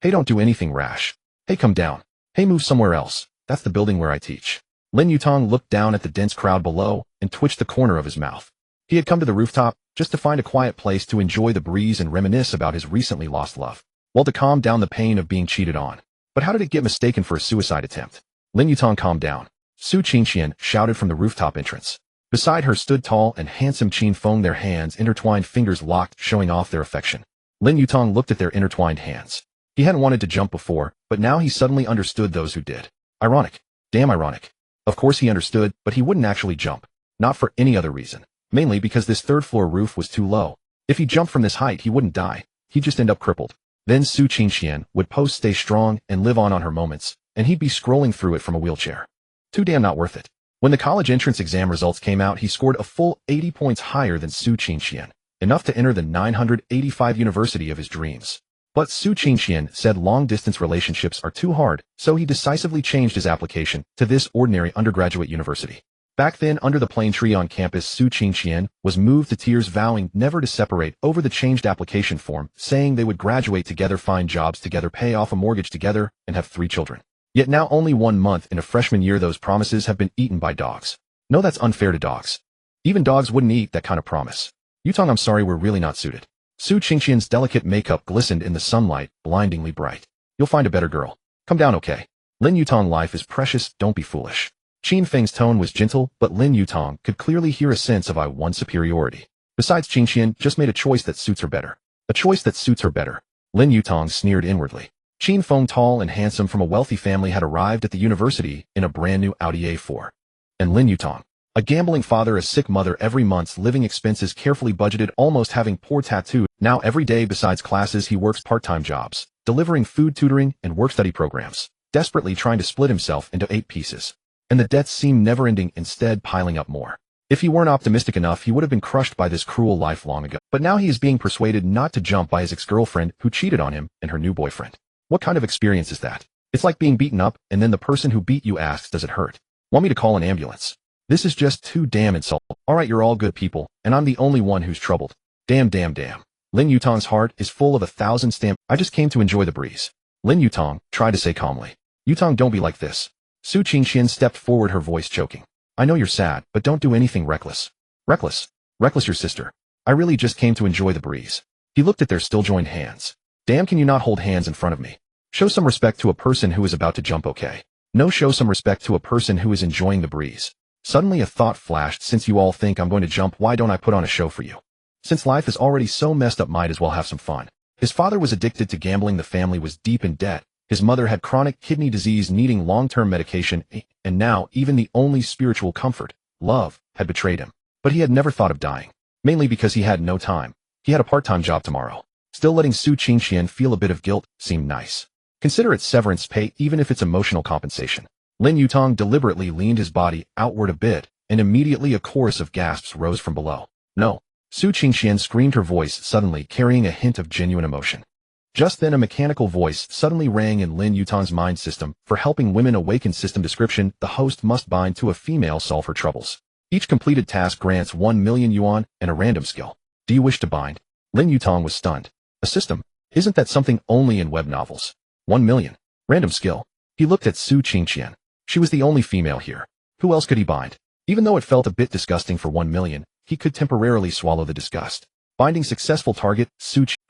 Hey, don't do anything rash. Hey, come down. Hey, move somewhere else. That's the building where I teach. Lin Yutang looked down at the dense crowd below and twitched the corner of his mouth. He had come to the rooftop just to find a quiet place to enjoy the breeze and reminisce about his recently lost love, well, to calm down the pain of being cheated on. But how did it get mistaken for a suicide attempt? Lin Yutang calmed down. Su Qingqian shouted from the rooftop entrance. Beside her stood tall and handsome Qin Feng, their hands intertwined, fingers locked, showing off their affection. Lin Yutang looked at their intertwined hands. He hadn't wanted to jump before, but now he suddenly understood those who did. Ironic. Damn ironic. Of course he understood, but he wouldn't actually jump. Not for any other reason. Mainly because this third-floor roof was too low. If he jumped from this height, he wouldn't die. He'd just end up crippled. Then Su Qingqian would post stay strong and live on her moments, and he'd be scrolling through it from a wheelchair. Too damn not worth it. When the college entrance exam results came out, he scored a full 80 points higher than Su Qingqian, enough to enter the 985 university of his dreams. But Su Qingqian said long-distance relationships are too hard, so he decisively changed his application to this ordinary undergraduate university. Back then, under the plane tree on campus, Su Qingqian was moved to tears, vowing never to separate over the changed application form, saying they would graduate together, find jobs together, pay off a mortgage together, and have 3 children. Yet now, only 1 month in a freshman year, those promises have been eaten by dogs. No, that's unfair to dogs. Even dogs wouldn't eat that kind of promise. Yutang, I'm sorry, we're really not suited. Su Qingqian's delicate makeup glistened in the sunlight, blindingly bright. You'll find a better girl. Come down, okay? Lin Yutang, life is precious, don't be foolish. Qin Feng's tone was gentle, but Lin Yutang could clearly hear a sense of I-1 superiority. Besides, Qingqian just made a choice that suits her better. A choice that suits her better. Lin Yutang sneered inwardly. Qin Feng, tall and handsome from a wealthy family, had arrived at the university in a brand new Audi A4. And Lin Yutang, a gambling father, a sick mother, every month's living expenses carefully budgeted, almost having poor tattoo. Now every day besides classes he works part-time jobs, delivering food tutoring and work-study programs, desperately trying to split himself into 8 pieces. And the debts seem never-ending, instead piling up more. If he weren't optimistic enough, he would have been crushed by this cruel life long ago. But now he is being persuaded not to jump by his ex-girlfriend who cheated on him and her new boyfriend. What kind of experience is that? It's like being beaten up, and then the person who beat you asks, does it hurt? Want me to call an ambulance? This is just too damn insulting. Alright, you're all good people, and I'm the only one who's troubled. Damn. Lin Yutang's heart is full of 1,000 stamp. I just came to enjoy the breeze. Lin Yutang tried to say calmly. Yutang, don't be like this. Su Qingqian stepped forward, her voice choking. I know you're sad, but don't do anything reckless. Reckless? Reckless, your sister. I really just came to enjoy the breeze. He looked at their still joined hands. Damn, can you not hold hands in front of me? Show some respect to a person who is about to jump, okay? No, show some respect to a person who is enjoying the breeze. Suddenly a thought flashed. Since you all think I'm going to jump, why don't I put on a show for you? Since life is already so messed up, might as well have some fun. His father was addicted to gambling, the family was deep in debt, his mother had chronic kidney disease needing long-term medication, and now even the only spiritual comfort, love, had betrayed him. But he had never thought of dying, mainly because he had no time. He had a part-time job tomorrow. Still, letting Su Qingqian feel a bit of guilt seemed nice. Consider it severance pay, even if it's emotional compensation. Lin Yutang deliberately leaned his body outward a bit, and immediately a chorus of gasps rose from below. No. Su Qingqian screamed, her voice suddenly carrying a hint of genuine emotion. Just then a mechanical voice suddenly rang in Lin Yutang's mind system. For helping women awaken, system description, the host must bind to a female, solve her troubles. Each completed task grants 1 million yuan and a random skill. Do you wish to bind? Lin Yutang was stunned. A system? Isn't that something only in web novels? 1 million. Random skill. He looked at Su Qingqian. She was the only female here. Who else could he bind? Even though it felt a bit disgusting for 1 million, he could temporarily swallow the disgust. Binding successful, target,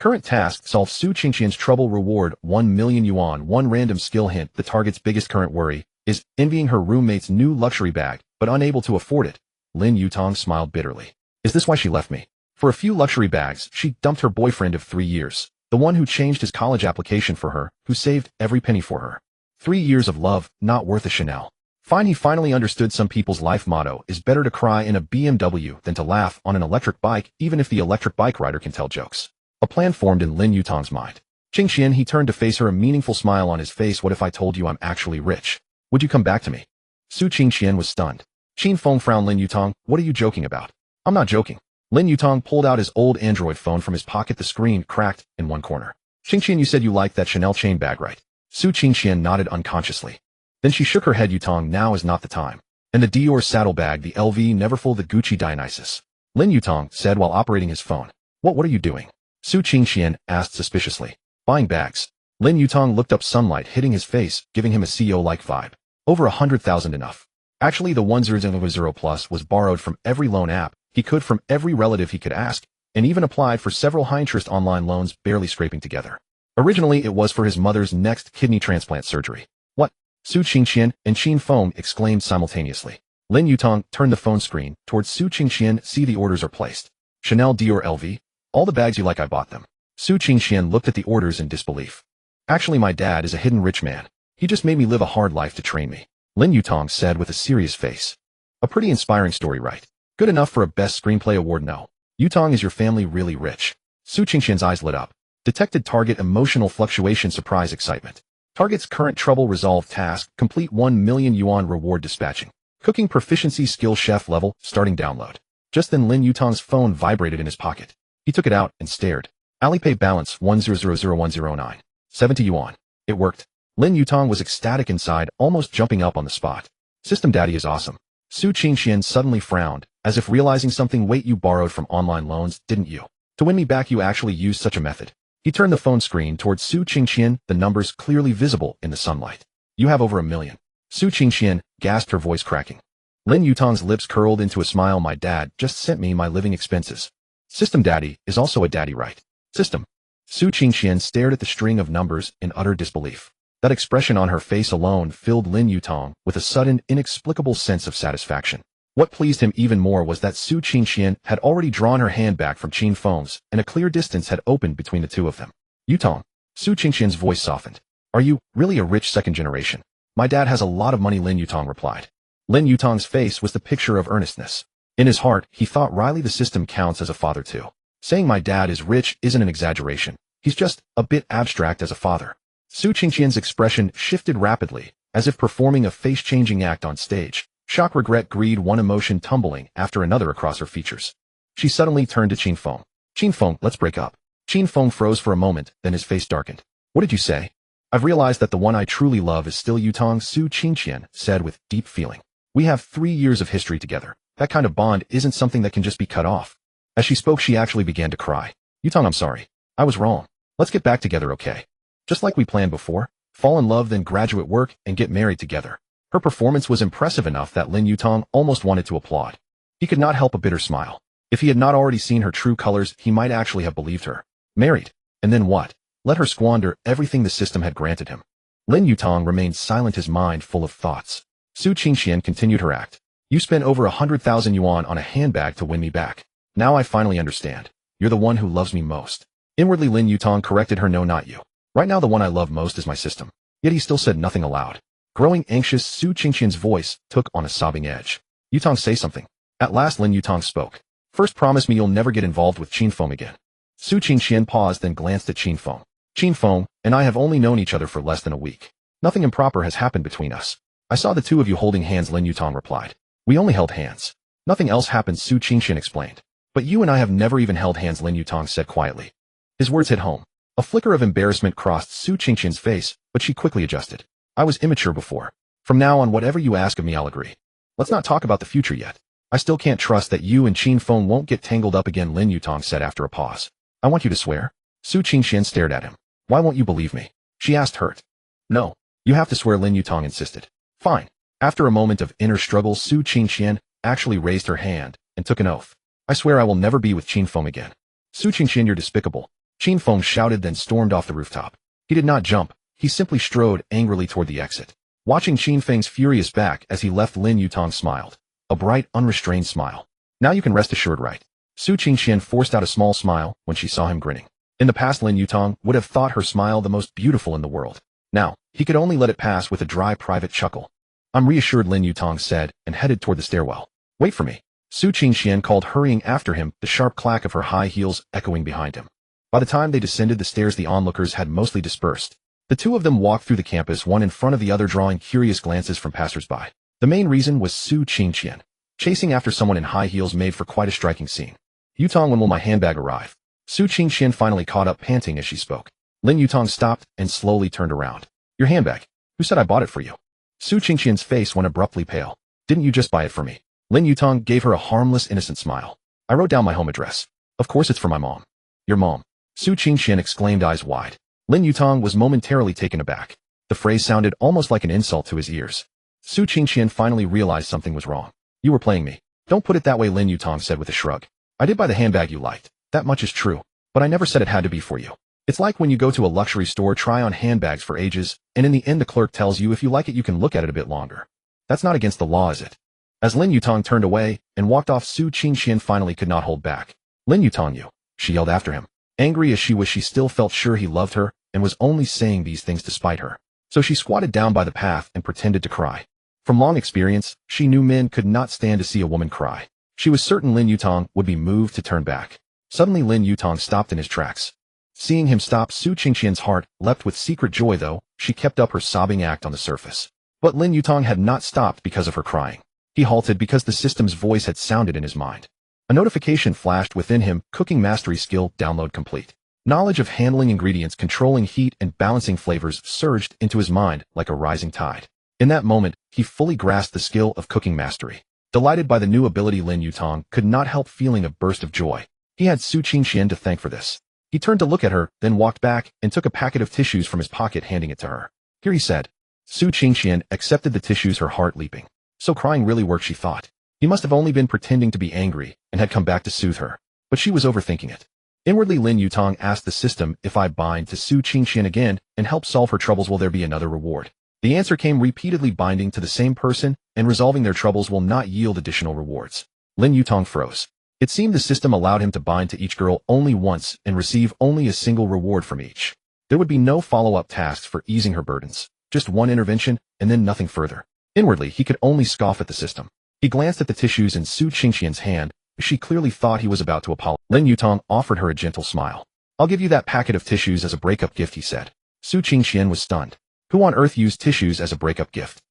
current task, solve Su Qingqian's trouble, reward 1 million yuan, 1 random skill. Hint, the target's biggest current worry is envying her roommate's new luxury bag, but unable to afford it. Lin Yutang smiled bitterly. Is this why she left me? For a few luxury bags, she dumped her boyfriend of 3 years, the one who changed his college application for her, who saved every penny for her. 3 years of love, not worth a Chanel. Fine, he finally understood some people's life motto is better to cry in a BMW than to laugh on an electric bike, even if the electric bike rider can tell jokes. A plan formed in Lin Yutang's mind. Qingqian, he turned to face her, a meaningful smile on his face. What if I told you I'm actually rich? Would you come back to me? Su Qingqian was stunned. Qin Feng frowned. Lin Yutang, what are you joking about? I'm not joking. Lin Yutang pulled out his old Android phone from his pocket. The screen cracked in one corner. Qingqian, you said you liked that Chanel chain bag, right? Su Qingqian nodded unconsciously. Then she shook her head. Yutang, now is not the time. And the Dior saddlebag, the LV Neverfull, the Gucci Dionysus. Lin Yutang said while operating his phone. What are you doing? Su Qingqian asked suspiciously. Buying bags. Lin Yutang looked up, sunlight hitting his face, giving him a CEO-like vibe. Over 100,000 enough. Actually, the 1000 plus was borrowed from every loan app he could, from every relative he could ask, and even applied for several high-interest online loans, barely scraping together. Originally, it was for his mother's next kidney transplant surgery. What? Su Qingqian and Qin Feng exclaimed simultaneously. Lin Yutang turned the phone screen towards Su Qingqian. See, the orders are placed. Chanel, Dior, LV. All the bags you like, I bought them. Su Qingqian looked at the orders in disbelief. Actually, my dad is a hidden rich man. He just made me live a hard life to train me, Lin Yutang said with a serious face. A pretty inspiring story, right? Good enough for a Best Screenplay award, no? Yutang, is your family really rich? Su Qingqian's eyes lit up. Detected target, emotional fluctuation, surprise, excitement. Target's current trouble resolved task, complete 1 million yuan reward dispatching. Cooking proficiency skill chef level, starting download. Just then Lin Yutang's phone vibrated in his pocket. He took it out and stared. Alipay balance 1000109. 70 yuan. It worked. Lin Yutang was ecstatic inside, almost jumping up on the spot. System daddy is awesome. Su Qingqian suddenly frowned, as if realizing something. Wait, you borrowed from online loans, didn't you? To win me back you actually used such a method. He turned the phone screen towards Su Qingqian, the numbers clearly visible in the sunlight. You have over 1 million. Su Qingqian gasped, her voice cracking. Lin Yutang's lips curled into a smile. My dad just sent me my living expenses. System daddy is also a daddy, right? System. Su Qingqian stared at the string of numbers in utter disbelief. That expression on her face alone filled Lin Yutang with a sudden, inexplicable sense of satisfaction. What pleased him even more was that Su Qingqian had already drawn her hand back from Qin Feng's, and a clear distance had opened between the two of them. Yutang. Su Qingqian's voice softened. Are you really a rich second generation? My dad has a lot of money, Lin Yutang replied. Lin Yutang's face was the picture of earnestness. In his heart, he thought Riley the system counts as a father too. Saying my dad is rich isn't an exaggeration. He's just a bit abstract as a father. Su Qingqian's expression shifted rapidly, as if performing a face-changing act on stage. Shock, regret, greed, one emotion tumbling after another across her features. She suddenly turned to Qin Feng. Qin Feng, let's break up. Qin Feng froze for a moment, then his face darkened. What did you say? I've realized that the one I truly love is still Yutang, Su Qingqian said with deep feeling. We have 3 years of history together. That kind of bond isn't something that can just be cut off. As she spoke, she actually began to cry. Yutang, I'm sorry. I was wrong. Let's get back together, okay? Just like we planned before. Fall in love, then graduate work, and get married together. Her performance was impressive enough that Lin Yutang almost wanted to applaud. He could not help a bitter smile. If he had not already seen her true colors, he might actually have believed her. Married. And then what? Let her squander everything the system had granted him. Lin Yutang remained silent, his mind full of thoughts. Su Qingqian continued her act. You spent over 100,000 yuan on a handbag to win me back. Now I finally understand. You're the one who loves me most. Inwardly, Lin Yutang corrected her. No, not you. Right now the one I love most is my system. Yet he still said nothing aloud. Growing anxious, Su Qingqian's voice took on a sobbing edge. Yutang, say something. At last Lin Yutang spoke. First, promise me you'll never get involved with Qin Feng again. Su Qingqian paused, then glanced at Qin Feng. Qin Feng and I have only known each other for less than a week. Nothing improper has happened between us. I saw the two of you holding hands, Lin Yutang replied. We only held hands. Nothing else happened, Su Qingqian explained. But you and I have never even held hands, Lin Yutang said quietly. His words hit home. A flicker of embarrassment crossed Su Qingqian's face, but she quickly adjusted. I was immature before. From now on, whatever you ask of me, I'll agree. Let's not talk about the future yet. I still can't trust that you and Qin Feng won't get tangled up again, Lin Yutang said after a pause. I want you to swear. Su Qingqian stared at him. Why won't you believe me? She asked, hurt. No. You have to swear, Lin Yutang insisted. Fine. After a moment of inner struggle, Su Qingqian actually raised her hand and took an oath. I swear I will never be with Qin Feng again. Su Qingqian, you're despicable. Qin Feng shouted, then stormed off the rooftop. He did not jump. He simply strode angrily toward the exit. Watching Qin Feng's furious back as he left, Lin Yutang smiled. A bright, unrestrained smile. Now you can rest assured, right? Su Qingqian forced out a small smile when she saw him grinning. In the past, Lin Yutang would have thought her smile the most beautiful in the world. Now, he could only let it pass with a dry, private chuckle. I'm reassured, Lin Yutang said, and headed toward the stairwell. Wait for me. Su Qingqian called, hurrying after him, the sharp clack of her high heels echoing behind him. By the time they descended the stairs, the onlookers had mostly dispersed. The two of them walked through the campus, one in front of the other, drawing curious glances from passersby. The main reason was Su Qingqian. Chasing after someone in high heels made for quite a striking scene. Yutang, when will my handbag arrive? Su Qingqian finally caught up, panting as she spoke. Lin Yutang stopped and slowly turned around. Your handbag? Who said I bought it for you? Su Qingqian's face went abruptly pale. Didn't you just buy it for me? Lin Yutang gave her a harmless, innocent smile. I wrote down my home address. Of course it's for my mom. Your mom? Su Qingqian exclaimed, eyes wide. Lin Yutang was momentarily taken aback. The phrase sounded almost like an insult to his ears. Su Qingqian finally realized something was wrong. You were playing me. Don't put it that way, Lin Yutang said with a shrug. I did buy the handbag you liked. That much is true. But I never said it had to be for you. It's like when you go to a luxury store, try on handbags for ages, and in the end the clerk tells you if you like it you can look at it a bit longer. That's not against the law, is it? As Lin Yutang turned away and walked off, Su Qingqian finally could not hold back. Lin Yutang, you! She yelled after him. Angry as she was, she still felt sure he loved her and was only saying these things to spite her. So she squatted down by the path and pretended to cry. From long experience, she knew men could not stand to see a woman cry. She was certain Lin Yutang would be moved to turn back. Suddenly Lin Yutang stopped in his tracks. Seeing him stop, Su Qingqian's heart leapt with secret joy, though she kept up her sobbing act on the surface. But Lin Yutang had not stopped because of her crying. He halted because the system's voice had sounded in his mind. A notification flashed within him: cooking mastery skill download complete. Knowledge of handling ingredients, controlling heat, and balancing flavors surged into his mind like a rising tide. In that moment, he fully grasped the skill of cooking mastery. Delighted by the new ability, Lin Yutang could not help feeling a burst of joy. He had Su Qingqian to thank for this. He turned to look at her, then walked back and took a packet of tissues from his pocket, handing it to her. Here, he said. Su Qingqian accepted the tissues, her heart leaping. So crying really worked, she thought. He must have only been pretending to be angry and had come back to soothe her. But she was overthinking it. Inwardly, Lin Yutang asked the system, if I bind to Su Qingqian again and help solve her troubles, will there be another reward? The answer came repeatedly: binding to the same person and resolving their troubles will not yield additional rewards. Lin Yutang froze. It seemed the system allowed him to bind to each girl only once and receive only a single reward from each. There would be no follow-up tasks for easing her burdens. Just one intervention and then nothing further. Inwardly, he could only scoff at the system. He glanced at the tissues in Su Qingqian's hand. She clearly thought he was about to apologize. Lin Yutang offered her a gentle smile. I'll give you that packet of tissues as a breakup gift, he said. Su Qingqian was stunned. Who on earth used tissues as a breakup gift?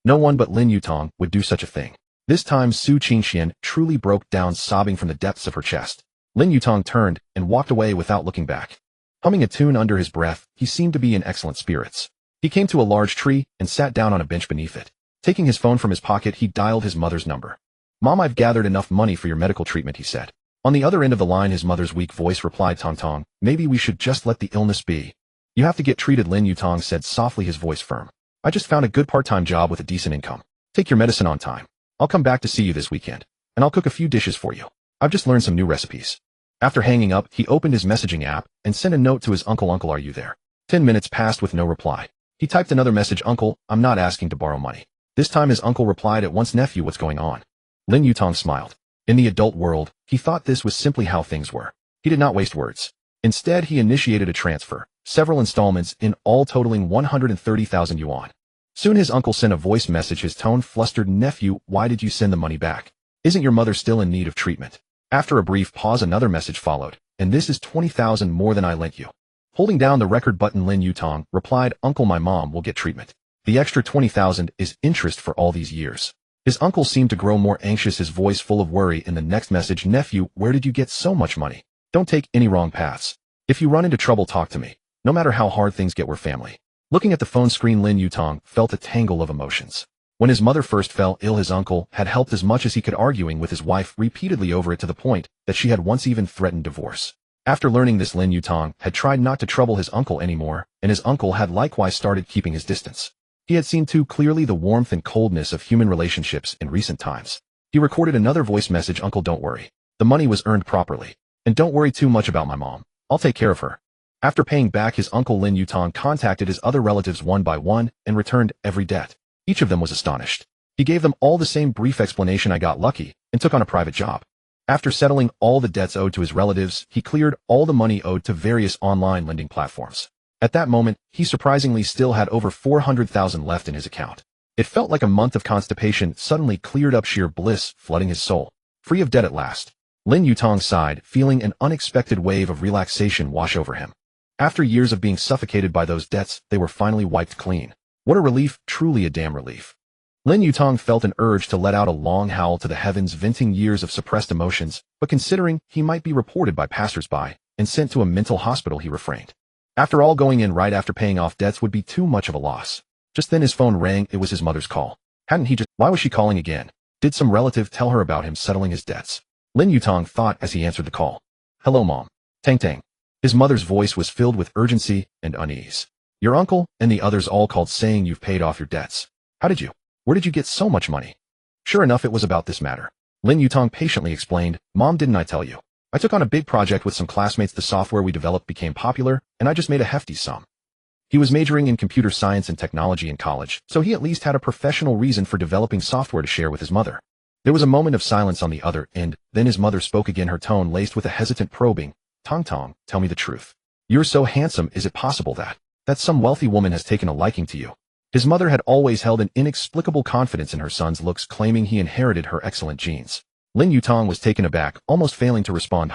No one but Lin Yutang would do such a thing. This time Su Qingqian truly broke down, sobbing from the depths of her chest. Lin Yutang turned and walked away without looking back. Humming a tune under his breath, he seemed to be in excellent spirits. He came to a large tree and sat down on a bench beneath it. Taking his phone from his pocket, he dialed his mother's number. Mom, I've gathered enough money for your medical treatment, he said. On the other end of the line, his mother's weak voice replied, Tong Tong, maybe we should just let the illness be. You have to get treated, Lin Yutang said softly, his voice firm. I just found a good part-time job with a decent income. Take your medicine on time. I'll come back to see you this weekend, and I'll cook a few dishes for you. I've just learned some new recipes. After hanging up, he opened his messaging app and sent a note to his uncle. Uncle, are you there? 10 minutes passed with no reply. He typed another message. Uncle, I'm not asking to borrow money. This time his uncle replied at once, Nephew, what's going on? Lin Yutang smiled. In the adult world, he thought this was simply how things were. He did not waste words. Instead, he initiated a transfer, several installments in all totaling 130,000 yuan. Soon his uncle sent a voice message, his tone flustered. Nephew, why did you send the money back? Isn't your mother still in need of treatment? After a brief pause, another message followed, and this is 20,000 more than I lent you. Holding down the record button, Lin Yutang replied, Uncle, my mom will get treatment. The extra 20,000 is interest for all these years. His uncle seemed to grow more anxious, his voice full of worry. In the next message, Nephew, where did you get so much money? Don't take any wrong paths. If you run into trouble, talk to me. No matter how hard things get, we're family. Looking at the phone screen, Lin Yutang felt a tangle of emotions. When his mother first fell ill, his uncle had helped as much as he could, arguing with his wife repeatedly over it to the point that she had once even threatened divorce. After learning this, Lin Yutang had tried not to trouble his uncle anymore, and his uncle had likewise started keeping his distance. He had seen too clearly the warmth and coldness of human relationships in recent times. He recorded another voice message, Uncle, don't worry. The money was earned properly. And don't worry too much about my mom. I'll take care of her. After paying back his uncle, Lin Yutang contacted his other relatives one by one and returned every debt. Each of them was astonished. He gave them all the same brief explanation, I got lucky, and took on a private job. After settling all the debts owed to his relatives, he cleared all the money owed to various online lending platforms. At that moment, he surprisingly still had over 400,000 left in his account. It felt like a month of constipation suddenly cleared up, sheer bliss flooding his soul. Free of debt at last. Lin Yutang sighed, feeling an unexpected wave of relaxation wash over him. After years of being suffocated by those debts, they were finally wiped clean. What a relief, truly a damn relief. Lin Yutang felt an urge to let out a long howl to the heavens, venting years of suppressed emotions, but considering he might be reported by passersby and sent to a mental hospital, he refrained. After all, going in right after paying off debts would be too much of a loss. Just then his phone rang. It was his mother's call. Why was she calling again? Did some relative tell her about him settling his debts? Lin Yutang thought as he answered the call. Hello, Mom. Tang Tang. His mother's voice was filled with urgency and unease. Your uncle and the others all called saying you've paid off your debts. How did you? Where did you get so much money? Sure enough, it was about this matter. Lin Yutang patiently explained, Mom, didn't I tell you? I took on a big project with some classmates. The software we developed became popular, and I just made a hefty sum. He was majoring in computer science and technology in college, so he at least had a professional reason for developing software to share with his mother. There was a moment of silence on the other end, then his mother spoke again, her tone laced with a hesitant probing. Tong, tell me the truth. You're so handsome, is it possible that some wealthy woman has taken a liking to you? His mother had always held an inexplicable confidence in her son's looks, claiming he inherited her excellent genes. Lin Yutang was taken aback, almost failing to respond.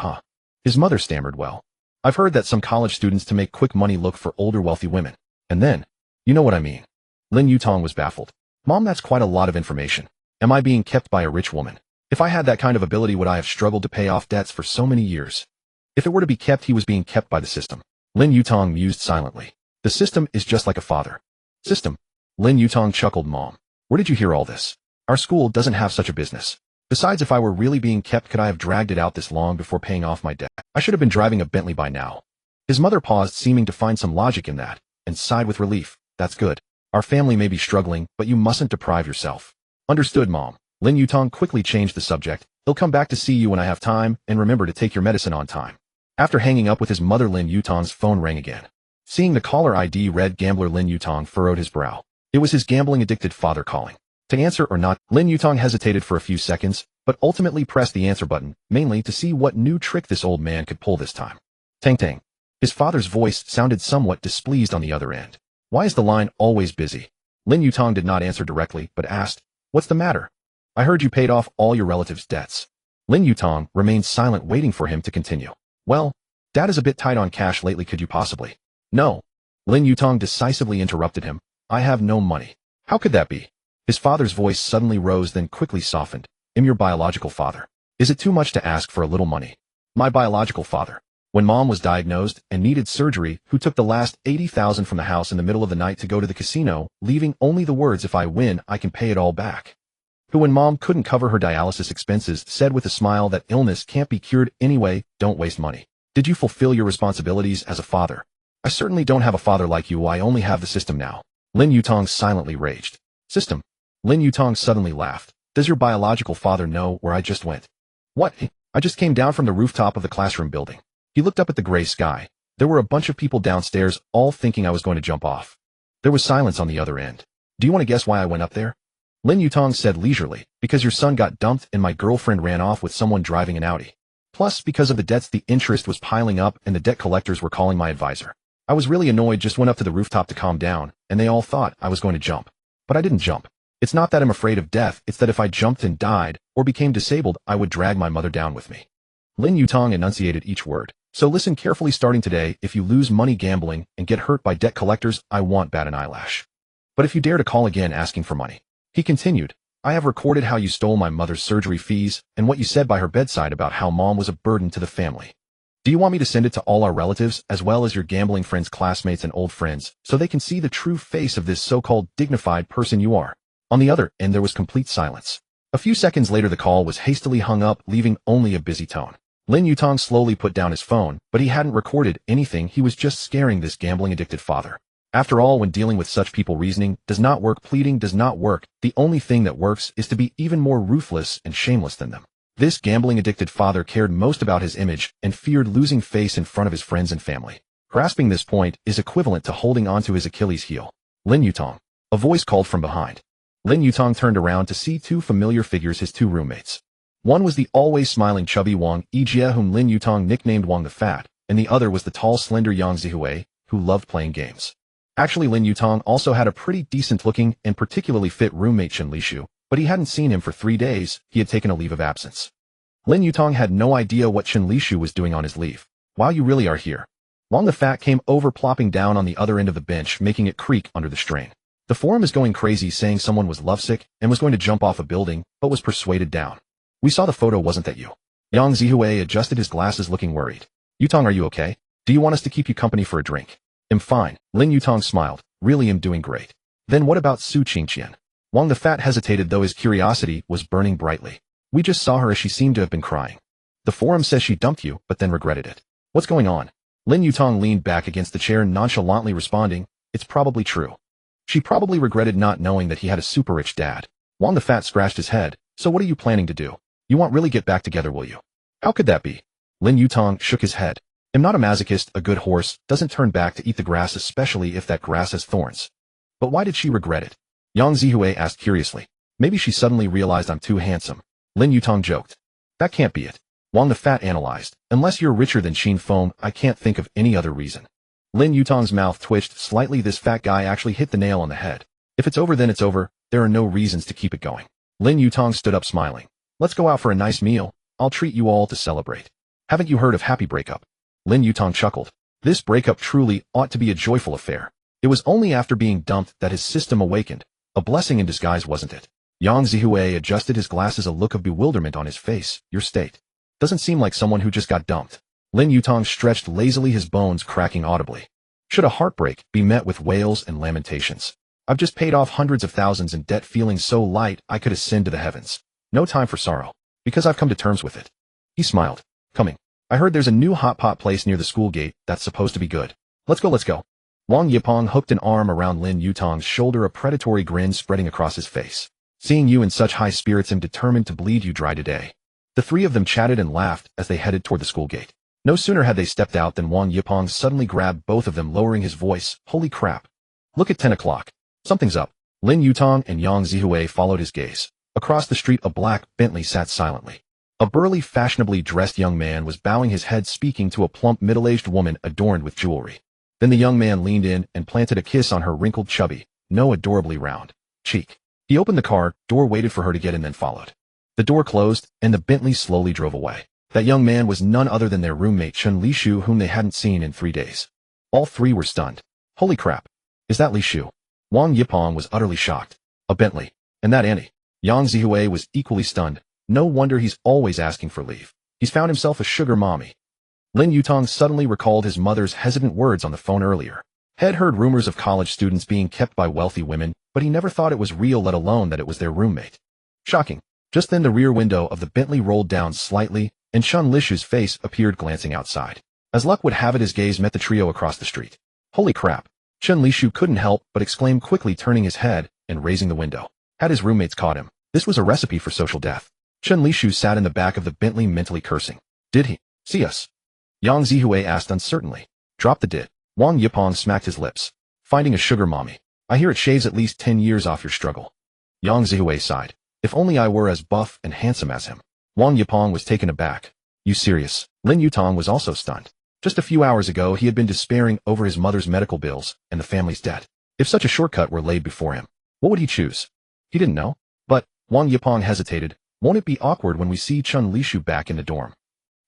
His mother stammered, well, I've heard that some college students to make quick money look for older wealthy women. And then, you know what I mean. Lin Yutang was baffled. Mom, that's quite a lot of information. Am I being kept by a rich woman? If I had that kind of ability, would I have struggled to pay off debts for so many years? If it were to be kept, he was being kept by the system. Lin Yutang mused silently. The system is just like a father. System? Lin Yutang chuckled. Mom, where did you hear all this? Our school doesn't have such a business. Besides, if I were really being kept, could I have dragged it out this long before paying off my debt? I should have been driving a Bentley by now. His mother paused, seeming to find some logic in that, and sighed with relief. That's good. Our family may be struggling, but you mustn't deprive yourself. Understood, Mom. Lin Yutang quickly changed the subject. He'll come back to see you when I have time, and remember to take your medicine on time. After hanging up with his mother, Lin Yutang's phone rang again. Seeing the caller ID read Gambler, Lin Yutang furrowed his brow. It was his gambling-addicted father calling. To answer or not, Lin Yutang hesitated for a few seconds, but ultimately pressed the answer button, mainly to see what new trick this old man could pull this time. Tang. His father's voice sounded somewhat displeased on the other end. Why is the line always busy? Lin Yutang did not answer directly, but asked, what's the matter? I heard you paid off all your relatives' debts. Lin Yutang remained silent, waiting for him to continue. Well, Dad is a bit tight on cash lately. Could you possibly? No. Lin Yutang decisively interrupted him. I have no money. How could that be? His father's voice suddenly rose, then quickly softened. I'm your biological father. Is it too much to ask for a little money? My biological father. When Mom was diagnosed and needed surgery, who took the last 80,000 from the house in the middle of the night to go to the casino, leaving only the words, if I win, I can pay it all back. Who, when Mom couldn't cover her dialysis expenses, said with a smile that illness can't be cured anyway, don't waste money. Did you fulfill your responsibilities as a father? I certainly don't have a father like you. I only have the system now. Lin Yutang silently raged. System? Lin Yutang suddenly laughed. Does your biological father know where I just went? What? I just came down from the rooftop of the classroom building. He looked up at the gray sky. There were a bunch of people downstairs, all thinking I was going to jump off. There was silence on the other end. Do you want to guess why I went up there? Lin Yutang said leisurely, because your son got dumped and my girlfriend ran off with someone driving an Audi. Plus, because of the debts, the interest was piling up and the debt collectors were calling my advisor. I was really annoyed, just went up to the rooftop to calm down, and they all thought I was going to jump. But I didn't jump. It's not that I'm afraid of death, it's that if I jumped and died, or became disabled, I would drag my mother down with me. Lin Yutang enunciated each word. So listen carefully. Starting today, if you lose money gambling and get hurt by debt collectors, I won't bat an eyelash. But if you dare to call again asking for money, he continued, I have recorded how you stole my mother's surgery fees and what you said by her bedside about how Mom was a burden to the family. Do you want me to send it to all our relatives, as well as your gambling friends, classmates, and old friends, so they can see the true face of this so-called dignified person you are? On the other end, there was complete silence. A few seconds later, the call was hastily hung up, leaving only a busy tone. Lin Yutang slowly put down his phone, but he hadn't recorded anything. He was just scaring this gambling-addicted father. After all, when dealing with such people, reasoning does not work, pleading does not work. The only thing that works is to be even more ruthless and shameless than them. This gambling-addicted father cared most about his image and feared losing face in front of his friends and family. Grasping this point is equivalent to holding onto his Achilles heel. Lin Yutang. A voice called from behind. Lin Yutang turned around to see two familiar figures, his two roommates. One was the always smiling chubby Wang Yijie, whom Lin Yutang nicknamed Wang the Fat, and the other was the tall, slender Yang Zihui, who loved playing games. Actually, Lin Yutang also had a pretty decent-looking and particularly fit roommate, Chen Lishu, but he hadn't seen him for 3 days. He had taken a leave of absence. Lin Yutang had no idea what Chen Lishu was doing on his leave. Wow, you really are here. Wang the Fat came over, plopping down on the other end of the bench, making it creak under the strain. The forum is going crazy, saying someone was lovesick and was going to jump off a building, but was persuaded down. We saw the photo, wasn't that you? Yang Zihui adjusted his glasses, looking worried. Yutang, are you okay? Do you want us to keep you company for a drink? I'm fine. Lin Yutang smiled. Really, am doing great. Then what about Su Qingqian? Wang the Fat hesitated, though his curiosity was burning brightly. We just saw her as she seemed to have been crying. The forum says she dumped you, but then regretted it. What's going on? Lin Yutang leaned back against the chair nonchalantly responding, it's probably true. She probably regretted not knowing that he had a super rich dad. Wang the Fat scratched his head, so what are you planning to do? You won't really get back together, will you? How could that be? Lin Yutang shook his head. I'm not a masochist, a good horse doesn't turn back to eat the grass, especially if that grass has thorns. But why did she regret it? Yang Zihue asked curiously. Maybe she suddenly realized I'm too handsome. Lin Yutang joked. That can't be it. Wang the Fat analyzed. Unless you're richer than Qin Feng, I can't think of any other reason. Lin Yutang's mouth twitched slightly. This fat guy actually hit the nail on the head. If it's over, then it's over. There are no reasons to keep it going. Lin Yutang stood up smiling. Let's go out for a nice meal. I'll treat you all to celebrate. Haven't you heard of happy breakup? Lin Yutang chuckled. This breakup truly ought to be a joyful affair. It was only after being dumped that his system awakened. A blessing in disguise, wasn't it? Yang Zihue adjusted his glasses, a look of bewilderment on his face. Your state doesn't seem like someone who just got dumped. Lin Yutang stretched lazily, his bones cracking audibly. Should a heartbreak be met with wails and lamentations? I've just paid off hundreds of thousands in debt, feeling so light I could ascend to the heavens. No time for sorrow, because I've come to terms with it. He smiled. Coming. I heard there's a new hot pot place near the school gate that's supposed to be good. Let's go. Wang Yipeng hooked an arm around Lin Yutang's shoulder, a predatory grin spreading across his face. Seeing you in such high spirits, I'm determined to bleed you dry today. The three of them chatted and laughed as they headed toward the school gate. No sooner had they stepped out than Wang Yipeng suddenly grabbed both of them, lowering his voice. Holy crap. Look at 10 o'clock. Something's up. Lin Yutang and Yang Zihue followed his gaze. Across the street, a black Bentley sat silently. A burly, fashionably dressed young man was bowing his head, speaking to a plump, middle-aged woman adorned with jewelry. Then the young man leaned in and planted a kiss on her wrinkled, chubby, adorably round cheek. He opened the car door, waited for her to get in, then followed. The door closed, and the Bentley slowly drove away. That young man was none other than their roommate Chen Lishu, whom they hadn't seen in 3 days. All three were stunned. Holy crap. Is that Lishu? Wang Yipeng was utterly shocked. A Bentley. And that Annie. Yang Zihue was equally stunned. No wonder he's always asking for leave. He's found himself a sugar mommy. Lin Yutang suddenly recalled his mother's hesitant words on the phone earlier. Had heard rumors of college students being kept by wealthy women, but he never thought it was real, let alone that it was their roommate. Shocking. Just then the rear window of the Bentley rolled down slightly, and Chen Lishu's face appeared glancing outside. As luck would have it, his gaze met the trio across the street. Holy crap. Chen Lishu couldn't help but exclaim, quickly turning his head and raising the window. Had his roommates caught him? This was a recipe for social death. Chen Lishu sat in the back of the Bentley, mentally cursing. Did he see us? Yang Zihue asked uncertainly. Drop the did. Wang Yipeng smacked his lips. Finding a sugar mommy. I hear it shaves at least 10 years off your struggle. Yang Zihue sighed. If only I were as buff and handsome as him. Wang Yipeng was taken aback. You serious? Lin Yutang was also stunned. Just a few hours ago he had been despairing over his mother's medical bills and the family's debt. If such a shortcut were laid before him, what would he choose? He didn't know. But, Wang Yipeng hesitated. Won't it be awkward when we see Chen Lishu back in the dorm?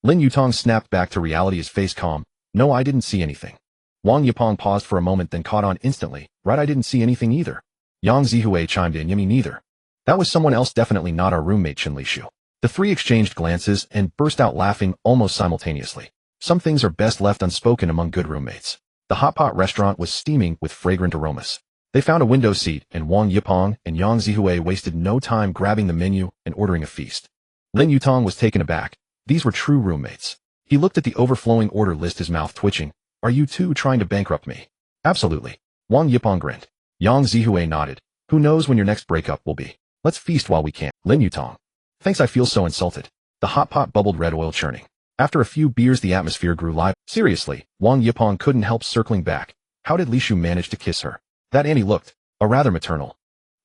Lin Yutang snapped back to reality, his face calm. No, I didn't see anything. Wang Yipeng paused for a moment, then caught on instantly. Right, I didn't see anything either. Yang Zihue chimed in. Me neither. That was someone else, definitely not our roommate Chen Lishu. The three exchanged glances and burst out laughing almost simultaneously. Some things are best left unspoken among good roommates. The hot pot restaurant was steaming with fragrant aromas. They found a window seat, and Wang Yipeng and Yang Zihue wasted no time grabbing the menu and ordering a feast. Lin Yutang was taken aback. These were true roommates. He looked at the overflowing order list, his mouth twitching. Are you two trying to bankrupt me? Absolutely. Wang Yipeng grinned. Yang Zihue nodded. Who knows when your next breakup will be? Let's feast while we can. Lin Yutang. Thanks, I feel so insulted. The hot pot bubbled, red oil churning. After a few beers the atmosphere grew live. Seriously, Wang Yipeng couldn't help circling back. How did Lishu manage to kiss her? That Annie looked rather maternal.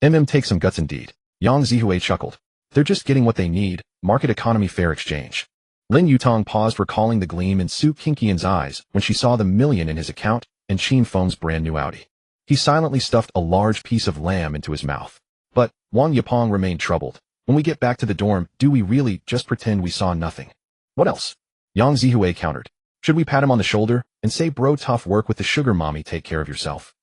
Take some guts indeed. Yang Zihue chuckled. They're just getting what they need, market economy, fair exchange. Lin Yutang paused, recalling the gleam in Su Qingqian's eyes when she saw the million in his account and Qin Feng's brand new Audi. He silently stuffed a large piece of lamb into his mouth. But Wang Yipeng remained troubled. When we get back to the dorm, do we really just pretend we saw nothing? What else? Yang Zihue countered. Should we pat him on the shoulder and say, bro, tough work with the sugar mommy, take care of yourself?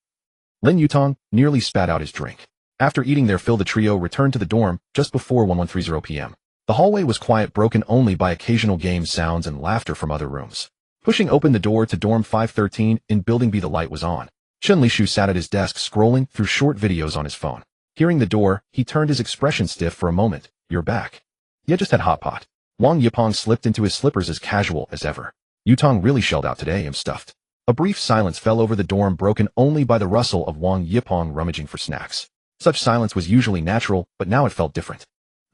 Lin Yutang nearly spat out his drink. After eating their fill, the trio returned to the dorm just before 11:30 p.m. The hallway was quiet, broken only by occasional game sounds and laughter from other rooms. Pushing open the door to dorm 513 in Building B, the light was on. Chen Lishu sat at his desk scrolling through short videos on his phone. Hearing the door, he turned, his expression stiff for a moment. You're back. Yeah, just had hot pot. Wang Yipeng slipped into his slippers as casual as ever. Yutang really shelled out today, I'm stuffed. A brief silence fell over the dorm, broken only by the rustle of Wang Yipong rummaging for snacks. Such silence was usually natural, but now it felt different.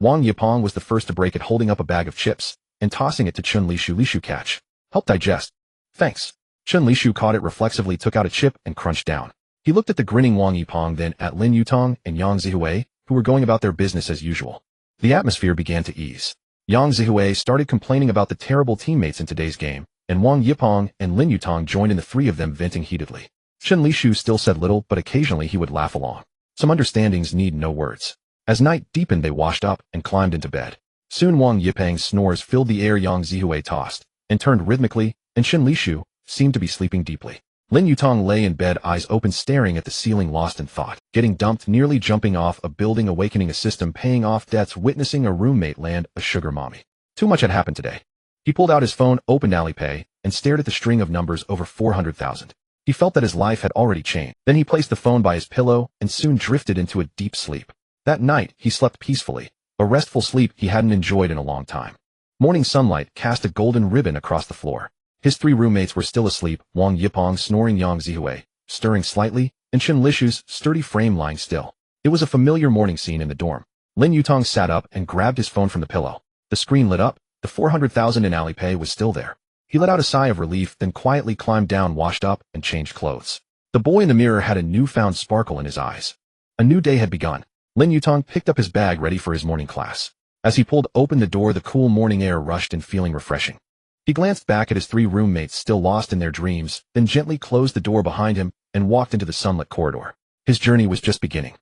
Wang Yipong was the first to break it, holding up a bag of chips and tossing it to Chun Lishu. Lishu, catch. Help digest. Thanks. Chun Lishu caught it reflexively, took out a chip, and crunched down. He looked at the grinning Wang Yipong, then at Lin Yutang and Yang Zihui, who were going about their business as usual. The atmosphere began to ease. Yang Zihui started complaining about the terrible teammates in today's game, and Wang Yipong and Lin Yutang joined in, the three of them venting heatedly. Chun Lishu still said little, but occasionally he would laugh along. Some understandings need no words. As night deepened, they washed up and climbed into bed. Soon Wang Yipang's snores filled the air. Yang Zihui tossed and turned rhythmically, and Chun Lishu seemed to be sleeping deeply. Lin Yutang lay in bed, eyes open, staring at the ceiling, lost in thought. Getting dumped, nearly jumping off a building, awakening a system, paying off debts, witnessing a roommate land a sugar mommy. Too much had happened today. He pulled out his phone, opened Alipay, and stared at the string of numbers over 400,000. He felt that his life had already changed. Then he placed the phone by his pillow and soon drifted into a deep sleep. That night, he slept peacefully, a restful sleep he hadn't enjoyed in a long time. Morning sunlight cast a golden ribbon across the floor. His three roommates were still asleep, Wang Yipong snoring, Yang Zihui stirring slightly, and Chun Lishu's sturdy frame lying still. It was a familiar morning scene in the dorm. Lin Yutang sat up and grabbed his phone from the pillow. The screen lit up. The 400,000 in Alipay was still there. He let out a sigh of relief, then quietly climbed down, washed up, and changed clothes. The boy in the mirror had a newfound sparkle in his eyes. A new day had begun. Lin Yutang picked up his bag, ready for his morning class. As he pulled open the door, the cool morning air rushed in, feeling refreshing. He glanced back at his three roommates, still lost in their dreams, then gently closed the door behind him and walked into the sunlit corridor. His journey was just beginning.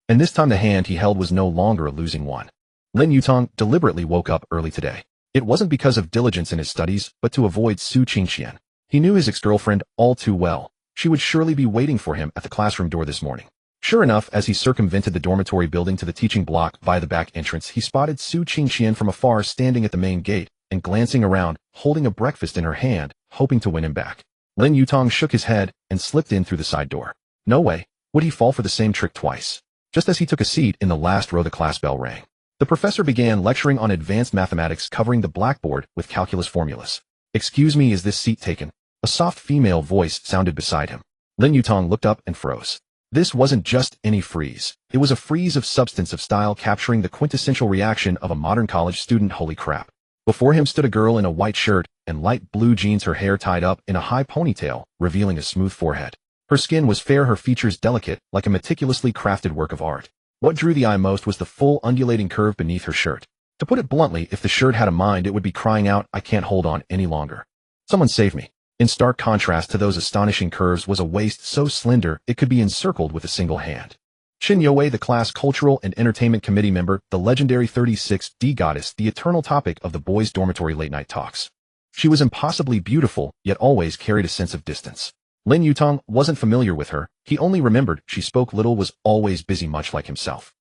And this time the hand he held was no longer a losing one. Lin Yutang deliberately woke up early today. It wasn't because of diligence in his studies, but to avoid Su Qingqian. He knew his ex-girlfriend all too well. She would surely be waiting for him at the classroom door this morning. Sure enough, as he circumvented the dormitory building to the teaching block via the back entrance, he spotted Su Qingqian from afar, standing at the main gate and glancing around, holding a breakfast in her hand, hoping to win him back. Lin Yutang shook his head and slipped in through the side door. No way would he fall for the same trick twice. Just as he took a seat in the last row, the class bell rang. The professor began lecturing on advanced mathematics, covering the blackboard with calculus formulas. Excuse me, is this seat taken? A soft female voice sounded beside him. Lin Yutang looked up and froze. This wasn't just any freeze. It was a freeze of substance, of style, capturing the quintessential reaction of a modern college student. Holy crap. Before him stood a girl in a white shirt and light blue jeans, her hair tied up in a high ponytail, revealing a smooth forehead. Her skin was fair, her features delicate, like a meticulously crafted work of art. What drew the eye most was the full undulating curve beneath her shirt. To put it bluntly, if the shirt had a mind, it would be crying out, I can't hold on any longer. Someone save me. In stark contrast to those astonishing curves was a waist so slender it could be encircled with a single hand. Qin Youwei, the class cultural and entertainment committee member, the legendary 36D goddess, the eternal topic of the boys' dormitory late-night talks. She was impossibly beautiful, yet always carried a sense of distance. Lin Yutang wasn't familiar with her. He only remembered she spoke little, was always busy, much like himself.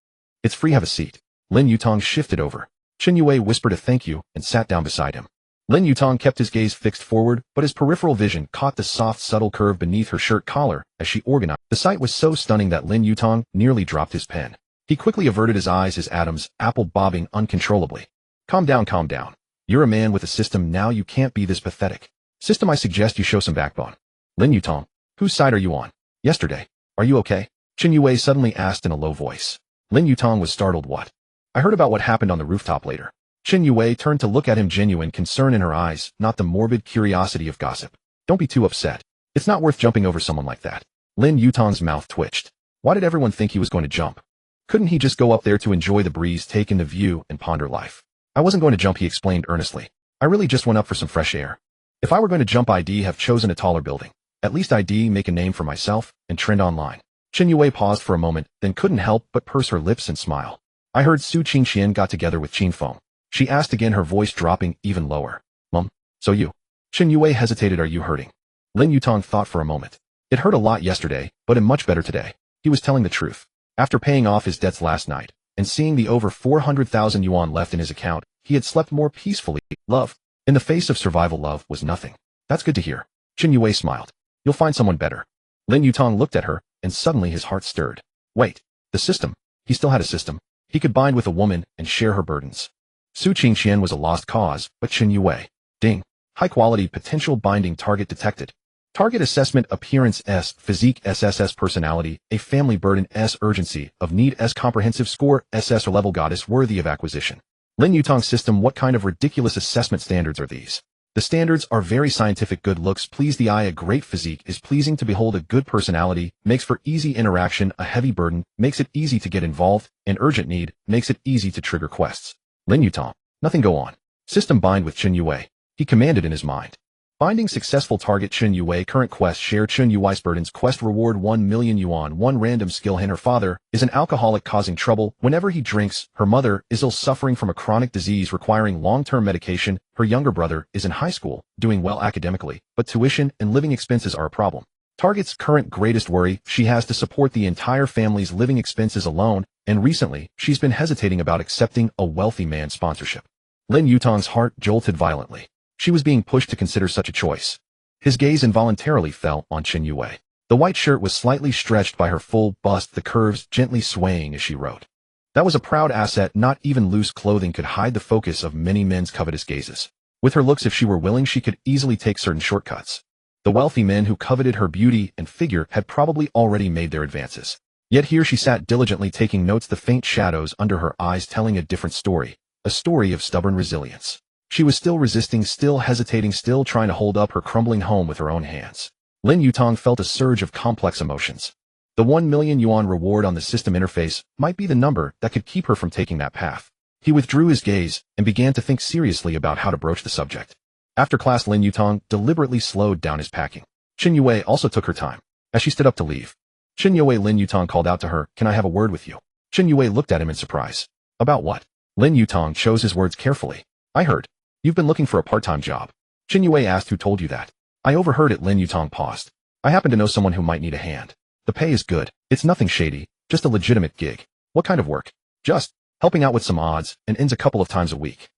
It's free, have a seat. Lin Yutang shifted over. Qin Youwei whispered a thank you and sat down beside him. Lin Yutang kept his gaze fixed forward, but his peripheral vision caught the soft, subtle curve beneath her shirt collar as she organized. The sight was so stunning that Lin Yutang nearly dropped his pen. He quickly averted his eyes, his Adam's apple bobbing uncontrollably. Calm down, calm down. You're a man with a system now, you can't be this pathetic. System, I suggest you show some backbone. Lin Yutang, whose side are you on? Yesterday. Are you okay? Qin Youwei suddenly asked in a low voice. Lin Yutang was startled. What? I heard about what happened on the rooftop later. Qin Youwei turned to look at him, genuine concern in her eyes, not the morbid curiosity of gossip. Don't be too upset. It's not worth jumping over someone like that. Lin Yutang's mouth twitched. Why did everyone think he was going to jump? Couldn't he just go up there to enjoy the breeze, take in the view, and ponder life? I wasn't going to jump, he explained earnestly. I really just went up for some fresh air. If I were going to jump, I'd have chosen a taller building. At least I'd make a name for myself and trend online. Qin Youwei paused for a moment, then couldn't help but purse her lips and smile. I heard Su Qingqian got together with Qin Feng. She asked again, her voice dropping even lower. So you? Qin Youwei hesitated. Are you hurting? Lin Yutang thought for a moment. It hurt a lot yesterday, but I'm much better today. He was telling the truth. After paying off his debts last night, and seeing the over 400,000 yuan left in his account, he had slept more peacefully. Love, in the face of survival, love was nothing. That's good to hear. Qin Youwei smiled. You'll find someone better. Lin Yutang looked at her, and suddenly his heart stirred. Wait, the system. He still had a system. He could bind with a woman and share her burdens. Su Qingqian was a lost cause, but Qin Youwei. Ding. High-quality potential binding target detected. Target assessment appearance S, physique SSS personality, a family burden S urgency, of need S comprehensive score SS or level goddess worthy of acquisition. Lin Yutang system. What kind of ridiculous assessment standards are these? The standards are very scientific. Good looks please the eye, a great physique is pleasing to behold, a good personality makes for easy interaction, a heavy burden makes it easy to get involved, an urgent need makes it easy to trigger quests. Lin Yutang. Nothing go on. System bind with Chen Yue. He commanded in his mind. Binding successful target Chen Yue. Current quest share Chen Yue's burdens. Quest reward 1 million yuan. 1 random skill hint. Her father is an alcoholic causing trouble whenever he drinks. Her mother is ill suffering from a chronic disease requiring long-term medication. Her younger brother is in high school, doing well academically, but tuition and living expenses are a problem. Target's current greatest worry, she has to support the entire family's living expenses alone, and recently, she's been hesitating about accepting a wealthy man's sponsorship. Lin Yutang's heart jolted violently. She was being pushed to consider such a choice. His gaze involuntarily fell on Chen Yue. The white shirt was slightly stretched by her full bust, the curves gently swaying as she wrote. That was a proud asset. Not even loose clothing could hide the focus of many men's covetous gazes. With her looks, if she were willing, she could easily take certain shortcuts. The wealthy men who coveted her beauty and figure had probably already made their advances. Yet here she sat diligently taking notes, the faint shadows under her eyes telling a different story, a story of stubborn resilience. She was still resisting, still hesitating, still trying to hold up her crumbling home with her own hands. Lin Yutang felt a surge of complex emotions. The 1 million yuan reward on the system interface might be the number that could keep her from taking that path. He withdrew his gaze and began to think seriously about how to broach the subject. After class, Lin Yutang deliberately slowed down his packing. Chen Yue also took her time. As she stood up to leave, Chen Yue, Lin Yutang called out to her, "Can I have a word with you?" Chen Yue looked at him in surprise. About what? Lin Yutang chose his words carefully. I heard you've been looking for a part-time job. Chen Yue asked, who told you that? I overheard it. Lin Yutang paused. I happen to know someone who might need a hand. The pay is good. It's nothing shady, just a legitimate gig. What kind of work? Just helping out with some odds and ends a couple of times a week.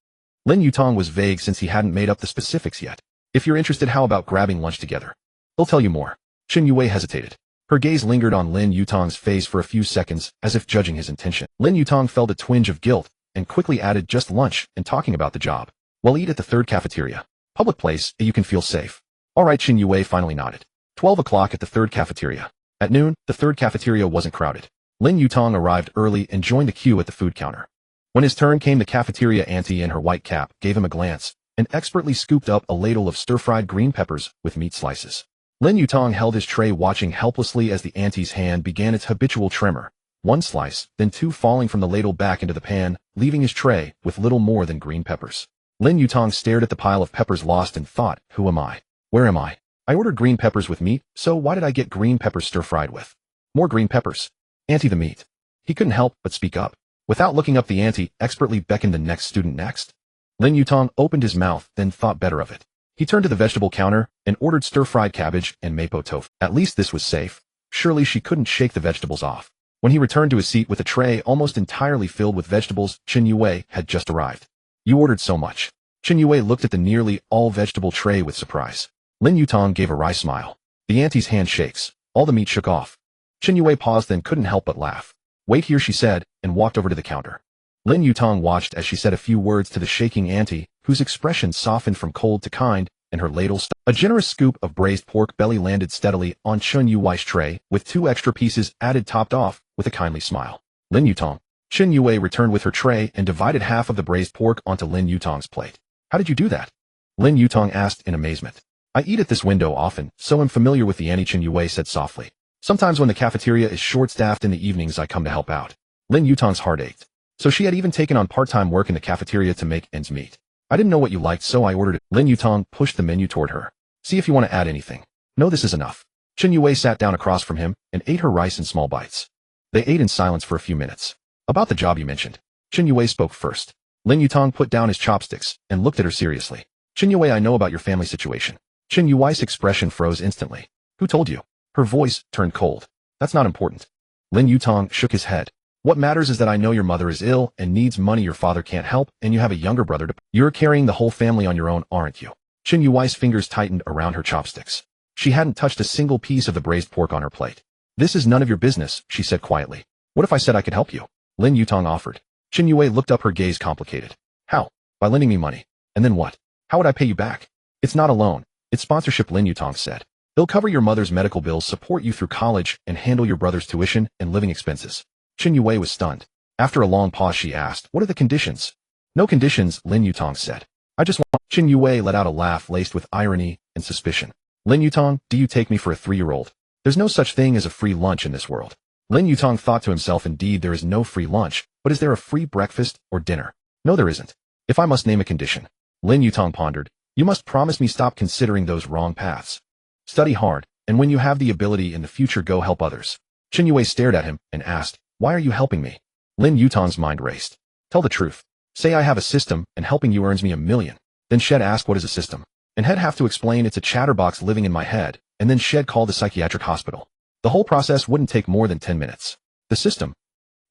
Lin Yutang was vague since he hadn't made up the specifics yet. If you're interested, how about grabbing lunch together? He'll tell you more. Chen Yue hesitated. Her gaze lingered on Lin Yutang's face for a few seconds, as if judging his intention. Lin Yutang felt a twinge of guilt and quickly added, just lunch and talking about the job. We'll eat at the third cafeteria. Public place, you can feel safe. All right, Chen Yue finally nodded. 12 o'clock at the third cafeteria. At noon, the third cafeteria wasn't crowded. Lin Yutang arrived early and joined the queue at the food counter. When his turn came, the cafeteria auntie in her white cap gave him a glance and expertly scooped up a ladle of stir-fried green peppers with meat slices. Lin Yutang held his tray, watching helplessly as the auntie's hand began its habitual tremor. One slice, then two, falling from the ladle back into the pan, leaving his tray with little more than green peppers. Lin Yutang stared at the pile of peppers, lost in thought. Who am I? Where am I? I ordered green peppers with meat, so why did I get green peppers stir-fried with? More green peppers. Auntie, the meat. He couldn't help but speak up. Without looking up, the auntie expertly beckoned the next student next. Lin Yutang opened his mouth, then thought better of it. He turned to the vegetable counter and ordered stir-fried cabbage and mapo tofu. At least this was safe. Surely she couldn't shake the vegetables off. When he returned to his seat with a tray almost entirely filled with vegetables, Chen Yue had just arrived. You ordered so much. Chen Yue looked at the nearly all-vegetable tray with surprise. Lin Yutang gave a wry smile. The auntie's hand shakes. All the meat shook off. Chen Yue paused, then couldn't help but laugh. Wait here, she said, and walked over to the counter. Lin Yutang watched as she said a few words to the shaking auntie, whose expression softened from cold to kind, and her ladle stopped. A generous scoop of braised pork belly landed steadily on Chen Yue's tray, with 2 extra pieces added, topped off with a kindly smile. Lin Yutang. Chen Yue returned with her tray and divided half of the braised pork onto Lin Yutang's plate. How did you do that? Lin Yutang asked in amazement. I eat at this window often, so I'm familiar with the auntie, Chen Yue said softly. Sometimes when the cafeteria is short-staffed in the evenings, I come to help out. Lin Yutang's heart ached. So she had even taken on part-time work in the cafeteria to make ends meet. I didn't know what you liked, so I ordered it. Lin Yutang pushed the menu toward her. See if you want to add anything. No, this is enough. Chen Yue sat down across from him and ate her rice in small bites. They ate in silence for a few minutes. About the job you mentioned. Chen Yue spoke first. Lin Yutang put down his chopsticks and looked at her seriously. Chen Yue, I know about your family situation. Chen Yue's expression froze instantly. Who told you? Her voice turned cold. That's not important. Lin Yutang shook his head. What matters is that I know your mother is ill and needs money, your father can't help, and you have a younger brother to... You're carrying the whole family on your own, aren't you? Chen Yue's fingers tightened around her chopsticks. She hadn't touched a single piece of the braised pork on her plate. This is none of your business, she said quietly. What if I said I could help you? Lin Yutang offered. Chen Yue looked up, her gaze complicated. How? By lending me money. And then what? How would I pay you back? It's not a loan. It's sponsorship, Lin Yutang said. They'll cover your mother's medical bills, support you through college, and handle your brother's tuition and living expenses. Chen Yue was stunned. After a long pause, she asked, what are the conditions? No conditions, Lin Yutang said. I just want— Chen Yue let out a laugh laced with irony and suspicion. Lin Yutang, do you take me for a 3-year-old? There's no such thing as a free lunch in this world. Lin Yutang thought to himself, indeed there is no free lunch, but is there a free breakfast or dinner? No, there isn't. If I must name a condition, Lin Yutang pondered, you must promise me stop considering those wrong paths. Study hard, and when you have the ability in the future, go help others. Chen Yue stared at him and asked, why are you helping me? Lin Yutang's mind raced. Tell the truth. Say I have a system and helping you earns me $1 million. Then Shed asked, what is a system? And Head have to explain it's a chatterbox living in my head, and then Shed called the psychiatric hospital. The whole process wouldn't take more than 10 minutes. The system.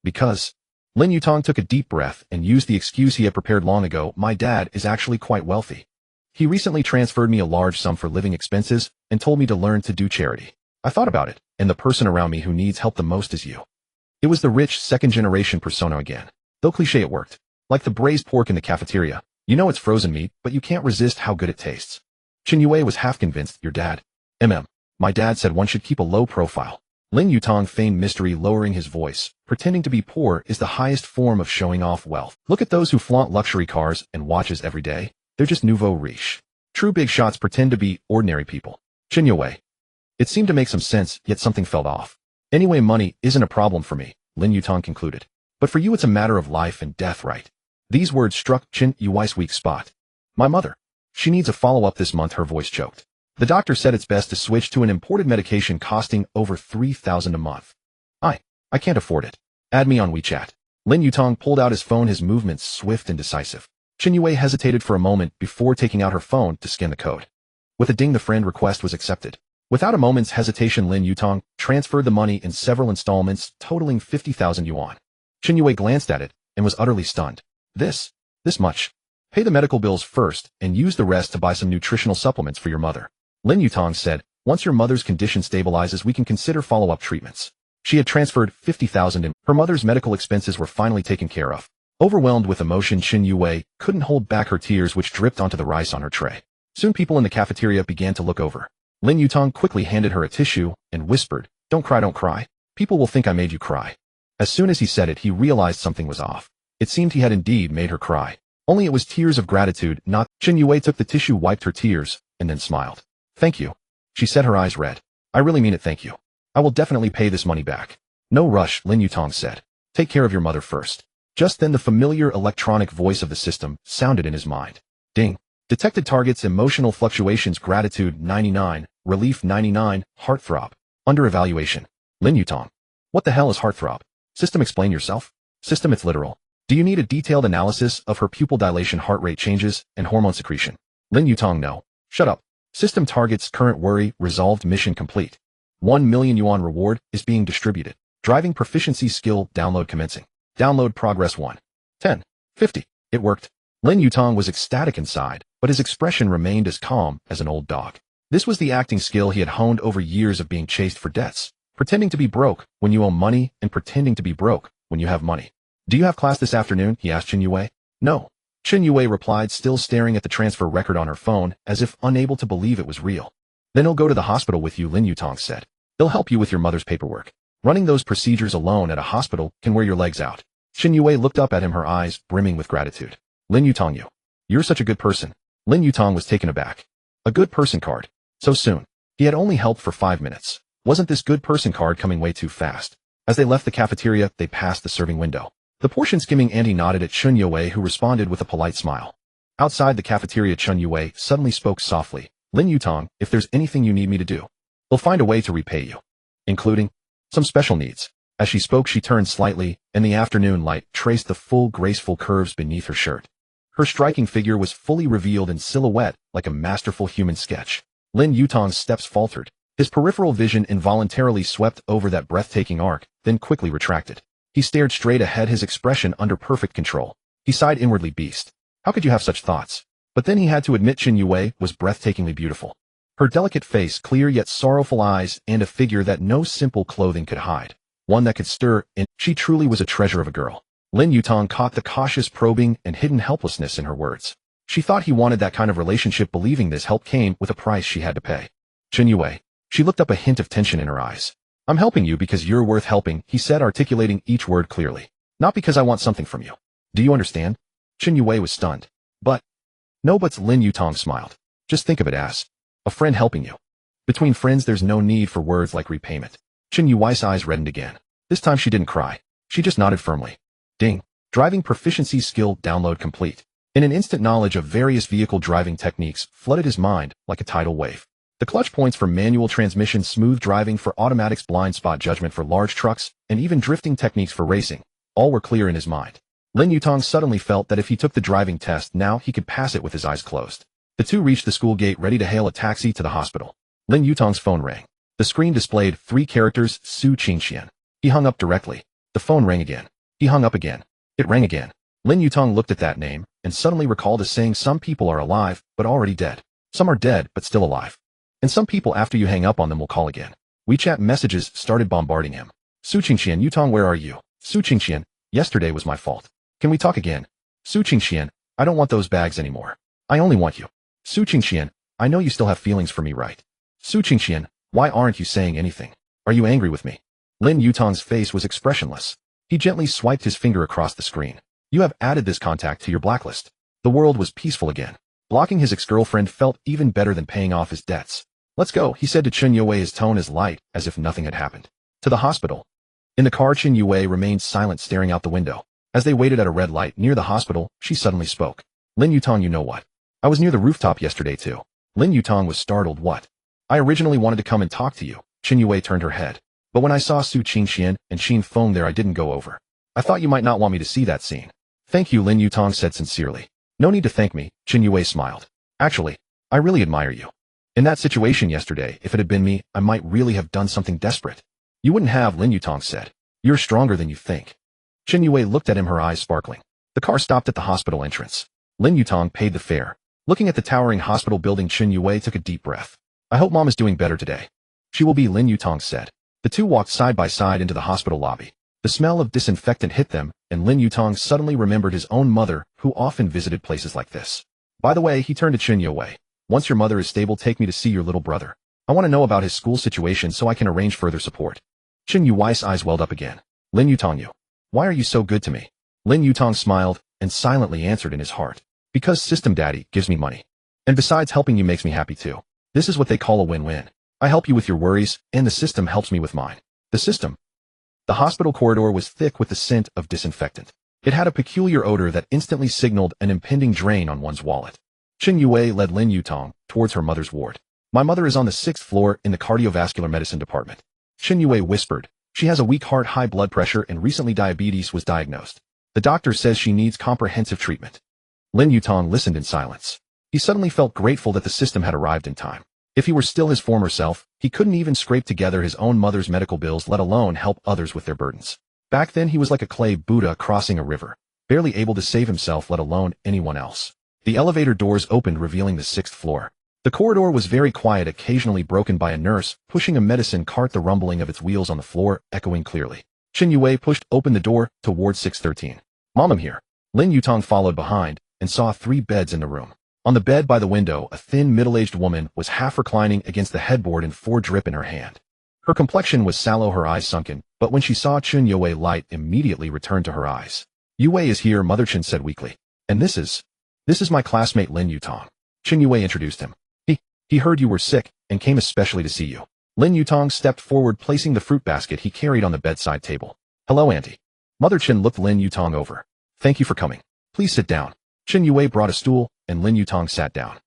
Because Lin Yutang took a deep breath and used the excuse he had prepared long ago, my dad is actually quite wealthy. He recently transferred me a large sum for living expenses and told me to learn to do charity. I thought about it, and the person around me who needs help the most is you. It was the rich second-generation persona again. Though cliché, it worked. Like the braised pork in the cafeteria. You know it's frozen meat, but you can't resist how good it tastes. Chen Yue was half convinced. Your dad? My dad said one should keep a low profile. Lin Yutang feigned mystery, lowering his voice. Pretending to be poor is the highest form of showing off wealth. Look at those who flaunt luxury cars and watches every day. They're just nouveau riche. True big shots pretend to be ordinary people. Chen Yue. It seemed to make some sense, yet something felt off. Anyway, money isn't a problem for me, Lin Yutang concluded. But for you it's a matter of life and death, right? These words struck Chen Yue's weak spot. My mother. She needs a follow-up this month, her voice choked. The doctor said it's best to switch to an imported medication costing over 3,000 a month. I can't afford it. Add me on WeChat. Lin Yutang pulled out his phone, his movements swift and decisive. Chen Yue hesitated for a moment before taking out her phone to scan the code. With a ding, the friend request was accepted. Without a moment's hesitation, Lin Yutang transferred the money in several installments totaling 50,000 yuan. Chen Yue glanced at it and was utterly stunned. This much. Pay the medical bills first and use the rest to buy some nutritional supplements for your mother. Lin Yutang said, once your mother's condition stabilizes, we can consider follow-up treatments. She had transferred 50,000 and her mother's medical expenses were finally taken care of. Overwhelmed with emotion, Chen Yue couldn't hold back her tears, which dripped onto the rice on her tray. Soon people in the cafeteria began to look over. Lin Yutang quickly handed her a tissue and whispered, don't cry, don't cry. People will think I made you cry. As soon as he said it, he realized something was off. It seemed he had indeed made her cry. Only it was tears of gratitude, not— Chen Yue took the tissue, wiped her tears, and then smiled. Thank you. She said, her eyes red. I really mean it, thank you. I will definitely pay this money back. No rush, Lin Yutang said. Take care of your mother first. Just then the familiar electronic voice of the system sounded in his mind. Ding. Detected targets, emotional fluctuations, gratitude 99, relief 99, heartthrob. Under evaluation. Lin Yutang. What the hell is heartthrob? System, explain yourself. System, it's literal. Do you need a detailed analysis of her pupil dilation, heart rate changes, and hormone secretion? Lin Yutang, no. Shut up. System, targets, current worry, resolved, mission complete. 1 million yuan reward is being distributed. Driving proficiency skill, download commencing. Download progress 1. 10. 50. It worked. Lin Yutang was ecstatic inside, but his expression remained as calm as an old dog. This was the acting skill he had honed over years of being chased for debts. Pretending to be broke when you owe money and pretending to be broke when you have money. Do you have class this afternoon? He asked Chen Yue. No. Chen Yue replied, still staring at the transfer record on her phone as if unable to believe it was real. Then he'll go to the hospital with you, Lin Yutang said. He'll help you with your mother's paperwork. Running those procedures alone at a hospital can wear your legs out. Chen Yue looked up at him, her eyes brimming with gratitude. Lin Yutang, you're such a good person. Lin Yutang was taken aback. A good person card. So soon. He had only helped for 5 minutes. Wasn't this good person card coming way too fast? As they left the cafeteria, they passed the serving window. The portion-skimming auntie nodded at Chen Yue, who responded with a polite smile. Outside the cafeteria, Chen Yue suddenly spoke softly. Lin Yutang, if there's anything you need me to do, we'll find a way to repay you. Including some special needs. As she spoke, she turned slightly, and the afternoon light traced the full, graceful curves beneath her shirt. Her striking figure was fully revealed in silhouette like a masterful human sketch. Lin Yutang's steps faltered. His peripheral vision involuntarily swept over that breathtaking arc, then quickly retracted. He stared straight ahead, his expression under perfect control. He sighed inwardly, beast. How could you have such thoughts? But then he had to admit Chen Yue was breathtakingly beautiful. Her delicate face, clear yet sorrowful eyes, and a figure that no simple clothing could hide. One that could stir, and she truly was a treasure of a girl. Lin Yutang caught the cautious, probing, and hidden helplessness in her words. She thought he wanted that kind of relationship, believing this help came with a price she had to pay. Chen Yue. She looked up, a hint of tension in her eyes. I'm helping you because you're worth helping, he said, articulating each word clearly. Not because I want something from you. Do you understand? Chen Yue was stunned. But. No buts. Lin Yutang smiled. Just think of it as a friend helping you. Between friends there's no need for words like repayment. Chen Yue's eyes reddened again. This time she didn't cry. She just nodded firmly. Ding. Driving proficiency skill download complete. In an instant, knowledge of various vehicle driving techniques flooded his mind like a tidal wave. The clutch points for manual transmission, smooth driving for automatics, blind spot judgment for large trucks, and even drifting techniques for racing, all were clear in his mind. Lin Yutang suddenly felt that if he took the driving test now, he could pass it with his eyes closed. The two reached the school gate, ready to hail a taxi to the hospital. Lin Yutang's phone rang. The screen displayed 3 characters, Su Qingqian. He hung up directly. The phone rang again. He hung up again. It rang again. Lin Yutang looked at that name and suddenly recalled a saying: some people are alive, but already dead. Some are dead, but still alive. And some people, after you hang up on them, will call again. WeChat messages started bombarding him. Su Qingqian, Yutang, where are you? Su Qingqian, yesterday was my fault. Can we talk again? Su Qingqian, I don't want those bags anymore. I only want you. Su Qingqian, I know you still have feelings for me, right? Su Qingqian, why aren't you saying anything? Are you angry with me? Lin Yutang's face was expressionless. He gently swiped his finger across the screen. You have added this contact to your blacklist. The world was peaceful again. Blocking his ex-girlfriend felt even better than paying off his debts. Let's go, he said to Chen Yue, his tone as light as if nothing had happened. To the hospital. In the car, Chen Yue remained silent, staring out the window. As they waited at a red light near the hospital, she suddenly spoke. Lin Yutang, you know what? I was near the rooftop yesterday too. Lin Yutang was startled. What? I originally wanted to come and talk to you. Chen Yue turned her head. But when I saw Su Qingqian and Xin Feng there, I didn't go over. I thought you might not want me to see that scene. Thank you, Lin Yutang said sincerely. No need to thank me, Chen Yue smiled. Actually, I really admire you. In that situation yesterday, if it had been me, I might really have done something desperate. You wouldn't have, Lin Yutang said. You're stronger than you think. Chen Yue looked at him, her eyes sparkling. The car stopped at the hospital entrance. Lin Yutang paid the fare. Looking at the towering hospital building, Chen Yue took a deep breath. I hope Mom is doing better today. She will be, Lin Yutang said. The two walked side by side into the hospital lobby. The smell of disinfectant hit them, and Lin Yutang suddenly remembered his own mother, who often visited places like this. By the way, he turned to Chen Yue. Once your mother is stable, take me to see your little brother. I want to know about his school situation so I can arrange further support. Chen Yue's eyes welled up again. Lin Yutang, why are you so good to me? Lin Yutang smiled and silently answered in his heart. Because System Daddy gives me money. And besides, helping you makes me happy too. This is what they call a win-win. I help you with your worries, and the system helps me with mine. The system. The hospital corridor was thick with the scent of disinfectant. It had a peculiar odor that instantly signaled an impending drain on one's wallet. Chen Yue led Lin Yutang towards her mother's ward. My mother is on the 6th floor in the cardiovascular medicine department. Chen Yue whispered. She has a weak heart, high blood pressure, and recently diabetes was diagnosed. The doctor says she needs comprehensive treatment. Lin Yutang listened in silence. He suddenly felt grateful that the system had arrived in time. If he were still his former self, he couldn't even scrape together his own mother's medical bills, let alone help others with their burdens. Back then he was like a clay Buddha crossing a river, barely able to save himself, let alone anyone else. The elevator doors opened, revealing the 6th floor. The corridor was very quiet, occasionally broken by a nurse pushing a medicine cart, the rumbling of its wheels on the floor echoing clearly. Chen Yue pushed open the door toward 613. Mom, I'm here. Lin Yutang followed behind and saw 3 beds in the room. On the bed by the window, a thin, middle-aged woman was half reclining against the headboard, and 4 drip in her hand. Her complexion was sallow, her eyes sunken, but when she saw Chen Yue, light immediately returned to her eyes. Yue is here, Mother Chen said weakly. And this is my classmate Lin Yutang. Chen Yue introduced him. He heard you were sick and came especially to see you. Lin Yutang stepped forward, placing the fruit basket he carried on the bedside table. Hello, Auntie. Mother Chen looked Lin Yutang over. Thank you for coming. Please sit down. Chen Yue brought a stool, and Lin Yutang sat down.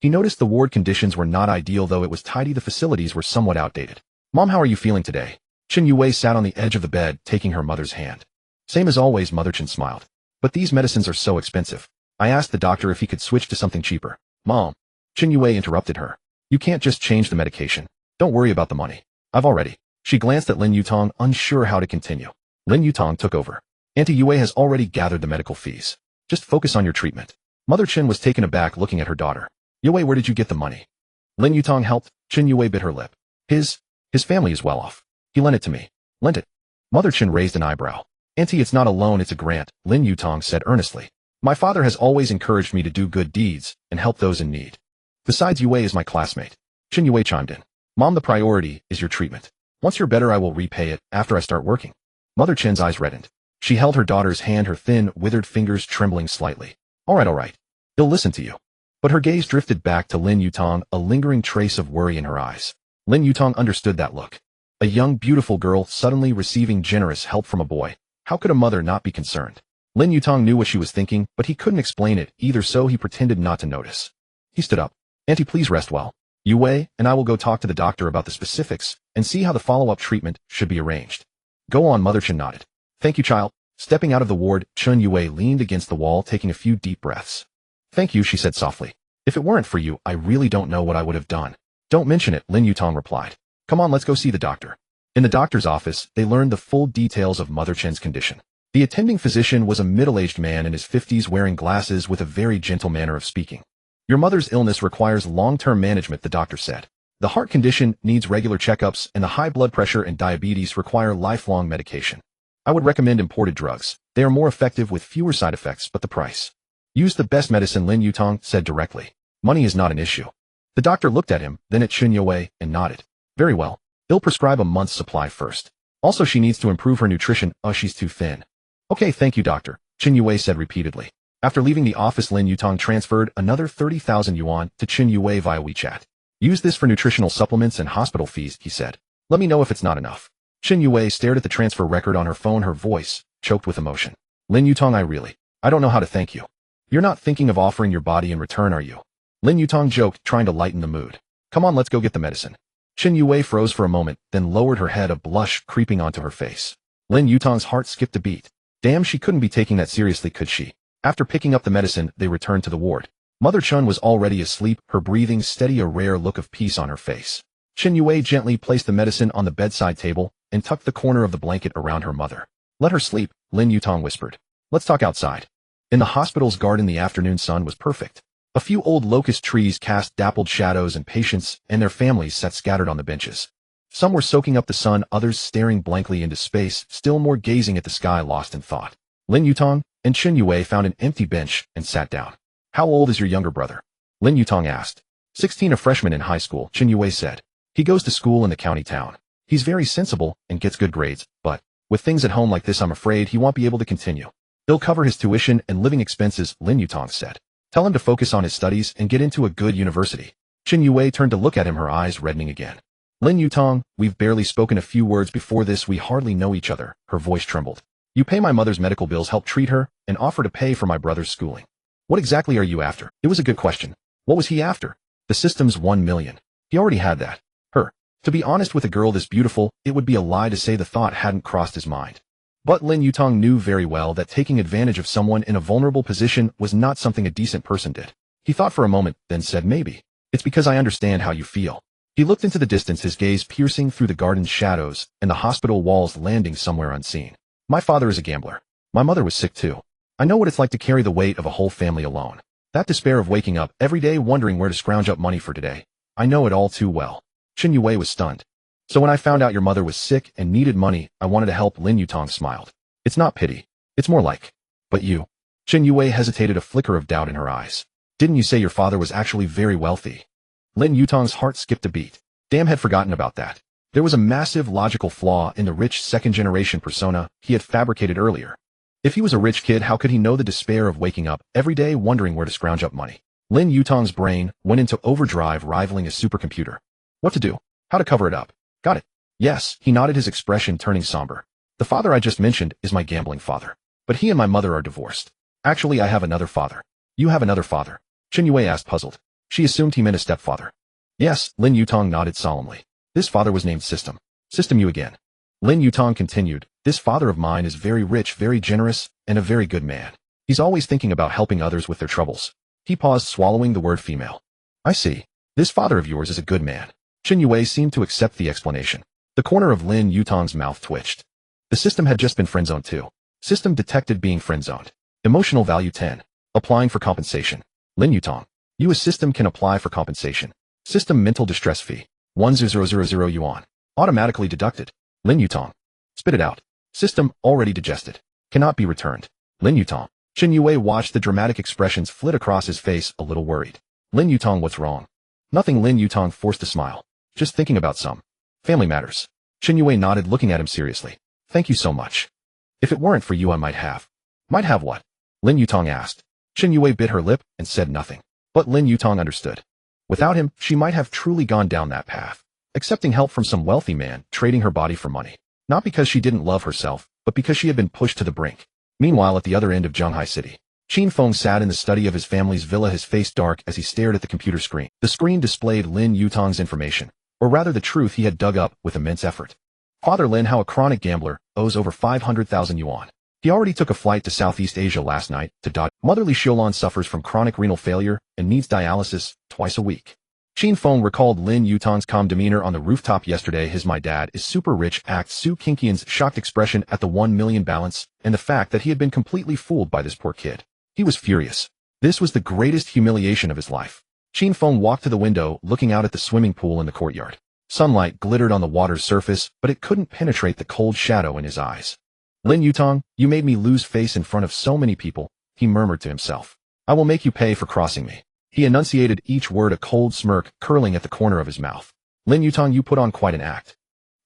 He noticed the ward conditions were not ideal, though it was tidy. The facilities were somewhat outdated. Mom, how are you feeling today? Chen Yue sat on the edge of the bed, taking her mother's hand. Same as always, Mother Chen smiled. But these medicines are so expensive. I asked the doctor if he could switch to something cheaper. Mom. Chen Yue interrupted her. You can't just change the medication. Don't worry about the money. I've already. She glanced at Lin Yutang, unsure how to continue. Lin Yutang took over. Auntie Yue has already gathered the medical fees. Just focus on your treatment. Mother Chen was taken aback, looking at her daughter. Yue, where did you get the money? Lin Yutang helped. Chen Yue bit her lip. His family is well off. He lent it to me. Lent it. Mother Chen raised an eyebrow. Auntie, it's not a loan, it's a grant, Lin Yutang said earnestly. My father has always encouraged me to do good deeds and help those in need. Besides, Yue is my classmate. Qin Yue chimed in. Mom, the priority is your treatment. Once you're better, I will repay it after I start working. Mother Chen's eyes reddened. She held her daughter's hand, her thin, withered fingers trembling slightly. All right. He'll listen to you. But her gaze drifted back to Lin Yutang, a lingering trace of worry in her eyes. Lin Yutang understood that look. A young, beautiful girl suddenly receiving generous help from a boy. How could a mother not be concerned? Lin Yutang knew what she was thinking, but he couldn't explain it either, so he pretended not to notice. He stood up. Auntie, please rest well. Yue and I will go talk to the doctor about the specifics and see how the follow-up treatment should be arranged. Go on, Mother Chen nodded. Thank you, child. Stepping out of the ward, Chen Yue leaned against the wall, taking a few deep breaths. Thank you, she said softly. If it weren't for you, I really don't know what I would have done. Don't mention it, Lin Yutang replied. Come on, let's go see the doctor. In the doctor's office, they learned the full details of Mother Chen's condition. The attending physician was a middle-aged man in his 50s wearing glasses with a very gentle manner of speaking. Your mother's illness requires long-term management, the doctor said. The heart condition needs regular checkups, and the high blood pressure and diabetes require lifelong medication. I would recommend imported drugs. They are more effective with fewer side effects, but the price. Use the best medicine, Lin Yutang said directly. Money is not an issue. The doctor looked at him, then at Qin Yue, and nodded. Very well. He'll prescribe a month's supply first. Also, she needs to improve her nutrition. She's too thin. Okay, thank you, doctor, Qin Yue said repeatedly. After leaving the office, Lin Yutang transferred another 30,000 yuan to Qin Yue via WeChat. Use this for nutritional supplements and hospital fees, he said. Let me know if it's not enough. Qin Yue stared at the transfer record on her phone, her voice choked with emotion. Lin Yutang, I don't know how to thank you. You're not thinking of offering your body in return, are you? Lin Yutang joked, trying to lighten the mood. Come on, let's go get the medicine. Qin Yue froze for a moment, then lowered her head, a blush creeping onto her face. Lin Yutang's heart skipped a beat. Damn, she couldn't be taking that seriously, could she? After picking up the medicine, they returned to the ward. Mother Chen was already asleep, her breathing steady, a rare look of peace on her face. Qin Yue gently placed the medicine on the bedside table and tucked the corner of the blanket around her mother. Let her sleep, Lin Yutang whispered. Let's talk outside. In the hospital's garden, the afternoon sun was perfect. A few old locust trees cast dappled shadows, and patients and their families sat scattered on the benches. Some were soaking up the sun, others staring blankly into space, still more gazing at the sky, lost in thought. Lin Yutang and Qin Yue found an empty bench and sat down. How old is your younger brother? Lin Yutang asked. 16, a freshman in high school, Qin Yue said. He goes to school in the county town. He's very sensible and gets good grades, but with things at home like this, I'm afraid he won't be able to continue. He'll cover his tuition and living expenses, Lin Yutang said. Tell him to focus on his studies and get into a good university. Qin Yue turned to look at him, her eyes reddening again. Lin Yutang, we've barely spoken a few words before this, we hardly know each other, her voice trembled. You pay my mother's medical bills, help treat her, and offer to pay for my brother's schooling. What exactly are you after? It was a good question. What was he after? The system's 1 million. He already had that. Her. To be honest, with a girl this beautiful, it would be a lie to say the thought hadn't crossed his mind. But Lin Yutang knew very well that taking advantage of someone in a vulnerable position was not something a decent person did. He thought for a moment, then said, maybe. It's because I understand how you feel. He looked into the distance, his gaze piercing through the garden's shadows and the hospital walls, landing somewhere unseen. My father is a gambler. My mother was sick too. I know what it's like to carry the weight of a whole family alone. That despair of waking up every day wondering where to scrounge up money for today. I know it all too well. Qin Yue was stunned. So when I found out your mother was sick and needed money, I wanted to help. Lin Yutang smiled. It's not pity. It's more like. But you. Qin Yue hesitated, a flicker of doubt in her eyes. Didn't you say your father was actually very wealthy? Lin Yutang's heart skipped a beat. Damn, had forgotten about that. There was a massive logical flaw in the rich second-generation persona he had fabricated earlier. If he was a rich kid, how could he know the despair of waking up every day wondering where to scrounge up money? Lin Yutang's brain went into overdrive, rivaling a supercomputer. What to do? How to cover it up? Got it. Yes, he nodded, his expression turning somber. The father I just mentioned is my gambling father. But he and my mother are divorced. Actually, I have another father. You have another father? Qin Yue asked, puzzled. She assumed he meant a stepfather. Yes, Lin Yutang nodded solemnly. This father was named System. System you again. Lin Yutang continued, this father of mine is very rich, very generous, and a very good man. He's always thinking about helping others with their troubles. He paused, swallowing the word female. I see. This father of yours is a good man. Qin Yue seemed to accept the explanation. The corner of Lin Yutang's mouth twitched. The System had just been friend-zoned too. System detected being friend-zoned. Emotional value 10. Applying for compensation. Lin Yutang. You as System can apply for compensation. System mental distress fee. 10,000 yuan. Automatically deducted. Lin Yutang. Spit it out. System already digested. Cannot be returned. Lin Yutang. Chen Yue watched the dramatic expressions flit across his face, a little worried. Lin Yutang, what's wrong? Nothing. Lin Yutang forced a smile. Just thinking about some family matters. Chen Yue nodded, looking at him seriously. Thank you so much. If it weren't for you, I might have. Might have what? Lin Yutang asked. Chen Yue bit her lip and said nothing. But Lin Yutang understood. Without him, she might have truly gone down that path, accepting help from some wealthy man, trading her body for money. Not because she didn't love herself, but because she had been pushed to the brink. Meanwhile, at the other end of Zhenghai City, Qin Feng sat in the study of his family's villa, his face dark as he stared at the computer screen. The screen displayed Lin Yutang's information, or rather the truth he had dug up with immense effort. Father Lin Hao, a chronic gambler, owes over 500,000 yuan. He already took a flight to Southeast Asia last night to dot. Motherly Xiulan suffers from chronic renal failure and needs dialysis twice a week. Qin Feng recalled Lin Yutang's calm demeanor on the rooftop yesterday. His "my dad is super rich" act, Su Qingqian's shocked expression at the 1 million balance, and the fact that he had been completely fooled by this poor kid. He was furious. This was the greatest humiliation of his life. Qin Feng walked to the window, looking out at the swimming pool in the courtyard. Sunlight glittered on the water's surface, but it couldn't penetrate the cold shadow in his eyes. Lin Yutang, you made me lose face in front of so many people, he murmured to himself. I will make you pay for crossing me. He enunciated each word, a cold smirk curling at the corner of his mouth. Lin Yutang, you put on quite an act.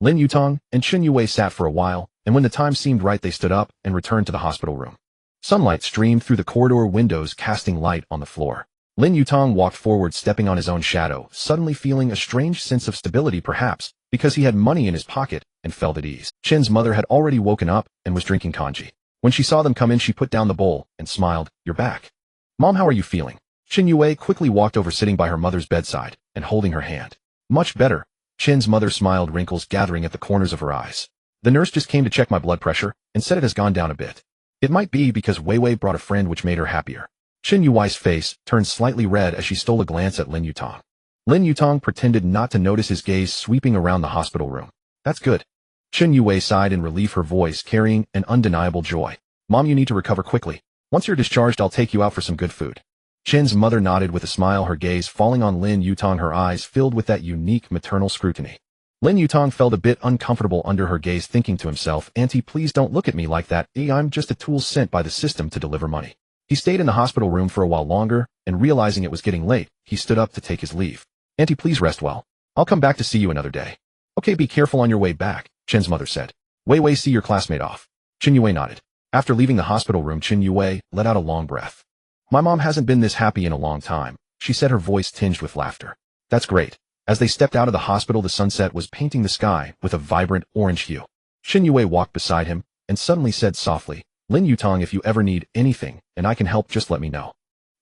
Lin Yutang and Chen Yue sat for a while, and when the time seemed right they stood up and returned to the hospital room. Sunlight streamed through the corridor windows, casting light on the floor. Lin Yutang walked forward, stepping on his own shadow, suddenly feeling a strange sense of stability, perhaps because he had money in his pocket and felt at ease. Chen's mother had already woken up and was drinking congee. When she saw them come in, she put down the bowl and smiled. You're back. Mom, how are you feeling? Chen Yue quickly walked over, sitting by her mother's bedside and holding her hand. Much better. Chen's mother smiled, wrinkles gathering at the corners of her eyes. The nurse just came to check my blood pressure and said it has gone down a bit. It might be because Weiwei brought a friend, which made her happier. Chen Yue's face turned slightly red as she stole a glance at Lin Yutang. Lin Yutang pretended not to notice his gaze sweeping around the hospital room. That's good. Chen Yue sighed in relief, her voice carrying an undeniable joy. Mom, you need to recover quickly. Once you're discharged, I'll take you out for some good food. Chen's mother nodded with a smile, her gaze falling on Lin Yutang, her eyes filled with that unique maternal scrutiny. Lin Yutang felt a bit uncomfortable under her gaze, thinking to himself, Auntie, please don't look at me like that. I'm just a tool sent by the system to deliver money. He stayed in the hospital room for a while longer, and realizing it was getting late, he stood up to take his leave. Auntie, please rest well. I'll come back to see you another day. Okay, be careful on your way back, Chen's mother said. Weiwei, see your classmate off. Chen Yue nodded. After leaving the hospital room, Chen Yue let out a long breath. My mom hasn't been this happy in a long time, she said, her voice tinged with laughter. That's great. As they stepped out of the hospital, the sunset was painting the sky with a vibrant orange hue. Chen Yue walked beside him and suddenly said softly, Lin Yutang, if you ever need anything and I can help, just let me know.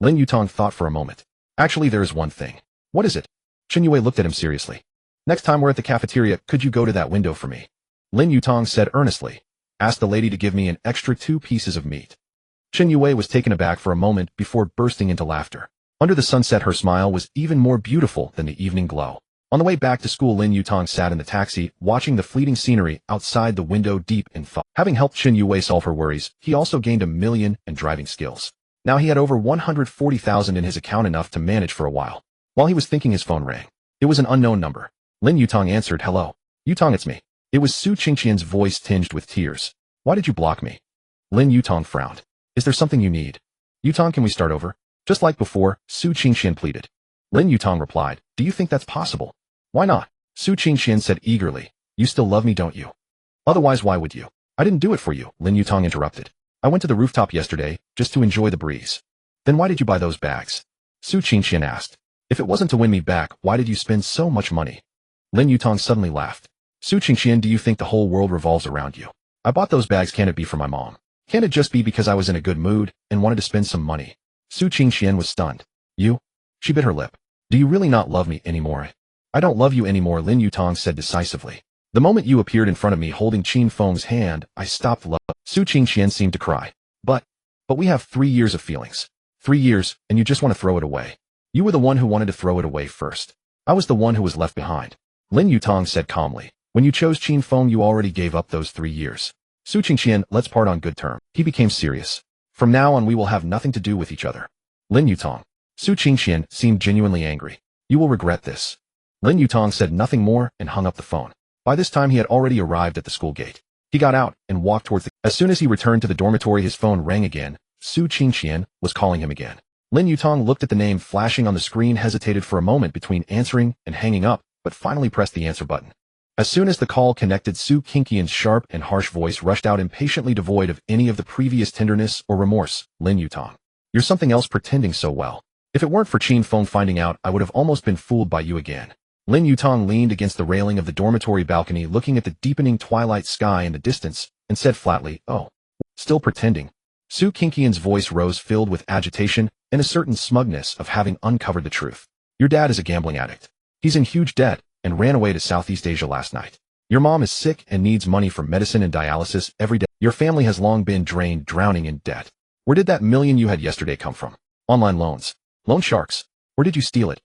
Lin Yutang thought for a moment. Actually, there is one thing. What is it? Chen Yue looked at him seriously. Next time we're at the cafeteria, could you go to that window for me? Lin Yutang said earnestly. Ask the lady to give me an extra 2 pieces of meat. Chen Yue was taken aback for a moment before bursting into laughter. Under the sunset, her smile was even more beautiful than the evening glow. On the way back to school, Lin Yutang sat in the taxi, watching the fleeting scenery outside the window, deep in thought. Having helped Chen Yue solve her worries, he also gained 1 million in driving skills. Now he had over 140,000 in his account, enough to manage for a while. While he was thinking, his phone rang. It was an unknown number. Lin Yutang answered. Hello. Yutang, it's me. It was Su Qingqian's voice, tinged with tears. Why did you block me? Lin Yutang frowned. Is there something you need? Yutang, can we start over? Just like before, Su Qingqian pleaded. Lin Yutang replied. Do you think that's possible? Why not? Su Qingqian said eagerly. You still love me, don't you? Otherwise, why would you? I didn't do it for you, Lin Yutang interrupted. I went to the rooftop yesterday, just to enjoy the breeze. Then why did you buy those bags? Su Qingqian asked. If it wasn't to win me back, why did you spend so much money? Lin Yutang suddenly laughed. Su Qingqian, do you think the whole world revolves around you? I bought those bags, can it be for my mom? Can it just be because I was in a good mood and wanted to spend some money? Su Qingqian was stunned. You? She bit her lip. Do you really not love me anymore? I don't love you anymore, Lin Yutang said decisively. The moment you appeared in front of me holding Qin Feng's hand, I stopped love. Su Qingqian seemed to cry. But we have 3 years of feelings. 3 years, and you just want to throw it away. You were the one who wanted to throw it away first. I was the one who was left behind. Lin Yutang said calmly. When you chose Qin Feng, you already gave up those 3 years. Su Qingqian, let's part on good terms. He became serious. From now on, we will have nothing to do with each other. Lin Yutang. Su Qingqian seemed genuinely angry. You will regret this. Lin Yutang said nothing more and hung up the phone. By this time, he had already arrived at the school gate. He got out and walked towards the... As soon as he returned to the dormitory, his phone rang again. Su Qingqian was calling him again. Lin Yutang looked at the name flashing on the screen, hesitated for a moment between answering and hanging up, but finally pressed the answer button. As soon as the call connected, Su Qingqian's sharp and harsh voice rushed out, impatiently devoid of any of the previous tenderness or remorse. Lin Yutang, you're something else, pretending so well. If it weren't for Qin Feng finding out, I would have almost been fooled by you again. Lin Yutang leaned against the railing of the dormitory balcony, looking at the deepening twilight sky in the distance, and said flatly, "Oh, still pretending." Su Qingqian's voice rose, filled with agitation and a certain smugness of having uncovered the truth. Your dad is a gambling addict. He's in huge debt and ran away to Southeast Asia last night. Your mom is sick and needs money for medicine and dialysis every day. Your family has long been drained, drowning in debt. Where did that million you had yesterday come from? Online loans? Loan sharks? Or did you steal it?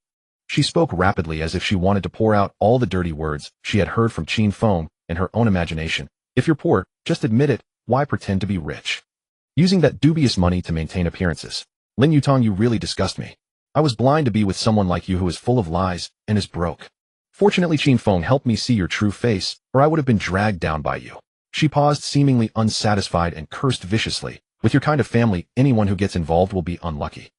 She spoke rapidly, as if she wanted to pour out all the dirty words she had heard from Qin Feng in her own imagination. If you're poor, just admit it. Why pretend to be rich? Using that dubious money to maintain appearances. Lin Yutang, you really disgust me. I was blind to be with someone like you who is full of lies and is broke. Fortunately, Qin Feng helped me see your true face, or I would have been dragged down by you. She paused, seemingly unsatisfied, and cursed viciously. With your kind of family, anyone who gets involved will be unlucky.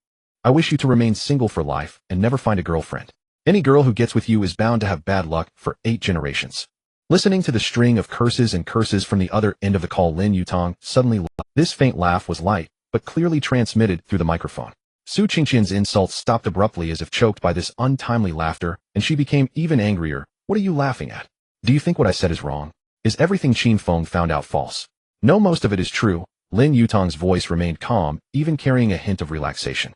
I wish you to remain single for life and never find a girlfriend. Any girl who gets with you is bound to have bad luck for 8 generations. Listening to the string of curses and curses from the other end of the call, Lin Yutang suddenly laughed. This faint laugh was light, but clearly transmitted through the microphone. Su Qingqian's insults stopped abruptly, as if choked by this untimely laughter, and she became even angrier. What are you laughing at? Do you think what I said is wrong? Is everything Qin Feng found out false? No, most of it is true. Lin Yutang's voice remained calm, even carrying a hint of relaxation.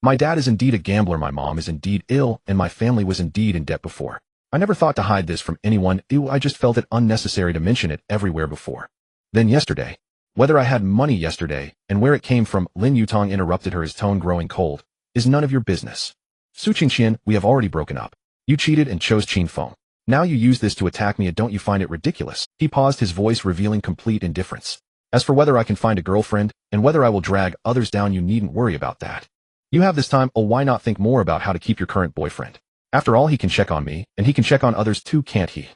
My dad is indeed a gambler, my mom is indeed ill, and my family was indeed in debt before. I never thought to hide this from anyone. I just felt it unnecessary to mention it everywhere before. Then yesterday, whether I had money yesterday, and where it came from, Lin Yutang interrupted her, his tone growing cold, is none of your business. Su Qingqian, we have already broken up. You cheated and chose Qin Feng. Now you use this to attack me, and don't you find it ridiculous? He paused, his voice revealing complete indifference. As for whether I can find a girlfriend, and whether I will drag others down, you needn't worry about that. You have this time. Oh, why not think more about how to keep your current boyfriend? After all, he can check on me, and he can check on others too, can't he?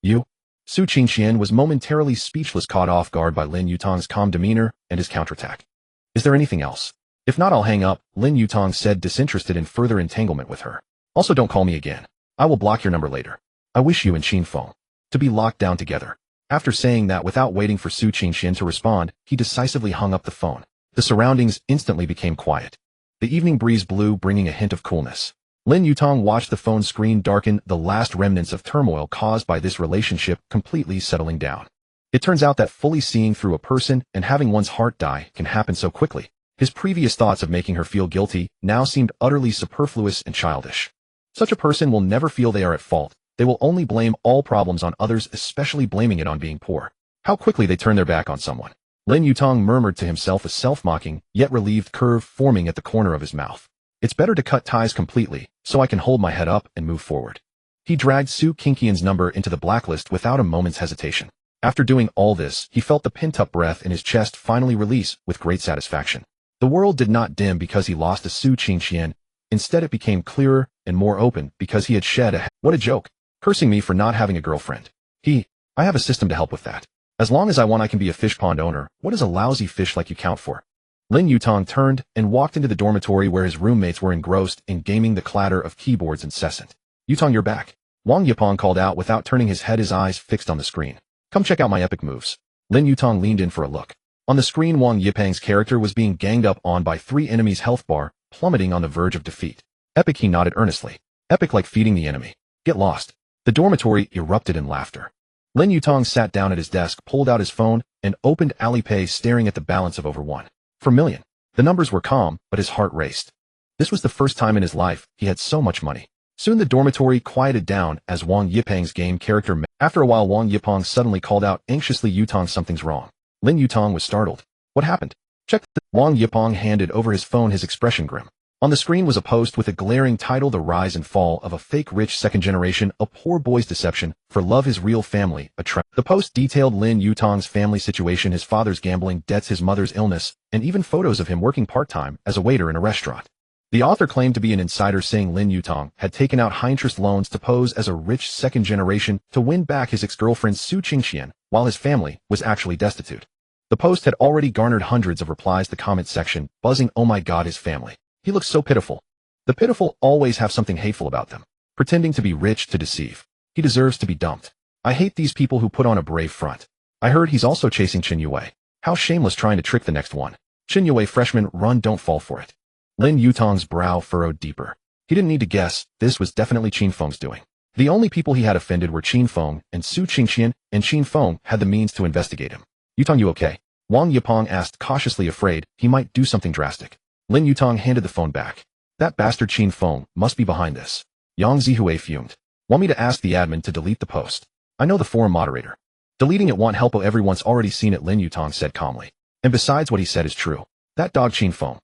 You? Su Qingqian was momentarily speechless, caught off guard by Lin Yutang's calm demeanor and his counterattack. Is there anything else? If not, I'll hang up, Lin Yutang said, disinterested in further entanglement with her. Also, don't call me again. I will block your number later. I wish you and Qin Feng to be locked down together. After saying that, without waiting for Su Qingqian to respond, he decisively hung up the phone. The surroundings instantly became quiet. The evening breeze blew, bringing a hint of coolness. Lin Yutang watched the phone screen darken, the last remnants of turmoil caused by this relationship completely settling down. It turns out that fully seeing through a person and having one's heart die can happen so quickly. His previous thoughts of making her feel guilty now seemed utterly superfluous and childish. Such a person will never feel they are at fault. They will only blame all problems on others, especially blaming it on being poor. How quickly they turn their back on someone. Lin Yutang murmured to himself, a self-mocking, yet relieved curve forming at the corner of his mouth. It's better to cut ties completely, so I can hold my head up and move forward. He dragged Su Qingqian's number into the blacklist without a moment's hesitation. After doing all this, he felt the pent-up breath in his chest finally release with great satisfaction. The world did not dim because he lost to Su Qingqian. Instead, it became clearer and more open because he had shed a... What a joke! Cursing me for not having a girlfriend. I have a system to help with that. As long as I want, I can be a fish pond owner. What does a lousy fish like you count for? Lin Yutang turned and walked into the dormitory where his roommates were engrossed in gaming, the clatter of keyboards incessant. Yutang, you're back. Wang Yipeng called out without turning his head, his eyes fixed on the screen. Come check out my epic moves. Lin Yutang leaned in for a look. On the screen, Wang Yipeng's character was being ganged up on by 3 enemies, health bar plummeting on the verge of defeat. Epic, he nodded earnestly. Epic like feeding the enemy. Get lost. The dormitory erupted in laughter. Lin Yutang sat down at his desk, pulled out his phone, and opened Alipay, staring at the balance of over 1,000,000. The numbers were calm, but his heart raced. This was the first time in his life he had so much money. Soon the dormitory quieted down as Wang Yipeng's game character. After a while, Wang Yipeng suddenly called out anxiously, Yutang, something's wrong. Lin Yutang was startled. What happened? Check. Wang Yipeng handed over his phone, his expression grim. On the screen was a post with a glaring title: The Rise and Fall of a Fake Rich Second Generation, a Poor Boy's Deception for Love, His Real Family, a Trap. The post detailed Lin Yutang's family situation, his father's gambling debts, his mother's illness, and even photos of him working part-time as a waiter in a restaurant. The author claimed to be an insider, saying Lin Yutang had taken out high-interest loans to pose as a rich second generation to win back his ex-girlfriend Su Qingqian, while his family was actually destitute. The post had already garnered hundreds of replies. The comment section, buzzing, "Oh my god, his family. He looks so pitiful." The pitiful always have something hateful about them, pretending to be rich to deceive. He deserves to be dumped. I hate these people who put on a brave front. I heard he's also chasing Qin Yue. How shameless, trying to trick the next one. Qin Yue, freshman, run, don't fall for it. Lin Yutang's brow furrowed deeper. He didn't need to guess, this was definitely Qin Feng's doing. The only people he had offended were Qin Feng and Su Qingqian, and Qin Feng had the means to investigate him. "Yutang, you okay?" Wang Yipeng asked, cautiously, afraid he might do something drastic. Lin Yutang handed the phone back. "That bastard Qin Feng must be behind this." Yang Zihue fumed. "Want me to ask the admin to delete the post? I know the forum moderator." "Deleting it won't help, everyone's already seen it," Lin Yutang said calmly. "And besides, what he said is true. That dog Qin Feng."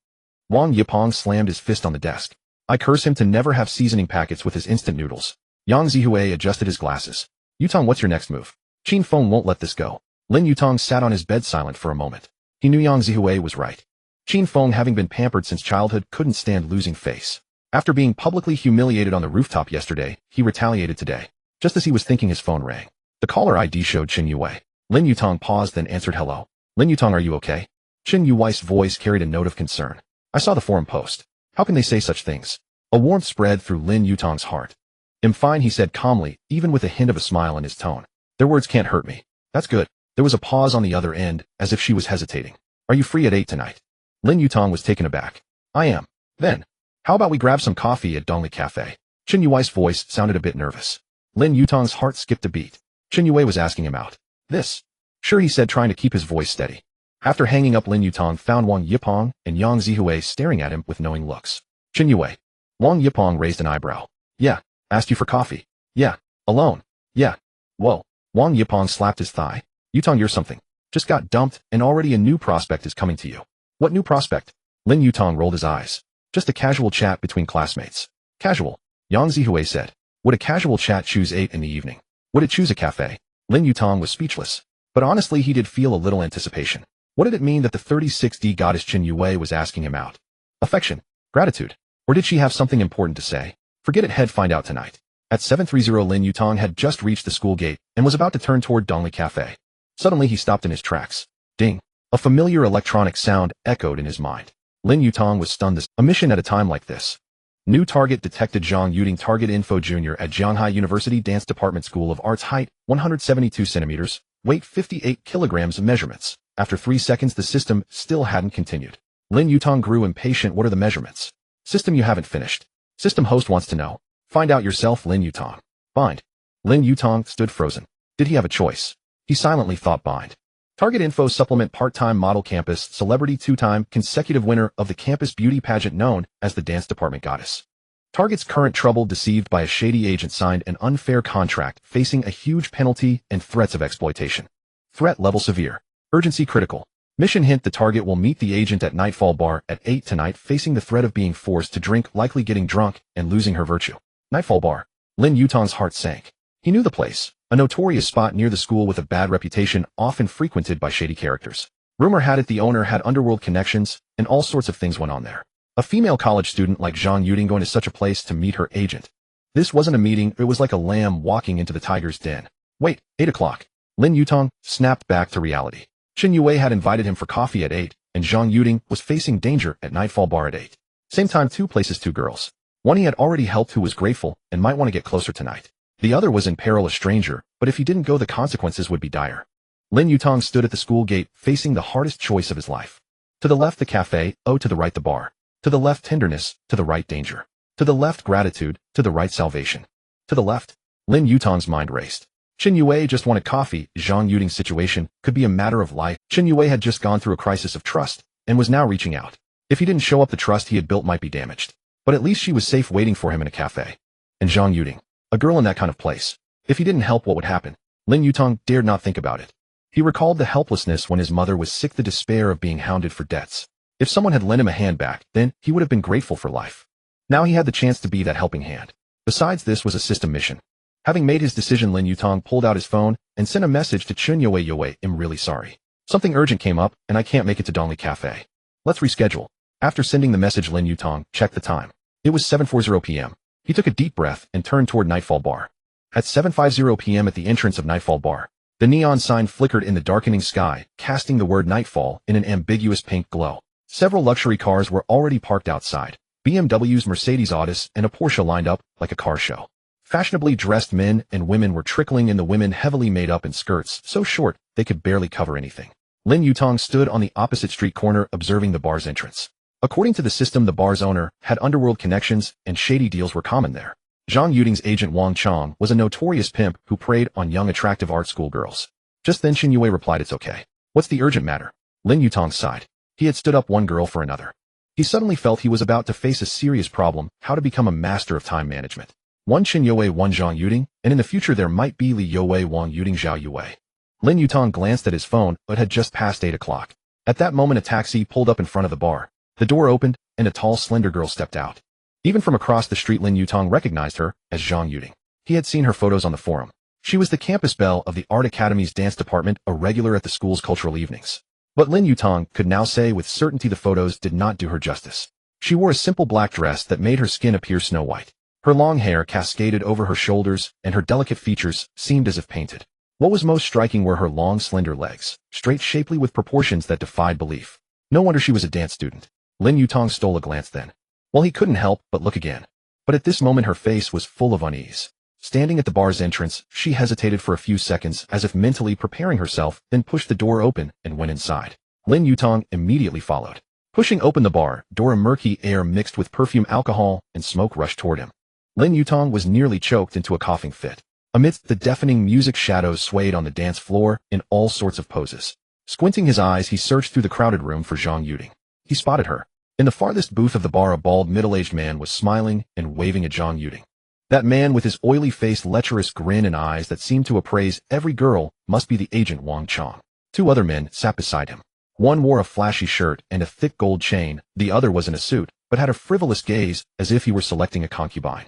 Wang Yipeng slammed his fist on the desk. "I curse him to never have seasoning packets with his instant noodles." Yang Zihue adjusted his glasses. "Yutang, what's your next move? Qin Feng won't let this go." Lin Yutang sat on his bed silent for a moment. He knew Yang Zihue was right. Qin Feng, having been pampered since childhood, couldn't stand losing face. After being publicly humiliated on the rooftop yesterday, he retaliated today. Just as he was thinking, his phone rang. The caller ID showed Qin Yue. Lin Yutang paused, then answered, "Hello. Lin Yutang, are you okay?" Qin Yue's voice carried a note of concern. "I saw the forum post. How can they say such things?" A warmth spread through Lin Yutang's heart. "I'm fine," he said calmly, even with a hint of a smile in his tone. "Their words can't hurt me." "That's good." There was a pause on the other end, as if she was hesitating. "Are you free at 8 tonight?" Lin Yutang was taken aback. "I am." "Then, how about we grab some coffee at Dongli Cafe?" Qin Yue's voice sounded a bit nervous. Lin Yutang's heart skipped a beat. Qin Yue was asking him out. "This?" "Sure," he said, trying to keep his voice steady. After hanging up, Lin Yutang found Wang Yipeng and Yang Zihue staring at him with knowing looks. "Qin Yue." Wang Yipeng raised an eyebrow. "Yeah. Asked you for coffee." "Yeah. Alone." "Yeah." "Whoa." Wang Yipeng slapped his thigh. "Yutang, you're something. Just got dumped, and already a new prospect is coming to you." "What new prospect?" Lin Yutang rolled his eyes. "Just a casual chat between classmates." "Casual?" Yang Zihue said. "Would a casual chat choose 8 in the evening? Would it choose a cafe?" Lin Yutang was speechless. But honestly, he did feel a little anticipation. What did it mean that the 36D goddess Qin Yue was asking him out? Affection? Gratitude? Or did she have something important to say? Forget it, head, find out tonight. At 7:30, Lin Yutang had just reached the school gate and was about to turn toward Dongli Cafe. Suddenly, he stopped in his tracks. Ding! A familiar electronic sound echoed in his mind. Lin Yutang was stunned. A mission at a time like this. New target detected. Zhang Yuding, target info, junior at Jianghai University Dance Department School of Arts, height 172 centimeters, weight 58 kilograms, measurements. After 3 seconds, the system still hadn't continued. Lin Yutang grew impatient. "What are the measurements?" "System, you haven't finished." "System host wants to know." "Find out yourself, Lin Yutang." "Bind." Lin Yutang stood frozen. Did he have a choice? He silently thought. Bind. Target info supplement, part-time model, campus celebrity, 2-time consecutive winner of the campus beauty pageant known as the Dance Department Goddess. Target's current trouble, deceived by a shady agent, signed an unfair contract, facing a huge penalty and threats of exploitation. Threat level severe. Urgency critical. Mission hint: the target will meet the agent at Nightfall Bar at 8 tonight, facing the threat of being forced to drink, likely getting drunk and losing her virtue. Nightfall Bar. Lin Yutang's heart sank. He knew the place. A notorious spot near the school with a bad reputation, often frequented by shady characters. Rumor had it the owner had underworld connections, and all sorts of things went on there. A female college student like Zhang Yuding going to such a place to meet her agent. This wasn't a meeting, it was like a lamb walking into the tiger's den. Wait, 8 o'clock. Lin Yutang snapped back to reality. Qin Yue had invited him for coffee at 8, and Zhang Yuding was facing danger at Nightfall Bar at 8. Same time, 2 places, 2 girls. One he had already helped, who was grateful and might want to get closer tonight. The other was in peril, a stranger, but if he didn't go, the consequences would be dire. Lin Yutang stood at the school gate, facing the hardest choice of his life. To the left, the cafe. Oh, to the right, the bar. To the left, tenderness. To the right, danger. To the left, gratitude. To the right, salvation. To the left. Lin Yutang's mind raced. Qin Yue just wanted coffee. Zhang Yuding's situation could be a matter of life. Qin Yue had just gone through a crisis of trust and was now reaching out. If he didn't show up, the trust he had built might be damaged. But at least she was safe, waiting for him in a cafe. And Zhang Yuding, a girl in that kind of place. If he didn't help, what would happen? Lin Yutang dared not think about it. He recalled the helplessness when his mother was sick, the despair of being hounded for debts. If someone had lent him a hand back, then he would have been grateful for life. Now he had the chance to be that helping hand. Besides, this was a system mission. Having made his decision, Lin Yutang pulled out his phone and sent a message to Qin Yue. Yue, I'm really sorry. Something urgent came up, and I can't make it to Dongli Cafe. Let's reschedule. After sending the message, Lin Yutang checked the time. It was 7:40 p.m. He took a deep breath and turned toward Nightfall Bar. At 7:50 p.m. at the entrance of Nightfall Bar, The neon sign flickered in the darkening sky, casting the word nightfall in an ambiguous pink glow. Several luxury cars were already parked outside. BMWs, Mercedes Audis, and a Porsche lined up like a car show. Fashionably dressed men and women were trickling in, the women heavily made up in skirts so short they could barely cover anything. Lin Yutang stood on the opposite street corner observing the bar's entrance. According to the system, the bar's owner had underworld connections and shady deals were common there. Zhang Yutang's agent Wang Chong was a notorious pimp who preyed on young attractive art school girls. Just then Xin Yue replied, "It's okay. What's the urgent matter?" Lin Yutang sighed. He had stood up one girl for another. He suddenly felt he was about to face a serious problem: how to become a master of time management. One Xin Yue, one Zhang Yutang, and in the future there might be Li Yue, Wang Yutang, Zhao Yue. Lin Yutang glanced at his phone, but had just passed 8 o'clock. At that moment a taxi pulled up in front of the bar. The door opened, and a tall, slender girl stepped out. Even from across the street Lin Yutang recognized her as Zhang Yutang. He had seen her photos on the forum. She was the campus belle of the Art Academy's dance department, a regular at the school's cultural evenings. But Lin Yutang could now say with certainty the photos did not do her justice. She wore a simple black dress that made her skin appear snow white. Her long hair cascaded over her shoulders, and her delicate features seemed as if painted. What was most striking were her long, slender legs, straight, shapely, with proportions that defied belief. No wonder she was a dance student. Lin Yutang stole a glance then. Well, he couldn't help but look again. But at this moment her face was full of unease. Standing at the bar's entrance, she hesitated for a few seconds as if mentally preparing herself, then pushed the door open and went inside. Lin Yutang immediately followed. Pushing open the bar door, a murky air mixed with perfume, alcohol, and smoke rushed toward him. Lin Yutang was nearly choked into a coughing fit. Amidst the deafening music, shadows swayed on the dance floor in all sorts of poses. Squinting his eyes, he searched through the crowded room for Zhang Yutang. He spotted her. In the farthest booth of the bar, a bald, middle-aged man was smiling and waving at Zhang Yutang. That man, with his oily face, lecherous grin, and eyes that seemed to appraise every girl, must be the agent Wang Chong. 2 other men sat beside him. One wore a flashy shirt and a thick gold chain, the other was in a suit, but had a frivolous gaze as if he were selecting a concubine.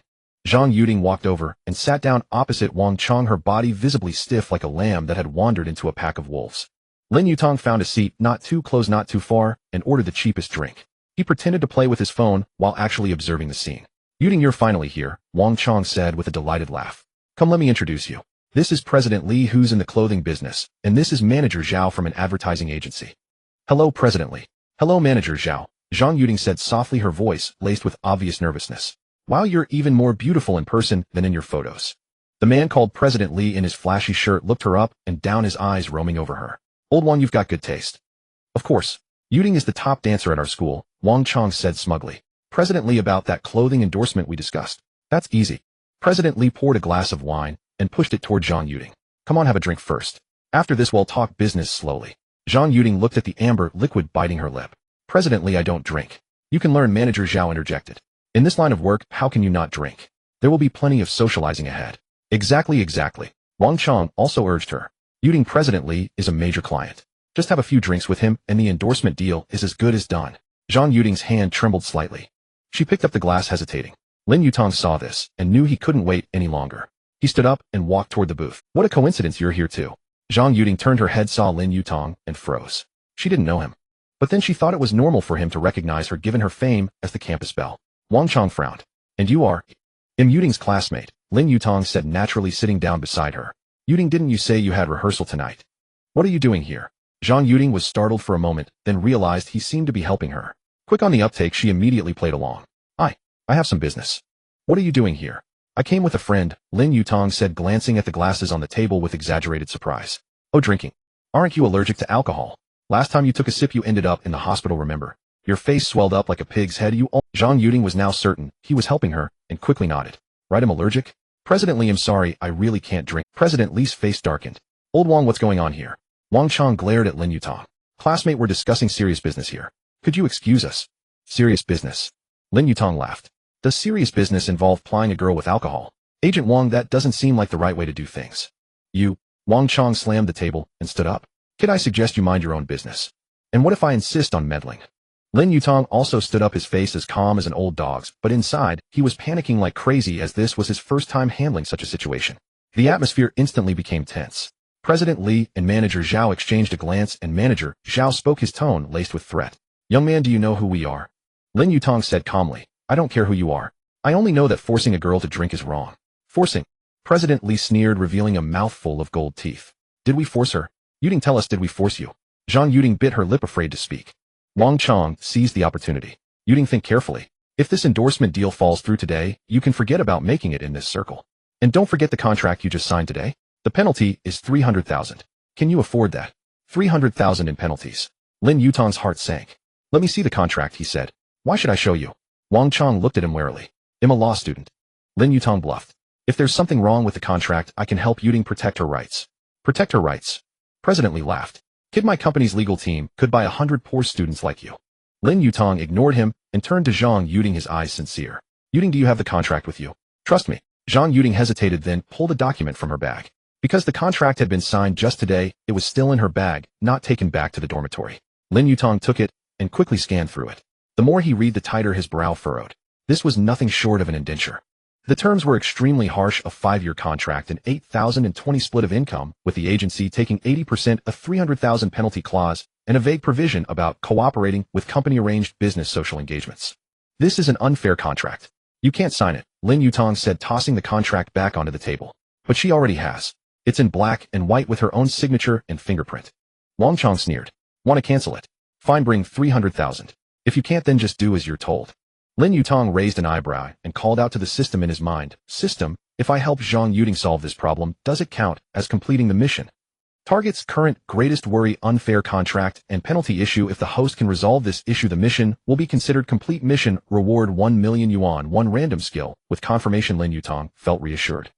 Zhang Yutang walked over and sat down opposite Wang Chong, her body visibly stiff like a lamb that had wandered into a pack of wolves. Lin Yutang found a seat not too close, not too far, and ordered the cheapest drink. He pretended to play with his phone while actually observing the scene. "Yutang, you're finally here," Wang Chong said with a delighted laugh. "Come, let me introduce you. This is President Li, who's in the clothing business, and this is Manager Zhao from an advertising agency." "Hello, President Li." "Hello, Manager Zhao," Zhang Yutang said softly, her voice laced with obvious nervousness. "Wow, you're even more beautiful in person than in your photos." The man called President Li in his flashy shirt looked her up and down, his eyes roaming over her. "Old Wang, you've got good taste." "Of course. Yutang is the top dancer at our school," Wang Chong said smugly. "President Li, about that clothing endorsement we discussed." "That's easy." President Li poured a glass of wine and pushed it toward Zhang Yutang. "Come on, have a drink first. After this we'll talk business slowly." Zhang Yutang looked at the amber liquid biting her lip. "President Li, I don't drink." "You can learn," Manager Zhao interjected. "In this line of work, how can you not drink? There will be plenty of socializing ahead." Exactly. Wang Chong also urged her. "Yutang, President Li is a major client. Just have a few drinks with him and the endorsement deal is as good as done." Zhang Yutang's hand trembled slightly. She picked up the glass, hesitating. Lin Yutang saw this and knew he couldn't wait any longer. He stood up and walked toward the booth. "What a coincidence you're here too." Zhang Yutang turned her head, saw Lin Yutang, and froze. She didn't know him. But then she thought it was normal for him to recognize her given her fame as the campus belle. Wang Chong frowned. "And you are?" "I'm Yutang's classmate," Lin Yutang said naturally, sitting down beside her. "Yutang, didn't you say you had rehearsal tonight? What are you doing here?" Zhang Yutang was startled for a moment, then realized he seemed to be helping her. Quick on the uptake, she immediately played along. I have some business." "What are you doing here?" "I came with a friend," Lin Yutang said, glancing at the glasses on the table with exaggerated surprise. "Oh, drinking. Aren't you allergic to alcohol? Last time you took a sip you ended up in the hospital, remember? Your face swelled up like a pig's head. Zhang Yutang was now certain he was helping her, and quickly nodded. "Right, I'm allergic?" "President Li, I'm sorry, I really can't drink." President Li's face darkened. "Old Wang, what's going on here?" Wang Chong glared at Lin Yutang. "Classmate, we're discussing serious business here. Could you excuse us?" "Serious business?" Lin Yutang laughed. "Does serious business involve plying a girl with alcohol?" "Agent Wang, that doesn't seem like the right way to do things." "You..." Wang Chong slammed the table and stood up. "Kid, I suggest you mind your own business." "And what if I insist on meddling?" Lin Yutang also stood up, his face as calm as an old dog's, but inside, he was panicking like crazy as this was his first time handling such a situation. The atmosphere instantly became tense. President Li and Manager Zhao exchanged a glance, and Manager Zhao spoke, his tone laced with threat. "Young man, do you know who we are?" Lin Yutang said calmly. "I don't care who you are. I only know that forcing a girl to drink is wrong." "Forcing?" President Li sneered, revealing a mouthful of gold teeth. Did we force her? Yutang, tell us, did we force you? Zhang Yutang bit her lip, afraid to speak. Wang Chong seized the opportunity. Yutang, think carefully. If this endorsement deal falls through today, you can forget about making it in this circle. And don't forget the contract you just signed today. The penalty is 300,000. Can you afford that? 300,000 in penalties. Lin Yutang's heart sank. Let me see the contract, he said. Why should I show you? Wang Chong looked at him warily. I'm a law student. Lin Yutang bluffed. If there's something wrong with the contract, I can help Yutang protect her rights. Protect her rights? President Li laughed. Kid, my company's legal team could buy 100 poor students like you. Lin Yutang ignored him and turned to Zhang Yutang, his eyes sincere. Yutang, do you have the contract with you? Trust me. Zhang Yutang hesitated, then pulled a document from her bag. Because the contract had been signed just today, it was still in her bag, not taken back to the dormitory. Lin Yutang took it and quickly scanned through it. The more he read, the tighter his brow furrowed. This was nothing short of an indenture. The terms were extremely harsh: a 5-year contract, an 8,020 split of income, with the agency taking 80%, a 300,000 penalty clause, and a vague provision about cooperating with company-arranged business social engagements. This is an unfair contract. You can't sign it, Lin Yutang said, tossing the contract back onto the table. But she already has. It's in black and white with her own signature and fingerprint. Wang Chong sneered. Want to cancel it? Fine, bring 300,000. If you can't, then just do as you're told. Lin Yutang raised an eyebrow and called out to the system in his mind. System, if I help Zhang Yutang solve this problem, does it count as completing the mission? Target's current greatest worry: unfair contract and penalty issue. If the host can resolve this issue, the mission will be considered complete. Mission reward 1 million yuan, 1 random skill. With confirmation, Lin Yutang felt reassured.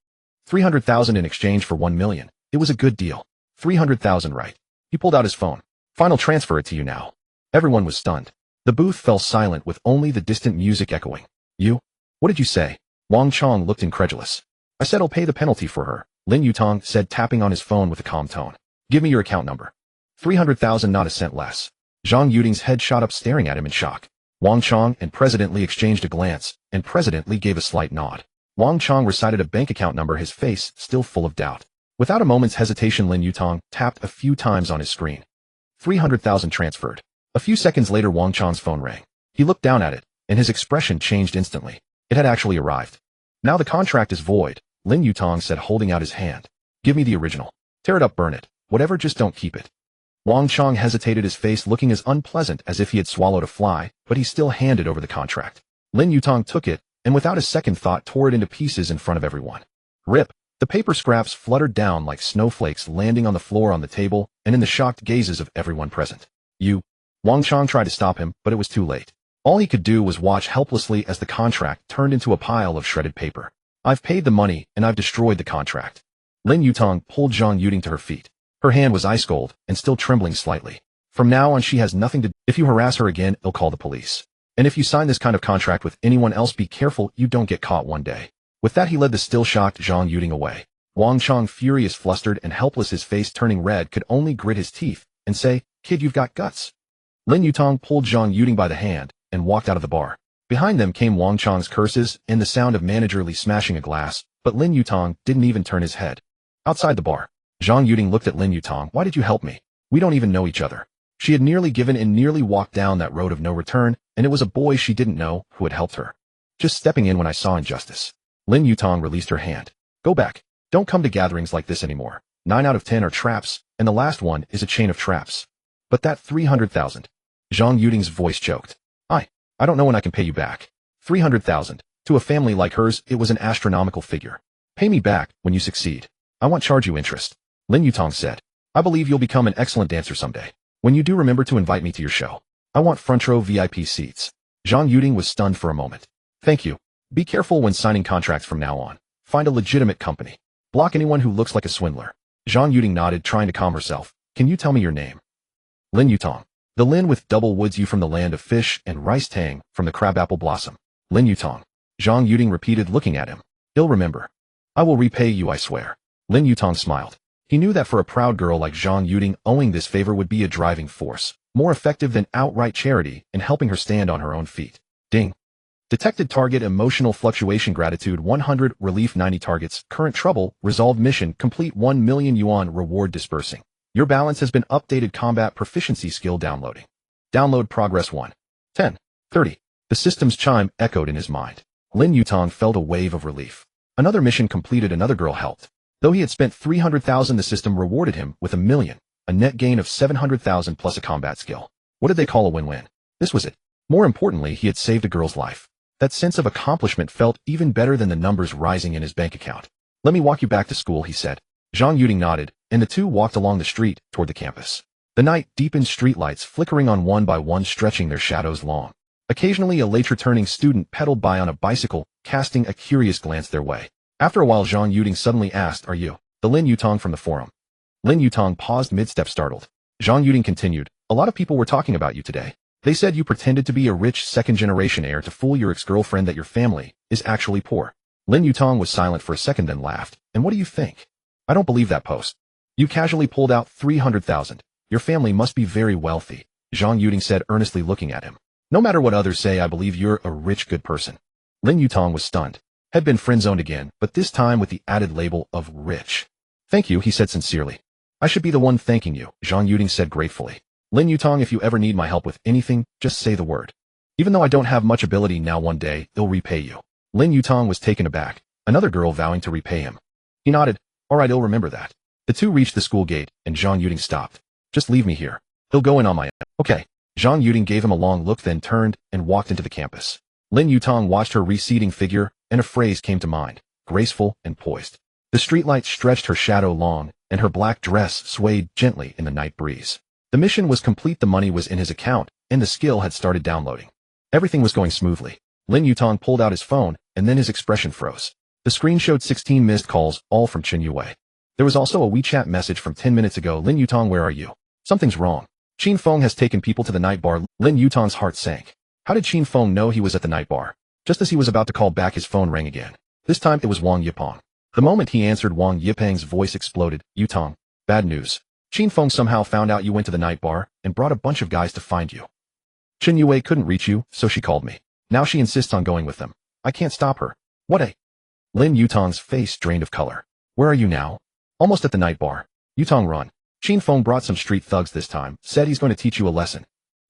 300,000 in exchange for 1 million. It was a good deal. 300,000, right? He pulled out his phone. Final transfer it to you now. Everyone was stunned. The booth fell silent with only the distant music echoing. You? What did you say? Wang Chong looked incredulous. I said I'll pay the penalty for her, Lin Yutang said, tapping on his phone with a calm tone. Give me your account number. 300,000, not a cent less. Zhang Yutang's head shot up, staring at him in shock. Wang Chong and President Li exchanged a glance, and President Li gave a slight nod. Wang Chong recited a bank account number, his face still full of doubt. Without a moment's hesitation, Lin Yutang tapped a few times on his screen. 300,000 transferred. A few seconds later, Wang Chong's phone rang. He looked down at it, and his expression changed instantly. It had actually arrived. Now the contract is void, Lin Yutang said, holding out his hand. Give me the original. Tear it up, burn it. Whatever, just don't keep it. Wang Chong hesitated, his face looking as unpleasant as if he had swallowed a fly, but he still handed over the contract. Lin Yutang took it, and without a second thought tore it into pieces in front of everyone. Rip! The paper scraps fluttered down like snowflakes, landing on the floor, on the table, and in the shocked gazes of everyone present. You! Wang Chong tried to stop him, but it was too late. All he could do was watch helplessly as the contract turned into a pile of shredded paper. I've paid the money, and I've destroyed the contract. Lin Yutang pulled Zhang Yutang to her feet. Her hand was ice cold and still trembling slightly. From now on, she has nothing to do. If you harass her again, I'll call the police. And if you sign this kind of contract with anyone else, be careful you don't get caught one day. With that, he led the still shocked Zhang Yutang away. Wang Chong, furious, flustered, and helpless, his face turning red, could only grit his teeth and say, Kid, you've got guts. Lin Yutang pulled Zhang Yutang by the hand and walked out of the bar. Behind them came Wang Chong's curses and the sound of Manager Li smashing a glass, but Lin Yutang didn't even turn his head. Outside the bar, Zhang Yutang looked at Lin Yutang. Why did you help me? We don't even know each other. She had nearly given in, nearly walked down that road of no return, and it was a boy she didn't know who had helped her. Just stepping in when I saw injustice. Lin Yutang released her hand. Go back. Don't come to gatherings like this anymore. 9 out of 10 are traps, and the last one is a chain of traps. But that 300,000. Zhang Yutang's voice choked. I don't know when I can pay you back. 300,000. To a family like hers, it was an astronomical figure. Pay me back when you succeed. I won't charge you interest. Lin Yutang said. I believe you'll become an excellent dancer someday. When you do, remember to invite me to your show. I want front row VIP seats. Zhang Yutang was stunned for a moment. Thank you. Be careful when signing contracts from now on. Find a legitimate company. Block anyone who looks like a swindler. Zhang Yutang nodded, trying to calm herself. Can you tell me your name? Lin Yutang. The Lin with double woods, you from the land of fish, and rice tang from the crabapple blossom. Lin Yutang. Zhang Yutang repeated, looking at him. He'll remember. I will repay you, I swear. Lin Yutang smiled. He knew that for a proud girl like Zhang Yutang, owing this favor would be a driving force, more effective than outright charity in helping her stand on her own feet. Ding. Detected target, emotional fluctuation, gratitude 100, relief 90 targets, current trouble, resolved mission, complete 1 million yuan, reward dispersing. Your balance has been updated, combat proficiency skill downloading. Download progress 1. 10. 30. The system's chime echoed in his mind. Lin Yutang felt a wave of relief. Another mission completed, another girl helped. Though he had spent 300,000, the system rewarded him with 1,000,000, a net gain of 700,000 plus a combat skill. What did they call a win-win? This was it. More importantly, he had saved a girl's life. That sense of accomplishment felt even better than the numbers rising in his bank account. Let me walk you back to school, he said. Zhang Yutang nodded, and the two walked along the street toward the campus. The night deepened, streetlights flickering on one by one, stretching their shadows long. Occasionally, a late-returning student pedaled by on a bicycle, casting a curious glance their way. After a while, Zhang Yutang suddenly asked, "Are you the Lin Yutang from the forum?" Lin Yutang paused mid-step, startled. Zhang Yutang continued, "A lot of people were talking about you today. They said you pretended to be a rich second-generation heir to fool your ex-girlfriend that your family is actually poor." Lin Yutang was silent for a second, then laughed. "And what do you think? I don't believe that post. You casually pulled out 300,000. Your family must be very wealthy," Zhang Yutang said, earnestly looking at him. "No matter what others say, I believe you're a rich, good person." Lin Yutang was stunned. Had been friend-zoned again, but this time with the added label of rich. "Thank you," he said sincerely. "I should be the one thanking you," Zhang Yutang said gratefully. "Lin Yutang, if you ever need my help with anything, just say the word. Even though I don't have much ability now, one day, I'll repay you." Lin Yutang was taken aback, another girl vowing to repay him. He nodded. "All right, I'll remember that." The two reached the school gate, and Zhang Yutang stopped. "Just leave me here. He'll go in on my own." "Okay." Zhang Yutang gave him a long look, then turned and walked into the campus. Lin Yutang watched her receding figure, and a phrase came to mind: graceful and poised. The streetlight stretched her shadow long, and her black dress swayed gently in the night breeze. The mission was complete, the money was in his account, and the skill had started downloading. Everything was going smoothly. Lin Yutang pulled out his phone, and then his expression froze. The screen showed 16 missed calls, all from Qin Yue. There was also a WeChat message from 10 minutes ago. "Lin Yutang, where are you? Something's wrong. Qin Feng has taken people to the night bar." Lin Yutang's heart sank. How did Qin Feng know he was at the night bar? Just as he was about to call back, his phone rang again. This time it was Wang Yipeng. The moment he answered, Wang Yipeng's voice exploded. "Yutang, bad news. Qin Feng somehow found out you went to the night bar and brought a bunch of guys to find you. Qin Yue couldn't reach you, so she called me. Now she insists on going with them. I can't stop her." "What a—" Lin Yutang's face drained of color. "Where are you now?" "Almost at the night bar." "Yutang, run. Qin Feng brought some street thugs this time, said he's going to teach you a lesson.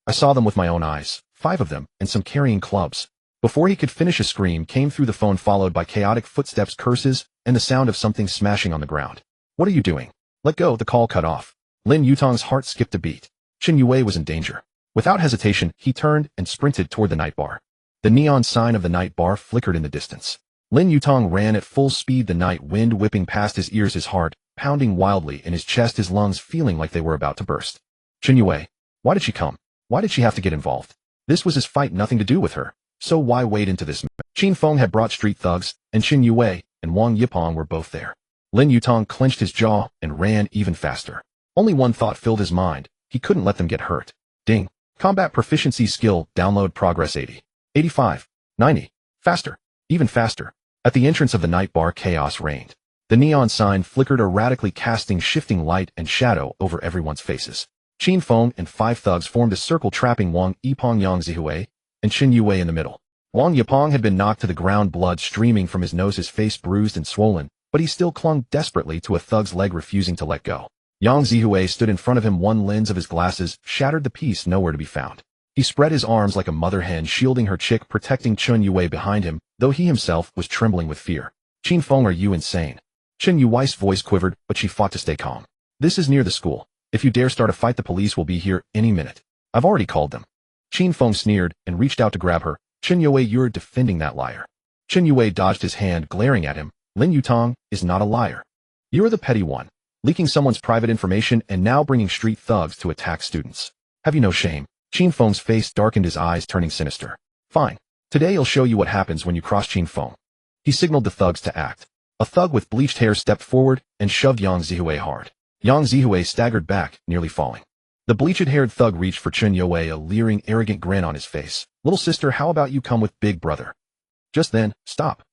I saw them with my own eyes, 5 of them, and some carrying clubs." Before he could finish, a scream came through the phone, followed by chaotic footsteps, curses, and the sound of something smashing on the ground. "What are you doing?" "Let go." The call cut off. Lin Yutang's heart skipped a beat. Qin Yue was in danger. Without hesitation, he turned and sprinted toward the night bar. The neon sign of the night bar flickered in the distance. Lin Yutang ran at full speed, the night wind whipping past his ears, his heart pounding wildly in his chest, his lungs feeling like they were about to burst. Qin Yue. Why did she come? Why did she have to get involved? This was his fight, nothing to do with her. So why wade into this? Qin Feng had brought street thugs, and Qin Yue and Wang Yipeng were both there. Lin Yutang clenched his jaw and ran even faster. Only one thought filled his mind. He couldn't let them get hurt. Ding. Combat proficiency skill, download progress 80. 85. 90. Faster. Even faster. At the entrance of the night bar, chaos reigned. The neon sign flickered erratically, casting shifting light and shadow over everyone's faces. Qin Feng and 5 thugs formed a circle, trapping Wang Yipeng, Yang Zihue, and Qin Yue in the middle. Wang Yipeng had been knocked to the ground, blood streaming from his nose, his face bruised and swollen, but he still clung desperately to a thug's leg, refusing to let go. Yang Zihue stood in front of him, one lens of his glasses shattered, the piece nowhere to be found. He spread his arms like a mother hen, shielding her chick, protecting Qin Yue behind him, though he himself was trembling with fear. "Qin Feng, are you insane?" Qin Yue's voice quivered, but she fought to stay calm. "This is near the school. If you dare start a fight, the police will be here any minute. I've already called them." Qin Feng sneered and reached out to grab her. "Qin Yue, you're defending that liar." Qin Yue dodged his hand, glaring at him. "Lin Yutang is not a liar. You're the petty one, leaking someone's private information and now bringing street thugs to attack students. Have you no shame?" Qin Feng's face darkened, his eyes turning sinister. "Fine. Today I'll show you what happens when you cross Qin Feng." He signaled the thugs to act. A thug with bleached hair stepped forward and shoved Yang Zihue hard. Yang Zihue staggered back, nearly falling. The bleached-haired thug reached for Qin Yue, a leering, arrogant grin on his face. "Little sister, how about you come with big brother?" Just then, "Stop!"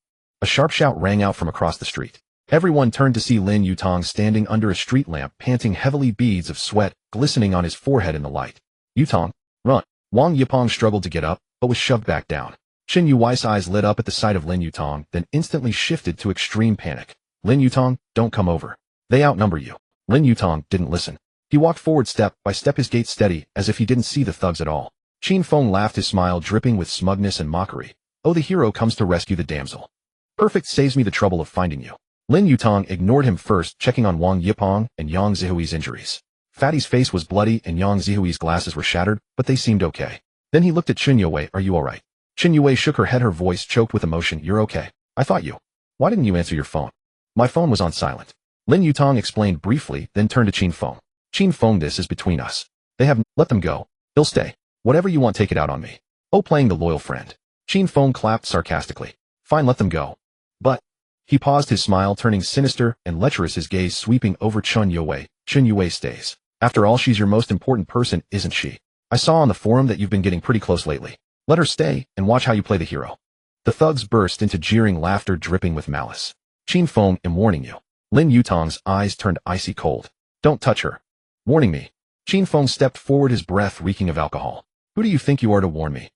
A sharp shout rang out from across the street. Everyone turned to see Lin Yutang standing under a street lamp, panting heavily, beads of sweat glistening on his forehead in the light. "Yutang, run!" Wang Yipeng struggled to get up, but was shoved back down. Qin Yue's eyes lit up at the sight of Lin Yutang, then instantly shifted to extreme panic. "Lin Yutang, don't come over. They outnumber you." Lin Yutang didn't listen. He walked forward step by step, his gait steady, as if he didn't see the thugs at all. Qin Feng laughed, his smile dripping with smugness and mockery. "Oh, the hero comes to rescue the damsel. Perfect, saves me the trouble of finding you." Lin Yutang ignored him first, checking on Wang Yipeng and Yang Zihui's injuries. Fatty's face was bloody and Yang Zihui's glasses were shattered, but they seemed okay. Then he looked at Chen Yue. Are you alright? Chen Yue shook her head, her voice choked with emotion. You're okay. I thought you. Why didn't you answer your phone? My phone was on silent. Lin Yutang explained briefly, then turned to Qin Feng. Qin Feng, this is between us. They have let them go. They'll stay. Whatever you want, take it out on me. Oh, playing the loyal friend. Qin Feng clapped sarcastically. Fine, let them go. But, he paused, his smile turning sinister and lecherous, his gaze sweeping over Chen Yue. Chen Yue stays. After all, she's your most important person, isn't she? I saw on the forum that you've been getting pretty close lately. Let her stay, and watch how you play the hero. The thugs burst into jeering laughter dripping with malice. Qin Feng, I'm warning you. Lin Yutang's eyes turned icy cold. Don't touch her. Warning me. Qin Feng stepped forward, his breath reeking of alcohol. Who do you think you are to warn me?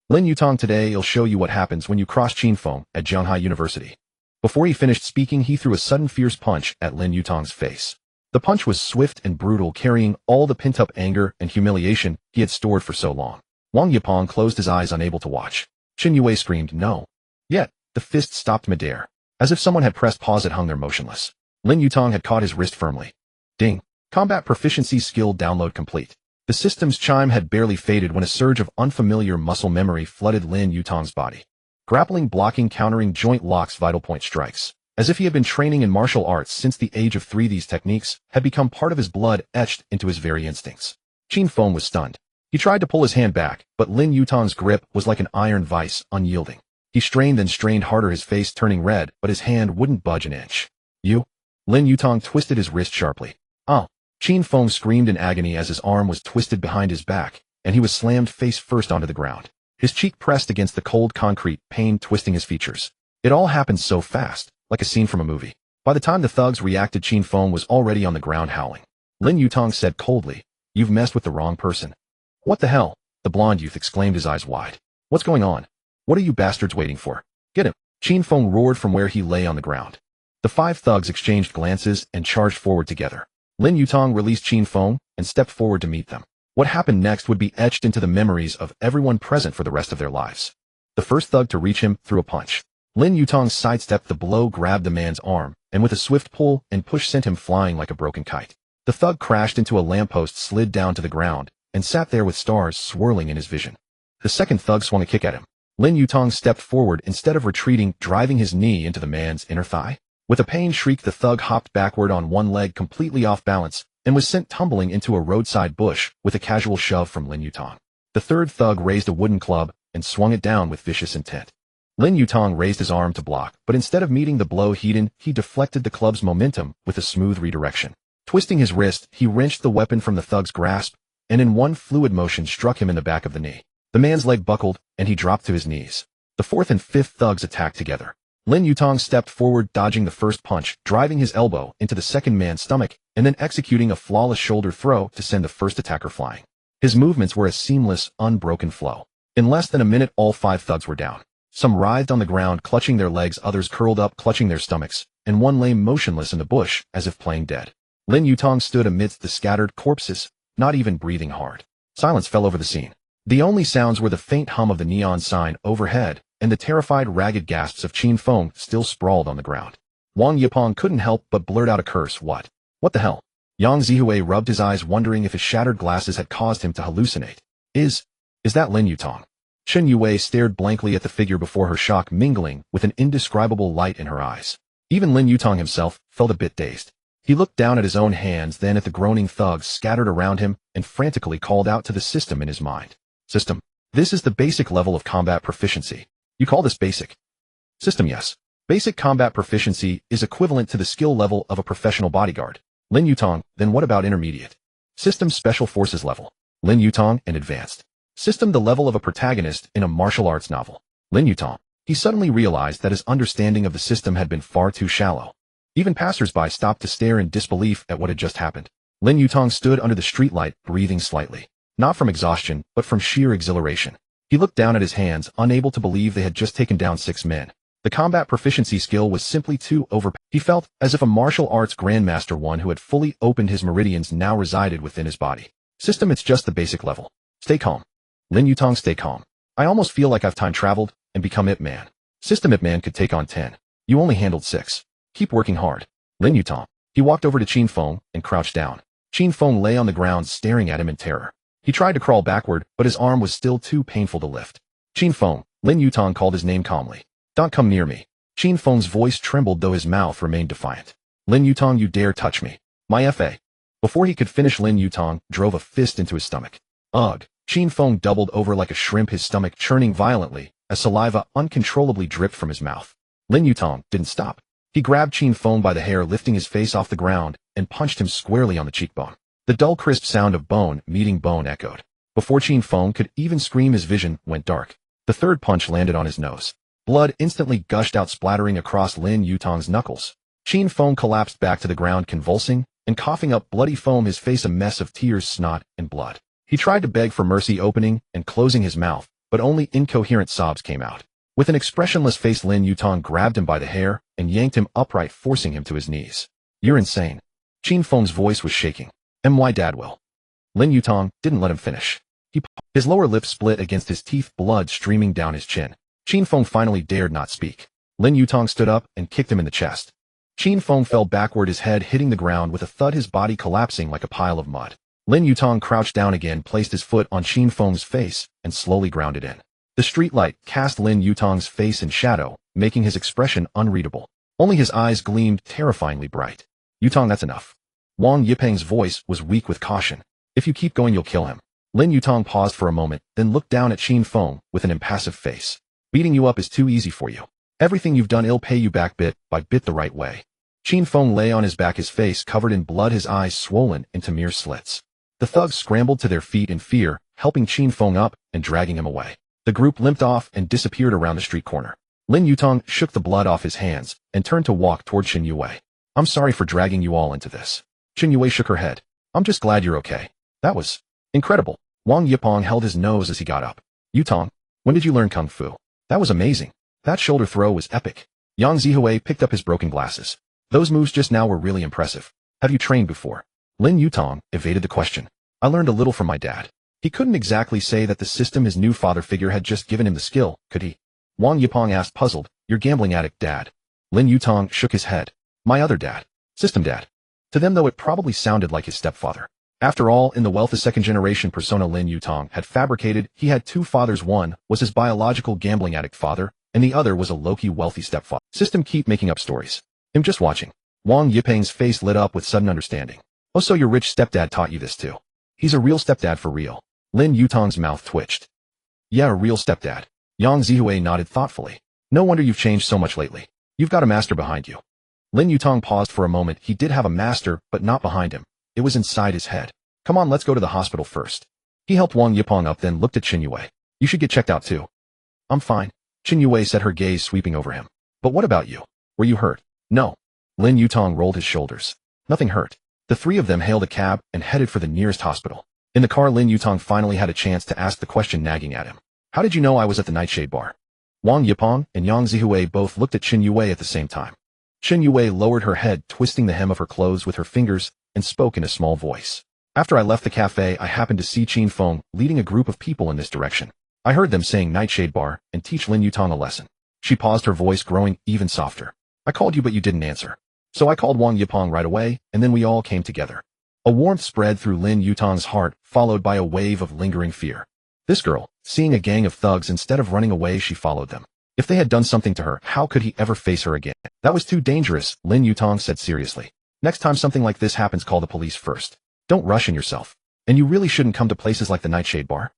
Lin Yutang, today I'll show you what happens when you cross Qin Feng at Zhanghai University. Before he finished speaking, he threw a sudden fierce punch at Lin Yutang's face. The punch was swift and brutal, carrying all the pent-up anger and humiliation he had stored for so long. Wang Yipeng closed his eyes, unable to watch. Chen Yue screamed, no. Yet, the fist stopped midair. As if someone had pressed pause, it hung there motionless. Lin Yutang had caught his wrist firmly. Ding. Combat proficiency skill download complete. The system's chime had barely faded when a surge of unfamiliar muscle memory flooded Lin Yutang's body. Grappling, blocking, countering, joint locks, vital point strikes. As if he had been training in martial arts since the age of 3, these techniques had become part of his blood, etched into his very instincts. Qin Feng was stunned. He tried to pull his hand back, but Lin Yutang's grip was like an iron vice, unyielding. He strained and strained harder, his face turning red, but his hand wouldn't budge an inch. You? Lin Yutang twisted his wrist sharply. Oh. Qin Feng screamed in agony as his arm was twisted behind his back, and he was slammed face first onto the ground. His cheek pressed against the cold concrete, pain twisting his features. It all happened so fast, like a scene from a movie. By the time the thugs reacted, Qin Feng was already on the ground howling. Lin Yutang said coldly, You've messed with the wrong person. What the hell? The blonde youth exclaimed, his eyes wide. What's going on? What are you bastards waiting for? Get him! Qin Feng roared from where he lay on the ground. The 5 thugs exchanged glances and charged forward together. Lin Yutang released Qin Feng and stepped forward to meet them. What happened next would be etched into the memories of everyone present for the rest of their lives. The first thug to reach him threw a punch. Lin Yutang sidestepped the blow, grabbed the man's arm, and with a swift pull and push sent him flying like a broken kite. The thug crashed into a lamppost, slid down to the ground, and sat there with stars swirling in his vision. The second thug swung a kick at him. Lin Yutang stepped forward instead of retreating, driving his knee into the man's inner thigh. With a pained shriek, the thug hopped backward on one leg, completely off balance, and was sent tumbling into a roadside bush with a casual shove from Lin Yutang. The third thug raised a wooden club and swung it down with vicious intent. Lin Yutang raised his arm to block, but instead of meeting the blow he deflected the club's momentum with a smooth redirection. Twisting his wrist, he wrenched the weapon from the thug's grasp, and in one fluid motion struck him in the back of the knee. The man's leg buckled, and he dropped to his knees. The fourth and fifth thugs attacked together. Lin Yutang stepped forward, dodging the first punch, driving his elbow into the second man's stomach, and then executing a flawless shoulder throw to send the first attacker flying. His movements were a seamless, unbroken flow. In less than a minute, all 5 thugs were down. Some writhed on the ground, clutching their legs, others curled up, clutching their stomachs, and one lay motionless in the bush, as if playing dead. Lin Yutang stood amidst the scattered corpses, not even breathing hard. Silence fell over the scene. The only sounds were the faint hum of the neon sign overhead, and the terrified, ragged gasps of Qin Feng still sprawled on the ground. Wang Yipeng couldn't help but blurt out a curse. What the hell? Yang Zihue rubbed his eyes, wondering if his shattered glasses had caused him to hallucinate. Is that Lin Yutang? Chen Yue stared blankly at the figure before her, shock mingling with an indescribable light in her eyes. Even Lin Yutang himself felt a bit dazed. He looked down at his own hands, then at the groaning thugs scattered around him, and frantically called out to the system in his mind. System, this is the basic level of combat proficiency. You call this basic? System, yes. Basic combat proficiency is equivalent to the skill level of a professional bodyguard. Lin Yutang, then what about intermediate? System, special forces level. Lin Yutang, and advanced. System, the level of a protagonist in a martial arts novel. Lin Yutang. He suddenly realized that his understanding of the system had been far too shallow. Even passers-by stopped to stare in disbelief at what had just happened. Lin Yutang stood under the streetlight, breathing slightly. Not from exhaustion, but from sheer exhilaration. He looked down at his hands, unable to believe they had just taken down 6 men. The combat proficiency skill was simply too overpowering. He felt as if a martial arts grandmaster, one who had fully opened his meridians, now resided within his body. System, it's just the basic level. Stay calm. Lin Yutang, stay calm. I almost feel like I've time traveled and become Ip Man. System, Ip Man could take on 10. You only handled 6. Keep working hard. Lin Yutang. He walked over to Qin Feng and crouched down. Qin Feng lay on the ground staring at him in terror. He tried to crawl backward, but his arm was still too painful to lift. Qin Feng, Lin Yutang called his name calmly. Don't come near me. Qin Feng's voice trembled though his mouth remained defiant. Lin Yutang, you dare touch me. My F.A. Before he could finish, Lin Yutang drove a fist into his stomach. Ugh. Qin Feng doubled over like a shrimp, his stomach churning violently as saliva uncontrollably dripped from his mouth. Lin Yutang didn't stop. He grabbed Qin Feng by the hair, lifting his face off the ground, and punched him squarely on the cheekbone. The dull, crisp sound of bone meeting bone echoed. Before Qin Feng could even scream, his vision went dark. The third punch landed on his nose. Blood instantly gushed out, splattering across Lin Yutang's knuckles. Qin Feng collapsed back to the ground, convulsing and coughing up bloody foam, his face a mess of tears, snot, and blood. He tried to beg for mercy, opening and closing his mouth, but only incoherent sobs came out. With an expressionless face, Lin Yutang grabbed him by the hair and yanked him upright, forcing him to his knees. You're insane. Qin Feng's voice was shaking. My dad will. Lin Yutang didn't let him finish. His lower lip split against his teeth, blood streaming down his chin. Qin Feng finally dared not speak. Lin Yutang stood up and kicked him in the chest. Qin Feng fell backward, his head hitting the ground with a thud, his body collapsing like a pile of mud. Lin Yutang crouched down again, placed his foot on Qin Feng's face, and slowly ground it in. The streetlight cast Lin Yutang's face in shadow, making his expression unreadable. Only his eyes gleamed terrifyingly bright. Yutang, that's enough. Wang Yipeng's voice was weak with caution. If you keep going, you'll kill him. Lin Yutang paused for a moment, then looked down at Qin Feng with an impassive face. Beating you up is too easy for you. Everything you've done, I'll pay you back bit by bit the right way. Qin Feng lay on his back, his face covered in blood, his eyes swollen into mere slits. The thugs scrambled to their feet in fear, helping Qin Feng up and dragging him away. The group limped off and disappeared around the street corner. Lin Yutang shook the blood off his hands and turned to walk toward Qin Yue. I'm sorry for dragging you all into this. Qin Yue shook her head. I'm just glad you're okay. That was incredible. Wang Yipeng held his nose as he got up. Yutang, when did you learn Kung Fu? That was amazing. That shoulder throw was epic. Yang Zihue picked up his broken glasses. Those moves just now were really impressive. Have you trained before? Lin Yutang evaded the question. I learned a little from my dad. He couldn't exactly say that the system, his new father figure, had just given him the skill, could he? Wang Yipeng asked, puzzled. You're gambling addict, dad. Lin Yutang shook his head. My other dad. System dad. To them, though, it probably sounded like his stepfather. After all, in the wealth, the second-generation persona Lin Yutang had fabricated, he had two fathers. One was his biological gambling addict father, and the other was a low-key wealthy stepfather. System keep making up stories. I'm just watching. Wang Yipeng's face lit up with sudden understanding. Oh, so your rich stepdad taught you this too. He's a real stepdad for real. Lin Yutang's mouth twitched. Yeah, a real stepdad. Yang Zihue nodded thoughtfully. No wonder you've changed so much lately. You've got a master behind you. Lin Yutang paused for a moment. He did have a master, but not behind him. It was inside his head. Come on, let's go to the hospital first. He helped Wang Yipeng up, then looked at Qin Yue. You should get checked out too. I'm fine. Qin Yue said, her gaze sweeping over him. But what about you? Were you hurt? No. Lin Yutang rolled his shoulders. Nothing hurt. The three of them hailed a cab and headed for the nearest hospital. In the car, Lin Yutang finally had a chance to ask the question nagging at him. How did you know I was at the Nightshade Bar? Wang Yipeng and Yang Zihue both looked at Qin Yue at the same time. Qin Yue lowered her head, twisting the hem of her clothes with her fingers, and spoke in a small voice. After I left the cafe, I happened to see Qin Feng leading a group of people in this direction. I heard them saying Nightshade Bar and teach Lin Yutang a lesson. She paused, her voice growing even softer. I called you, but you didn't answer. So I called Wang Yipeng right away, and then we all came together. A warmth spread through Lin Yutang's heart, followed by a wave of lingering fear. This girl, seeing a gang of thugs, instead of running away, she followed them. If they had done something to her, how could he ever face her again? That was too dangerous, Lin Yutang said seriously. Next time something like this happens, call the police first. Don't rush in yourself. And you really shouldn't come to places like the Nightshade Bar.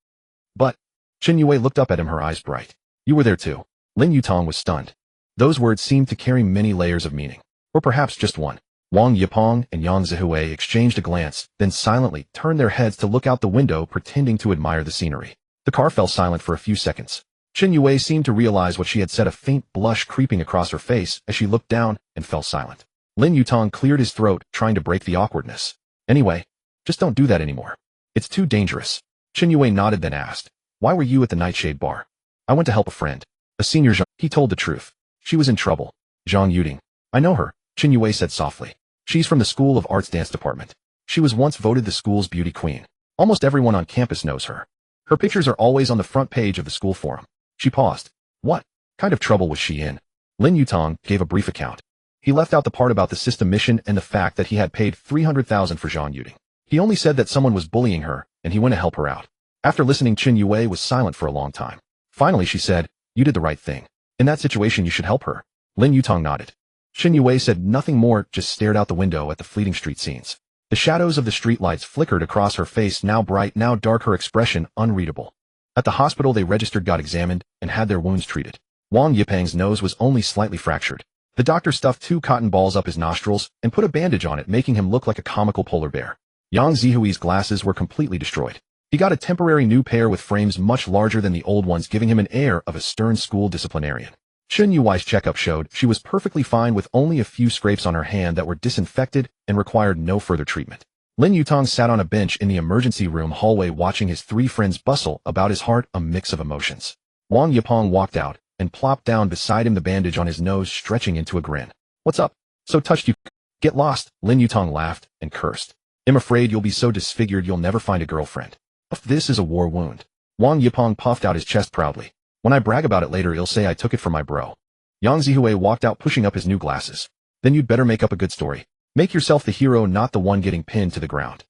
But, Qin Yue looked up at him, her eyes bright. You were there too. Lin Yutang was stunned. Those words seemed to carry many layers of meaning. Or perhaps just one. Wang Yipeng and Yang Zihue exchanged a glance, then silently turned their heads to look out the window, pretending to admire the scenery. The car fell silent for a few seconds. Qin Yue seemed to realize what she had said, a faint blush creeping across her face as she looked down and fell silent. Lin Yutang cleared his throat, trying to break the awkwardness. Anyway, just don't do that anymore. It's too dangerous. Qin Yue nodded, then asked, why were you at the Nightshade Bar? I went to help a friend. A senior Zhang. He told the truth. She was in trouble. Zhang Yuding. I know her, Qin Yue said softly. She's from the School of Arts dance department. She was once voted the school's beauty queen. Almost everyone on campus knows her. Her pictures are always on the front page of the school forum. She paused. What kind of trouble was she in? Lin Yutang gave a brief account. He left out the part about the system mission and the fact that he had paid 300,000 for Zhang Yuding. He only said that someone was bullying her, and he went to help her out. After listening, Qin Yue was silent for a long time. Finally, she said, "You did the right thing. In that situation, you should help her." Lin Yutang nodded. Qin Yue said nothing more, just stared out the window at the fleeting street scenes. The shadows of the streetlights flickered across her face, now bright, now dark, her expression unreadable. At the hospital, they registered, got examined, and had their wounds treated. Wang Yipeng's nose was only slightly fractured. The doctor stuffed 2 cotton balls up his nostrils and put a bandage on it, making him look like a comical polar bear. Yang Zihui's glasses were completely destroyed. He got a temporary new pair with frames much larger than the old ones, giving him an air of a stern school disciplinarian. Qin Yui's checkup showed she was perfectly fine with only a few scrapes on her hand that were disinfected and required no further treatment. Lin Yutang sat on a bench in the emergency room hallway watching his 3 friends bustle about his heart, a mix of emotions. Wang Yipeng walked out and plopped down beside him, the bandage on his nose stretching into a grin. "What's up? So touched you? Get lost." Lin Yutang laughed and cursed. "I'm afraid you'll be so disfigured you'll never find a girlfriend. This is a war wound." Wang Yipeng puffed out his chest proudly. "When I brag about it later, he'll say I took it from my bro." Yang Zihue walked out pushing up his new glasses. "Then you'd better make up a good story. Make yourself the hero, not the one getting pinned to the ground."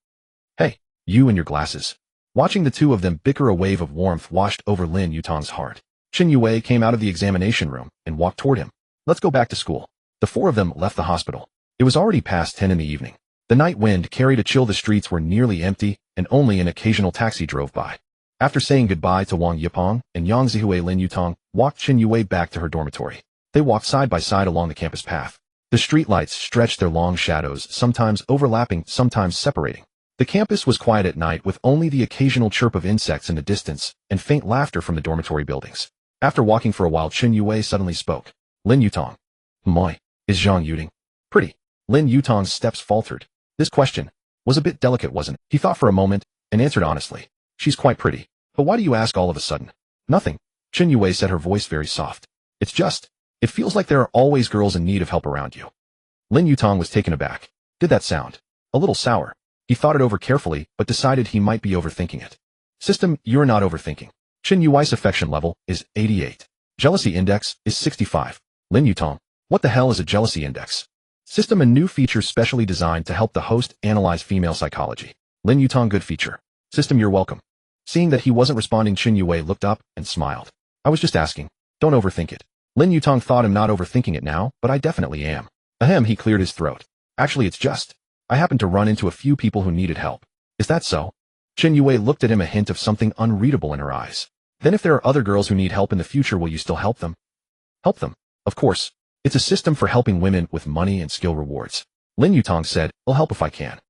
"Hey, you and your glasses." Watching the two of them bicker, a wave of warmth washed over Lin Yutang's heart. Qin Yue came out of the examination room and walked toward him. "Let's go back to school." The 4 of them left the hospital. It was already past 10 in the evening. The night wind carried a chill, the streets were nearly empty, and only an occasional taxi drove by. After saying goodbye to Wang Yipeng and Yang Zihue, Lin Yutang walked Qin Yue back to her dormitory. They walked side by side along the campus path. The streetlights stretched their long shadows, sometimes overlapping, sometimes separating. The campus was quiet at night, with only the occasional chirp of insects in the distance and faint laughter from the dormitory buildings. After walking for a while, Qin Yue suddenly spoke. "Lin Yutang. Moi, is Zhang Yuding pretty?" Lin Yutang's steps faltered. This question was a bit delicate, wasn't it? He thought for a moment and answered honestly. "She's quite pretty. But why do you ask all of a sudden?" "Nothing," Qin Yue said, her voice very soft. "It's just, it feels like there are always girls in need of help around you." Lin Yutang was taken aback. Did that sound a little sour? He thought it over carefully, but decided he might be overthinking it. "System, you're not overthinking. Qin Yui's affection level is 88. Jealousy index is 65. Lin Yutang, what the hell is a jealousy index?" System, a new feature specially designed to help the host analyze female psychology. Lin Yutang, good feature. System, you're welcome. Seeing that he wasn't responding, Qin Yue looked up and smiled. "I was just asking. Don't overthink it." Lin Yutang thought, "I'm not overthinking it now, but I definitely am." Ahem, he cleared his throat. "Actually, it's just, I happened to run into a few people who needed help." "Is that so?" Qin Yue looked at him, a hint of something unreadable in her eyes. "Then if there are other girls who need help in the future, will you still help them?" "Help them? Of course. It's a system for helping women with money and skill rewards." Lin Yutang said, "I'll help if I can."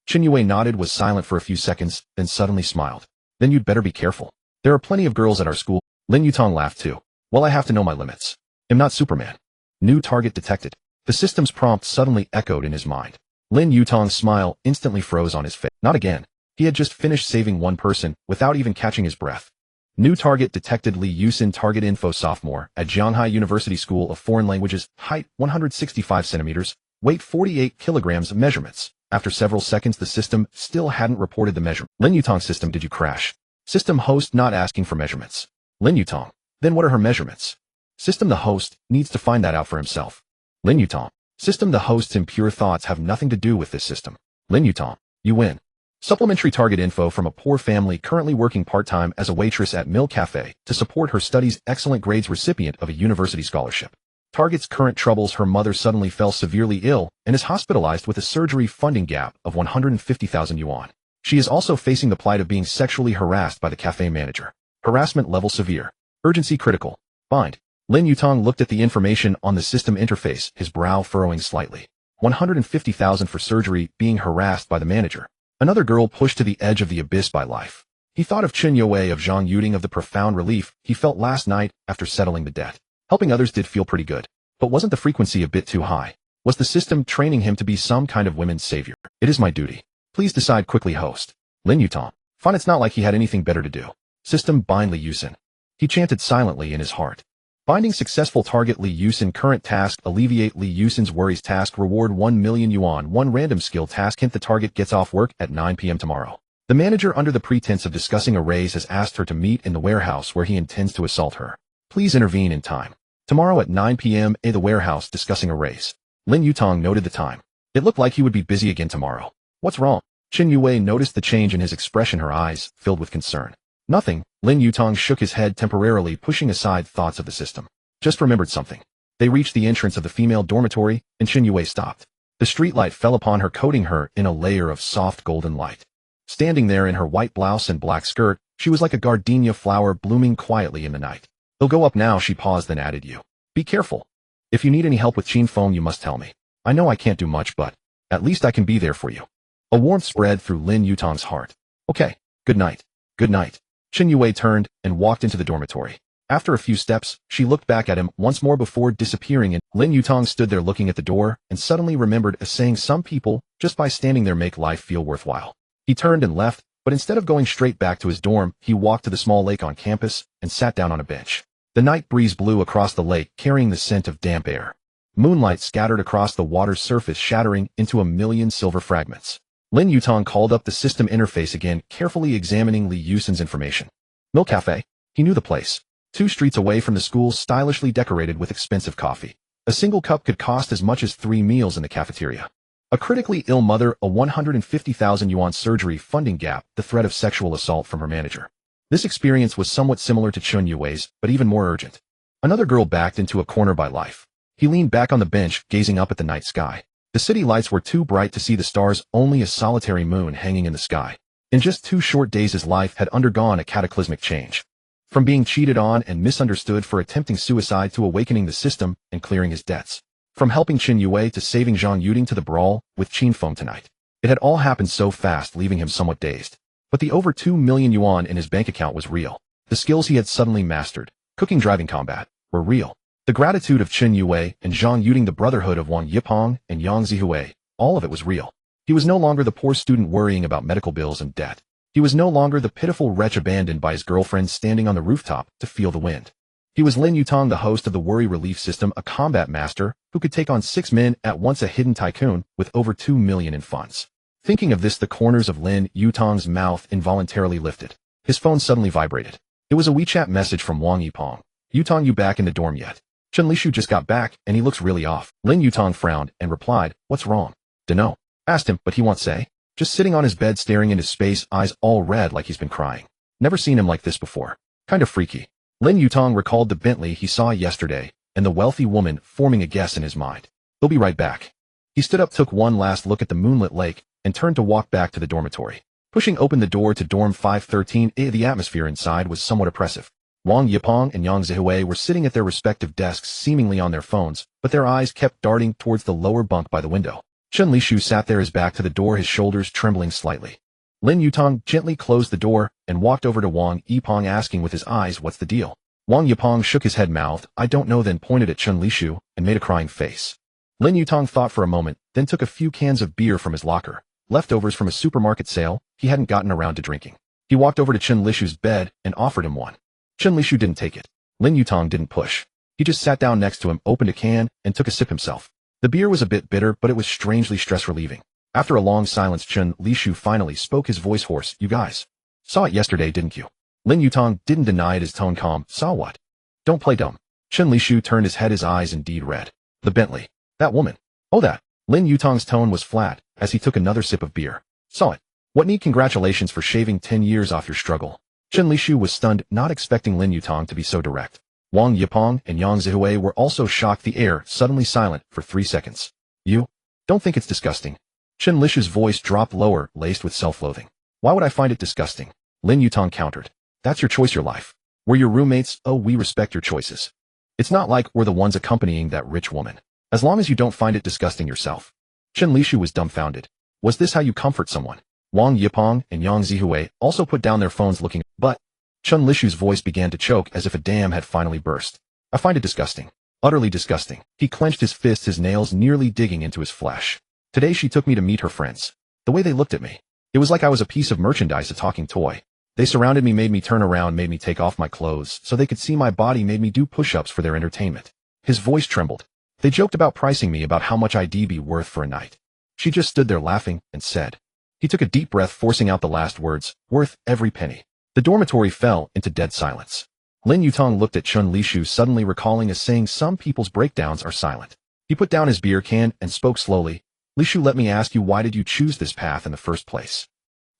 Qin Yue nodded, was silent for a few seconds, then suddenly smiled. "Then you'd better be careful. There are plenty of girls at our school." Lin Yutang laughed too. "Well, I have to know my limits. I'm not Superman." New target detected. The system's prompt suddenly echoed in his mind. Lin Yutang's smile instantly froze on his face. Not again. He had just finished saving one person without even catching his breath. New target detected. Li Yusin, target info, sophomore at Jianghai University School of Foreign Languages, height 165 centimeters, weight 48 kilograms, measurements. After several seconds, the system still hadn't reported the measurement. Lin Yutang, system, did you crash? System, host, not asking for measurements. Lin Yutang, then what are her measurements? System, the host needs to find that out for himself. Lin Yutang, system, the host's impure thoughts have nothing to do with this system. Lin Yutang, you win. Supplementary target info from a poor family currently working part-time as a waitress at Mill Cafe to support her studies, excellent grades, recipient of a university scholarship. Target's current troubles: her mother suddenly fell severely ill and is hospitalized with a surgery funding gap of 150,000 yuan. She is also facing the plight of being sexually harassed by the cafe manager. Harassment level severe. Urgency critical. Bind. Lin Yutang looked at the information on the system interface, his brow furrowing slightly. 150,000 for surgery, being harassed by the manager. Another girl pushed to the edge of the abyss by life. He thought of Qin Yue, of Zhang Yuding, of the profound relief he felt last night after settling the debt. Helping others did feel pretty good. But wasn't the frequency a bit too high? Was the system training him to be some kind of women's savior? It is my duty. Please decide quickly, host. Lin Yutang. Fine, it's not like he had anything better to do. System, bind Li Yusin. He chanted silently in his heart. Binding successful. Target Li Yusin. Current task: alleviate Li Yusin's worries. Task: reward 1 million yuan. 1 random skill task. Hint: the target gets off work at 9 p.m. tomorrow. The manager, under the pretense of discussing a raise, has asked her to meet in the warehouse where he intends to assault her. Please intervene in time. Tomorrow at 9 p.m. at the warehouse, discussing a raise. Lin Yutang noted the time. It looked like he would be busy again tomorrow. What's wrong? Chen Yue noticed the change in his expression, her eyes filled with concern. Nothing. Lin Yutang shook his head temporarily, pushing aside thoughts of the system. Just remembered something. They reached the entrance of the female dormitory, and Chen Yue stopped. The streetlight fell upon her, coating her in a layer of soft golden light. Standing there in her white blouse and black skirt, she was like a gardenia flower blooming quietly in the night. They'll go up now, she paused, then added, you. Be careful. If you need any help with Qin Feng, you must tell me. I know I can't do much, but at least I can be there for you. A warmth spread through Lin Yutang's heart. Okay, good night. Good night. Chen Yue turned and walked into the dormitory. After a few steps, she looked back at him once more before disappearing, and Lin Yutang stood there looking at the door and suddenly remembered a saying: some people, just by standing there, make life feel worthwhile. He turned and left, but instead of going straight back to his dorm, he walked to the small lake on campus and sat down on a bench. The night breeze blew across the lake, carrying the scent of damp air. Moonlight scattered across the water's surface, shattering into a million silver fragments. Lin Yutang called up the system interface again, carefully examining Li Yusan's information. Milk Cafe. He knew the place. 2 streets away from the school, stylishly decorated with expensive coffee. A single cup could cost as much as 3 meals in the cafeteria. A critically ill mother, a 150,000 yuan surgery funding gap, the threat of sexual assault from her manager. This experience was somewhat similar to Chen Yue's, but even more urgent. Another girl backed into a corner by life. He leaned back on the bench, gazing up at the night sky. The city lights were too bright to see the stars, only a solitary moon hanging in the sky. In just 2 short days, his life had undergone a cataclysmic change. From being cheated on and misunderstood for attempting suicide to awakening the system and clearing his debts. From helping Chen Yue to saving Zhang Yuding to the brawl with Qin Feng tonight. It had all happened so fast, leaving him somewhat dazed. But the over 2 million yuan in his bank account was real. The skills he had suddenly mastered, cooking, driving, combat, were real. The gratitude of Chen Yue and Zhang Yuding, the brotherhood of Wang Yipeng and Yang Zihue, all of it was real. He was no longer the poor student worrying about medical bills and debt. He was no longer the pitiful wretch abandoned by his girlfriend standing on the rooftop to feel the wind. He was Lin Yutang, the host of the worry relief system, a combat master who could take on 6 men at once, a hidden tycoon with over 2 million in funds. Thinking of this, the corners of Lin Yutang's mouth involuntarily lifted. His phone suddenly vibrated. It was a WeChat message from Wang Yipeng. Yutang, you back in the dorm yet? Chen Lishu just got back, and he looks really off. Lin Yutang frowned and replied, what's wrong? Dunno. Asked him, but he won't say. Just sitting on his bed staring into space, eyes all red like he's been crying. Never seen him like this before. Kind of freaky. Lin Yutang recalled the Bentley he saw yesterday, and the wealthy woman forming a guess in his mind. He'll be right back. He stood up, took one last look at the moonlit lake, and turned to walk back to the dormitory. Pushing open the door to dorm 513, the atmosphere inside was somewhat oppressive. Wang Yipeng and Yang Zihue were sitting at their respective desks, seemingly on their phones, but their eyes kept darting towards the lower bunk by the window. Chen Lishu sat there, his back to the door, his shoulders trembling slightly. Lin Yutang gently closed the door and walked over to Wang Yipeng, asking with his eyes, what's the deal? Wang Yipeng shook his head, mouthed, I don't know, then pointed at Chen Lishu and made a crying face. Lin Yutang thought for a moment, then took a few cans of beer from his locker, leftovers from a supermarket sale he hadn't gotten around to drinking. He walked over to Chen Lishu's bed and offered him one. Chen Lishu didn't take it. Lin Yutang didn't push. He just sat down next to him, opened a can, and took a sip himself. The beer was a bit bitter, but it was strangely stress-relieving. After a long silence, Chen Lishu finally spoke, his voice hoarse. You guys saw it yesterday, didn't you? Lin Yutang didn't deny it, his tone calm. Saw what? Don't play dumb. Chen Lishu turned his head, his eyes indeed red. The Bentley. That woman. Oh, that. Lin Yutang's tone was flat as he took another sip of beer. Saw it. What need congratulations for shaving 10 years off your struggle. Chen Lishu was stunned, not expecting Lin Yutang to be so direct. Wang Yipeng and Yang Zihue were also shocked, the air suddenly silent for 3 seconds. You don't think it's disgusting? Chen Lishu's voice dropped lower, laced with self-loathing. Why would I find it disgusting? Lin Yutang countered. That's your choice, your life. We're your roommates, oh, we respect your choices. It's not like we're the ones accompanying that rich woman. As long as you don't find it disgusting yourself. Chen Lishu was dumbfounded. Was this how you comfort someone? Wang Yipeng and Yang Zihue also put down their phones, looking, but Chen Lishu's voice began to choke as if a dam had finally burst. I find it disgusting. Utterly disgusting. He clenched his fists, his nails nearly digging into his flesh. Today she took me to meet her friends. The way they looked at me. It was like I was a piece of merchandise, a talking toy. They surrounded me, made me turn around, made me take off my clothes so they could see my body, made me do push-ups for their entertainment. His voice trembled. They joked about pricing me, about how much I'd be worth for a night. She just stood there laughing and said. He took a deep breath, forcing out the last words, worth every penny. The dormitory fell into dead silence. Lin Yutang looked at Chen Lishu, suddenly recalling a saying, some people's breakdowns are silent. He put down his beer can and spoke slowly. Lishu, let me ask you, why did you choose this path in the first place?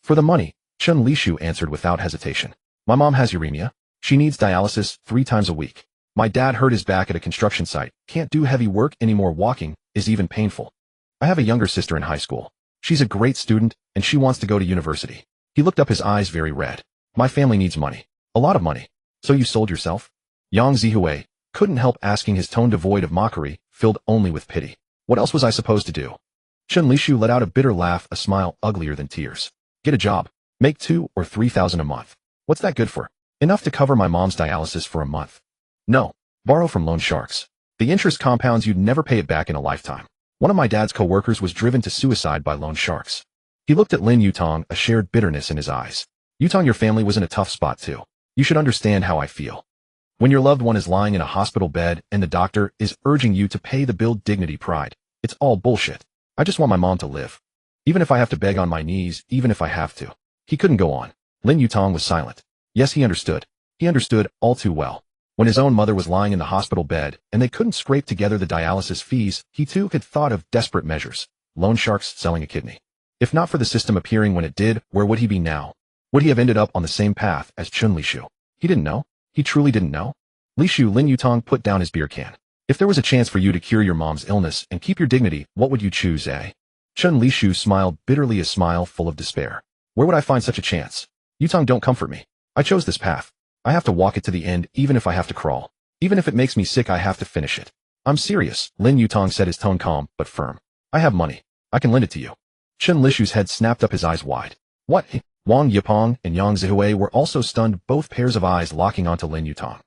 For the money, Chen Lishu answered without hesitation. My mom has uremia. She needs dialysis 3 times a week. My dad hurt his back at a construction site, can't do heavy work anymore, walking is even painful. I have a younger sister in high school. She's a great student, and she wants to go to university. He looked up, his eyes very red. My family needs money. A lot of money. So you sold yourself? Yang Zihui couldn't help asking, his tone devoid of mockery, filled only with pity. What else was I supposed to do? Chen Lishu let out a bitter laugh, a smile uglier than tears. Get a job. Make 2 or 3,000 a month. What's that good for? Enough to cover my mom's dialysis for a month. No. Borrow from loan sharks. The interest compounds, you'd never pay it back in a lifetime. One of my dad's co-workers was driven to suicide by loan sharks. He looked at Lin Yutang, a shared bitterness in his eyes. Yutang, your family was in a tough spot too. You should understand how I feel. When your loved one is lying in a hospital bed and the doctor is urging you to pay the bill, dignity, pride, it's all bullshit. I just want my mom to live. Even if I have to beg on my knees, even if I have to. He couldn't go on. Lin Yutang was silent. Yes, he understood. He understood all too well. When his own mother was lying in the hospital bed and they couldn't scrape together the dialysis fees, he too had thought of desperate measures. Loan sharks selling a kidney. If not for the system appearing when it did, where would he be now? Would he have ended up on the same path as Chen Lishu? He didn't know. He truly didn't know. Lishu, Lin Yutang put down his beer can. If there was a chance for you to cure your mom's illness and keep your dignity, what would you choose, eh? Chen Lishu smiled bitterly, a smile full of despair. Where would I find such a chance? Yutang, don't comfort me. I chose this path. I have to walk it to the end, even if I have to crawl. Even if it makes me sick, I have to finish it. I'm serious, Lin Yutang said, his tone calm but firm. I have money. I can lend it to you. Chen Lishu's head snapped up, his eyes wide. What? Wang Yipeng and Yang Zihui were also stunned, both pairs of eyes locking onto Lin Yutang.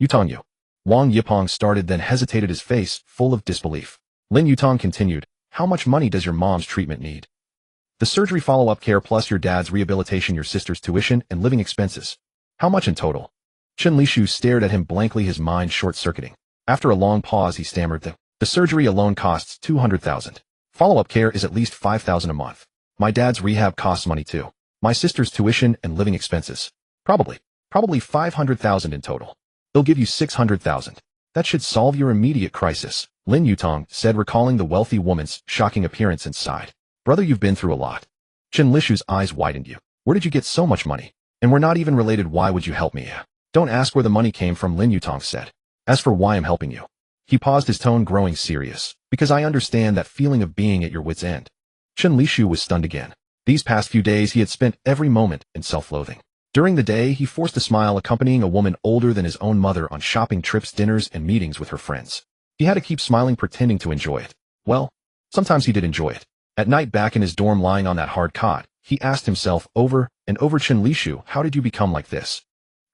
Yutang, you. Wang Yipeng started, then hesitated, his face full of disbelief. Lin Yutang continued, how much money does your mom's treatment need? The surgery, follow-up care, plus your dad's rehabilitation, your sister's tuition and living expenses. How much in total? Chen Lishu stared at him blankly, his mind short-circuiting. After a long pause, he stammered, the surgery alone costs 200,000. Follow-up care is at least 5,000 a month. My dad's rehab costs money too. My sister's tuition and living expenses. Probably 500,000 in total. They'll give you 600,000. That should solve your immediate crisis, Lin Yutang said, recalling the wealthy woman's shocking appearance, and sighed. Brother, you've been through a lot. Chen Lishu's eyes widened. You. Where did you get so much money? And we're not even related. Why would you help me? Don't ask where the money came from, Lin Yutang said. As for why I'm helping you. He paused, his tone growing serious. Because I understand that feeling of being at your wit's end. Chen Lishu was stunned again. These past few days he had spent every moment in self-loathing. During the day he forced a smile, accompanying a woman older than his own mother on shopping trips, dinners, and meetings with her friends. He had to keep smiling, pretending to enjoy it. Well, sometimes he did enjoy it. At night, back in his dorm, lying on that hard cot, he asked himself over and over, Chen Lishu, how did you become like this?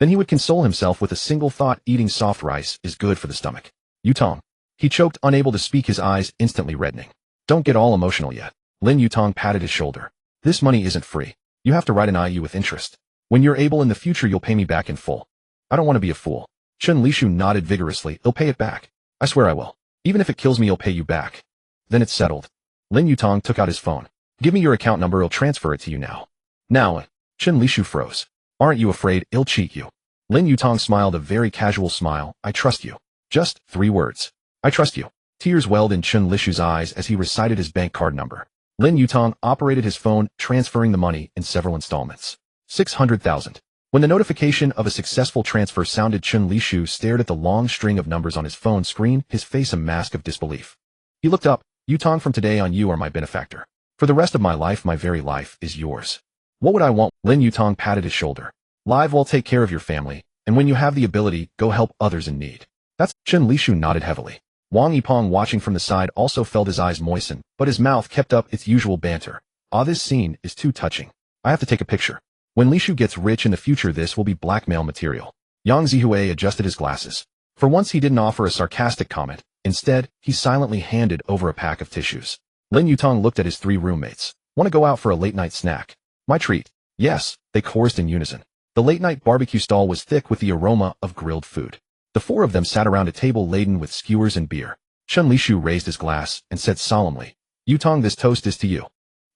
Then he would console himself with a single thought, eating soft rice is good for the stomach. Yutang. He choked, unable to speak, his eyes instantly reddening. Don't get all emotional yet. Lin Yutang patted his shoulder. This money isn't free. You have to write an IU with interest. When you're able in the future, you'll pay me back in full. I don't want to be a fool. Chen Lishu nodded vigorously. I'll pay it back. I swear I will. Even if it kills me, I'll pay you back. Then it's settled. Lin Yutang took out his phone. Give me your account number, I'll transfer it to you now. Now. Chen Lishu froze. Aren't you afraid I'll cheat you? Lin Yutang smiled, a very casual smile. I trust you. Just 3 words. I trust you. Tears welled in Chen Lishu's eyes as he recited his bank card number. Lin Yutang operated his phone, transferring the money in several installments. 600,000. When the notification of a successful transfer sounded, Chen Lishu stared at the long string of numbers on his phone screen, his face a mask of disbelief. He looked up. Yutang, from today on you are my benefactor. For the rest of my life, my very life is yours. What would I want? Lin Yutang patted his shoulder. Live well, take care of your family, and when you have the ability, go help others in need. That's Chen Lishu nodded heavily. Wang Yipeng, watching from the side, also felt his eyes moisten, but his mouth kept up its usual banter. Ah, this scene is too touching. I have to take a picture. When Lishu gets rich in the future, this will be blackmail material. Yang Zihui adjusted his glasses. For once he didn't offer a sarcastic comment. Instead, he silently handed over a pack of tissues. Lin Yutang looked at his 3 roommates. Want to go out for a late-night snack? My treat. Yes, they chorused in unison. The late-night barbecue stall was thick with the aroma of grilled food. The 4 of them sat around a table laden with skewers and beer. Chen Lishu raised his glass and said solemnly, Yutang, this toast is to you.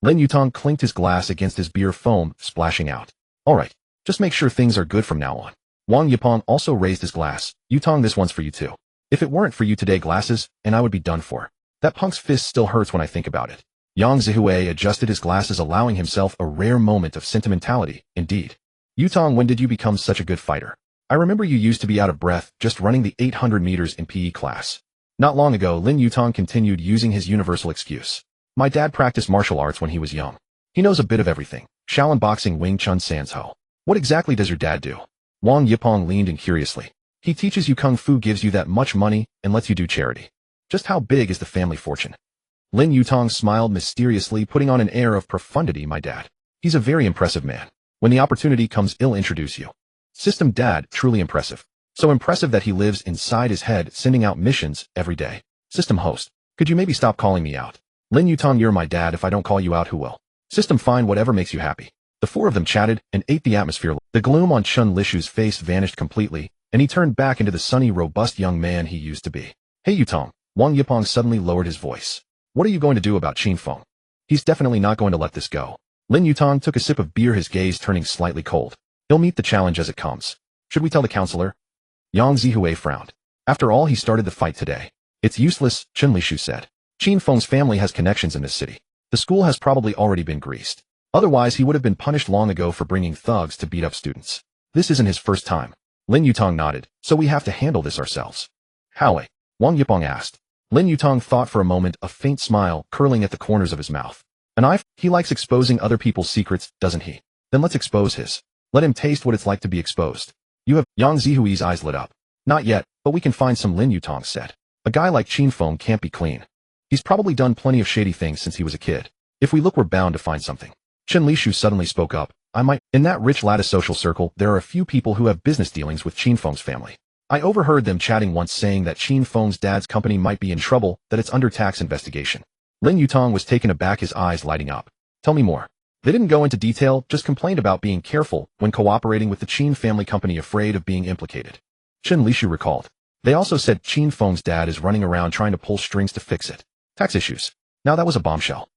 Lin Yutang clinked his glass against his beer, foam splashing out. All right, just make sure things are good from now on. Wang Yipeng also raised his glass. Yutang, this one's for you too. If it weren't for you today, glasses, and I would be done for. That punk's fist still hurts when I think about it. Yang Zihui adjusted his glasses, allowing himself a rare moment of sentimentality, indeed. Yutang, when did you become such a good fighter? I remember you used to be out of breath just running the 800 meters in PE class. Not long ago, Lin Yutang continued using his universal excuse. My dad practiced martial arts when he was young. He knows a bit of everything. Shaolin boxing, Wing Chun, Sanzhou. What exactly does your dad do? Wang Yipeng leaned in curiously. He teaches you kung fu, gives you that much money, and lets you do charity. Just how big is the family fortune? Lin Yutang smiled mysteriously, putting on an air of profundity. My dad. He's a very impressive man. When the opportunity comes, he'll introduce you. System dad, truly impressive. So impressive that he lives inside his head, sending out missions every day. System host, could you maybe stop calling me out? Lin Yutang, you're my dad. If I don't call you out, who will? System, fine, whatever makes you happy. The four of them chatted and ate the atmosphere. The gloom on Chun Lishu's face vanished completely, and he turned back into the sunny, robust young man he used to be. Hey Yutang, Wang Yipeng suddenly lowered his voice. What are you going to do about Qin Feng? He's definitely not going to let this go. Lin Yutang took a sip of beer, his gaze turning slightly cold. He'll meet the challenge as it comes. Should we tell the counselor? Yang Zihui frowned. After all, he started the fight today. It's useless, Chun Lishu said. Qin Feng's family has connections in this city. The school has probably already been greased. Otherwise, he would have been punished long ago for bringing thugs to beat up students. This isn't his first time. Lin Yutang nodded. So we have to handle this ourselves. How? Wang Yipeng asked. Lin Yutang thought for a moment, a faint smile curling at the corners of his mouth. An eye? He likes exposing other people's secrets, doesn't he? Then let's expose his. Let him taste what it's like to be exposed. You have. Yang Zihui's eyes lit up. Not yet, but we can find some, Lin Yutang said. A guy like Qin Feng can't be clean. He's probably done plenty of shady things since he was a kid. If we look, we're bound to find something. Chun Lishu suddenly spoke up. In that rich lattice social circle, there are a few people who have business dealings with Qin Feng's family. I overheard them chatting once, saying that Qin Feng's dad's company might be in trouble, that it's under tax investigation. Lin Yutang was taken aback, his eyes lighting up. Tell me more. They didn't go into detail, just complained about being careful when cooperating with the Qin family company, afraid of being implicated. Chun Lishu recalled. They also said Qin Feng's dad is running around trying to pull strings to fix it. Tax issues. Now that was a bombshell.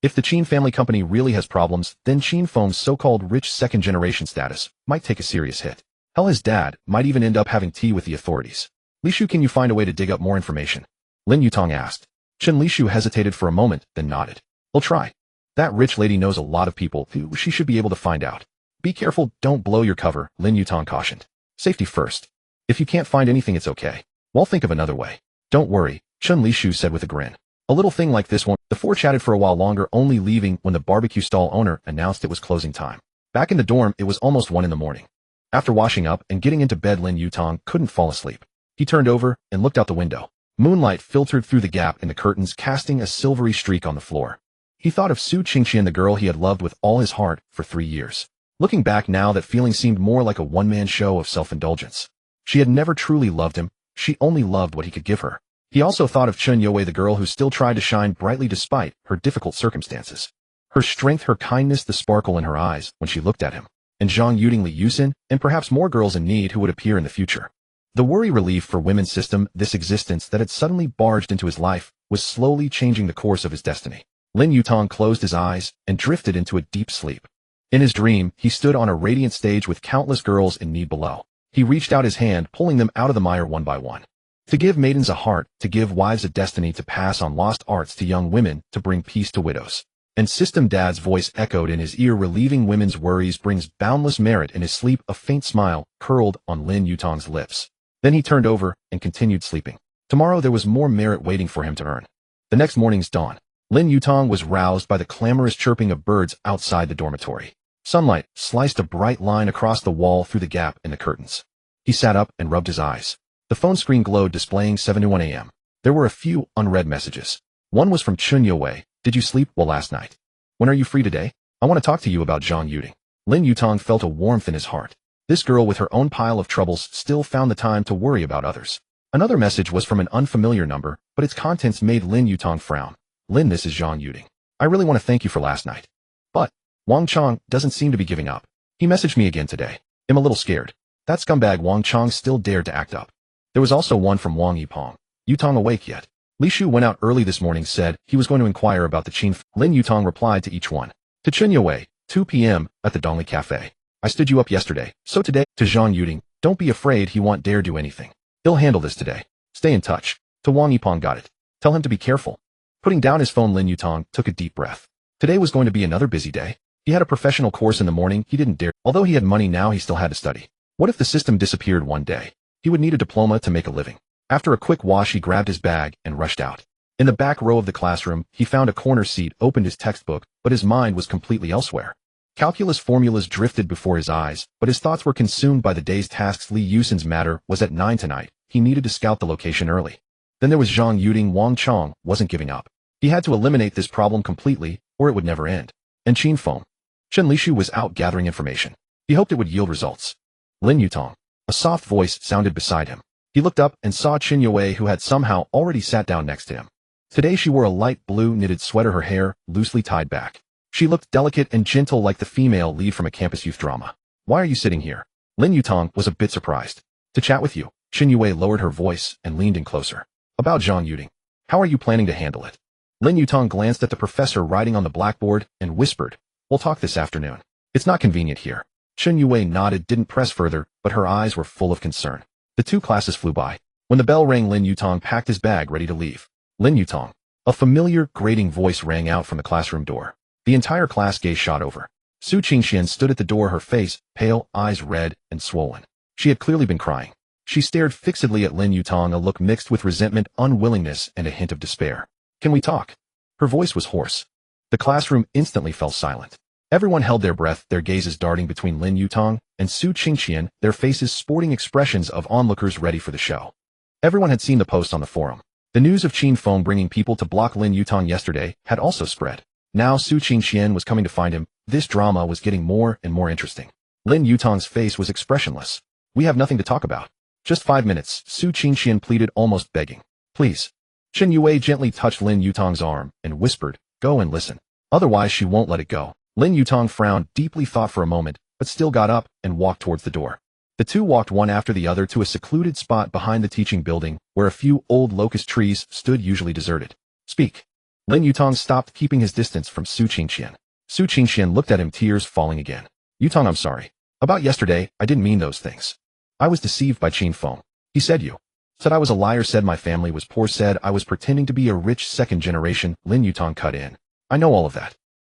If the Qin family company really has problems, then Qin Feng's so-called rich second-generation status might take a serious hit. Hell, his dad might even end up having tea with the authorities. Lishu, can you find a way to dig up more information? Lin Yutang asked. Chun Lishu hesitated for a moment, then nodded. He'll try. That rich lady knows a lot of people who she should be able to find out. Be careful, don't blow your cover, Lin Yutang cautioned. Safety first. If you can't find anything, it's okay. We'll think of another way. Don't worry, Chun Lishu said with a grin. A little thing like this one. The four chatted for a while longer, only leaving when the barbecue stall owner announced it was closing time. Back in the dorm, it was almost 1 in the morning. After washing up and getting into bed, Lin Yutang couldn't fall asleep. He turned over and looked out the window. Moonlight filtered through the gap in the curtains, casting a silvery streak on the floor. He thought of Su Qingqian, the girl he had loved with all his heart for 3 years. Looking back now, that feeling seemed more like a one-man show of self-indulgence. She had never truly loved him, she only loved what he could give her. He also thought of Chun Yue, the girl who still tried to shine brightly despite her difficult circumstances. Her strength, her kindness, the sparkle in her eyes when she looked at him. And Zhang Yuding, Li Yusin, and perhaps more girls in need who would appear in the future. The worry relief for women's system, this existence that had suddenly barged into his life, was slowly changing the course of his destiny. Lin Yutang closed his eyes and drifted into a deep sleep. In his dream, he stood on a radiant stage with countless girls in need below. He reached out his hand, pulling them out of the mire one by one. To give maidens a heart, to give wives a destiny, to pass on lost arts to young women, to bring peace to widows. And System Dad's voice echoed in his ear, relieving women's worries brings boundless merit. In his sleep, a faint smile curled on Lin Yutang's lips. Then he turned over and continued sleeping. Tomorrow there was more merit waiting for him to earn. The next morning's dawn. Lin Yutang was roused by the clamorous chirping of birds outside the dormitory. Sunlight sliced a bright line across the wall through the gap in the curtains. He sat up and rubbed his eyes. The phone screen glowed, displaying 7:01 a.m. There were a few unread messages. One was from Chun Yue. Did you sleep well last night? When are you free today? I want to talk to you about Zhang Yuding. Lin Yutang felt a warmth in his heart. This girl with her own pile of troubles still found the time to worry about others. Another message was from an unfamiliar number, but its contents made Lin Yutang frown. Lin, this is Zhang Yuding. I really want to thank you for last night. But Wang Chang doesn't seem to be giving up. He messaged me again today. I'm a little scared. That scumbag Wang Chang still dared to act up. There was also one from Wang Yipeng. Yutang awake yet? Li Shu went out early this morning, said he was going to inquire about the Qin. Lin Yutang replied to each one. To Chun Yue, 2 p.m. at the Dongli Cafe. I stood you up yesterday, so today. To Zhang Yuding, don't be afraid, he won't dare do anything. He'll handle this today. Stay in touch. To Wang Yipeng, got it. Tell him to be careful. Putting down his phone, Lin Yutang took a deep breath. Today was going to be another busy day. He had a professional course in the morning. He didn't dare. Although he had money now, he still had to study. What if the system disappeared one day? He would need a diploma to make a living. After a quick wash, he grabbed his bag and rushed out. In the back row of the classroom, he found a corner seat, opened his textbook, but his mind was completely elsewhere. Calculus formulas drifted before his eyes, but his thoughts were consumed by the day's tasks. Li Yusan's matter was at 9 tonight. He needed to scout the location early. Then there was Zhang Yuding. Wang Chong wasn't giving up. He had to eliminate this problem completely, or it would never end. And Qin Feng. Chen Lishu was out gathering information. He hoped it would yield results. Lin Yutang. A soft voice sounded beside him. He looked up and saw Qin Yue, who had somehow already sat down next to him. Today she wore a light blue knitted sweater, her hair loosely tied back. She looked delicate and gentle like the female lead from a campus youth drama. Why are you sitting here? Lin Yutang was a bit surprised. To chat with you. Qin Yue lowered her voice and leaned in closer. About Zhang Yuding. How are you planning to handle it? Lin Yutang glanced at the professor writing on the blackboard and whispered, we'll talk this afternoon. It's not convenient here. Qin Yue nodded, didn't press further, but her eyes were full of concern. The 2 classes flew by. When the bell rang, Lin Yutang packed his bag ready to leave. Lin Yutang. A familiar, grating voice rang out from the classroom door. The entire class gaze shot over. Su Qingqian stood at the door, her face pale, eyes red and swollen. She had clearly been crying. She stared fixedly at Lin Yutang, a look mixed with resentment, unwillingness, and a hint of despair. Can we talk? Her voice was hoarse. The classroom instantly fell silent. Everyone held their breath, their gazes darting between Lin Yutang and Su Qingqian, their faces sporting expressions of onlookers ready for the show. Everyone had seen the post on the forum. The news of Qin Feng bringing people to block Lin Yutang yesterday had also spread. Now Su Qingqian was coming to find him. This drama was getting more and more interesting. Lin Yutang's face was expressionless. We have nothing to talk about. Just 5 minutes, Su Qingqian pleaded, almost begging. Please. Qin Yue gently touched Lin Yutang's arm and whispered, go and listen. Otherwise she won't let it go. Lin Yutang frowned, deeply thought for a moment, but still got up and walked towards the door. The 2 walked one after the other to a secluded spot behind the teaching building, where a few old locust trees stood, usually deserted. Speak. Lin Yutang stopped, keeping his distance from Su Qingqian. Su Qingqian looked at him, tears falling again. Yutang, I'm sorry. About yesterday, I didn't mean those things. I was deceived by Qin Feng. He said you. Said I was a liar, said my family was poor, said I was pretending to be a rich second generation. Lin Yutang cut in. I know all of that.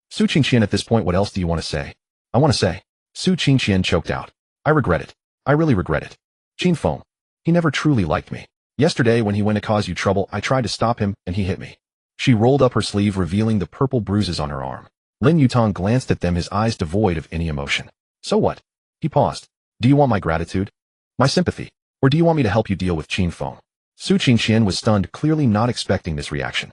Su Qingqian, at this point, what else do you want to say? I want to say. Su Qingqian choked out. I regret it. I really regret it. Qin Feng. He never truly liked me. Yesterday when he went to cause you trouble, I tried to stop him and he hit me. She rolled up her sleeve, revealing the purple bruises on her arm. Lin Yutang glanced at them, his eyes devoid of any emotion. So what? He paused. Do you want my gratitude? My sympathy? Or do you want me to help you deal with Qin Feng? Su Qingqian was stunned, clearly not expecting this reaction.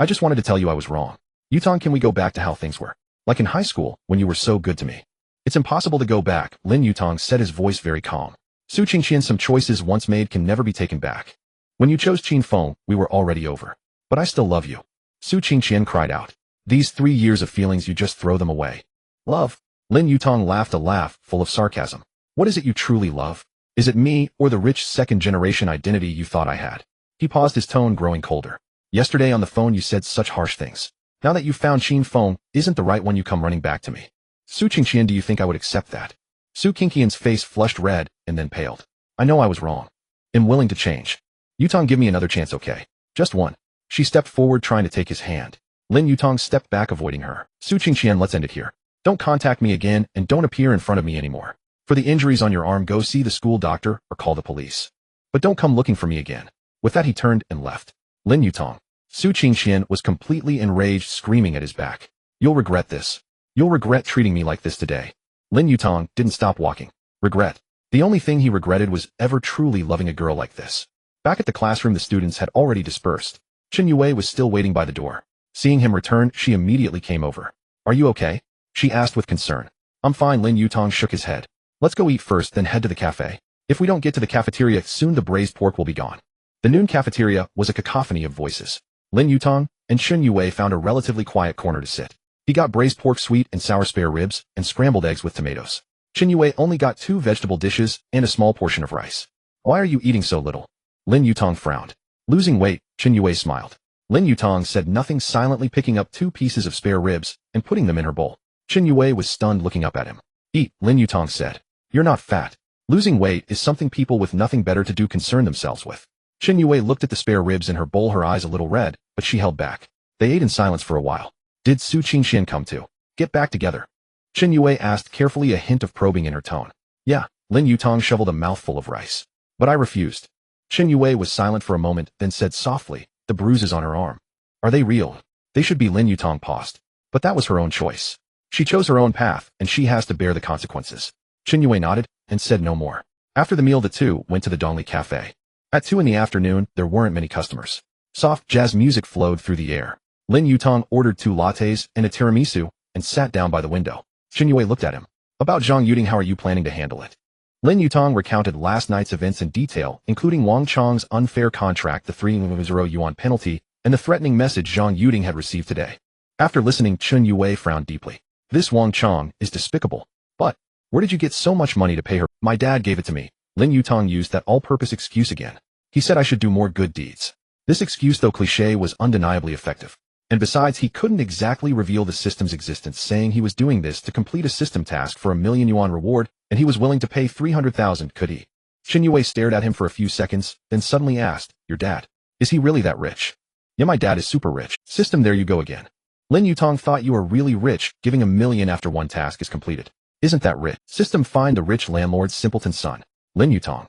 I just wanted to tell you I was wrong. Yutang, can we go back to how things were? Like in high school, when you were so good to me. It's impossible to go back, Lin Yutang said, his voice very calm. Su Qingqian, some choices once made can never be taken back. When you chose Qin Feng, we were already over. But I still love you. Su Qingqian cried out. These 3 years of feelings, you just throw them away. Love? Lin Yutang laughed, a laugh full of sarcasm. What is it you truly love? Is it me, or the rich second-generation identity you thought I had? He paused, his tone growing colder. Yesterday on the phone you said such harsh things. Now that you've found Qin Feng isn't the right one, you come running back to me. Su Qingqian, do you think I would accept that? Su Qingqian's face flushed red and then paled. I know I was wrong. I'm willing to change. Yutang, give me another chance, okay? Just one. She stepped forward, trying to take his hand. Lin Yutang stepped back, avoiding her. Su Qingqian, let's end it here. Don't contact me again and don't appear in front of me anymore. For the injuries on your arm, go see the school doctor or call the police. But don't come looking for me again. With that he turned and left. Lin Yutang. Su Qingqian was completely enraged, screaming at his back. You'll regret this. You'll regret treating me like this today. Lin Yutang didn't stop walking. Regret. The only thing he regretted was ever truly loving a girl like this. Back at the classroom, the students had already dispersed. Qin Yue was still waiting by the door. Seeing him return, she immediately came over. Are you okay? She asked with concern. I'm fine, Lin Yutang shook his head. Let's go eat first, then head to the cafe. If we don't get to the cafeteria soon, the braised pork will be gone. The noon cafeteria was a cacophony of voices. Lin Yutang and Qin Yue found a relatively quiet corner to sit. He got braised pork, sweet and sour spare ribs, and scrambled eggs with tomatoes. Qin Yue only got 2 vegetable dishes and a small portion of rice. Why are you eating so little? Lin Yutang frowned. Losing weight, Qin Yue smiled. Lin Yutang said nothing, silently picking up 2 pieces of spare ribs and putting them in her bowl. Qin Yue was stunned, looking up at him. Eat, Lin Yutang said. You're not fat. Losing weight is something people with nothing better to do concern themselves with. Chen Yue looked at the spare ribs in her bowl, her eyes a little red, but she held back. They ate in silence for a while. Did Su Qingqian come too? Get back together. Chen Yue asked carefully, a hint of probing in her tone. Yeah, Lin Yutang shoveled a mouthful of rice. But I refused. Chen Yue was silent for a moment, then said softly, the bruises on her arm. Are they real? They should be. Lin Yutang paused. But that was her own choice. She chose her own path, and she has to bear the consequences. Chen Yue nodded, and said no more. After the meal the two went to the Dongli Cafe. At 2 in the afternoon, there weren't many customers. Soft jazz music flowed through the air. Lin Yutang ordered 2 lattes and a tiramisu, and sat down by the window. Chen Yue looked at him. About Zhang Yuding, how are you planning to handle it? Lin Yutang recounted last night's events in detail, including Wang Chang's unfair contract, the 300 yuan penalty, and the threatening message Zhang Yuding had received today. After listening, Chen Yue frowned deeply. This Wang Chang is despicable. But, where did you get so much money to pay her? My dad gave it to me. Lin Yutang used that all-purpose excuse again. He said I should do more good deeds. This excuse, though cliché, was undeniably effective. And besides, he couldn't exactly reveal the system's existence, saying he was doing this to complete a system task for a 1,000,000 yuan reward, and he was willing to pay 300,000, could he? Chen Yue stared at him for a few seconds, then suddenly asked, your dad? Is he really that rich? Yeah, my dad is super rich. System, there you go again. Lin Yutang thought you were really rich, giving 1,000,000 after one task is completed. Isn't that rich? System, find the rich landlord's simpleton son. Lin Yutang.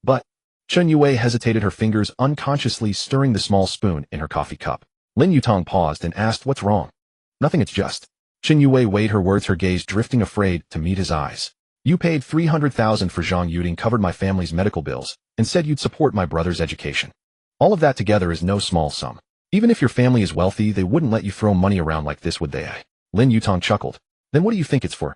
But, Chen Yue hesitated, her fingers unconsciously stirring the small spoon in her coffee cup. Lin Yutang paused and asked, what's wrong? Nothing, it's just. Chen Yue weighed her words, her gaze drifting, afraid to meet his eyes. You paid 300,000 for Zhang Yuding, covered my family's medical bills, and said you'd support my brother's education. All of that together is no small sum. Even if your family is wealthy, they wouldn't let you throw money around like this, would they? Lin Yutang chuckled. Then what do you think it's for?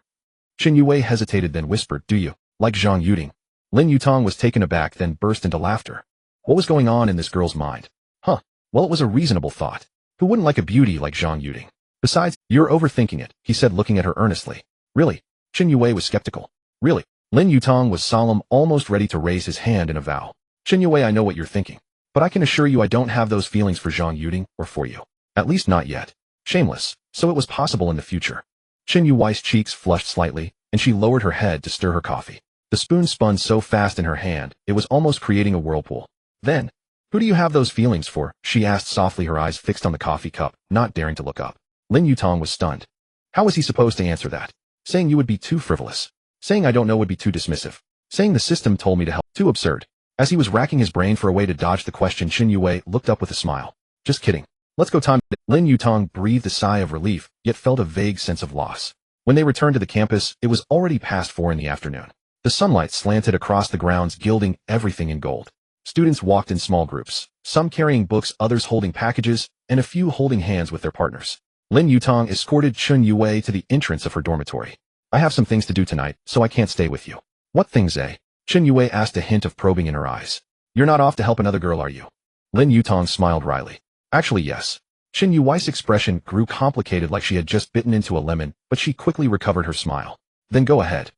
Chen Yue hesitated, then whispered, do you like Zhang Yuding? Lin Yutang was taken aback, then burst into laughter. What was going on in this girl's mind? Huh. Well, it was a reasonable thought. Who wouldn't like a beauty like Zhang Yuding? Besides, you're overthinking it, he said, looking at her earnestly. Really? Chen Yue was skeptical. Really? Lin Yutang was solemn, almost ready to raise his hand in a vow. Chen Yue, I know what you're thinking. But I can assure you I don't have those feelings for Zhang Yuding, or for you. At least not yet. Shameless. So it was possible in the future. Chen Yue's cheeks flushed slightly, and she lowered her head to stir her coffee. The spoon spun so fast in her hand, it was almost creating a whirlpool. Then, who do you have those feelings for? She asked softly, her eyes fixed on the coffee cup, not daring to look up. Lin Yutang was stunned. How was he supposed to answer that? Saying you would be too frivolous. Saying I don't know would be too dismissive. Saying the system told me to help, too absurd. As he was racking his brain for a way to dodge the question, Chen Yue looked up with a smile. Just kidding. Let's go, time. Lin Yutang breathed a sigh of relief, yet felt a vague sense of loss. When they returned to the campus, it was already past 4 in the afternoon. The sunlight slanted across the grounds, gilding everything in gold. Students walked in small groups, some carrying books, others holding packages, and a few holding hands with their partners. Lin Yutang escorted Chen Yue to the entrance of her dormitory. I have some things to do tonight, so I can't stay with you. What things, eh? Chen Yue asked, a hint of probing in her eyes. You're not off to help another girl, are you? Lin Yutang smiled wryly. Actually, yes. Chen Yue's expression grew complicated, like she had just bitten into a lemon, but she quickly recovered her smile. Then go ahead.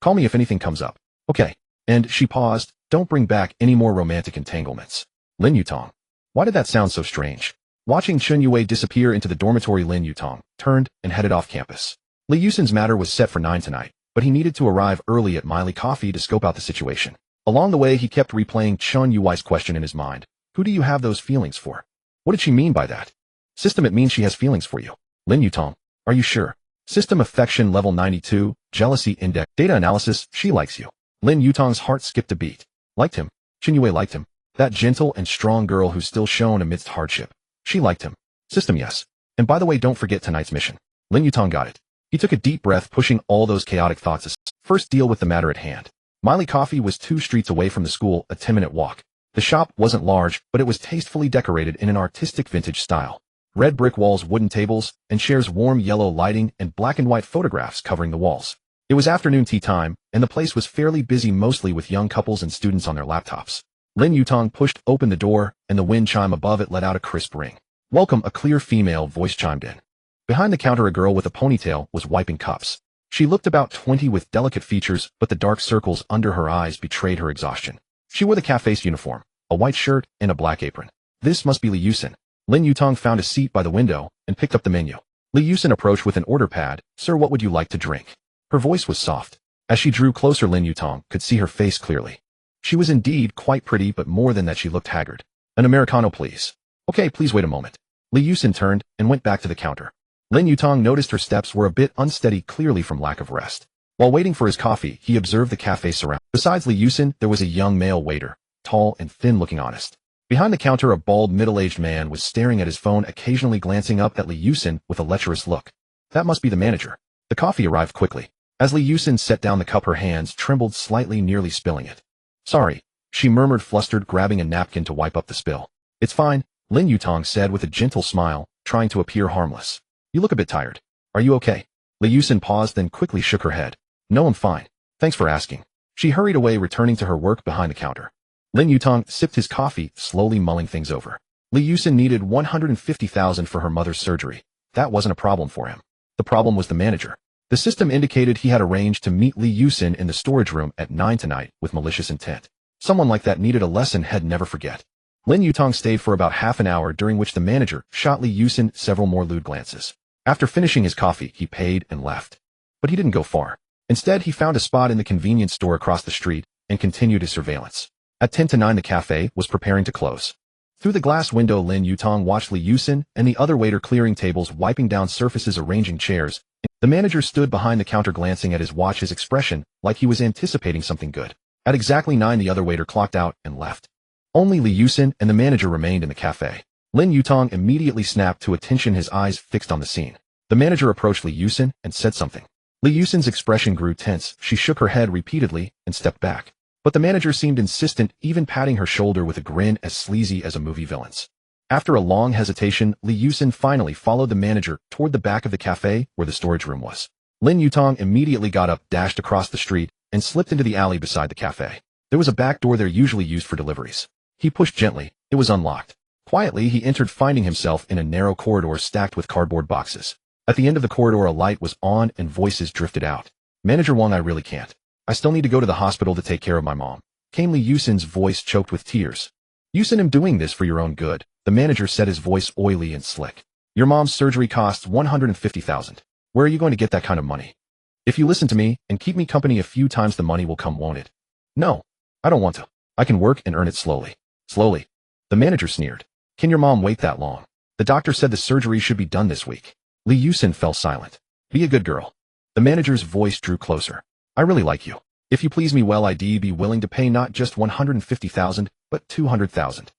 Call me if anything comes up. Okay. And she paused. Don't bring back any more romantic entanglements. Lin Yutang. Why did that sound so strange? Watching Chen Yue disappear into the dormitory, Lin Yutang turned and headed off campus. Li Yusin's matter was set for 9 tonight, but he needed to arrive early at Miley Coffee to scope out the situation. Along the way, he kept replaying Chen Yue's question in his mind. Who do you have those feelings for? What did she mean by that? System, it means she has feelings for you. Lin Yutang. Are you sure? System, affection level 92, jealousy index, data analysis, she likes you. Lin Yutang's heart skipped a beat. Liked him. Chen Yue liked him. That gentle and strong girl who still shone amidst hardship. She liked him. System, yes. And by the way, don't forget tonight's mission. Lin Yutang got it. He took a deep breath, pushing all those chaotic thoughts aside. First, deal with the matter at hand. Miley Coffee was 2 streets away from the school, a 10-minute walk. The shop wasn't large, but it was tastefully decorated in an artistic vintage style. Red brick walls, wooden tables, and chairs, warm yellow lighting, and black and white photographs covering the walls. It was afternoon tea time, and the place was fairly busy, mostly with young couples and students on their laptops. Lin Yutang pushed open the door, and the wind chime above it let out a crisp ring. Welcome, a clear female voice chimed in. Behind the counter, a girl with a ponytail was wiping cups. She looked about 20 with delicate features, but the dark circles under her eyes betrayed her exhaustion. She wore the cafe's uniform, a white shirt and a black apron. This must be Li Yusin. Lin Yutang found a seat by the window and picked up the menu. Li Yusin approached with an order pad. Sir, what would you like to drink? Her voice was soft. As she drew closer, Lin Yutang could see her face clearly. She was indeed quite pretty, but more than that she looked haggard. An Americano, please. Okay, please wait a moment. Li Yusin turned and went back to the counter. Lin Yutang noticed her steps were a bit unsteady, clearly from lack of rest. While waiting for his coffee, he observed the cafe surround. Besides Li Yusin, there was a young male waiter, tall and thin-looking honest. Behind the counter, a bald, middle-aged man was staring at his phone, occasionally glancing up at Li Yusin with a lecherous look. That must be the manager. The coffee arrived quickly. As Li Yusin set down the cup, her hands trembled slightly, nearly spilling it. Sorry, she murmured, flustered, grabbing a napkin to wipe up the spill. It's fine, Lin Yutang said with a gentle smile, trying to appear harmless. You look a bit tired. Are you okay? Li Yusin paused, then quickly shook her head. No, I'm fine. Thanks for asking. She hurried away, returning to her work behind the counter. Lin Yutang sipped his coffee, slowly mulling things over. Li Yusin needed 150,000 for her mother's surgery. That wasn't a problem for him. The problem was the manager. The system indicated he had arranged to meet Li Yusin in the storage room at 9 tonight with malicious intent. Someone like that needed a lesson he'd never forget. Lin Yutang stayed for about half an hour, during which the manager shot Li Yusin several more lewd glances. After finishing his coffee, he paid and left. But he didn't go far. Instead, he found a spot in the convenience store across the street and continued his surveillance. At 10 to 9, the cafe was preparing to close. Through the glass window, Lin Yutang watched Li Yusin and the other waiter clearing tables, wiping down surfaces, arranging chairs. The manager stood behind the counter, glancing at his watch, his expression like he was anticipating something good. At exactly 9, the other waiter clocked out and left. Only Li Yusin and the manager remained in the cafe. Lin Yutang immediately snapped to attention, his eyes fixed on the scene. The manager approached Li Yusin and said something. Li Yusin's expression grew tense. She shook her head repeatedly and stepped back. But the manager seemed insistent, even patting her shoulder with a grin as sleazy as a movie villain's. After a long hesitation, Li Yusin finally followed the manager toward the back of the cafe where the storage room was. Lin Yutang immediately got up, dashed across the street, and slipped into the alley beside the cafe. There was a back door there, usually used for deliveries. He pushed gently. It was unlocked. Quietly, he entered, finding himself in a narrow corridor stacked with cardboard boxes. At the end of the corridor, a light was on and voices drifted out. Manager Wang, I really can't. I still need to go to the hospital to take care of my mom. Came Li Yusin's voice, choked with tears. Yusin, I'm doing this for your own good. The manager said, his voice oily and slick. Your mom's surgery costs 150,000. Where are you going to get that kind of money? If you listen to me and keep me company a few times, the money will come, won't it? No, I don't want to. I can work and earn it slowly. Slowly. The manager sneered. Can your mom wait that long? The doctor said the surgery should be done this week. Li Yusin fell silent. Be a good girl. The manager's voice drew closer. I really like you. If you please me well, I'd be willing to pay not just 150,000, but 200,000.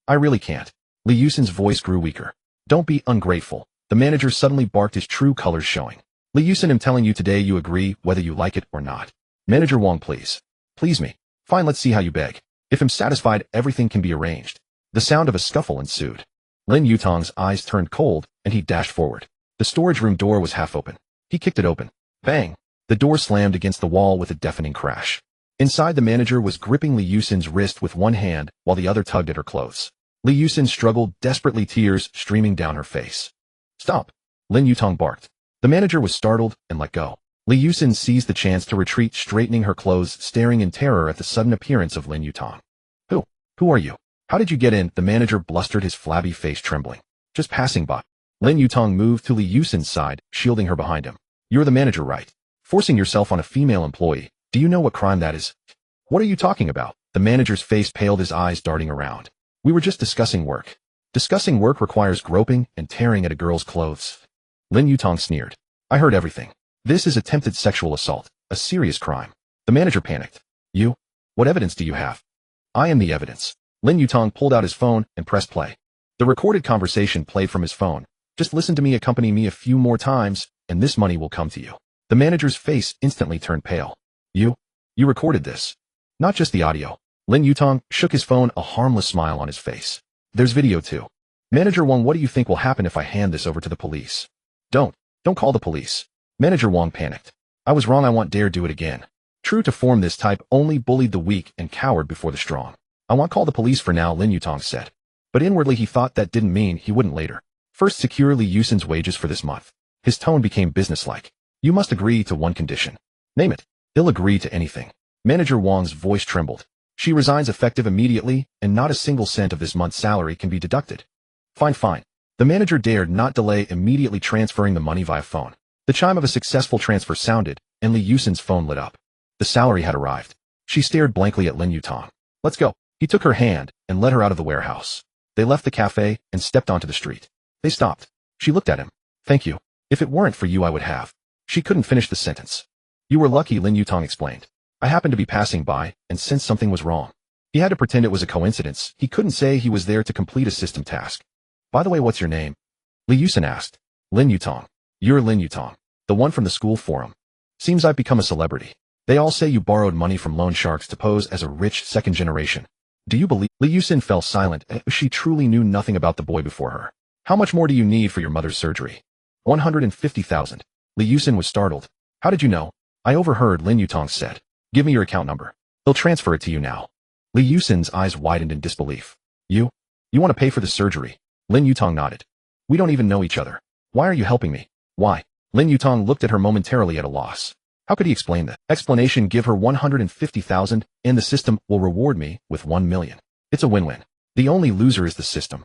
I really can't. Li Yusin's voice grew weaker. Don't be ungrateful. The manager suddenly barked, his true colors showing. Li Yusin, I'm telling you today, you agree whether you like it or not. Manager Wang, please. Please me. Fine, let's see how you beg. If I'm satisfied, everything can be arranged. The sound of a scuffle ensued. Lin Yutang's eyes turned cold, and he dashed forward. The storage room door was half open. He kicked it open. Bang! The door slammed against the wall with a deafening crash. Inside, the manager was gripping Li Yusin's wrist with one hand while the other tugged at her clothes. Li Yusin struggled desperately, tears streaming down her face. Stop! Lin Yutang barked. The manager was startled and let go. Li Yusin seized the chance to retreat, straightening her clothes, staring in terror at the sudden appearance of Lin Yutang. Who are you? How did you get in? The manager blustered, his flabby face trembling. Just passing by. Lin Yutang moved to Li Yusin's side, shielding her behind him. You're the manager, right? Forcing yourself on a female employee. Do you know what crime that is? What are you talking about? The manager's face paled, his eyes darting around. We were just discussing work. Discussing work requires groping and tearing at a girl's clothes. Lin Yutang sneered. I heard everything. This is attempted sexual assault, a serious crime. The manager panicked. You? What evidence do you have? I am the evidence. Lin Yutang pulled out his phone and pressed play. The recorded conversation played from his phone. Just listen to me, accompany me a few more times, and this money will come to you. The manager's face instantly turned pale. You recorded this? Not just the audio. Lin Yutang shook his phone, a harmless smile on his face. There's video too. Manager Wang, what do you think will happen if I hand this over to the police? Don't call the police. Manager Wang panicked. I was wrong, I won't dare do it again. True to form, this type only bullied the weak and cowered before the strong. I won't call the police for now, Lin Yutang said. But inwardly he thought that didn't mean he wouldn't later. First, secure Li Yusin's wages for this month. His tone became businesslike. You must agree to one condition. Name it. He'll agree to anything. Manager Wang's voice trembled. She resigns effective immediately, and not a single cent of this month's salary can be deducted. Fine. The manager dared not delay, immediately transferring the money via phone. The chime of a successful transfer sounded, and Li Yusin's phone lit up. The salary had arrived. She stared blankly at Lin Yutang. Let's go. He took her hand and led her out of the warehouse. They left the cafe and stepped onto the street. They stopped. She looked at him. Thank you. If it weren't for you, I would have. She couldn't finish the sentence. You were lucky, Lin Yutang explained. I happened to be passing by and sensed something was wrong. He had to pretend it was a coincidence. He couldn't say he was there to complete a system task. By the way, what's your name? Li Yusin asked. Lin Yutang. You're Lin Yutang, the one from the school forum. Seems I've become a celebrity. They all say you borrowed money from loan sharks to pose as a rich second generation. Do you believe? Li Yusin fell silent. She truly knew nothing about the boy before her. How much more do you need for your mother's surgery? 150,000. Li Yusin was startled. How did you know? I overheard, Lin Yutang said. Give me your account number. They'll transfer it to you now. Li Yusin's eyes widened in disbelief. You want to pay for the surgery? Lin Yutang nodded. We don't even know each other. Why are you helping me? Why? Lin Yutang looked at her momentarily at a loss. How could he explain the explanation? Give her 150,000 and the system will reward me with 1 million. It's a win-win. The only loser is the system.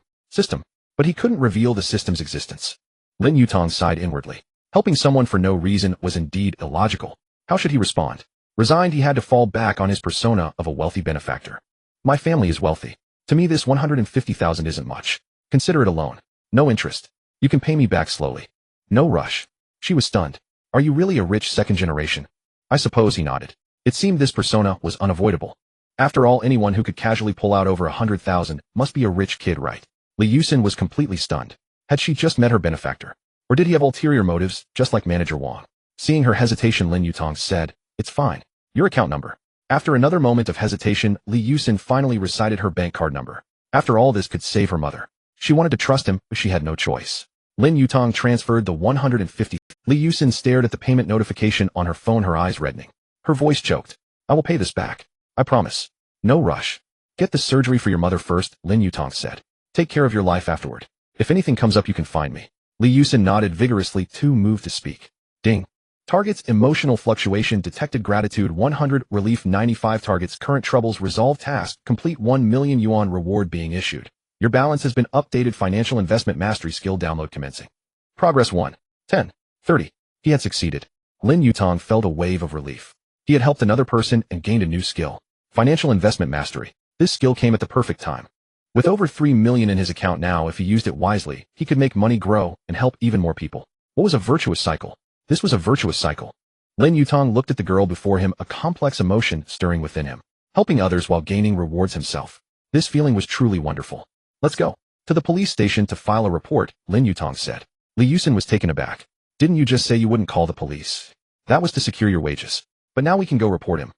But he couldn't reveal the system's existence. Lin Yutang sighed inwardly. Helping someone for no reason was indeed illogical. How should he respond? Resigned, he had to fall back on his persona of a wealthy benefactor. My family is wealthy. To me, this 150,000 isn't much. Consider it a loan. No interest. You can pay me back slowly. No rush. She was stunned. Are you really a rich second generation? I suppose, he nodded. It seemed this persona was unavoidable. After all, anyone who could casually pull out over 100,000 must be a rich kid, right? Li Yusin was completely stunned. Had she just met her benefactor? Or did he have ulterior motives, just like Manager Wang? Seeing her hesitation, Lin Yutang said, It's fine. Your account number. After another moment of hesitation, Li Yusin finally recited her bank card number. After all, this could save her mother. She wanted to trust him, but she had no choice. Lin Yutang transferred the 150. Li Yusin stared at the payment notification on her phone, her eyes reddening. Her voice choked. I will pay this back. I promise. No rush. Get the surgery for your mother first, Lin Yutang said. Take care of your life afterward. If anything comes up, you can find me. Li Yusin nodded vigorously, too moved to speak. Ding. Targets emotional fluctuation detected. Gratitude 100. Relief 95. Targets current troubles resolved. Task complete. 1 million yuan reward being issued. Your balance has been updated. Financial investment mastery skill download commencing. Progress 1. 10. 30. He had succeeded. Lin Yutang felt a wave of relief. He had helped another person and gained a new skill. Financial investment mastery. This skill came at the perfect time. With over 3 million in his account now, if he used it wisely, he could make money grow and help even more people. What was a virtuous cycle? This was a virtuous cycle. Lin Yutang looked at the girl before him, a complex emotion stirring within him. Helping others while gaining rewards himself. This feeling was truly wonderful. Let's go. To the police station to file a report, Lin Yutang said. Li Yusin was taken aback. Didn't you just say you wouldn't call the police? That was to secure your wages. But now we can go report him.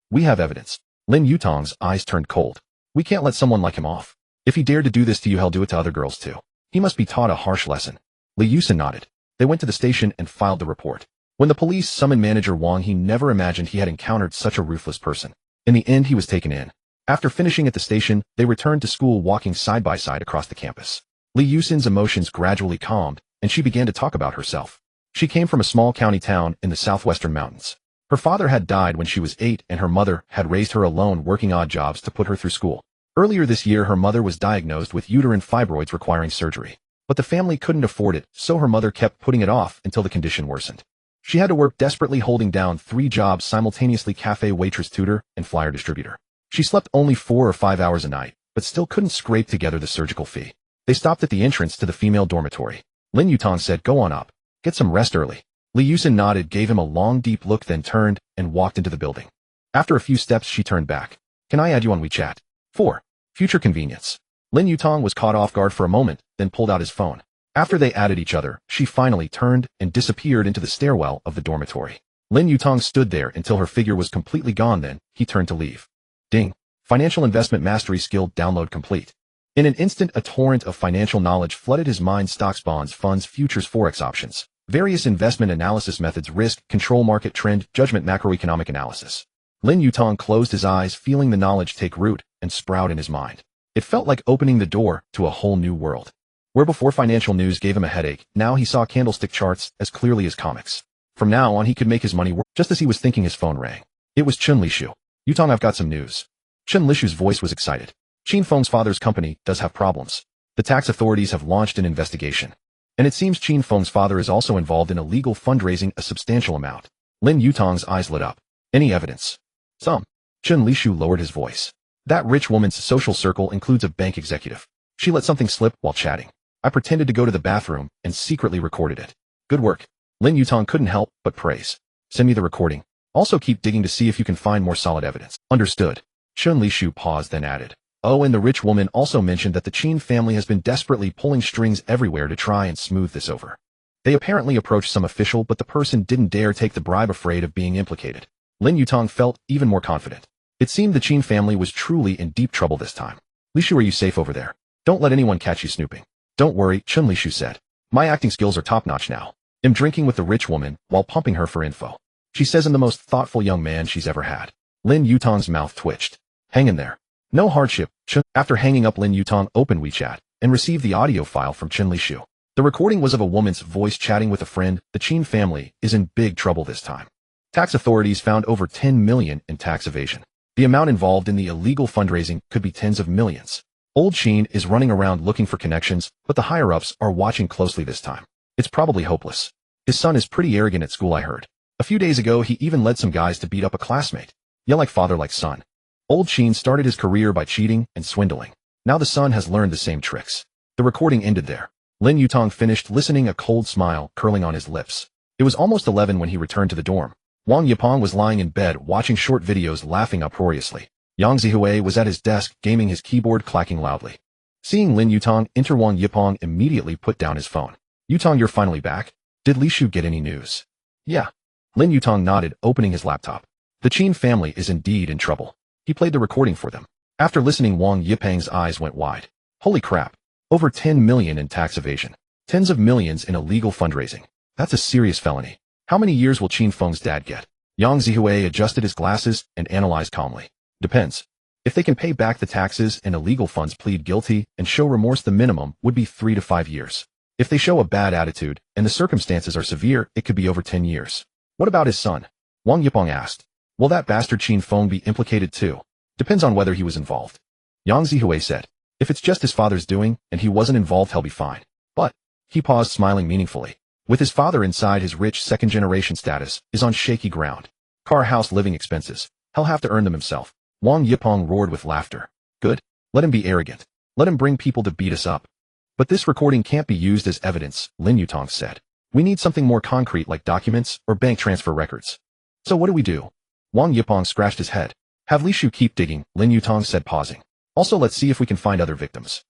We have evidence. Lin Yutang's eyes turned cold. We can't let someone like him off. If he dared to do this to you, he'll do it to other girls too. He must be taught a harsh lesson. Li Yusin nodded. They went to the station and filed the report. When the police summoned Manager Wang, he never imagined he had encountered such a ruthless person. In the end, he was taken in. After finishing at the station, they returned to school, walking side by side across the campus. Li Yusin's emotions gradually calmed, and she began to talk about herself. She came from a small county town in the southwestern mountains. Her father had died when she was 8, and her mother had raised her alone, working odd jobs to put her through school. Earlier this year, her mother was diagnosed with uterine fibroids requiring surgery. But the family couldn't afford it, so her mother kept putting it off until the condition worsened. She had to work desperately, holding down 3 jobs simultaneously: cafe waitress, tutor, and flyer distributor. She slept only 4 or 5 hours a night, but still couldn't scrape together the surgical fee. They stopped at the entrance to the female dormitory. Lin Yutang said, Go on up. Get some rest early. Li Yusin nodded, gave him a long, deep look, then turned and walked into the building. After a few steps, she turned back. Can I add you on WeChat? 4. Future convenience. Lin Yutang was caught off guard for a moment, then pulled out his phone. After they added each other, she finally turned and disappeared into the stairwell of the dormitory. Lin Yutang stood there until her figure was completely gone, then he turned to leave. Ding. Financial investment mastery skill download complete. In an instant, a torrent of financial knowledge flooded his mind: stocks, bonds, funds, futures, forex options, various investment analysis methods, risk, control, market trend, judgment, macroeconomic analysis. Lin Yutang closed his eyes, feeling the knowledge take root and sprout in his mind. It felt like opening the door to a whole new world. Where before financial news gave him a headache, now he saw candlestick charts as clearly as comics. From now on, he could make his money work. Just as he was thinking, his phone rang. It was Chen Lishu. Yutang, I've got some news. Chen Lishu's voice was excited. Qin Feng's father's company does have problems. The tax authorities have launched an investigation. And it seems Qin Feng's father is also involved in illegal fundraising, a substantial amount. Lin Yutang's eyes lit up. Any evidence? Some. Chen Lishu lowered his voice. That rich woman's social circle includes a bank executive. She let something slip while chatting. I pretended to go to the bathroom and secretly recorded it. Good work. Lin Yutang couldn't help but praise. Send me the recording. Also keep digging to see if you can find more solid evidence. Understood. Chen Lishu paused then added. Oh, and the rich woman also mentioned that the Qin family has been desperately pulling strings everywhere to try and smooth this over. They apparently approached some official, but the person didn't dare take the bribe, afraid of being implicated. Lin Yutang felt even more confident. It seemed the Qin family was truly in deep trouble this time. Lishu, are you safe over there? Don't let anyone catch you snooping. Don't worry, Chen Lishu said. My acting skills are top-notch now. I'm drinking with the rich woman while pumping her for info. She says I'm the most thoughtful young man she's ever had. Lin Yutang's mouth twitched. Hang in there. No hardship, Chen. After hanging up, Lin Yutang opened WeChat and received the audio file from Chen Lishu. The recording was of a woman's voice chatting with a friend. The Qin family is in big trouble this time. Tax authorities found over 10 million in tax evasion. The amount involved in the illegal fundraising could be tens of millions. Old Qin is running around looking for connections, but the higher-ups are watching closely this time. It's probably hopeless. His son is pretty arrogant at school, I heard. A few days ago, he even led some guys to beat up a classmate. Yeah, like father, like son. Old Qin started his career by cheating and swindling. Now the son has learned the same tricks. The recording ended there. Lin Yutang finished listening, a cold smile curling on his lips. It was almost 11 when he returned to the dorm. Wang Yipeng was lying in bed watching short videos, laughing uproariously. Yang Zihui was at his desk, gaming his keyboard, clacking loudly. Seeing Lin Yutang enter, Wang Yipeng immediately put down his phone. Yutang, you're finally back? Did Lishu get any news? Yeah. Lin Yutang nodded, opening his laptop. The Qin family is indeed in trouble. He played the recording for them. After listening, Wang Yipeng's eyes went wide. Holy crap. Over 10 million in tax evasion. Tens of millions in illegal fundraising. That's a serious felony. How many years will Qin Feng's dad get? Yang Zihui adjusted his glasses and analyzed calmly. Depends. If they can pay back the taxes and illegal funds, plead guilty, and show remorse, the minimum would be 3 to 5 years. If they show a bad attitude, and the circumstances are severe, it could be over 10 years. What about his son? Wang Yipeng asked. Will that bastard Qin Feng be implicated too? Depends on whether he was involved. Yang Zihui said. If it's just his father's doing, and he wasn't involved, he'll be fine. But, he paused, smiling meaningfully. With his father inside, his rich second-generation status is on shaky ground. Car, house, living expenses. He'll have to earn them himself. Wang Yipeng roared with laughter. Good. Let him be arrogant. Let him bring people to beat us up. But this recording can't be used as evidence, Lin Yutang said. We need something more concrete, like documents or bank transfer records. So what do we do? Wang Yipeng scratched his head. Have Lishu keep digging, Lin Yutang said, pausing. Also, let's see if we can find other victims.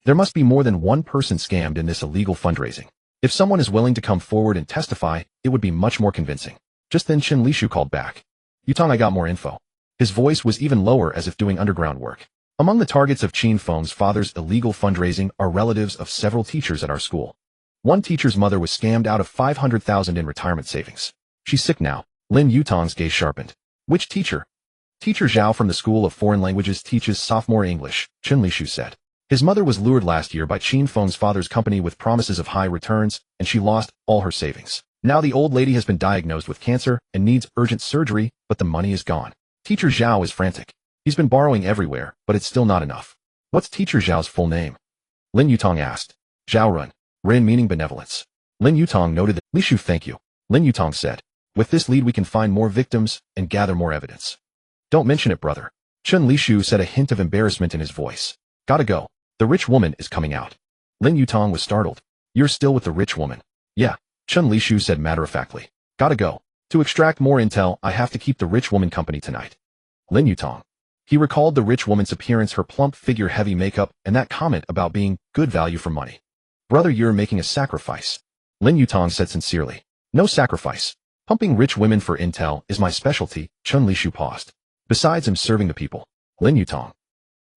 There must be more than one person scammed in this illegal fundraising. If someone is willing to come forward and testify, it would be much more convincing. Just then Chen Lishu called back. Yutang, I got more info. His voice was even lower, as if doing underground work. Among the targets of Qin Feng's father's illegal fundraising are relatives of several teachers at our school. One teacher's mother was scammed out of 500,000 in retirement savings. She's sick now. Lin Yutang's gaze sharpened. Which teacher? Teacher Zhao from the School of Foreign Languages teaches sophomore English, Chen Lishu said. His mother was lured last year by Qin Feng's father's company with promises of high returns, and she lost all her savings. Now the old lady has been diagnosed with cancer and needs urgent surgery, but the money is gone. Teacher Zhao is frantic. He's been borrowing everywhere, but it's still not enough. What's Teacher Zhao's full name? Lin Yutang asked. Zhao Run. Ren meaning benevolence. Lin Yutang noted that. Lishu, thank you. Lin Yutang said. With this lead we can find more victims and gather more evidence. Don't mention it, brother. Chen Lishu said, a hint of embarrassment in his voice. Gotta go. The rich woman is coming out. Lin Yutang was startled. You're still with the rich woman? Yeah. Chen Lishu said matter-of-factly. Gotta go. To extract more intel, I have to keep the rich woman company tonight. Lin Yutang. He recalled the rich woman's appearance, her plump figure, heavy makeup, and that comment about being good value for money. Brother, you're making a sacrifice. Lin Yutang said sincerely. No sacrifice. Pumping rich women for intel is my specialty. Chen Lishu paused. Besides, I'm serving the people. Lin Yutang.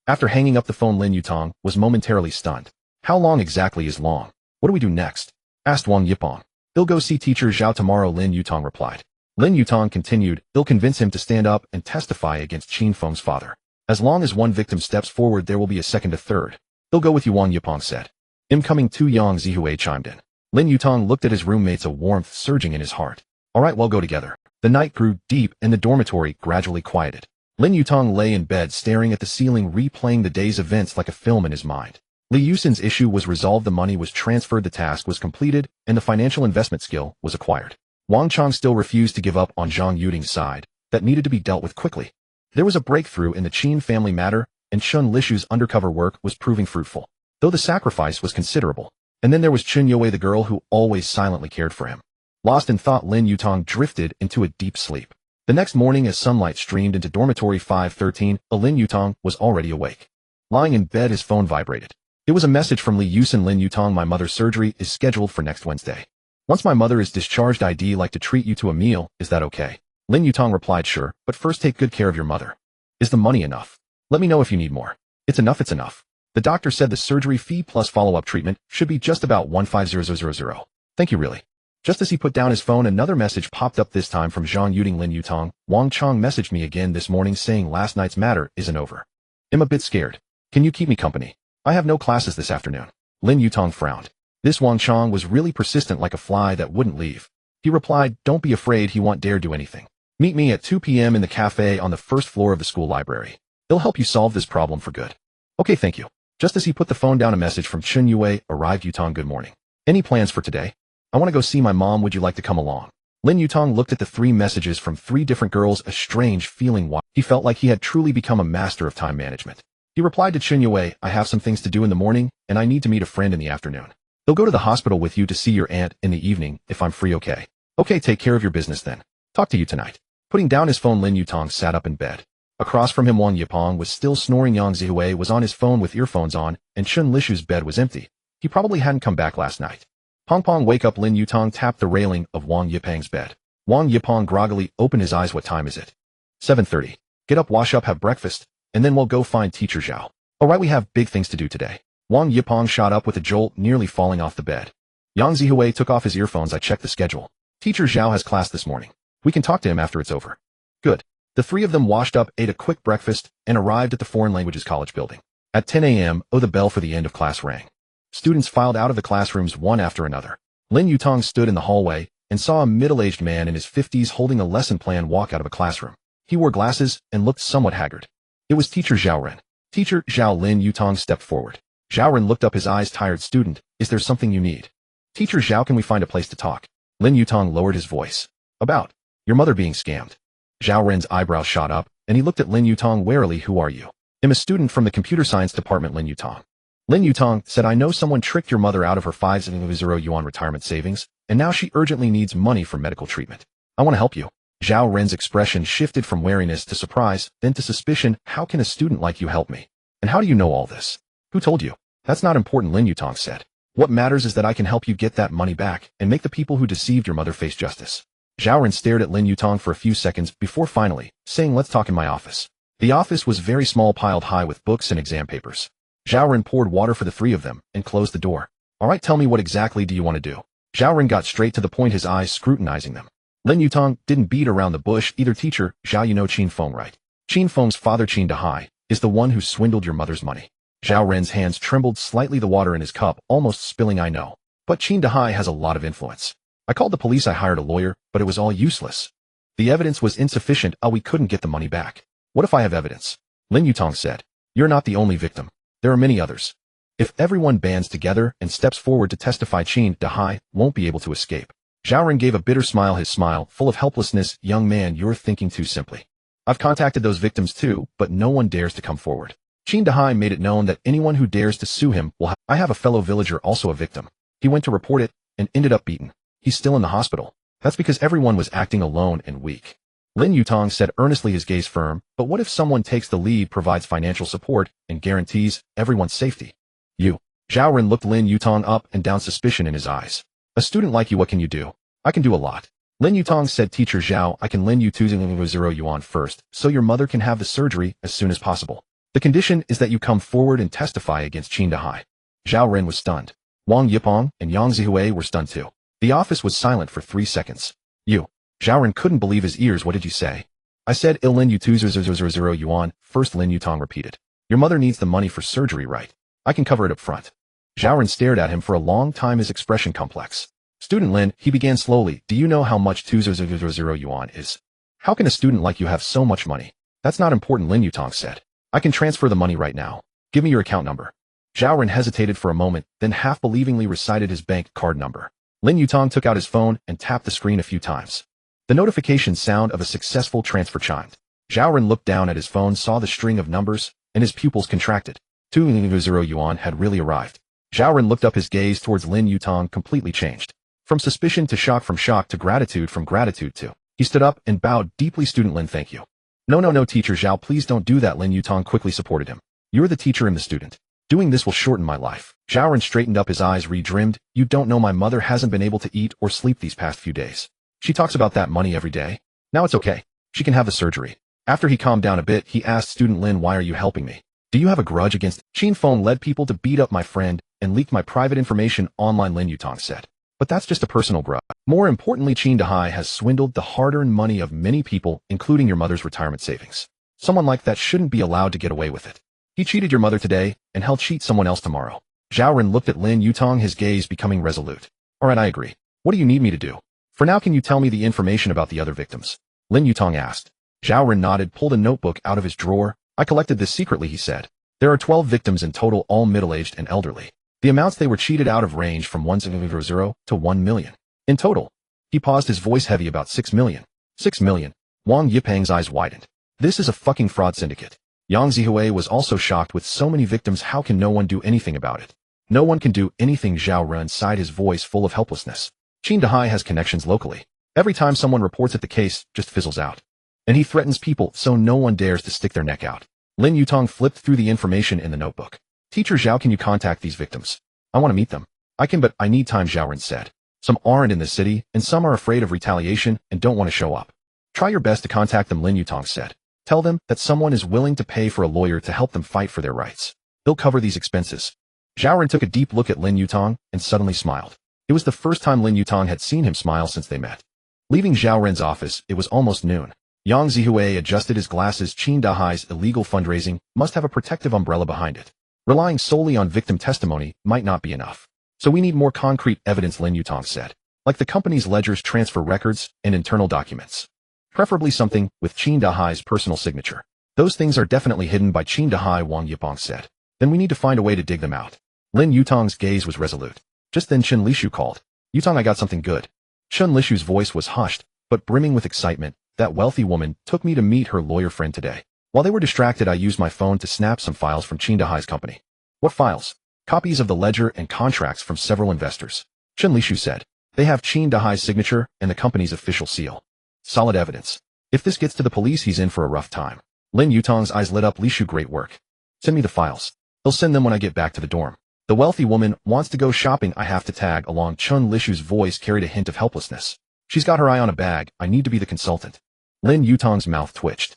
After hanging up the phone, Lin Yutang was momentarily stunned. How long exactly is long? What do we do next? Asked Wang Yipeng. He'll go see Teacher Zhao tomorrow, Lin Yutang replied. Lin Yutang continued, they'll convince him to stand up and testify against Qin Feng's father. As long as one victim steps forward, there will be a second, a third. He'll go with you, Wang Yipeng said. Incoming 2, Yang Zihui chimed in. Lin Yutang looked at his roommates, a warmth surging in his heart. All right, we'll go together. The night grew deep and the dormitory gradually quieted. Lin Yutang lay in bed staring at the ceiling, replaying the day's events like a film in his mind. Li Yusin's issue was resolved, the money was transferred, the task was completed, and the financial investment skill was acquired. Wang Chang still refused to give up on Zhang Yuding's side. That needed to be dealt with quickly. There was a breakthrough in the Qin family matter, and Chun Lishu's undercover work was proving fruitful, though the sacrifice was considerable. And then there was Chun Yue, the girl who always silently cared for him. Lost in thought, Lin Yutang drifted into a deep sleep. The next morning, as sunlight streamed into dormitory 513, Lin Yutang was already awake. Lying in bed, his phone vibrated. It was a message from Li Yusin. Lin Yutang, my mother's surgery is scheduled for next Wednesday. Once my mother is discharged, I'd like to treat you to a meal, is that okay? Lin Yutang replied, sure, but first take good care of your mother. Is the money enough? Let me know if you need more. It's enough, it's enough. The doctor said the surgery fee plus follow-up treatment should be just about 150000. Thank you really. Just as he put down his phone, another message popped up, this time from Zhang Yuding. Lin Yutang, Wang Chong messaged me again this morning saying last night's matter isn't over. I'm a bit scared. Can you keep me company? I have no classes this afternoon. Lin Yutang frowned. This Wang Chong was really persistent, like a fly that wouldn't leave. He replied, don't be afraid, he won't dare do anything. Meet me at 2 p.m. in the cafe on the first floor of the school library. He'll help you solve this problem for good. Okay, thank you. Just as he put the phone down, a message from Chun Yue arrived. Yutang, good morning. Any plans for today? I want to go see my mom, would you like to come along? Lin Yutang looked at the 3 messages from 3 different girls, a strange feeling. He felt like he had truly become a master of time management. He replied to Chun Yue, I have some things to do in the morning, and I need to meet a friend in the afternoon. He'll go to the hospital with you to see your aunt in the evening, if I'm free, okay? Okay, take care of your business then. Talk to you tonight. Putting down his phone, Lin Yutang sat up in bed. Across from him, Wang Yipeng was still snoring. Yang Zihui was on his phone with earphones on, and Chun Lishu's bed was empty. He probably hadn't come back last night. Pong Pong, wake up. Lin Yutang tapped the railing of Wang Yipeng's bed. Wang Yipeng groggily opened his eyes. What time is it? 7:30. Get up, wash up, have breakfast, and then we'll go find Teacher Zhao. Alright, we have big things to do today. Wang Yipeng shot up with a jolt, nearly falling off the bed. Yang Zihui took off his earphones. I checked the schedule. Teacher Zhao has class this morning. We can talk to him after it's over. Good. The 3 of them washed up, ate a quick breakfast, and arrived at the Foreign Languages College building. At 10 a.m., the bell for the end of class rang. Students filed out of the classrooms one after another. Lin Yutang stood in the hallway and saw a middle-aged man in his 50s holding a lesson plan walk out of a classroom. He wore glasses and looked somewhat haggard. It was Teacher Zhao Ren. Teacher Zhao. Lin Yutang stepped forward. Zhao Ren looked up, his eyes tired. Student, is there something you need? Teacher Zhao, can we find a place to talk? Lin Yutang lowered his voice. About your mother being scammed. Zhao Ren's eyebrows shot up, and he looked at Lin Yutang warily. Who are you? I'm a student from the computer science department. Lin Yutang. Lin Yutang said, I know someone tricked your mother out of her 500 yuan retirement savings, and now she urgently needs money for medical treatment. I want to help you. Zhao Ren's expression shifted from wariness to surprise, then to suspicion. How can a student like you help me? And how do you know all this? Who told you? That's not important, Lin Yutang said. What matters is that I can help you get that money back and make the people who deceived your mother face justice. Zhao Ren stared at Lin Yutang for a few seconds before finally saying, let's talk in my office. The office was very small, piled high with books and exam papers. Zhao Ren poured water for the 3 of them and closed the door. All right, tell me, what exactly do you want to do? Zhao Ren got straight to the point, his eyes scrutinizing them. Lin Yutang didn't beat around the bush either. Teacher Zhao, you know Qin Feng, right? Qin Feng's father, Qin Dahai, is the one who swindled your mother's money. Zhao Ren's hands trembled slightly, the water in his cup almost spilling. I know. But Qin Dahai has a lot of influence. I called the police, I hired a lawyer, but it was all useless. The evidence was insufficient. We couldn't get the money back. What if I have evidence? Lin Yutang said. You're not the only victim. There are many others. If everyone bands together and steps forward to testify, Qin Dahai won't be able to escape. Zhao Ren gave a bitter smile, his smile full of helplessness. Young man, you're thinking too simply. I've contacted those victims too, but no one dares to come forward. Qin Dahai made it known that anyone who dares to sue him will I have a fellow villager, also a victim. He went to report it and ended up beaten. He's still in the hospital. That's because everyone was acting alone and weak. Lin Yutang said earnestly, his gaze firm, but what if someone takes the lead, provides financial support, and guarantees everyone's safety? You. Zhao Ren looked Lin Yutang up and down, suspicion in his eyes. A student like you, what can you do? I can do a lot. Lin Yutang said. Teacher Zhao, I can lend you 200 yuan first, so your mother can have the surgery as soon as possible. The condition is that you come forward and testify against Qin Dahai. Zhao Ren was stunned. Wang Yipeng and Yang Zihui were stunned too. The office was silent for 3 seconds. You. Zhao Ren couldn't believe his ears. What did you say? I said I'll lend you 200 yuan first, Lin Yutang repeated. Your mother needs the money for surgery, right? I can cover it up front. Zhao Ren stared at him for a long time, his expression complex. Student Lin, he began slowly, do you know how much 200 yuan is? How can a student like you have so much money? That's not important, Lin Yutang said. I can transfer the money right now. Give me your account number. Zhao Ren hesitated for a moment, then half-believingly recited his bank card number. Lin Yutang took out his phone and tapped the screen a few times. The notification sound of a successful transfer chimed. Zhao looked down at his phone, saw the string of numbers, and his pupils contracted. 200 yuan had really arrived. Zhao looked up, his gaze towards Lin Yutang completely changed. From suspicion to shock, from shock to gratitude, from gratitude to... He stood up and bowed deeply. Student Lin, thank you. No, teacher Zhao, please don't do that. Lin Yutang quickly supported him. You're the teacher and the student. Doing this will shorten my life. Zhao straightened up, his eyes redrimmed. You don't know, my mother hasn't been able to eat or sleep these past few days. She talks about that money every day. Now it's okay. She can have the surgery. After he calmed down a bit, he asked Student Lin, why are you helping me? Do you have a grudge against... Qin Feng led people to beat up my friend and leaked my private information online, Lin Yutang said. But that's just a personal grudge. More importantly, Qin Dahai has swindled the hard-earned money of many people, including your mother's retirement savings. Someone like that shouldn't be allowed to get away with it. He cheated your mother today, and he'll cheat someone else tomorrow. Zhao looked at Lin Yutang, his gaze becoming resolute. Alright, I agree. What do you need me to do? For now, can you tell me the information about the other victims? Lin Yutang asked. Zhao nodded, pulled a notebook out of his drawer. I collected this secretly, he said. There are 12 victims in total, all middle-aged and elderly. The amounts they were cheated out of range from 100 to 1 million. In total, he paused, his voice heavy, about 6 million. 6 million. Wang Yipang's eyes widened. This is a fucking fraud syndicate. Yang Zihui was also shocked. With so many victims, how can no one do anything about it? No one can do anything. Zhao Ren sighed, his voice full of helplessness. Qin Dahai has connections locally. Every time someone reports it, the case just fizzles out. And he threatens people, so no one dares to stick their neck out. Lin Yutang flipped through the information in the notebook. Teacher Zhao, can you contact these victims? I want to meet them. I can, but I need time, Zhao Ren said. Some aren't in the city, and some are afraid of retaliation and don't want to show up. Try your best to contact them, Lin Yutang said. Tell them that someone is willing to pay for a lawyer to help them fight for their rights. They'll cover these expenses. Zhao Ren took a deep look at Lin Yutang and suddenly smiled. It was the first time Lin Yutang had seen him smile since they met. Leaving Zhao Ren's office, it was almost noon. Yang Zihui adjusted his glasses. Qin Dahai's illegal fundraising must have a protective umbrella behind it. Relying solely on victim testimony might not be enough. So we need more concrete evidence, Lin Yutang said. Like the company's ledgers, transfer records, and internal documents. Preferably something with Qin Dahai's personal signature. Those things are definitely hidden by Qin Dahai, Wang Yipang said. Then we need to find a way to dig them out. Lin Yutang's gaze was resolute. Just then Chen Lishu called. Yutang, I got something good. Chen Lishu's voice was hushed, but brimming with excitement. That wealthy woman took me to meet her lawyer friend today. While they were distracted, I used my phone to snap some files from Qin Dahai's company. What files? Copies of the ledger and contracts from several investors. Chen Lishu said. They have Qin Dahai's signature and the company's official seal. Solid evidence. If this gets to the police, he's in for a rough time. Lin Yutang's eyes lit up. Lishu, great work. Send me the files. They'll send them when I get back to the dorm. The wealthy woman wants to go shopping. I have to tag along. Chen Lishu's voice carried a hint of helplessness. She's got her eye on a bag. I need to be the consultant. Lin Yutang's mouth twitched.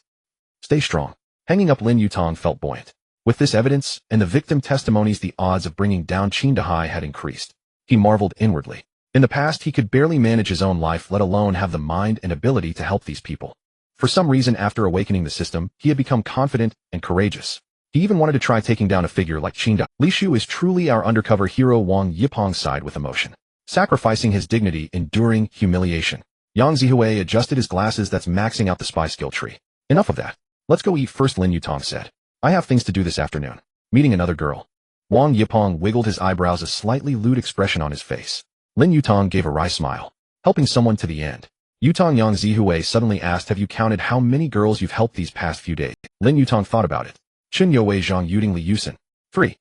Stay strong. Hanging up, Lin Yutang felt buoyant. With this evidence and the victim testimonies, the odds of bringing down Qin Dahai had increased. He marveled inwardly. In the past, he could barely manage his own life, let alone have the mind and ability to help these people. For some reason, after awakening the system, he had become confident and courageous. He even wanted to try taking down a figure like Qin Dahai. Lishu is truly our undercover hero, Wang Yipang sighed with emotion. Sacrificing his dignity, enduring humiliation. Yang Zihui adjusted his glasses. That's maxing out the spy skill tree. Enough of that. Let's go eat first, Lin Yutang said. I have things to do this afternoon. Meeting another girl. Wang Yipang wiggled his eyebrows, a slightly lewd expression on his face. Lin Yutang gave a wry smile. Helping someone to the end. Yutang, Yang Zihui suddenly asked, have you counted how many girls you've helped these past few days? Lin Yutang thought about it. Chen Youwei Zhang Yuding Li Yusen. 3.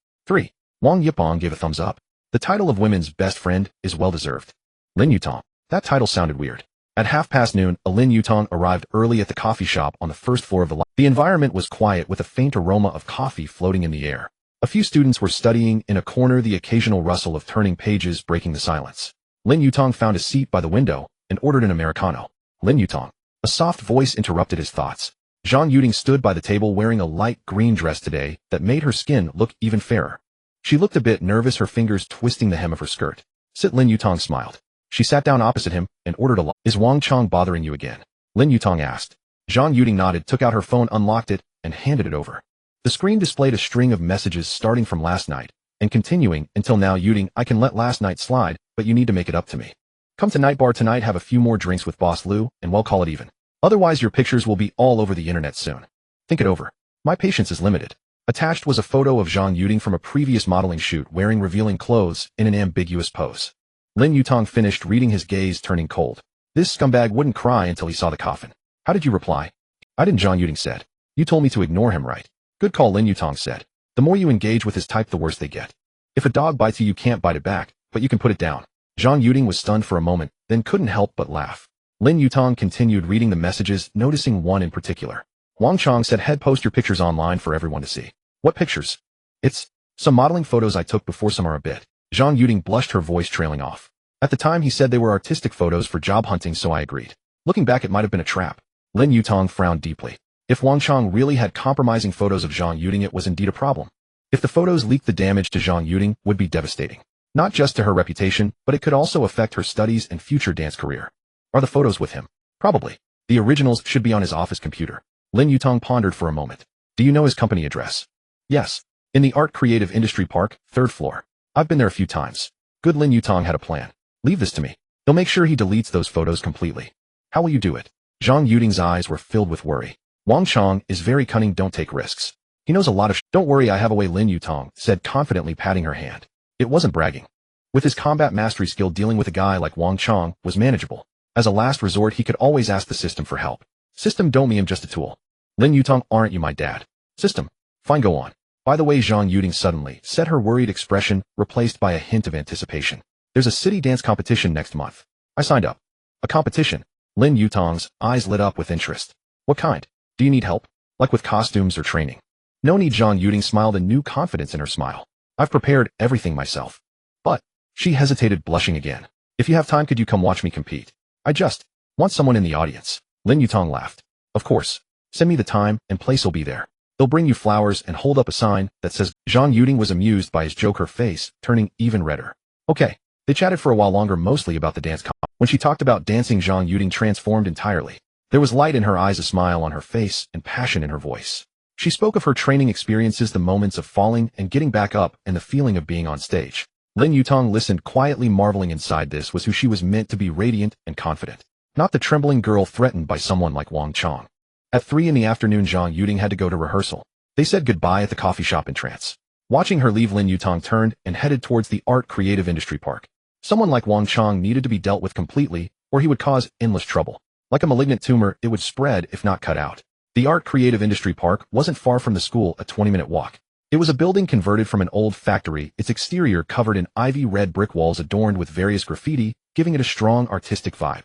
Wang Yipang gave a thumbs up. The title of women's best friend is well-deserved. Lin Yutang. That title sounded weird. At noon, Lin Yutang arrived early at the coffee shop on the first floor of the The environment was quiet with a faint aroma of coffee floating in the air. A few students were studying in a corner, the occasional rustle of turning pages breaking the silence. Lin Yutang found a seat by the window and ordered an Americano. Lin Yutang. A soft voice interrupted his thoughts. Zhang Yuding stood by the table wearing a light green dress today that made her skin look even fairer. She looked a bit nervous, her fingers twisting the hem of her skirt. Sit, Lin Yutang smiled. She sat down opposite him and ordered a Is Wang Chang bothering you again? Lin Yutang asked. Zhang Yuding nodded, took out her phone, unlocked it, and handed it over. The screen displayed a string of messages starting from last night and continuing until now. Yuding, I can let last night slide, but you need to make it up to me. Come to night bar tonight, have a few more drinks with Boss Lu, and we'll call it even. Otherwise your pictures will be all over the internet soon. Think it over. My patience is limited. Attached was a photo of Zhang Yuding from a previous modeling shoot wearing revealing clothes in an ambiguous pose. Lin Yutang finished reading, his gaze turning cold. This scumbag wouldn't cry until he saw the coffin. How did you reply? I didn't, Zhang Yuding said. You told me to ignore him, right? Good call, Lin Yutang said. The more you engage with his type, the worse they get. If a dog bites you, you can't bite it back, but you can put it down. Zhang Yuding was stunned for a moment, then couldn't help but laugh. Lin Yutang continued reading the messages, noticing one in particular. Wang Chong said, "Head, post your pictures online for everyone to see." What pictures? It's some modeling photos I took before. Some are a bit. Zhang Yuding blushed, her voice trailing off. At the time he said they were artistic photos for job hunting, so I agreed. Looking back, it might have been a trap. Lin Yutang frowned deeply. If Wang Chong really had compromising photos of Zhang Yuding, it was indeed a problem. If the photos leaked, the damage to Zhang Yuding would be devastating. Not just to her reputation, but it could also affect her studies and future dance career. Are the photos with him? Probably. The originals should be on his office computer. Lin Yutang pondered for a moment. Do you know his company address? Yes. In the Art Creative Industry Park, 3rd floor. I've been there a few times. Good. Lin Yutang had a plan. Leave this to me. He'll make sure he deletes those photos completely. How will you do it? Zhang Yuding's eyes were filled with worry. Wang Chong is very cunning, don't take risks. He knows a lot of Don't worry, I have a way, Lin Yutang said confidently, patting her hand. It wasn't bragging. With his combat mastery skill, dealing with a guy like Wang Chong was manageable. As a last resort, he could always ask the system for help. System, don't me, I'm just a tool. Lin Yutang, aren't you my dad? System. Fine, go on. By the way, Zhang Yuding suddenly said, her worried expression replaced by a hint of anticipation. There's a city dance competition next month. I signed up. A competition? Lin Yutang's eyes lit up with interest. What kind? Do you need help? Like with costumes or training? No need, Zhang Yuding smiled, a new confidence in her smile. I've prepared everything myself. But, she hesitated, blushing again. If you have time, could you come watch me compete? I just want someone in the audience. Lin Yutang laughed. Of course. Send me the time and place, will be there. They'll bring you flowers and hold up a sign that says. Zhang Yuding was amused by his joke, her face turning even redder. Okay. They chatted for a while longer, mostly about the dance When she talked about dancing, Zhang Yuding transformed entirely. There was light in her eyes, a smile on her face, and passion in her voice. She spoke of her training experiences, the moments of falling and getting back up, and the feeling of being on stage. Lin Yutang listened quietly, marveling inside this was who she was meant to be, radiant and confident. Not the trembling girl threatened by someone like Wang Chong. At 3 in the afternoon, Zhang Yuding had to go to rehearsal. They said goodbye at the coffee shop in trance. Watching her leave, Lin Yutang turned and headed towards the Art Creative Industry Park. Someone like Wang Chong needed to be dealt with completely, or he would cause endless trouble. Like a malignant tumor, it would spread if not cut out. The Art Creative Industry Park wasn't far from the school, a 20-minute walk. It was a building converted from an old factory, its exterior covered in ivy-red brick walls adorned with various graffiti, giving it a strong artistic vibe.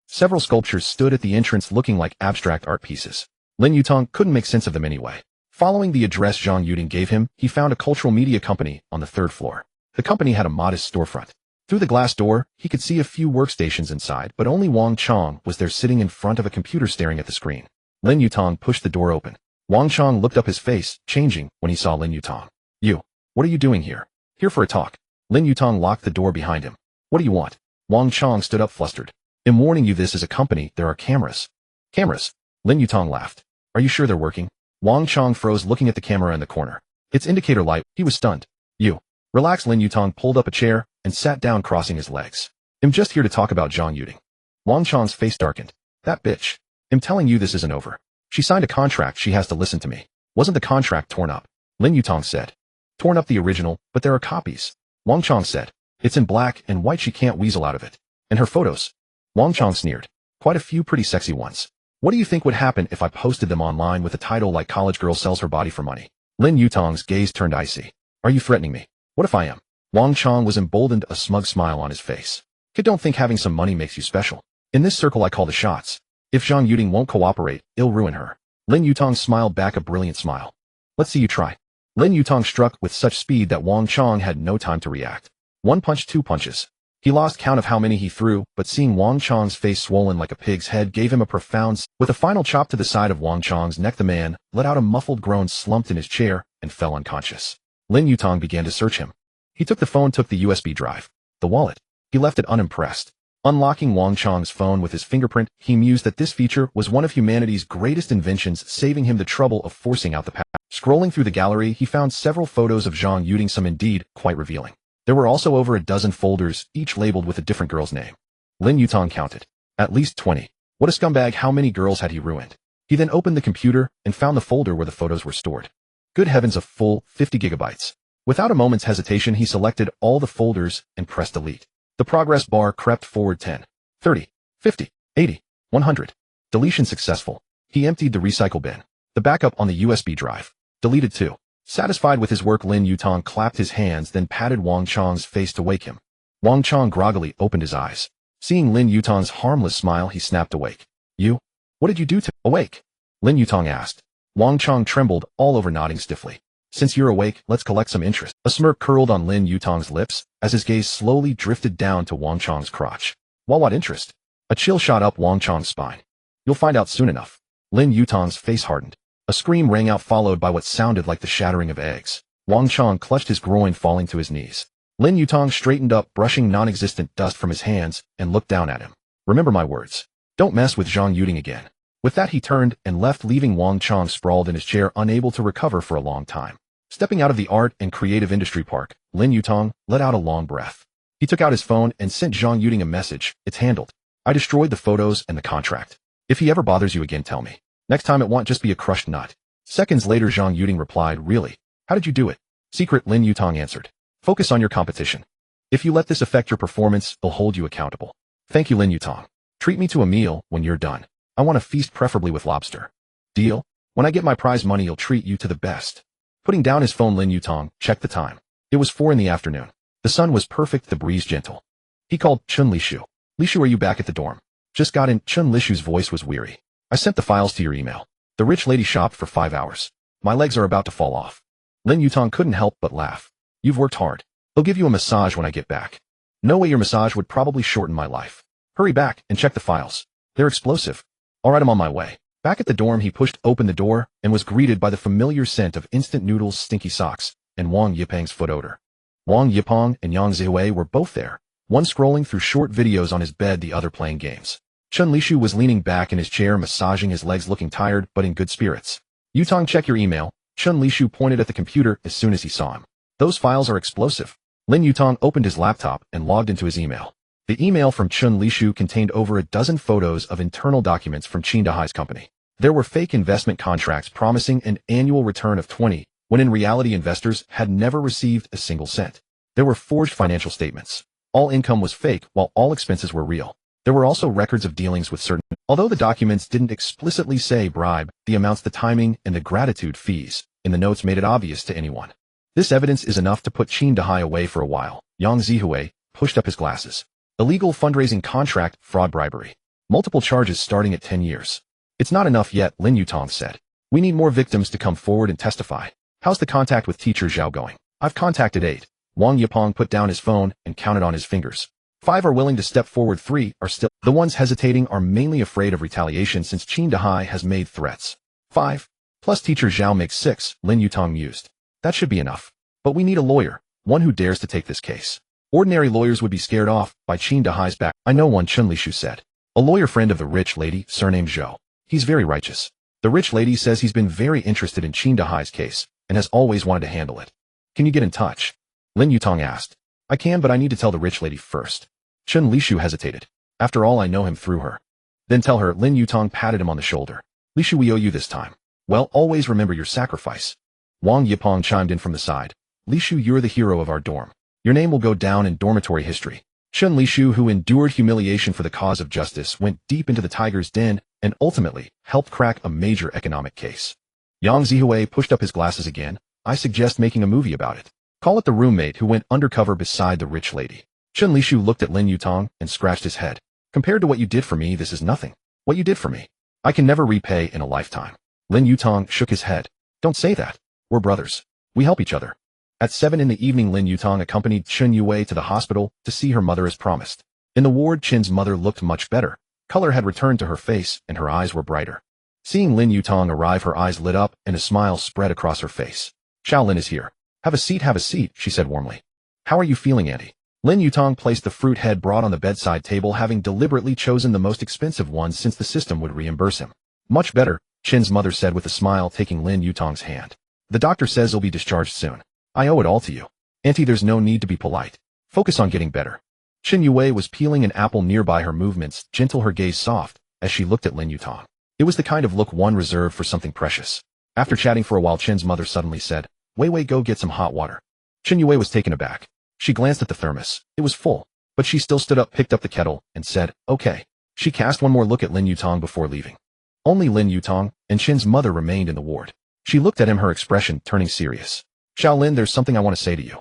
Several sculptures stood at the entrance looking like abstract art pieces. Lin Yutang couldn't make sense of them anyway. Following the address Zhang Yuding gave him, he found a cultural media company on the 3rd floor. The company had a modest storefront. Through the glass door, he could see a few workstations inside, but only Wang Chong was there, sitting in front of a computer staring at the screen. Lin Yutang pushed the door open. Wang Chong looked up, his face changing when he saw Lin Yutang. You. What are you doing here? Here for a talk. Lin Yutang locked the door behind him. What do you want? Wang Chong stood up, flustered. I'm warning you, this is a company, there are cameras. Cameras? Lin Yutang laughed. Are you sure they're working? Wang Chong froze, looking at the camera in the corner. Its indicator light. He was stunned. You. Relax. Lin Yutang pulled up a chair and sat down, crossing his legs. I'm just here to talk about Zhang Yuding. Wang Chong's face darkened. That bitch. I'm telling you, this isn't over. She signed a contract, she has to listen to me. Wasn't the contract torn up? Lin Yutang said. Torn up the original, but there are copies. Wang Chong said. It's in black and white, she can't weasel out of it. And her photos? Wang Chong sneered. Quite a few pretty sexy ones. What do you think would happen if I posted them online with a title like College Girl Sells Her Body for Money? Lin Yutang's gaze turned icy. Are you threatening me? What if I am? Wang Chong was emboldened, a smug smile on his face. Kid, don't think having some money makes you special. In this circle I call the shots. If Zhang Yuding won't cooperate, it'll ruin her. Lin Yutang smiled back, a brilliant smile. Let's see you try. Lin Yutang struck with such speed that Wang Chong had no time to react. 1 punch, 2 punches. He lost count of how many he threw, but seeing Wang Chong's face swollen like a pig's head gave him a profound. With a final chop to the side of Wang Chong's neck, the man let out a muffled groan, slumped in his chair, and fell unconscious. Lin Yutang began to search him. He took the phone, took the USB drive. The wallet. He left it unimpressed. Unlocking Wang Chong's phone with his fingerprint, he mused that this feature was one of humanity's greatest inventions, saving him the trouble of forcing out the password. Scrolling through the gallery, he found several photos of Zhang Yuding, some indeed quite revealing. There were also over a dozen folders, each labeled with a different girl's name. Lin Yutang counted. At least 20. What a scumbag, how many girls had he ruined? He then opened the computer and found the folder where the photos were stored. Good heavens, a full 50 gigabytes. Without a moment's hesitation, he selected all the folders and pressed delete. The progress bar crept forward 10, 30, 50, 80, 100. Deletion successful. He emptied the recycle bin. The backup on the USB drive. Deleted too. Satisfied with his work, Lin Yutang clapped his hands, then patted Wang Chang's face to wake him. Wang Chang groggily opened his eyes. Seeing Lin Yutang's harmless smile, he snapped awake. You? What did you do to awake? Lin Yutang asked. Wang Chang trembled all over, nodding stiffly. Since you're awake, let's collect some interest. A smirk curled on Lin Yutang's lips as his gaze slowly drifted down to Wang Chang's crotch. Well, what interest? A chill shot up Wang Chang's spine. You'll find out soon enough. Lin Yutang's face hardened. A scream rang out, followed by what sounded like the shattering of eggs. Wang Chang clutched his groin, falling to his knees. Lin Yutang straightened up, brushing non-existent dust from his hands, and looked down at him. Remember my words. Don't mess with Zhang Yuding again. With that, he turned and left, leaving Wang Chang sprawled in his chair, unable to recover for a long time. Stepping out of the art and creative industry park, Lin Yutang let out a long breath. He took out his phone and sent Zhang Yuding a message. It's handled. I destroyed the photos and the contract. If he ever bothers you again, tell me. Next time it won't just be a crushed nut. Seconds later, Zhang Yuding replied, Really? How did you do it? Secret, Lin Yutang answered. Focus on your competition. If you let this affect your performance, they'll hold you accountable. Thank you, Lin Yutang. Treat me to a meal when you're done. I want a feast, preferably with lobster. Deal? When I get my prize money, I'll treat you to the best. Putting down his phone, Lin Yutang checked the time. It was 4 p.m. The sun was perfect, the breeze gentle. He called Chun Lishu. Lishu, are you back at the dorm? Just got in. Chun Lishu's voice was weary. I sent the files to your email. The rich lady shopped for 5 hours. My legs are about to fall off. Lin Yutang couldn't help but laugh. You've worked hard. He'll give you a massage when I get back. No way, your massage would probably shorten my life. Hurry back and check the files. They're explosive. All right, I'm on my way. Back at the dorm, he pushed open the door and was greeted by the familiar scent of instant noodles, stinky socks, and Wang Yipang's foot odor. Wang Yipang and Yang Zihui were both there, one scrolling through short videos on his bed, the other playing games. Chun Lishu was leaning back in his chair, massaging his legs, looking tired but in good spirits. Yutang, check your email. Chun Lishu pointed at the computer as soon as he saw him. Those files are explosive. Lin Yutang opened his laptop and logged into his email. The email from Chun Lishu contained over a dozen photos of internal documents from Qin Dahai's company. There were fake investment contracts promising an annual return of 20, when in reality investors had never received a single cent. There were forged financial statements. All income was fake, while all expenses were real. There were also records of dealings with certain. Although the documents didn't explicitly say bribe, the amounts, the timing, and the gratitude fees in the notes made it obvious to anyone. This evidence is enough to put Qin Dahai away for a while. Yang Zihui pushed up his glasses. Illegal fundraising, contract, fraud, bribery. Multiple charges starting at 10 years. It's not enough yet, Lin Yutang said. We need more victims to come forward and testify. How's the contact with teacher Zhao going? I've contacted 8. Wang Yipang put down his phone and counted on his fingers. 5 are willing to step forward, 3 are still. The ones hesitating are mainly afraid of retaliation since Qin Dahai has made threats. 5 plus teacher Zhao makes 6, Lin Yutang mused. That should be enough. But we need a lawyer, one who dares to take this case. Ordinary lawyers would be scared off by Qin Dahai's back. I know one, Chun Lishu said. A lawyer friend of the rich lady, surnamed Zhou. He's very righteous. The rich lady says he's been very interested in Qin Dahai's case and has always wanted to handle it. Can you get in touch? Lin Yutang asked. I can, but I need to tell the rich lady first. Chun Lishu hesitated. After all, I know him through her. Then tell her. Lin Yutang patted him on the shoulder. Lishu, we owe you this time. Well, always remember your sacrifice. Wang Yipang chimed in from the side. Lishu, you're the hero of our dorm. Your name will go down in dormitory history. Chun Lishu, who endured humiliation for the cause of justice, went deep into the tiger's den and ultimately helped crack a major economic case. Yang Zihui pushed up his glasses again. I suggest making a movie about it. Call it The Roommate Who Went Undercover Beside the Rich Lady. Chun Lishu looked at Lin Yutang and scratched his head. Compared to what you did for me, this is nothing. What you did for me, I can never repay in a lifetime. Lin Yutang shook his head. Don't say that. We're brothers. We help each other. At 7 p.m, Lin Yutang accompanied Chun Yue to the hospital to see her mother as promised. In the ward, Chin's mother looked much better. Color had returned to her face and her eyes were brighter. Seeing Lin Yutang arrive, her eyes lit up and a smile spread across her face. Shaolin is here. Have a seat, she said warmly. How are you feeling, Auntie? Lin Yutang placed the fruit head brought on the bedside table, having deliberately chosen the most expensive one since the system would reimburse him. Much better, Chin's mother said with a smile, taking Lin Yutang's hand. The doctor says he'll be discharged soon. I owe it all to you. Auntie, there's no need to be polite. Focus on getting better. Chin Yue was peeling an apple nearby, her movements gentle, her gaze soft, as she looked at Lin Yutang. It was the kind of look one reserved for something precious. After chatting for a while, Chin's mother suddenly said, Wei, go get some hot water. Chin Yue was taken aback. She glanced at the thermos. It was full, but she still stood up, picked up the kettle, and said, okay. She cast one more look at Lin Yutang before leaving. Only Lin Yutang and Qin's mother remained in the ward. She looked at him, her expression turning serious. Xiaolin, there's something I want to say to you.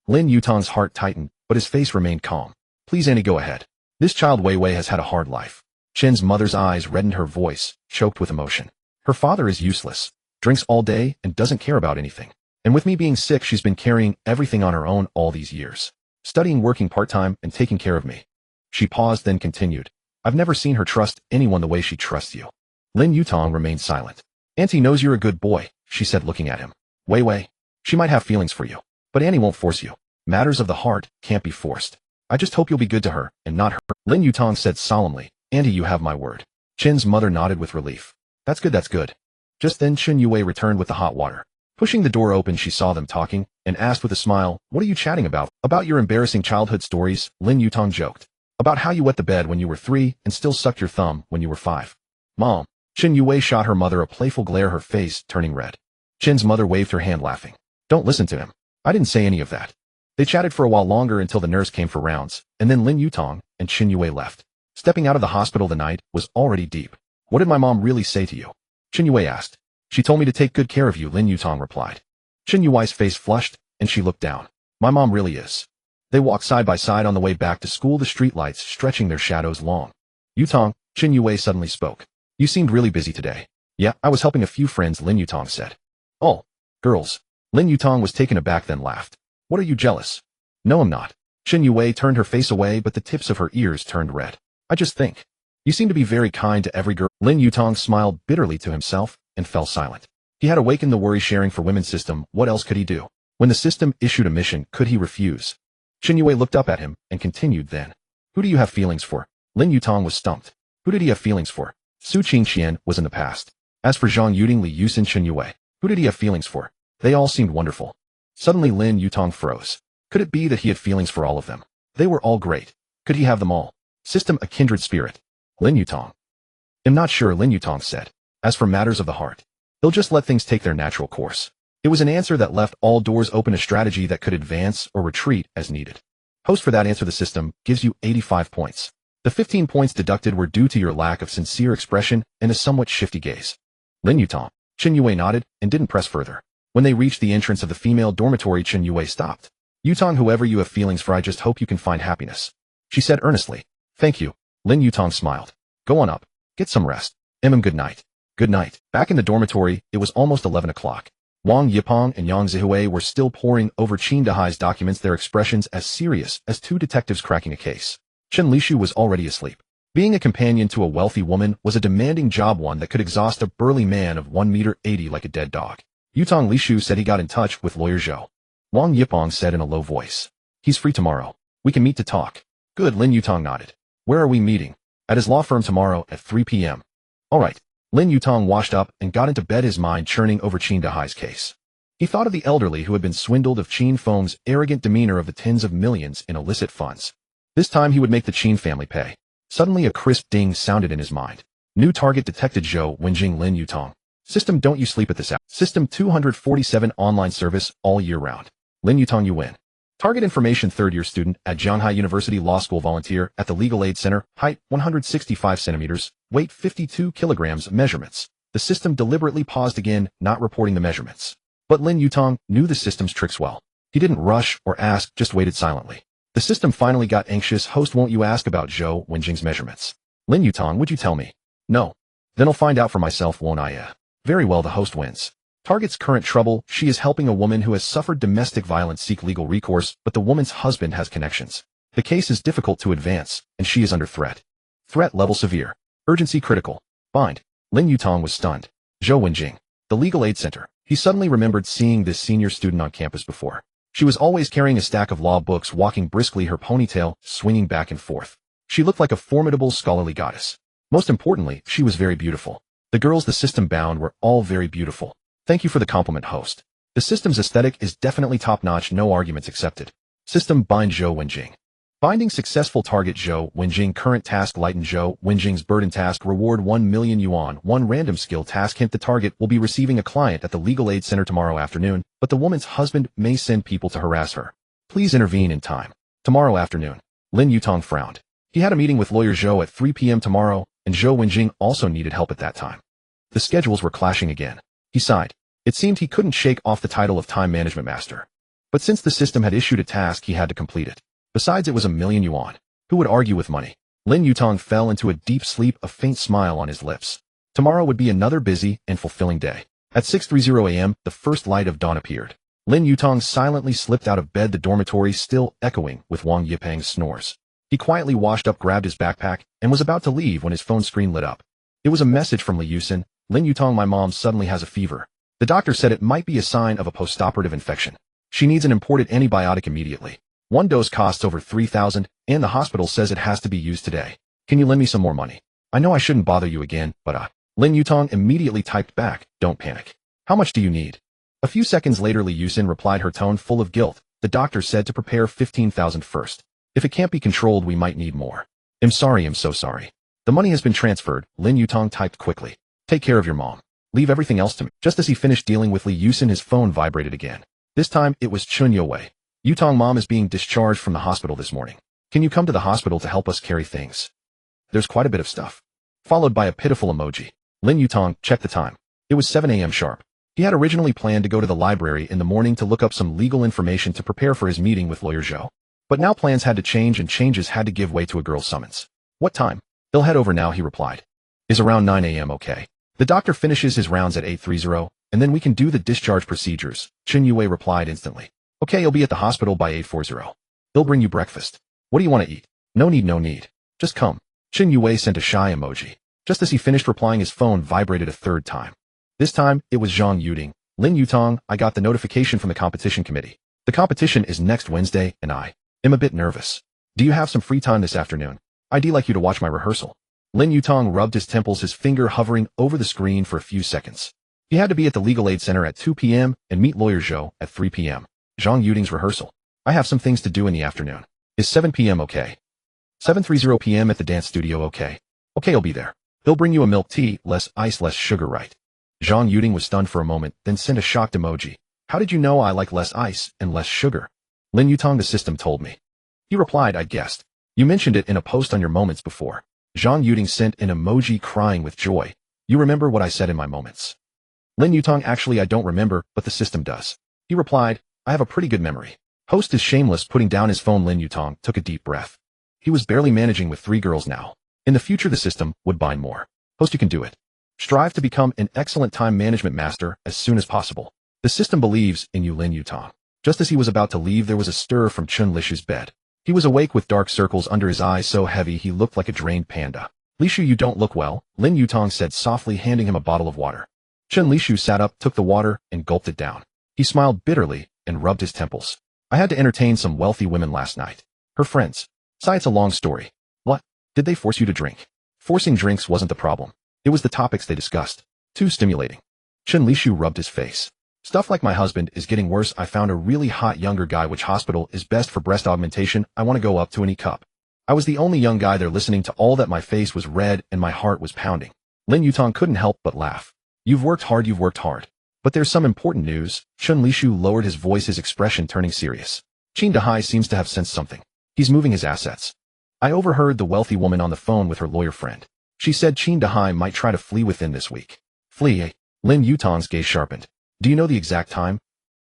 Lin Yutang's heart tightened, but his face remained calm. Please, Annie, go ahead. This child Wei Wei has had a hard life. Qin's mother's eyes reddened, her voice choked with emotion. Her father is useless, drinks all day, and doesn't care about anything. And with me being sick, she's been carrying everything on her own all these years. Studying, working part-time, and taking care of me. She paused, then continued. I've never seen her trust anyone the way she trusts you. Lin Yutang remained silent. Auntie knows you're a good boy, she said, looking at him. Wei Wei, she might have feelings for you, but Annie won't force you. Matters of the heart can't be forced. I just hope you'll be good to her, and not her. Lin Yutang said solemnly, Auntie, you have my word. Qin's mother nodded with relief. That's good, that's good. Just then Qin Yue returned with the hot water. Pushing the door open, she saw them talking, and asked with a smile, what are you chatting about? About your embarrassing childhood stories, Lin Yutang joked. About how you wet the bed when you were 3 and still sucked your thumb when you were 5. Mom. Qin Yue shot her mother a playful glare, her face turning red. Qin's mother waved her hand, laughing. Don't listen to him. I didn't say any of that. They chatted for a while longer until the nurse came for rounds, and then Lin Yutang and Qin Yue left. Stepping out of the hospital, the night was already deep. What did my mom really say to you? Qin Yue asked. She told me to take good care of you, Lin Yutang replied. Qin Yue's face flushed, and she looked down. My mom really is. They walked side by side on the way back to school, the streetlights stretching their shadows long. Yutang, Qin Yue suddenly spoke. You seemed really busy today. Yeah, I was helping a few friends, Lin Yutang said. Oh, girls. Lin Yutang was taken aback, then laughed. What are you, jealous? No, I'm not. Qin Yue turned her face away, but the tips of her ears turned red. I just think. You seem to be very kind to every girl. Lin Yutang smiled bitterly to himself and fell silent. He had awakened the worry sharing for women system. What else could he do? When the system issued a mission, could he refuse? Qin Yue looked up at him and continued then. Who do you have feelings for? Lin Yutang was stumped. Who did he have feelings for? Su Qingqian was in the past. As for Zhang Yuding, Li Yusin, Qin Yue, who did he have feelings for? They all seemed wonderful. Suddenly Lin Yutang froze. Could it be that he had feelings for all of them? They were all great. Could he have them all? System, a kindred spirit. Lin Yutang. I'm not sure, Lin Yutang said. As for matters of the heart, they'll just let things take their natural course. It was an answer that left all doors open, a strategy that could advance or retreat as needed. Post for that answer. The system gives you 85 points. The 15 points deducted were due to your lack of sincere expression and a somewhat shifty gaze. Lin Yutang. Qin Yue nodded and didn't press further. When they reached the entrance of the female dormitory, Qin Yue stopped. Yutang, whoever you have feelings for, I just hope you can find happiness, she said earnestly. Thank you. Lin Yutang smiled. Go on up. Get some rest. Good night. Good night. Back in the dormitory, it was almost 11 o'clock. Wang Yipeng and Yang Zihue were still poring over Qin Dahai's documents, their expressions as serious as two detectives cracking a case. Chen Lishu was already asleep. Being a companion to a wealthy woman was a demanding job, one that could exhaust a burly man of 1.80 m like a dead dog. Yutang Lishu said he got in touch with lawyer Zhou. Wang Yipeng said in a low voice. He's free tomorrow. We can meet to talk. Good, Lin Yutang nodded. Where are we meeting? At his law firm tomorrow at 3 p.m. All right. Lin Yutang washed up and got into bed, his mind churning over Qin Dahai's case. He thought of the elderly who had been swindled, of Qin Feng's arrogant demeanor, of the tens of millions in illicit funds. This time he would make the Qin family pay. Suddenly a crisp ding sounded in his mind. New target detected, Zhou Wenjing, Lin Yutang. System, don't you sleep at this hour. System 247 online service all year round. Lin Yutang, you win. Target information: third-year student at Zhanghai University Law School, volunteer at the Legal Aid Center, height 165 centimeters, weight 52 kilograms. Measurements. The system deliberately paused again, not reporting the measurements. But Lin Yutang knew the system's tricks well. He didn't rush or ask, just waited silently. The system finally got anxious. Host, won't you ask about Zhou Wenjing's measurements? Lin Yutang, would you tell me? No. Then I'll find out for myself, won't I? Very well, the host wins. Target's current trouble: she is helping a woman who has suffered domestic violence seek legal recourse, but the woman's husband has connections. The case is difficult to advance, and she is under threat. Threat level severe. Urgency critical. Bind. Lin Yutang was stunned. Zhou Wenjing. The Legal Aid Center. He suddenly remembered seeing this senior student on campus before. She was always carrying a stack of law books, walking briskly, her ponytail swinging back and forth. She looked like a formidable scholarly goddess. Most importantly, she was very beautiful. The girls the system bound were all very beautiful. Thank you for the compliment, host. The system's aesthetic is definitely top-notch, no arguments accepted. System, bind Zhou Wenjing. Binding successful. Target Zhou Wenjing. Current task: lighten Zhou Wenjing's burden. Task: reward 1 million yuan. 1 random skill task. Hint: the target will be receiving a client at the Legal Aid Center tomorrow afternoon, but the woman's husband may send people to harass her. Please intervene in time. Tomorrow afternoon. Lin Yutang frowned. He had a meeting with lawyer Zhou at 3 p.m. tomorrow, and Zhou Wenjing also needed help at that time. The schedules were clashing again. He sighed. It seemed he couldn't shake off the title of time management master. But since the system had issued a task, he had to complete it. Besides, it was $1,000,000 yuan. Who would argue with money? Lin Yutang fell into a deep sleep, a faint smile on his lips. Tomorrow would be another busy and fulfilling day. At 6:30 a.m., the first light of dawn appeared. Lin Yutang silently slipped out of bed, the dormitory still echoing with Wang Yipeng's snores. He quietly washed up, grabbed his backpack, and was about to leave when his phone screen lit up. It was a message from Li Yusin. Lin Yutang, my mom suddenly has a fever. The doctor said it might be a sign of a postoperative infection. She needs an imported antibiotic immediately. One dose costs over 3,000, and the hospital says it has to be used today. Can you lend me some more money? I know I shouldn't bother you again, but Lin Yutang immediately typed back, don't panic. How much do you need? A few seconds later, Li Yusin replied, her tone full of guilt. The doctor said to prepare 15,000 first. If it can't be controlled, we might need more. I'm sorry, I'm so sorry. The money has been transferred, Lin Yutang typed quickly. Take care of your mom. Leave everything else to me. Just as he finished dealing with Li Yusin, his phone vibrated again. This time, it was Chun Yue. Yutang, mom is being discharged from the hospital this morning. Can you come to the hospital to help us carry things? There's quite a bit of stuff. Followed by a pitiful emoji. Lin Yutang checked the time. It was 7 a.m. sharp. He had originally planned to go to the library in the morning to look up some legal information to prepare for his meeting with lawyer Zhou. But now plans had to change, and changes had to give way to a girl's summons. What time? They'll head over now, he replied. Is around 9 a.m. okay? The doctor finishes his rounds at 8:30, and then we can do the discharge procedures, Chun Yue replied instantly. Okay, you'll be at the hospital by 8:40. They'll bring you breakfast. What do you want to eat? No need. Just come. Chun Yue sent a shy emoji. Just as he finished replying, his phone vibrated a third time. This time, it was Zhang Yuding. Lin Yutang, I got the notification from the competition committee. The competition is next Wednesday, and I am a bit nervous. Do you have some free time this afternoon? I'd like you to watch my rehearsal. Lin Yutang rubbed his temples, his finger hovering over the screen for a few seconds. He had to be at the Legal Aid Center at 2 p.m. and meet lawyer Zhou at 3 p.m. Zhang Yuding's rehearsal. I have some things to do in the afternoon. Is 7 p.m. okay? 7:30 p.m. at the dance studio okay? Okay, I'll be there. They'll bring you a milk tea, less ice, less sugar, right? Zhang Yuding was stunned for a moment, then sent a shocked emoji. How did you know I like less ice and less sugar? Lin Yutang, the system told me. He replied, I guessed. You mentioned it in a post on your moments before. Zhang Yuding sent an emoji crying with joy. You remember what I said in my moments? Lin Yutang, actually I don't remember, but the system does. He replied, I have a pretty good memory. Host is shameless. Putting down his phone, Lin Yutang took a deep breath. He was barely managing with 3 girls now. In the future, the system would bind more. Host, you can do it. Strive to become an excellent time management master as soon as possible. The system believes in you, Lin Yutang. Just as he was about to leave, there was a stir from Chun Lishu's bed. He was awake with dark circles under his eyes so heavy he looked like a drained panda. Lishu, you don't look well, Lin Yutang said softly, handing him a bottle of water. Chun Lishu sat up, took the water, and gulped it down. He smiled bitterly and rubbed his temples. I had to entertain some wealthy women last night. Her friends. Sigh, it's a long story. What? Did they force you to drink? Forcing drinks wasn't the problem. It was the topics they discussed. Too stimulating. Chun Lishu rubbed his face. Stuff like my husband is getting worse. I found a really hot younger guy. Which hospital is best for breast augmentation? I want to go up to any cup. I was the only young guy there listening to all that. My face was red and my heart was pounding. Lin Yutang couldn't help but laugh. You've worked hard. But there's some important news. Chun Lishu lowered his voice, his expression turning serious. Qin Dahai seems to have sensed something. He's moving his assets. I overheard the wealthy woman on the phone with her lawyer friend. She said Qin Dahai might try to flee within this week. Flee? Lin Yutang's gaze sharpened. Do you know the exact time?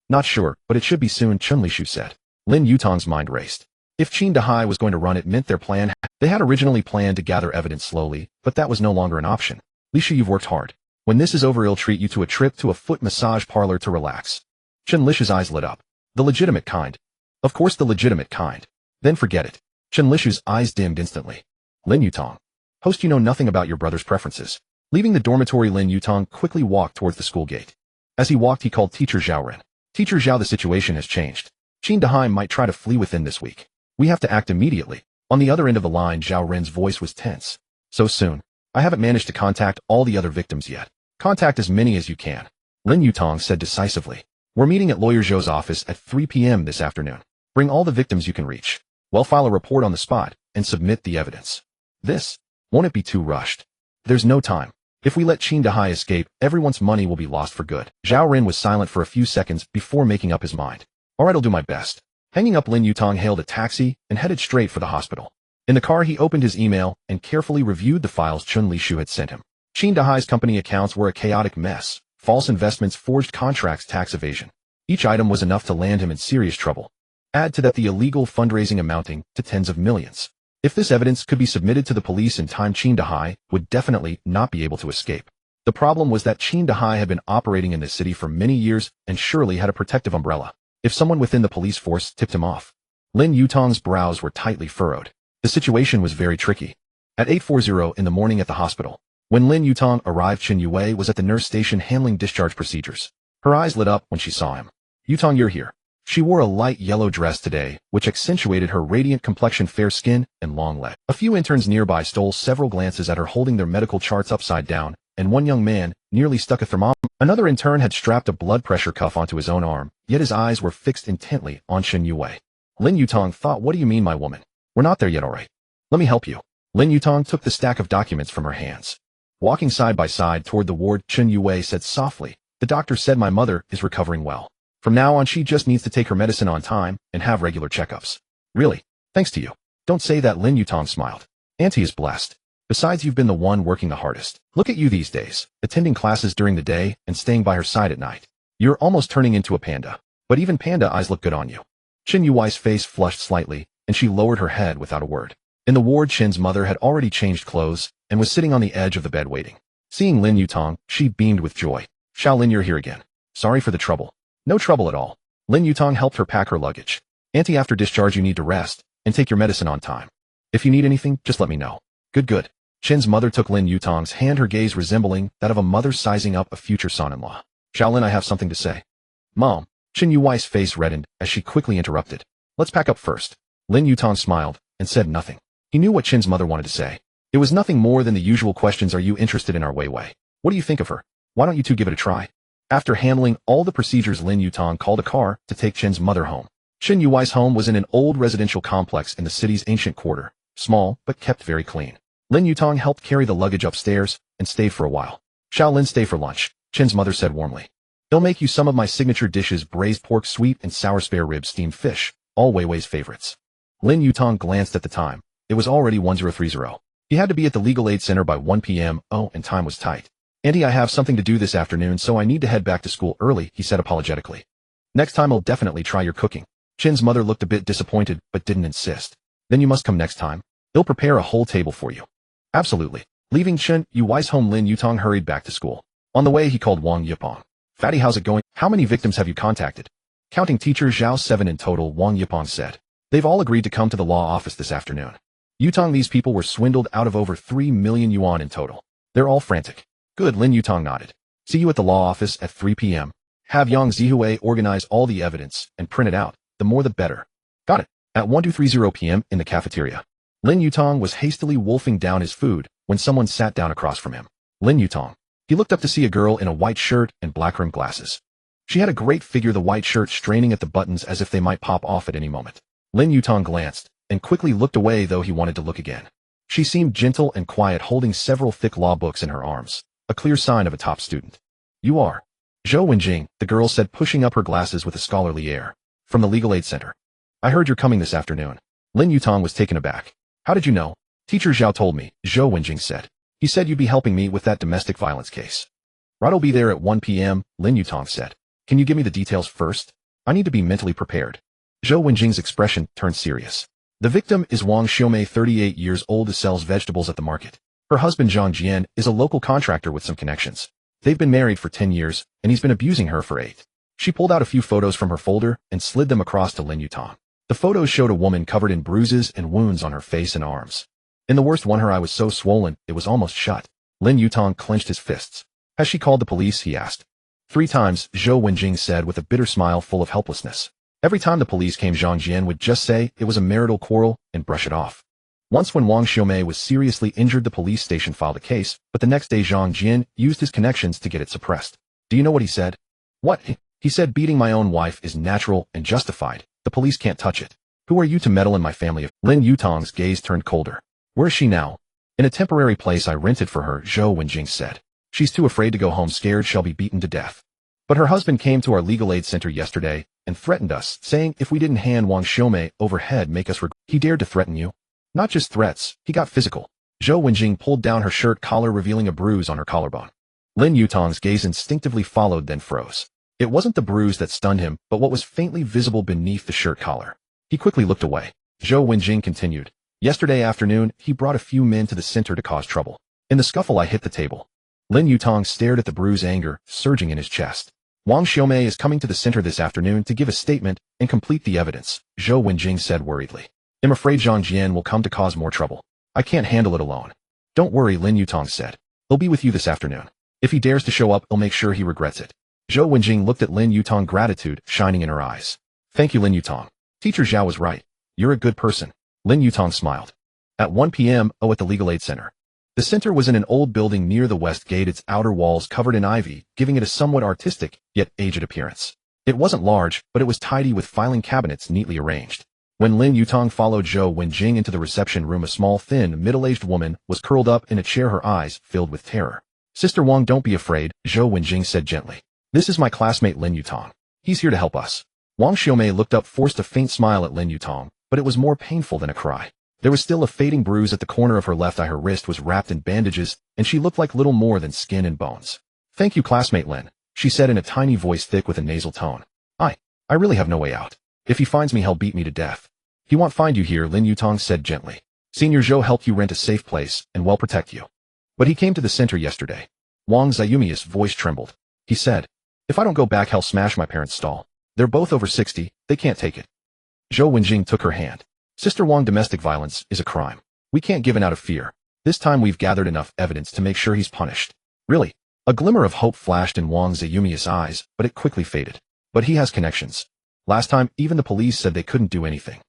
Not sure, but it should be soon, Chun Lishu said. Lin Yutang's mind raced. If Qin Dahai was going to run, it meant their plan. They had originally planned to gather evidence slowly, but that was no longer an option. Lishu, you've worked hard. When this is over, he'll treat you to a trip to a foot massage parlor to relax. Chun Lishu's eyes lit up. The legitimate kind. Of course, the legitimate kind. Then forget it. Chun Lishu's eyes dimmed instantly. Lin Yutang. Host, you know nothing about your brother's preferences. Leaving the dormitory, Lin Yutang quickly walked towards the school gate. As he walked, he called Teacher Zhao Ren. Teacher Zhao, the situation has changed. Qin Dahai might try to flee within this week. We have to act immediately. On the other end of the line, Zhao Ren's voice was tense. So soon? I haven't managed to contact all the other victims yet. Contact as many as you can. Lin Yutang said decisively. We're meeting at lawyer Zhou's office at 3 p.m. this afternoon. Bring all the victims you can reach. Well, file a report on the spot and submit the evidence. This? Won't it be too rushed? There's no time. If we let Qin Dahai escape, everyone's money will be lost for good. Zhao Ren was silent for a few seconds before making up his mind. Alright, I'll do my best. Hanging up, Lin Yutang hailed a taxi and headed straight for the hospital. In the car, he opened his email and carefully reviewed the files Chun Lishu had sent him. Qin Dahai's company accounts were a chaotic mess. False investments, forged contracts, tax evasion. Each item was enough to land him in serious trouble. Add to that the illegal fundraising amounting to tens of millions. If this evidence could be submitted to the police in time, Qin Dahai would definitely not be able to escape. The problem was that Qin Dahai had been operating in this city for many years and surely had a protective umbrella. If someone within the police force tipped him off. Lin Yutang's brows were tightly furrowed. The situation was very tricky. At 8:40 in the morning at the hospital, when Lin Yutang arrived, Chen Yue was at the nurse station handling discharge procedures. Her eyes lit up when she saw him. Yutang, you're here. She wore a light yellow dress today, which accentuated her radiant complexion, fair skin, and long legs. A few interns nearby stole several glances at her holding their medical charts upside down, and one young man nearly stuck a thermometer. Another intern had strapped a blood pressure cuff onto his own arm, yet his eyes were fixed intently on Chen Yue. Lin Yutang thought, what do you mean, my woman? We're not there yet, alright. Let me help you. Lin Yutang took the stack of documents from her hands. Walking side by side toward the ward, Chen Yue said softly, the doctor said my mother is recovering well. From now on she just needs to take her medicine on time and have regular checkups. Really? Thanks to you. Don't say that, Lin Yutang smiled. Auntie is blessed. Besides, you've been the one working the hardest. Look at you these days, attending classes during the day and staying by her side at night. You're almost turning into a panda. But even panda eyes look good on you. Chen Yui's face flushed slightly, and she lowered her head without a word. In the ward, Chen's mother had already changed clothes and was sitting on the edge of the bed waiting. Seeing Lin Yutang, she beamed with joy. Xiaolin, you're here again. Sorry for the trouble. No trouble at all. Lin Yutang helped her pack her luggage. Auntie, after discharge you need to rest and take your medicine on time. If you need anything, just let me know. Good. Chen's mother took Lin Yutang's hand, her gaze resembling that of a mother sizing up a future son-in-law. Xiaolin, I have something to say. Mom. Chen Yui's face reddened as she quickly interrupted. Let's pack up first. Lin Yutang smiled and said nothing. He knew what Chen's mother wanted to say. It was nothing more than the usual questions. Are you interested in our Wei? What do you think of her? Why don't you two give it a try? After handling all the procedures, Lin Yutang called a car to take Chen's mother home. Chen Yui's home was in an old residential complex in the city's ancient quarter, small but kept very clean. Lin Yutang helped carry the luggage upstairs and stayed for a while. Xiaolin, stay for lunch, Chen's mother said warmly. They'll make you some of my signature dishes: braised pork, sweet and sour spare ribs, steamed fish, all Wei's favorites. Lin Yutang glanced at the time. It was already 10:30. He had to be at the legal aid center by 1 p.m. Oh, and time was tight. Auntie, I have something to do this afternoon, so I need to head back to school early, he said apologetically. Next time I'll definitely try your cooking. Chen's mother looked a bit disappointed, but didn't insist. Then you must come next time. They'll prepare a whole table for you. Absolutely. Leaving Chen Yui's home, Lin Yutang hurried back to school. On the way, he called Wang Yipeng. Fatty, how's it going? How many victims have you contacted? Counting teacher Zhao, 7 in total, Wang Yipeng said. They've all agreed to come to the law office this afternoon. Yutang, these people were swindled out of over 3 million yuan in total. They're all frantic. Good, Lin Yutang nodded. See you at the law office at 3 p.m. Have Yang Zihue organize all the evidence and print it out. The more the better. Got it. At 12:30 p.m. in the cafeteria. Lin Yutang was hastily wolfing down his food when someone sat down across from him. Lin Yutang. He looked up to see a girl in a white shirt and black-rimmed glasses. She had a great figure, the white shirt straining at the buttons as if they might pop off at any moment. Lin Yutang glanced and quickly looked away, though he wanted to look again. She seemed gentle and quiet, holding several thick law books in her arms, a clear sign of a top student. You are Zhou Wenjing, the girl said, pushing up her glasses with a scholarly air. From the legal aid center. I heard you're coming this afternoon. Lin Yutang was taken aback. How did you know? Teacher Zhao told me, Zhou Wenjing said. He said you'd be helping me with that domestic violence case. Right, I'll be there at 1 p.m., Lin Yutang said. Can you give me the details first? I need to be mentally prepared. Zhou Wenjing's expression turned serious. The victim is Wang Xiaomei, 38 years old, who sells vegetables at the market. Her husband Zhang Jian is a local contractor with some connections. They've been married for 10 years, and he's been abusing her for 8. She pulled out a few photos from her folder and slid them across to Lin Yutang. The photos showed a woman covered in bruises and wounds on her face and arms. In the worst one, her eye was so swollen it was almost shut. Lin Yutang clenched his fists. Has she called the police? He asked. 3 times, Zhou Wenjing said with a bitter smile full of helplessness. Every time the police came, Zhang Jian would just say it was a marital quarrel and brush it off. Once when Wang Xiaomei was seriously injured, the police station filed a case, but the next day Zhang Jian used his connections to get it suppressed. Do you know what he said? What? He said, beating my own wife is natural and justified. The police can't touch it. Who are you to meddle in my family? Lin Yutang's gaze turned colder. Where is she now? In a temporary place I rented for her, Zhou Wenjing said. She's too afraid to go home, scared she'll be beaten to death. But her husband came to our legal aid center yesterday and threatened us, saying if we didn't hand Wang Xiaomei overhead, make us regret. He dared to threaten you? Not just threats, he got physical. Zhou Wenjing pulled down her shirt collar, revealing a bruise on her collarbone. Lin Yutang's gaze instinctively followed, then froze. It wasn't the bruise that stunned him, but what was faintly visible beneath the shirt collar. He quickly looked away. Zhou Wenjing continued. Yesterday afternoon, he brought a few men to the center to cause trouble. In the scuffle, I hit the table. Lin Yutang stared at the bruise, anger surging in his chest. Wang Xiaomei is coming to the center this afternoon to give a statement and complete the evidence, Zhou Wenjing said worriedly. I'm afraid Zhang Jian will come to cause more trouble. I can't handle it alone. Don't worry, Lin Yutang said. He'll be with you this afternoon. If he dares to show up, he'll make sure he regrets it. Zhou Wenjing looked at Lin Yutang, gratitude shining in her eyes. Thank you, Lin Yutang. Teacher Zhao was right. You're a good person. Lin Yutang smiled. At 1 p.m., at the Legal Aid Center. The center was in an old building near the west gate, its outer walls covered in ivy, giving it a somewhat artistic, yet aged appearance. It wasn't large, but it was tidy with filing cabinets neatly arranged. When Lin Yutang followed Zhou Wenjing into the reception room, a small, thin, middle-aged woman was curled up in a chair, her eyes filled with terror. Sister Wang, don't be afraid, Zhou Wenjing said gently. This is my classmate Lin Yutang. He's here to help us. Wang Xiaomei looked up, forced a faint smile at Lin Yutang, but it was more painful than a cry. There was still a fading bruise at the corner of her left eye. Her wrist was wrapped in bandages, and she looked like little more than skin and bones. Thank you, classmate Lin, she said in a tiny voice thick with a nasal tone. I really have no way out. If he finds me, he'll beat me to death. He won't find you here, Lin Yutang said gently. Senior Zhou helped you rent a safe place and will protect you. But he came to the center yesterday. Wang Ziyumi's voice trembled. He said, if I don't go back, he'll smash my parents' stall. They're both over 60, they can't take it. Zhou Wenjing took her hand. Sister Wang, domestic violence is a crime. We can't give in out of fear. This time we've gathered enough evidence to make sure he's punished. Really? A glimmer of hope flashed in Wang Ziyumi's eyes, but it quickly faded. But he has connections. Last time, even the police said they couldn't do anything.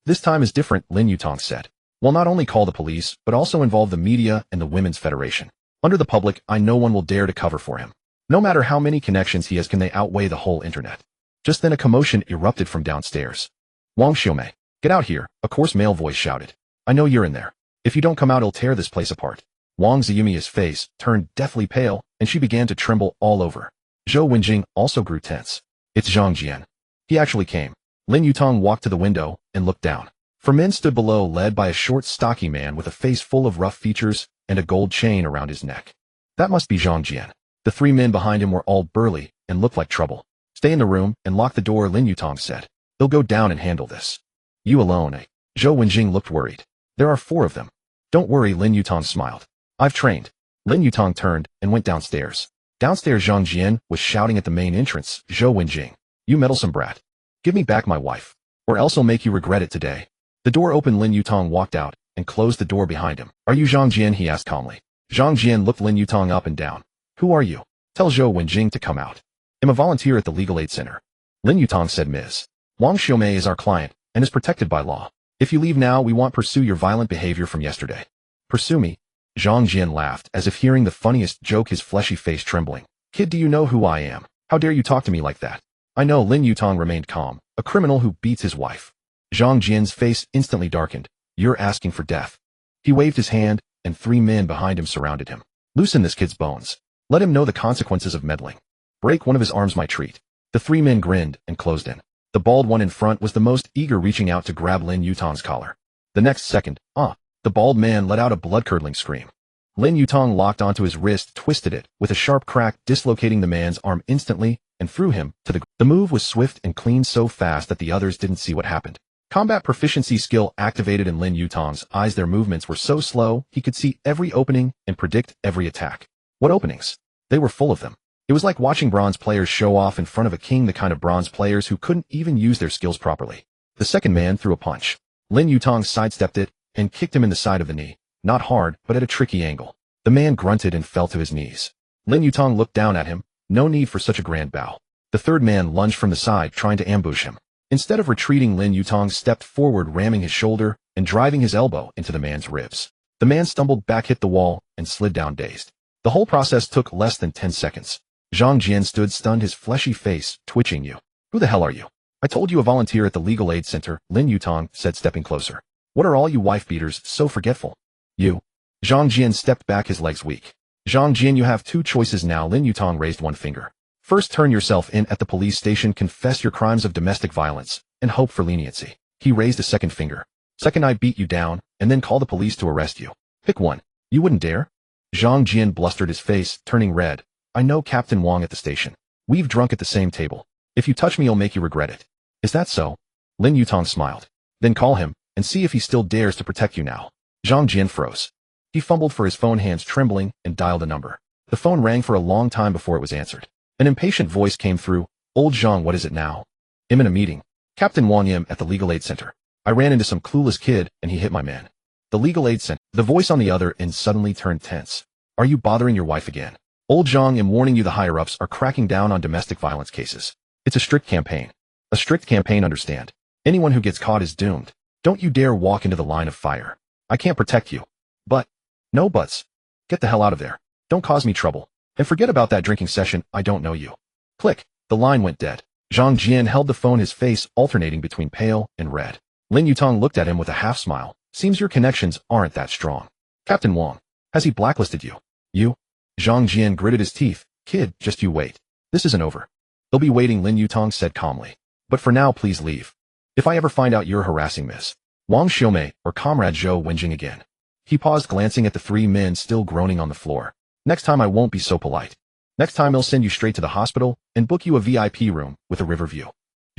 This time is different, Lin Yutang said. We'll not only call the police, but also involve the media and the Women's Federation. Under the public eye, no one will dare to cover for him. No matter how many connections he has, can they outweigh the whole internet? Just then a commotion erupted from downstairs. Wang Xiaomei, get out here, a coarse male voice shouted. I know you're in there. If you don't come out, I'll tear this place apart. Wang Ziyumi's face turned deathly pale, and she began to tremble all over. Zhou Wenjing also grew tense. It's Zhang Jian. He actually came. Lin Yutang walked to the window and looked down. 4 men stood below, led by a short, stocky man with a face full of rough features and a gold chain around his neck. That must be Zhang Jian. The 3 men behind him were all burly and looked like trouble. Stay in the room and lock the door, Lin Yutang said. They'll go down and handle this. You alone, eh? Zhou Wenjing looked worried. There are 4 of them. Don't worry, Lin Yutang smiled. I've trained. Lin Yutang turned and went downstairs. Downstairs, Zhang Jian was shouting at the main entrance. Zhou Wenjing, you meddlesome brat. Give me back my wife, or else I'll make you regret it today. The door opened. Lin Yutang walked out and closed the door behind him. Are you Zhang Jian? He asked calmly. Zhang Jian looked Lin Yutang up and down. Who are you? Tell Zhou Wenjing to come out. I'm a volunteer at the Legal Aid Center. Lin Yutang said. Ms. Wang Xiaomei is our client and is protected by law. If you leave now, we won't pursue your violent behavior from yesterday. Pursue me? Zhang Jian laughed as if hearing the funniest joke, his fleshy face trembling. Kid, do you know who I am? How dare you talk to me like that? I know. Lin Yutang remained calm. A criminal who beats his wife. Zhang Jian's face instantly darkened. You're asking for death. He waved his hand, and 3 men behind him surrounded him. Loosen this kid's bones. Let him know the consequences of meddling. Break one of his arms, my treat. The 3 men grinned and closed in. The bald one in front was the most eager, reaching out to grab Lin Yutang's collar. The next second, the bald man let out a blood-curdling scream. Lin Yutang locked onto his wrist, twisted it, with a sharp crack, dislocating the man's arm instantly, and threw him to the ground. The move was swift and clean, so fast that the others didn't see what happened. Combat proficiency skill activated in Lin Yutang's eyes. Their movements were so slow, he could see every opening and predict every attack. What openings? They were full of them. It was like watching bronze players show off in front of a king, the kind of bronze players who couldn't even use their skills properly. The second man threw a punch. Lin Yutang sidestepped it and kicked him in the side of the knee. Not hard, but at a tricky angle. The man grunted and fell to his knees. Lin Yutang looked down at him. No need for such a grand bow. The third man lunged from the side, trying to ambush him. Instead of retreating, Lin Yutang stepped forward, ramming his shoulder and driving his elbow into the man's ribs. The man stumbled back, hit the wall, and slid down dazed. The whole process took less than 10 seconds. Zhang Jian stood stunned, his fleshy face twitching. You. Who the hell are you? I told you, a volunteer at the Legal Aid Center, Lin Yutang said, stepping closer. What are all you wife-beaters so forgetful? You. Zhang Jian stepped back, his legs weak. Zhang Jian, you have 2 choices now. Lin Yutang raised one finger. First, turn yourself in at the police station, confess your crimes of domestic violence, and hope for leniency. He raised a second finger. Second, I beat you down, and then call the police to arrest you. Pick one. You wouldn't dare? Zhang Jian blustered his face, turning red. I know Captain Wang at the station. We've drunk at the same table. If you touch me, I'll make you regret it. Is that so? Lin Yutang smiled. Then call him, and see if he still dares to protect you now. Zhang Jian froze. He fumbled for his phone, hands trembling, and dialed a number. The phone rang for a long time before it was answered. An impatient voice came through. Old Zhang, what is it now? I'm in a meeting. Captain Wang Yim at the Legal Aid Center. I ran into some clueless kid, and he hit my man. The Legal Aid Center. The voice on the other end suddenly turned tense. Are you bothering your wife again? Old Zhang, I'm warning you, the higher-ups are cracking down on domestic violence cases. It's a strict campaign. A strict campaign, understand? Anyone who gets caught is doomed. Don't you dare walk into the line of fire. I can't protect you. But, no buts. Get the hell out of there. Don't cause me trouble. And forget about that drinking session, I don't know you. Click. The line went dead. Zhang Jian held the phone, his face alternating between pale and red. Lin Yutang looked at him with a half-smile. Seems your connections aren't that strong. Captain Wang. Has he blacklisted you? You? Zhang Jian gritted his teeth. Kid, just you wait. This isn't over. They'll be waiting, Lin Yutang said calmly. But for now, please leave. If I ever find out you're harassing Miss Wang Xiaomei or Comrade Zhou Wenjing again. He paused, glancing at the three men still groaning on the floor. Next time I won't be so polite. Next time I'll send you straight to the hospital and book you a VIP room with a river view.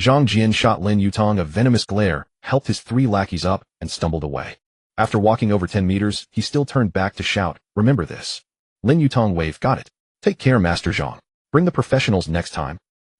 Zhang Jian shot Lin Yutang a venomous glare, helped his three lackeys up, and stumbled away. After walking over 10 meters, he still turned back to shout, remember this. Lin Yutang waved, got it. Take care, Master Zhang. Bring the professionals next time.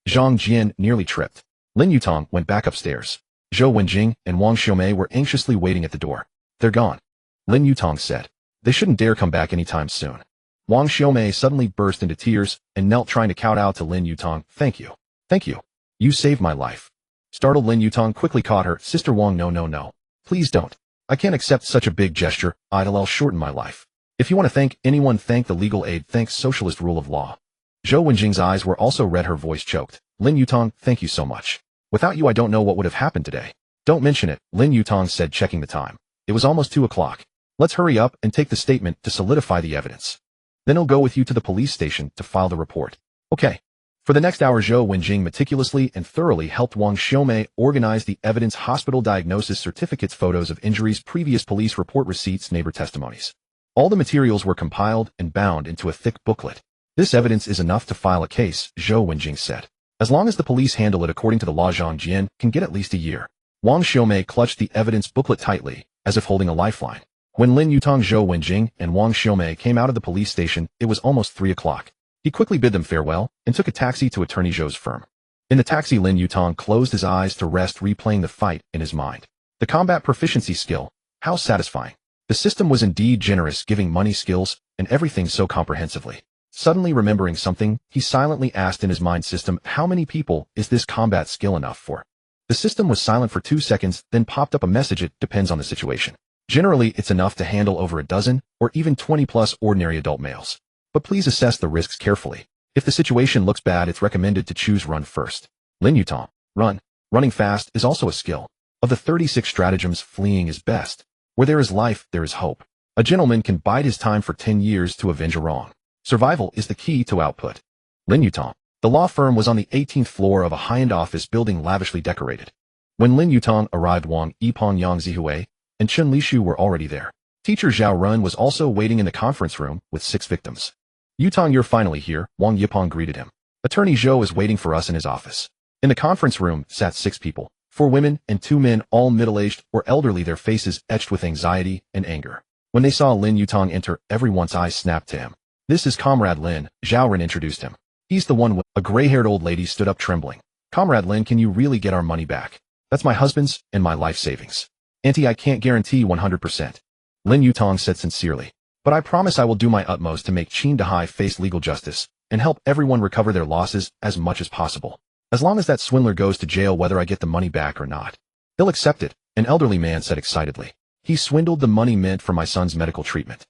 Zhang Jian nearly tripped. Lin Yutang went back upstairs. Zhou Wenjing and Wang Xiaomei were anxiously waiting at the door. They're gone. Lin Yutang said. They shouldn't dare come back anytime soon. Wang Xiaomei suddenly burst into tears and knelt, trying to kowtow to Lin Yutang. Thank you. Thank you. You saved my life. Startled, Lin Yutang quickly caught her. Sister Wang, no. Please don't. I can't accept such a big gesture. I'll shorten my life. If you want to thank anyone, thank the legal aid, thanks socialist rule of law. Zhou Wenjing's eyes were also red, her voice choked. Lin Yutang, thank you so much. Without you, I don't know what would have happened today. Don't mention it, Lin Yutang said, checking the time. It was almost 2 o'clock. Let's hurry up and take the statement to solidify the evidence. Then I'll go with you to the police station to file the report. Okay. For the next hour, Zhou Wenjing meticulously and thoroughly helped Wang Xiaomei organize the evidence: hospital diagnosis certificates, photos of injuries, previous police report receipts, neighbor testimonies. All the materials were compiled and bound into a thick booklet. This evidence is enough to file a case, Zhou Wenjing said. As long as the police handle it according to the law, Zhang Jian can get at least a year. Wang Xiaomei clutched the evidence booklet tightly, as if holding a lifeline. When Lin Yutang, Zhou Wenjing, and Wang Xiaomei came out of the police station, it was almost 3 o'clock. He quickly bid them farewell and took a taxi to Attorney Zhou's firm. In the taxi, Lin Yutang closed his eyes to rest, replaying the fight in his mind. The combat proficiency skill, how satisfying. The system was indeed generous, giving money, skills, and everything so comprehensively. Suddenly remembering something, he silently asked in his mind system, how many people is this combat skill enough for? The system was silent for 2 seconds, then popped up a message: it depends on the situation. Generally, it's enough to handle over a dozen, or even 20 plus ordinary adult males. But please assess the risks carefully. If the situation looks bad, it's recommended to choose run first. Lin Yutang, run. Running fast is also a skill. Of the 36 stratagems, fleeing is best. Where there is life, there is hope. A gentleman can bide his time for 10 years to avenge a wrong. Survival is the key to output. Lin Yutang. The law firm was on the 18th floor of a high-end office building lavishly decorated. When Lin Yutang arrived, Wang Yipeng, Yang Zihui, and Chen Lishu were already there. Teacher Zhao Run was also waiting in the conference room with 6 victims. Yutang, you're finally here, Wang Yipeng greeted him. Attorney Zhou is waiting for us in his office. In the conference room sat 6 people, 4 women and 2 men, all middle-aged or elderly, their faces etched with anxiety and anger. When they saw Lin Yutang enter, everyone's eyes snapped to him. This is Comrade Lin, Zhao Ren introduced him. He's the one with... A gray-haired old lady stood up trembling. Comrade Lin, can you really get our money back? That's my husband's and my life savings. Auntie, I can't guarantee 100%. Lin Yutang said sincerely. But I promise I will do my utmost to make Qin Dahai face legal justice and help everyone recover their losses as much as possible. As long as that swindler goes to jail, whether I get the money back or not. He'll accept it, an elderly man said excitedly. He swindled the money meant for my son's medical treatment.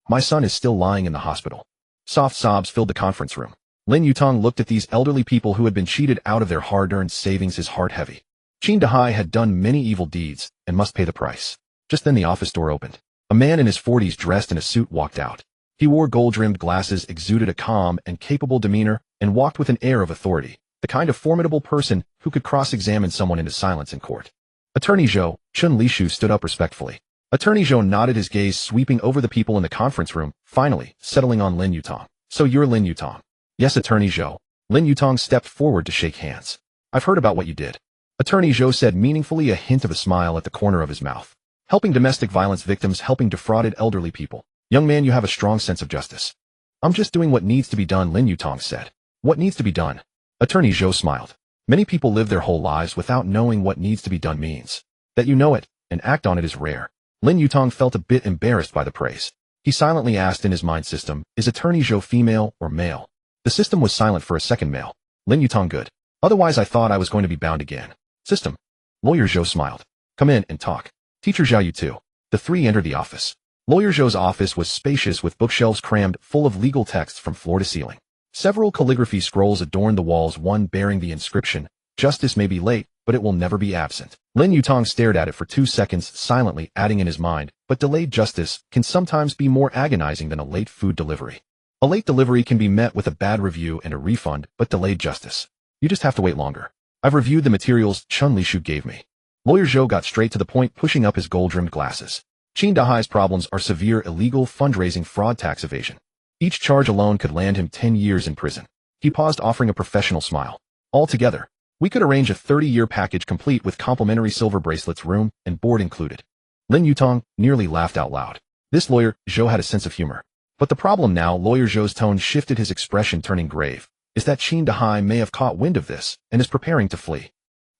My son is still lying in the hospital. Soft sobs filled the conference room. Lin Yutang looked at these elderly people who had been cheated out of their hard-earned savings, his heart heavy. Qin Dahai had done many evil deeds and must pay the price. Just then the office door opened. A man in his 40s dressed in a suit walked out. He wore gold-rimmed glasses, exuded a calm and capable demeanor, and walked with an air of authority, the kind of formidable person who could cross-examine someone into silence in court. Attorney Zhou, Chen Lishu stood up respectfully. Attorney Zhou nodded, his gaze sweeping over the people in the conference room, finally settling on Lin Yutang. So you're Lin Yutang? Yes, Attorney Zhou. Lin Yutang stepped forward to shake hands. I've heard about what you did. Attorney Zhou said meaningfully, a hint of a smile at the corner of his mouth. Helping domestic violence victims, helping defrauded elderly people. Young man, you have a strong sense of justice. I'm just doing what needs to be done, Lin Yutang said. What needs to be done? Attorney Zhou smiled. Many people live their whole lives without knowing what needs to be done means. That you know it and act on it is rare. Lin Yutang felt a bit embarrassed by the praise. He silently asked in his mind system, is Attorney Zhou female or male? The system was silent for a second. Male. Lin Yutang, good. Otherwise I thought I was going to be bound again. System. Lawyer Zhou smiled. Come in and talk. Teacher Zhao, you too. The three entered the office. Lawyer Zhou's office was spacious with bookshelves crammed full of legal texts from floor to ceiling. Several calligraphy scrolls adorned the walls, one bearing the inscription, Justice may be late, but it will never be absent. Lin Yutang stared at it for 2 seconds, silently adding in his mind, but delayed justice can sometimes be more agonizing than a late food delivery. A late delivery can be met with a bad review and a refund, but delayed justice, you just have to wait longer. I've reviewed the materials Chun Lishu gave me. Lawyer Zhou got straight to the point, pushing up his gold-rimmed glasses. Qin Dahai's problems are severe illegal fundraising, fraud, tax evasion. Each charge alone could land him 10 years in prison. He paused, offering a professional smile. Altogether, we could arrange a 30-year package complete with complimentary silver bracelets, room and board included. Lin Yutang nearly laughed out loud. This Lawyer Zhou had a sense of humor. But the problem now, Lawyer Zhou's tone shifted, his expression turning grave, is that Qin Dahai may have caught wind of this and is preparing to flee.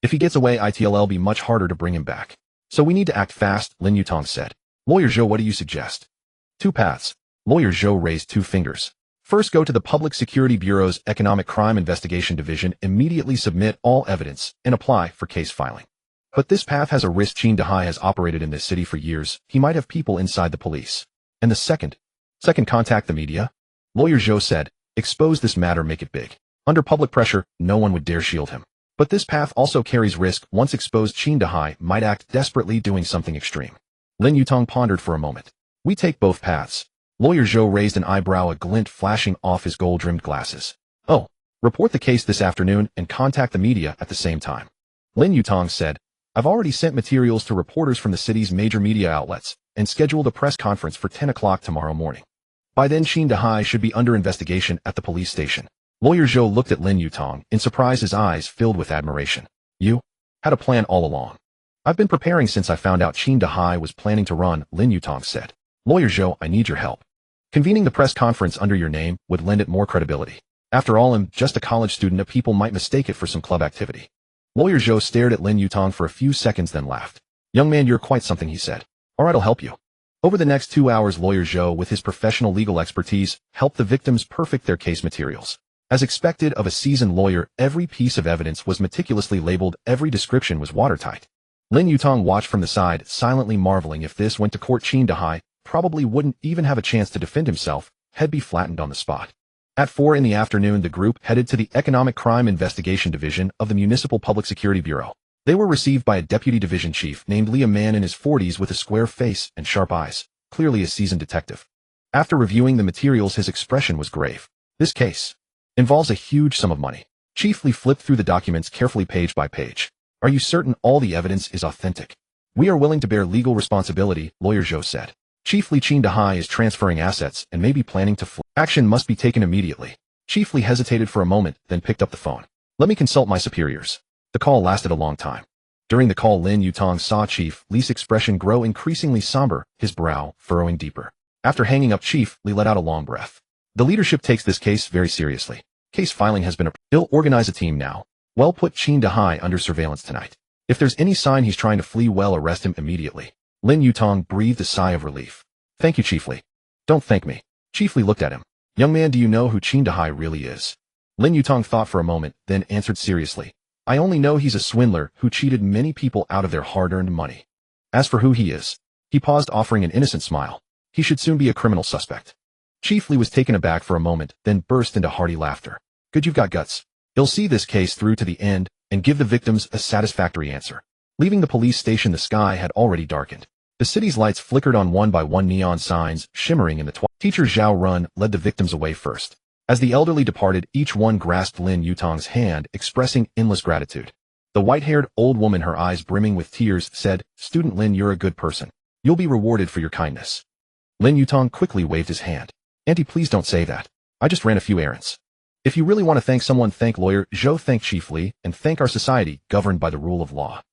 If he gets away, it'll be much harder to bring him back. So we need to act fast, Lin Yutang said. Lawyer Zhou, what do you suggest? 2 paths. Lawyer Zhou raised 2 fingers. First, go to the Public Security Bureau's Economic Crime Investigation Division, immediately submit all evidence, and apply for case filing. But this path has a risk. Qin Dahai has operated in this city for years. He might have people inside the police. And the second, contact the media. Lawyer Zhou said, expose this matter, make it big. Under public pressure, no one would dare shield him. But this path also carries risk. Once exposed, Qin Dahai might act desperately, doing something extreme. Lin Yutang pondered for a moment. We take both paths. Lawyer Zhou raised an eyebrow, a glint flashing off his gold-rimmed glasses. Oh, report the case this afternoon and contact the media at the same time. Lin Yutang said, I've already sent materials to reporters from the city's major media outlets and scheduled a press conference for 10 o'clock tomorrow morning. By then, Qin Dahai should be under investigation at the police station. Lawyer Zhou looked at Lin Yutang in surprise, his eyes filled with admiration. You had a plan all along. I've been preparing since I found out Qin Dahai was planning to run, Lin Yutang said. Lawyer Zhou, I need your help. Convening the press conference under your name would lend it more credibility. After all, I'm just a college student. People might mistake it for some club activity. Lawyer Zhou stared at Lin Yutang for a few seconds, then laughed. Young man, you're quite something, he said. All right, I'll help you. Over the next 2 hours, Lawyer Zhou, with his professional legal expertise, helped the victims perfect their case materials. As expected of a seasoned lawyer, every piece of evidence was meticulously labeled, every description was watertight. Lin Yutang watched from the side, silently marveling. If this went to court, Qin Dahai probably wouldn't even have a chance to defend himself, he'd be flattened on the spot. At 4 in the afternoon, the group headed to the Economic Crime Investigation Division of the Municipal Public Security Bureau. They were received by a deputy division chief named Li, a man in his 40s with a square face and sharp eyes, clearly a seasoned detective. After reviewing the materials, his expression was grave. This case involves a huge sum of money. Chief Li flipped through the documents carefully, page by page. Are you certain all the evidence is authentic? We are willing to bear legal responsibility, Lawyer Zhou said. Chief Li, Qin Dahai is transferring assets and may be planning to flee. Action must be taken immediately. Chief Li hesitated for a moment, then picked up the phone. Let me consult my superiors. The call lasted a long time. During the call, Lin Yutang saw Chief Li's expression grow increasingly somber, his brow furrowing deeper. After hanging up, Chief Li let out a long breath. The leadership takes this case very seriously. Case filing has been approved. He'll organize a team now. Well, put Qin Dahai under surveillance tonight. If there's any sign he's trying to flee, well, arrest him immediately. Lin Yutang breathed a sigh of relief. Thank you, Chief Li. Don't thank me. Chief Li looked at him. Young man, do you know who Qin Dahai really is? Lin Yutang thought for a moment, then answered seriously. I only know he's a swindler who cheated many people out of their hard-earned money. As for who he is, he paused, offering an innocent smile. He should soon be a criminal suspect. Chief Li was taken aback for a moment, then burst into hearty laughter. Good, you've got guts. He'll see this case through to the end and give the victims a satisfactory answer. Leaving the police station, the sky had already darkened. The city's lights flickered on one by one, neon signs shimmering in the twilight. Teacher Zhao Run led the victims away first. As the elderly departed, each one grasped Lin Yutang's hand, expressing endless gratitude. The white-haired old woman, her eyes brimming with tears, said, Student Lin, you're a good person. You'll be rewarded for your kindness. Lin Yutang quickly waved his hand. Auntie, please don't say that. I just ran a few errands. If you really want to thank someone, thank Lawyer Zhou, thank Chief Li, and thank our society governed by the rule of law.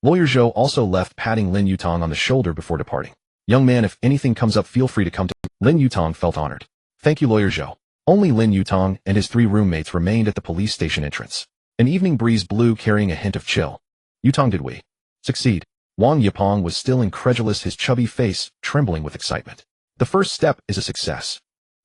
Lawyer Zhou also left, patting Lin Yutang on the shoulder before departing. Young man, if anything comes up, feel free to come to me. Lin Yutang felt honored. Thank you, Lawyer Zhou. Only Lin Yutang and his 3 roommates remained at the police station entrance. An evening breeze blew, carrying a hint of chill. Yutang, did we succeed? Wang Yapong was still incredulous, his chubby face trembling with excitement. The first step is a success,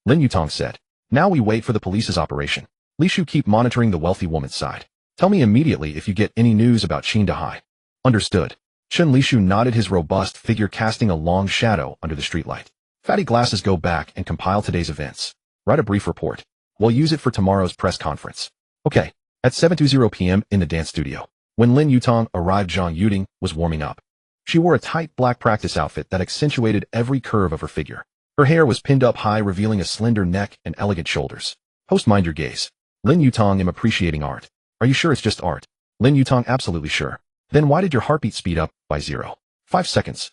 Lin Yutang said. Now we wait for the police's operation. Li Shu, keep monitoring the wealthy woman's side. Tell me immediately if you get any news about Qin Dahai. Understood. Chen Li Shu nodded, his robust figure casting a long shadow under the streetlight. Fatty glasses, go back and compile today's events. Write a brief report. We'll use it for tomorrow's press conference. Okay. At 7:20 p.m. in the dance studio. When Lin Yutang arrived, Zhang Yuding was warming up. She wore a tight black practice outfit that accentuated every curve of her figure. Her hair was pinned up high, revealing a slender neck and elegant shoulders. Host, mind your gaze. Lin Yutang, am appreciating art. Are you sure it's just art? Lin Yutang, absolutely sure. Then why did your heartbeat speed up by 0.5 seconds?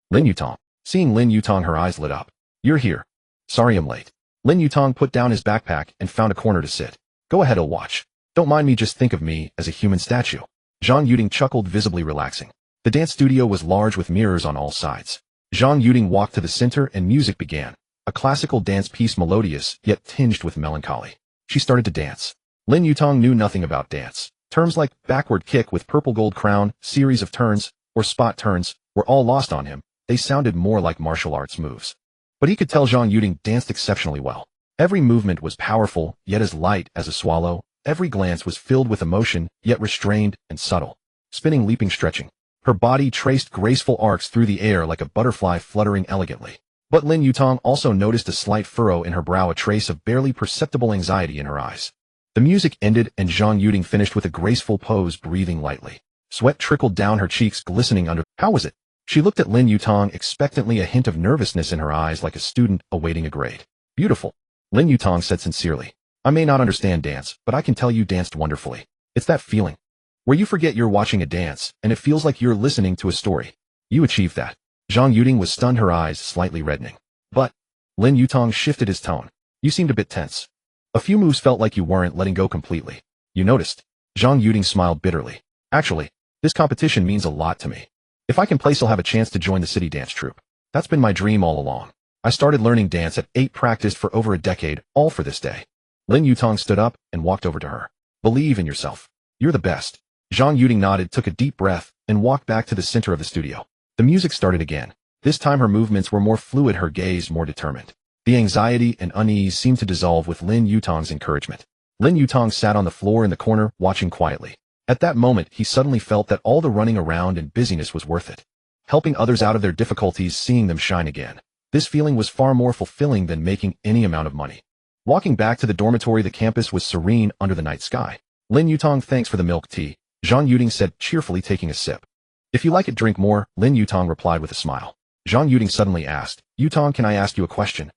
Lin Yutang. Seeing Lin Yutang, her eyes lit up. You're here. Sorry I'm late. Lin Yutang put down his backpack and found a corner to sit. Go ahead, I'll watch. Don't mind me, just think of me as a human statue. Zhang Yuding chuckled, visibly relaxing. The dance studio was large with mirrors on all sides. Zhang Yuding walked to the center and music began. A classical dance piece, melodious, yet tinged with melancholy. She started to dance. Lin Yutang knew nothing about dance. Terms like backward kick with purple gold crown, series of turns, or spot turns were all lost on him. They sounded more like martial arts moves. But he could tell Zhang Yuding danced exceptionally well. Every movement was powerful, yet as light as a swallow. Every glance was filled with emotion, yet restrained and subtle. Spinning, leaping, stretching. Her body traced graceful arcs through the air like a butterfly fluttering elegantly. But Lin Yutang also noticed a slight furrow in her brow, a trace of barely perceptible anxiety in her eyes. The music ended and Zhang Yuding finished with a graceful pose, breathing lightly. Sweat trickled down her cheeks, glistening under. How was it? She looked at Lin Yutang expectantly, a hint of nervousness in her eyes, like a student awaiting a grade. Beautiful, Lin Yutang said sincerely. I may not understand dance, but I can tell you danced wonderfully. It's that feeling where you forget you're watching a dance, and it feels like you're listening to a story. You achieved that. Zhang Yuding was stunned, her eyes slightly reddening. But, Lin Yutang shifted his tone. You seemed a bit tense. A few moves felt like you weren't letting go completely. You noticed? Zhang Yuding smiled bitterly. Actually, this competition means a lot to me. If I can place, I'll have a chance to join the city dance troupe. That's been my dream all along. I started learning dance at 8, practiced for over a decade, all for this day. Lin Yutang stood up and walked over to her. Believe in yourself. You're the best. Zhang Yuding nodded, took a deep breath, and walked back to the center of the studio. The music started again. This time her movements were more fluid, her gaze more determined. The anxiety and unease seemed to dissolve with Lin Yutang's encouragement. Lin Yutang sat on the floor in the corner, watching quietly. At that moment, he suddenly felt that all the running around and busyness was worth it. Helping others out of their difficulties, seeing them shine again. This feeling was far more fulfilling than making any amount of money. Walking back to the dormitory, the campus was serene under the night sky. Lin Yutang, thanks for the milk tea, Zhang Yuding said cheerfully, taking a sip. If you like it, drink more, Lin Yutang replied with a smile. Zhang Yuding suddenly asked, Yutang, can I ask you a question?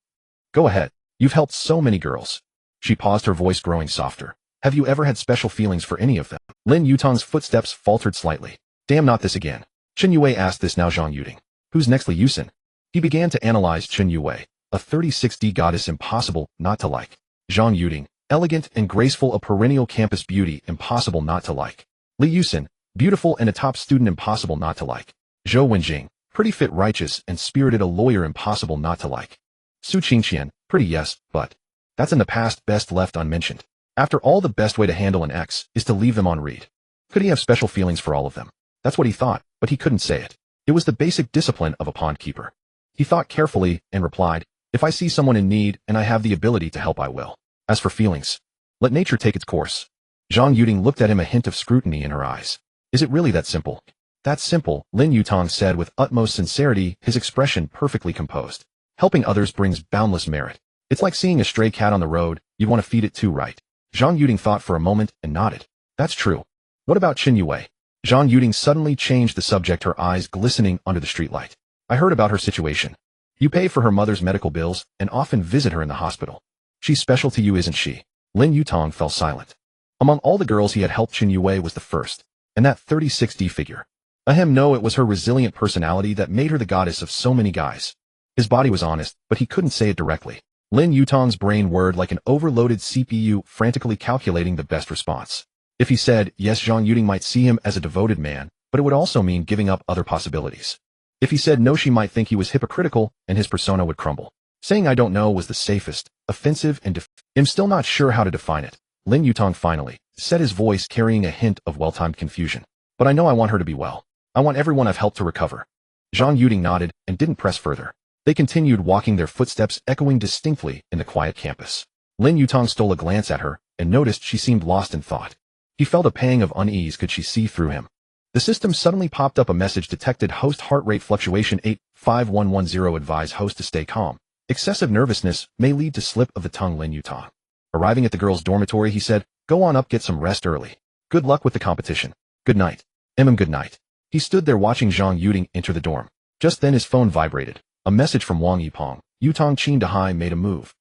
Go ahead. You've helped so many girls. She paused, her voice growing softer. Have you ever had special feelings for any of them? Lin Yutang's footsteps faltered slightly. Damn, not this again. Chen Yue asked this now. Zhang Yuding. Who's next, Li Yusin? He began to analyze Chen Yue, a 36D goddess, impossible not to like. Zhang Yuding, elegant and graceful, a perennial campus beauty, impossible not to like. Li Yusin, beautiful and a top student, impossible not to like. Zhou Wenjing, pretty, fit, righteous, and spirited, a lawyer, impossible not to like. Su Qingqian, pretty, yes, but that's in the past, best left unmentioned. After all, the best way to handle an ex is to leave them on read. Could he have special feelings for all of them? That's what he thought, but he couldn't say it. It was the basic discipline of a pond keeper. He thought carefully and replied, if I see someone in need and I have the ability to help, I will. As for feelings, let nature take its course. Zhang Yuding looked at him, a hint of scrutiny in her eyes. Is it really that simple? That's simple, Lin Yutang said with utmost sincerity, his expression perfectly composed. Helping others brings boundless merit. It's like seeing a stray cat on the road, you want to feed it too, right? Zhang Yuding thought for a moment and nodded. That's true. What about Chen Yue? Zhang Yuding suddenly changed the subject, her eyes glistening under the streetlight. I heard about her situation. You pay for her mother's medical bills and often visit her in the hospital. She's special to you, isn't she? Lin Yutang fell silent. Among all the girls he had helped, Chen Yue was the first, and that 36D figure. Ahem, no, it was her resilient personality that made her the goddess of so many guys. His body was honest, but he couldn't say it directly. Lin Yutang's brain whirred like an overloaded CPU, frantically calculating the best response. If he said, yes, Zhang Yuting might see him as a devoted man, but it would also mean giving up other possibilities. If he said no, she might think he was hypocritical, and his persona would crumble. Saying I don't know was the safest, offensive, and I'm still not sure how to define it. Lin Yutang finally said, his voice carrying a hint of well-timed confusion. But I know I want her to be well. I want everyone I've helped to recover. Zhang Yuting nodded and didn't press further. They continued walking, their footsteps echoing distinctly in the quiet campus. Lin Yutang stole a glance at her and noticed she seemed lost in thought. He felt a pang of unease. Could she see through him? The system suddenly popped up. A message detected. Host heart rate fluctuation 85110. Advise host to stay calm. Excessive nervousness may lead to slip of the tongue. Lin Yutang. Arriving at the girls' dormitory, he said, go on up, get some rest early. Good luck with the competition. Good night. Good night. He stood there watching Zhang Yuting enter the dorm. Just then his phone vibrated. A message from Wang Yipeng. Yutang Qingdahai made a move.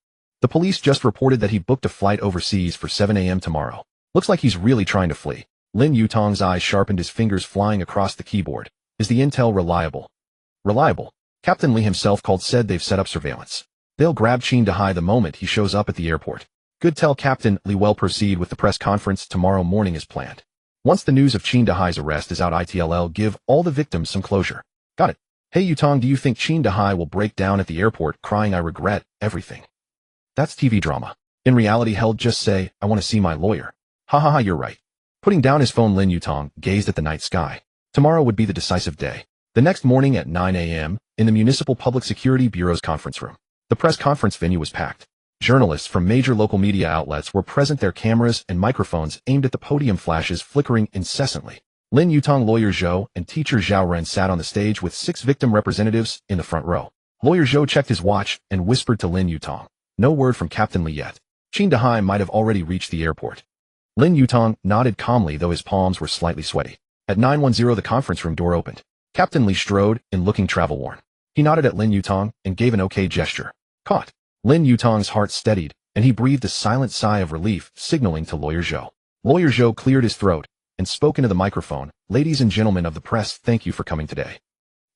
The police just reported that he booked a flight overseas for 7 a.m. tomorrow. Looks like he's really trying to flee. Lin Yutang's eyes sharpened, his fingers flying across the keyboard. Is the intel reliable? Reliable. Captain Li himself called, said they've set up surveillance. They'll grab Qingdahai the moment he shows up at the airport. Good, tell Captain Li. Well, proceed with the press conference tomorrow morning as planned. Once the news of Qingdahai's arrest is out, ITLL give all the victims some closure. Got it. Hey Yutang, do you think Qingdahai will break down at the airport crying I regret everything? That's TV drama. In reality, hell, just say, I want to see my lawyer. Ha ha ha, you're right. Putting down his phone, Lin Yutang gazed at the night sky. Tomorrow would be the decisive day. The next morning at 9 a.m., in the Municipal Public Security Bureau's conference room. The press conference venue was packed. Journalists from major local media outlets were present, their cameras and microphones aimed at the podium, flashes flickering incessantly. Lin Yutang, lawyer Zhou, and teacher Zhao Ren sat on the stage with 6 victim representatives in the front row. Lawyer Zhou checked his watch and whispered to Lin Yutang. No word from Captain Li yet. Qingdahai might have already reached the airport. Lin Yutang nodded calmly, though his palms were slightly sweaty. At 910, the conference room door opened. Captain Li strode in, looking travel-worn. He nodded at Lin Yutang and gave an okay gesture. Caught. Lin Yutang's heart steadied, and he breathed a silent sigh of relief, signaling to Lawyer Zhou. Lawyer Zhou cleared his throat and spoke into the microphone. Ladies and gentlemen of the press, thank you for coming today.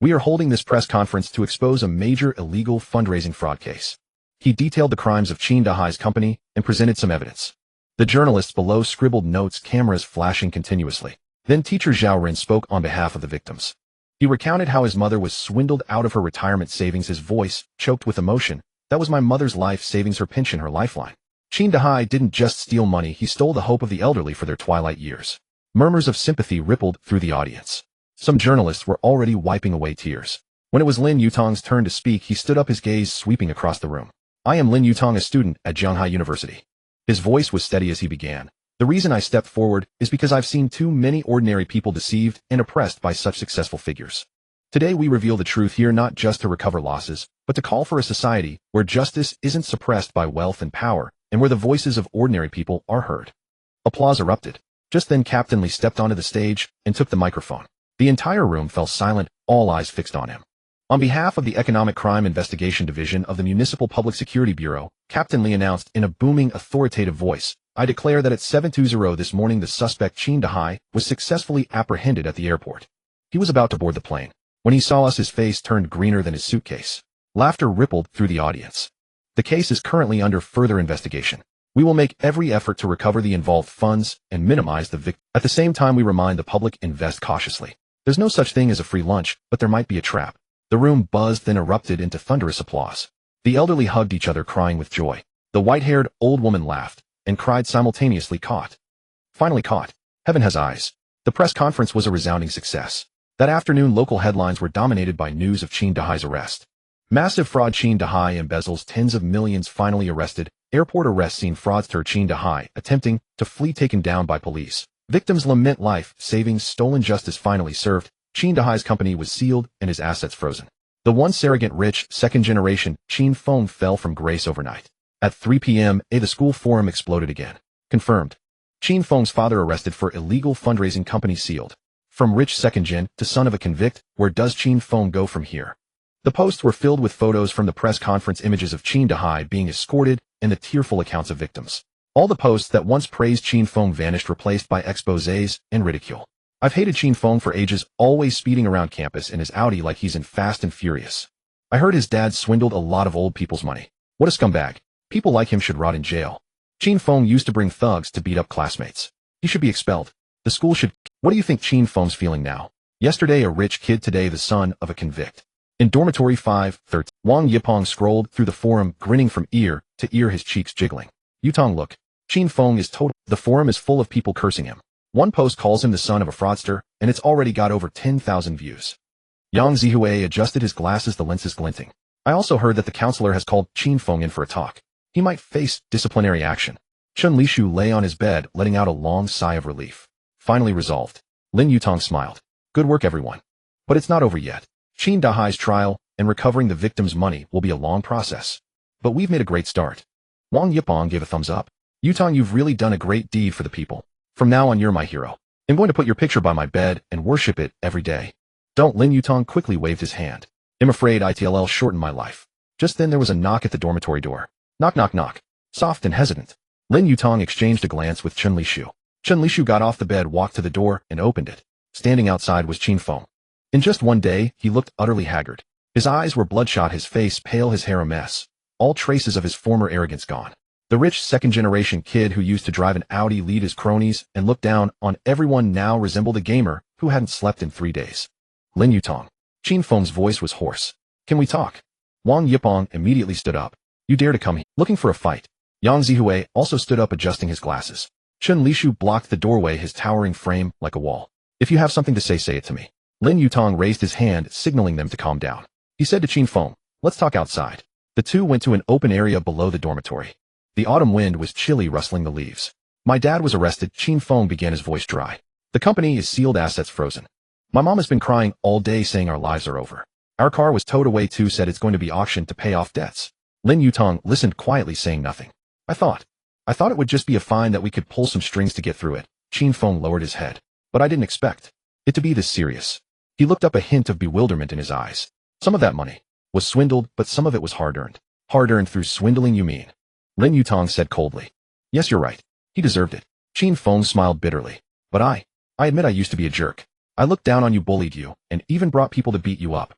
We are holding this press conference to expose a major illegal fundraising fraud case. He detailed the crimes of Qingdahai's company and presented some evidence. The journalists below scribbled notes, cameras flashing continuously. Then teacher Zhao Ren spoke on behalf of the victims. He recounted how his mother was swindled out of her retirement savings, his voice choked with emotion. That was my mother's life savings, her pension, her lifeline. Qingdahai didn't just steal money, he stole the hope of the elderly for their twilight years. Murmurs of sympathy rippled through the audience. Some journalists were already wiping away tears. When it was Lin Yutang's turn to speak, he stood up, his gaze sweeping across the room. I am Lin Yutang, a student at Zhanghai University. His voice was steady as he began. The reason I stepped forward is because I've seen too many ordinary people deceived and oppressed by such successful figures. Today we reveal the truth here, not just to recover losses, but to call for a society where justice isn't suppressed by wealth and power, and where the voices of ordinary people are heard. Applause erupted. Just then Captain Li stepped onto the stage and took the microphone. The entire room fell silent, all eyes fixed on him. On behalf of the Economic Crime Investigation Division of the Municipal Public Security Bureau, Captain Li announced in a booming, authoritative voice, I declare that at 7:20 this morning the suspect Qingdahai was successfully apprehended at the airport. He was about to board the plane. When he saw us, his face turned greener than his suitcase. Laughter rippled through the audience. The case is currently under further investigation. We will make every effort to recover the involved funds and minimize the victim. At the same time, we remind the public, invest cautiously. There's no such thing as a free lunch, but there might be a trap. The room buzzed, then erupted into thunderous applause. The elderly hugged each other, crying with joy. The white-haired old woman laughed and cried simultaneously. Caught. Finally caught. Heaven has eyes. The press conference was a resounding success. That afternoon, local headlines were dominated by news of Qingdahai's arrest. Massive fraud, Qingdahai embezzles tens of millions, finally arrested. Airport arrest scene, fraudster Qingdahai attempting to flee, taken down by police. Victims lament life savings stolen, justice finally served. Qingdahai's company was sealed and his assets frozen. The once arrogant rich, second-generation Qin Feng fell from grace overnight. At 3 p.m., the school forum exploded again. Confirmed. Qin Feng's father arrested for illegal fundraising, company sealed. From rich second-gen to son of a convict, where does Qin Feng go from here? The posts were filled with photos from the press conference, images of Qingdahai being escorted, and the tearful accounts of victims. All the posts that once praised Qin Feng vanished, replaced by exposés and ridicule. I've hated Qin Feng for ages, always speeding around campus in his Audi like he's in Fast and Furious. I heard his dad swindled a lot of old people's money. What a scumbag. People like him should rot in jail. Qin Feng used to bring thugs to beat up classmates. He should be expelled. The school should... What do you think Qin Feng's feeling now? Yesterday a rich kid, today the son of a convict. In dormitory 513, Wang Yipeng scrolled through the forum, grinning from ear to ear, his cheeks jiggling. Yutang, look. Qin Feng is total... The forum is full of people cursing him. One post calls him the son of a fraudster, and it's already got over 10,000 views. Yang Zihue adjusted his glasses, the lenses glinting. I also heard that the counselor has called Qin Feng in for a talk. He might face disciplinary action. Chen Lishu lay on his bed, letting out a long sigh of relief. Finally resolved. Lin Yutang smiled. Good work, everyone. But it's not over yet. Qin Dahai's trial and recovering the victim's money will be a long process. But we've made a great start. Wang Yipeng gave a thumbs up. Yutang, you've really done a great deed for the people. From now on, you're my hero. I'm going to put your picture by my bed and worship it every day. Don't. Lin Yutang quickly waved his hand. I'm afraid ITLL shortened my life. Just then there was a knock at the dormitory door. Knock, knock, knock. Soft and hesitant. Lin Yutang exchanged a glance with Chen Lishu. Chen Lishu got off the bed, walked to the door, and opened it. Standing outside was Qin Feng. In just one day, he looked utterly haggard. His eyes were bloodshot, his face pale, his hair a mess. All traces of his former arrogance gone. The rich second-generation kid who used to drive an Audi, lead his cronies, and look down on everyone now resembled a gamer who hadn't slept in 3 days. Lin Yutang. Qin Feng's voice was hoarse. Can we talk? Wang Yipeng immediately stood up. You dare to come here? Looking for a fight. Yang Zihue also stood up, adjusting his glasses. Chen Lishu blocked the doorway, his towering frame like a wall. If you have something to say it to me. Lin Yutang raised his hand, signaling them to calm down. He said to Qin Feng, let's talk outside. The two went to an open area below the dormitory. The autumn wind was chilly, rustling the leaves. My dad was arrested. Qin Feng began, his voice dry. The company is sealed, assets frozen. My mom has been crying all day, saying our lives are over. Our car was towed away too, said it's going to be auctioned to pay off debts. Lin Yutang listened quietly, saying nothing. I thought it would just be a fine that we could pull some strings to get through it. Qin Feng lowered his head. But I didn't expect it to be this serious. He looked up, a hint of bewilderment in his eyes. Some of that money was swindled, but some of it was hard-earned. Hard-earned through swindling, you mean? Lin Yutang said coldly. Yes, you're right. He deserved it. Qin Feng smiled bitterly. But I admit I used to be a jerk. I looked down on you, bullied you, and even brought people to beat you up.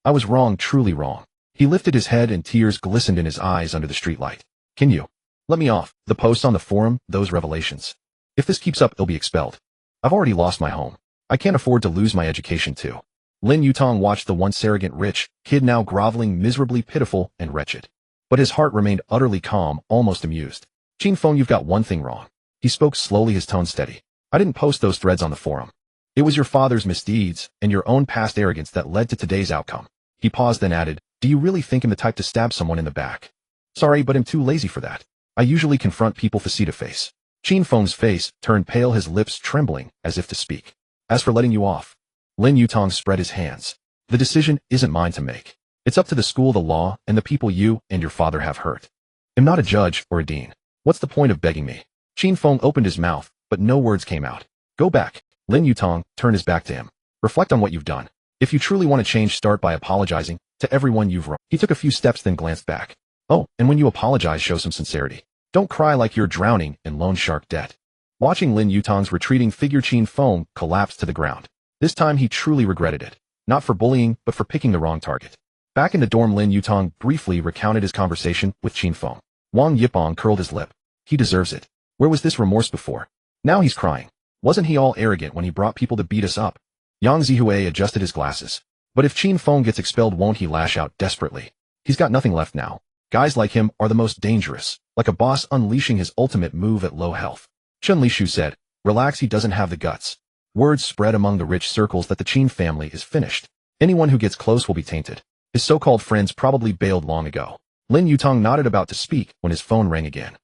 I was wrong, truly wrong. He lifted his head and tears glistened in his eyes under the streetlight. Can you let me off? The posts on the forum, those revelations. If this keeps up, he'll be expelled. I've already lost my home. I can't afford to lose my education too. Lin Yutang watched the once arrogant rich kid now groveling, miserably pitiful and wretched. But his heart remained utterly calm, almost amused. Qin Feng, you've got one thing wrong. He spoke slowly, his tone steady. I didn't post those threads on the forum. It was your father's misdeeds and your own past arrogance that led to today's outcome. He paused, then added, do you really think I'm the type to stab someone in the back? Sorry, but I'm too lazy for that. I usually confront people face to face. Qin Feng's face turned pale, his lips trembling as if to speak. As for letting you off, Lin Yutang spread his hands. The decision isn't mine to make. It's up to the school, the law, and the people you and your father have hurt. I'm not a judge or a dean. What's the point of begging me? Qin Feng opened his mouth, but no words came out. Go back. Lin Yutang turned his back to him. Reflect on what you've done. If you truly want to change, start by apologizing to everyone you've wronged. He took a few steps, then glanced back. Oh, and when you apologize, show some sincerity. Don't cry like you're drowning in loan shark debt. Watching Lin Yutang's retreating figure, Qin Feng collapsed to the ground. This time he truly regretted it. Not for bullying, but for picking the wrong target. Back in the dorm, Lin Yutang briefly recounted his conversation with Qin Feng. Wang Yipeng curled his lip. He deserves it. Where was this remorse before? Now he's crying. Wasn't he all arrogant when he brought people to beat us up? Yang Zihue adjusted his glasses. But if Qin Feng gets expelled, won't he lash out desperately? He's got nothing left now. Guys like him are the most dangerous, like a boss unleashing his ultimate move at low health. Chen Lishu said, relax, he doesn't have the guts. Words spread among the rich circles that the Qin family is finished. Anyone who gets close will be tainted. His so-called friends probably bailed long ago. Lin Yutang nodded, about to speak when his phone rang again.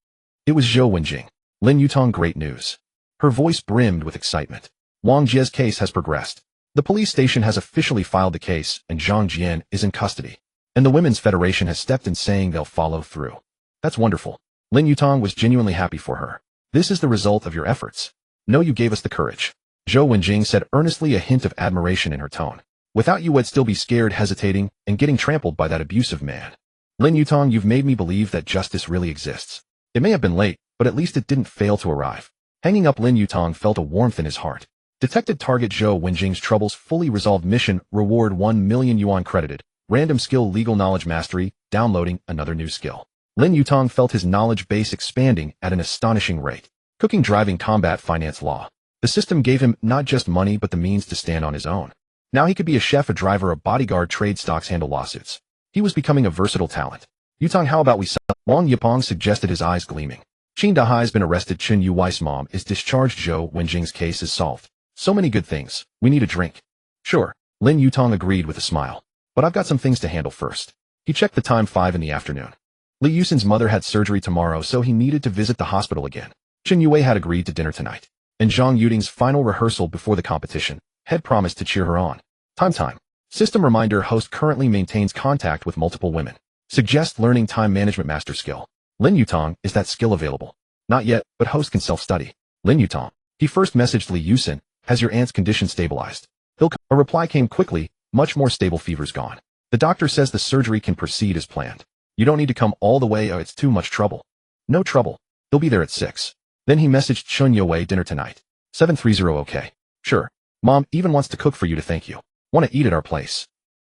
It was Zhou Wenjing. Lin Yutang, great news. Her voice brimmed with excitement. Wang Jie's case has progressed. The police station has officially filed the case, and Zhang Jian is in custody. And the Women's Federation has stepped in, saying they'll follow through. That's wonderful. Lin Yutang was genuinely happy for her. This is the result of your efforts. No, you gave us the courage. Zhou Wenjing said earnestly, a hint of admiration in her tone. Without you, I'd still be scared, hesitating, and getting trampled by that abusive man. Lin Yutang, you've made me believe that justice really exists. It may have been late, but at least it didn't fail to arrive. Hanging up, Lin Yutang felt a warmth in his heart. Detected target Zhou Wenjing's troubles fully resolved mission, reward 1 million yuan credited, random skill legal knowledge mastery, downloading another new skill. Lin Yutang felt his knowledge base expanding at an astonishing rate. Cooking, driving, combat, finance, law. The system gave him not just money but the means to stand on his own. Now he could be a chef, a driver, a bodyguard, trade stocks, handle lawsuits. He was becoming a versatile talent. Yutang, how about we sell? Wang Yipeng suggested, his eyes gleaming. Qin Dahai has been arrested. Chen Yuwei's mom is discharged. Zhou Wenjing's case is solved. So many good things. We need a drink. Sure. Lin Yutang agreed with a smile. But I've got some things to handle first. He checked the time, 5 in the afternoon. Li Yusin's mother had surgery tomorrow, so he needed to visit the hospital again. Chen Yue had agreed to dinner tonight. And Zhang Yuding's final rehearsal before the competition had promised to cheer her on. Time. System reminder, host currently maintains contact with multiple women. Suggest learning time management master skill. Lin Yutang, is that skill available? Not yet, but host can self-study. Lin Yutang. He first messaged Li Yusin, has your aunt's condition stabilized? A reply came quickly, much more stable, fever's gone. The doctor says the surgery can proceed as planned. You don't need to come all the way, it's too much trouble. No trouble. He'll be there at 6. Then he messaged Chen Yue, dinner tonight. 7:30 okay. Sure. Mom even wants to cook for you to thank you. Want to eat at our place.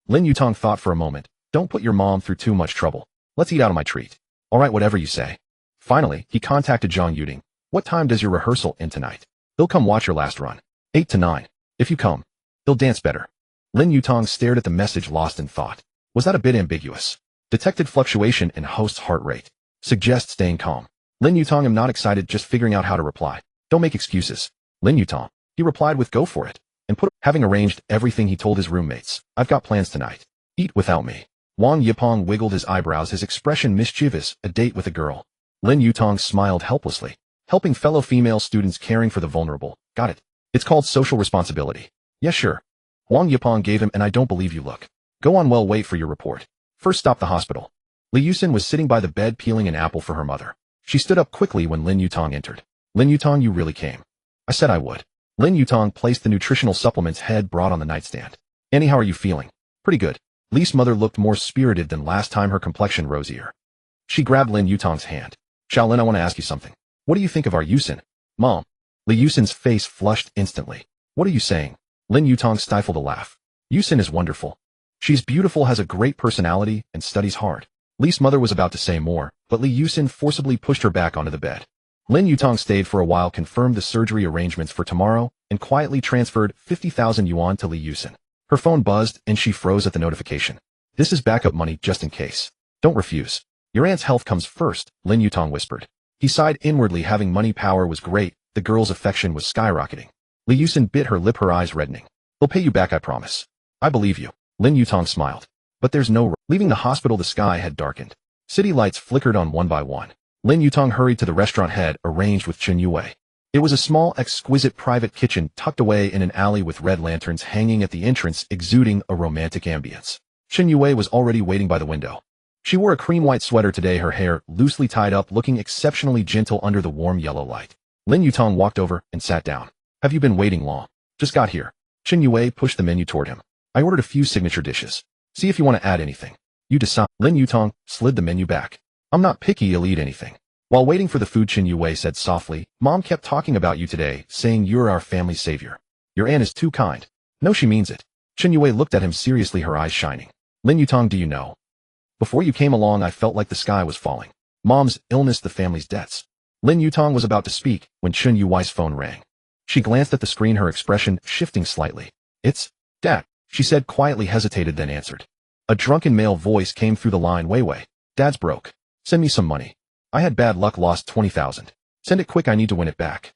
Lin Yutang thought for a moment. Don't put your mom through too much trouble. Let's eat out of my treat. Alright, whatever you say. Finally, he contacted Zhang Yuding. What time does your rehearsal end tonight? He'll come watch your last run. 8 to 9. If you come, he'll dance better. Lin Yutang stared at the message, lost in thought. Was that a bit ambiguous? Detected fluctuation in host's heart rate. Suggest staying calm. Lin Yutang, I'm not excited, just figuring out how to reply. Don't make excuses. Lin Yutang. He replied with go for it. And having arranged everything, he told his roommates. I've got plans tonight. Eat without me. Wang Yipeng wiggled his eyebrows, his expression mischievous. A date with a girl. Lin Yutang smiled helplessly. Helping fellow female students, caring for the vulnerable. Got it. It's called social responsibility. Yes, sure. Wang Yipeng gave him, and I don't believe you look. Go on, well, wait for your report. First stop, the hospital. Li Yusin was sitting by the bed peeling an apple for her mother. She stood up quickly when Lin Yutang entered. Lin Yutang, you really came. I said I would. Lin Yutang placed the nutritional supplements head brought on the nightstand. Annie, how are you feeling? Pretty good. Li's mother looked more spirited than last time, her complexion rosier. She grabbed Lin Yutang's hand. Shaolin, I want to ask you something. What do you think of our Yusin? Mom. Li Yusin's face flushed instantly. What are you saying? Lin Yutang stifled a laugh. Yusin is wonderful. She's beautiful, has a great personality, and studies hard. Li's mother was about to say more, but Li Yusin forcibly pushed her back onto the bed. Lin Yutang stayed for a while, confirmed the surgery arrangements for tomorrow, and quietly transferred 50,000 yuan to Li Yusin. Her phone buzzed, and she froze at the notification. This is backup money, just in case. Don't refuse. Your aunt's health comes first, Lin Yutang whispered. He sighed inwardly. Having money power was great. The girl's affection was skyrocketing. Li Yusin bit her lip, her eyes reddening. They'll pay you back, I promise. I believe you. Lin Yutang smiled. But there's no... Leaving the hospital, the sky had darkened. City lights flickered on one by one. Lin Yutang hurried to the restaurant head arranged with Chen Yue. It was a small, exquisite private kitchen tucked away in an alley with red lanterns hanging at the entrance, exuding a romantic ambience. Chen Yue was already waiting by the window. She wore a cream-white sweater today, her hair loosely tied up, looking exceptionally gentle under the warm yellow light. Lin Yutang walked over and sat down. Have you been waiting long? Just got here. Chen Yue pushed the menu toward him. I ordered a few signature dishes. See if you want to add anything. You decide. Lin Yutang slid the menu back. I'm not picky, you'll eat anything. While waiting for the food, Chen Yue said softly, Mom kept talking about you today, saying you're our family's savior. Your aunt is too kind. No, she means it. Chen Yue looked at him seriously, her eyes shining. Lin Yutang, do you know? Before you came along, I felt like the sky was falling. Mom's illness, the family's debts. Lin Yutang was about to speak when Chen Yue's phone rang. She glanced at the screen, her expression shifting slightly. It's Dad, she said quietly, hesitated, then answered. A drunken male voice came through the line. Wei, Dad's broke. Send me some money. I had bad luck, lost 20,000. Send it quick, I need to win it back.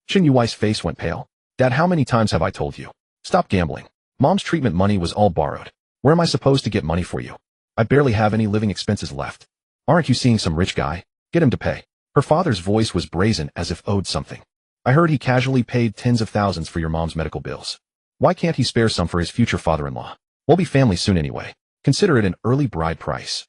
Chen Yue's face went pale. Dad, how many times have I told you? Stop gambling. Mom's treatment money was all borrowed. Where am I supposed to get money for you? I barely have any living expenses left. Aren't you seeing some rich guy? Get him to pay. Her father's voice was brazen, as if owed something. I heard he casually paid tens of thousands for your mom's medical bills. Why can't he spare some for his future father-in-law? We'll be family soon anyway. Consider it an early bride price.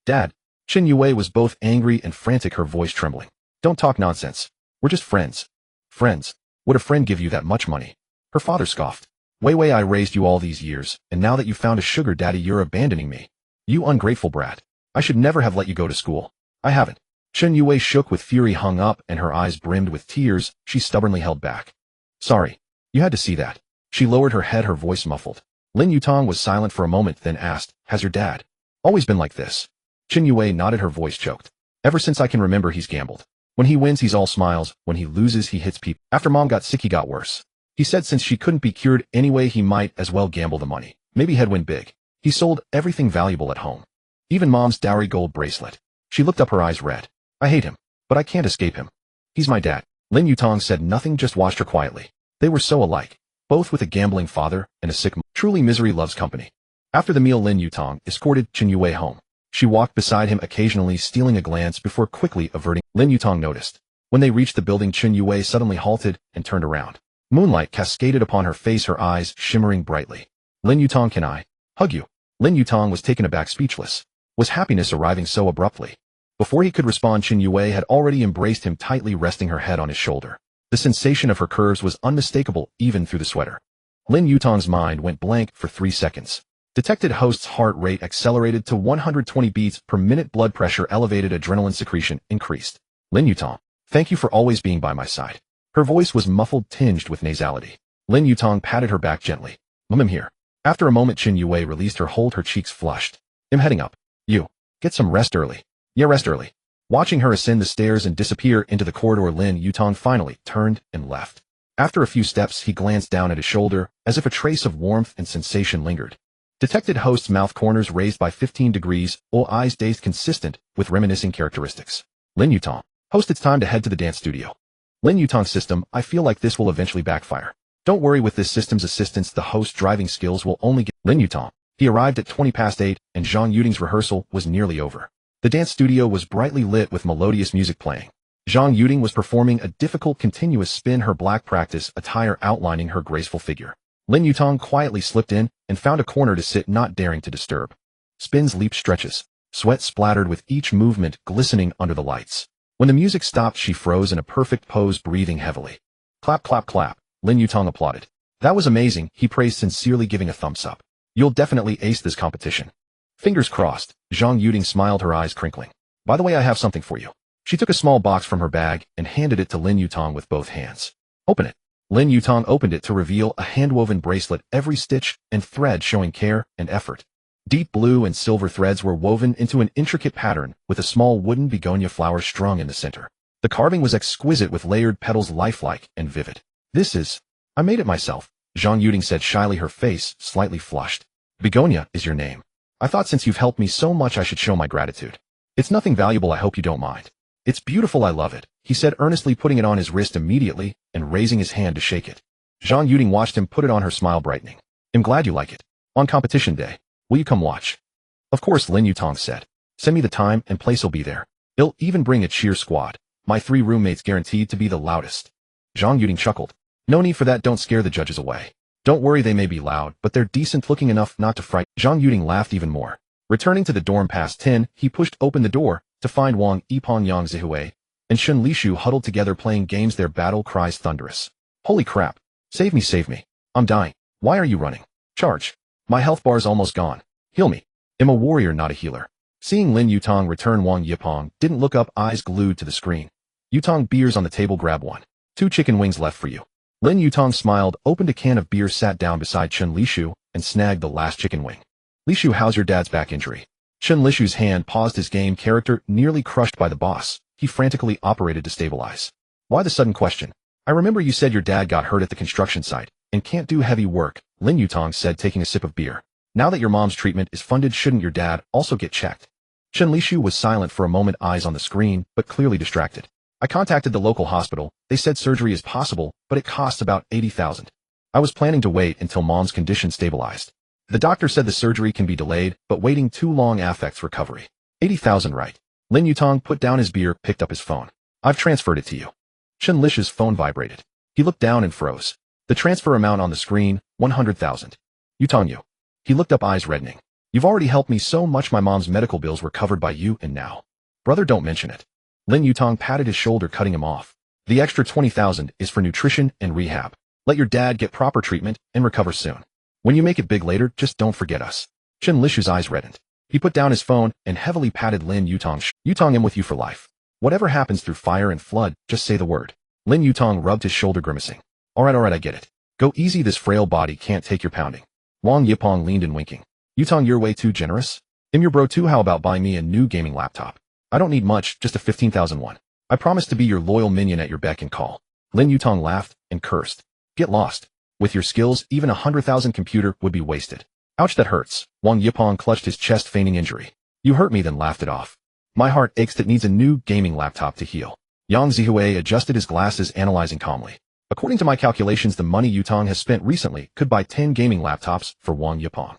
Dad. Chen Yue was both angry and frantic, her voice trembling. Don't talk nonsense. We're just friends. Friends? Would a friend give you that much money? Her father scoffed. Wei, I raised you all these years, and now that you found a sugar daddy, you're abandoning me. You ungrateful brat. I should never have let you go to school. I haven't. Chen Yue shook with fury, hung up, and her eyes brimmed with tears. She stubbornly held back. Sorry. You had to see that. She lowered her head, her voice muffled. Lin Yutang was silent for a moment, then asked, has your dad always been like this? Chen Yue nodded, her voice choked. Ever since I can remember, he's gambled. When he wins, he's all smiles. When he loses, he hits people. After Mom got sick, he got worse. He said since she couldn't be cured anyway, he might as well gamble the money. Maybe he'd win big. He sold everything valuable at home. Even Mom's dowry gold bracelet. She looked up, her eyes red. I hate him, but I can't escape him. He's my dad. Lin Yutang said nothing, just watched her quietly. They were so alike, both with a gambling father and a sick mom. Truly, misery loves company. After the meal, Lin Yutang escorted Chen Yue home. She walked beside him, occasionally stealing a glance before quickly averting. Lin Yutang noticed. When they reached the building, Chen Yue suddenly halted and turned around. Moonlight cascaded upon her face, her eyes shimmering brightly. Lin Yutang, can I hug you? Lin Yutang was taken aback, speechless. Was happiness arriving so abruptly? Before he could respond, Chen Yue had already embraced him tightly, resting her head on his shoulder. The sensation of her curves was unmistakable even through the sweater. Lin Yutang's mind went blank for 3 seconds. Detected host's heart rate accelerated to 120 beats per minute, blood pressure elevated, adrenaline secretion increased. Lin Yutang, thank you for always being by my side. Her voice was muffled, tinged with nasality. Lin Yutang patted her back gently. I'm here. After a moment, Chen Yue released her hold, her cheeks flushed. I'm heading up. You. Get some rest early. Yeah, rest early. Watching her ascend the stairs and disappear into the corridor, Lin Yutang finally turned and left. After a few steps, he glanced down at his shoulder, as if a trace of warmth and sensation lingered. Detected host's mouth corners raised by 15 degrees, all eyes dazed, consistent with reminiscing characteristics. Lin Yutang. Host, it's time to head to the dance studio. Lin Yutang's system, I feel like this will eventually backfire. Don't worry, with this system's assistance, the host's driving skills will only get. Lin Yutang. He arrived at 8:20, and Zhang Yuding's rehearsal was nearly over. The dance studio was brightly lit with melodious music playing. Zhang Yuding was performing a difficult continuous spin, her black practice attire outlining her graceful figure. Lin Yutang quietly slipped in and found a corner to sit, not daring to disturb. Spins, leaps, stretches. Sweat splattered with each movement, glistening under the lights. When the music stopped, she froze in a perfect pose, breathing heavily. Clap, clap, clap. Lin Yutang applauded. That was amazing, he praised, sincerely giving a thumbs up. You'll definitely ace this competition. Fingers crossed. Zhang Yuding smiled, her eyes crinkling. By the way, I have something for you. She took a small box from her bag and handed it to Lin Yutang with both hands. Open it. Lin Yutang opened it to reveal a hand-woven bracelet, every stitch and thread showing care and effort. Deep blue and silver threads were woven into an intricate pattern with a small wooden begonia flower strung in the center. The carving was exquisite, with layered petals lifelike and vivid. I made it myself, Zhang Yuding said shyly, her face slightly flushed. Begonia is your name. I thought since you've helped me so much I should show my gratitude. It's nothing valuable, I hope you don't mind. It's beautiful, I love it, he said earnestly, putting it on his wrist immediately and raising his hand to shake it. Zhang Yuding watched him put it on, her smile brightening. I'm glad you like it. On competition day, will you come watch? Of course, Lin Yutang said. Send me the time and place, will be there. I'll even bring a cheer squad. My 3 roommates guaranteed to be the loudest. Zhang Yuding chuckled. No need for that, don't scare the judges away. Don't worry, they may be loud, but they're decent looking enough not to frighten. Zhang Yuding laughed even more. Returning to the dorm past 10, he pushed open the door to find Wang Yipon, Yang Zihui, and Shun Lishu huddled together playing games, their battle cries thunderous. Holy crap. Save me, save me. I'm dying. Why are you running? Charge. My health bar's almost gone. Heal me. I'm a warrior, not a healer. Seeing Lin Yutang return, Wang Yipong didn't look up, eyes glued to the screen. Yutang, beers on the table, grab one. 2 chicken wings left for you. Lin Yutang smiled, opened a can of beer, sat down beside Chen Lishu, and snagged the last chicken wing. Lishu, how's your dad's back injury? Chen Lishu's hand paused, his game character nearly crushed by the boss. He frantically operated to stabilize. Why the sudden question? I remember you said your dad got hurt at the construction site and can't do heavy work, Lin Yutang said, taking a sip of beer. Now that your mom's treatment is funded, shouldn't your dad also get checked? Chen Lishu was silent for a moment, eyes on the screen, but clearly distracted. I contacted the local hospital. They said surgery is possible, but it costs about 80,000. I was planning to wait until mom's condition stabilized. The doctor said the surgery can be delayed, but waiting too long affects recovery. 80,000, right? Lin Yutang put down his beer, picked up his phone. I've transferred it to you. Chen Lishu's phone vibrated. He looked down and froze. The transfer amount on the screen, 100,000. Yutang, you. He looked up, eyes reddening. You've already helped me so much, my mom's medical bills were covered by you, and now. Brother, don't mention it. Lin Yutang patted his shoulder, cutting him off. The extra 20,000 is for nutrition and rehab. Let your dad get proper treatment and recover soon. When you make it big later, just don't forget us. Chen Lishu's eyes reddened. He put down his phone and heavily patted Lin Yutang. Yutang, I'm with you for life. Whatever happens through fire and flood, just say the word. Lin Yutang rubbed his shoulder, grimacing. Alright, I get it. Go easy, this frail body can't take your pounding. Wang Yipeng leaned in, winking. Yutang, you're way too generous. Your bro too, how about buying me a new gaming laptop? I don't need much, just a 15,000 won. I promise to be your loyal minion at your beck and call. Lin Yutang laughed and cursed. Get lost. With your skills, even 100,000 computer would be wasted. Ouch, that hurts. Wang Yipeng clutched his chest, feigning injury. You hurt me, then laughed it off. My heart aches, that needs a new gaming laptop to heal. Yang Zihui adjusted his glasses, analyzing calmly. According to my calculations, the money Yutang has spent recently could buy 10 gaming laptops for Wang Yipeng.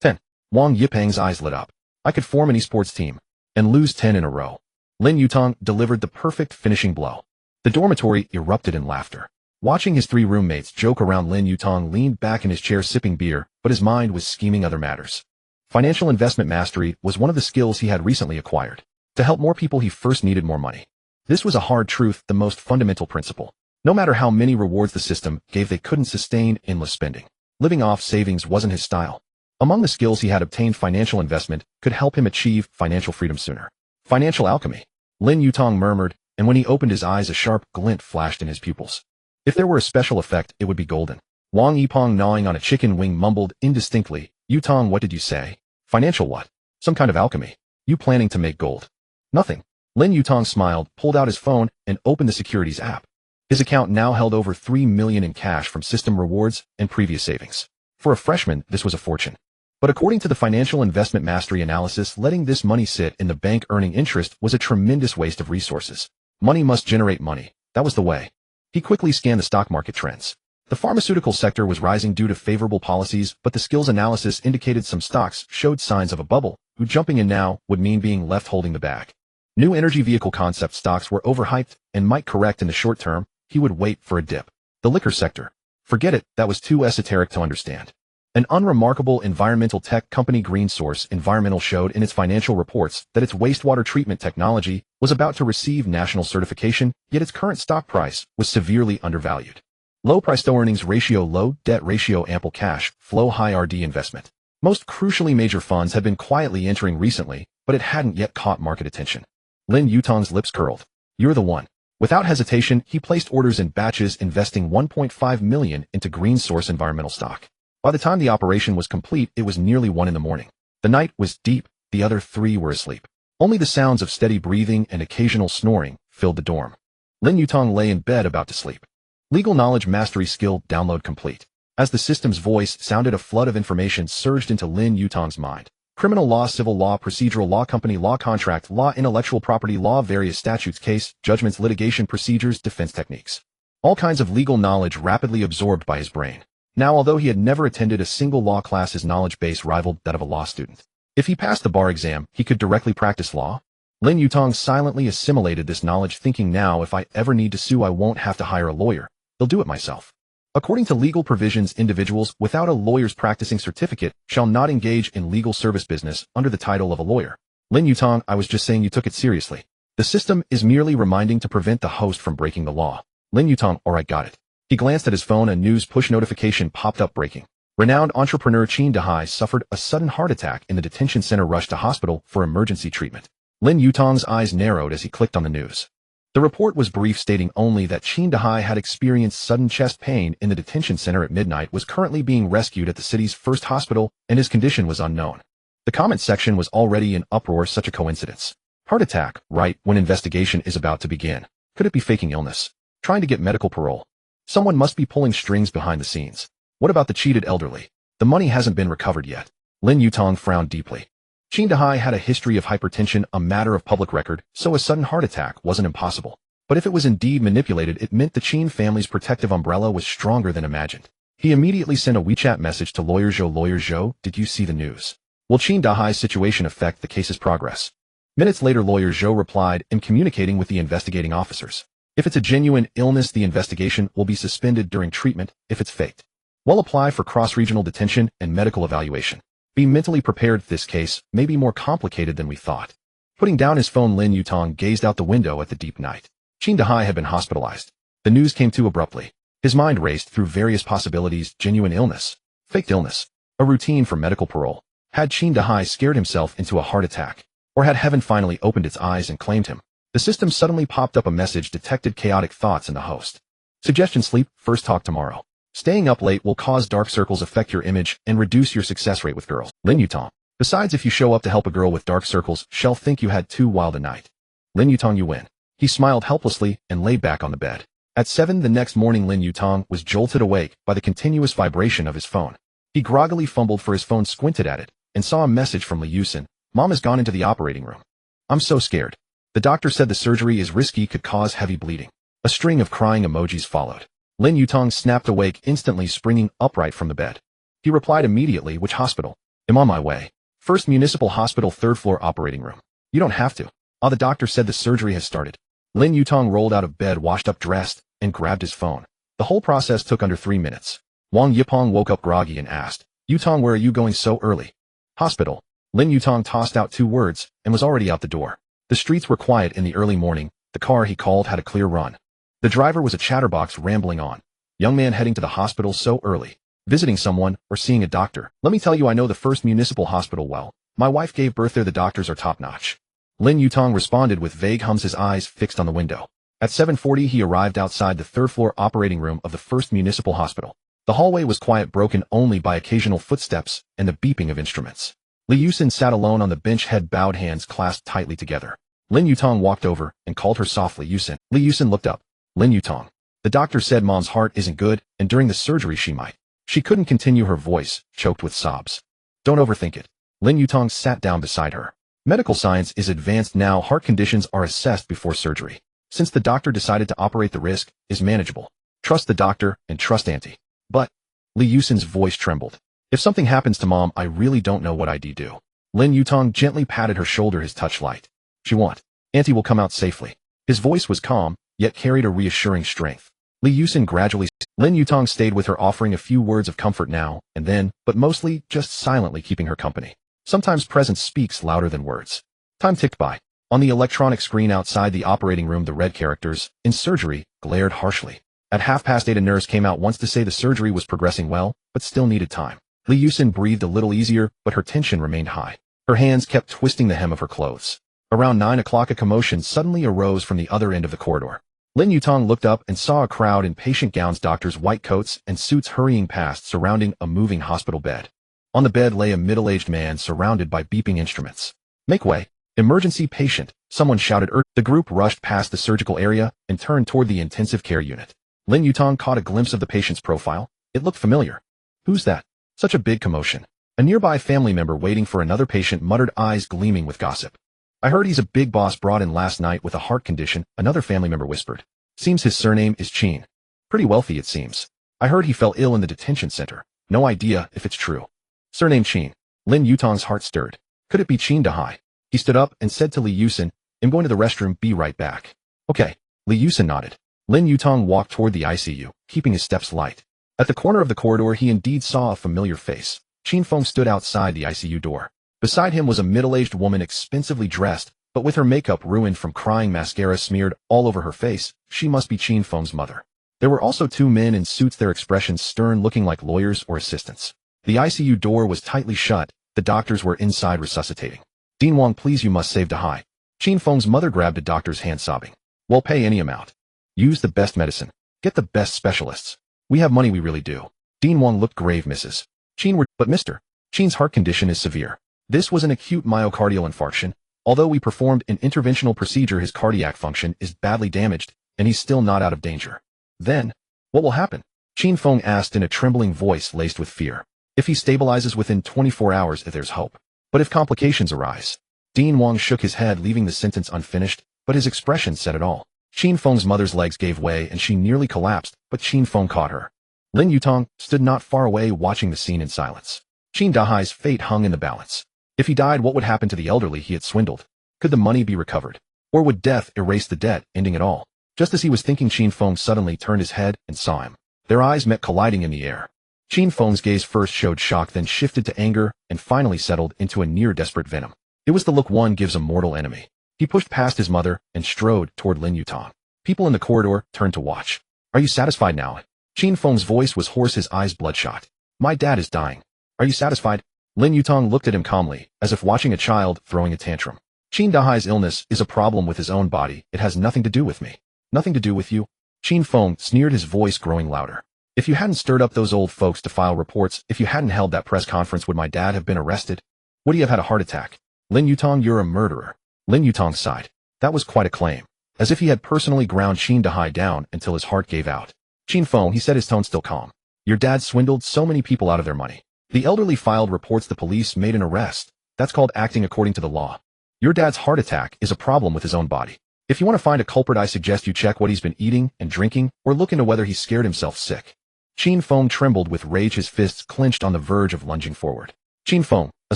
10. Wang Yipeng's eyes lit up. I could form an esports team and lose 10 in a row. Lin Yutang delivered the perfect finishing blow. The dormitory erupted in laughter. Watching his three roommates joke around, Lin Yutang leaned back in his chair sipping beer, but his mind was scheming other matters. Financial investment mastery was one of the skills he had recently acquired. To help more people, he first needed more money. This was a hard truth, the most fundamental principle. No matter how many rewards the system gave, they couldn't sustain endless spending. Living off savings wasn't his style. Among the skills he had obtained, financial investment could help him achieve financial freedom sooner. Financial alchemy. Lin Yutang murmured, and when he opened his eyes, a sharp glint flashed in his pupils. If there were a special effect, it would be golden. Wang Yipeng, gnawing on a chicken wing, mumbled indistinctly, Yutang, what did you say? Financial what? Some kind of alchemy. You planning to make gold? Nothing. Lin Yutang smiled, pulled out his phone, and opened the securities app. His account now held over 3 million in cash from system rewards and previous savings. For a freshman, this was a fortune. But according to the financial investment mastery analysis, letting this money sit in the bank earning interest was a tremendous waste of resources. Money must generate money. That was the way. He quickly scanned the stock market trends. The pharmaceutical sector was rising due to favorable policies, but the skills analysis indicated some stocks showed signs of a bubble, who jumping in now would mean being left holding the bag. New energy vehicle concept stocks were overhyped and might correct in the short term. He would wait for a dip. The liquor sector. Forget it, that was too esoteric to understand. An unremarkable environmental tech company, GreenSource Environmental, showed in its financial reports that its wastewater treatment technology was about to receive national certification, yet its current stock price was severely undervalued. Low price-to-earnings ratio, low debt ratio, ample cash flow, high RD investment. Most crucially, major funds had been quietly entering recently, but it hadn't yet caught market attention. Lin Yutang's lips curled. You're the one. Without hesitation, he placed orders in batches, investing 1.5 million into GreenSource Environmental stock. By the time the operation was complete, it was nearly 1 a.m. The night was deep, the other 3 were asleep. Only the sounds of steady breathing and occasional snoring filled the dorm. Lin Yutang lay in bed about to sleep. Legal knowledge mastery skill download complete. As the system's voice sounded, a flood of information surged into Lin Yutang's mind. Criminal law, civil law, procedural law, company law, contract law, intellectual property law, various statutes, case, judgments, litigation procedures, defense techniques. All kinds of legal knowledge rapidly absorbed by his brain. Now, although he had never attended a single law class, his knowledge base rivaled that of a law student. If he passed the bar exam, he could directly practice law. Lin Yutang silently assimilated this knowledge, thinking, now if I ever need to sue, I won't have to hire a lawyer. I'll do it myself. According to legal provisions, individuals without a lawyer's practicing certificate shall not engage in legal service business under the title of a lawyer. Lin Yutang, I was just saying you took it seriously. The system is merely reminding to prevent the host from breaking the law. Lin Yutang, alright, got it. He glanced at his phone. A news push notification popped up, breaking. Renowned entrepreneur Qin Dahai suffered a sudden heart attack in the detention center, rushed to hospital for emergency treatment. Lin Yutang's eyes narrowed as he clicked on the news. The report was brief, stating only that Qin Dahai had experienced sudden chest pain in the detention center at midnight, was currently being rescued at the city's first hospital, and his condition was unknown. The comment section was already in uproar. Such a coincidence. Heart attack, right when investigation is about to begin. Could it be faking illness? Trying to get medical parole? Someone must be pulling strings behind the scenes. What about the cheated elderly? The money hasn't been recovered yet. Lin Yutang frowned deeply. Qin Dahai had a history of hypertension, a matter of public record, so a sudden heart attack wasn't impossible. But if it was indeed manipulated, it meant the Qin family's protective umbrella was stronger than imagined. He immediately sent a WeChat message to Lawyer Zhou. Lawyer Zhou, did you see the news? Will Qin Dahai's situation affect the case's progress? Minutes later, Lawyer Zhou replied, in communicating with the investigating officers. If it's a genuine illness, the investigation will be suspended during treatment. If it's faked, we'll apply for cross-regional detention and medical evaluation. Be mentally prepared. This case may be more complicated than we thought. Putting down his phone, Lin Yutang gazed out the window at the deep night. Qin Dahai had been hospitalized. The news came too abruptly. His mind raced through various possibilities: genuine illness, faked illness, a routine for medical parole. Had Qin Dahai scared himself into a heart attack? Or had heaven finally opened its eyes and claimed him? The system suddenly popped up a message: detected chaotic thoughts in the host. Suggestion: sleep, first talk tomorrow. Staying up late will cause dark circles affect your image and reduce your success rate with girls. Lin Yutang. Besides, if you show up to help a girl with dark circles, she'll think you had too wild a night. Lin Yutang, you win. He smiled helplessly and lay back on the bed. At 7 the next morning, Lin Yutang was jolted awake by the continuous vibration of his phone. He groggily fumbled for his phone, squinted at it, and saw a message from Lin Yutang. Mom has gone into the operating room. I'm so scared. The doctor said the surgery is risky, could cause heavy bleeding. A string of crying emojis followed. Lin Yutang snapped awake instantly, springing upright from the bed. He replied immediately, which hospital? I'm on my way. First Municipal Hospital, 3rd floor operating room. You don't have to. The doctor said the surgery has started. Lin Yutang rolled out of bed, washed up, dressed, and grabbed his phone. The whole process took under 3 minutes. Wang Yipeng woke up groggy and asked, Yutang, where are you going so early? Hospital. Lin Yutang tossed out 2 words and was already out the door. The streets were quiet in the early morning. The car he called had a clear run. The driver was a chatterbox rambling on. Young man heading to the hospital so early. Visiting someone or seeing a doctor. Let me tell you, I know the First Municipal Hospital well. My wife gave birth there. The doctors are top-notch. Lin Yutang responded with vague hums, his eyes fixed on the window. At 7:40 he arrived outside the 3rd floor operating room of the First Municipal Hospital. The hallway was quiet, broken only by occasional footsteps and the beeping of instruments. Lin Yutang sat alone on the bench, head bowed, hands clasped tightly together. Lin Yutang walked over and called her softly, Yutang. Lin Yutang looked up. Lin Yutang. The doctor said Mom's heart isn't good, and during the surgery she might. She couldn't continue, her voice choked with sobs. Don't overthink it. Lin Yutang sat down beside her. Medical science is advanced now. Heart conditions are assessed before surgery. Since the doctor decided to operate, the risk is manageable. Trust the doctor and trust Auntie. But, Lin Yutang's voice trembled. If something happens to Mom, I really don't know what I'd do. Lin Yutang gently patted her shoulder, his touch light. She won't. Auntie will come out safely. His voice was calm, yet carried a reassuring strength. Lin Yutang stayed with her, offering a few words of comfort now and then, but mostly just silently keeping her company. Sometimes presence speaks louder than words. Time ticked by. On the electronic screen outside the operating room, the red characters, in surgery, glared harshly. At 8:30 a nurse came out once to say the surgery was progressing well, but still needed time. Lin Yutang breathed a little easier, but her tension remained high. Her hands kept twisting the hem of her clothes. Around 9 o'clock a commotion suddenly arose from the other end of the corridor. Lin Yutang looked up and saw a crowd in patient gowns, doctors, white coats, and suits hurrying past, surrounding a moving hospital bed. On the bed lay a middle-aged man surrounded by beeping instruments. Make way. Emergency patient, someone shouted. The group rushed past the surgical area and turned toward the intensive care unit. Lin Yutang caught a glimpse of the patient's profile. It looked familiar. Who's that? Such a big commotion. A nearby family member waiting for another patient muttered, eyes gleaming with gossip. I heard he's a big boss brought in last night with a heart condition, another family member whispered. Seems his surname is Qin. Pretty wealthy, it seems. I heard he fell ill in the detention center. No idea if it's true. Surname Qin. Lin Yutang's heart stirred. Could it be Qin Dahai? He stood up and said to Lin Yutang, I'm going to the restroom, be right back. Okay. Lin Yutang nodded. Lin Yutang walked toward the ICU, keeping his steps light. At the corner of the corridor he indeed saw a familiar face. Qin Feng stood outside the ICU door. Beside him was a middle-aged woman, expensively dressed, but with her makeup ruined from crying, mascara smeared all over her face. She must be Qin Feng's mother. There were also 2 men in suits, their expressions stern, looking like lawyers or assistants. The ICU door was tightly shut. The doctors were inside resuscitating. Dean Wang, please, you must save Dahai. Qin Feng's mother grabbed a doctor's hand, sobbing. We'll pay any amount. Use the best medicine. Get the best specialists. We have money, we really do. Dean Wang looked grave. Mrs. Qin, but Mr. Qin's heart condition is severe. This was an acute myocardial infarction. Although we performed an interventional procedure, his cardiac function is badly damaged, and he's still not out of danger. Then, what will happen? Qin Feng asked in a trembling voice laced with fear. If he stabilizes within 24 hours, there's hope. But if complications arise? Dean Wang shook his head, leaving the sentence unfinished, but his expression said it all. Qin Feng's mother's legs gave way and she nearly collapsed, but Qin Feng caught her. Lin Yutang stood not far away, watching the scene in silence. Qin Dahai's fate hung in the balance. If he died, what would happen to the elderly he had swindled? Could the money be recovered? Or would death erase the debt, ending it all? Just as he was thinking, Qin Feng suddenly turned his head and saw him. Their eyes met, colliding in the air. Qin Feng's gaze first showed shock, then shifted to anger, and finally settled into a near-desperate venom. It was the look one gives a mortal enemy. He pushed past his mother and strode toward Lin Yutang. People in the corridor turned to watch. Are you satisfied now? Qin Feng's voice was hoarse, his eyes bloodshot. My dad is dying. Are you satisfied? Lin Yutang looked at him calmly, as if watching a child throwing a tantrum. Qin Dahai's illness is a problem with his own body. It has nothing to do with me. Nothing to do with you? Qin Feng sneered, his voice growing louder. If you hadn't stirred up those old folks to file reports, if you hadn't held that press conference, would my dad have been arrested? Would he have had a heart attack? Lin Yutang, you're a murderer. Lin Yutang sighed. That was quite a claim. As if he had personally ground Qin Dahai down until his heart gave out. Qin Feng, he said, his tone still calm. Your dad swindled so many people out of their money. The elderly filed reports, the police made an arrest. That's called acting according to the law. Your dad's heart attack is a problem with his own body. If you want to find a culprit, I suggest you check what he's been eating and drinking, or look into whether he scared himself sick. Qin Feng trembled with rage, his fists clenched on the verge of lunging forward. Qin Feng, a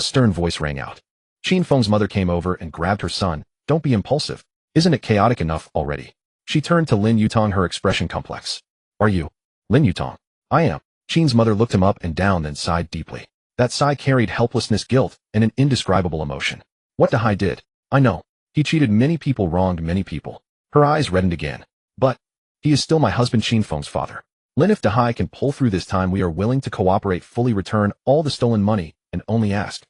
stern voice rang out. Qin Feng's mother came over and grabbed her son. Don't be impulsive. Isn't it chaotic enough already? She turned to Lin Yutang, her expression complex. Are you? Lin Yutang. I am. Qin's mother looked him up and down, then sighed deeply. That sigh carried helplessness, guilt, and an indescribable emotion. What Dahai did, I know. He cheated many people, wronged many people. Her eyes reddened again. But he is still my husband, Qin Feng's father. Lin, if Dahai can pull through this time, we are willing to cooperate, fully return all the stolen money, and only ask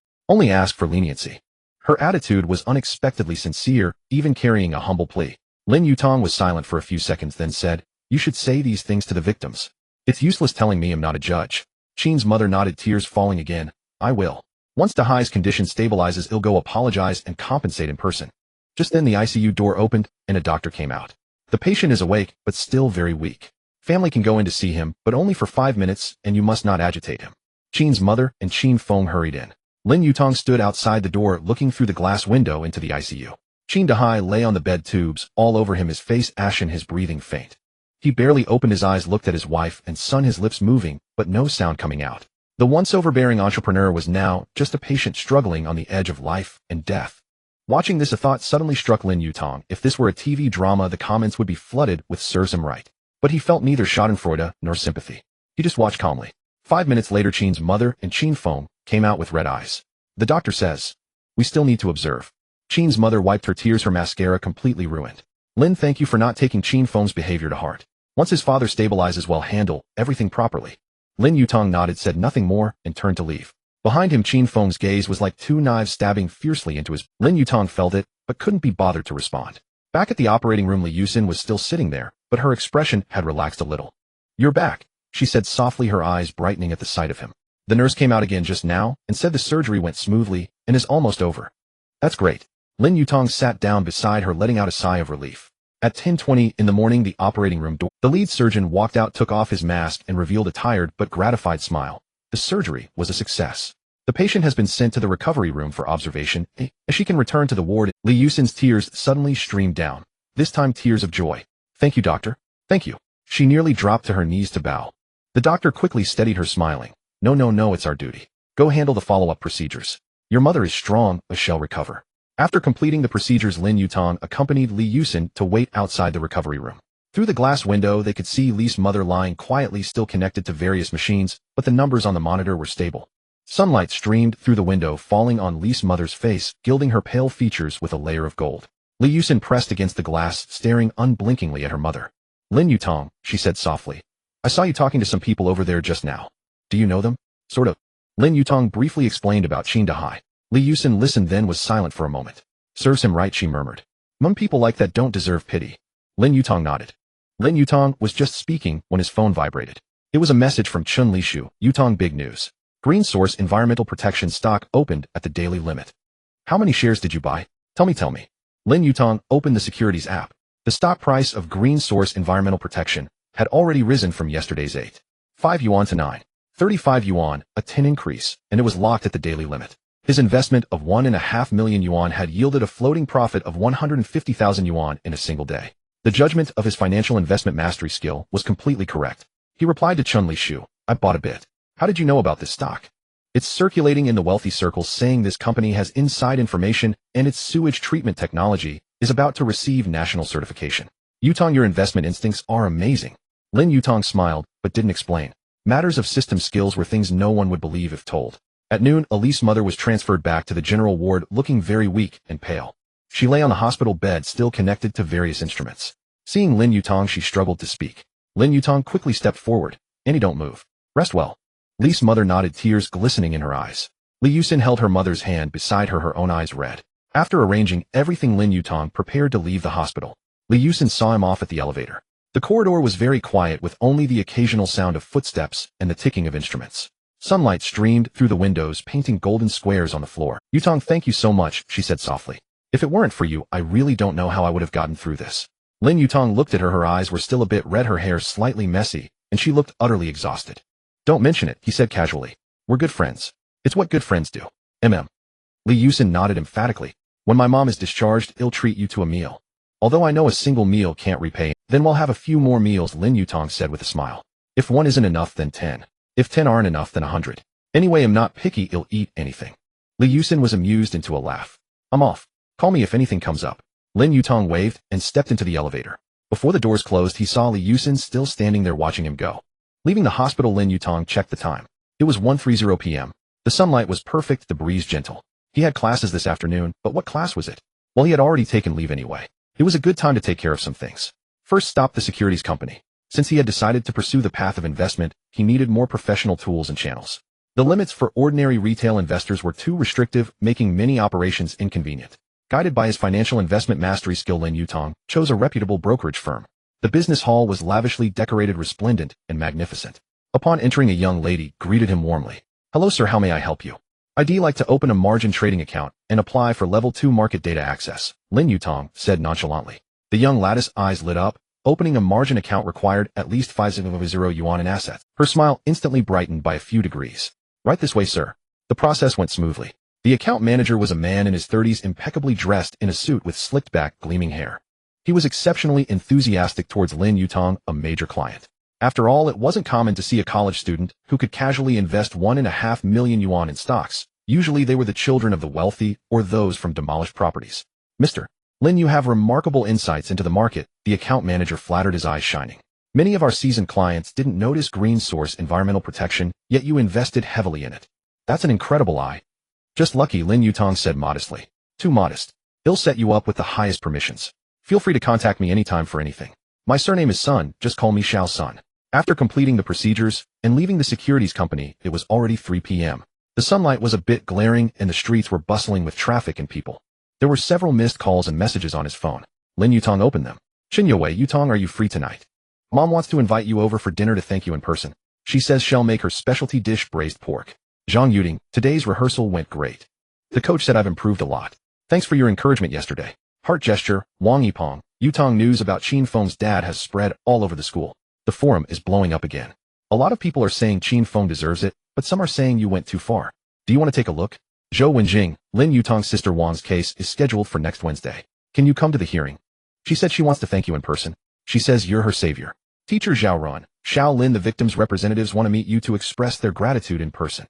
for leniency. Her attitude was unexpectedly sincere, even carrying a humble plea. Lin Yutang was silent for a few seconds, then said, you should say these things to the victims. It's useless telling me, I'm not a judge. Qin's mother nodded, tears falling again. I will. Once Dahai's condition stabilizes, I'll go apologize and compensate in person. Just then the ICU door opened, and a doctor came out. The patient is awake, but still very weak. Family can go in to see him, but only for 5 minutes, and you must not agitate him. Qin's mother and Qin Feng hurried in. Lin Yutang stood outside the door, looking through the glass window into the ICU. Qin Dahai lay on the bed, tubes all over him, his face ashen, his breathing faint. He barely opened his eyes, looked at his wife and son, his lips moving, but no sound coming out. The once overbearing entrepreneur was now just a patient struggling on the edge of life and death. Watching this, a thought suddenly struck Lin Yutang. If this were a TV drama, the comments would be flooded with serves him right. But he felt neither schadenfreude nor sympathy. He just watched calmly. 5 minutes later, Qin's mother and Qin Feng came out with red eyes. The doctor says, we still need to observe. Qin's mother wiped her tears, her mascara completely ruined. Lin, thank you for not taking Qin Feng's behavior to heart. Once his father stabilizes, we'll handle everything properly. Lin Yutang nodded, said nothing more, and turned to leave. Behind him, Qin Feng's gaze was like two knives stabbing fiercely into his. Lin Yutang felt it, but couldn't be bothered to respond. Back at the operating room, Li Yusin was still sitting there, but her expression had relaxed a little. You're back, she said softly, her eyes brightening at the sight of him. The nurse came out again just now and said the surgery went smoothly and is almost over. That's great. Lin Yutang sat down beside her, letting out a sigh of relief. At 10:20 in the morning, the operating room door. The lead surgeon walked out, took off his mask, and revealed a tired but gratified smile. The surgery was a success. The patient has been sent to the recovery room for observation, as she can return to the ward. Li Yusin's tears suddenly streamed down, this time tears of joy. Thank you, doctor. Thank you. She nearly dropped to her knees to bow. The doctor quickly steadied her, smiling. No, it's our duty. Go handle the follow-up procedures. Your mother is strong, but she'll recover. After completing the procedures, Lin Yutang accompanied Li Yusin to wait outside the recovery room. Through the glass window, they could see Li's mother lying quietly, still connected to various machines, but the numbers on the monitor were stable. Sunlight streamed through the window, falling on Li's mother's face, gilding her pale features with a layer of gold. Li Yusin pressed against the glass, staring unblinkingly at her mother. Lin Yutang, she said softly. I saw you talking to some people over there just now. Do you know them? Sort of. Lin Yutang briefly explained about Qin Dahai. Li Yusin listened, then was silent for a moment. Serves him right, she murmured. People like that don't deserve pity. Lin Yutang nodded. Lin Yutang was just speaking when his phone vibrated. It was a message from Chun Lishu. Yutang, big news. Green Source Environmental Protection stock opened at the daily limit. How many shares did you buy? Tell me. Lin Yutang opened the securities app. The stock price of Green Source Environmental Protection had already risen from yesterday's 8.5 yuan to 9.35 yuan, a 10 increase, and it was locked at the daily limit. His investment of 1.5 million yuan had yielded a floating profit of 150,000 yuan in a single day. The judgment of his financial investment mastery skill was completely correct. He replied to Chun Lishu, I bought a bit. How did you know about this stock? It's circulating in the wealthy circles, saying this company has inside information and its sewage treatment technology is about to receive national certification. Yutang, your investment instincts are amazing. Lin Yutang smiled, but didn't explain. Matters of system skills were things no one would believe if told. At noon, Ali's mother was transferred back to the general ward, looking very weak and pale. She lay on the hospital bed, still connected to various instruments. Seeing Lin Yutang, she struggled to speak. Lin Yutang quickly stepped forward. Annie, don't move. Rest well. Li's mother nodded, tears glistening in her eyes. Li Yusin held her mother's hand beside her, her own eyes red. After arranging everything, Lin Yutang prepared to leave the hospital. Li Yusin saw him off at the elevator. The corridor was very quiet with only the occasional sound of footsteps and the ticking of instruments. Sunlight streamed through the windows, painting golden squares on the floor. Yutang, thank you so much, she said softly. If it weren't for you, I really don't know how I would have gotten through this. Lin Yutang looked at her. Her eyes were still a bit red, her hair slightly messy, and she looked utterly exhausted. Don't mention it, he said casually. We're good friends. It's what good friends do. Li Yusin nodded emphatically. When my mom is discharged, I'll treat you to a meal. Although I know a single meal can't repay, then we'll have a few more meals, Lin Yutang said with a smile. If one isn't enough, then 10. If 10 aren't enough, then 100. Anyway, I'm not picky, I'll eat anything. Li Yusin was amused into a laugh. I'm off. Call me if anything comes up. Lin Yutang waved and stepped into the elevator. Before the doors closed, he saw Li Yusin still standing there watching him go. Leaving the hospital, Lin Yutang checked the time. It was 1:30 p.m. The sunlight was perfect, the breeze gentle. He had classes this afternoon, but what class was it? Well, he had already taken leave anyway. It was a good time to take care of some things. First, stop the securities company. Since he had decided to pursue the path of investment, he needed more professional tools and channels. The limits for ordinary retail investors were too restrictive, making many operations inconvenient. Guided by his financial investment mastery skill, Lin Yutang chose a reputable brokerage firm. The business hall was lavishly decorated, resplendent, and magnificent. Upon entering, a young lady greeted him warmly. Hello sir, how may I help you? I'd like to open a margin trading account and apply for level 2 market data access, Lin Yutang said nonchalantly. The young lady's eyes lit up. Opening a margin account required at least 50 yuan in assets. Her smile instantly brightened by a few degrees. Right this way, sir. The process went smoothly. The account manager was a man in his 30s, impeccably dressed in a suit with slicked back, gleaming hair. He was exceptionally enthusiastic towards Lin Yutang, a major client. After all, it wasn't common to see a college student who could casually invest 1.5 million yuan in stocks. Usually they were the children of the wealthy or those from demolished properties. Mr. Lin, you have remarkable insights into the market, the account manager flattered, his eyes shining. Many of our seasoned clients didn't notice green source environmental protection, yet you invested heavily in it. That's an incredible eye. Just lucky, Lin Yutang said modestly. Too modest. I'll set you up with the highest permissions. Feel free to contact me anytime for anything. My surname is Sun, just call me Xiao Sun. After completing the procedures and leaving the securities company, it was already 3 p.m. The sunlight was a bit glaring and the streets were bustling with traffic and people. There were several missed calls and messages on his phone. Lin Yutang opened them. Qinyue, Yutang, are you free tonight? Mom wants to invite you over for dinner to thank you in person. She says she'll make her specialty dish, braised pork. Zhang Yuding, today's rehearsal went great. The coach said I've improved a lot. Thanks for your encouragement yesterday. Heart gesture, Wang Yipeng. Yutang, news about Qin Feng's dad has spread all over the school. The forum is blowing up again. A lot of people are saying Qin Feng deserves it, but some are saying you went too far. Do you want to take a look? Zhou Wenjing, Lin Yutang's sister Wang's case is scheduled for next Wednesday. Can you come to the hearing? She said she wants to thank you in person. She says you're her savior. Teacher Zhao Ran, Xiao Lin, the victim's representatives want to meet you to express their gratitude in person.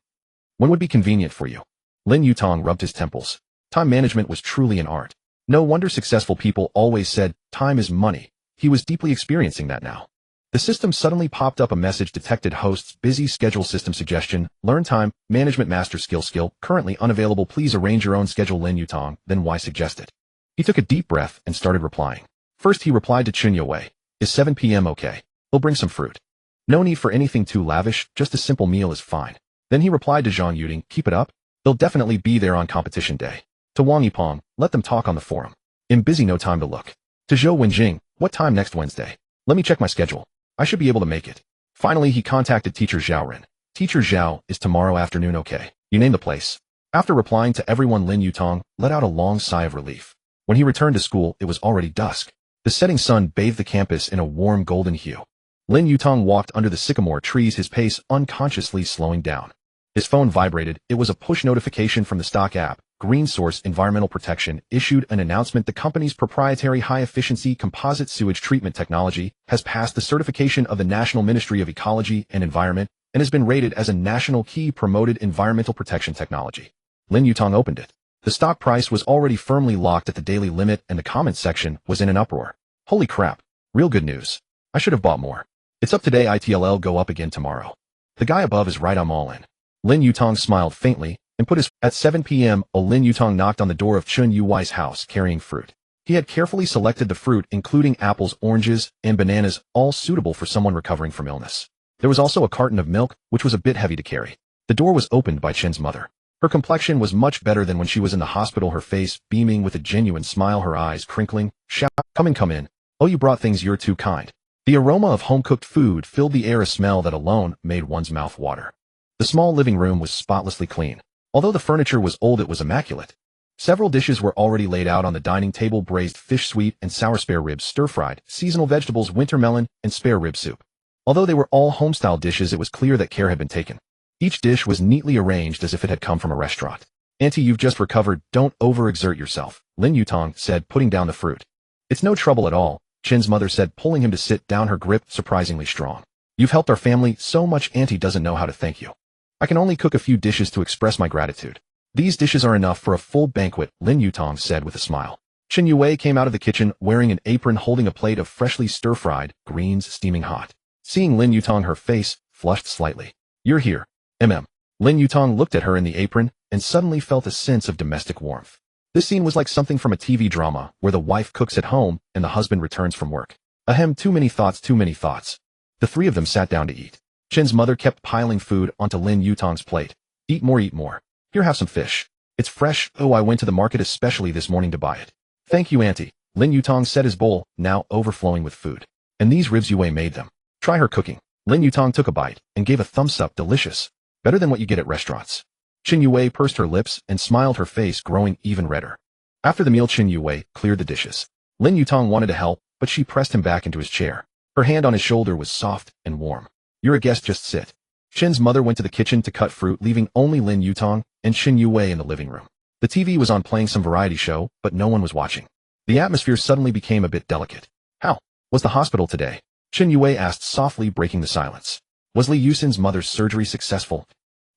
When would be convenient for you? Lin Yutang rubbed his temples. Time management was truly an art. No wonder successful people always said, time is money. He was deeply experiencing that now. The system suddenly popped up a message detected hosts busy schedule system suggestion, learn time, management master skill currently unavailable, please arrange your own schedule. Lin Yutang, then why suggested? He took a deep breath and started replying. First he replied to Qinyue, is 7 p.m. okay? We'll bring some fruit. No need for anything too lavish, just a simple meal is fine. Then he replied to Zhang Yuding, keep it up? They'll definitely be there on competition day. To Wang Yipeng, let them talk on the forum. I'm busy, no time to look. To Zhou Wenjing, what time next Wednesday? Let me check my schedule. I should be able to make it. Finally, he contacted Teacher Zhao Ren. Teacher Zhao, is tomorrow afternoon okay? You name the place. After replying to everyone, Lin Yutang let out a long sigh of relief. When he returned to school, it was already dusk. The setting sun bathed the campus in a warm golden hue. Lin Yutang walked under the sycamore trees, his pace unconsciously slowing down. His phone vibrated. It was a push notification from the stock app. Green Source Environmental Protection issued an announcement. The company's proprietary high-efficiency composite sewage treatment technology has passed the certification of the National Ministry of Ecology and Environment and has been rated as a national key promoted environmental protection technology. Lin Yutang opened it. The stock price was already firmly locked at the daily limit and the comments section was in an uproar. Holy crap. Real good news. I should have bought more. It's up today, it'll go up again tomorrow. The guy above is right, I'm all in. Lin Yutang smiled faintly and put his at 7 p.m. Lin Yutang knocked on the door of Chun Yuai's house carrying fruit. He had carefully selected the fruit, including apples, oranges, and bananas, all suitable for someone recovering from illness. There was also a carton of milk, which was a bit heavy to carry. The door was opened by Chen's mother. Her complexion was much better than when she was in the hospital, her face beaming with a genuine smile, her eyes crinkling. Shout, come in. Oh, you brought things, you're too kind. The aroma of home-cooked food filled the air, a smell that alone made one's mouth water. The small living room was spotlessly clean. Although the furniture was old, it was immaculate. Several dishes were already laid out on the dining table: braised fish, sweet and sour spare ribs, stir-fried, seasonal vegetables, winter melon, and spare rib soup. Although they were all home-style dishes, it was clear that care had been taken. Each dish was neatly arranged as if it had come from a restaurant. "Auntie, you've just recovered. Don't overexert yourself," Lin Yutang said, putting down the fruit. "It's no trouble at all," Chen's mother said, pulling him to sit down, her grip surprisingly strong. "You've helped our family so much, Auntie doesn't know how to thank you. I can only cook a few dishes to express my gratitude. These dishes are enough for a full banquet," Lin Yutang said with a smile. Chen Yue came out of the kitchen wearing an apron, holding a plate of freshly stir-fried greens steaming hot. Seeing Lin Yutang, her face flushed slightly. "You're here, mm." Lin Yutang looked at her in the apron and suddenly felt a sense of domestic warmth. This scene was like something from a TV drama where the wife cooks at home and the husband returns from work. Ahem, too many thoughts, too many thoughts. The three of them sat down to eat. Chen's mother kept piling food onto Lin Yutang's plate. "Eat more, eat more. Here, have some fish. It's fresh. Oh, I went to the market especially this morning to buy it." "Thank you, Auntie." Lin Yutang set his bowl, now overflowing with food. "And these ribs Yue made them. Try her cooking." Lin Yutang took a bite and gave a thumbs up. "Delicious. Better than what you get at restaurants." Chen Yue pursed her lips and smiled, her face growing even redder. After the meal, Chen Yue cleared the dishes. Lin Yutang wanted to help, but she pressed him back into his chair. Her hand on his shoulder was soft and warm. "You're a guest, just sit." Chen's mother went to the kitchen to cut fruit, leaving only Lin Yutang and Chen Yue in the living room. The TV was on, playing some variety show, but no one was watching. The atmosphere suddenly became a bit delicate. "How was the hospital today?" Chen Yue asked softly, breaking the silence. "Was Li Yusin's mother's surgery successful?"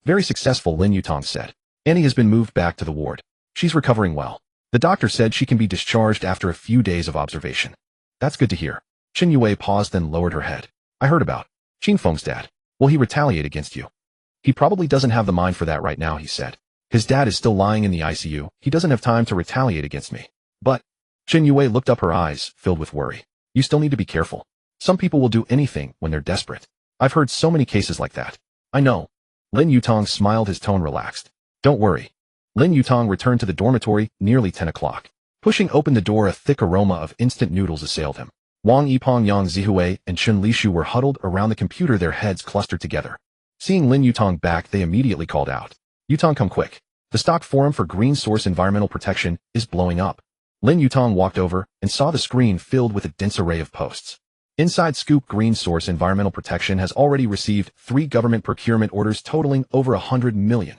"Very successful," Lin Yutang said. "Annie has been moved back to the ward. She's recovering well. The doctor said she can be discharged after a few days of observation." "That's good to hear." Chen Yue paused, then lowered her head. "I heard about Qin Feng's dad. Will he retaliate against you?" "He probably doesn't have the mind for that right now," he said. "His dad is still lying in the ICU. He doesn't have time to retaliate against me." "But..." Chen Yue looked up, her eyes filled with worry. "You still need to be careful. Some people will do anything when they're desperate. I've heard so many cases like that." "I know." Lin Yutang smiled, his tone relaxed. "Don't worry." Lin Yutang returned to the dormitory nearly 10 o'clock. Pushing open the door, a thick aroma of instant noodles assailed him. Wang Yipeng, Yang Zihue, and Chen Lishu were huddled around the computer, their heads clustered together. Seeing Lin Yutang back, they immediately called out. "Yutang, come quick. The stock forum for Green Source Environmental Protection is blowing up." Lin Yutang walked over and saw the screen filled with a dense array of posts. Inside scoop: Green Source Environmental Protection has already received 3 government procurement orders totaling over 100 million.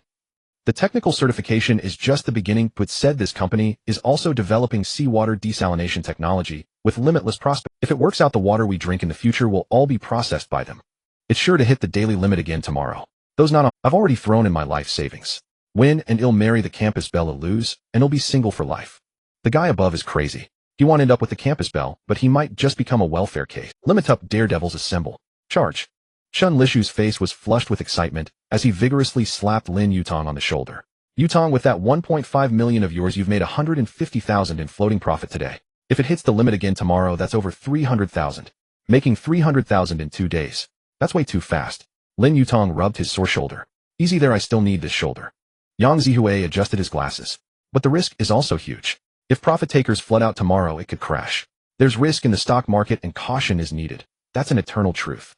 The technical certification is just the beginning, but said this company is also developing seawater desalination technology with limitless prospects. If it works out, the water we drink in the future will all be processed by them. It's sure to hit the daily limit again tomorrow. Those not on, I've already thrown in my life savings. Win and he'll marry the campus belle, lose and he'll be single for life. The guy above is crazy. He won't end up with the campus belle, but he might just become a welfare case. Limit up, daredevils assemble. Charge. Chen Lishu's face was flushed with excitement as he vigorously slapped Lin Yutang on the shoulder. "Yutang, with that 1.5 million of yours, you've made 150,000 in floating profit today. If it hits the limit again tomorrow, that's over 300,000. Making 300,000 in 2 days. That's way too fast." Lin Yutang rubbed his sore shoulder. "Easy there, I still need this shoulder." Yang Zihue adjusted his glasses. "But the risk is also huge. If profit takers flood out tomorrow, it could crash. There's risk in the stock market and caution is needed. That's an eternal truth."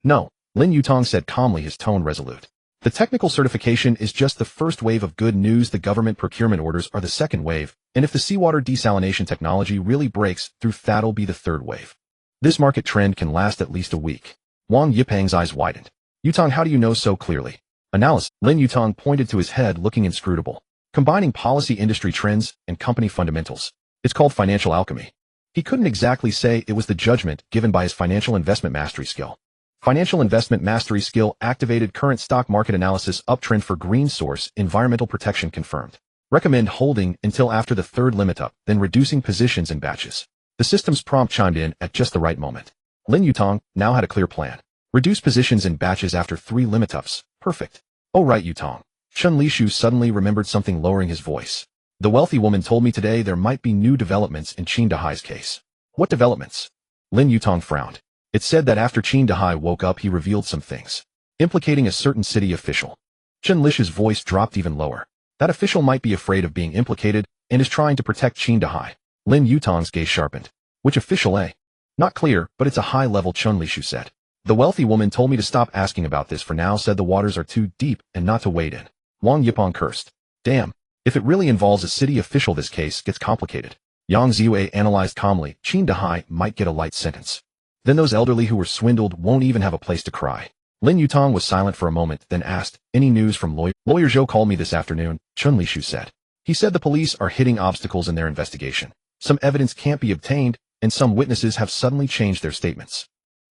"No," Lin Yutang said calmly, his tone resolute. "The technical certification is just the first wave of good news. The government procurement orders are the second wave, and if the seawater desalination technology really breaks through, that'll be the third wave. This market trend can last at least a week." Wang Yipeng's eyes widened. "Yutang, how do you know so clearly?" "Analysis." Lin Yutang pointed to his head, looking inscrutable. "Combining policy, industry trends, and company fundamentals. It's called financial alchemy." He couldn't exactly say it was the judgment given by his financial investment mastery skill. Financial investment mastery skill activated. Current stock market analysis uptrend for Green Source Environmental Protection confirmed. Recommend holding until after the third limit up, then reducing positions in batches. The system's prompt chimed in at just the right moment. Lin Yutang now had a clear plan. Reduce positions in batches after 3 limit ups. Perfect. "Oh right, Yutang." Chen Lishu suddenly remembered something, lowering his voice. "The wealthy woman told me today there might be new developments in Qin Dahai's case." "What developments?" Lin Yutang frowned. "It said that after Qin Dahai woke up, he revealed some things, implicating a certain city official." Chen Lishu's voice dropped even lower. "That official might be afraid of being implicated and is trying to protect Qin Dahai." Lin Yutang's gaze sharpened. "Which official, eh?" Not clear, but it's a high-level Chun Lishu said. The wealthy woman told me to stop asking about this for now, said the waters are too deep and not to wade in. Wang Yipeng cursed. Damn. If it really involves a city official, this case gets complicated. Yang Ziwei analyzed calmly. Qin Dahai might get a light sentence. Then those elderly who were swindled won't even have a place to cry. Lin Yutang was silent for a moment, then asked, any news from lawyer? Lawyer Zhou called me this afternoon, Chun Lishu said. He said the police are hitting obstacles in their investigation. Some evidence can't be obtained, and some witnesses have suddenly changed their statements.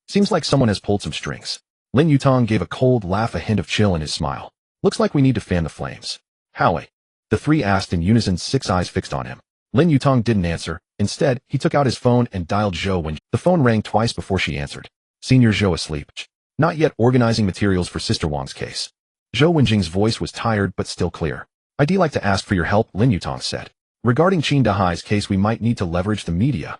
Seems like someone has pulled some strings. Lin Yutang gave a cold laugh, a hint of chill in his smile. Looks like we need to fan the flames. Howie? The three asked in unison, 6 eyes fixed on him. Lin Yutang didn't answer. Instead, he took out his phone and dialed Zhou Wenjing. The phone rang twice before she answered. Senior Zhou asleep. Not yet, organizing materials for Sister Wang's case. Zhou Wenjing's voice was tired but still clear. I'd like to ask for your help, Lin Yutang said. Regarding Qin Dahai's case, we might need to leverage the media.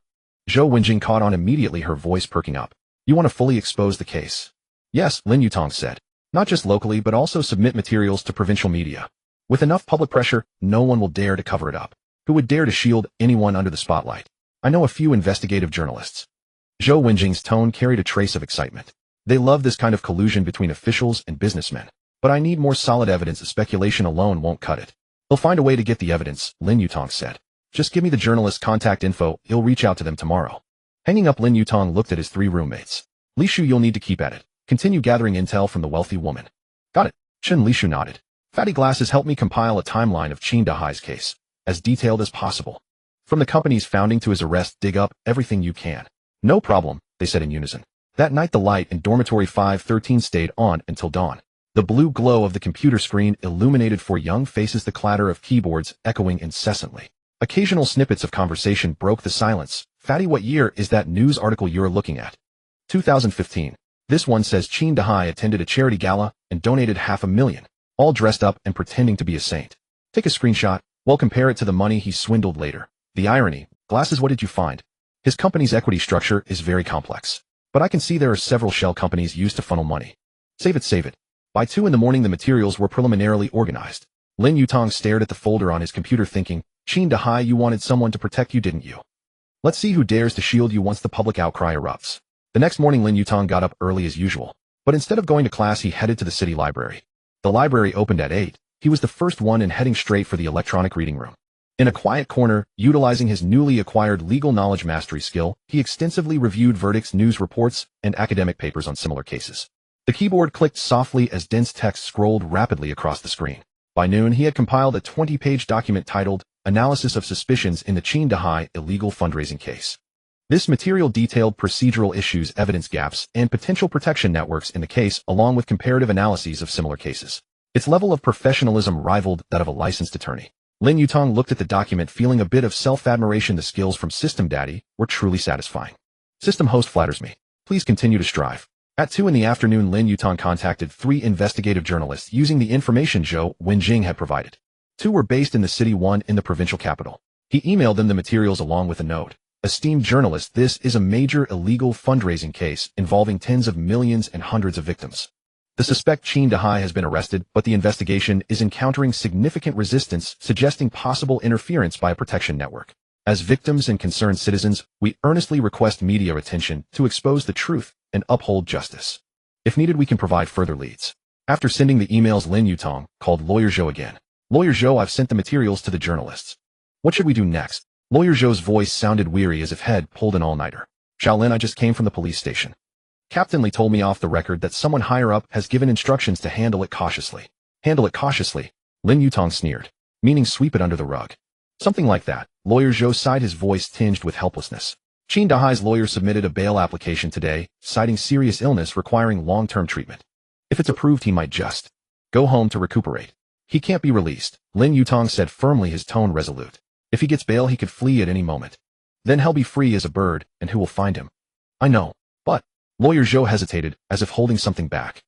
Zhou Wenjing caught on immediately, her voice perking up. You want to fully expose the case? Yes, Lin Yutang said. Not just locally but also submit materials to provincial media. With enough public pressure, no one will dare to cover it up. Who would dare to shield anyone under the spotlight? I know a few investigative journalists. Zhou Wenjing's tone carried a trace of excitement. They love this kind of collusion between officials and businessmen. But I need more solid evidence. Speculation alone won't cut it. They'll find a way to get the evidence, Lin Yutang said. Just give me the journalist's contact info, he'll reach out to them tomorrow. Hanging up, Lin Yutang looked at his 3 roommates. Lishu, you'll need to keep at it. Continue gathering intel from the wealthy woman. Got it. Chen Lishu nodded. Fatty Glasses helped me compile a timeline of Qin Dahai's case, as detailed as possible. From the company's founding to his arrest, dig up everything you can. No problem, they said in unison. That night the light in dormitory 513 stayed on until dawn. The blue glow of the computer screen illuminated 4 young faces, the clatter of keyboards echoing incessantly. Occasional snippets of conversation broke the silence. Fatty, what year is that news article you're looking at? 2015. This one says Qin Dahai attended a charity gala and donated $500,000, all dressed up and pretending to be a saint. Take a screenshot. Well, compare it to the money he swindled later. The irony. Glasses, what did you find? His company's equity structure is very complex. But I can see there are several shell companies used to funnel money. Save it, save it. By 2 in the morning the materials were preliminarily organized. Lin Yutang stared at the folder on his computer thinking, Qin Dahai, you wanted someone to protect you, didn't you? Let's see who dares to shield you once the public outcry erupts. The next morning Lin Yutang got up early as usual. But instead of going to class he headed to the city library. The library opened at 8. He was the first one and heading straight for the electronic reading room. In a quiet corner, utilizing his newly acquired legal knowledge mastery skill, he extensively reviewed verdicts, news reports, and academic papers on similar cases. The keyboard clicked softly as dense text scrolled rapidly across the screen. By noon, he had compiled a 20-page document titled Analysis of Suspicions in the Qin Dahai Illegal Fundraising Case. This material detailed procedural issues, evidence gaps, and potential protection networks in the case, along with comparative analyses of similar cases. Its level of professionalism rivaled that of a licensed attorney. Lin Yutang looked at the document, feeling a bit of self-admiration. The skills from System Daddy were truly satisfying. System host flatters me. Please continue to strive. At 2 in the afternoon, Lin Yutang contacted 3 investigative journalists using the information Zhou Wenjing had provided. 2 were based in the city, 1 in the provincial capital. He emailed them the materials along with a note. Esteemed journalist, this is a major illegal fundraising case involving tens of millions and hundreds of victims. The suspect Qin Dahai has been arrested, but the investigation is encountering significant resistance, suggesting possible interference by a protection network. As victims and concerned citizens, we earnestly request media attention to expose the truth and uphold justice. If needed, we can provide further leads. After sending the emails, Lin Yutang called Lawyer Zhou again. Lawyer Zhou, I've sent the materials to the journalists. What should we do next? Lawyer Zhou's voice sounded weary, as if head pulled an all-nighter. Shaolin, I just came from the police station. Captain Li told me off the record that someone higher up has given instructions to handle it cautiously. Handle it cautiously? Lin Yutang sneered. Meaning sweep it under the rug. Something like that. Lawyer Zhou sighed, his voice tinged with helplessness. Qin Dahai's lawyer submitted a bail application today, citing serious illness requiring long-term treatment. If it's approved, he might just go home to recuperate. He can't be released, Lin Yutang said firmly, his tone resolute. If he gets bail, he could flee at any moment. Then he'll be free as a bird, and who will find him? I know. But Lawyer Zhou hesitated, as if holding something back.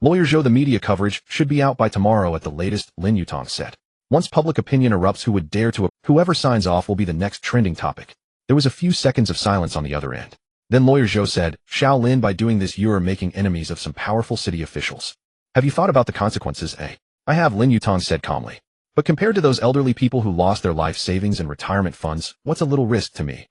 Lawyer Zhou, the media coverage should be out by tomorrow at the latest, Lin Yutang said. Once public opinion erupts, who would dare to? Whoever signs off will be the next trending topic. There was a few seconds of silence on the other end. Then Lawyer Zhou said, Shaolin, by doing this you are making enemies of some powerful city officials. Have you thought about the consequences, eh? I have, Lin Yutang said calmly. But compared to those elderly people who lost their life savings and retirement funds, what's a little risk to me?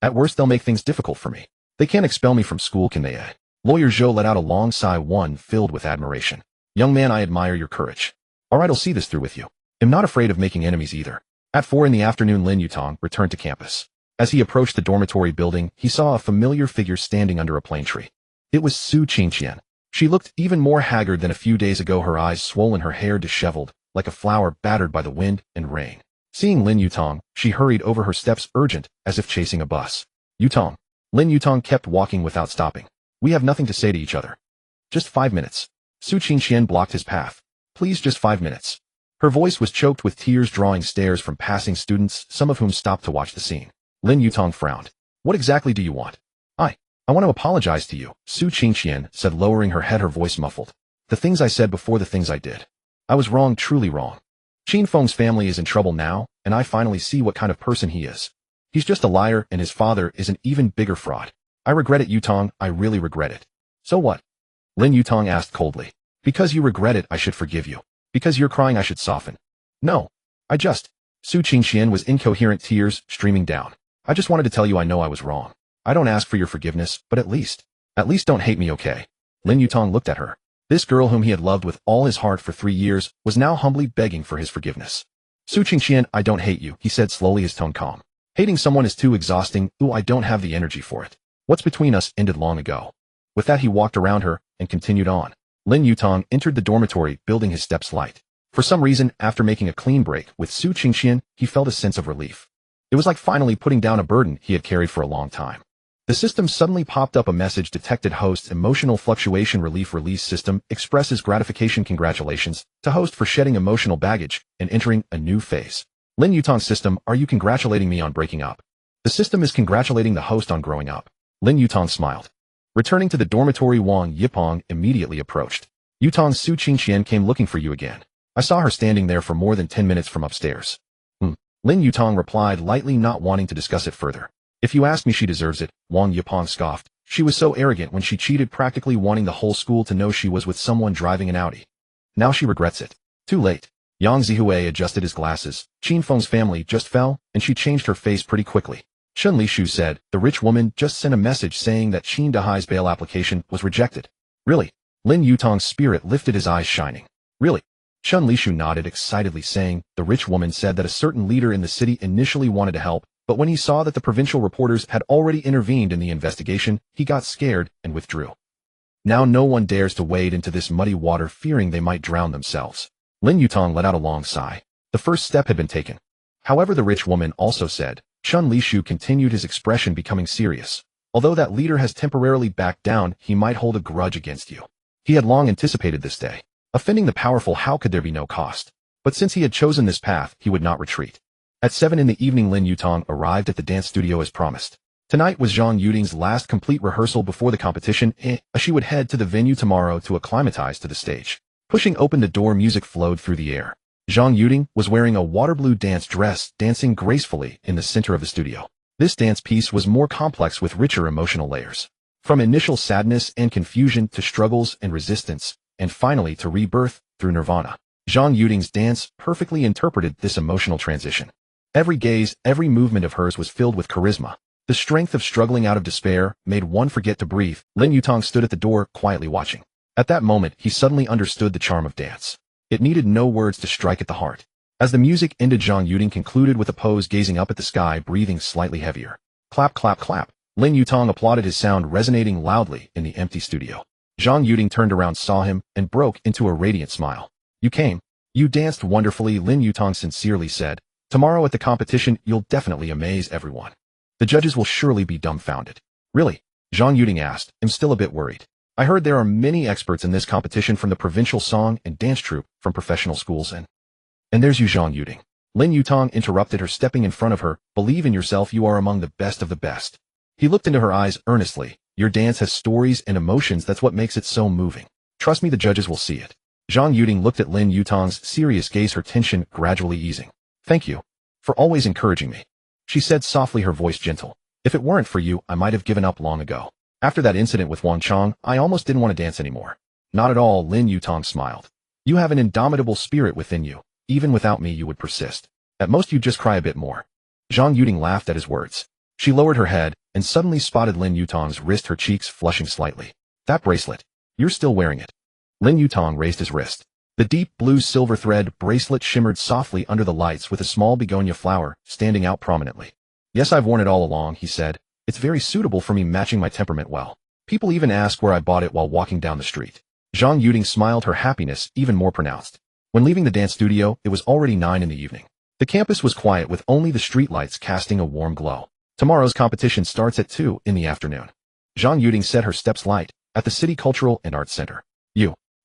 At worst, they'll make things difficult for me. They can't expel me from school, can they? Lawyer Zhou let out a long sigh, one filled with admiration. Young man, I admire your courage. Alright, I'll see this through with you. I'm not afraid of making enemies either. At 4 in the afternoon, Lin Yutang returned to campus. As he approached the dormitory building, he saw a familiar figure standing under a plane tree. It was Su Qingqian. She looked even more haggard than a few days ago, her eyes swollen, her hair disheveled, like a flower battered by the wind and rain. Seeing Lin Yutang, she hurried over her steps, urgent, as if chasing a bus. Yutang. Lin Yutang kept walking without stopping. We have nothing to say to each other. Just 5 minutes. Su Qingqian blocked his path. Please, just 5 minutes. Her voice was choked with tears, drawing stares from passing students, some of whom stopped to watch the scene. Lin Yutang frowned. What exactly do you want? I want to apologize to you, Su Qingqian said, lowering her head, her voice muffled. The things I said before, the things I did. I was wrong, truly wrong. Qin Feng's family is in trouble now, and I finally see what kind of person he is. He's just a liar, and his father is an even bigger fraud. I regret it, Yutang, I really regret it. So what? Lin Yutang asked coldly. Because you regret it, I should forgive you. Because you're crying, I should soften. No. Su Qingqian was incoherent, tears streaming down. I just wanted to tell you I know I was wrong. I don't ask for your forgiveness, but at least don't hate me, okay? Lin Yutang looked at her. This girl whom he had loved with all his heart for 3 years was now humbly begging for his forgiveness. Su Qingqian, I don't hate you, he said slowly, his tone calm. Hating someone is too exhausting. I don't have the energy for it. What's between us ended long ago. With that, he walked around her and continued on. Lin Yutang entered the dormitory, building his steps light. For some reason, after making a clean break with Su Qingqian, he felt a sense of relief. It was like finally putting down a burden he had carried for a long time. The system suddenly popped up, a message detected, host emotional fluctuation relief release system expresses gratification, congratulations to host for shedding emotional baggage and entering a new phase. Lin Yutang's system, are you congratulating me on breaking up? The system is congratulating the host on growing up. Lin Yutang smiled. Returning to the dormitory, Wang Yipeng immediately approached. Yutang, Su Qingqian came looking for you again. I saw her standing there for more than 10 minutes from upstairs. Lin Yutang replied lightly, not wanting to discuss it further. If you ask me, she deserves it, Wang Yipeng scoffed. She was so arrogant when she cheated, practically wanting the whole school to know she was with someone driving an Audi. Now she regrets it. Too late. Yang Zihui adjusted his glasses. Qin Feng's family just fell, and she changed her face pretty quickly. Chen Lishu said, the rich woman just sent a message saying that Qin Dahai's bail application was rejected. Really? Lin Yutang's spirit lifted, his eyes shining. Really? Chen Lishu nodded excitedly, saying, the rich woman said that a certain leader in the city initially wanted to help, but when he saw that the provincial reporters had already intervened in the investigation, he got scared and withdrew. Now no one dares to wade into this muddy water, fearing they might drown themselves. Lin Yutang let out a long sigh. The first step had been taken. However, the rich woman also said, Chen Lishu continued, his expression becoming serious. Although that leader has temporarily backed down, he might hold a grudge against you. He had long anticipated this day. Offending the powerful, how could there be no cost? But since he had chosen this path, he would not retreat. At 7 in the evening, Lin Yutang arrived at the dance studio as promised. Tonight was Zhang Yuding's last complete rehearsal before the competition. She would head to the venue tomorrow to acclimatize to the stage. Pushing open the door, music flowed through the air. Zhang Yuding was wearing a water blue dance dress, dancing gracefully in the center of the studio. This dance piece was more complex with richer emotional layers. From initial sadness and confusion to struggles and resistance, and finally to rebirth through nirvana. Zhang Yuding's dance perfectly interpreted this emotional transition. Every gaze, every movement of hers was filled with charisma. The strength of struggling out of despair made one forget to breathe. Lin Yutang stood at the door, quietly watching. At that moment, he suddenly understood the charm of dance. It needed no words to strike at the heart. As the music ended, Zhang Yuding concluded with a pose, gazing up at the sky, breathing slightly heavier. Clap, clap, clap. Lin Yutang applauded, his sound resonating loudly in the empty studio. Zhang Yuding turned around, saw him, and broke into a radiant smile. You came. You danced wonderfully, Lin Yutang sincerely said. Tomorrow at the competition, you'll definitely amaze everyone. The judges will surely be dumbfounded. Really? Zhang Yuding asked. I'm still a bit worried. I heard there are many experts in this competition, from the provincial song and dance troupe, from professional schools, and there's you, Zhang Yuding. Lin Yutang interrupted her, stepping in front of her. Believe in yourself, you are among the best of the best. He looked into her eyes earnestly. Your dance has stories and emotions, that's what makes it so moving. Trust me, the judges will see it. Zhang Yuding looked at Lin Yutang's serious gaze, her tension gradually easing. Thank you for always encouraging me, she said softly, her voice gentle. If it weren't for you, I might have given up long ago. After that incident with Wang Chong, I almost didn't want to dance anymore. Not at all, Lin Yutang smiled. You have an indomitable spirit within you. Even without me, you would persist. At most, you'd just cry a bit more. Zhang Yuding laughed at his words. She lowered her head and suddenly spotted Lin Yutang's wrist, her cheeks flushing slightly. That bracelet. You're still wearing it. Lin Yutang raised his wrist. The deep blue silver thread bracelet shimmered softly under the lights with a small begonia flower standing out prominently. Yes, I've worn it all along, he said. It's very suitable for me, matching my temperament well. People even ask where I bought it while walking down the street. Zhang Yuding smiled, her happiness even more pronounced. When leaving the dance studio, it was already 9 in the evening. The campus was quiet with only the streetlights casting a warm glow. Tomorrow's competition starts at 2 in the afternoon. Zhang Yuding set her steps light at the City Cultural and Arts Center.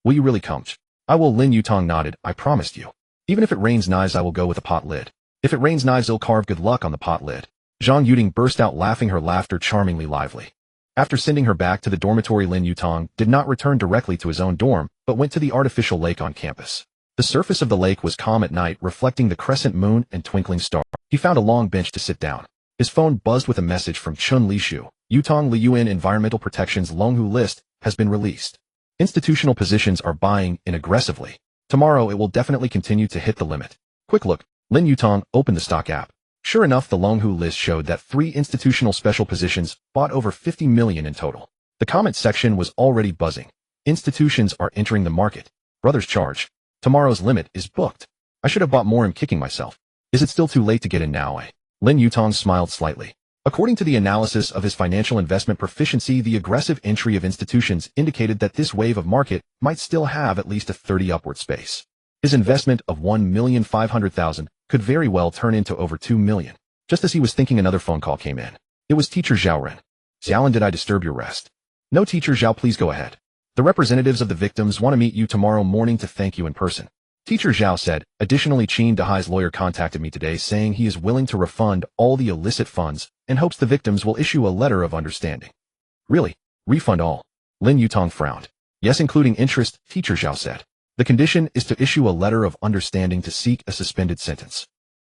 Will you really come? I will. Lin Yutang nodded. I promised you. Even if it rains knives, I will go with a pot lid. If it rains knives, I'll carve good luck on the pot lid. Zhang Yuding burst out laughing, her laughter charmingly lively. After sending her back to the dormitory, Lin Yutang did not return directly to his own dorm, but went to the artificial lake on campus. The surface of the lake was calm at night, reflecting the crescent moon and twinkling star. He found a long bench to sit down. His phone buzzed with a message from Chun Lishu. Yutang Li Yuan Environmental Protection's Longhu list has been released. Institutional positions are buying in aggressively. Tomorrow it will definitely continue to hit the limit. Quick look. Lin Yutang opened the stock app. Sure enough, the Longhu list showed that 3 institutional special positions bought over 50 million in total. The comment section was already buzzing. Institutions are entering the market. Brothers charge. Tomorrow's limit is booked. I should have bought more. I'm kicking myself. Is it still too late to get in now? Lin Yutang smiled slightly. According to the analysis of his financial investment proficiency, the aggressive entry of institutions indicated that this wave of market might still have at least a 30 upward space. His investment of 1,500,000 could very well turn into over 2 million. Just as he was thinking, another phone call came in. It was Teacher Zhaoren. Xiaolin, did I disturb your rest? No, Teacher Zhao, please go ahead. The representatives of the victims want to meet you tomorrow morning to thank you in person. Teacher Zhao said. Additionally, Qin Dahai's lawyer contacted me today saying he is willing to refund all the illicit funds and hopes the victims will issue a letter of understanding. Really? Refund all? Lin Yutang frowned. Yes, including interest, Teacher Zhao said. The condition is to issue a letter of understanding to seek a suspended sentence.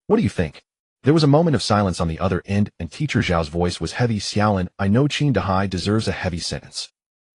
What do you think? There was a moment of silence on the other end, and Teacher Zhao's voice was heavy. Xiaolin, I know Qin Dahai deserves a heavy sentence.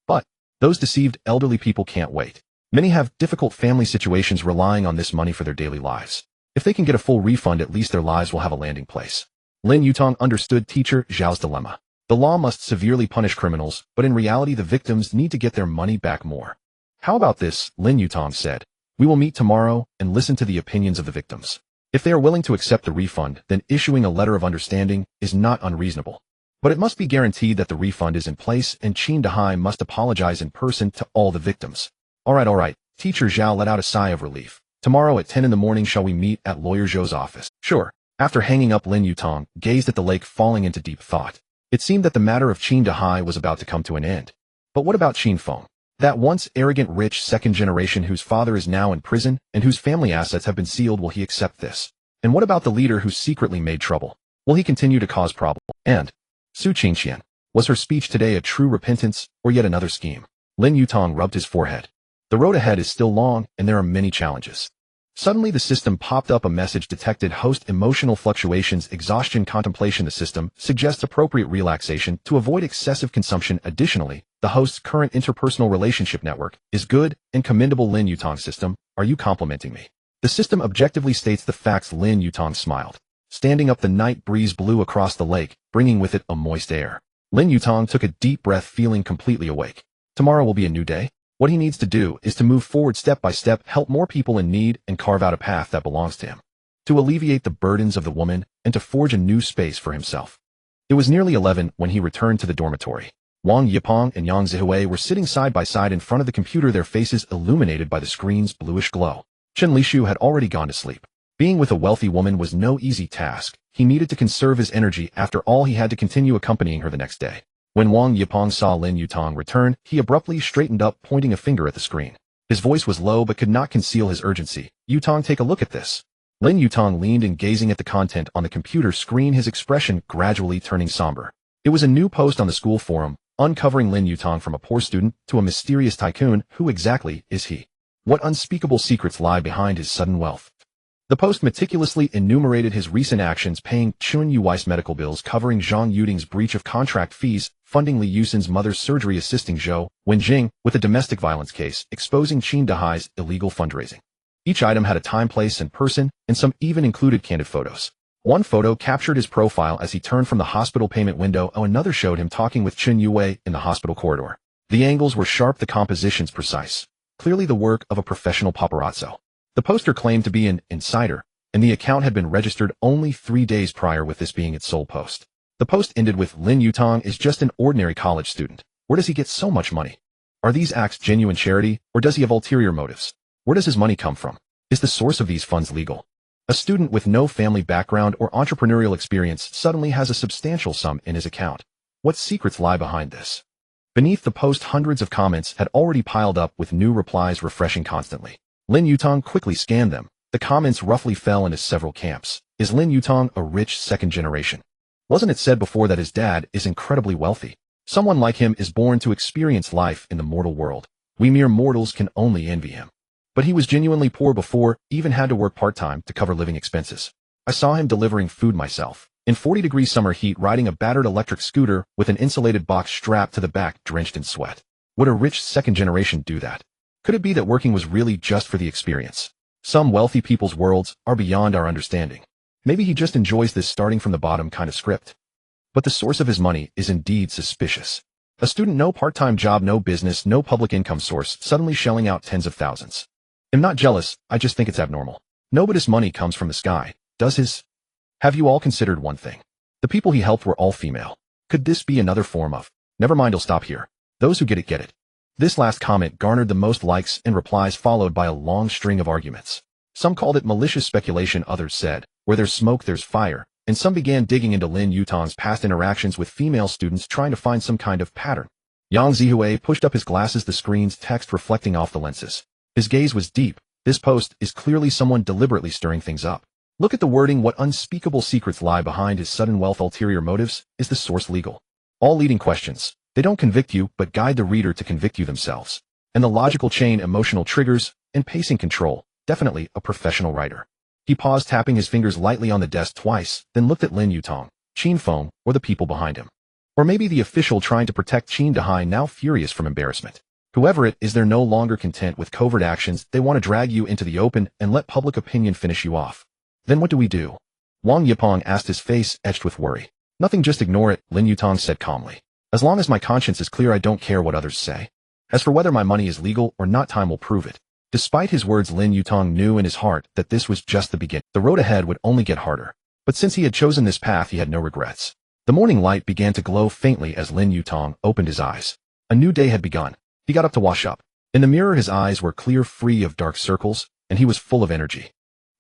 But those deceived elderly people can't wait. Many have difficult family situations relying on this money for their daily lives. If they can get a full refund, at least their lives will have a landing place. Lin Yutang understood Teacher Zhao's dilemma. The law must severely punish criminals, but in reality the victims need to get their money back more. How about this? Lin Yutang said. We will meet tomorrow and listen to the opinions of the victims. If they are willing to accept the refund, then issuing a letter of understanding is not unreasonable. But it must be guaranteed that the refund is in place, and Qin Dahai must apologize in person to all the victims. All right. Teacher Zhao let out a sigh of relief. Tomorrow at 10 in the morning shall we meet at Lawyer Zhou's office? Sure. After hanging up, Lin Yutang gazed at the lake, falling into deep thought. It seemed that the matter of Qin Dahai was about to come to an end. But what about Qin Feng? That once arrogant rich second generation whose father is now in prison and whose family assets have been sealed, will he accept this? And what about the leader who secretly made trouble? Will he continue to cause problems? And Su Qingqian, was her speech today a true repentance or yet another scheme? Lin Yutang rubbed his forehead. The road ahead is still long and there are many challenges. Suddenly the system popped up a message detected host emotional fluctuations, exhaustion, contemplation. The system suggests appropriate relaxation to avoid excessive consumption. Additionally, the host's current interpersonal relationship network is good and commendable. Lin Yutang system, are you complimenting me? The system objectively states the facts. Lin Yutang smiled. Standing up, the night breeze blew across the lake, bringing with it a moist air. Lin Yutang took a deep breath, feeling completely awake. Tomorrow will be a new day. What he needs to do is to move forward step by step, help more people in need, and carve out a path that belongs to him. To alleviate the burdens of the woman and to forge a new space for himself. It was nearly 11 when he returned to the dormitory. Wang Yipeng and Yang Zihui were sitting side by side in front of the computer, their faces illuminated by the screen's bluish glow. Chen Lishu had already gone to sleep. Being with a wealthy woman was no easy task. He needed to conserve his energy. After all, he had to continue accompanying her the next day. When Wang Yipeng saw Lin Yutang return, he abruptly straightened up, pointing a finger at the screen. His voice was low but could not conceal his urgency. Yutang, take a look at this. Lin Yutang leaned in, gazing at the content on the computer screen, his expression gradually turning somber. It was a new post on the school forum, uncovering Lin Yutang from a poor student to a mysterious tycoon. Who exactly is he? What unspeakable secrets lie behind his sudden wealth? The post meticulously enumerated his recent actions, paying Chun Yui's medical bills, covering Zhang Yuding's breach of contract fees, funding Li Yusin's mother's surgery, assisting Zhou Wenjing with a domestic violence case, exposing Qin Dahai's illegal fundraising. Each item had a time, place, and person, and some even included candid photos. One photo captured his profile as he turned from the hospital payment window, and another showed him talking with Chen Yue in the hospital corridor. The angles were sharp, the compositions precise. Clearly the work of a professional paparazzo. The poster claimed to be an insider, and the account had been registered only 3 days prior, with this being its sole post. The post ended with, Lin Yutang is just an ordinary college student. Where does he get so much money? Are these acts genuine charity, or does he have ulterior motives? Where does his money come from? Is the source of these funds legal? A student with no family background or entrepreneurial experience suddenly has a substantial sum in his account. What secrets lie behind this? Beneath the post, hundreds of comments had already piled up, with new replies refreshing constantly. Lin Yutang quickly scanned them. The comments roughly fell into several camps. Is Lin Yutang a rich second generation? Wasn't it said before that his dad is incredibly wealthy? Someone like him is born to experience life in the mortal world. We mere mortals can only envy him. But he was genuinely poor before, even had to work part-time to cover living expenses. I saw him delivering food myself, in 40-degree summer heat, riding a battered electric scooter with an insulated box strapped to the back, drenched in sweat. Would a rich second generation do that? Could it be that working was really just for the experience? Some wealthy people's worlds are beyond our understanding. Maybe he just enjoys this starting from the bottom kind of script. But the source of his money is indeed suspicious. A student, no part-time job, no business, no public income source, suddenly shelling out tens of thousands. I'm not jealous, I just think it's abnormal. Nobody's money comes from the sky, does his? Have you all considered one thing? The people he helped were all female. Could this be another form of, never mind, I'll stop here. Those who get it, get it. This last comment garnered the most likes and replies, followed by a long string of arguments. Some called it malicious speculation, others said, where there's smoke there's fire, and some began digging into Lin Yutang's past interactions with female students, trying to find some kind of pattern. Yang Zihue pushed up his glasses, the screen's text reflecting off the lenses. His gaze was deep. This post is clearly someone deliberately stirring things up. Look at the wording. What unspeakable secrets lie behind his sudden wealth? Ulterior motives? Is the source legal? All leading questions. They don't convict you, but guide the reader to convict you themselves. And the logical chain, emotional triggers, and pacing control. Definitely a professional writer. He paused, tapping his fingers lightly on the desk twice, then looked at Lin Yutang, Qin Feng, or the people behind him. Or maybe the official trying to protect Qin Dahai, now furious from embarrassment. Whoever it is, they're no longer content with covert actions. They want to drag you into the open and let public opinion finish you off. Then what do we do? Wang Yipeng asked, his face etched with worry. Nothing, just ignore it, Lin Yutang said calmly. As long as my conscience is clear, I don't care what others say. As for whether my money is legal or not, time will prove it. Despite his words, Lin Yutang knew in his heart that this was just the beginning. The road ahead would only get harder. But since he had chosen this path, he had no regrets. The morning light began to glow faintly as Lin Yutang opened his eyes. A new day had begun. He got up to wash up. In the mirror, his eyes were clear, free of dark circles, and he was full of energy.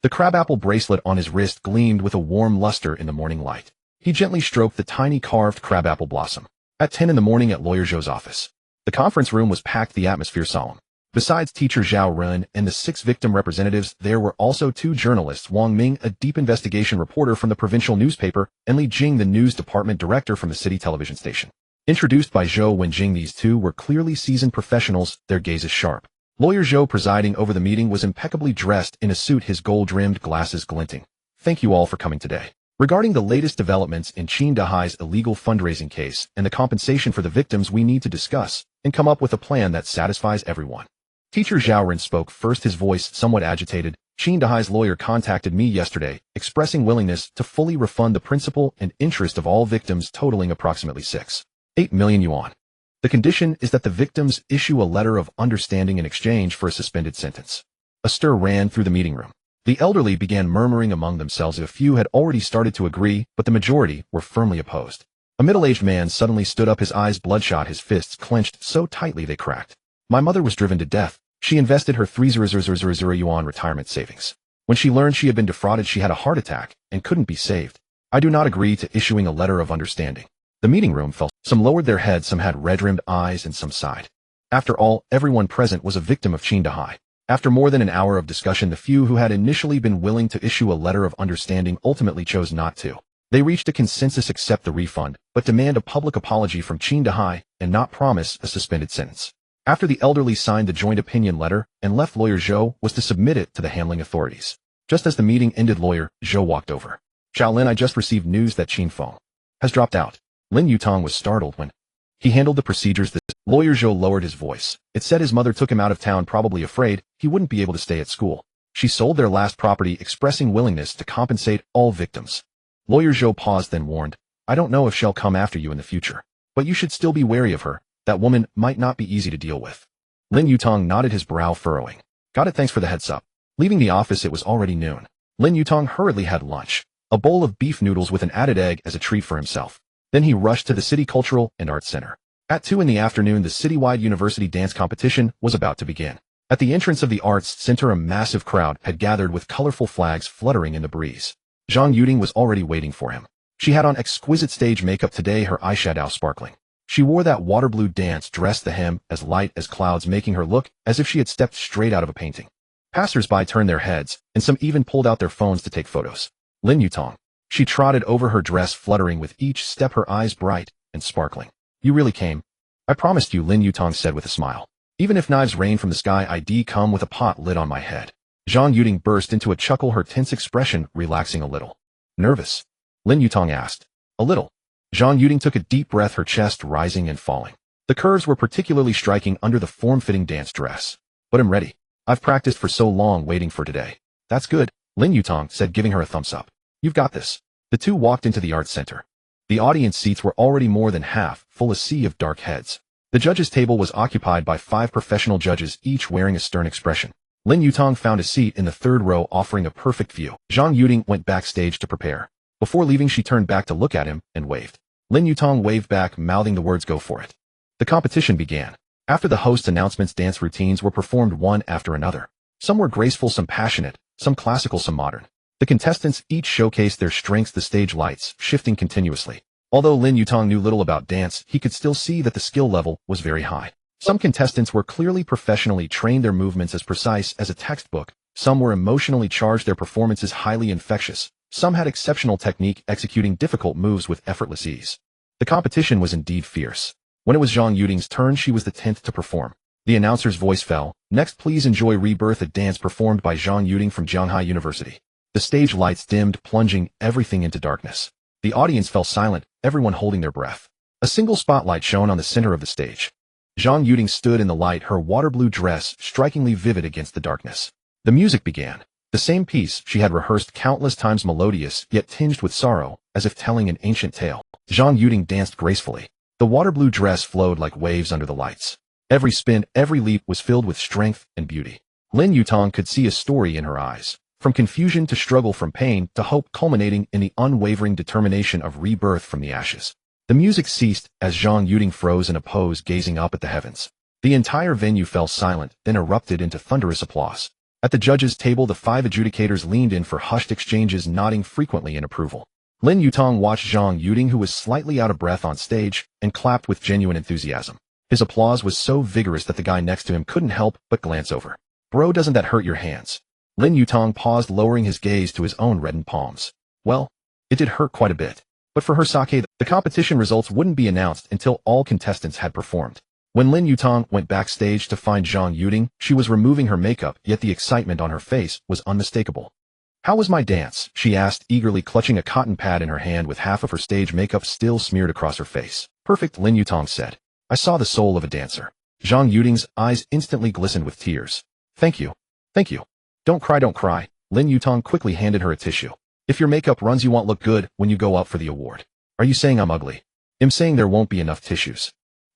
The crabapple bracelet on his wrist gleamed with a warm luster in the morning light. He gently stroked the tiny carved crabapple blossom. At 10 in the morning at Lawyer Zhou's office. The conference room was packed, the atmosphere solemn. Besides teacher Zhao Ren and the 6 victim representatives, there were also 2 journalists, Wang Ming, a deep investigation reporter from the provincial newspaper, and Li Jing, the news department director from the city television station. Introduced by Zhou Wenjing, these 2 were clearly seasoned professionals, their gazes sharp. Lawyer Zhou, presiding over the meeting, was impeccably dressed in a suit, his gold-rimmed glasses glinting. Thank you all for coming today. Regarding the latest developments in Qin Dahai's illegal fundraising case and the compensation for the victims, we need to discuss and come up with a plan that satisfies everyone. Teacher Zhao Ren spoke first, his voice somewhat agitated. Qin Dahai's lawyer contacted me yesterday, expressing willingness to fully refund the principal and interest of all victims, totaling approximately 6.8 million yuan. The condition is that the victims issue a letter of understanding in exchange for a suspended sentence. A stir ran through the meeting room. The elderly began murmuring among themselves. A few had already started to agree, but the majority were firmly opposed. A middle-aged man suddenly stood up, his eyes bloodshot, his fists clenched so tightly they cracked. My mother was driven to death. She invested her 3,000 yuan retirement savings. When she learned she had been defrauded, she had a heart attack and couldn't be saved. I do not agree to issuing a letter of understanding. The meeting room fell. Some lowered their heads, some had red-rimmed eyes, and some sighed. After all, everyone present was a victim of Qin Dahai. After more than an hour of discussion, the few who had initially been willing to issue a letter of understanding ultimately chose not to. They reached a consensus: accept the refund, but demand a public apology from Qin Dahai and not promise a suspended sentence. After the elderly signed the joint opinion letter and left, Lawyer Zhou was to submit it to the handling authorities. Just as the meeting ended, Lawyer Zhou walked over. Zhao Lin, I just received news that Qin Feng has dropped out. Lin Yutang was startled when he handled the procedures. Lawyer Zhou lowered his voice. It said his mother took him out of town, probably afraid he wouldn't be able to stay at school. She sold their last property, expressing willingness to compensate all victims. Lawyer Zhou paused then warned, I don't know if she'll come after you in the future, but you should still be wary of her. That woman might not be easy to deal with. Lin Yutang nodded, his brow furrowing. Got it, thanks for the heads up. Leaving the office, it was already noon. Lin Yutang hurriedly had lunch, a bowl of beef noodles with an added egg as a treat for himself. Then he rushed to the City Cultural and Arts Center. At 2 in the afternoon, the citywide university dance competition was about to begin. At the entrance of the Arts Center, a massive crowd had gathered with colorful flags fluttering in the breeze. Zhang Yuding was already waiting for him. She had on exquisite stage makeup today, her eyeshadow sparkling. She wore that water blue dance dress, the hem as light as clouds, making her look as if she had stepped straight out of a painting. Passers-by turned their heads, and some even pulled out their phones to take photos. Lin Yutang. She trotted over, her dress fluttering with each step, her eyes bright and sparkling. You really came. I promised you, Lin Yutang said with a smile. Even if knives rain from the sky, I'd come with a pot lid on my head. Zhang Yuding burst into a chuckle, her tense expression relaxing a little. Nervous? Lin Yutang asked. A little. Zhang Yuding took a deep breath, her chest rising and falling. The curves were particularly striking under the form-fitting dance dress. But I'm ready. I've practiced for so long, waiting for today. That's good, Lin Yutang said, giving her a thumbs up. You've got this. The two walked into the Arts Center. The audience seats were already more than half full, a sea of dark heads. The judges' table was occupied by 5 professional judges, each wearing a stern expression. Lin Yutang found a seat in the 3rd row, offering a perfect view. Zhang Yuding went backstage to prepare. Before leaving, she turned back to look at him and waved. Lin Yutang waved back, mouthing the words, go for it. The competition began. After the host's announcements, dance routines were performed one after another. Some were graceful, some passionate, some classical, some modern. The contestants each showcased their strengths, the stage lights shifting continuously. Although Lin Yutang knew little about dance, he could still see that the skill level was very high. Some contestants were clearly professionally trained, their movements as precise as a textbook. Some were emotionally charged, their performances highly infectious. Some had exceptional technique, executing difficult moves with effortless ease. The competition was indeed fierce. When it was Zhang Yuding's turn, she was the 10th to perform. The announcer's voice fell. Next, please enjoy Rebirth, a dance performed by Zhang Yuding from Jianghai University. The stage lights dimmed, plunging everything into darkness. The audience fell silent, everyone holding their breath. A single spotlight shone on the center of the stage. Zhang Yuding stood in the light, her water blue dress strikingly vivid against the darkness. The music began. The same piece she had rehearsed countless times, melodious yet tinged with sorrow, as if telling an ancient tale. Zhang Yuding danced gracefully. The water blue dress flowed like waves under the lights. Every spin, every leap was filled with strength and beauty. Lin Yutang could see a story in her eyes, from confusion to struggle, from pain to hope, culminating in the unwavering determination of rebirth from the ashes. The music ceased as Zhang Yuding froze in a pose, gazing up at the heavens. The entire venue fell silent, then erupted into thunderous applause. At the judges' table, the 5 adjudicators leaned in for hushed exchanges, nodding frequently in approval. Lin Yutang watched Zhang Yuding, who was slightly out of breath on stage, and clapped with genuine enthusiasm. His applause was so vigorous that the guy next to him couldn't help but glance over. Bro, doesn't that hurt your hands? Lin Yutang paused, lowering his gaze to his own reddened palms. Well, it did hurt quite a bit. But for her sake, the competition results wouldn't be announced until all contestants had performed. When Lin Yutang went backstage to find Zhang Yuding, she was removing her makeup, yet the excitement on her face was unmistakable. How was my dance? She asked, eagerly clutching a cotton pad in her hand with half of her stage makeup still smeared across her face. Perfect, Lin Yutang said. I saw the soul of a dancer. Zhang Yuding's eyes instantly glistened with tears. Thank you. Thank you. Don't cry, don't cry. Lin Yutang quickly handed her a tissue. If your makeup runs, you won't look good when you go up for the award. Are you saying I'm ugly? I'm saying there won't be enough tissues.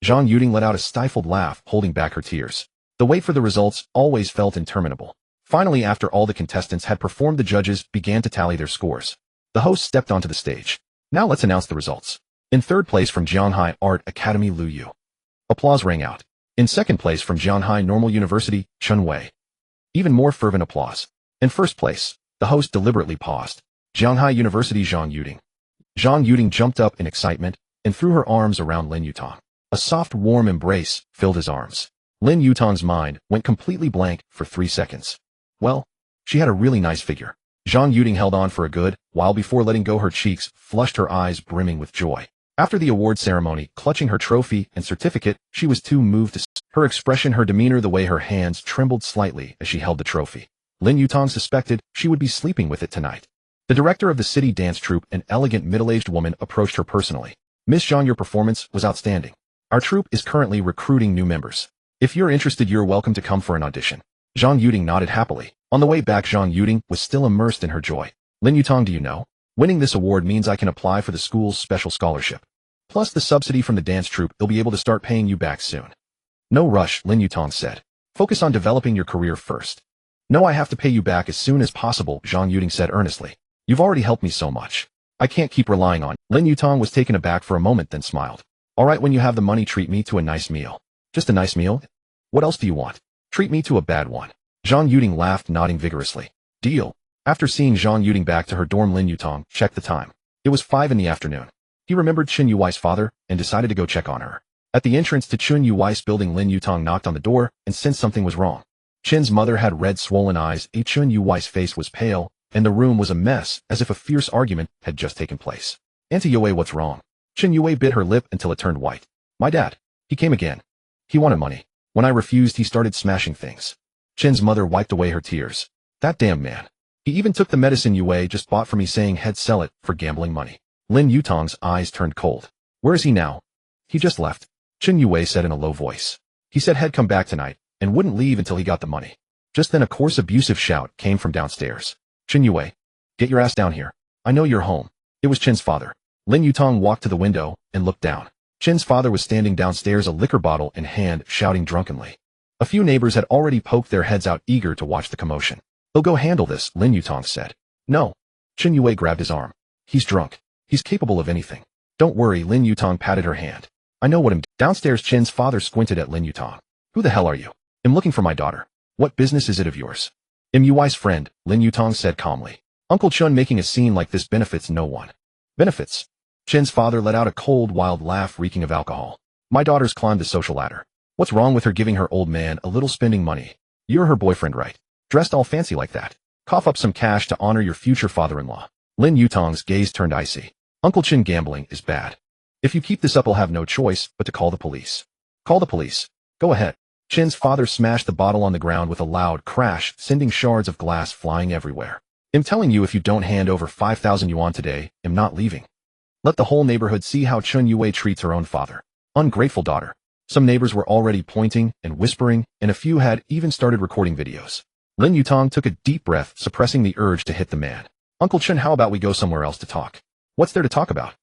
Zhang Yuding let out a stifled laugh, holding back her tears. The wait for the results always felt interminable. Finally, after all the contestants had performed, the judges began to tally their scores. The host stepped onto the stage. Now let's announce the results. In 3rd place from Jianghai Art Academy, Lu Yu. Applause rang out. In 2nd place from Jianghai Normal University, Chen Wei. Even more fervent applause. In 1st place, the host deliberately paused. Jianghai University, Zhang Yuding. Zhang Yuding jumped up in excitement and threw her arms around Lin Yutang. A soft, warm embrace filled his arms. Lin Yutang's mind went completely blank for 3 seconds. Well, she had a really nice figure. Zhang Yuding held on for a good while before letting go, her cheeks flushed, her eyes brimming with joy. After the award ceremony, clutching her trophy and certificate, she was too moved to her expression, her demeanor, the way her hands trembled slightly as she held the trophy. Lin Yutang suspected she would be sleeping with it tonight. The director of the city dance troupe, an elegant middle-aged woman, approached her personally. Miss Zhang, your performance was outstanding. Our troupe is currently recruiting new members. If you're interested, you're welcome to come for an audition. Zhang Yuding nodded happily. On the way back, Zhang Yuding was still immersed in her joy. Lin Yutang, do you know? Winning this award means I can apply for the school's special scholarship. Plus the subsidy from the dance troupe, they'll be able to start paying you back soon. No rush, Lin Yutang said. Focus on developing your career first. No, I have to pay you back as soon as possible, Zhang Yuding said earnestly. You've already helped me so much. I can't keep relying on you. Lin Yutang was taken aback for a moment, then smiled. All right, when you have the money, treat me to a nice meal. Just a nice meal? What else do you want? Treat me to a bad one. Zhang Yuding laughed, nodding vigorously. Deal. After seeing Zhang Yuding back to her dorm, Lin Yutang checked the time. It was 5 in the afternoon. He remembered Chen Yuwai's father and decided to go check on her. At the entrance to Chen Yuwai's building, Lin Yutang knocked on the door and sensed something was wrong. Chen's mother had red, swollen eyes, Chen Yuwai's face was pale, and the room was a mess, as if a fierce argument had just taken place. Auntie Yue, what's wrong? Chen Yue bit her lip until it turned white. My dad. He came again. He wanted money. When I refused, he started smashing things. Chen's mother wiped away her tears. That damn man. He even took the medicine Yue just bought for me, saying he'd sell it for gambling money. Lin Yutang's eyes turned cold. Where is he now? He just left. Chen Yue said in a low voice. He said he'd come back tonight and wouldn't leave until he got the money. Just then a coarse, abusive shout came from downstairs. Chen Yue, get your ass down here. I know you're home. It was Chen's father. Lin Yutang walked to the window and looked down. Chen's father was standing downstairs, a liquor bottle in hand, shouting drunkenly. A few neighbors had already poked their heads out, eager to watch the commotion. He'll go handle this, Lin Yutang said. No. Chen Yue grabbed his arm. He's drunk. He's capable of anything. Don't worry, Lin Yutang patted her hand. I know what I'm doing. Downstairs, Chen's father squinted at Lin Yutang. Who the hell are you? I'm looking for my daughter. What business is it of yours? I'm Yui's friend, Lin Yutang said calmly. Uncle Chen, making a scene like this benefits no one. Benefits? Chen's father let out a cold, wild laugh reeking of alcohol. My daughter's climbed the social ladder. What's wrong with her giving her old man a little spending money? You're her boyfriend, right? Dressed all fancy like that. Cough up some cash to honor your future father-in-law. Lin Yutang's gaze turned icy. Uncle Chen, gambling is bad. If you keep this up, I'll have no choice but to call the police. Call the police. Go ahead. Chen's father smashed the bottle on the ground with a loud crash, sending shards of glass flying everywhere. I'm telling you, if you don't hand over 5,000 yuan today, I'm not leaving. Let the whole neighborhood see how Chen Yue treats her own father. Ungrateful daughter. Some neighbors were already pointing and whispering, and a few had even started recording videos. Lin Yutang took a deep breath, suppressing the urge to hit the man. Uncle Chen, how about we go somewhere else to talk? What's there to talk about?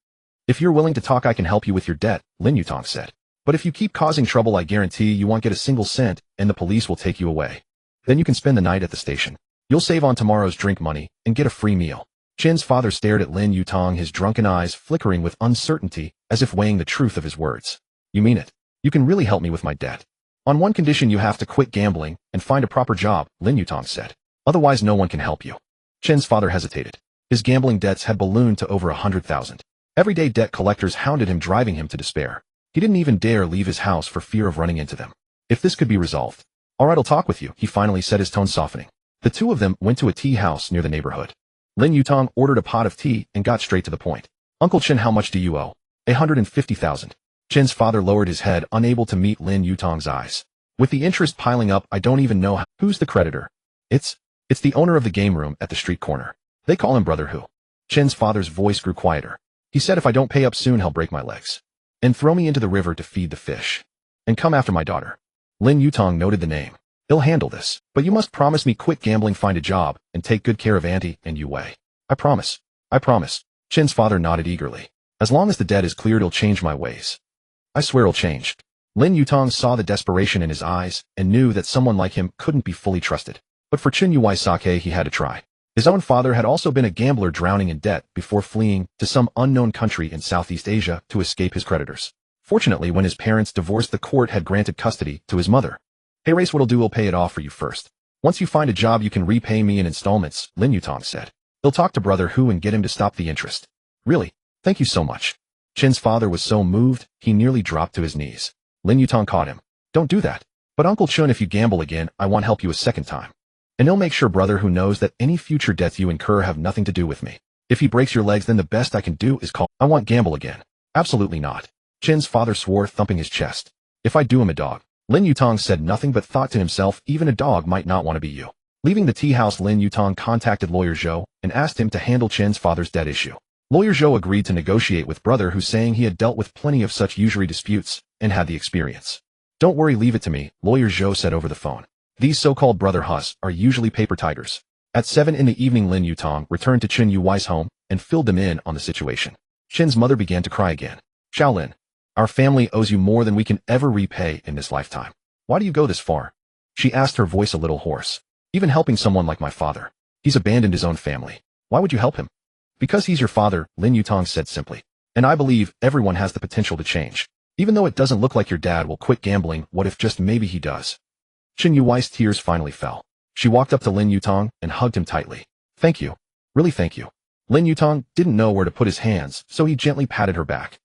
If you're willing to talk, I can help you with your debt, Lin Yutang said. But if you keep causing trouble, I guarantee you won't get a single cent, and the police will take you away. Then you can spend the night at the station. You'll save on tomorrow's drink money and get a free meal. Chen's father stared at Lin Yutang, his drunken eyes flickering with uncertainty, as if weighing the truth of his words. You mean it? You can really help me with my debt. On one condition, you have to quit gambling and find a proper job, Lin Yutang said. Otherwise, no one can help you. Chen's father hesitated. His gambling debts had ballooned to over 100,000. Everyday debt collectors hounded him, driving him to despair. He didn't even dare leave his house for fear of running into them. If this could be resolved. All right, I'll talk with you, he finally said, his tone softening. The two of them went to a tea house near the neighborhood. Lin Yutang ordered a pot of tea and got straight to the point. Uncle Chen, how much do you owe? 150,000. Chen's father lowered his head, unable to meet Lin Yutang's eyes. With the interest piling up, I don't even know who's the creditor. It's the owner of the game room at the street corner. They call him Brother Hu. Chen's father's voice grew quieter. He said if I don't pay up soon, he'll break my legs. And throw me into the river to feed the fish. And come after my daughter. Lin Yutang noted the name. He'll handle this, but you must promise me quit gambling, find a job, and take good care of Auntie and Yue. I promise. I promise. Chen's father nodded eagerly. As long as the debt is cleared, he'll change my ways. I swear he'll change. Lin Yutang saw the desperation in his eyes and knew that someone like him couldn't be fully trusted. But for Chen Yui's sake, he had to try. His own father had also been a gambler, drowning in debt before fleeing to some unknown country in Southeast Asia to escape his creditors. Fortunately, when his parents divorced, the court had granted custody to his mother. Hey Race, what'll do, we'll pay it off for you first. Once you find a job, you can repay me in installments, Lin Yutang said. He'll talk to Brother Hu and get him to stop the interest. Really? Thank you so much. Chen's father was so moved, he nearly dropped to his knees. Lin Yutang caught him. Don't do that. But Uncle Chen, if you gamble again, I won't help you a second time. And he'll make sure Brother Hu knows that any future debts you incur have nothing to do with me. If he breaks your legs, then the best I can do is call. I won't gamble again. Absolutely not. Chen's father swore, thumping his chest. If I do, him a dog. Lin Yutang said nothing but thought to himself, even a dog might not want to be you. Leaving the tea house, Lin Yutang contacted Lawyer Zhou and asked him to handle Chen's father's debt issue. Lawyer Zhou agreed to negotiate with Brother Hu, saying he had dealt with plenty of such usury disputes and had the experience. Don't worry, leave it to me, Lawyer Zhou said over the phone. These so-called brother Hus are usually paper tigers. At 7 in the evening, Lin Yutang returned to Chen Yui's home and filled them in on the situation. Chen's mother began to cry again. Xiaolin, our family owes you more than we can ever repay in this lifetime. Why do you go this far? She asked, her voice a little hoarse. Even helping someone like my father. He's abandoned his own family. Why would you help him? Because he's your father, Lin Yutang said simply. And I believe everyone has the potential to change. Even though it doesn't look like your dad will quit gambling, what if just maybe he does? Chen Yuai's tears finally fell. She walked up to Lin Yutang and hugged him tightly. Thank you. Really thank you. Lin Yutang didn't know where to put his hands, so he gently patted her back.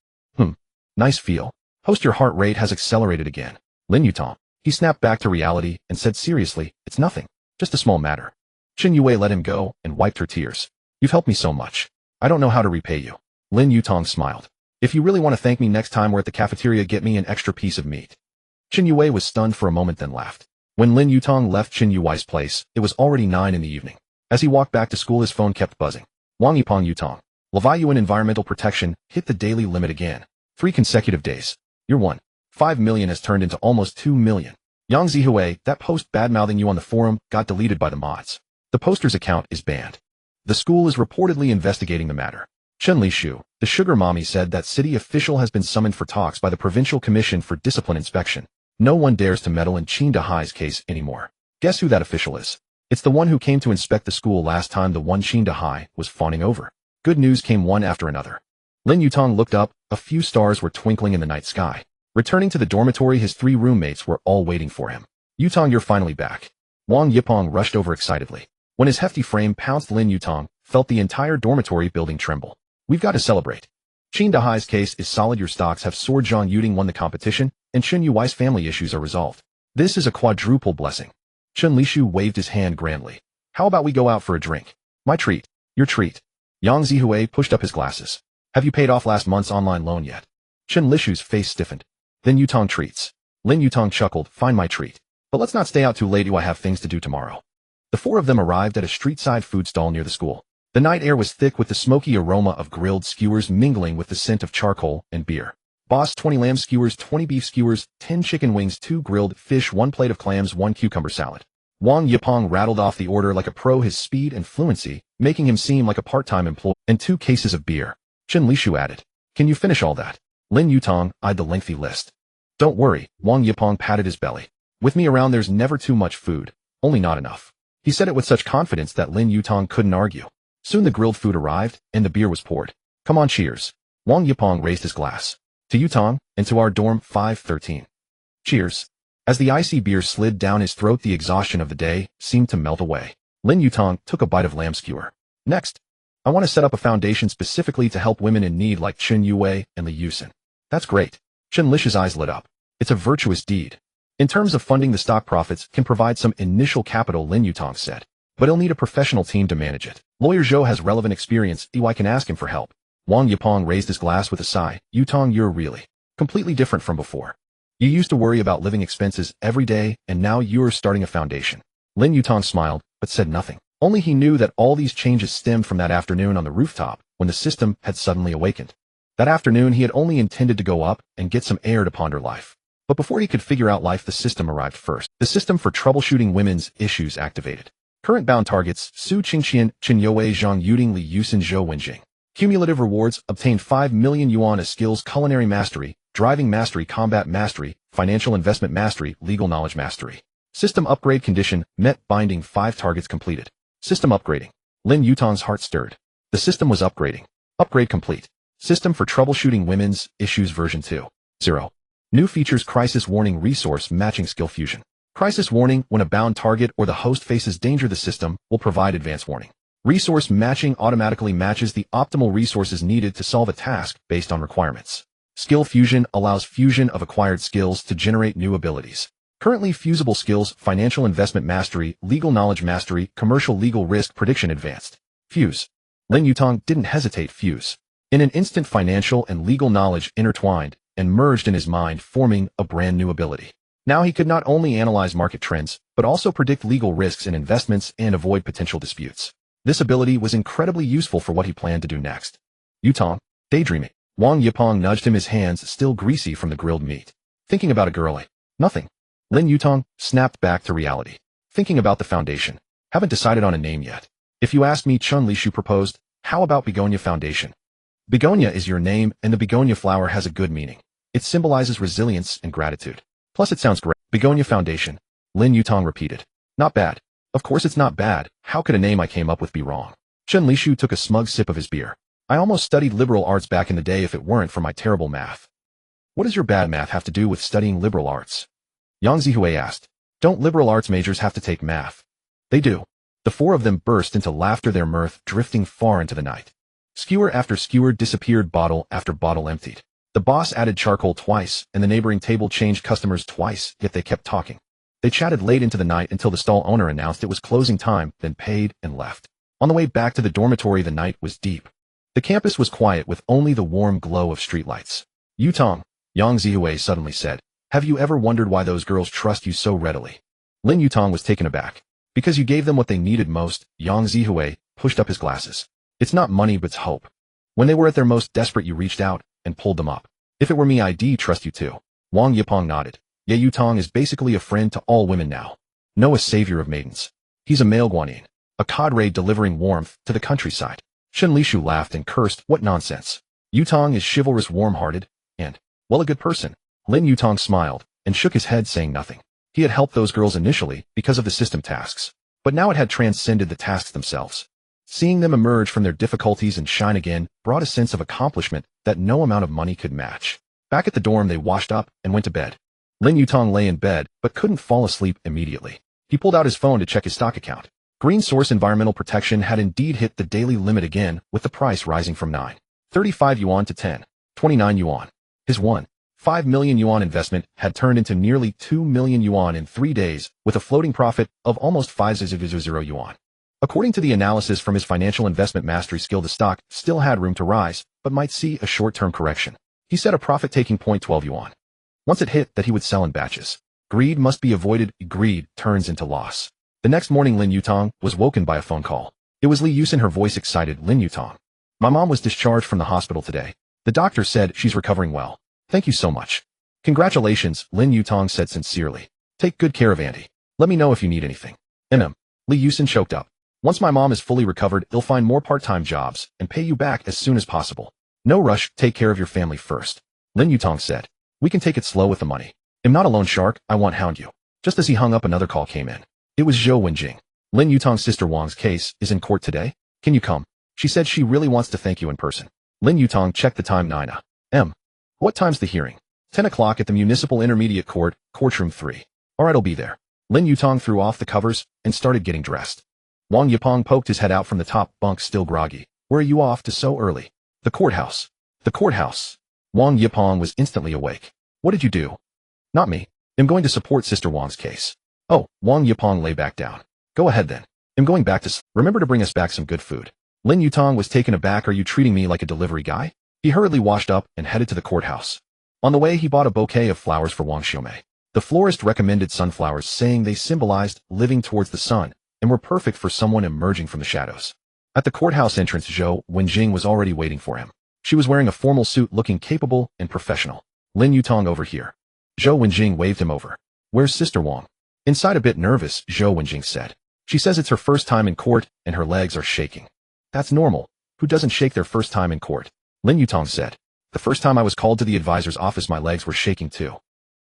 Nice feel. Host, your heart rate has accelerated again. Lin Yutang. He snapped back to reality and said seriously, it's nothing. Just a small matter. Chen Yue let him go and wiped her tears. You've helped me so much. I don't know how to repay you. Lin Yutang smiled. If you really want to thank me next time we're at the cafeteria, get me an extra piece of meat. Chen Yue was stunned for a moment, then laughed. When Lin Yutang left Chen Yuai's place, it was already 9 in the evening. As he walked back to school, his phone kept buzzing. Wang Yipeng Yutang. Levi Yuan Environmental Protection hit the daily limit again. 3 consecutive days. Year 1. 5 million has turned into almost 2 million. Yang Zihue, that post badmouthing you on the forum, got deleted by the mods. The poster's account is banned. The school is reportedly investigating the matter. Chen Lishu, the sugar mommy, said that city official has been summoned for talks by the Provincial Commission for Discipline Inspection. No one dares to meddle in Qin Dahai's case anymore. Guess who that official is? It's the one who came to inspect the school last time, the one Qin Dahai was fawning over. Good news came one after another. Lin Yutang looked up, a few stars were twinkling in the night sky. Returning to the dormitory, his 3 roommates were all waiting for him. Yutang, you're finally back. Wang Yipeng rushed over excitedly. When his hefty frame pounced, Lin Yutang felt the entire dormitory building tremble. We've got to celebrate. Qin Dahai's case is solid, your stocks have soared, Zhang Yuding won the competition, and Chen Yuai's family issues are resolved. This is a quadruple blessing. Chen Lishu waved his hand grandly. How about we go out for a drink? My treat. Your treat. Yang Zihue pushed up his glasses. Have you paid off last month's online loan yet? Chen Lishu's face stiffened. Then Yutang treats. Lin Yutang chuckled, fine, my treat. But let's not stay out too late, I have things to do tomorrow. The 4 of them arrived at a street-side food stall near the school. The night air was thick with the smoky aroma of grilled skewers mingling with the scent of charcoal and beer. Boss, 20 lamb skewers, 20 beef skewers, 10 chicken wings, 2 grilled fish, 1 plate of clams, 1 cucumber salad. Wang Yipeng rattled off the order like a pro, his speed and fluency making him seem like a part-time employee, and 2 cases of beer. Chen Lishu added, can you finish all that? Lin Yutang eyed the lengthy list. Don't worry, Wang Yipeng patted his belly. With me around there's never too much food, only not enough. He said it with such confidence that Lin Yutang couldn't argue. Soon the grilled food arrived, and the beer was poured. Come on, cheers. Wang Yipeng raised his glass. To Yutang, and to our dorm 513. Cheers. As the icy beer slid down his throat, the exhaustion of the day seemed to melt away. Lin Yutang took a bite of lamb skewer. Next, I want to set up a foundation specifically to help women in need like Chen Yue and Li Yusin. That's great. Chen Lishu's eyes lit up. It's a virtuous deed. In terms of funding, the stock profits can provide some initial capital, Lin Yutang said. But he'll need a professional team to manage it. Lawyer Zhou has relevant experience, I can ask him for help. Wang Yipeng raised his glass with a sigh. Yutang, you're really completely different from before. You used to worry about living expenses every day, and now you're starting a foundation. Lin Yutang smiled, but said nothing. Only he knew that all these changes stemmed from that afternoon on the rooftop, when the system had suddenly awakened. That afternoon he had only intended to go up and get some air to ponder life. But before he could figure out life, the system arrived first. The system for troubleshooting women's issues activated. Current bound targets, Su Qingqian, Chen Yue, Zhang Yuding, Li Yusin, Zhou Wenjing. Cumulative rewards, obtained 5 million yuan as skills, culinary mastery, driving mastery, combat mastery, financial investment mastery, legal knowledge mastery. System upgrade condition, met, binding, 5 targets completed. System upgrading. Lin Yutang's heart stirred. The system was upgrading. Upgrade complete. System for troubleshooting women's issues version 2.0. New features, crisis warning, resource matching, skill fusion. Crisis warning, when a bound target or the host faces danger, the system will provide advance warning. Resource matching automatically matches the optimal resources needed to solve a task based on requirements. Skill fusion allows fusion of acquired skills to generate new abilities. Currently fusible skills, financial investment mastery, legal knowledge mastery, commercial legal risk prediction advanced. Fuse. Lin Yutang didn't hesitate. Fuse. In an instant, financial and legal knowledge intertwined and merged in his mind, forming a brand new ability. Now he could not only analyze market trends, but also predict legal risks in investments and avoid potential disputes. This ability was incredibly useful for what he planned to do next. Yutang, daydreaming. Wang Yipeng nudged him, his hands still greasy from the grilled meat. Thinking about a girl? Nothing. Lin Yutang snapped back to reality. Thinking about the foundation. Haven't decided on a name yet. If you ask me, Chen Lishu proposed, How about begonia foundation? Begonia is your name, and the begonia flower has a good meaning. It symbolizes resilience and gratitude. Plus it sounds great. Begonia foundation. Lin Yutang repeated. Not bad. Of course it's not bad. How could a name I came up with be wrong? Chen Lishu took a smug sip of his beer. I almost studied liberal arts back in the day if it weren't for my terrible math. What does your bad math have to do with studying liberal arts? Yang Zihui asked. Don't liberal arts majors have to take math? They do. The four of them burst into laughter, their mirth drifting far into the night. Skewer after skewer disappeared, bottle after bottle emptied. The boss added charcoal twice, and the neighboring table changed customers twice, yet they kept talking. They chatted late into the night until the stall owner announced it was closing time, then paid and left. On the way back to the dormitory, the night was deep. The campus was quiet with only the warm glow of streetlights. Yutang, Yang Zihui suddenly said, have you ever wondered why those girls trust you so readily? Lin Yutang was taken aback. Because you gave them what they needed most. Yang Zihui pushed up his glasses. It's not money, but it's hope. When they were at their most desperate, you reached out and pulled them up. If it were me, I'd trust you too. Wang Yipeng nodded. Yeah, Yutang is basically a friend to all women now. No, a savior of maidens. He's a male guanyin, a cadre delivering warmth to the countryside. Shen Lishu laughed and cursed, what nonsense. Yutang is chivalrous, warm-hearted, and, well, a good person. Lin Yutang smiled and shook his head, saying nothing. He had helped those girls initially because of the system tasks, but now it had transcended the tasks themselves. Seeing them emerge from their difficulties and shine again brought a sense of accomplishment that no amount of money could match. Back at the dorm, they washed up and went to bed. Lin Yutang lay in bed but couldn't fall asleep immediately. He pulled out his phone to check his stock account. Green Source Environmental Protection had indeed hit the daily limit again, with the price rising from 9.35 yuan to 10.29 yuan. His 1.5 million yuan investment had turned into nearly 2 million yuan in 3 days, with a floating profit of almost 500 yuan. According to the analysis from his financial investment mastery skill, the stock still had room to rise, but might see a short-term correction. He set a profit-taking point 12 yuan. Once it hit that, he would sell in batches. Greed must be avoided. Greed turns into loss. The next morning, Lin Yutang was woken by a phone call. It was Li Yusin, her voice excited. Lin Yutang. My mom was discharged from the hospital today. The doctor said she's recovering well. Thank you so much. Congratulations, Lin Yutang said sincerely. Take good care of Auntie. Let me know if you need anything. Li Yusin choked up. Once my mom is fully recovered, I'll find more part-time jobs and pay you back as soon as possible. No rush, take care of your family first. Lin Yutang said. We can take it slow with the money. I'm not a loan shark, I won't hound you. Just as he hung up, another call came in. It was Zhou Wenjing. Lin Yutang's sister Wang's case is in court today. Can you come? She said she really wants to thank you in person. Lin Yutang checked the time. 9 a.m. What time's the hearing? 10 o'clock at the Municipal Intermediate Court, courtroom 3. Alright, I'll be there. Lin Yutang threw off the covers and started getting dressed. Wang Yipeng poked his head out from the top bunk, still groggy. Where are you off to so early? The courthouse. The courthouse. Wang Yipeng was instantly awake. What did you do? Not me. I'm going to support Sister Wang's case. Oh, Wang Yipeng lay back down. Go ahead then. I'm going back to remember to bring us back some good food. Lin Yutang was taken aback. Are you treating me like a delivery guy? He hurriedly washed up and headed to the courthouse. On the way, he bought a bouquet of flowers for Wang Xiaomei. The florist recommended sunflowers, saying they symbolized living towards the sun and were perfect for someone emerging from the shadows. At the courthouse entrance, Zhou Wenjing was already waiting for him. She was wearing a formal suit, looking capable and professional. Lin Yutang, over here. Zhou Wenjing waved him over. Where's Sister Wang? Inside, a bit nervous, Zhou Wenjing said. She says it's her first time in court and her legs are shaking. That's normal. Who doesn't shake their first time in court? Lin Yutang said. The first time I was called to the advisor's office, my legs were shaking too.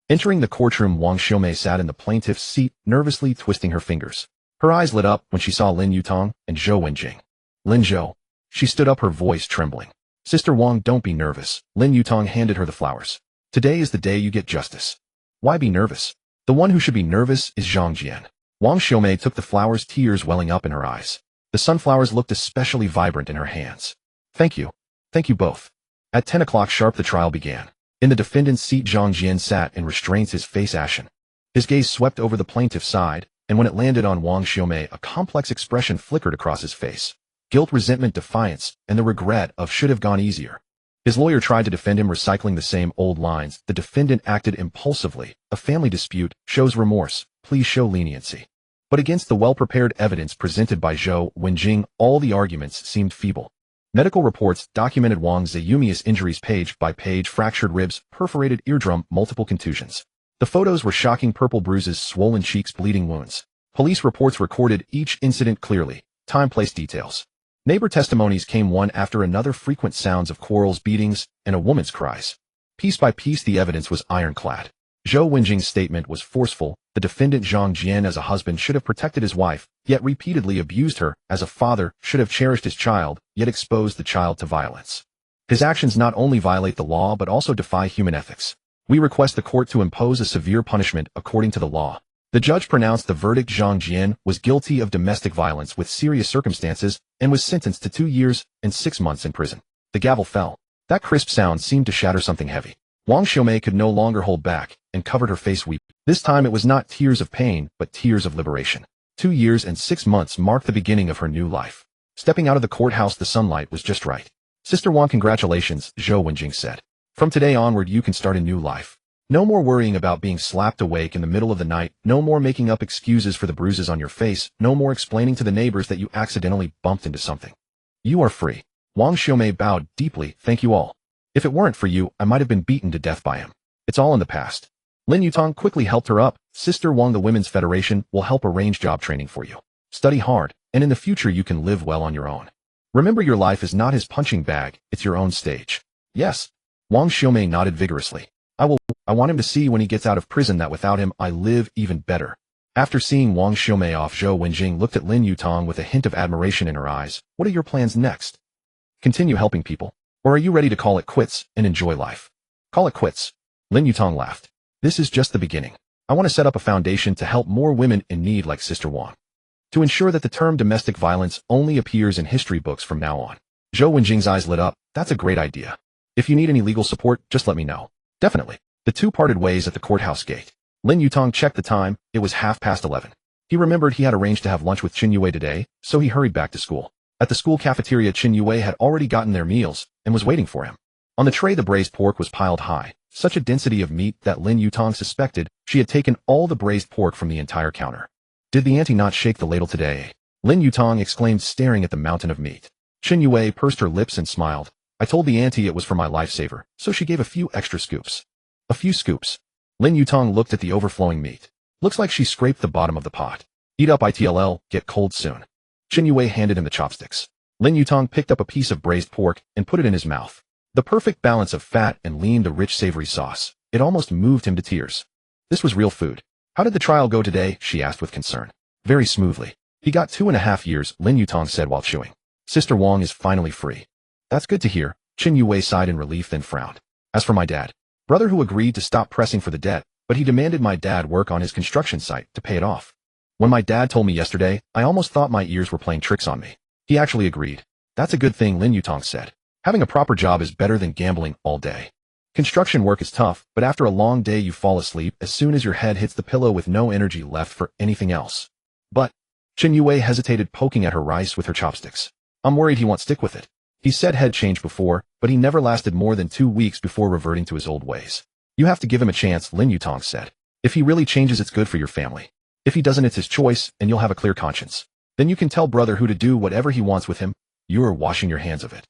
Entering the courtroom, Wang Xiaomei sat in the plaintiff's seat, nervously twisting her fingers. Her eyes lit up when she saw Lin Yutang and Zhou Wenjing. Lin Zhou. She stood up, her voice trembling. Sister Wang, don't be nervous. Lin Yutang handed her the flowers. Today is the day you get justice. Why be nervous? The one who should be nervous is Zhang Jian. Wang Xiaomei took the flowers, tears welling up in her eyes. The sunflowers looked especially vibrant in her hands. Thank you. Thank you both. At 10 o'clock sharp, the trial began. In the defendant's seat, Zhang Jian sat in restraints, his face ashen. His gaze swept over the plaintiff's side, and when it landed on Wang Xiaomei, a complex expression flickered across his face. Guilt, resentment, defiance, and the regret of should have gone easier. His lawyer tried to defend him, recycling the same old lines. The defendant acted impulsively. A family dispute shows remorse. Please show leniency. But against the well-prepared evidence presented by Zhou Wenjing, all the arguments seemed feeble. Medical reports documented Wang's Zayumius injuries page by page: fractured ribs, perforated eardrum, multiple contusions. The photos were shocking: purple bruises, swollen cheeks, bleeding wounds. Police reports recorded each incident clearly. Time, place, details. Neighbor testimonies came one after another, frequent sounds of quarrels, beatings, and a woman's cries. Piece by piece the evidence was ironclad. Zhou Wenjing's statement was forceful. The defendant Zhang Jian as a husband should have protected his wife, yet repeatedly abused her. As a father, should have cherished his child, yet exposed the child to violence. His actions not only violate the law but also defy human ethics. We request the court to impose a severe punishment according to the law. The judge pronounced the verdict. Zhang Jian was guilty of domestic violence with serious circumstances and was sentenced to 2 years and 6 months in prison. The gavel fell. That crisp sound seemed to shatter something heavy. Wang Xiaomei could no longer hold back and covered her face weeping. This time it was not tears of pain, but tears of liberation. 2 years and 6 months marked the beginning of her new life. Stepping out of the courthouse, the sunlight was just right. Sister Wang, congratulations, Zhou Wenjing said. From today onward you can start a new life. No more worrying about being slapped awake in the middle of the night, no more making up excuses for the bruises on your face, no more explaining to the neighbors that you accidentally bumped into something. You are free. Wang Xiaomei bowed deeply. Thank you all. If it weren't for you, I might have been beaten to death by him. It's all in the past. Lin Yutang quickly helped her up. Sister Wang, the Women's Federation will help arrange job training for you. Study hard, and in the future you can live well on your own. Remember, your life is not his punching bag, it's your own stage. Yes. Wang Xiaomei nodded vigorously. I want him to see when he gets out of prison that without him I live even better. After seeing Wang Xiaomei off, Zhou Wenjing looked at Lin Yutang with a hint of admiration in her eyes. What are your plans next? Continue helping people? Or are you ready to call it quits and enjoy life? Call it quits. Lin Yutang laughed. This is just the beginning. I want to set up a foundation to help more women in need like Sister Wang. To ensure that the term domestic violence only appears in history books from now on. Zhou Wenjing's eyes lit up. That's a great idea. If you need any legal support, just let me know. Definitely. The two parted ways at the courthouse gate. Lin Yutang checked the time. It was 11:30. He remembered he had arranged to have lunch with Qin Yue today, so he hurried back to school. At the school cafeteria, Qin Yue had already gotten their meals and was waiting for him. On the tray the braised pork was piled high, such a density of meat that Lin Yutang suspected she had taken all the braised pork from the entire counter. Did the auntie not shake the ladle today? Lin Yutang exclaimed, staring at the mountain of meat. Qin Yue pursed her lips and smiled. I told the auntie it was for my lifesaver, so she gave a few extra scoops. A few scoops. Lin Yutang looked at the overflowing meat. Looks like she scraped the bottom of the pot. Eat up, it'll get cold soon. Qin Yue handed him the chopsticks. Lin Yutang picked up a piece of braised pork and put it in his mouth. The perfect balance of fat and lean, the rich savory sauce. It almost moved him to tears. This was real food. How did the trial go today? She asked with concern. Very smoothly. He got 2.5 years, Lin Yutang said while chewing. Sister Wang is finally free. That's good to hear. Qin Yue sighed in relief, then frowned. As for my dad, brother who agreed to stop pressing for the debt, but he demanded my dad work on his construction site to pay it off. When my dad told me yesterday, I almost thought my ears were playing tricks on me. He actually agreed. That's a good thing, Lin Yutang said. Having a proper job is better than gambling all day. Construction work is tough, but after a long day you fall asleep as soon as your head hits the pillow with no energy left for anything else. But, Qin Yue hesitated, poking at her rice with her chopsticks. I'm worried he won't stick with it. He said head change before, but he never lasted more than 2 weeks before reverting to his old ways. You have to give him a chance, Lin Yutang said. If he really changes, it's good for your family. If he doesn't, it's his choice, and you'll have a clear conscience. Then you can tell brother who to do whatever he wants with him. You are washing your hands of it.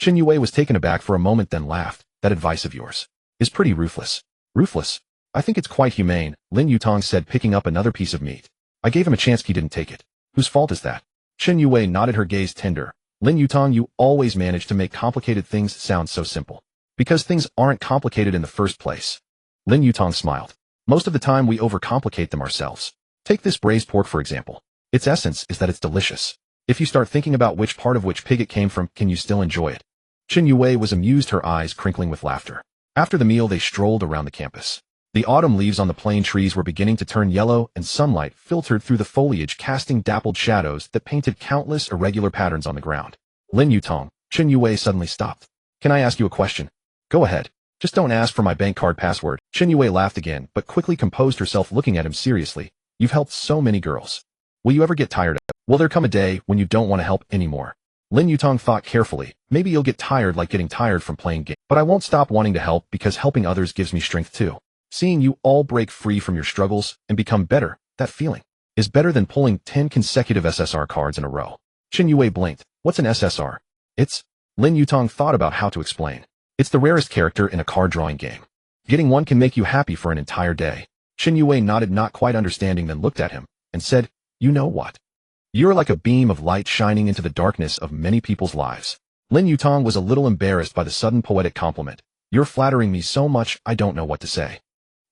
Qin Yue was taken aback for a moment, then laughed. That advice of yours is pretty ruthless. Ruthless? I think it's quite humane, Lin Yutang said, picking up another piece of meat. I gave him a chance, he didn't take it. Whose fault is that? Qin Yue nodded, her gaze tender. Lin Yutang, you always manage to make complicated things sound so simple. Because things aren't complicated in the first place. Lin Yutang smiled. Most of the time we overcomplicate them ourselves. Take this braised pork for example. Its essence is that it's delicious. If you start thinking about which part of which pig it came from, can you still enjoy it? Qin Yue was amused, her eyes crinkling with laughter. After the meal they strolled around the campus. The autumn leaves on the plane trees were beginning to turn yellow, and sunlight filtered through the foliage, casting dappled shadows that painted countless irregular patterns on the ground. Lin Yutang, Qin Yue suddenly stopped. Can I ask you a question? Go ahead. Just don't ask for my bank card password. Qin Yue laughed again, but quickly composed herself, looking at him seriously. You've helped so many girls. Will you ever get tired of it? Will there come a day when you don't want to help anymore? Lin Yutang thought carefully. Maybe you'll get tired like getting tired from playing games. But I won't stop wanting to help because helping others gives me strength too. Seeing you all break free from your struggles and become better, that feeling is better than pulling 10 consecutive SSR cards in a row. Qin Yue blinked. What's an SSR? It's... Lin Yutang thought about how to explain. It's the rarest character in a card drawing game. Getting one can make you happy for an entire day. Qin Yue nodded, not quite understanding, then looked at him and said, You know what? You're like a beam of light shining into the darkness of many people's lives. Lin Yutang was a little embarrassed by the sudden poetic compliment. You're flattering me so much I don't know what to say.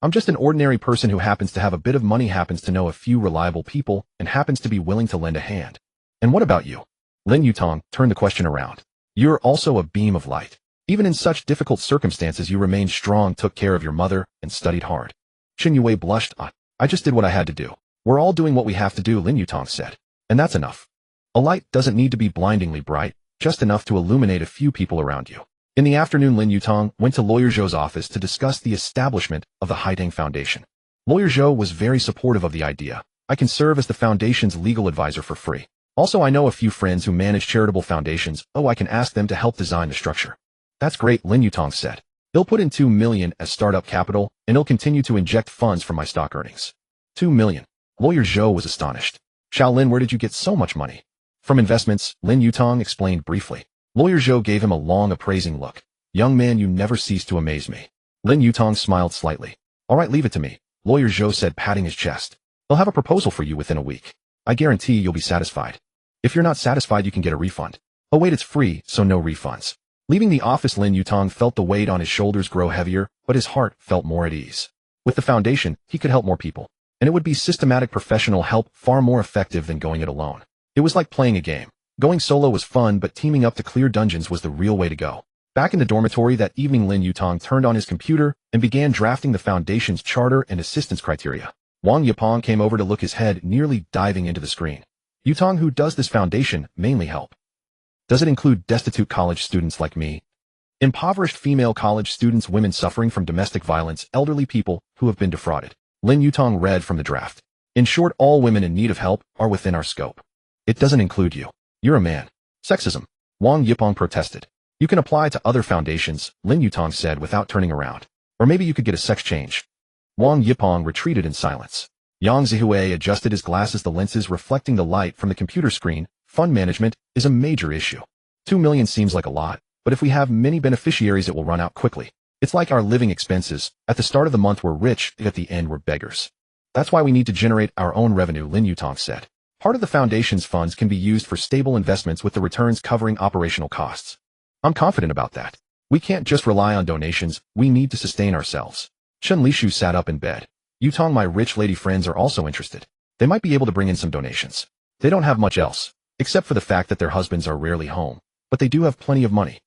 I'm just an ordinary person who happens to have a bit of money, happens to know a few reliable people, and happens to be willing to lend a hand. And what about you? Lin Yutang turned the question around. You're also a beam of light. Even in such difficult circumstances you remained strong, took care of your mother, and studied hard. Chen Yue blushed. I just did what I had to do. We're all doing what we have to do, Lin Yutang said. And that's enough. A light doesn't need to be blindingly bright, just enough to illuminate a few people around you. In the afternoon, Lin Yutang went to Lawyer Zhou's office to discuss the establishment of the Haitang Foundation. Lawyer Zhou was very supportive of the idea. I can serve as the foundation's legal advisor for free. Also, I know a few friends who manage charitable foundations. I can ask them to help design the structure. That's great, Lin Yutang said. They'll put in 2 million as startup capital, and it'll continue to inject funds from my stock earnings. 2 million. Lawyer Zhou was astonished. Xiaolin, where did you get so much money? From investments, Lin Yutang explained briefly. Lawyer Zhou gave him a long appraising look. Young man, you never cease to amaze me. Lin Yutang smiled slightly. All right, leave it to me, Lawyer Zhou said, patting his chest. They'll have a proposal for you within a week. I guarantee you'll be satisfied. If you're not satisfied, you can get a refund. Oh wait, it's free, so no refunds. Leaving the office, Lin Yutang felt the weight on his shoulders grow heavier, but his heart felt more at ease. With the foundation, he could help more people. And it would be systematic professional help, far more effective than going it alone. It was like playing a game. Going solo was fun, but teaming up to clear dungeons was the real way to go. Back in the dormitory that evening, Lin Yutang turned on his computer and began drafting the foundation's charter and assistance criteria. Wang Yapong came over to look, his head nearly diving into the screen. Yutang, who does this foundation mainly help? Does it include destitute college students like me? Impoverished female college students, women suffering from domestic violence, elderly people who have been defrauded? Lin Yutang read from the draft. In short, all women in need of help are within our scope. It doesn't include you. You're a man. Sexism. Wang Yapong protested. You can apply to other foundations, Lin Yutang said without turning around. Or maybe you could get a sex change. Wang Yapong retreated in silence. Yang Zihue adjusted his glasses, the lenses reflecting the light from the computer screen. Fund management is a major issue. 2 million seems like a lot, but if we have many beneficiaries it will run out quickly. It's like our living expenses. At the start of the month we're rich, at the end we're beggars. That's why we need to generate our own revenue, Lin Yutang said. Part of the foundation's funds can be used for stable investments with the returns covering operational costs. I'm confident about that. We can't just rely on donations, we need to sustain ourselves. Chen Lishu sat up in bed. Yutang, my rich lady friends are also interested. They might be able to bring in some donations. They don't have much else, except for the fact that their husbands are rarely home. But they do have plenty of money.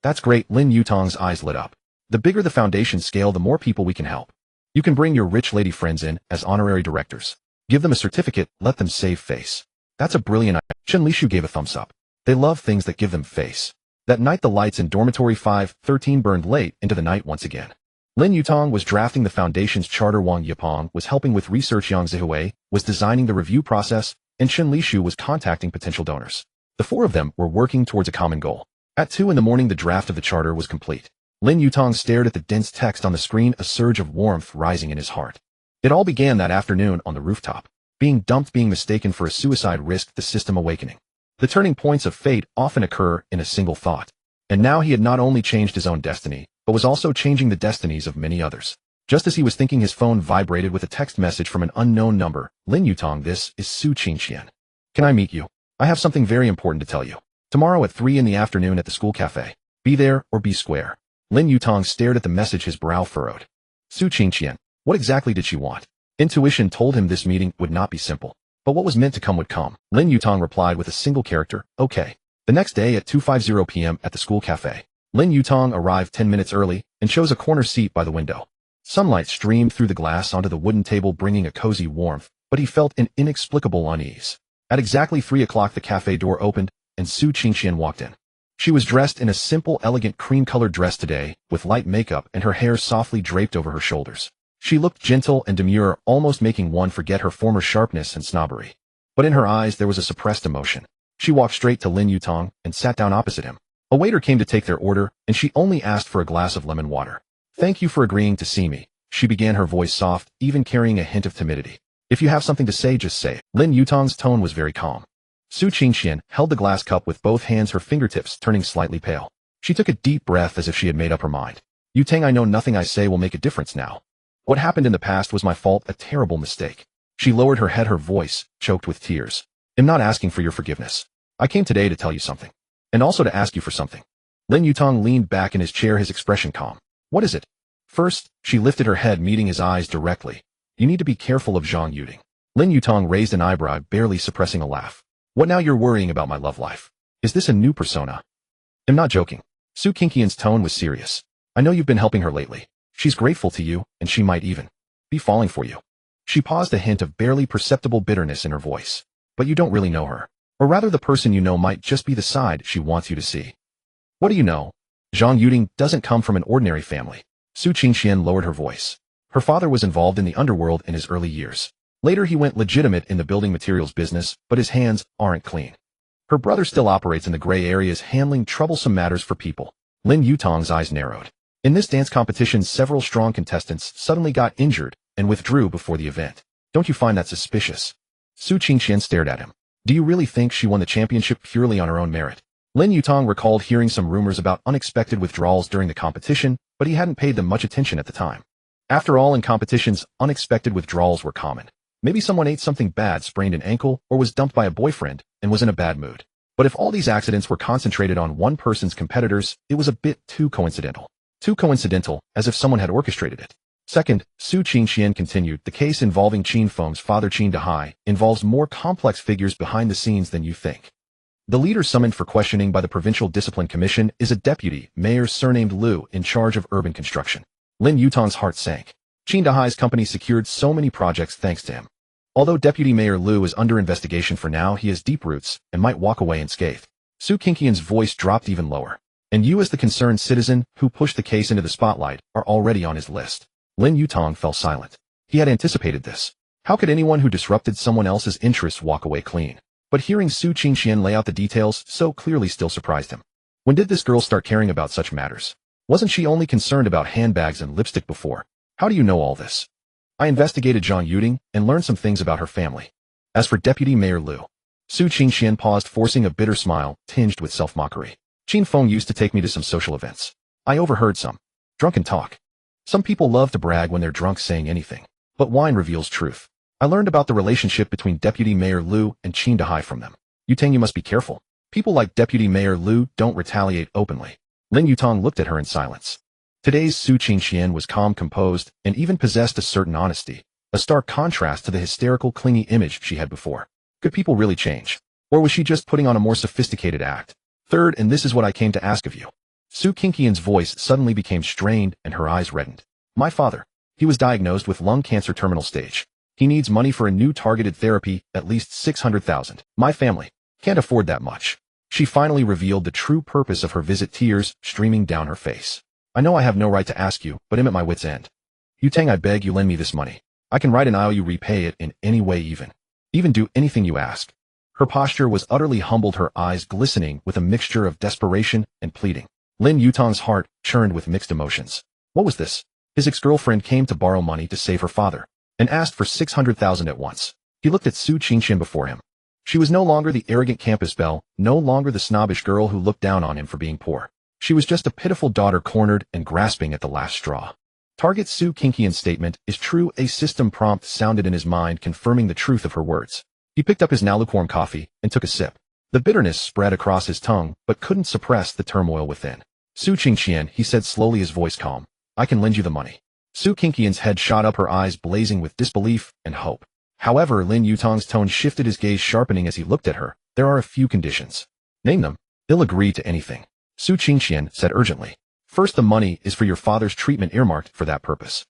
That's great, Lin Yutang's eyes lit up. The bigger the foundation scale, the more people we can help. You can bring your rich lady friends in as honorary directors. Give them a certificate, let them save face. That's a brilliant idea. Chen Lishu gave a thumbs up. They love things that give them face. That night the lights in dormitory 513 burned late into the night once again. Lin Yutang was drafting the foundation's charter, Wang Yapong was helping with research, Yang Zihue was designing the review process, and Chen Lishu was contacting potential donors. The four of them were working towards a common goal. At 2 in the morning the draft of the charter was complete. Lin Yutang stared at the dense text on the screen, a surge of warmth rising in his heart. It all began that afternoon on the rooftop. Being dumped, being mistaken for a suicide risked the system awakening. The turning points of fate often occur in a single thought. And now he had not only changed his own destiny, but was also changing the destinies of many others. Just as he was thinking, his phone vibrated with a text message from an unknown number. Lin Yutang, this is Su Qingqian. Can I meet you? I have something very important to tell you. Tomorrow at 3 in the afternoon at the school cafe. Be there or be square. Lin Yutang stared at the message, his brow furrowed. Su Qingqian. What exactly did she want? Intuition told him this meeting would not be simple. But what was meant to come would come. Lin Yutang replied with a single character, okay. The next day at 2:50 p.m. at the school cafe. Lin Yutang arrived 10 minutes early and chose a corner seat by the window. Sunlight streamed through the glass onto the wooden table, bringing a cozy warmth, but he felt an inexplicable unease. At exactly 3 o'clock the cafe door opened, and Su Qingqian walked in. She was dressed in a simple, elegant cream-colored dress today, with light makeup and her hair softly draped over her shoulders. She looked gentle and demure, almost making one forget her former sharpness and snobbery. But in her eyes there was a suppressed emotion. She walked straight to Lin Yutang and sat down opposite him. A waiter came to take their order, and she only asked for a glass of lemon water. Thank you for agreeing to see me, she began, her voice soft, even carrying a hint of timidity. If you have something to say, just say it. Lin Yutang's tone was very calm. Su Qingqian held the glass cup with both hands, her fingertips turning slightly pale. She took a deep breath as if she had made up her mind. Yutang, I know nothing I say will make a difference now. What happened in the past was my fault, a terrible mistake. She lowered her head, her voice choked with tears. I'm not asking for your forgiveness. I came today to tell you something. And also to ask you for something. Lin Yutang leaned back in his chair, his expression calm. What is it? First, she lifted her head, meeting his eyes directly. You need to be careful of Zhang Yuding. Lin Yutang raised an eyebrow, barely suppressing a laugh. What now? You're worrying about my love life? Is this a new persona? I'm not joking. Su Qingqian's tone was serious. I know you've been helping her lately. She's grateful to you, and she might even be falling for you. She paused, a hint of barely perceptible bitterness in her voice. But you don't really know her. Or rather, the person you know might just be the side she wants you to see. What do you know? Zhang Yuding doesn't come from an ordinary family. Su Qingqian lowered her voice. Her father was involved in the underworld in his early years. Later he went legitimate in the building materials business, but his hands aren't clean. Her brother still operates in the gray areas, handling troublesome matters for people. Lin Yutang's eyes narrowed. In this dance competition, several strong contestants suddenly got injured and withdrew before the event. Don't you find that suspicious? Su Qingqian stared at him. Do you really think she won the championship purely on her own merit? Lin Yutang recalled hearing some rumors about unexpected withdrawals during the competition, but he hadn't paid them much attention at the time. After all, in competitions, unexpected withdrawals were common. Maybe someone ate something bad, sprained an ankle, or was dumped by a boyfriend, and was in a bad mood. But if all these accidents were concentrated on one person's competitors, it was a bit too coincidental. Too coincidental, as if someone had orchestrated it. Second, Su Qingqian continued, the case involving Qin Feng's father Qin Dahai involves more complex figures behind the scenes than you think. The leader summoned for questioning by the Provincial Discipline Commission is a deputy mayor surnamed Liu in charge of urban construction. Lin Yutang's heart sank. Qin Dahai's company secured so many projects thanks to him. Although Deputy Mayor Liu is under investigation for now, he has deep roots and might walk away unscathed. Su Qingqian's voice dropped even lower. And you, as the concerned citizen who pushed the case into the spotlight, are already on his list. Lin Yutang fell silent. He had anticipated this. How could anyone who disrupted someone else's interests walk away clean? But hearing Su Qingqian lay out the details so clearly still surprised him. When did this girl start caring about such matters? Wasn't she only concerned about handbags and lipstick before? How do you know all this? I investigated Zhang Yuding and learned some things about her family. As for Deputy Mayor Liu, Su Qingqian paused, forcing a bitter smile tinged with self-mockery. Qin Feng used to take me to some social events. I overheard some drunken talk. Some people love to brag when they're drunk, saying anything. But wine reveals truth. I learned about the relationship between Deputy Mayor Liu and Qin Dahai from them. Yutang, you must be careful. People like Deputy Mayor Liu don't retaliate openly. Lin Yutang looked at her in silence. Today's Su Qingqian was calm, composed, and even possessed a certain honesty, a stark contrast to the hysterical, clingy image she had before. Could people really change? Or was she just putting on a more sophisticated act? Third, and this is what I came to ask of you. Su Qingqian's voice suddenly became strained and her eyes reddened. My father. He was diagnosed with lung cancer terminal stage. He needs money for a new targeted therapy, at least 600,000. My family can't afford that much. She finally revealed the true purpose of her visit, tears streaming down her face. I know I have no right to ask you, but I'm at my wit's end. Yutang, I beg you, lend me this money. I can write an IOU, repay it in any way, even do anything you ask. Her posture was utterly humbled, her eyes glistening with a mixture of desperation and pleading. Lin Yutang's heart churned with mixed emotions. What was this? His ex-girlfriend came to borrow money to save her father, and asked for 600,000 at once. He looked at Su Qingqian before him. She was no longer the arrogant campus belle, no longer the snobbish girl who looked down on him for being poor. She was just a pitiful daughter cornered and grasping at the last straw. Target Su Qingqian's statement is true. A system prompt sounded in his mind, confirming the truth of her words. He picked up his now lukewarm coffee and took a sip. The bitterness spread across his tongue, but couldn't suppress the turmoil within. Su Qingqian, he said slowly, his voice calm. I can lend you the money. Su Qingqian's head shot up, her eyes blazing with disbelief and hope. However, Lin Yutang's tone shifted, his gaze sharpening as he looked at her. There are a few conditions. Name them. He'll agree to anything. Su Qingqian said urgently. First, the money is for your father's treatment, earmarked for that purpose.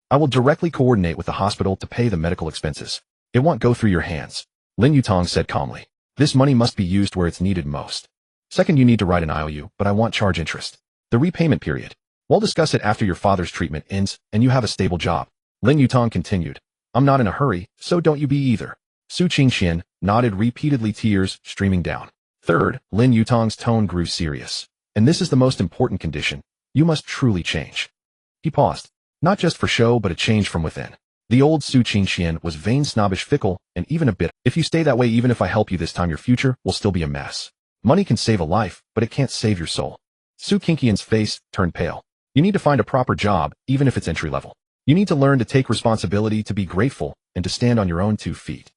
I will directly coordinate with the hospital to pay the medical expenses. It won't go through your hands. Lin Yutang said calmly. This money must be used where it's needed most. Second, you need to write an IOU, but I want charge interest. The repayment period. We'll discuss it after your father's treatment ends and you have a stable job. Lin Yutang continued. I'm not in a hurry, so don't you be either. Su Qingqian nodded repeatedly, tears streaming down. Third, Lin Yutang's tone grew serious. And this is the most important condition. You must truly change. He paused. Not just for show, but a change from within. The old Su Qingqian was vain, snobbish, fickle, and even a bit. If you stay that way, even if I help you this time, your future will still be a mess. Money can save a life, but it can't save your soul. Su Qingqian's face turned pale. You need to find a proper job, even if it's entry level. You need to learn to take responsibility, to be grateful, and to stand on your own 2 feet.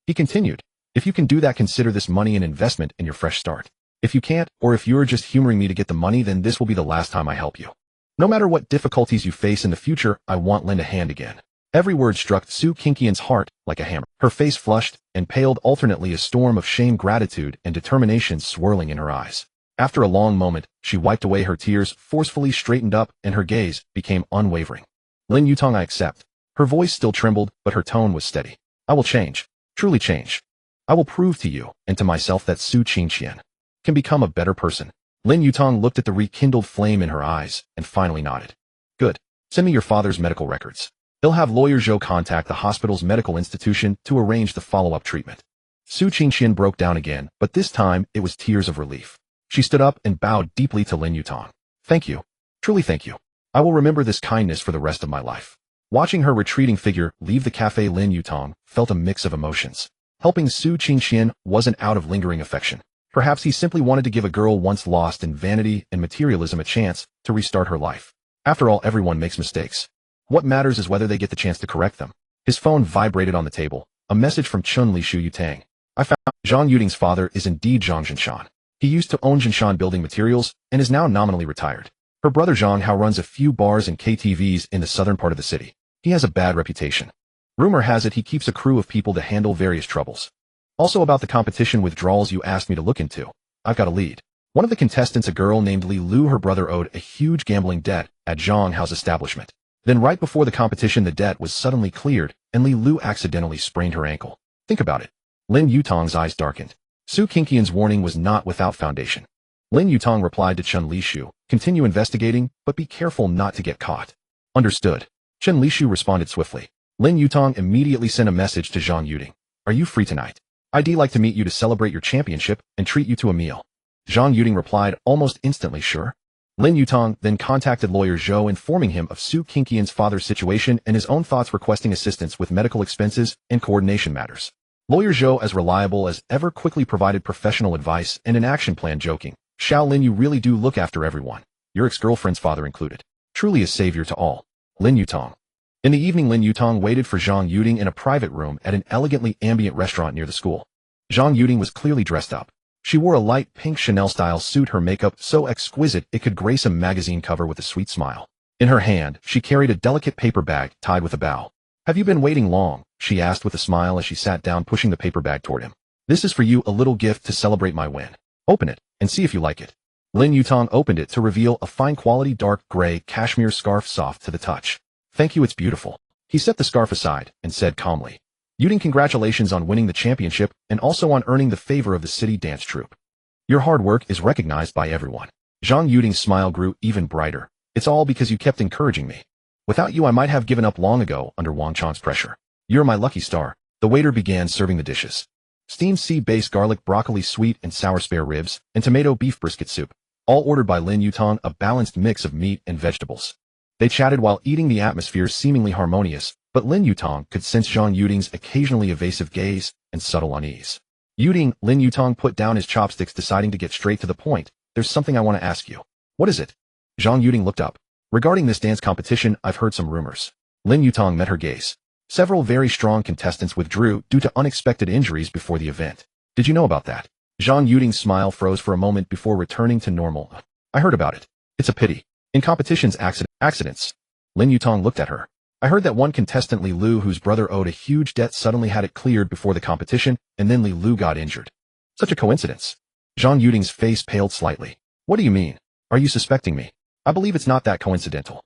He continued. If you can do that, consider this money an investment in your fresh start. If you can't, or if you're just humoring me to get the money, then this will be the last time I help you. No matter what difficulties you face in the future, I won't lend a hand again. Every word struck Su Qingqian's heart like a hammer. Her face flushed and paled, alternately, a storm of shame, gratitude, and determination swirling in her eyes. After a long moment, she wiped away her tears, forcefully straightened up, and her gaze became unwavering. Lin Yutang, I accept. Her voice still trembled, but her tone was steady. I will change. Truly change. I will prove to you, and to myself, that Su Qingqian can become a better person. Lin Yutang looked at the rekindled flame in her eyes, and finally nodded. Good. Send me your father's medical records. He'll have lawyer Zhou contact the hospital's medical institution to arrange the follow-up treatment. Su Qingqian broke down again, but this time it was tears of relief. She stood up and bowed deeply to Lin Yutang. Thank you. Truly thank you. I will remember this kindness for the rest of my life. Watching her retreating figure leave the cafe, Lin Yutang felt a mix of emotions. Helping Su Qingqian wasn't out of lingering affection. Perhaps he simply wanted to give a girl once lost in vanity and materialism a chance to restart her life. After all, everyone makes mistakes. What matters is whether they get the chance to correct them. His phone vibrated on the table. A message from Chun Li Shu Yutang. I found Zhang Yutang's father is indeed Zhang Zhinshan. He used to own Zhinshan Building Materials and is now nominally retired. Her brother Zhang Hao runs a few bars and KTVs in the southern part of the city. He has a bad reputation. Rumor has it he keeps a crew of people to handle various troubles. Also, about the competition withdrawals you asked me to look into, I've got a lead. One of the contestants, a girl named Li Lu, her brother owed a huge gambling debt at Zhang Hao's establishment. Then right before the competition, the debt was suddenly cleared, and Li Lu accidentally sprained her ankle. Think about it. Lin Yutang's eyes darkened. Su Qingqian's warning was not without foundation. Lin Yutang replied to Chun Li Shu, continue investigating, but be careful not to get caught. Understood. Chun Li Shu responded swiftly. Lin Yutang immediately sent a message to Zhang Yutang. Are you free tonight? I'd like to meet you to celebrate your championship and treat you to a meal. Zhang Yutang replied almost instantly, sure. Lin Yutang then contacted lawyer Zhou, informing him of Su Qingqian's father's situation and his own thoughts, requesting assistance with medical expenses and coordination matters. Lawyer Zhou, as reliable as ever, quickly provided professional advice and an action plan, joking, Xiao Lin, you really do look after everyone, your ex-girlfriend's father included. Truly a savior to all. Lin Yutang. In the evening, Lin Yutang waited for Zhang Yutang in a private room at an elegantly ambient restaurant near the school. Zhang Yutang was clearly dressed up. She wore a light pink Chanel-style suit, her makeup so exquisite it could grace a magazine cover, with a sweet smile. In her hand, she carried a delicate paper bag tied with a bow. Have you been waiting long? She asked with a smile as she sat down, pushing the paper bag toward him. This is for you, a little gift to celebrate my win. Open it and see if you like it. Lin Yutang opened it to reveal a fine-quality dark gray cashmere scarf, soft to the touch. Thank you, it's beautiful. He set the scarf aside and said calmly, Yutang, congratulations on winning the championship and also on earning the favor of the city dance troupe. Your hard work is recognized by everyone. Zhang Yutang's smile grew even brighter. It's all because you kept encouraging me. Without you, I might have given up long ago under Wang Chan's pressure. You're my lucky star. The waiter began serving the dishes. Steamed sea-based garlic broccoli, sweet and sour spare ribs, and tomato beef brisket soup, all ordered by Lin Yutang, a balanced mix of meat and vegetables. They chatted while eating, the atmosphere seemingly harmonious, but Lin Yutang could sense Zhang Yutang's occasionally evasive gaze and subtle unease. Lin Yutang put down his chopsticks, deciding to get straight to the point. There's something I want to ask you. What is it? Zhang Yutang looked up. Regarding this dance competition, I've heard some rumors. Lin Yutang met her gaze. Several very strong contestants withdrew due to unexpected injuries before the event. Did you know about that? Zhang Yutang's smile froze for a moment before returning to normal. I heard about it. It's a pity. In competitions, accidents. Lin Yutang looked at her. I heard that one contestant, Li Lu, whose brother owed a huge debt, suddenly had it cleared before the competition, and then Li Lu got injured. Such a coincidence. Zhang Yutang's face paled slightly. What do you mean? Are you suspecting me? I believe it's not that coincidental.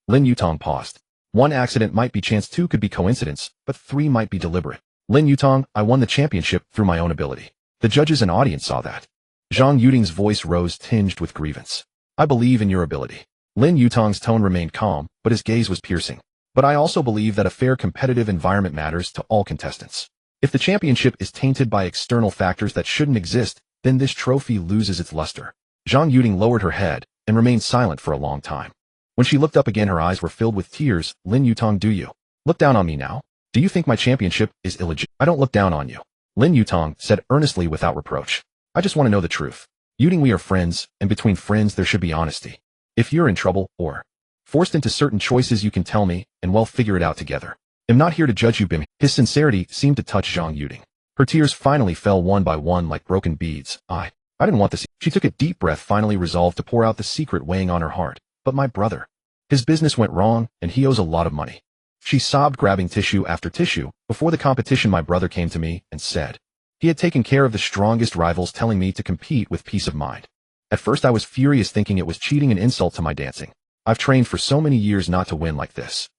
Lin Yutang paused. One accident might be chance, two could be coincidence, but three might be deliberate. Lin Yutang, I won the championship through my own ability. The judges and audience saw that. Zhang Yutang's voice rose, tinged with grievance. I believe in your ability. Lin Yutang's tone remained calm, but his gaze was piercing. But I also believe that a fair competitive environment matters to all contestants. If the championship is tainted by external factors that shouldn't exist, then this trophy loses its luster. Zhang Yutang lowered her head and remained silent for a long time. When she looked up again, her eyes were filled with tears. Lin Yutang, do you look down on me now? Do you think my championship is illegitimate? I don't look down on you. Lin Yutang said earnestly, without reproach. I just want to know the truth. Yutang, we are friends, and between friends there should be honesty. If you're in trouble or forced into certain choices, you can tell me, and we'll figure it out together. I'm not here to judge you, Bim. His sincerity seemed to touch Zhang Yutang. Her tears finally fell one by one like broken beads. I didn't want this. She took a deep breath, finally resolved to pour out the secret weighing on her heart. But my brother. His business went wrong, and he owes a lot of money. She sobbed, grabbing tissue after tissue. Before the competition, my brother came to me and said he had taken care of the strongest rivals, telling me to compete with peace of mind. At first I was furious, thinking it was cheating and insult to my dancing. I've trained for so many years not to win like this.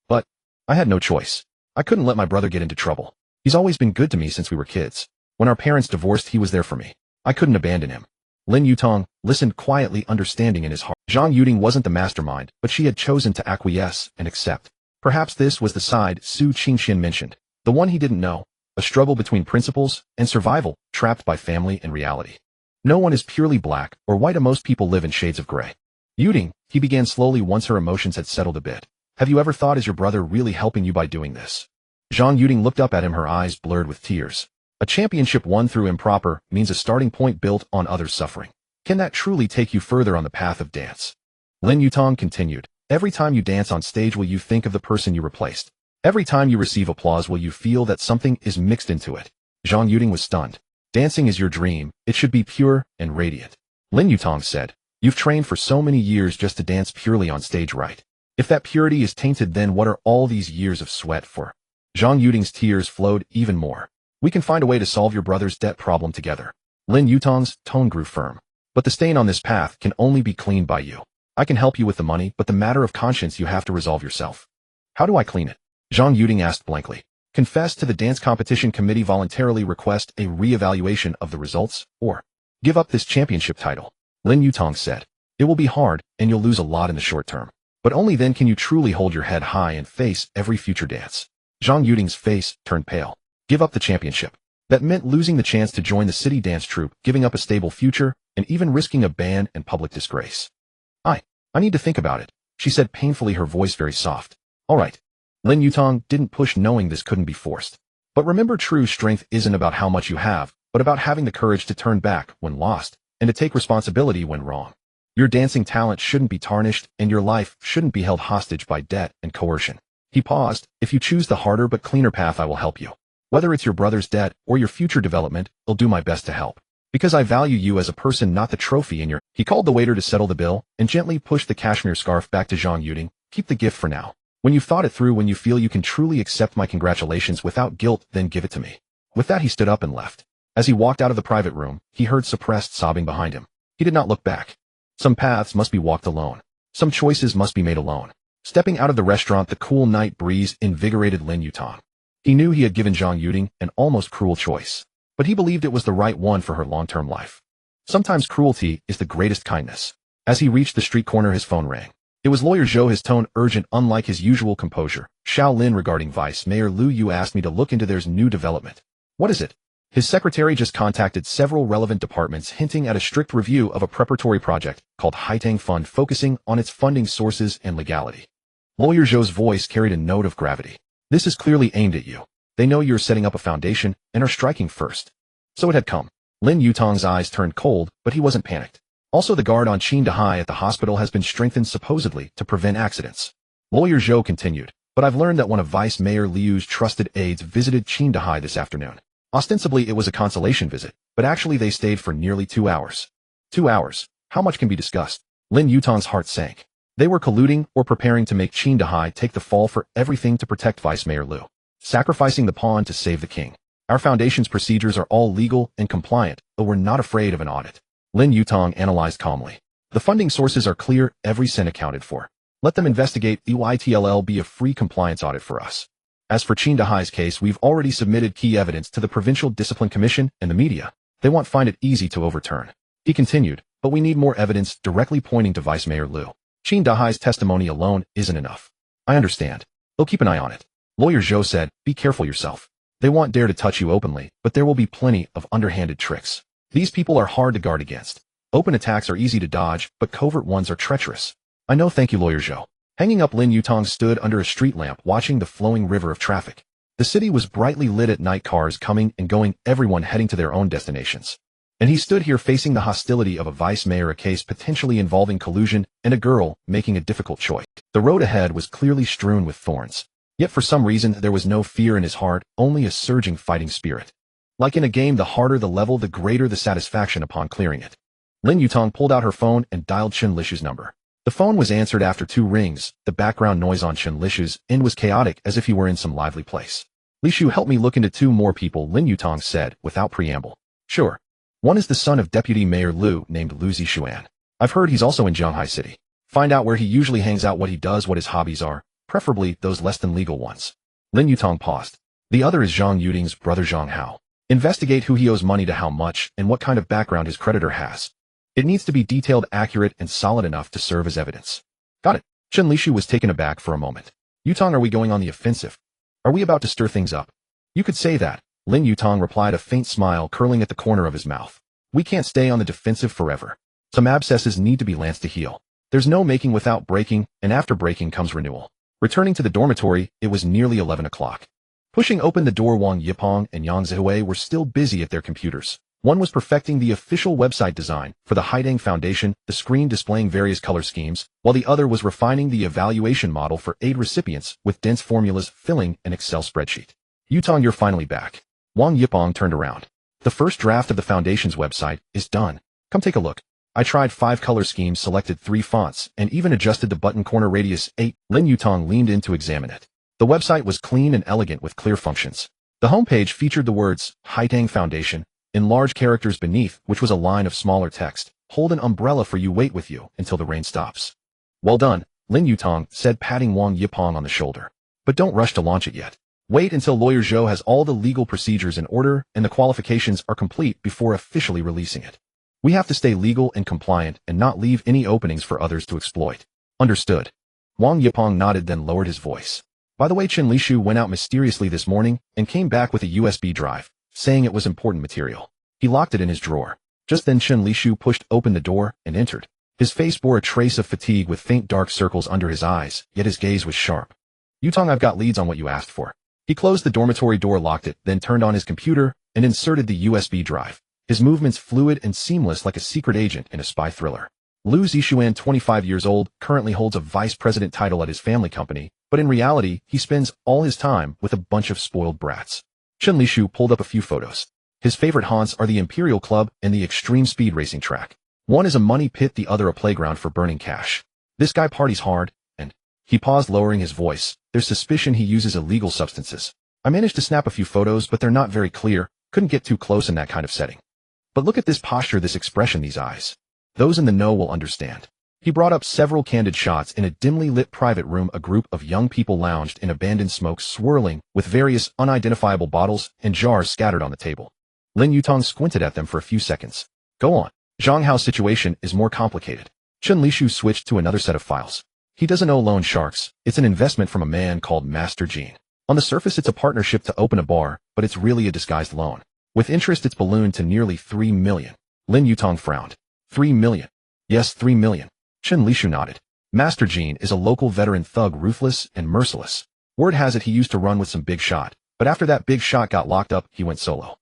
But I had no choice. I couldn't let my brother get into trouble. He's always been good to me since we were kids. When our parents divorced, he was there for me. I couldn't abandon him. Lin Yutang listened quietly, understanding in his heart. Zhang Yuding wasn't the mastermind, but she had chosen to acquiesce and accept. Perhaps this was the side Su Qingqian mentioned, the one he didn't know, a struggle between principles and survival, trapped by family and reality. No one is purely black or white, most people live in shades of gray. Yuding, he began slowly once her emotions had settled a bit. Have you ever thought, is your brother really helping you by doing this? Zhang Yuding looked up at him, her eyes blurred with tears. A championship won through improper means a starting point built on others' suffering. Can that truly take you further on the path of dance? Lin Yutang continued. Every time you dance on stage, will you think of the person you replaced? Every time you receive applause, will you feel that something is mixed into it? Zhang Yuding was stunned. Dancing is your dream. It should be pure and radiant. Lin Yutang said. You've trained for so many years just to dance purely on stage, right? If that purity is tainted, then what are all these years of sweat for? Zhang Yuding's tears flowed even more. We can find a way to solve your brother's debt problem together. Lin Yutang's tone grew firm. But the stain on this path can only be cleaned by you. I can help you with the money, but the matter of conscience you have to resolve yourself. How do I clean it? Zhang Yuding asked blankly. Confess to the dance competition committee, voluntarily request a re-evaluation of the results, or give up this championship title. Lin Yutang said. It will be hard, and you'll lose a lot in the short term. But only then can you truly hold your head high and face every future dance. Zhang Yuding's face turned pale. Give up the championship. That meant losing the chance to join the city dance troupe, giving up a stable future, and even risking a ban and public disgrace. I need to think about it, she said painfully, her voice very soft. All right. Lin Yutang didn't push, knowing this couldn't be forced. But remember, true strength isn't about how much you have, but about having the courage to turn back when lost, and to take responsibility when wrong. Your dancing talent shouldn't be tarnished, and your life shouldn't be held hostage by debt and coercion. He paused. If you choose the harder but cleaner path, I will help you. Whether it's your brother's debt or your future development, I'll do my best to help. Because I value you as a person, not the trophy in your... He called the waiter to settle the bill, and gently pushed the cashmere scarf back to Zhang Yuding. Keep the gift for now. When you've thought it through, when you feel you can truly accept my congratulations without guilt, then give it to me. With that, he stood up and left. As he walked out of the private room, he heard suppressed sobbing behind him. He did not look back. Some paths must be walked alone. Some choices must be made alone. Stepping out of the restaurant, the cool night breeze invigorated Lin Yutang. He knew he had given Zhang Yuding an almost cruel choice, but he believed it was the right one for her long-term life. Sometimes cruelty is the greatest kindness. As he reached the street corner, his phone rang. It was Lawyer Zhou, his tone urgent, unlike his usual composure. Xiao Lin, regarding Vice Mayor Liu, you asked me to look into there's new development. What is it? His secretary just contacted several relevant departments, hinting at a strict review of a preparatory project called Haitang Fund, focusing on its funding sources and legality. Lawyer Zhou's voice carried a note of gravity. This is clearly aimed at you. They know you're setting up a foundation and are striking first. So it had come. Lin Yutang's eyes turned cold, but he wasn't panicked. Also, the guard on Qin Dahai at the hospital has been strengthened, supposedly to prevent accidents. Lawyer Zhou continued, but I've learned that one of Vice Mayor Liu's trusted aides visited Qin Dahai this afternoon. Ostensibly, it was a consolation visit, but actually they stayed for nearly 2 hours. 2 hours. How much can be discussed? Lin Yutang's heart sank. They were colluding or preparing to make Qin Dahai take the fall for everything to protect Vice Mayor Liu, sacrificing the pawn to save the king. Our foundation's procedures are all legal and compliant, but we're not afraid of an audit. Lin Yutang analyzed calmly. The funding sources are clear, every cent accounted for. Let them investigate. EYTLL be a free compliance audit for us. As for Qin Dahai's case, we've already submitted key evidence to the Provincial Discipline Commission and the media. They won't find it easy to overturn. He continued, but we need more evidence directly pointing to Vice Mayor Liu. Qin Dahai's testimony alone isn't enough. I understand. They'll keep an eye on it. Lawyer Zhou said, be careful yourself. They won't dare to touch you openly, but there will be plenty of underhanded tricks. These people are hard to guard against. Open attacks are easy to dodge, but covert ones are treacherous. I know, thank you, Lawyer Zhou. Hanging up, Lin Yutang stood under a street lamp watching the flowing river of traffic. The city was brightly lit at night, cars coming and going, everyone heading to their own destinations. And he stood here facing the hostility of a vice mayor, a case potentially involving collusion, and a girl making a difficult choice. The road ahead was clearly strewn with thorns. Yet for some reason there was no fear in his heart, only a surging fighting spirit. Like in a game, the harder the level, the greater the satisfaction upon clearing it. Lin Yutang pulled out her phone and dialed Chen Lishu's number. The phone was answered after 2 rings. The background noise on Chen Lishu's end was chaotic, as if he were in some lively place. Lishu, help me look into 2 more people, Lin Yutang said, without preamble. Sure. One is the son of Deputy Mayor Liu, named Lu Zixuan. I've heard he's also in Zhanghai City. Find out where he usually hangs out, what he does, what his hobbies are, preferably those less than legal ones. Lin Yutang paused. The other is Zhang Yuding's brother Zhang Hao. Investigate who he owes money to, how much, and what kind of background his creditor has. It needs to be detailed, accurate, and solid enough to serve as evidence. Got it. Chen Lishu was taken aback for a moment. Yutang, are we going on the offensive? Are we about to stir things up? You could say that, Lin Yutang replied, a faint smile curling at the corner of his mouth. We can't stay on the defensive forever. Some abscesses need to be lanced to heal. There's no making without breaking, and after breaking comes renewal. Returning to the dormitory, it was nearly 11 o'clock. Pushing open the door, Wang Yipeng and Yang Zihui were still busy at their computers. One was perfecting the official website design for the Haidang Foundation, the screen displaying various color schemes, while the other was refining the evaluation model for aid recipients with dense formulas filling an Excel spreadsheet. Yutang, you're finally back. Wang Yipeng turned around. The first draft of the Foundation's website is done. Come take a look. I tried 5 color schemes, selected 3 fonts, and even adjusted the button corner radius 8. Lin Yutang leaned in to examine it. The website was clean and elegant with clear functions. The homepage featured the words, Haidang Foundation, in large characters beneath, which was a line of smaller text. Hold an umbrella for you, wait with you until the rain stops. Well done, Lin Yutang said, patting Wang Yipeng on the shoulder. But don't rush to launch it yet. Wait until Lawyer Zhou has all the legal procedures in order and the qualifications are complete before officially releasing it. We have to stay legal and compliant and not leave any openings for others to exploit. Understood. Wang Yipeng nodded, then lowered his voice. By the way, Chen Lishu went out mysteriously this morning and came back with a USB drive, saying it was important material. He locked it in his drawer. Just then Chen Lishu pushed open the door and entered. His face bore a trace of fatigue with faint dark circles under his eyes, yet his gaze was sharp. Yutang, I've got leads on what you asked for. He closed the dormitory door, locked it, then turned on his computer and inserted the USB drive. His movements fluid and seamless like a secret agent in a spy thriller. Lu Zixuan, 25 years old, currently holds a vice president title at his family company, but in reality, he spends all his time with a bunch of spoiled brats. Chen Lishu pulled up a few photos. His favorite haunts are the Imperial Club and the extreme speed racing track. One is a money pit, the other a playground for burning cash. This guy parties hard, and he paused, lowering his voice. There's suspicion he uses illegal substances. I managed to snap a few photos, but they're not very clear. Couldn't get too close in that kind of setting. But look at this posture, this expression, these eyes. Those in the know will understand. He brought up several candid shots. In a dimly lit private room, a group of young people lounged in abandoned smoke, swirling, with various unidentifiable bottles and jars scattered on the table. Lin Yutang squinted at them for a few seconds. Go on. Zhang Hao's situation is more complicated. Chen Lishu switched to another set of files. He doesn't owe loan sharks. It's an investment from a man called Master Jean. On the surface, it's a partnership to open a bar, but it's really a disguised loan. With interest, it's ballooned to nearly 3 million. Lin Yutang frowned. 3 million. Yes, 3 million. Chen Lishu nodded. Master Jean is a local veteran thug, ruthless and merciless. Word has it he used to run with some big shot, but after that big shot got locked up, he went solo.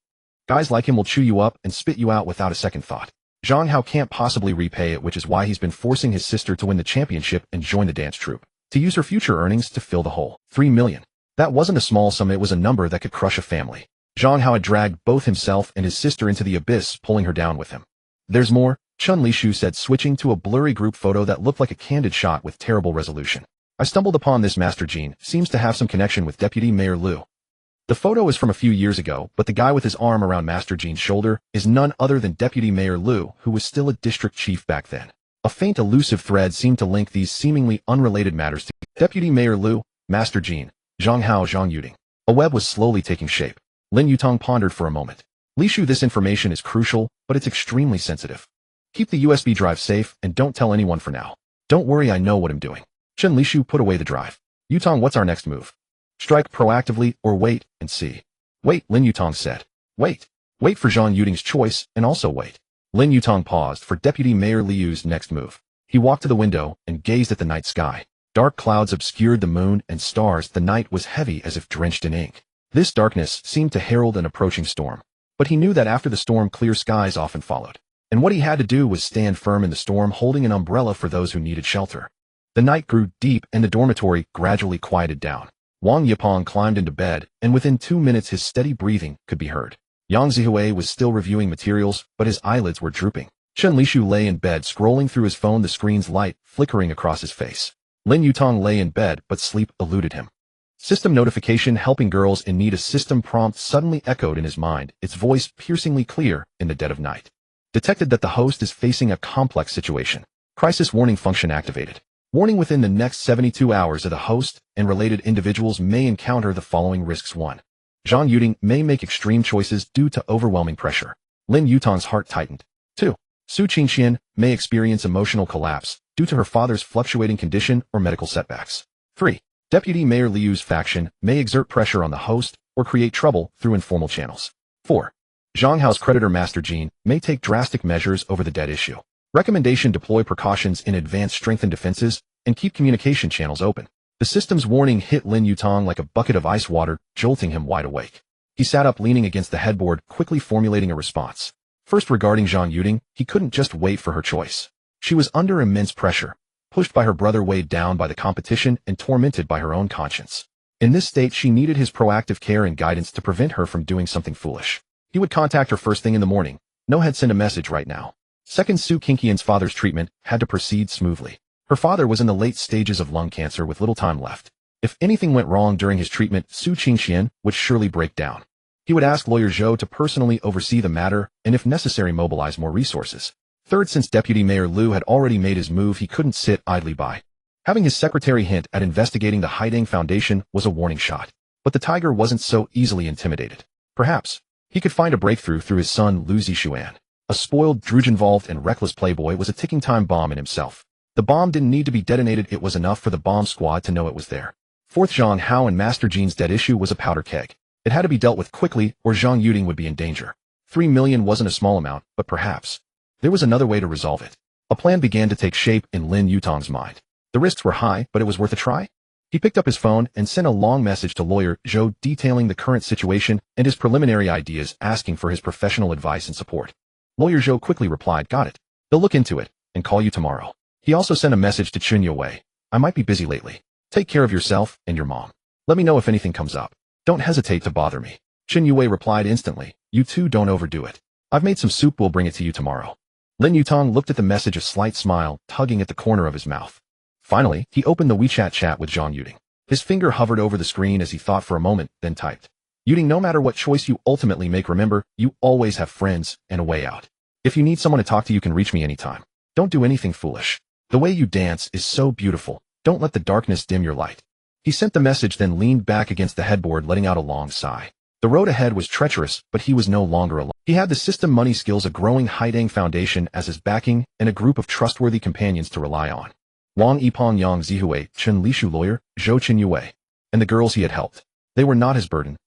Guys like him will chew you up and spit you out without a second thought. Zhang Hao can't possibly repay it, which is why he's been forcing his sister to win the championship and join the dance troupe, to use her future earnings to fill the hole. 3 million. That wasn't a small sum, it was a number that could crush a family. Zhang Hao had dragged both himself and his sister into the abyss, pulling her down with him. There's more, Chen Lishu said, switching to a blurry group photo that looked like a candid shot with terrible resolution. I stumbled upon this Master Jean, seems to have some connection with Deputy Mayor Liu. The photo is from a few years ago, but the guy with his arm around Master Jean's shoulder is none other than Deputy Mayor Liu, who was still a district chief back then. A faint elusive thread seemed to link these seemingly unrelated matters to Deputy Mayor Liu, Master Jean, Zhang Hao, Zhang Yuding. A web was slowly taking shape. Lin Yutang pondered for a moment. Lishu, this information is crucial, but it's extremely sensitive. Keep the USB drive safe and don't tell anyone for now. Don't worry, I know what I'm doing. Chen Lishu put away the drive. Yutang, what's our next move? Strike proactively or wait and see? Wait, Lin Yutang said. Wait. Wait for Zhang Yuding's choice and also wait. Lin Yutang paused for Deputy Mayor Liu's next move. He walked to the window and gazed at the night sky. Dark clouds obscured the moon and stars. The night was heavy as if drenched in ink. This darkness seemed to herald an approaching storm. But he knew that after the storm, clear skies often followed. And what he had to do was stand firm in the storm, holding an umbrella for those who needed shelter. The night grew deep and the dormitory gradually quieted down. Wang Yipeng climbed into bed, and within 2 minutes his steady breathing could be heard. Yang Zihui was still reviewing materials, but his eyelids were drooping. Chen Lishu lay in bed scrolling through his phone, the screen's light flickering across his face. Lin Yutang lay in bed, but sleep eluded him. System notification helping girls in need. A system prompt suddenly echoed in his mind, its voice piercingly clear in the dead of night. Detected that the host is facing a complex situation. Crisis warning function activated. Warning: within the next 72 hours the host and related individuals may encounter the following risks. 1. Zhang Yuding may make extreme choices due to overwhelming pressure. Lin Yutang's heart tightened. 2. Su Qingqian may experience emotional collapse due to her father's fluctuating condition or medical setbacks. 3. Deputy Mayor Liu's faction may exert pressure on the host or create trouble through informal channels. 4. Zhang Hao's creditor Master Jin may take drastic measures over the debt issue. Recommendation: deploy precautions in advance, strengthen defenses, and keep communication channels open. The system's warning hit Lin Yutang like a bucket of ice water, jolting him wide awake. He sat up, leaning against the headboard, quickly formulating a response. First, regarding Zhang Yuding, he couldn't just wait for her choice. She was under immense pressure, pushed by her brother, weighed down by the competition, and tormented by her own conscience. In this state, she needed his proactive care and guidance to prevent her from doing something foolish. He would contact her first thing in the morning. No, had sent a message right now. Second, Su Qingqian's father's treatment had to proceed smoothly. Her father was in the late stages of lung cancer with little time left. If anything went wrong during his treatment, Su Qingqian would surely break down. He would ask lawyer Zhou to personally oversee the matter and, if necessary, mobilize more resources. Third, since Deputy Mayor Liu had already made his move, he couldn't sit idly by. Having his secretary hint at investigating the Haidang Foundation was a warning shot. But the tiger wasn't so easily intimidated. Perhaps he could find a breakthrough through his son Liu Zixuan. A spoiled, drudge-involved, and reckless playboy was a ticking time bomb in himself. The bomb didn't need to be detonated, it was enough for the bomb squad to know it was there. Fourth, Zhang Hao and Master Jin's debt issue was a powder keg. It had to be dealt with quickly, or Zhang Yuding would be in danger. 3 million wasn't a small amount, but perhaps there was another way to resolve it. A plan began to take shape in Lin Yutang's mind. The risks were high, but it was worth a try. He picked up his phone and sent a long message to lawyer Zhou detailing the current situation and his preliminary ideas, asking for his professional advice and support. Lawyer Zhou quickly replied, "Got it. They'll look into it and call you tomorrow." He also sent a message to Chen Yue. "I might be busy lately. Take care of yourself and your mom. Let me know if anything comes up. Don't hesitate to bother me." Chen Yue replied instantly, "You too, don't overdo it. I've made some soup, we'll bring it to you tomorrow." Lin Yutang looked at the message, a slight smile tugging at the corner of his mouth. Finally, he opened the WeChat chat with Zhang Yuding. His finger hovered over the screen as he thought for a moment, then typed, "Yuding, no matter what choice you ultimately make, remember, you always have friends and a way out. If you need someone to talk to, you can reach me anytime. Don't do anything foolish. The way you dance is so beautiful. Don't let the darkness dim your light." He sent the message, then leaned back against the headboard, letting out a long sigh. The road ahead was treacherous, but he was no longer alone. He had the system money skills, a growing Haidang Foundation as his backing, and a group of trustworthy companions to rely on. Wang Yipeng, Yang Zihui, Chen Lishu lawyer, Zhou Chen Yue, and the girls he had helped. They were not his burden.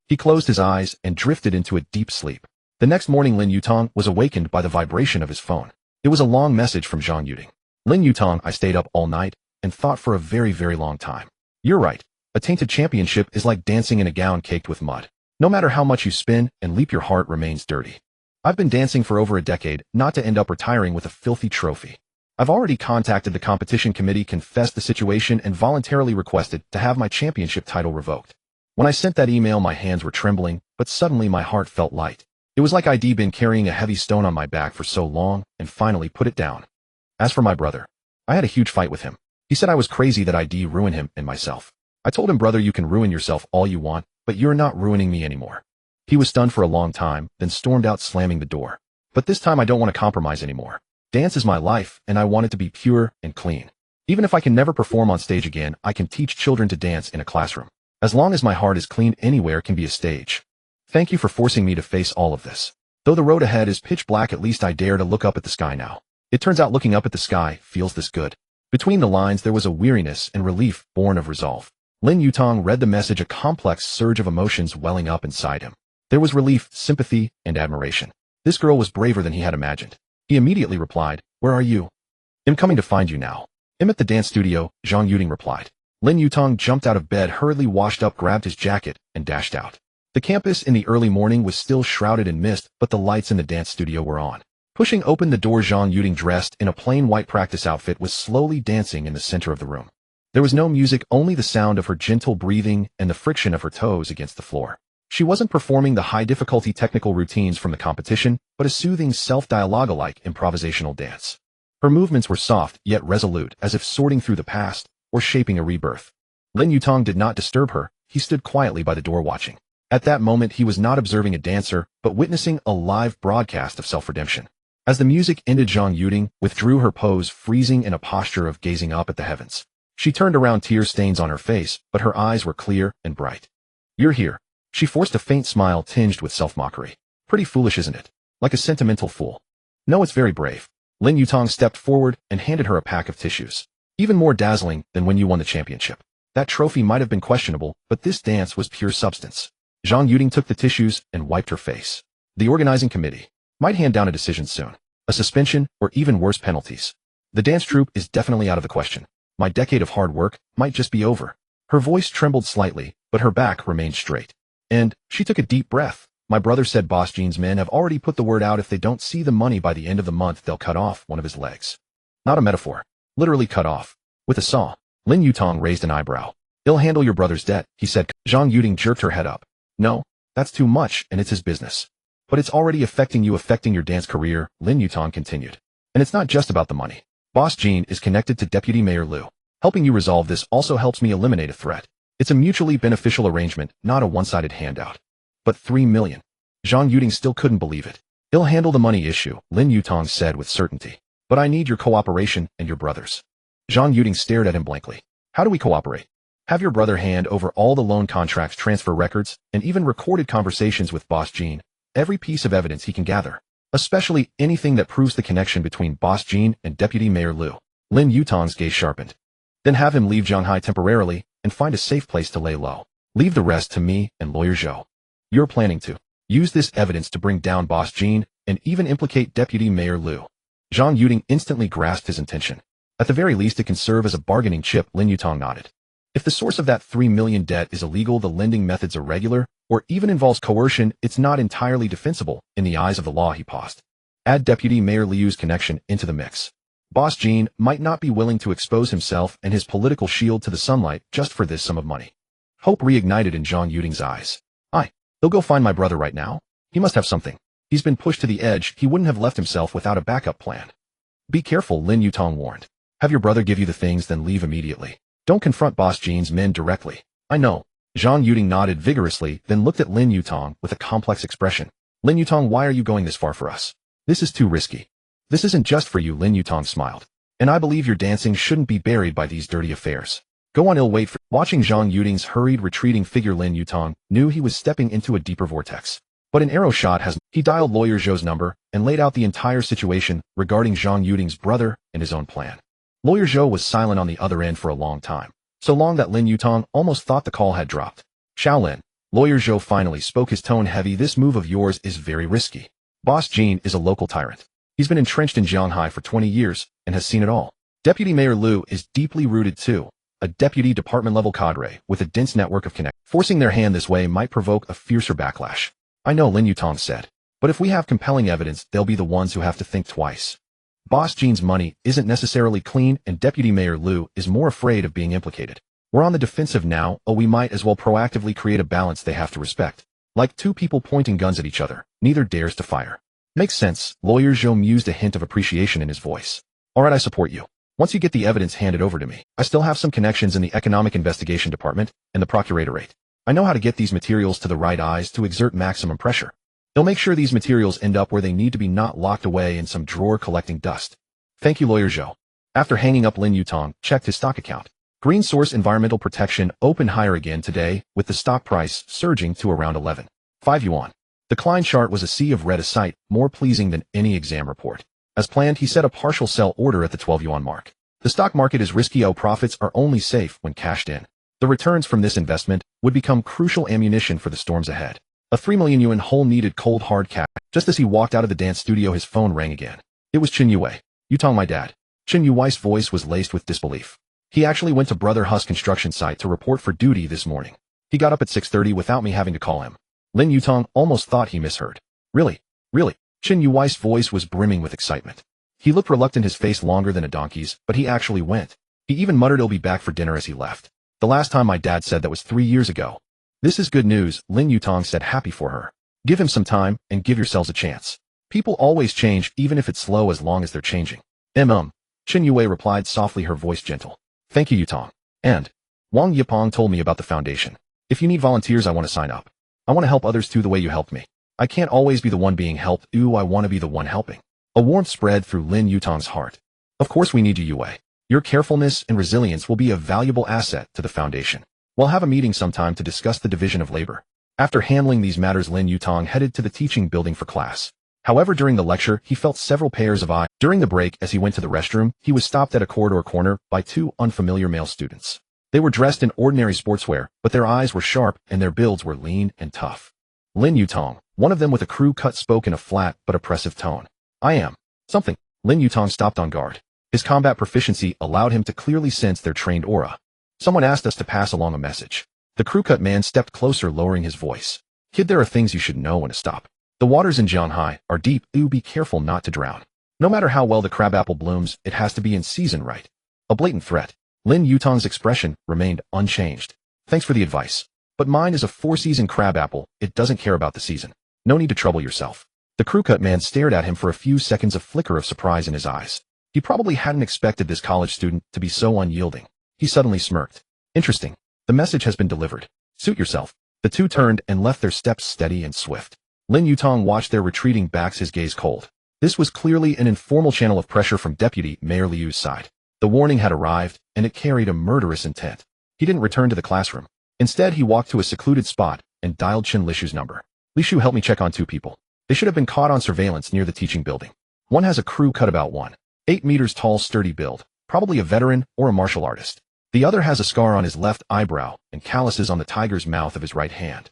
He closed his eyes and drifted into a deep sleep. The next morning, Lin Yutang was awakened by the vibration of his phone. It was a long message from Zhang Yuding. "Lin Yutang, I stayed up all night and thought for a very, very long time. You're right. A tainted championship is like dancing in a gown caked with mud. No matter how much you spin and leap, your heart remains dirty. I've been dancing for over a decade, not to end up retiring with a filthy trophy. I've already contacted the competition committee, confessed the situation, and voluntarily requested to have my championship title revoked. When I sent that email, my hands were trembling, but suddenly my heart felt light. It was like I'd been carrying a heavy stone on my back for so long and finally put it down. As for my brother, I had a huge fight with him. He said I was crazy, that I'd ruin him and myself. I told him, brother, you can ruin yourself all you want, but you're not ruining me anymore." He was stunned for a long time, then stormed out, slamming the door. "But this time I don't want to compromise anymore. Dance is my life, and I want it to be pure and clean. Even if I can never perform on stage again, I can teach children to dance in a classroom. As long as my heart is clean, anywhere can be a stage. Thank you for forcing me to face all of this. Though the road ahead is pitch black, at least I dare to look up at the sky now. It turns out looking up at the sky feels this good." Between the lines, there was a weariness and relief born of resolve. Lin Yutang read the message, a complex surge of emotions welling up inside him. There was relief, sympathy, and admiration. This girl was braver than he had imagined. He immediately replied, "Where are you?" "I'm coming to find you now." "I'm at the dance studio," Zhang Yuding replied. Lin Yutang jumped out of bed, hurriedly washed up, grabbed his jacket, and dashed out. The campus in the early morning was still shrouded in mist, but the lights in the dance studio were on. Pushing open the door, Zhang Yuding, dressed in a plain white practice outfit, was slowly dancing in the center of the room. There was no music, only the sound of her gentle breathing and the friction of her toes against the floor. She wasn't performing the high-difficulty technical routines from the competition, but a soothing self-dialogue-alike improvisational dance. Her movements were soft, yet resolute, as if sorting through the past, or shaping a rebirth. Lin Yutang did not disturb her. He stood quietly by the door watching. At that moment he was not observing a dancer, but witnessing a live broadcast of self-redemption. As the music ended, Zhang Yuding withdrew her pose, freezing in a posture of gazing up at the heavens. She turned around, tear stains on her face, but her eyes were clear and bright. "You're here." She forced a faint smile tinged with self-mockery. "Pretty foolish, isn't it? Like a sentimental fool." "No, it's very brave." Lin Yutang stepped forward and handed her a pack of tissues. "Even more dazzling than when you won the championship. That trophy might have been questionable, but this dance was pure substance." Zhang Yuding took the tissues and wiped her face. "The organizing committee might hand down a decision soon. A suspension, or even worse, penalties. The dance troupe is definitely out of the question. My decade of hard work might just be over." Her voice trembled slightly, but her back remained straight. And she took a deep breath. "My brother said Boss Jean's men have already put the word out. If they don't see the money by the end of the month, they'll cut off one of his legs." Not a metaphor. Literally cut off. With a saw. Lin Yutang raised an eyebrow. "He'll handle your brother's debt," he said. Zhang Yuding jerked her head up. "No, that's too much, and it's his business." "But it's already affecting you, affecting your dance career," Lin Yutang continued. "And it's not just about the money. Boss Jean is connected to Deputy Mayor Liu. Helping you resolve this also helps me eliminate a threat. It's a mutually beneficial arrangement, not a one-sided handout." "But 3 million. Zhang Yuding still couldn't believe it. "He'll handle the money issue," Lin Yutang said with certainty. "But I need your cooperation and your brother's." Zhang Yuding stared at him blankly. "How do we cooperate?" "Have your brother hand over all the loan contracts, transfer records, and even recorded conversations with Boss Jean, every piece of evidence he can gather, especially anything that proves the connection between Boss Jean and Deputy Mayor Liu." Lin Yutang's gaze sharpened. "Then have him leave Shanghai temporarily and find a safe place to lay low. Leave the rest to me and Lawyer Zhou. You're planning to use this evidence to bring down Boss Jean and even implicate Deputy Mayor Liu." Zhang Yuding instantly grasped his intention. "At the very least, it can serve as a bargaining chip." Lin Yutang nodded. "If the source of that 3 million debt is illegal, the lending methods irregular, or even involves coercion, it's not entirely defensible in the eyes of the law." He paused. "Add Deputy Mayor Liu's connection into the mix. Boss Jean might not be willing to expose himself and his political shield to the sunlight just for this sum of money." Hope reignited in Zhang Yuding's eyes. "He'll go find my brother right now. He must have something. He's been pushed to the edge. He wouldn't have left himself without a backup plan." "Be careful," Lin Yutang warned. "Have your brother give you the things, then leave immediately. Don't confront Boss Jean's men directly." "I know." Zhang Yuding nodded vigorously, then looked at Lin Yutang with a complex expression. "Lin Yutang, why are you going this far for us? This is too risky." "This isn't just for you," Lin Yutang smiled. "And I believe your dancing shouldn't be buried by these dirty affairs. Go on, I'll wait for—" Watching Zhang Yuding's hurried, retreating figure, Lin Yutang knew he was stepping into a deeper vortex. But an arrow shot has— He dialed Lawyer Zhou's number and laid out the entire situation regarding Zhang Yuding's brother and his own plan. Lawyer Zhou was silent on the other end for a long time. So long that Lin Yutang almost thought the call had dropped. "Shaolin," Lawyer Zhou finally spoke, his tone heavy. "This move of yours is very risky. Boss Jean is a local tyrant. He's been entrenched in Shanghai for 20 years and has seen it all. Deputy Mayor Liu is deeply rooted too. A deputy department-level cadre with a dense network of connections. Forcing their hand this way might provoke a fiercer backlash." "I know," Lin Yutang said. "But if we have compelling evidence, they'll be the ones who have to think twice. Boss Jean's money isn't necessarily clean, and Deputy Mayor Liu is more afraid of being implicated. We're on the defensive now, we might as well proactively create a balance they have to respect. Like two people pointing guns at each other, neither dares to fire." "Makes sense." Lawyer Zhou mused, a hint of appreciation in his voice. "All right, I support you. Once you get the evidence handed over to me, I still have some connections in the Economic Investigation Department and the Procuratorate. I know how to get these materials to the right eyes to exert maximum pressure. They'll make sure these materials end up where they need to be, not locked away in some drawer collecting dust." "Thank you, Lawyer Zhou." After hanging up, Lin Yutang checked his stock account. Green Source Environmental Protection opened higher again today, with the stock price surging to around 11.5 yuan. The Klein chart was a sea of red, a sight more pleasing than any exam report. As planned, he set a partial sell order at the 12 yuan mark. The stock market is risky. Profits are only safe when cashed in. The returns from this investment would become crucial ammunition for the storms ahead. A 3 million yuan hole needed cold hard cash. Just as he walked out of the dance studio, his phone rang again. It was Chen Yue. "Yutang, my dad." Chen Yue's voice was laced with disbelief. "He actually went to Brother Hu's construction site to report for duty this morning. He got up at 6:30 without me having to call him." Lin Yutang almost thought he misheard. "Really? Really?" Chen Yue's voice was brimming with excitement. He looked reluctant, his face longer than a donkey's, but he actually went. He even muttered he'll be back for dinner as he left. "The last time my dad said that was 3 years ago." This is good news, Lin Yutang said, happy for her. Give him some time, and give yourselves a chance. People always change, even if it's slow, as long as they're changing. Chen Yue replied softly, her voice gentle. Thank you, Yutang. And Wang Yipeng told me about the foundation. If you need volunteers, I want to sign up. I want to help others too the way you helped me. I can't always be the one being helped. Ooh, I want to be the one helping. A warmth spread through Lin Yutang's heart. Of course we need you, Yue. Your carefulness and resilience will be a valuable asset to the foundation. We'll have a meeting sometime to discuss the division of labor. After handling these matters, Lin Yutang headed to the teaching building for class. However, during the lecture, he felt several pairs of eyes. During the break, as he went to the restroom, he was stopped at a corridor corner by two unfamiliar male students. They were dressed in ordinary sportswear, but their eyes were sharp and their builds were lean and tough. Lin Yutang, one of them with a crew cut, spoke in a flat but oppressive tone. I am something. Lin Yutang stopped on guard. His combat proficiency allowed him to clearly sense their trained aura. Someone asked us to pass along a message. The crew-cut man stepped closer, lowering his voice. Kid, there are things you should know when to stop. The waters in Jianhai are deep. Ooh, be careful not to drown. No matter how well the crabapple blooms, it has to be in season right. A blatant threat. Lin Yutang's expression remained unchanged. Thanks for the advice. But mine is a 4-season crabapple. It doesn't care about the season. No need to trouble yourself. The crew-cut man stared at him for a few seconds, a flicker of surprise in his eyes. He probably hadn't expected this college student to be so unyielding. He suddenly smirked. Interesting. The message has been delivered. Suit yourself. The two turned and left, their steps steady and swift. Lin Yutang watched their retreating backs, his gaze cold. This was clearly an informal channel of pressure from Deputy Mayor Liu's side. The warning had arrived, and it carried a murderous intent. He didn't return to the classroom. Instead, he walked to a secluded spot and dialed Chen Lishu's number. Lishu, help me check on 2 people. They should have been caught on surveillance near the teaching building. One has a crew cut about 1.8 meters tall, sturdy build, probably a veteran or a martial artist. The other has a scar on his left eyebrow and calluses on the tiger's mouth of his right hand.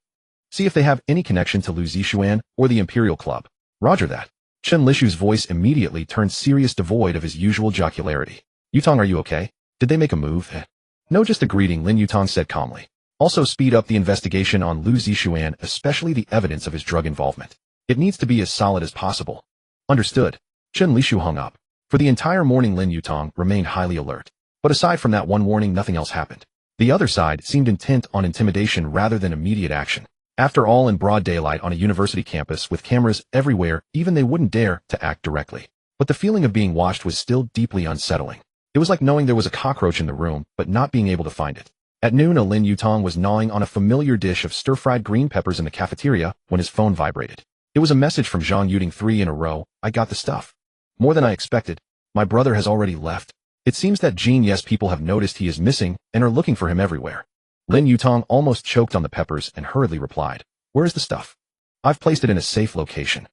See if they have any connection to Lu Zixuan or the Imperial Club. Roger that. Chen Lishu's voice immediately turned serious, devoid of his usual jocularity. Yutang, are you okay? Did they make a move? No, just a greeting, Lin Yutang said calmly. Also speed up the investigation on Lu Zixuan, especially the evidence of his drug involvement. It needs to be as solid as possible. Understood. Chen Lishu hung up. For the entire morning, Lin Yutang remained highly alert. But aside from that one warning, nothing else happened. The other side seemed intent on intimidation rather than immediate action. After all, in broad daylight on a university campus with cameras everywhere, even they wouldn't dare to act directly. But the feeling of being watched was still deeply unsettling. It was like knowing there was a cockroach in the room, but not being able to find it. At noon, Lin Yutang was gnawing on a familiar dish of stir-fried green peppers in the cafeteria when his phone vibrated. It was a message from Zhang Yuding. 3 in a row. I got the stuff. More than I expected. My brother has already left. It seems that Yes, people have noticed he is missing and are looking for him everywhere. Lin Yutang almost choked on the peppers and hurriedly replied, where is the stuff? I've placed it in a safe location.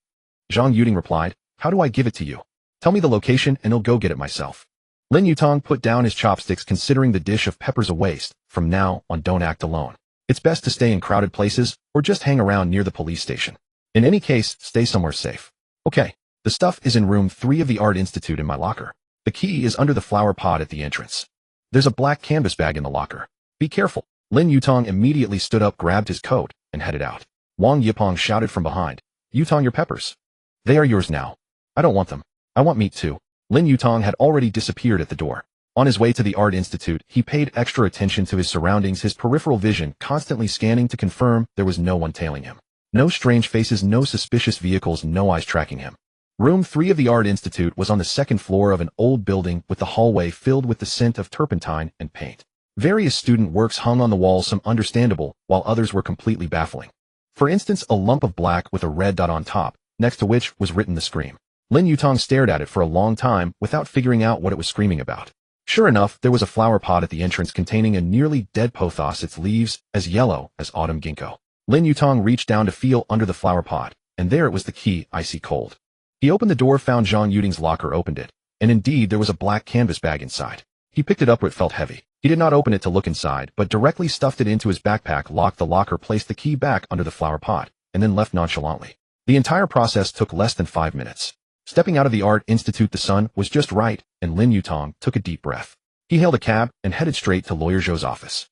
Zhang Yuding replied, how do I give it to you? Tell me the location and I'll go get it myself. Lin Yutang put down his chopsticks, considering the dish of peppers a waste. From now on, don't act alone. It's best to stay in crowded places or just hang around near the police station. In any case, stay somewhere safe. Okay, the stuff is in room 3 of the Art Institute in my locker. The key is under the flower pot at the entrance. There's a black canvas bag in the locker. Be careful. Lin Yutang immediately stood up, grabbed his coat, and headed out. Wang Yipeng shouted from behind, Yutang, your peppers. They are yours now. I don't want them. I want meat too. Lin Yutang had already disappeared at the door. On his way to the Art Institute, he paid extra attention to his surroundings, his peripheral vision constantly scanning to confirm there was no one tailing him. No strange faces, no suspicious vehicles, no eyes tracking him. Room 3 of the Art Institute was on the 2nd floor of an old building with the hallway filled with the scent of turpentine and paint. Various student works hung on the walls, some understandable, while others were completely baffling. For instance, a lump of black with a red dot on top, next to which was written the Scream. Lin Yutang stared at it for a long time without figuring out what it was screaming about. Sure enough, there was a flower pot at the entrance containing a nearly dead pothos, its leaves as yellow as autumn ginkgo. Lin Yutang reached down to feel under the flower pot, and there it was, the key, icy cold. He opened the door, found Zhang Yuding's locker, opened it, and indeed there was a black canvas bag inside. He picked it up, where it felt heavy. He did not open it to look inside, but directly stuffed it into his backpack, locked the locker, placed the key back under the flower pot, and then left nonchalantly. The entire process took less than 5 minutes. Stepping out of the Art Institute, the sun was just right, and Lin Yutang took a deep breath. He hailed a cab and headed straight to Lawyer Zhou's office.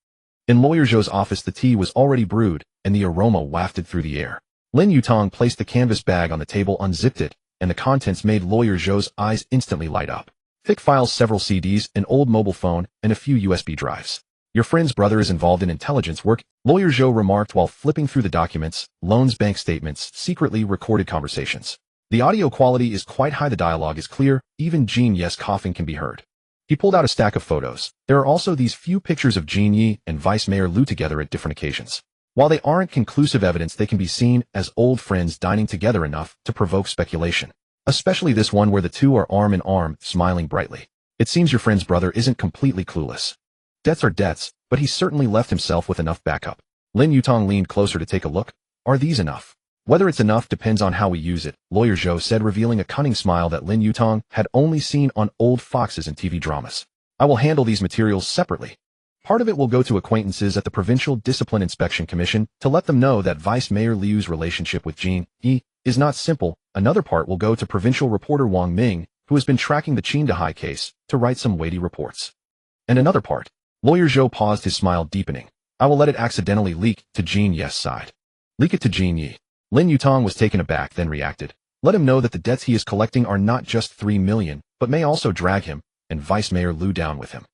In Lawyer Zhou's office, the tea was already brewed, and the aroma wafted through the air. Lin Yutang placed the canvas bag on the table, unzipped it, and the contents made Lawyer Zhou's eyes instantly light up. Thick files, several CDs, an old mobile phone, and a few USB drives. Your friend's brother is involved in intelligence work, Lawyer Zhou remarked while flipping through the documents, loans, bank statements, secretly recorded conversations. The audio quality is quite high, the dialogue is clear, even Jean Ye's coughing can be heard. He pulled out a stack of photos. There are also these few pictures of Jean Yi and Vice Mayor Liu together at different occasions. While they aren't conclusive evidence, they can be seen as old friends dining together enough to provoke speculation. Especially this one where the two are arm in arm, smiling brightly. It seems your friend's brother isn't completely clueless. Debts are debts, but he certainly left himself with enough backup. Lin Yutang leaned closer to take a look. Are these enough? Whether it's enough depends on how we use it, Lawyer Zhou said, revealing a cunning smile that Lin Yutang had only seen on old foxes and TV dramas. I will handle these materials separately. Part of it will go to acquaintances at the Provincial Discipline Inspection Commission to let them know that Vice Mayor Liu's relationship with Jean Yi is not simple. Another part will go to provincial reporter Wang Ming, who has been tracking the Qingdahai case, to write some weighty reports. And another part. Lawyer Zhou paused, his smile deepening. I will let it accidentally leak to Jean Yi's side. Leak it to Jean Yi. Lin Yutang was taken aback, then reacted. Let him know that the debts he is collecting are not just 3 million, but may also drag him and Vice Mayor Liu down with him.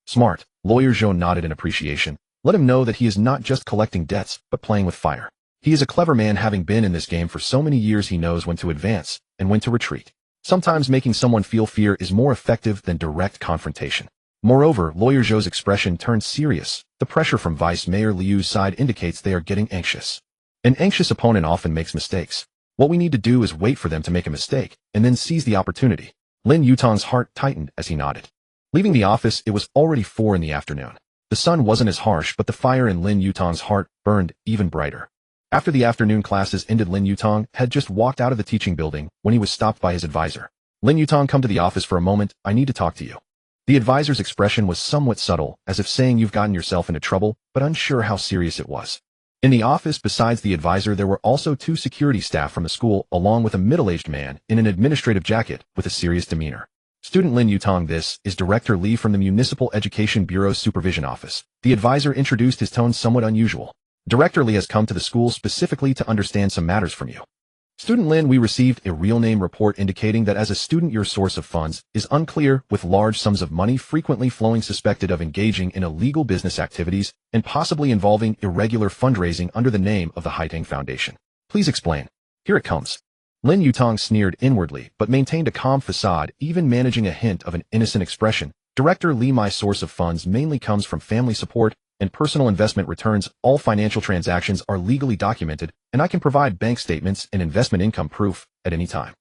Smart. Lawyer Zhou nodded in appreciation. Let him know that he is not just collecting debts, but playing with fire. He is a clever man, having been in this game for so many years. He knows when to advance and when to retreat. Sometimes making someone feel fear is more effective than direct confrontation. Moreover, Lawyer Zhou's expression turned serious. The pressure from Vice Mayor Liu's side indicates they are getting anxious. An anxious opponent often makes mistakes. What we need to do is wait for them to make a mistake, and then seize the opportunity. Lin Yutang's heart tightened as he nodded. Leaving the office, it was already 4 in the afternoon. The sun wasn't as harsh, but the fire in Lin Yutang's heart burned even brighter. After the afternoon classes ended, Lin Yutang had just walked out of the teaching building when he was stopped by his advisor. Lin Yutang, come to the office for a moment, I need to talk to you. The advisor's expression was somewhat subtle, as if saying you've gotten yourself into trouble, but unsure how serious it was. In the office, besides the advisor, there were also 2 security staff from the school, along with a middle-aged man in an administrative jacket with a serious demeanor. Student Lin Yutang, this is Director Li from the Municipal Education Bureau's Supervision Office. The advisor introduced, his tone somewhat unusual. Director Li has come to the school specifically to understand some matters from you. Student Lin, we received a real name report indicating that as a student your source of funds is unclear, with large sums of money frequently flowing, suspected of engaging in illegal business activities and possibly involving irregular fundraising under the name of the Haitang Foundation. Please explain. Here it comes. Lin Yutang sneered inwardly but maintained a calm facade, even managing a hint of an innocent expression. Director Li, my source of funds mainly comes from family support and personal investment returns. All financial transactions are legally documented, and I can provide bank statements and investment income proof at any time.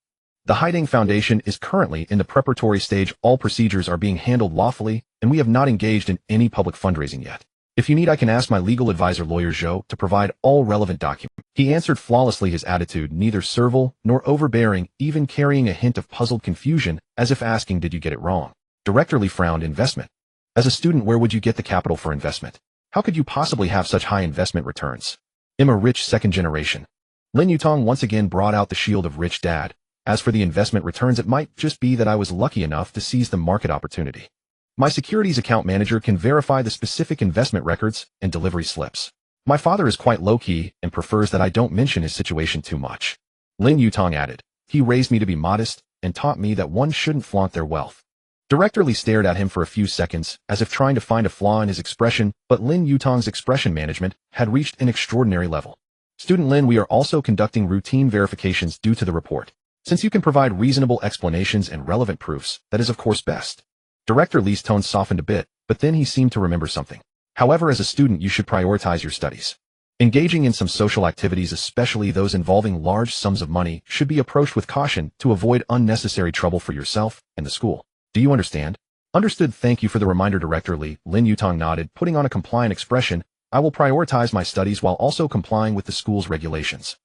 The Haitang Foundation is currently in the preparatory stage. All procedures are being handled lawfully, and we have not engaged in any public fundraising yet. If you need, I can ask my legal advisor, Lawyer Zhou, to provide all relevant documents. He answered flawlessly, his attitude neither servile nor overbearing, even carrying a hint of puzzled confusion, as if asking, did you get it wrong? Director Li frowned. Investment. As a student, where would you get the capital for investment? How could you possibly have such high investment returns? I'm a rich second generation. Lin Yutang once again brought out the shield of rich dad. As for the investment returns, it might just be that I was lucky enough to seize the market opportunity. My securities account manager can verify the specific investment records and delivery slips. My father is quite low-key and prefers that I don't mention his situation too much. Lin Yutang added. He raised me to be modest and taught me that one shouldn't flaunt their wealth. Director Li stared at him for a few seconds, as if trying to find a flaw in his expression, but Lin Yutang's expression management had reached an extraordinary level. Student Lin, we are also conducting routine verifications due to the report. Since you can provide reasonable explanations and relevant proofs, that is of course best. Director Li's tone softened a bit, but then he seemed to remember something. However, as a student, you should prioritize your studies. Engaging in some social activities, especially those involving large sums of money, should be approached with caution to avoid unnecessary trouble for yourself and the school. Do you understand? Understood. Thank you for the reminder, Director Li. Lin Yutang nodded, putting on a compliant expression. I will prioritize my studies while also complying with the school's regulations.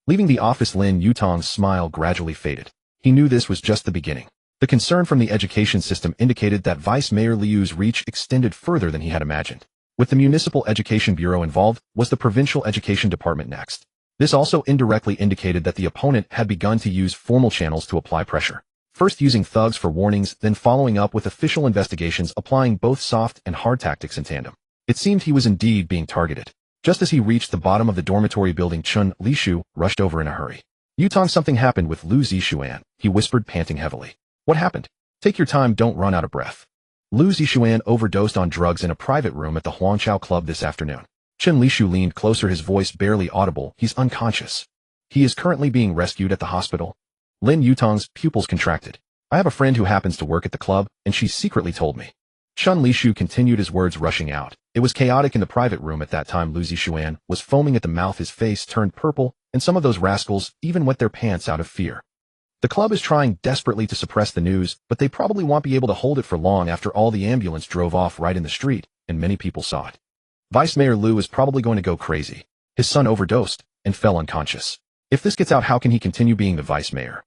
Leaving the office, Lin Yutang's smile gradually faded. He knew this was just the beginning. The concern from the education system indicated that Vice Mayor Liu's reach extended further than he had imagined. With the Municipal Education Bureau involved, was the Provincial Education Department next. This also indirectly indicated that the opponent had begun to use formal channels to apply pressure. First using thugs for warnings, then following up with official investigations, applying both soft and hard tactics in tandem. It seemed he was indeed being targeted. Just as he reached the bottom of the dormitory building, Chun Lishu rushed over in a hurry. Yutang, something happened with Lu Zixuan, he whispered, panting heavily. What happened? Take your time, don't run out of breath. Lu Zixuan overdosed on drugs in a private room at the Huangqiao Club this afternoon. Chen Lishu leaned closer, his voice barely audible. He's unconscious. He is currently being rescued at the hospital. Lin Yutang's pupils contracted. I have a friend who happens to work at the club, and she secretly told me. Chen Lishu continued, his words rushing out. It was chaotic in the private room at that time. Lu Zixuan was foaming at the mouth, his face turned purple, and some of those rascals even wet their pants out of fear. The club is trying desperately to suppress the news, but they probably won't be able to hold it for long. After all, the ambulance drove off right in the street, and many people saw it. Vice Mayor Lu is probably going to go crazy. His son overdosed and fell unconscious. If this gets out, how can he continue being the vice mayor?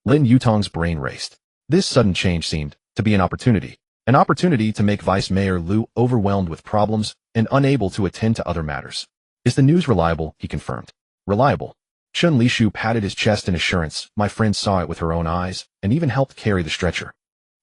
Lin Yutang's brain raced. This sudden change seemed to be an opportunity to make Vice Mayor Lu overwhelmed with problems and unable to attend to other matters. Is the news reliable? He confirmed. Reliable. Chen Lishu patted his chest in assurance. My friend saw it with her own eyes and even helped carry the stretcher.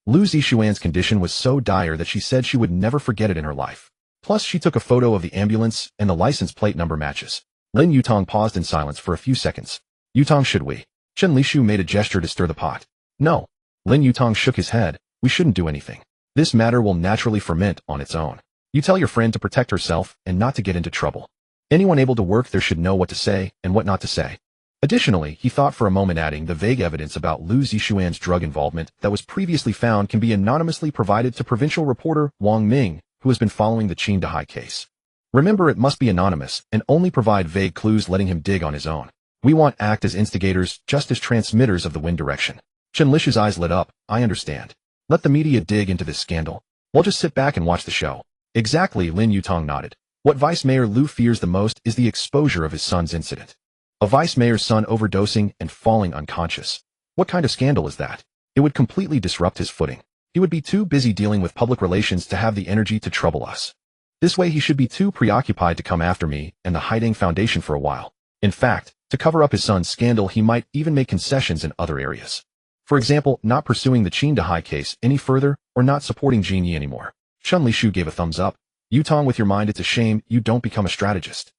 Lu Zixuan's condition was so dire that she said she would never forget it in her life. Plus, she took a photo of the ambulance and the license plate number matches. Lin Yutang paused in silence for a few seconds. Yutang, should we? Chen Lishu made a gesture to stir the pot. No. Lin Yutang shook his head. We shouldn't do anything. This matter will naturally ferment on its own. You tell your friend to protect herself and not to get into trouble. Anyone able to work there should know what to say and what not to say. Additionally, he thought for a moment, adding, the vague evidence about Lu Zixuan's drug involvement that was previously found can be anonymously provided to provincial reporter Wang Ming, who has been following the Qingqian case. Remember, it must be anonymous and only provide vague clues, letting him dig on his own. We want act as instigators, just as transmitters of the wind direction. Chen Lishu's eyes lit up. I understand. Let the media dig into this scandal. We'll just sit back and watch the show. Exactly, Lin Yutang nodded. What Vice Mayor Lu fears the most is the exposure of his son's incident. A vice mayor's son overdosing and falling unconscious. What kind of scandal is that? It would completely disrupt his footing. He would be too busy dealing with public relations to have the energy to trouble us. This way he should be too preoccupied to come after me and the Haiding Foundation for a while. In fact, to cover up his son's scandal, he might even make concessions in other areas. For example, not pursuing the Qingqian case any further or not supporting Jin Yi anymore. Chen Lishu gave a thumbs up. Yutang, with your mind, it's a shame you don't become a strategist.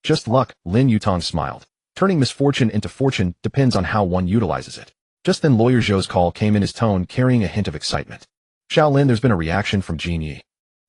Just luck, Lin Yutang smiled. Turning misfortune into fortune depends on how one utilizes it. Just then Lawyer Zhou's call came in, his tone carrying a hint of excitement. Shaolin, there's been a reaction from Jin Yi.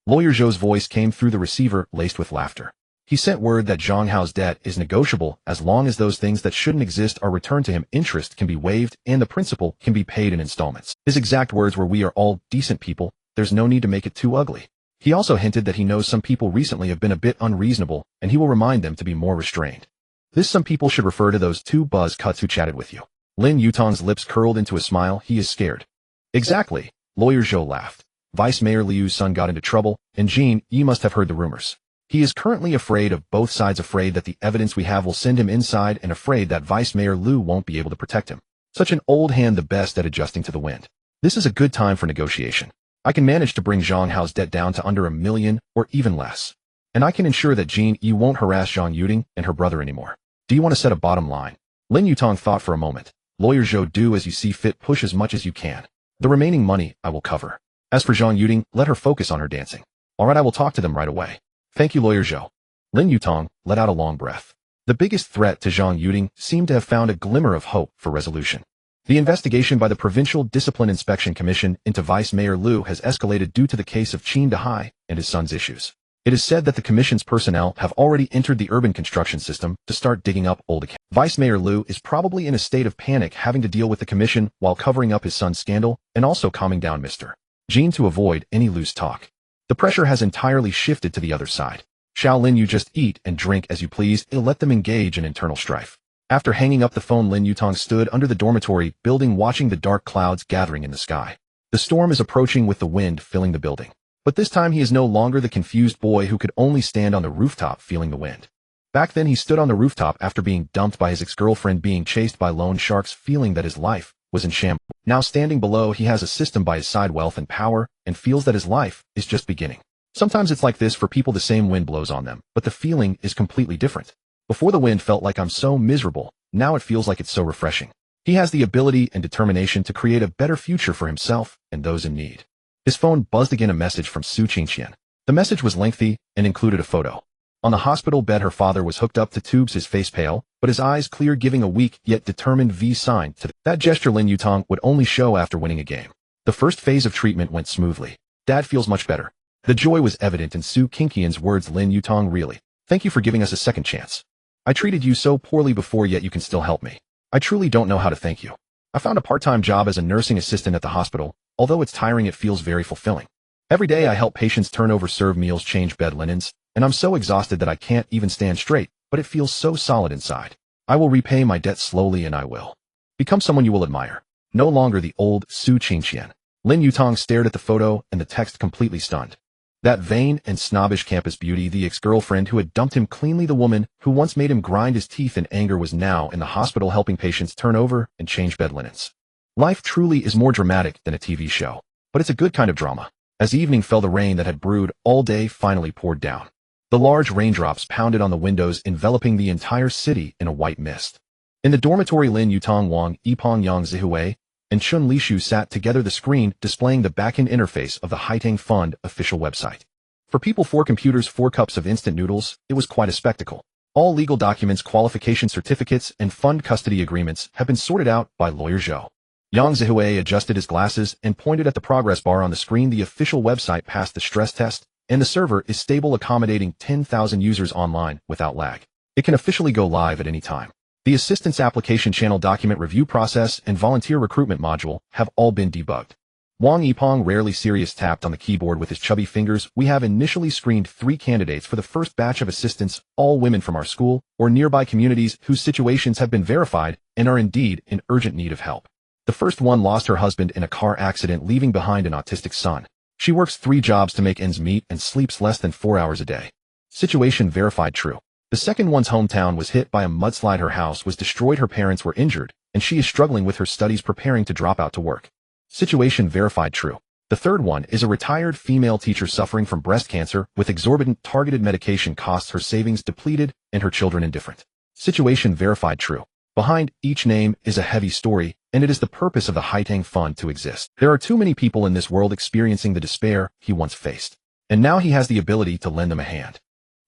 Lawyer Zhou's voice came through the receiver, laced with laughter. He sent word that Zhang Hao's debt is negotiable as long as those things that shouldn't exist are returned to him. Interest can be waived and the principal can be paid in installments. His exact words were, we are all decent people, there's no need to make it too ugly. He also hinted that he knows some people recently have been a bit unreasonable and he will remind them to be more restrained. This some people should refer to those two buzz cuts who chatted with you. Lin Yutang's lips curled into a smile. He is scared. Exactly. Lawyer Zhou laughed. Vice Mayor Liu's son got into trouble, and Jin Yi must have heard the rumors. He is currently afraid of both sides, afraid that the evidence we have will send him inside and afraid that Vice Mayor Liu won't be able to protect him. Such an old hand, the best at adjusting to the wind. This is a good time for negotiation. I can manage to bring Zhang Hao's debt down to under $1 million or even less. And I can ensure that Jin Yi won't harass Zhang Yuding and her brother anymore. Do you want to set a bottom line? Lin Yutang thought for a moment. Lawyer Zhou, do as you see fit, push as much as you can. The remaining money I will cover. As for Zhang Yuding, let her focus on her dancing. Alright, I will talk to them right away. Thank you, Lawyer Zhou. Lin Yutang let out a long breath. The biggest threat to Zhang Yuding seemed to have found a glimmer of hope for resolution. The investigation by the Provincial Discipline Inspection Commission into Vice Mayor Liu has escalated due to the case of Qingqian and his son's issues. It is said that the commission's personnel have already entered the urban construction system to start digging up old accounts. Vice Mayor Liu is probably in a state of panic, having to deal with the commission while covering up his son's scandal and also calming down Mr. Jin to avoid any loose talk. The pressure has entirely shifted to the other side. Shaolin, you just eat and drink as you please, it'll let them engage in internal strife. After hanging up the phone, Lin Yutang stood under the dormitory building watching the dark clouds gathering in the sky. The storm is approaching with the wind filling the building. But this time he is no longer the confused boy who could only stand on the rooftop feeling the wind. Back then he stood on the rooftop after being dumped by his ex-girlfriend, being chased by loan sharks, feeling that his life was in shambles. Now standing below, he has a system by his side, wealth and power, and feels that his life is just beginning. Sometimes it's like this for people, the same wind blows on them, but the feeling is completely different. Before the wind felt like I'm so miserable, now it feels like it's so refreshing. He has the ability and determination to create a better future for himself and those in need. His phone buzzed again, a message from Su Qingqian. The message was lengthy and included a photo. On the hospital bed, her father was hooked up to tubes, his face pale, but his eyes clear, giving a weak yet determined V sign to that gesture Lin Yutang would only show after winning a game. The first phase of treatment went smoothly. Dad feels much better. The joy was evident in Su Qingqian's words. Lin Yutang, really. Thank you for giving us a second chance. I treated you so poorly before, yet you can still help me. I truly don't know how to thank you. I found a part-time job as a nursing assistant at the hospital. Although it's tiring, it feels very fulfilling. Every day I help patients turn over, serve meals, change bed linens, and I'm so exhausted that I can't even stand straight, but it feels so solid inside. I will repay my debt slowly, and I will become someone you will admire. No longer the old Su Qingqian. Lin Yutang stared at the photo and the text, completely stunned. That vain and snobbish campus beauty, the ex-girlfriend who had dumped him, cleanly the woman who once made him grind his teeth in anger, was now in the hospital helping patients turn over and change bed linens. Life truly is more dramatic than a TV show, but it's a good kind of drama. As evening fell, the rain that had brewed all day finally poured down. The large raindrops pounded on the windows, enveloping the entire city in a white mist. In the dormitory, Lin Yutang, Wang Yipeng, Yang Zihui, and Chun Lishu sat together, the screen displaying the back-end interface of the Haitang Fund official website. For people, 4 computers, 4 cups of instant noodles, it was quite a spectacle. All legal documents, qualification certificates, and fund custody agreements have been sorted out by lawyer Zhou. Yang Zihui adjusted his glasses and pointed at the progress bar on the screen. The official website passed the stress test, and the server is stable, accommodating 10,000 users online without lag. It can officially go live at any time. The assistance application channel, document review process, and volunteer recruitment module have all been debugged. Wang Yipeng, rarely serious, tapped on the keyboard with his chubby fingers. We have initially screened 3 candidates for the first batch of assistants, all women from our school or nearby communities whose situations have been verified and are indeed in urgent need of help. The first one lost her husband in a car accident, leaving behind an autistic son. She works 3 jobs to make ends meet and sleeps less than 4 hours a day. Situation verified true. The second one's hometown was hit by a mudslide. Her house was destroyed, her parents were injured, and she is struggling with her studies, preparing to drop out to work. Situation verified true. The third one is a retired female teacher suffering from breast cancer, with exorbitant targeted medication costs, her savings depleted, and her children indifferent. Situation verified true. Behind each name is a heavy story, and it is the purpose of the Haitang Fund to exist. There are too many people in this world experiencing the despair he once faced, and now he has the ability to lend them a hand.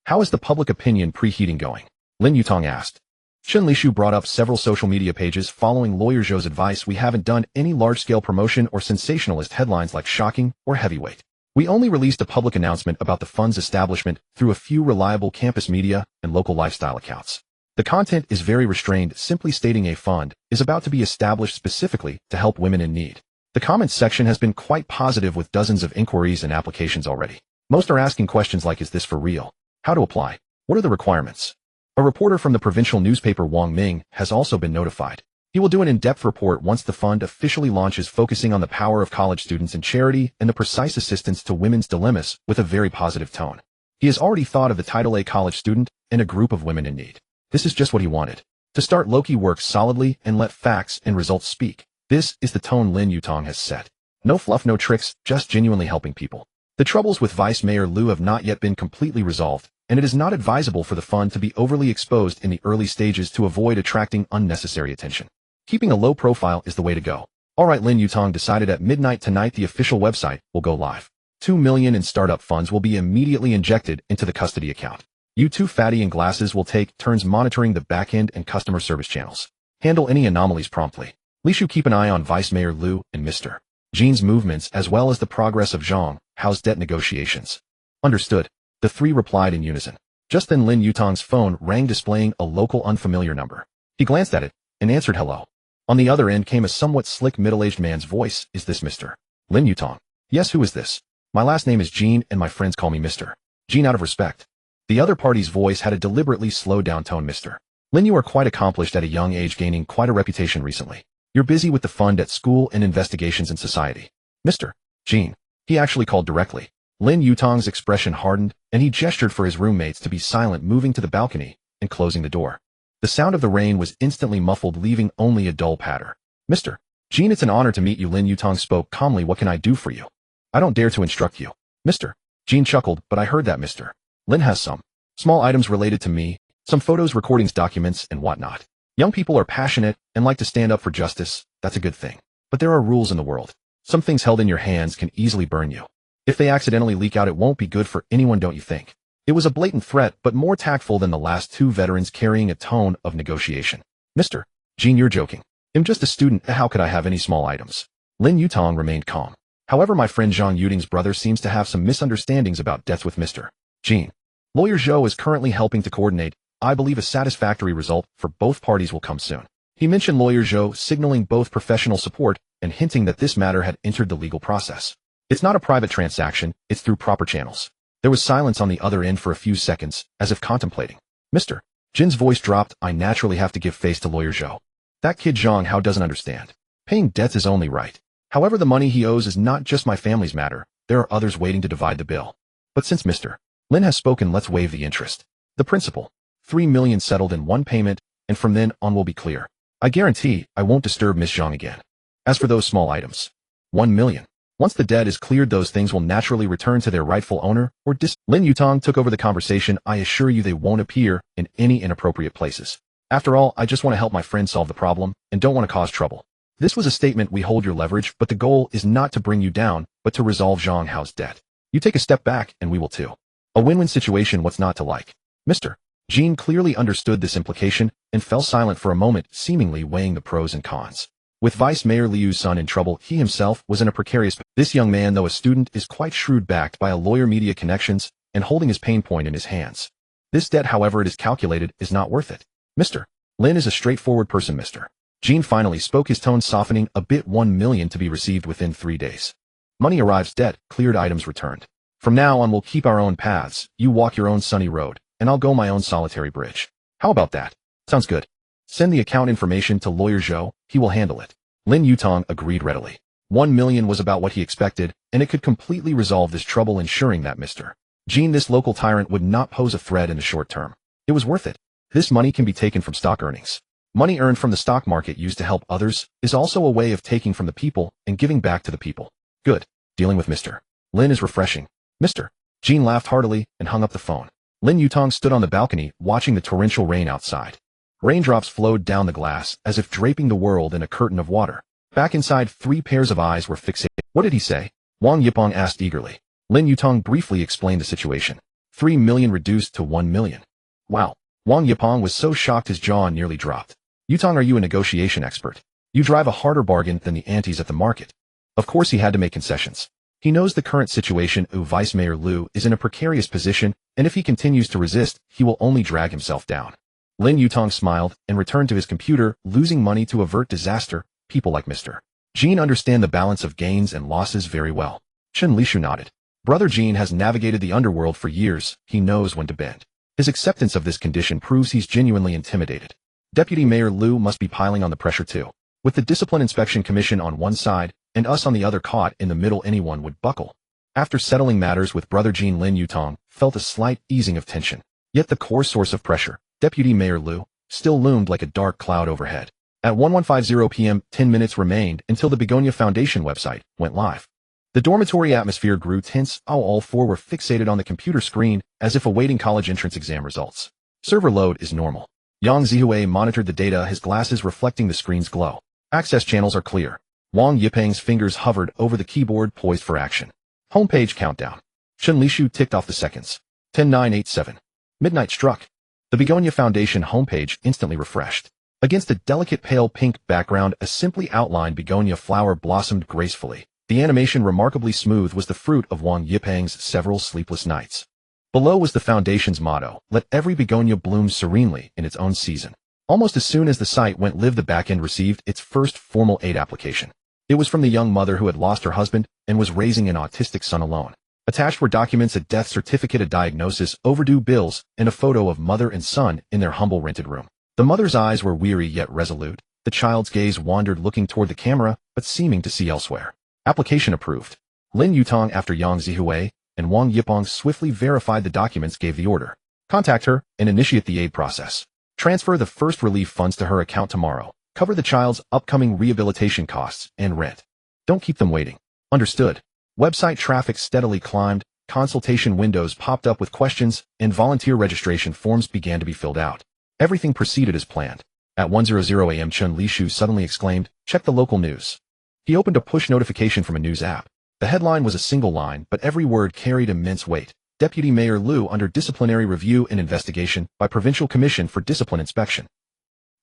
How is the public opinion preheating going? Lin Yutang asked. Chun Lishu brought up several social media pages. Following lawyer Zhou's advice, we haven't done any large-scale promotion or sensationalist headlines like shocking or heavyweight. We only released a public announcement about the fund's establishment through a few reliable campus media and local lifestyle accounts. The content is very restrained, simply stating a fund is about to be established specifically to help women in need. The comments section has been quite positive, with dozens of inquiries and applications already. Most are asking questions like, is this for real? How to apply? What are the requirements? A reporter from the provincial newspaper Wang Ming has also been notified. He will do an in-depth report once the fund officially launches, focusing on the power of college students in charity and the precise assistance to women's dilemmas with a very positive tone. He has already thought of the title, A College Student and a Group of Women in Need. This is just what he wanted. To start, Loki works solidly and let facts and results speak. This is the tone Lin Yutang has set. No fluff, no tricks, just genuinely helping people. The troubles with Vice Mayor Liu have not yet been completely resolved, and it is not advisable for the fund to be overly exposed in the early stages to avoid attracting unnecessary attention. Keeping a low profile is the way to go. Alright, Lin Yutang decided at midnight tonight the official website will go live. 2 million in startup funds will be immediately injected into the custody account. You two, Fatty and Glasses, will take turns monitoring the back-end and customer service channels. Handle any anomalies promptly. Lishu, keep an eye on Vice Mayor Liu and Mr. Jean's movements as well as the progress of Zhang Hao's debt negotiations. Understood. The 3 replied in unison. Just then Lin Yutang's phone rang, displaying a local unfamiliar number. He glanced at it and answered hello. On the other end came a somewhat slick middle-aged man's voice. Is this Mr. Lin Yutang? Yes, who is this? My last name is Jean and my friends call me Mr. Jean out of respect. The other party's voice had a deliberately slowed down tone. Mr. Lin, you are quite accomplished at a young age, gaining quite a reputation recently. You're busy with the fund at school and investigations in society. Mr. Jean. He actually called directly. Lin Yutang's expression hardened, and he gestured for his roommates to be silent, moving to the balcony and closing the door. The sound of the rain was instantly muffled, leaving only a dull patter. Mr. Jean, it's an honor to meet you. Lin Yutang spoke calmly. What can I do for you? I don't dare to instruct you. Mr. Jean chuckled, but I heard that Mr. Lin has some small items related to me, some photos, recordings, documents, and whatnot. Young people are passionate and like to stand up for justice. That's a good thing. But there are rules in the world. Some things held in your hands can easily burn you. If they accidentally leak out, it won't be good for anyone, don't you think? It was a blatant threat, but more tactful than the last 2 veterans, carrying a tone of negotiation. Mr. Jean, you're joking. I'm just a student. How could I have any small items? Lin Yutang remained calm. However, my friend Zhang Yutang's brother seems to have some misunderstandings about debts with Mr. Jean. Lawyer Zhou is currently helping to coordinate. I believe a satisfactory result for both parties will come soon. He mentioned Lawyer Zhou, signaling both professional support and hinting that this matter had entered the legal process. It's not a private transaction, it's through proper channels. There was silence on the other end for a few seconds, as if contemplating. Mr. Jin's voice dropped. I naturally have to give face to Lawyer Zhou. That kid Zhang Hao doesn't understand. Paying debts is only right. However, the money he owes is not just my family's matter. There are others waiting to divide the bill. But since Mr. Lin has spoken, let's waive the interest. The principal. 3 million settled in one payment, and from then on will be clear. I guarantee I won't disturb Miss Zhang again. As for those small items, 1 million. Once the debt is cleared, those things will naturally return to their rightful owner or Lin Yutang took over the conversation. I assure you they won't appear in any inappropriate places. After all, I just want to help my friend solve the problem and don't want to cause trouble. This was a statement: we hold your leverage, but the goal is not to bring you down, but to resolve Zhang Hao's debt. You take a step back and we will too. A win-win situation, what's not to like? Mr. Jean clearly understood this implication and fell silent for a moment, seemingly weighing the pros and cons. With Vice Mayor Liu's son in trouble, he himself was in a precarious position. This young man, though a student, is quite shrewd, backed by a lawyer, media connections, and holding his pain point in his hands. This debt, however it is calculated, is not worth it. Mr. Lin is a straightforward person. Mr. Jean finally spoke, his tone softening a bit. 1 million to be received within 3 days. Money arrives, debt cleared, items returned. From now on we'll keep our own paths. You walk your own sunny road, and I'll go my own solitary bridge. How about that? Sounds good. Send the account information to Lawyer Zhou, he will handle it. Lin Yutang agreed readily. 1 million was about what he expected, and it could completely resolve this trouble, ensuring that Mr. Jean, this local tyrant, would not pose a threat in the short term. It was worth it. This money can be taken from stock earnings. Money earned from the stock market used to help others is also a way of taking from the people and giving back to the people. Good. Dealing with Mr. Lin is refreshing. Mr. Jean laughed heartily and hung up the phone. Lin Yutang stood on the balcony, watching the torrential rain outside. Raindrops flowed down the glass, as if draping the world in a curtain of water. Back inside, 3 pairs of eyes were fixated. What did he say? Wang Yipeng asked eagerly. Lin Yutang briefly explained the situation. 3 million reduced to 1 million. Wow. Wang Yipeng was so shocked his jaw nearly dropped. Yutang, are you a negotiation expert? You drive a harder bargain than the antis at the market. Of course he had to make concessions. He knows the current situation. Vice Mayor Liu is in a precarious position, and if he continues to resist, he will only drag himself down. Lin Yutang smiled and returned to his computer. Losing money to avert disaster. People like Mr. Jean understand the balance of gains and losses very well. Chen Lishu nodded. Brother Jean has navigated the underworld for years. He knows when to bend. His acceptance of this condition proves he's genuinely intimidated. Deputy Mayor Liu must be piling on the pressure too. With the Discipline Inspection Commission on one side and us on the other caught in the middle, anyone would buckle. After settling matters with Brother Jean, Lin Yutang felt a slight easing of tension. Yet the core source of pressure, Deputy Mayor Liu, still loomed like a dark cloud overhead. At 1150 p.m., 10 minutes remained until the Begonia Foundation website went live. The dormitory atmosphere grew tense. All 4 were fixated on the computer screen as if awaiting college entrance exam results. Server load is normal. Yang Zihue monitored the data, his glasses reflecting the screen's glow. Access channels are clear. Wang Yipeng's fingers hovered over the keyboard, poised for action. Homepage countdown. Chen Lishu ticked off the seconds. 10:09:87. Midnight struck. The Begonia Foundation homepage instantly refreshed. Against a delicate pale pink background, a simply outlined begonia flower blossomed gracefully. The animation, remarkably smooth, was the fruit of Wang Yipeng's several sleepless nights. Below was the Foundation's motto: let every begonia bloom serenely in its own season. Almost as soon as the site went live, the backend received its first formal aid application. It was from the young mother who had lost her husband and was raising an autistic son alone. Attached were documents, a death certificate, a diagnosis, overdue bills, and a photo of mother and son in their humble rented room. The mother's eyes were weary yet resolute. The child's gaze wandered, looking toward the camera, but seeming to see elsewhere. Application approved. Lin Yutang, after Yang Zihue and Wang Yipeng swiftly verified the documents, gave the order. Contact her and initiate the aid process. Transfer the first relief funds to her account tomorrow. Cover the child's upcoming rehabilitation costs and rent. Don't keep them waiting. Understood. Website traffic steadily climbed. Consultation windows popped up with questions, and volunteer registration forms began to be filled out. Everything proceeded as planned. At 1:00 a.m., Chen Lishu suddenly exclaimed, "Check the local news." He opened a push notification from a news app. The headline was a single line, but every word carried immense weight. Deputy Mayor Liu under disciplinary review and investigation by Provincial Commission for Discipline Inspection.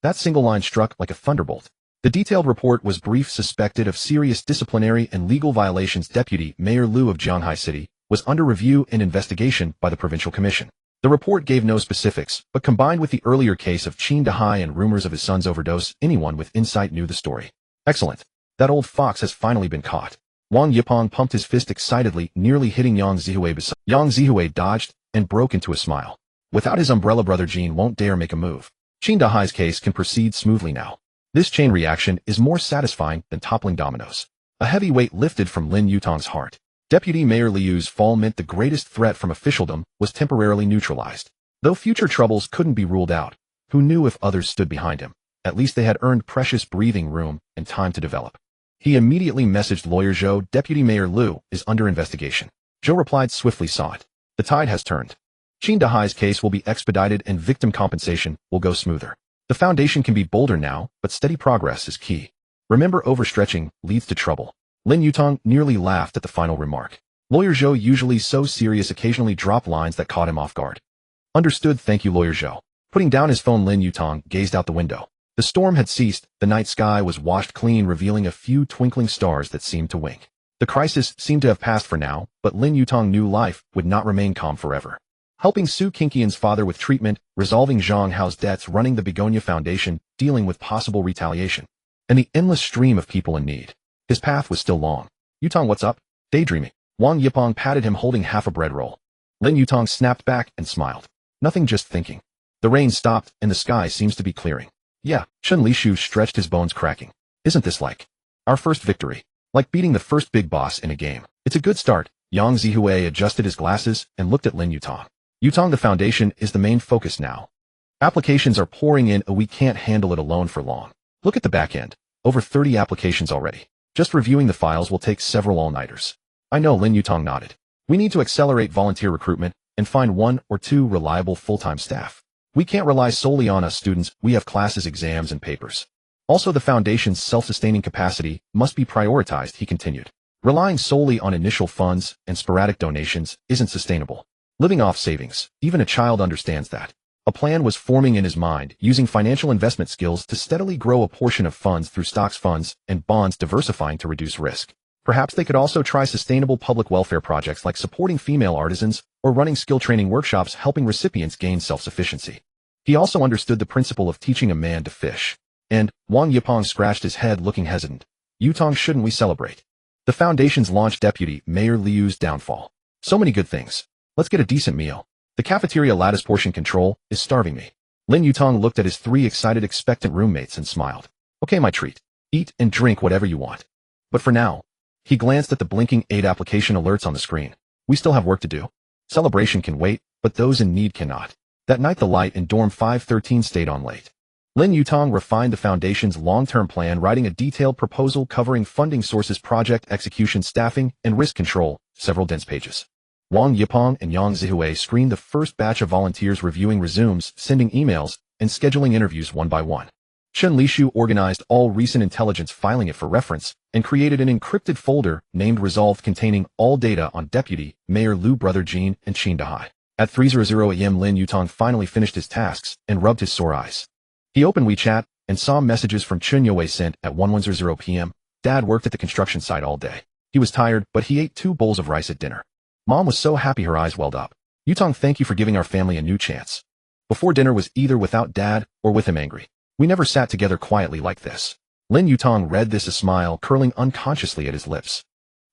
That single line struck like a thunderbolt. The detailed report was brief. Suspected of serious disciplinary and legal violations, Deputy Mayor Liu of Jianghai City was under review and investigation by the Provincial Commission. The report gave no specifics, but combined with the earlier case of Qin Dahai and rumors of his son's overdose, anyone with insight knew the story. Excellent. That old fox has finally been caught. Wang Yipeng pumped his fist excitedly, nearly hitting Yang Zihue beside. Yang Zihue dodged and broke into a smile. Without his umbrella, brother Jean won't dare make a move. Qin Dahai's case can proceed smoothly now. This chain reaction is more satisfying than toppling dominoes. A heavy weight lifted from Lin Yutang's heart. Deputy Mayor Liu's fall meant the greatest threat from officialdom was temporarily neutralized. Though future troubles couldn't be ruled out, who knew if others stood behind him? At least they had earned precious breathing room and time to develop. He immediately messaged lawyer Zhou. Deputy Mayor Liu is under investigation. Zhou replied swiftly, saw it. The tide has turned. Qin Dahai's case will be expedited and victim compensation will go smoother. The foundation can be bolder now, but steady progress is key. Remember, overstretching leads to trouble. Lin Yutang nearly laughed at the final remark. Lawyer Zhou, usually so serious, occasionally dropped lines that caught him off guard. Understood, thank you, lawyer Zhou. Putting down his phone, Lin Yutang gazed out the window. The storm had ceased, the night sky was washed clean, revealing a few twinkling stars that seemed to wink. The crisis seemed to have passed for now, but Lin Yutang knew life would not remain calm forever. Helping Su Qingqian's father with treatment, resolving Zhang Hao's debts, running the Begonia Foundation, dealing with possible retaliation, and the endless stream of people in need. His path was still long. Yutang, what's up? Daydreaming. Wang Yipeng patted him, holding half a bread roll. Lin Yutang snapped back and smiled. Nothing, just thinking. The rain stopped and the sky seems to be clearing. Yeah, Chen Lishu stretched, his bones cracking. Isn't this like our first victory? Like beating the first big boss in a game. It's a good start. Yang Zihue adjusted his glasses and looked at Lin Yutang. Yutang, the foundation is the main focus now. Applications are pouring in, we can't handle it alone for long. Look at the back end. Over 30 applications already. Just reviewing the files will take several all-nighters. I know, Lin Yutang nodded. We need to accelerate volunteer recruitment and find 1 or 2 reliable full-time staff. We can't rely solely on us students, we have classes, exams, and papers. Also, the foundation's self-sustaining capacity must be prioritized, he continued. Relying solely on initial funds and sporadic donations isn't sustainable. Living off savings, even a child understands that. A plan was forming in his mind, using financial investment skills to steadily grow a portion of funds through stocks, funds, and bonds, diversifying to reduce risk. Perhaps they could also try sustainable public welfare projects like supporting female artisans or running skill training workshops, helping recipients gain self-sufficiency. He also understood the principle of teaching a man to fish. And Wang Yipeng scratched his head, looking hesitant. Yutang, shouldn't we celebrate? The foundation's launch, Deputy Mayor Liu's downfall. So many good things. Let's get a decent meal. The cafeteria lattice portion control is starving me. Lin Yutang looked at his 3 excited, expectant roommates and smiled. Okay, my treat. Eat and drink whatever you want. But for now, he glanced at the blinking 8 application alerts on the screen. We still have work to do. Celebration can wait, but those in need cannot. That night, the light in dorm 513 stayed on late. Lin Yutang refined the foundation's long-term plan, writing a detailed proposal covering funding sources, project execution, staffing, and risk control, several dense pages. Wang Yipeng and Yang Zihue screened the first batch of volunteers, reviewing resumes, sending emails, and scheduling interviews one by one. Chen Lishu organized all recent intelligence, filing it for reference, and created an encrypted folder named Resolved, containing all data on Deputy Mayor Liu, brother Jean, and Qin Dahai. At 3:00 a.m., Lin Yutang finally finished his tasks and rubbed his sore eyes. He opened WeChat and saw messages from Chun Yue sent at 1:10 p.m. Dad worked at the construction site all day. He was tired, but he ate 2 bowls of rice at dinner. Mom was so happy her eyes welled up. Yutang, thank you for giving our family a new chance. Before dinner was either without Dad or with him angry. We never sat together quietly like this. Lin Yutang read this, a smile curling unconsciously at his lips.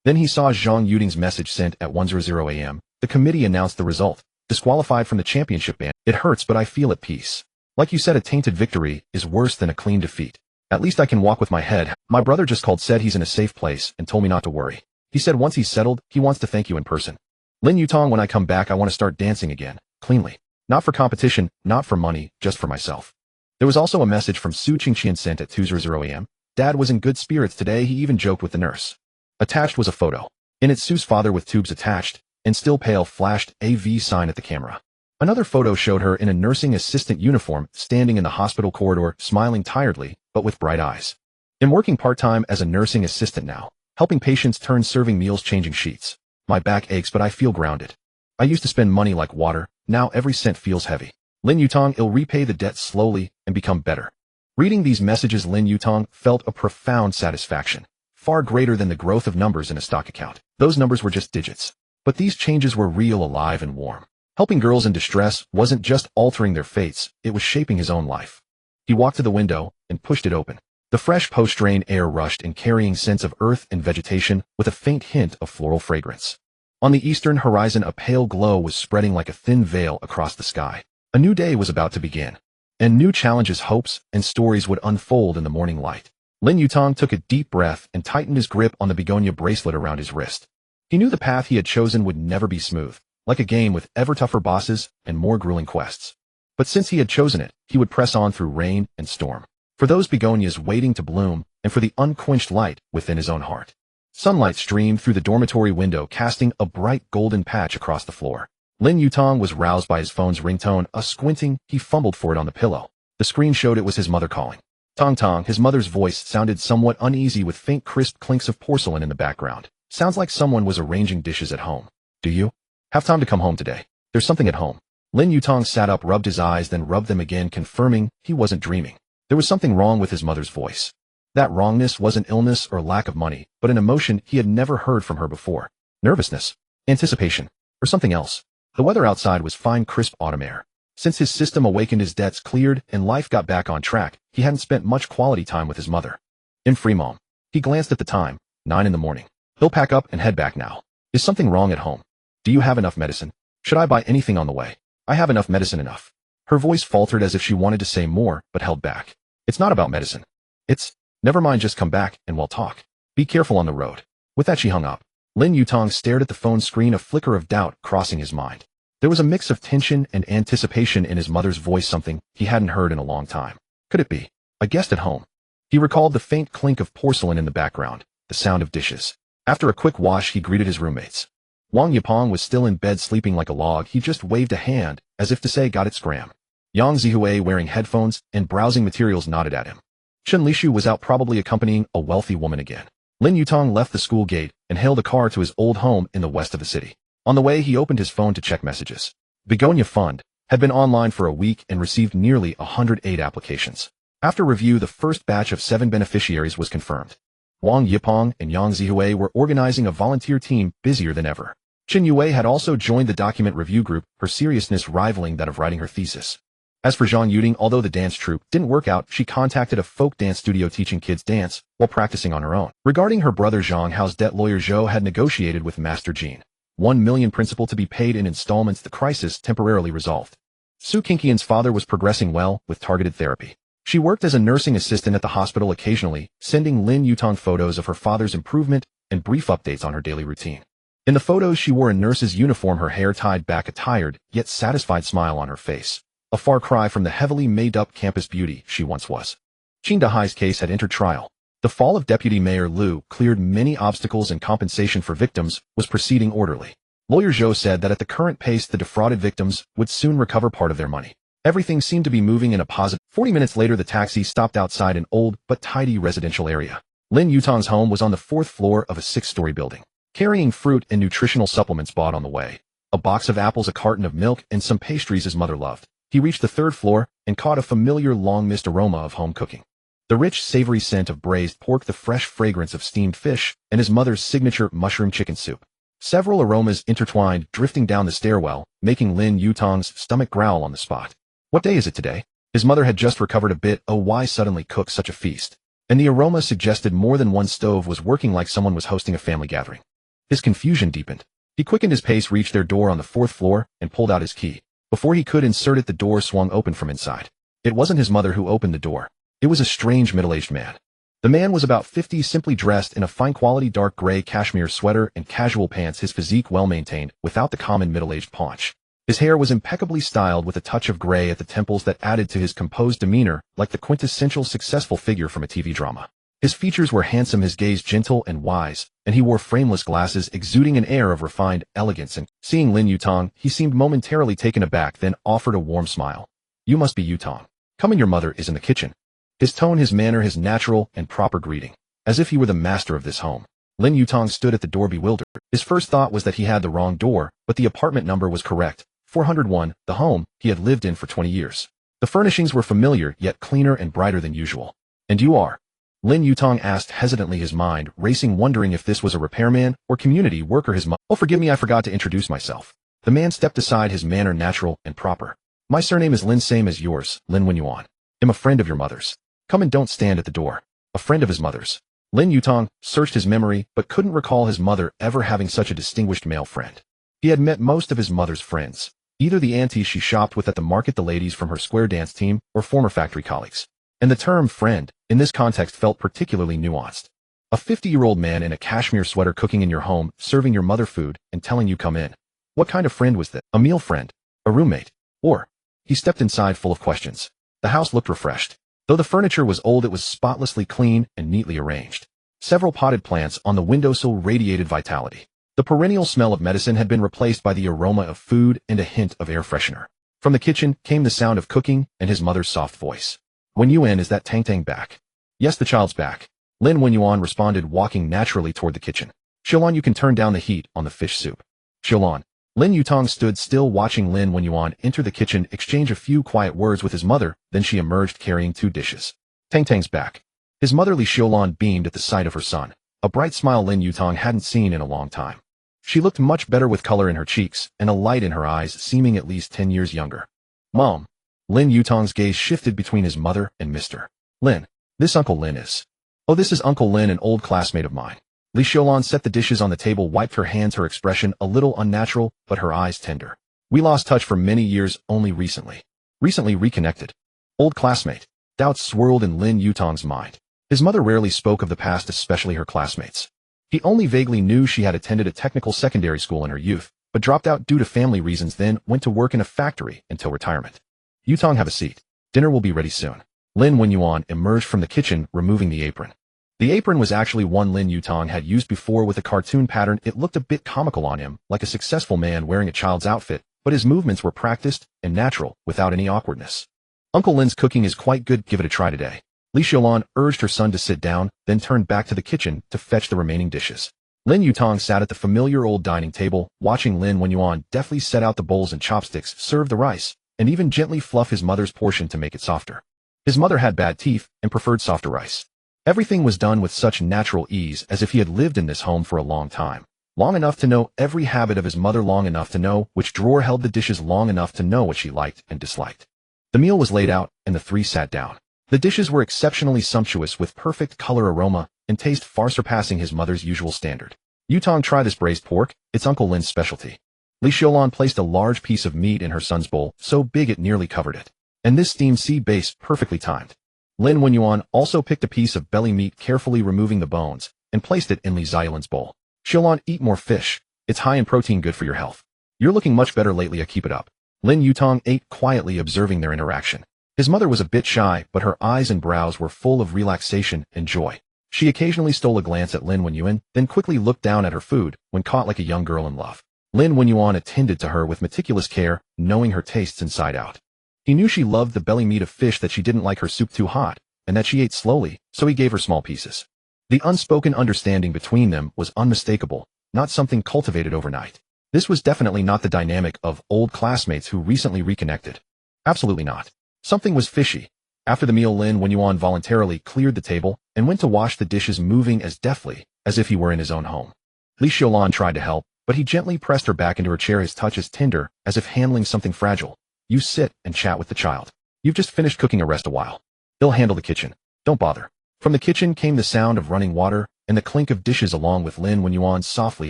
Then he saw Zhang Yuding's message sent at 1:00 a.m. The committee announced the result. Disqualified from the championship band. It hurts, but I feel at peace. Like you said, a tainted victory is worse than a clean defeat. At least I can walk with my head. My brother just called, said he's in a safe place, and told me not to worry. He said once he's settled, he wants to thank you in person. Lin Yutang, when I come back, I want to start dancing again, cleanly. Not for competition, not for money, just for myself. There was also a message from Su Qingqian sent at 2:00 a.m. Dad was in good spirits today, he even joked with the nurse. Attached was a photo. In it, Su's father with tubes attached, and still pale, flashed a V sign at the camera. Another photo showed her in a nursing assistant uniform, standing in the hospital corridor, smiling tiredly, but with bright eyes. I'm working part-time as a nursing assistant now, helping patients, turn serving meals, changing sheets. My back aches, but I feel grounded. I used to spend money like water, now every cent feels heavy. Lin Yutang, will repay the debt slowly and become better. Reading these messages, Lin Yutang felt a profound satisfaction, far greater than the growth of numbers in a stock account. Those numbers were just digits. But these changes were real, alive, and warm. Helping girls in distress wasn't just altering their fates, it was shaping his own life. He walked to the window and pushed it open. The fresh post-rain air rushed in, carrying scents of earth and vegetation with a faint hint of floral fragrance. On the eastern horizon, a pale glow was spreading like a thin veil across the sky. A new day was about to begin, and new challenges, hopes, and stories would unfold in the morning light. Lin Yutang took a deep breath and tightened his grip on the begonia bracelet around his wrist. He knew the path he had chosen would never be smooth, like a game with ever tougher bosses and more grueling quests. But since he had chosen it, he would press on through rain and storm. For those begonias waiting to bloom, and for the unquenched light within his own heart. Sunlight streamed through the dormitory window, casting a bright golden patch across the floor. Lin Yutang was roused by his phone's ringtone. Squinting, he fumbled for it on the pillow. The screen showed it was his mother calling. Tong Tong, his mother's voice sounded somewhat uneasy with faint crisp clinks of porcelain in the background. Sounds like someone was arranging dishes at home. Do you have time to come home today? There's something at home. Lin Yutang sat up, rubbed his eyes, then rubbed them again, confirming he wasn't dreaming. There was something wrong with his mother's voice. That wrongness wasn't illness or lack of money, but an emotion he had never heard from her before. Nervousness, anticipation, or something else. The weather outside was fine, crisp autumn air. Since his system awakened, his debts cleared, and life got back on track, he hadn't spent much quality time with his mother. In Fremont, he glanced at the time, 9 in the morning. He'll pack up and head back now. Is something wrong at home? Do you have enough medicine? Should I buy anything on the way? I have enough medicine, enough. Her voice faltered as if she wanted to say more, but held back. It's not about medicine. It's, never mind, just come back and we'll talk. Be careful on the road. With that, she hung up. Lin Yutang stared at the phone screen, a flicker of doubt crossing his mind. There was a mix of tension and anticipation in his mother's voice, something he hadn't heard in a long time. Could it be a guest at home? He recalled the faint clink of porcelain in the background, the sound of dishes. After a quick wash, he greeted his roommates. Wang Yapong was still in bed, sleeping like a log. He just waved a hand, as if to say, got it, scram. Yang Zihue, wearing headphones and browsing materials, nodded at him. Chen Lishu was out, probably accompanying a wealthy woman again. Lin Yutang left the school gate and hailed a car to his old home in the west of the city. On the way, he opened his phone to check messages. Begonia Fund had been online for a week and received nearly 108 applications. After review, the first batch of 7 beneficiaries was confirmed. Wang Yapong and Yang Zihue were organizing a volunteer team, busier than ever. Chen Yue had also joined the document review group, her seriousness rivaling that of writing her thesis. As for Zhang Yuding, although the dance troupe didn't work out, she contacted a folk dance studio teaching kids dance while practicing on her own. Regarding her brother Zhang Hao's debt, lawyer Zhou had negotiated with Master Jean. 1 million principal to be paid in installments. The crisis temporarily resolved. Su Qingqian's father was progressing well with targeted therapy. She worked as a nursing assistant at the hospital, occasionally sending Lin Yutang photos of her father's improvement and brief updates on her daily routine. In the photos, she wore a nurse's uniform, her hair tied back, a tired yet satisfied smile on her face. A far cry from the heavily made-up campus beauty she once was. Qin Dahai's case had entered trial. The fall of Deputy Mayor Liu cleared many obstacles, and compensation for victims was proceeding orderly. Lawyer Zhou said that at the current pace, the defrauded victims would soon recover part of their money. Everything seemed to be moving in a positive. 40 minutes later, the taxi stopped outside an old but tidy residential area. Lin Yutang's home was on the 4th floor of a 6-story building. Carrying fruit and nutritional supplements bought on the way, a box of apples, a carton of milk, and some pastries his mother loved, he reached the 3rd floor and caught a familiar long-missed aroma of home cooking. The rich, savory scent of braised pork, the fresh fragrance of steamed fish, and his mother's signature mushroom chicken soup. Several aromas intertwined, drifting down the stairwell, making Lin Yutang's stomach growl on the spot. What day is it today? His mother had just recovered a bit. Oh, why suddenly cook such a feast? And the aroma suggested more than one stove was working, like someone was hosting a family gathering. His confusion deepened. He quickened his pace, reached their door on the 4th floor, and pulled out his key. Before he could insert it, the door swung open from inside. It wasn't his mother who opened the door. It was a strange middle-aged man. The man was about 50, simply dressed in a fine-quality dark gray cashmere sweater and casual pants, his physique well-maintained, without the common middle-aged paunch. His hair was impeccably styled with a touch of gray at the temples that added to his composed demeanor, like the quintessential successful figure from a TV drama. His features were handsome, his gaze gentle and wise, and he wore frameless glasses, exuding an air of refined elegance. And seeing Lin Yutang, he seemed momentarily taken aback, then offered a warm smile. You must be Yutang. Come in, your mother is in the kitchen. His tone, his manner, his natural and proper greeting, as if he were the master of this home. Lin Yutang stood at the door, bewildered. His first thought was that he had the wrong door, but the apartment number was correct. 401, the home he had lived in for 20 years. The furnishings were familiar, yet cleaner and brighter than usual. And you are? Lin Yutang asked hesitantly, his mind racing, wondering if this was a repairman or community worker. His mother. Oh, forgive me, I forgot to introduce myself. The man stepped aside, his manner natural and proper. My surname is Lin, same as yours, Lin Yuan. I'm a friend of your mother's. Come and don't stand at the door. A friend of his mother's. Lin Yutang searched his memory but couldn't recall his mother ever having such a distinguished male friend. He had met most of his mother's friends, either the aunties she shopped with at the market, the ladies from her square dance team, or former factory colleagues. And the term friend, in this context, felt particularly nuanced. A 50-year-old man in a cashmere sweater cooking in your home, serving your mother food, and telling you come in. What kind of friend was that? A meal friend? A roommate? Or? He stepped inside full of questions. The house looked refreshed. Though the furniture was old, it was spotlessly clean and neatly arranged. Several potted plants on the windowsill radiated vitality. The perennial smell of medicine had been replaced by the aroma of food and a hint of air freshener. From the kitchen came the sound of cooking and his mother's soft voice. Wen Yuan, is that Tang Tang back? Yes, the child's back. Lin Yuan responded, walking naturally toward the kitchen. Xiaolan, you can turn down the heat on the fish soup. Xiaolan. Lin Yutang stood still, watching Lin Yuan enter the kitchen, exchange a few quiet words with his mother, then she emerged carrying 2 dishes. Tang Tang's back. His motherly Xiaolan beamed at the sight of her son, a bright smile Lin Yutang hadn't seen in a long time. She looked much better with color in her cheeks and a light in her eyes, seeming at least 10 years younger. Mom. Lin Yutang's gaze shifted between his mother and Mr. Lin. This Uncle Lin is. Oh, this is Uncle Lin, an old classmate of mine. Li Xiaolan set the dishes on the table, wiped her hands, her expression a little unnatural, but her eyes tender. We lost touch for many years, only recently. Recently reconnected. Old classmate. Doubts swirled in Lin Yutang's mind. His mother rarely spoke of the past, especially her classmates. He only vaguely knew she had attended a technical secondary school in her youth, but dropped out due to family reasons, then went to work in a factory until retirement. Yutang, have a seat. Dinner will be ready soon. Lin Yuan emerged from the kitchen, removing the apron. The apron was actually one Lin Yutang had used before with a cartoon pattern. It looked a bit comical on him, like a successful man wearing a child's outfit, but his movements were practiced and natural, without any awkwardness. Uncle Lin's cooking is quite good, give it a try today. Li Xiaolan urged her son to sit down, then turned back to the kitchen to fetch the remaining dishes. Lin Yutang sat at the familiar old dining table, watching Lin Yuan deftly set out the bowls and chopsticks, serve the rice, and even gently fluff his mother's portion to make it softer. His mother had bad teeth and preferred softer rice. Everything was done with such natural ease, as if he had lived in this home for a long time. Long enough to know every habit of his mother, long enough to know which drawer held the dishes, long enough to know what she liked and disliked. The meal was laid out, and the 3 sat down. The dishes were exceptionally sumptuous, with perfect color, aroma, and taste far surpassing his mother's usual standard. Yutang, try this braised pork, it's Uncle Lin's specialty. Li Xiaolan placed a large piece of meat in her son's bowl, so big it nearly covered it. And this steamed sea bass, perfectly timed. Lin Yuan also picked a piece of belly meat, carefully removing the bones, and placed it in Li Xiaolan's bowl. Xiaolan, eat more fish. It's high in protein, good for your health. You're looking much better lately, keep it up. Lin Yutang ate quietly, observing their interaction. His mother was a bit shy, but her eyes and brows were full of relaxation and joy. She occasionally stole a glance at Lin Yuan, then quickly looked down at her food, when caught like a young girl in love. Lin Yuan attended to her with meticulous care, knowing her tastes inside out. He knew she loved the belly meat of fish, that she didn't like her soup too hot, and that she ate slowly, so he gave her small pieces. The unspoken understanding between them was unmistakable, not something cultivated overnight. This was definitely not the dynamic of old classmates who recently reconnected. Absolutely not. Something was fishy. After the meal, Lin Yuan voluntarily cleared the table and went to wash the dishes, moving as deftly as if he were in his own home. Li Xiaolan tried to help, but he gently pressed her back into her chair, his touch as tender as if handling something fragile. You sit and chat with the child. You've just finished cooking, rest a while. He'll handle the kitchen. Don't bother. From the kitchen came the sound of running water and the clink of dishes, along with Lin Yuan softly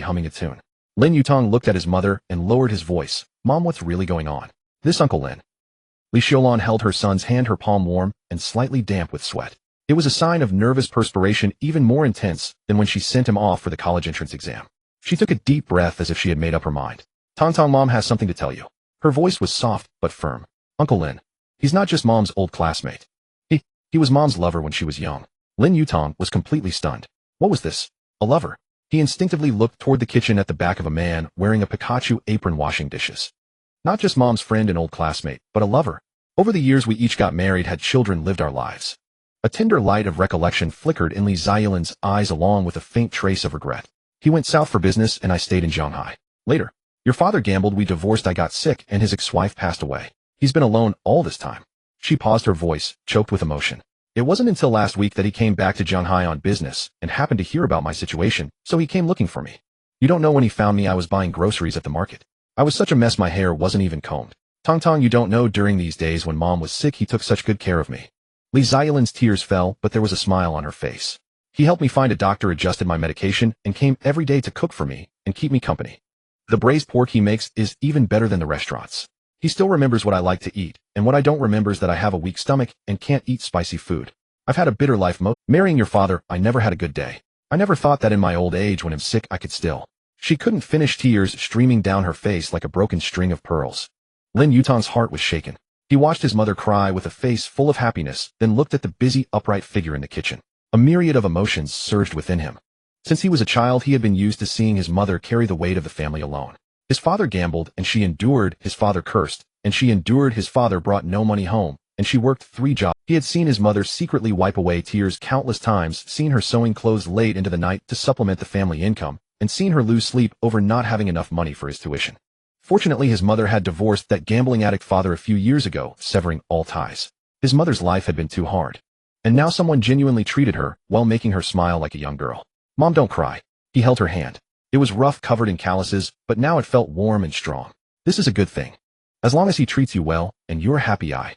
humming a tune. Lin Yutang looked at his mother and lowered his voice. Mom, what's really going on? This Uncle Lin. Li Xiaolan held her son's hand, her palm warm and slightly damp with sweat. It was a sign of nervous perspiration, even more intense than when she sent him off for the college entrance exam. She took a deep breath as if she had made up her mind. Tong, Mom has something to tell you. Her voice was soft but firm. Uncle Lin. He's not just Mom's old classmate. He was Mom's lover when she was young. Lin Yutang was completely stunned. What was this? A lover? He instinctively looked toward the kitchen at the back of a man wearing a Pikachu apron washing dishes. Not just Mom's friend and old classmate, but a lover. Over the years we each got married, had children, lived our lives. A tender light of recollection flickered in Li Xiaolan's eyes, along with a faint trace of regret. He went south for business and I stayed in Shanghai. Later, your father gambled, we divorced, I got sick, and his ex-wife passed away. He's been alone all this time. She paused, her voice choked with emotion. It wasn't until last week that he came back to Shanghai on business and happened to hear about my situation, so he came looking for me. You don't know when he found me I was buying groceries at the market. I was such a mess my hair wasn't even combed. Tong, you don't know during these days when Mom was sick he took such good care of me. Li Ziyalin's tears fell, but there was a smile on her face. He helped me find a doctor, adjusted my medication, and came every day to cook for me and keep me company. The braised pork he makes is even better than the restaurants. He still remembers what I like to eat, and what I don't remember is that I have a weak stomach and can't eat spicy food. I've had a bitter life. Marrying your father, I never had a good day. I never thought that in my old age when I'm sick I could still. She couldn't finish, tears streaming down her face like a broken string of pearls. Lin Yutang's heart was shaken. He watched his mother cry with a face full of happiness, then looked at the busy, upright figure in the kitchen. A myriad of emotions surged within him. Since he was a child, he had been used to seeing his mother carry the weight of the family alone. His father gambled, and she endured. His father cursed, and she endured. His father brought no money home, and she worked 3 jobs. He had seen his mother secretly wipe away tears countless times, seen her sewing clothes late into the night to supplement the family income, and seen her lose sleep over not having enough money for his tuition. Fortunately, his mother had divorced that gambling addict father a few years ago, severing all ties. His mother's life had been too hard. And now someone genuinely treated her, while making her smile like a young girl. Mom, don't cry. He held her hand. It was rough, covered in calluses, but now it felt warm and strong. This is a good thing. As long as he treats you well, and you're happy, I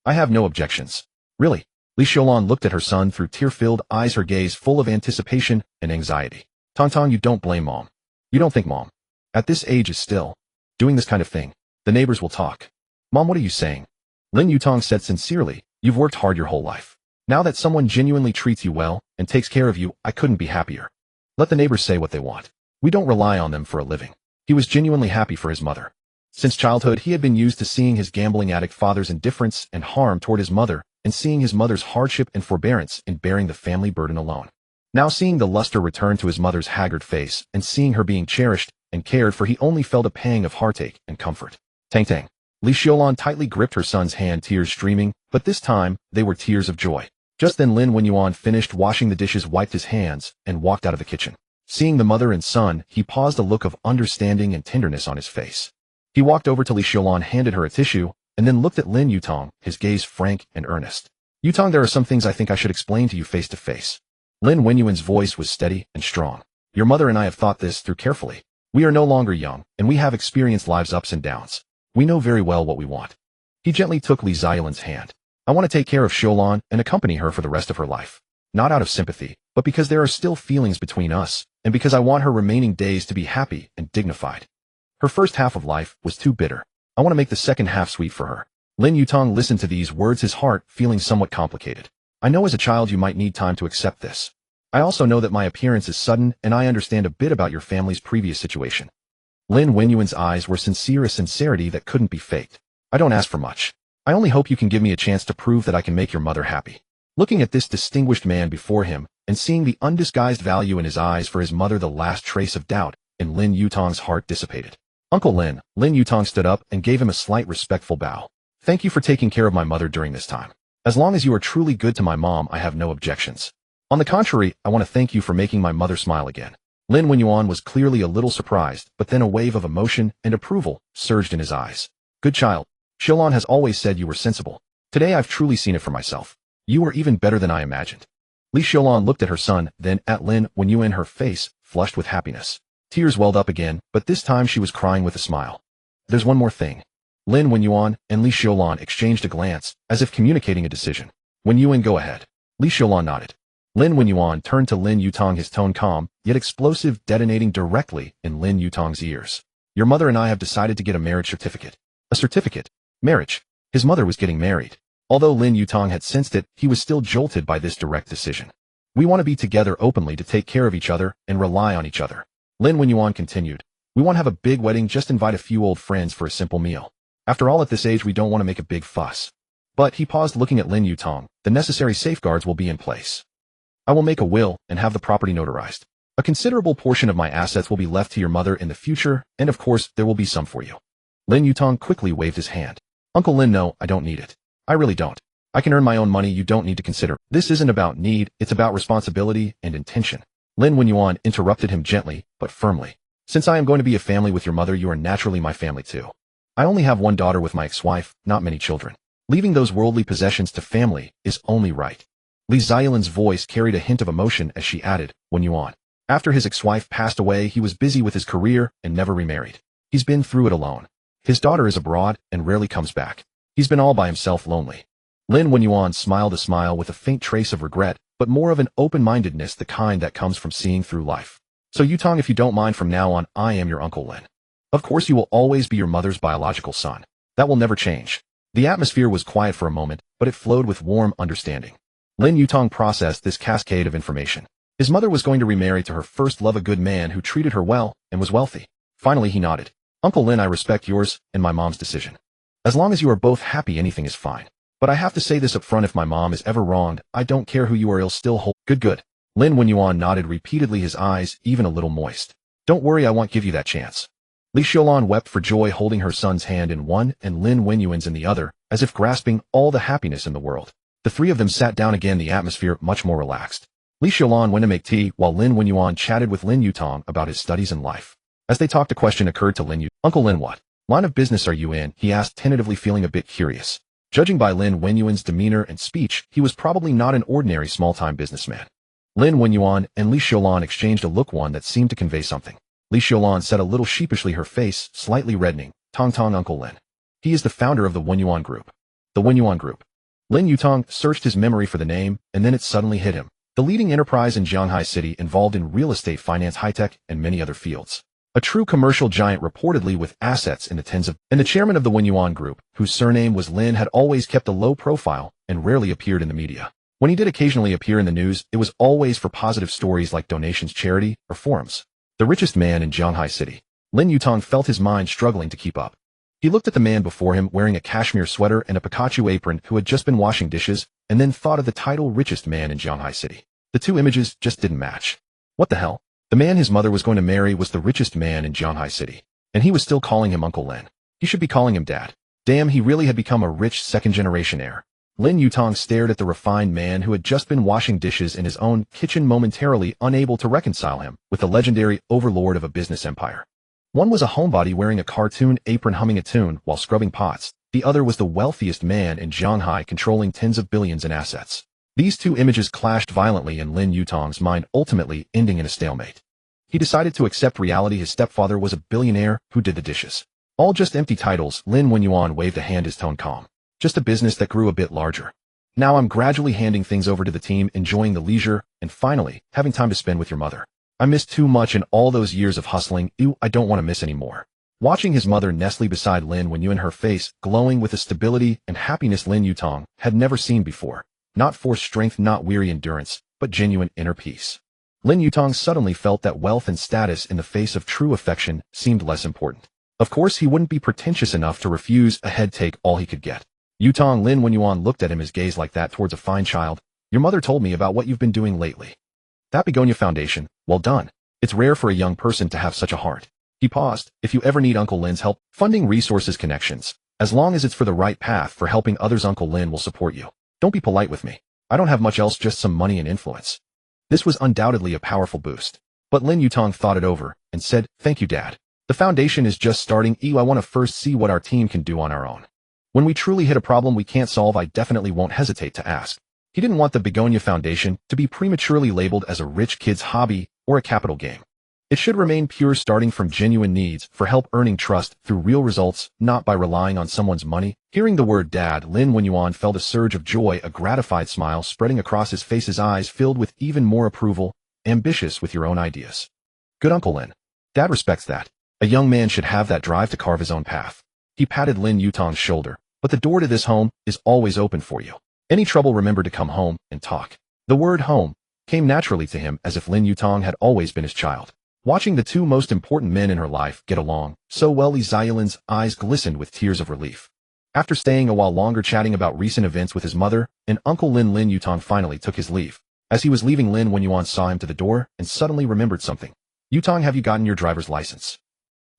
have no objections. Really? Li Xiaolan looked at her son through tear-filled eyes, her gaze full of anticipation and anxiety. Tong, you don't blame Mom. You don't think Mom, at this age, is still doing this kind of thing? The neighbors will talk. Mom, what are you saying? Lin Yutang said sincerely, you've worked hard your whole life. Now that someone genuinely treats you well and takes care of you, I couldn't be happier. Let the neighbors say what they want. We don't rely on them for a living. He was genuinely happy for his mother. Since childhood, he had been used to seeing his gambling addict father's indifference and harm toward his mother, and seeing his mother's hardship and forbearance in bearing the family burden alone. Now seeing the luster return to his mother's haggard face, and seeing her being cherished and cared for, he only felt a pang of heartache and comfort. Tang. Li Xiaolan tightly gripped her son's hand, tears streaming, but this time, they were tears of joy. Just then Lin Yuan finished washing the dishes, wiped his hands, and walked out of the kitchen. Seeing the mother and son, he paused, a look of understanding and tenderness on his face. He walked over to Li Xiaolan, handed her a tissue, and then looked at Lin Yutang, his gaze frank and earnest. Yutang, there are some things I think I should explain to you face to face. Lin Wenyuan's voice was steady and strong. Your mother and I have thought this through carefully. We are no longer young, and we have experienced life's ups and downs. We know very well what we want. He gently took Li Ziyalin's hand. I want to take care of Xiaolan and accompany her for the rest of her life. Not out of sympathy, but because there are still feelings between us, and because I want her remaining days to be happy and dignified. Her first half of life was too bitter. I want to make the second half sweet for her. Lin Yutang listened to these words, his heart feeling somewhat complicated. I know as a child you might need time to accept this. I also know that my appearance is sudden, and I understand a bit about your family's previous situation. Lin Wenyuan's eyes were sincere, a sincerity that couldn't be faked. I don't ask for much. I only hope you can give me a chance to prove that I can make your mother happy. Looking at this distinguished man before him, and seeing the undisguised value in his eyes for his mother, the last trace of doubt in Lin Yutang's heart dissipated. Uncle Lin. Lin Yutang stood up and gave him a slight respectful bow. Thank you for taking care of my mother during this time. As long as you are truly good to my mom, I have no objections. On the contrary, I want to thank you for making my mother smile again. Lin Wenyuan was clearly a little surprised, but then a wave of emotion and approval surged in his eyes. Good child. Xiaolan has always said you were sensible. Today I've truly seen it for myself. You are even better than I imagined. Li Xiaolan looked at her son, then at Lin Wenyuan, her face flushed with happiness. Tears welled up again, but this time she was crying with a smile. There's one more thing. Lin Wenyuan and Li Xiaolan exchanged a glance, as if communicating a decision. Wenyuan, go ahead. Li Xiaolan nodded. Lin Wenyuan turned to Lin Yutang, his tone calm, yet explosive, detonating directly in Lin Yutang's ears. Your mother and I have decided to get a marriage certificate. A certificate? Marriage. His mother was getting married. Although Lin Yutang had sensed it, he was still jolted by this direct decision. We want to be together openly, to take care of each other and rely on each other. Lin Wenyuan continued. We want to have a big wedding, just invite a few old friends for a simple meal. After all, at this age we don't want to make a big fuss. But he paused, looking at Lin Yutang. The necessary safeguards will be in place. I will make a will and have the property notarized. A considerable portion of my assets will be left to your mother in the future, and of course there will be some for you. Lin Yutang quickly waved his hand. Uncle Lin, no, I don't need it. I really don't. I can earn my own money, you don't need to consider. This isn't about need, it's about responsibility and intention. Lin Wenyuan interrupted him gently, but firmly. Since I am going to be a family with your mother, you are naturally my family too. I only have one daughter with my ex-wife, not many children. Leaving those worldly possessions to family is only right. Li Ziyalin's voice carried a hint of emotion as she added, Wen Yuan. After his ex-wife passed away, he was busy with his career and never remarried. He's been through it alone. His daughter is abroad and rarely comes back. He's been all by himself, lonely. Lin Yuan smiled a smile with a faint trace of regret, but more of an open-mindedness, the kind that comes from seeing through life. So Yutang, if you don't mind, from now on, I am your Uncle Lin. Of course you will always be your mother's biological son. That will never change. The atmosphere was quiet for a moment, but it flowed with warm understanding. Lin Yutang processed this cascade of information. His mother was going to remarry to her first love, a good man who treated her well and was wealthy. Finally he nodded. Uncle Lin, I respect yours and my mom's decision. As long as you are both happy, anything is fine. But I have to say this up front, if my mom is ever wronged, I don't care who you are, I'll still hold. Good. Lin Yuan nodded repeatedly, his eyes even a little moist. Don't worry, I won't give you that chance. Li Xiaolan wept for joy, holding her son's hand in one and Lin Yuan's in the other, as if grasping all the happiness in the world. The three of them sat down again, the atmosphere much more relaxed. Li Xiaolan went to make tea, while Lin Yuan chatted with Lin Yutang about his studies and life. As they talked, a question occurred to Lin Yutang. Uncle Lin, what line of business are you in? He asked, tentatively, feeling a bit curious. Judging by Lin Yuan's demeanor and speech, he was probably not an ordinary small-time businessman. Lin Yuan and Li Xiaolan exchanged a look, one that seemed to convey something. Li Xiaolan said a little sheepishly, her face slightly reddening, Tong Uncle Lin. He is the founder of the Yuan Group. The Yuan Group. Lin Yutang searched his memory for the name, and then it suddenly hit him. The leading enterprise in Shanghai City, involved in real estate, finance, high-tech, and many other fields. A true commercial giant, reportedly with assets in the tens of, and the chairman of the Yuan Group, whose surname was Lin, had always kept a low profile and rarely appeared in the media. When he did occasionally appear in the news, it was always for positive stories like donations, charity, or forums. The richest man in Shanghai City. Lin Yutang felt his mind struggling to keep up. He looked at the man before him wearing a cashmere sweater and a Pikachu apron, who had just been washing dishes, and then thought of the title richest man in Shanghai City. The two images just didn't match. What the hell? The man his mother was going to marry was the richest man in Shanghai City. And he was still calling him Uncle Lin. He should be calling him Dad. Damn, he really had become a rich second-generation heir. Lin Yutang stared at the refined man who had just been washing dishes in his own kitchen, momentarily unable to reconcile him with the legendary overlord of a business empire. One was a homebody wearing a cartoon apron, humming a tune while scrubbing pots. The other was the wealthiest man in Shanghai, controlling tens of billions in assets. These two images clashed violently in Lin Yutang's mind, ultimately ending in a stalemate. He decided to accept reality. His stepfather was a billionaire who did the dishes. All just empty titles. Lin Yuan waved a hand, his tone calm. Just a business that grew a bit larger. Now I'm gradually handing things over to the team, enjoying the leisure, and finally, having time to spend with your mother. I missed too much in all those years of hustling. I don't want to miss any more. Watching his mother nestle beside Lin Yuan, her face glowing with a stability and happiness Lin Yutang had never seen before. Not forced strength, not weary endurance, but genuine inner peace. Lin Yutang suddenly felt that wealth and status in the face of true affection seemed less important. Of course, he wouldn't be pretentious enough to refuse a head take all he could get. Yutang. Lin Yuan looked at him, his gaze like that towards a fine child. Your mother told me about what you've been doing lately. That Begonia Foundation, well done. It's rare for a young person to have such a heart. He paused. If you ever need Uncle Lin's help, funding, resources, connections, as long as it's for the right path for helping others, Uncle Lin will support you. Don't be polite with me. I don't have much else, just some money and influence. This was undoubtedly a powerful boost. But Lin Yutang thought it over and said, thank you, Dad. The foundation is just starting. I want to first see what our team can do on our own. When we truly hit a problem we can't solve, I definitely won't hesitate to ask. He didn't want the Begonia Foundation to be prematurely labeled as a rich kid's hobby or a capital game. It should remain pure, starting from genuine needs for help, earning trust through real results, not by relying on someone's money. Hearing the word Dad, Lin Yuan felt a surge of joy, a gratified smile spreading across his face, his eyes filled with even more approval. Ambitious with your own ideas. Good, Uncle Lin. Dad respects that. A young man should have that drive to carve his own path. He patted Lin Yutang's shoulder. But the door to this home is always open for you. Any trouble, remember to come home and talk. The word home came naturally to him, as if Lin Yutang had always been his child. Watching the two most important men in her life get along so well, Li Ziyalin's eyes glistened with tears of relief. After staying a while longer chatting about recent events with his mother and Uncle Lin, Lin Yutang finally took his leave. As he was leaving, Lin Yuan saw him to the door and suddenly remembered something. Yutang, have you gotten your driver's license?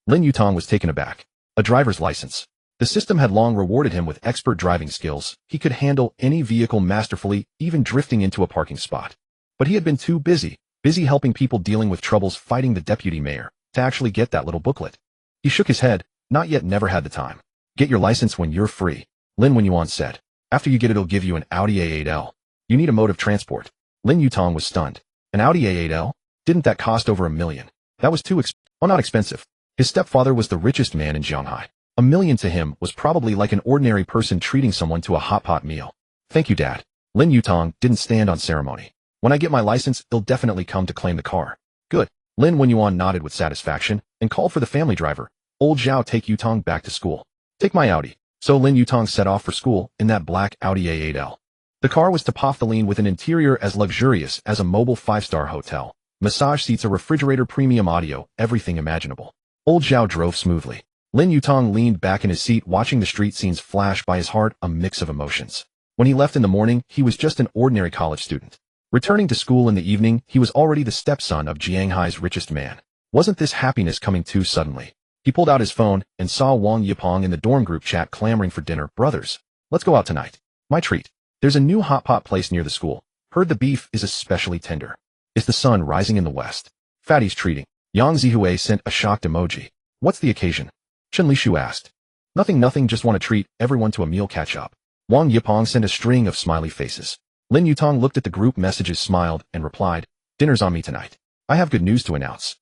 Lin Yutang was taken aback. A driver's license. The system had long rewarded him with expert driving skills. He could handle any vehicle masterfully, even drifting into a parking spot. But he had been too busy helping people dealing with troubles, fighting the deputy mayor, to actually get that little booklet. He shook his head. Not yet, never had the time. Get your license when you're free. Lin Yuan said. After you get it, it'll give you an Audi A8L. You need a mode of transport. Lin Yutang was stunned. An Audi A8L? Didn't that cost over $1 million? That was too not expensive. His stepfather was the richest man in Shanghai. $1 million to him was probably like an ordinary person treating someone to a hot pot meal. Thank you, Dad. Lin Yutang didn't stand on ceremony. When I get my license, he'll definitely come to claim the car. Good. Lin Yuan nodded with satisfaction and called for the family driver. Old Zhao, take Yutang back to school. Take my Audi. So Lin Yutang set off for school in that black Audi A8L. The car was Topophthaline with an interior as luxurious as a mobile 5-star hotel. Massage seats, a refrigerator, premium audio, everything imaginable. Old Zhao drove smoothly. Lin Yutang leaned back in his seat watching the street scenes flash by his heart, a mix of emotions. When he left in the morning, he was just an ordinary college student. Returning to school in the evening, he was already the stepson of Jianghai's richest man. Wasn't this happiness coming too suddenly? He pulled out his phone and saw Wang Yipeng in the dorm group chat clamoring for dinner. Brothers, let's go out tonight. My treat. There's a new hot pot place near the school. Heard the beef is especially tender. Is the sun rising in the west? Fatty's treating. Yang Zihui sent a shocked emoji. What's the occasion? Chen Lishu asked. Nothing, just want to treat everyone to a meal catch up. Wang Yipeng sent a string of smiley faces. Lin Yutang looked at the group messages, smiled, and replied, dinner's on me tonight. I have good news to announce.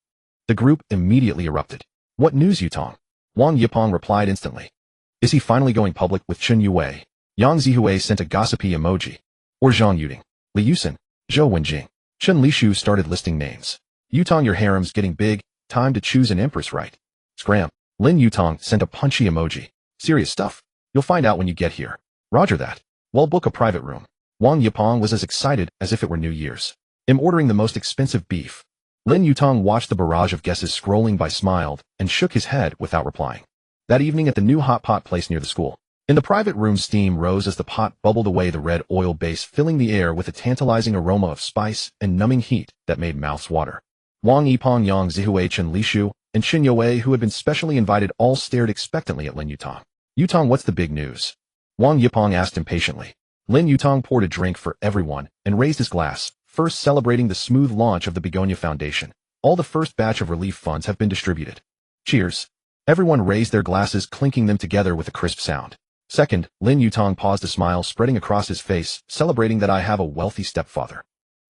The group immediately erupted. What news, Yutang? Wang Yipeng replied instantly. Is he finally going public with Chen Yue? Yang Zihui sent a gossipy emoji. Or Zhang Yuding, Li Yusen, Zhou Wenjing. Chen Lishu started listing names. Yutang, your harem's getting big, time to choose an empress, right? Scram. Lin Yutang sent a punchy emoji. Serious stuff. You'll find out when you get here. Roger that. Well, book a private room. Wang Yipeng was as excited as if it were New Year's. I'm ordering the most expensive beef. Lin Yutang watched the barrage of guesses scrolling by, smiled, and shook his head without replying. That evening at the new hot pot place near the school. In the private room, steam rose as the pot bubbled away, the red oil base filling the air with a tantalizing aroma of spice and numbing heat that made mouths water. Wang Yipeng, Yang Zihui, Chen Lishu, and Chen Yue, who had been specially invited, all stared expectantly at Lin Yutang. Yutang, what's the big news? Wang Yipeng asked impatiently. Lin Yutang poured a drink for everyone and raised his glass, first celebrating the smooth launch of the Begonia Foundation. All the first batch of relief funds have been distributed. Cheers. Everyone raised their glasses, clinking them together with a crisp sound. Second, Lin Yutang paused, a smile spreading across his face, celebrating that I have a wealthy stepfather.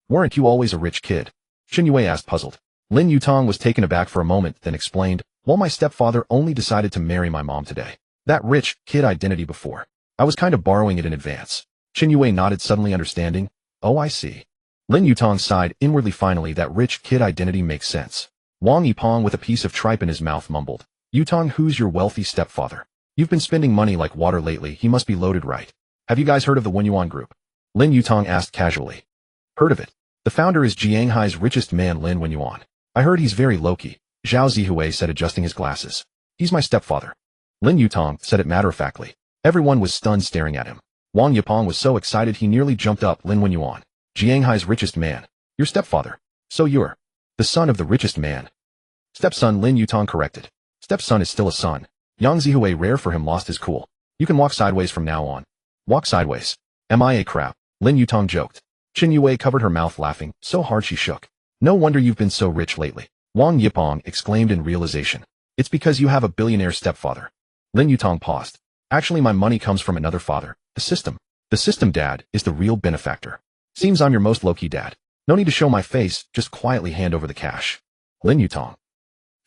Weren't you always a rich kid? Chen Yue asked, puzzled. Lin Yutang was taken aback for a moment, then explained, well, my stepfather only decided to marry my mom today. That rich kid identity before. I was kind of borrowing it in advance. Chen Yue nodded, suddenly understanding. Oh, I see. Lin Yutang sighed inwardly. Finally, that rich kid identity makes sense. Wang Yipeng, with a piece of tripe in his mouth, mumbled. Yutang, who's your wealthy stepfather? You've been spending money like water lately. He must be loaded, right? Have you guys heard of the Yuan Group? Lin Yutang asked casually. Heard of it. The founder is Jianghai's richest man, Lin Yuan. I heard he's very low-key, Zhao Zihui said, adjusting his glasses. He's my stepfather. Lin Yutang said it matter-of-factly. Everyone was stunned, staring at him. Wang Yipeng was so excited he nearly jumped up. Lin Yuan, Jianghai's richest man. Your stepfather. So you're the son of the richest man. Stepson, Lin Yutang corrected. Stepson is still a son. Yang Zihui, rare for him, lost his cool. You can walk sideways from now on. Walk sideways. Am I a crap? Lin Yutang joked. Chen Yue covered her mouth, laughing so hard she shook. No wonder you've been so rich lately. Wang Yipeng exclaimed in realization. It's because you have a billionaire stepfather. Lin Yutang paused. Actually, my money comes from another father, the system. The system, Dad, is the real benefactor. Seems I'm your most low-key dad. No need to show my face, just quietly hand over the cash. Lin Yutang.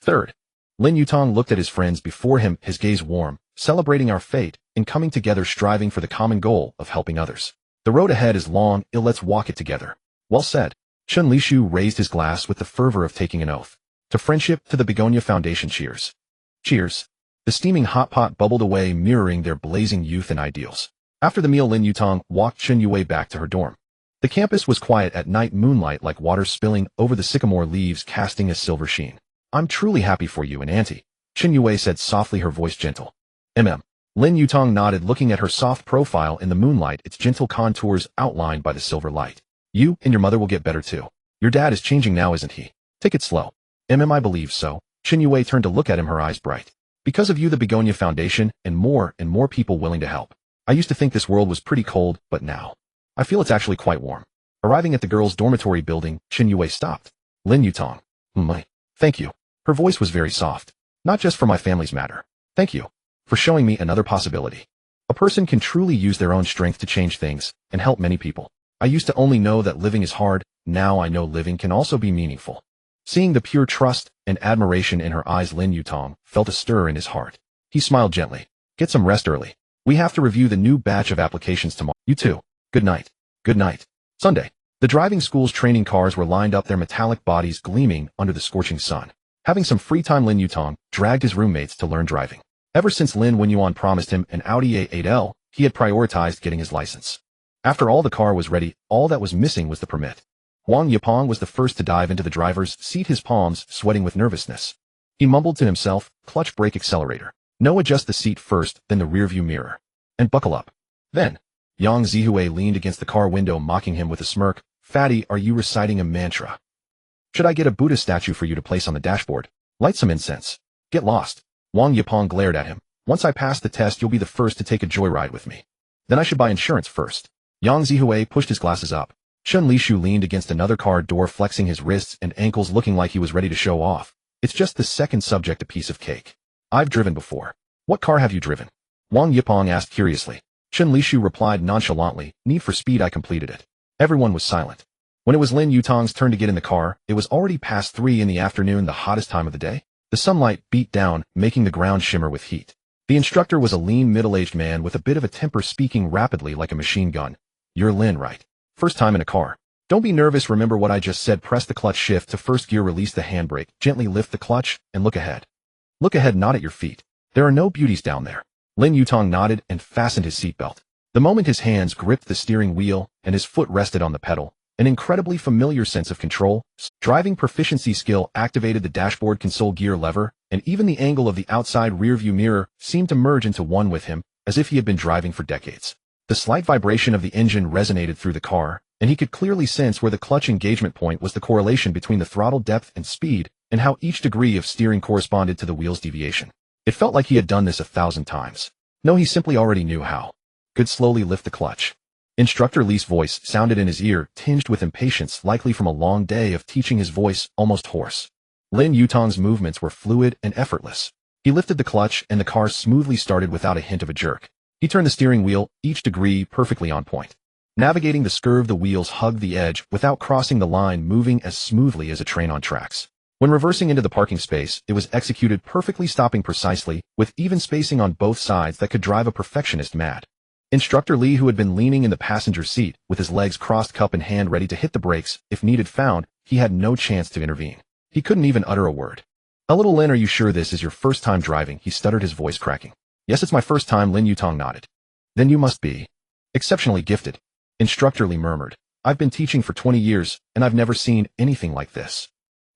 Third. Lin Yutang looked at his friends before him, his gaze warm, celebrating our fate, and coming together, striving for the common goal of helping others. The road ahead is long, let's walk it together. Well said. Chen Lishu raised his glass with the fervor of taking an oath. To friendship, to the Begonia Foundation, cheers. Cheers. The steaming hot pot bubbled away, mirroring their blazing youth and ideals. After the meal, Lin Yutang walked Chen Yue back to her dorm. The campus was quiet at night, moonlight like water spilling over the sycamore leaves, casting a silver sheen. I'm truly happy for you and Auntie, Chen Yue said softly, her voice gentle. Lin Yutang nodded, looking at her soft profile in the moonlight, its gentle contours outlined by the silver light. You and your mother will get better too. Your dad is changing now, isn't he? Take it slow. I believe so. Chen Yue turned to look at him, her eyes bright. Because of you, the Begonia Foundation, and more people willing to help. I used to think this world was pretty cold, but now I feel it's actually quite warm. Arriving at the girls' dormitory building, Chen Yue stopped. Lin Yutang. Thank you. Her voice was very soft. Not just for my family's matter. Thank you for showing me another possibility. A person can truly use their own strength to change things and help many people. I used to only know that living is hard, now I know living can also be meaningful. Seeing the pure trust and admiration in her eyes, Lin Yutang felt a stir in his heart. He smiled gently. Get some rest early. We have to review the new batch of applications tomorrow. You too. Good night. Good night. Sunday. The driving school's training cars were lined up, their metallic bodies gleaming under the scorching sun. Having some free time, Lin Yutang dragged his roommates to learn driving. Ever since Lin Yuan promised him an Audi A8L, he had prioritized getting his license. After all, the car was ready, all that was missing was the permit. Wang Yipeng was the first to dive into the driver's seat, his palms sweating with nervousness. He mumbled to himself, clutch, brake, accelerator. No, adjust the seat first, then the rearview mirror. And buckle up. Then, Yang Zihue leaned against the car window, mocking him with a smirk. Fatty, are you reciting a mantra? Should I get a Buddha statue for you to place on the dashboard? Light some incense. Get lost. Wang Yipeng glared at him. Once I pass the test, you'll be the first to take a joyride with me. Then I should buy insurance first. Yang Zihue pushed his glasses up. Shun Lishu leaned against another car door, flexing his wrists and ankles, looking like he was ready to show off. It's just the second subject, a piece of cake. I've driven before. What car have you driven? Wang Yipeng asked curiously. Shun Lishu replied nonchalantly, Need for Speed, I completed it. Everyone was silent. When it was Lin Yutang's turn to get in the car, it was already past 3 in the afternoon, the hottest time of the day. The sunlight beat down, making the ground shimmer with heat. The instructor was a lean, middle-aged man with a bit of a temper, speaking rapidly like a machine gun. You're Lin, right? First time in a car. Don't be nervous, remember what I just said. Press the clutch, shift to first gear, release the handbrake, gently lift the clutch, and look ahead. Look ahead, not at your feet. There are no beauties down there. Lin Yutang nodded and fastened his seatbelt. The moment his hands gripped the steering wheel and his foot rested on the pedal, an incredibly familiar sense of control, driving proficiency skill activated. The dashboard, console, gear lever, and even the angle of the outside rearview mirror seemed to merge into one with him, as if he had been driving for decades. The slight vibration of the engine resonated through the car, and he could clearly sense where the clutch engagement point was, the correlation between the throttle depth and speed, and how each degree of steering corresponded to the wheel's deviation. It felt like he had done this 1,000 times. No, he simply already knew how. Good, slowly lift the clutch. Instructor Li's voice sounded in his ear, tinged with impatience, likely from a long day of teaching, his voice almost hoarse. Lin Yutang's movements were fluid and effortless. He lifted the clutch and the car smoothly started without a hint of a jerk. He turned the steering wheel, each degree perfectly on point. Navigating the curve, the wheels hugged the edge without crossing the line, moving as smoothly as a train on tracks. When reversing into the parking space, it was executed perfectly, stopping precisely, with even spacing on both sides that could drive a perfectionist mad. Instructor Li, who had been leaning in the passenger seat, with his legs crossed, cup in hand, ready to hit the brakes, if needed, found he had no chance to intervene. He couldn't even utter a word. A little Lin, are you sure this is your first time driving? He stuttered, his voice cracking. Yes, it's my first time, Lin Yutang nodded. Then you must be exceptionally gifted. Instructor Li murmured. I've been teaching for 20 years, and I've never seen anything like this.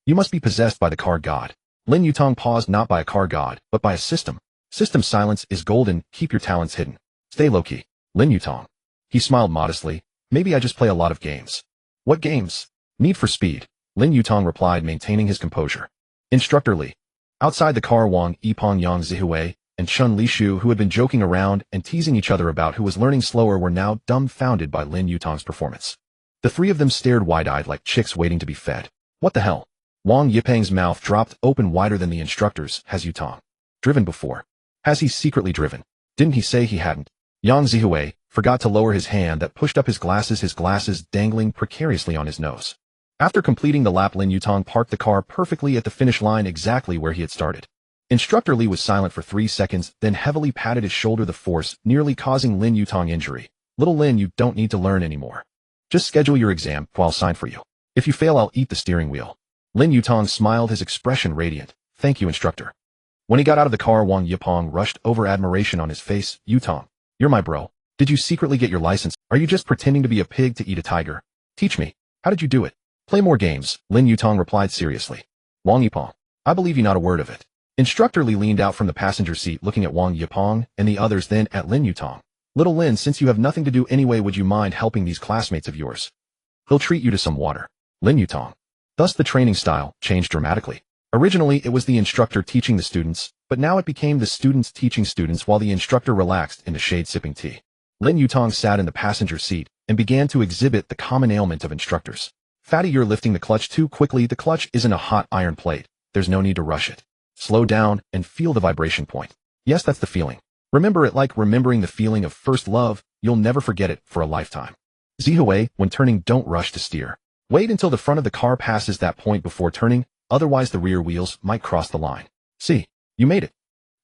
You must be possessed by the car god. Lin Yutang paused, not by a car god, but by a system. System silence is golden, keep your talents hidden. Stay low-key. Lin Yutang. He smiled modestly. Maybe I just play a lot of games. What games? Need for Speed. Lin Yutang replied, maintaining his composure. Instructor Li. Outside the car, Wang Yipeng, Yang Zihue, and Shun Lishu, who had been joking around and teasing each other about who was learning slower, were now dumbfounded by Lin Yutang's performance. The three of them stared wide-eyed like chicks waiting to be fed. What the hell? Wang Yipeng's mouth dropped open wider than the instructor's. Has Yutang driven before? Has he secretly driven? Didn't he say he hadn't? Yang Zihue forgot to lower his hand that pushed up his glasses dangling precariously on his nose. After completing the lap, Lin Yutang parked the car perfectly at the finish line, exactly where he had started. Instructor Li was silent for 3 seconds, then heavily patted his shoulder, the force nearly causing Lin Yutang injury. Little Lin, you don't need to learn anymore. Just schedule your exam, I'll sign for you. If you fail, I'll eat the steering wheel. Lin Yutang smiled, his expression radiant. Thank you, instructor. When he got out of the car, Wang Yipeng rushed over, admiration on his face. Yutang, you're my bro. Did you secretly get your license? Are you just pretending to be a pig to eat a tiger? Teach me. How did you do it? Play more games, Lin Yutang replied seriously. Wang Yipeng. I believe you, not a word of it. Instructor Li leaned out from the passenger seat, looking at Wang Yipeng and the others, then at Lin Yutang. Little Lin, since you have nothing to do anyway, would you mind helping these classmates of yours? He'll treat you to some water. Lin Yutang. Thus the training style changed dramatically. Originally, it was the instructor teaching the students, but now it became the students teaching students while the instructor relaxed into shade sipping tea. Lin Yutang sat in the passenger seat and began to exhibit the common ailment of instructors. Fatty, you're lifting the clutch too quickly. The clutch isn't a hot iron plate. There's no need to rush it. Slow down and feel the vibration point. Yes, that's the feeling. Remember it like remembering the feeling of first love. You'll never forget it for a lifetime. Zihui, when turning, don't rush to steer. Wait until the front of the car passes that point before turning, otherwise the rear wheels might cross the line. See, you made it.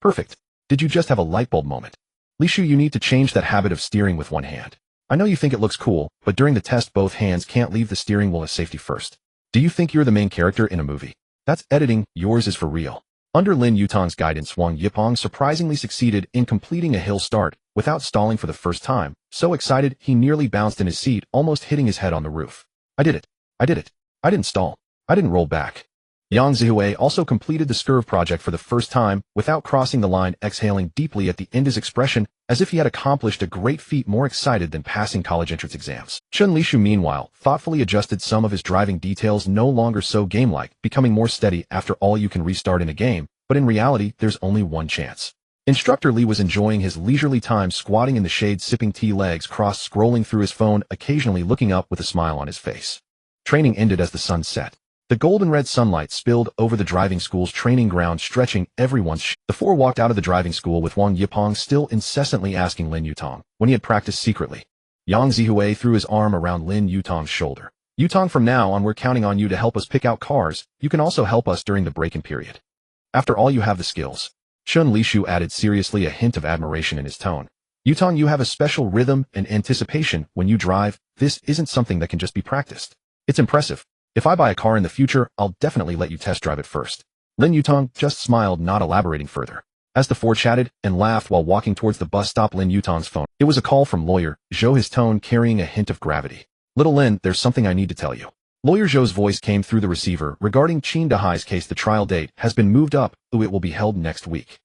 Perfect. Did you just have a light bulb moment? Lishu, you need to change that habit of steering with one hand. I know you think it looks cool, but during the test both hands can't leave the steering wheel as safety first. Do you think you're the main character in a movie? That's editing, yours is for real. Under Lin Yutang's guidance, Wang Yipeng surprisingly succeeded in completing a hill start without stalling for the first time. So excited, he nearly bounced in his seat, almost hitting his head on the roof. I did it. I did it. I didn't stall. I didn't roll back. Yang Zihui also completed the Scurv project for the first time without crossing the line, exhaling deeply at the end, his expression as if he had accomplished a great feat, more excited than passing college entrance exams. Chen Lishu, meanwhile, thoughtfully adjusted some of his driving details, no longer so game-like, becoming more steady. After all, you can restart in a game, but in reality, there's only one chance. Instructor Li was enjoying his leisurely time, squatting in the shade, sipping tea, legs crossed, scrolling through his phone, occasionally looking up with a smile on his face. Training ended as the sun set. The golden-red sunlight spilled over the driving school's training ground, stretching everyone's The four walked out of the driving school with Wang Yipeng still incessantly asking Lin Yutang when he had practiced secretly. Yang Zihui threw his arm around Lin Yutang's shoulder. Yutang, from now on we're counting on you to help us pick out cars. You can also help us during the break-in period. After all, you have the skills. Chen Lishu added seriously, a hint of admiration in his tone. Yutang, you have a special rhythm and anticipation when you drive. This isn't something that can just be practiced. It's impressive. If I buy a car in the future, I'll definitely let you test drive it first. Lin Yutang just smiled, not elaborating further. As the four chatted and laughed while walking towards the bus stop, Lin Yutang's phone. It was a call from Lawyer Zhou, his tone carrying a hint of gravity. Little Lin, there's something I need to tell you. Lawyer Zhou's voice came through the receiver. Regarding Qin Dahai's case, the trial date has been moved up. It will be held next week.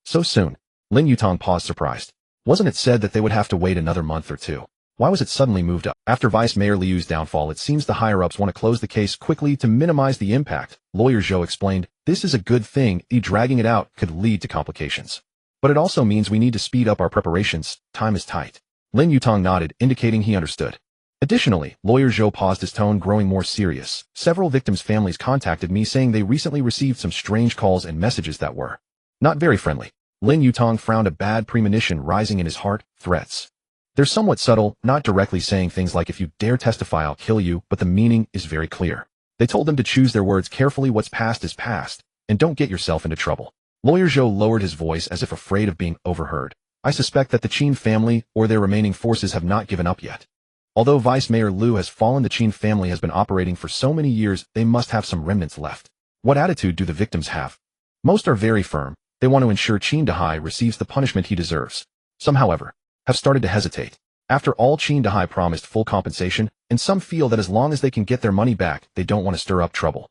So soon? Lin Yutang paused, surprised. Wasn't it said that they would have to wait another month or two? Why was it suddenly moved up? After Vice Mayor Liu's downfall, it seems the higher-ups want to close the case quickly to minimize the impact. Lawyer Zhou explained, this is a good thing. Dragging it out could lead to complications. But it also means we need to speed up our preparations. Time is tight. Lin Yutang nodded, indicating he understood. Additionally, Lawyer Zhou paused, his tone growing more serious. Several victims' families contacted me saying they recently received some strange calls and messages that were not very friendly. Lin Yutang frowned, a bad premonition rising in his heart. Threats. They're somewhat subtle, not directly saying things like if you dare testify I'll kill you, but the meaning is very clear. They told them to choose their words carefully. What's past is past, and don't get yourself into trouble. Lawyer Zhou lowered his voice as if afraid of being overheard. I suspect that the Qin family or their remaining forces have not given up yet. Although Vice Mayor Liu has fallen, the Qin family has been operating for so many years, they must have some remnants left. What attitude do the victims have? Most are very firm. They want to ensure Qin Dahai receives the punishment he deserves. Some, however, have started to hesitate. After all, Qin Dahai promised full compensation, and some feel that as long as they can get their money back, they don't want to stir up trouble.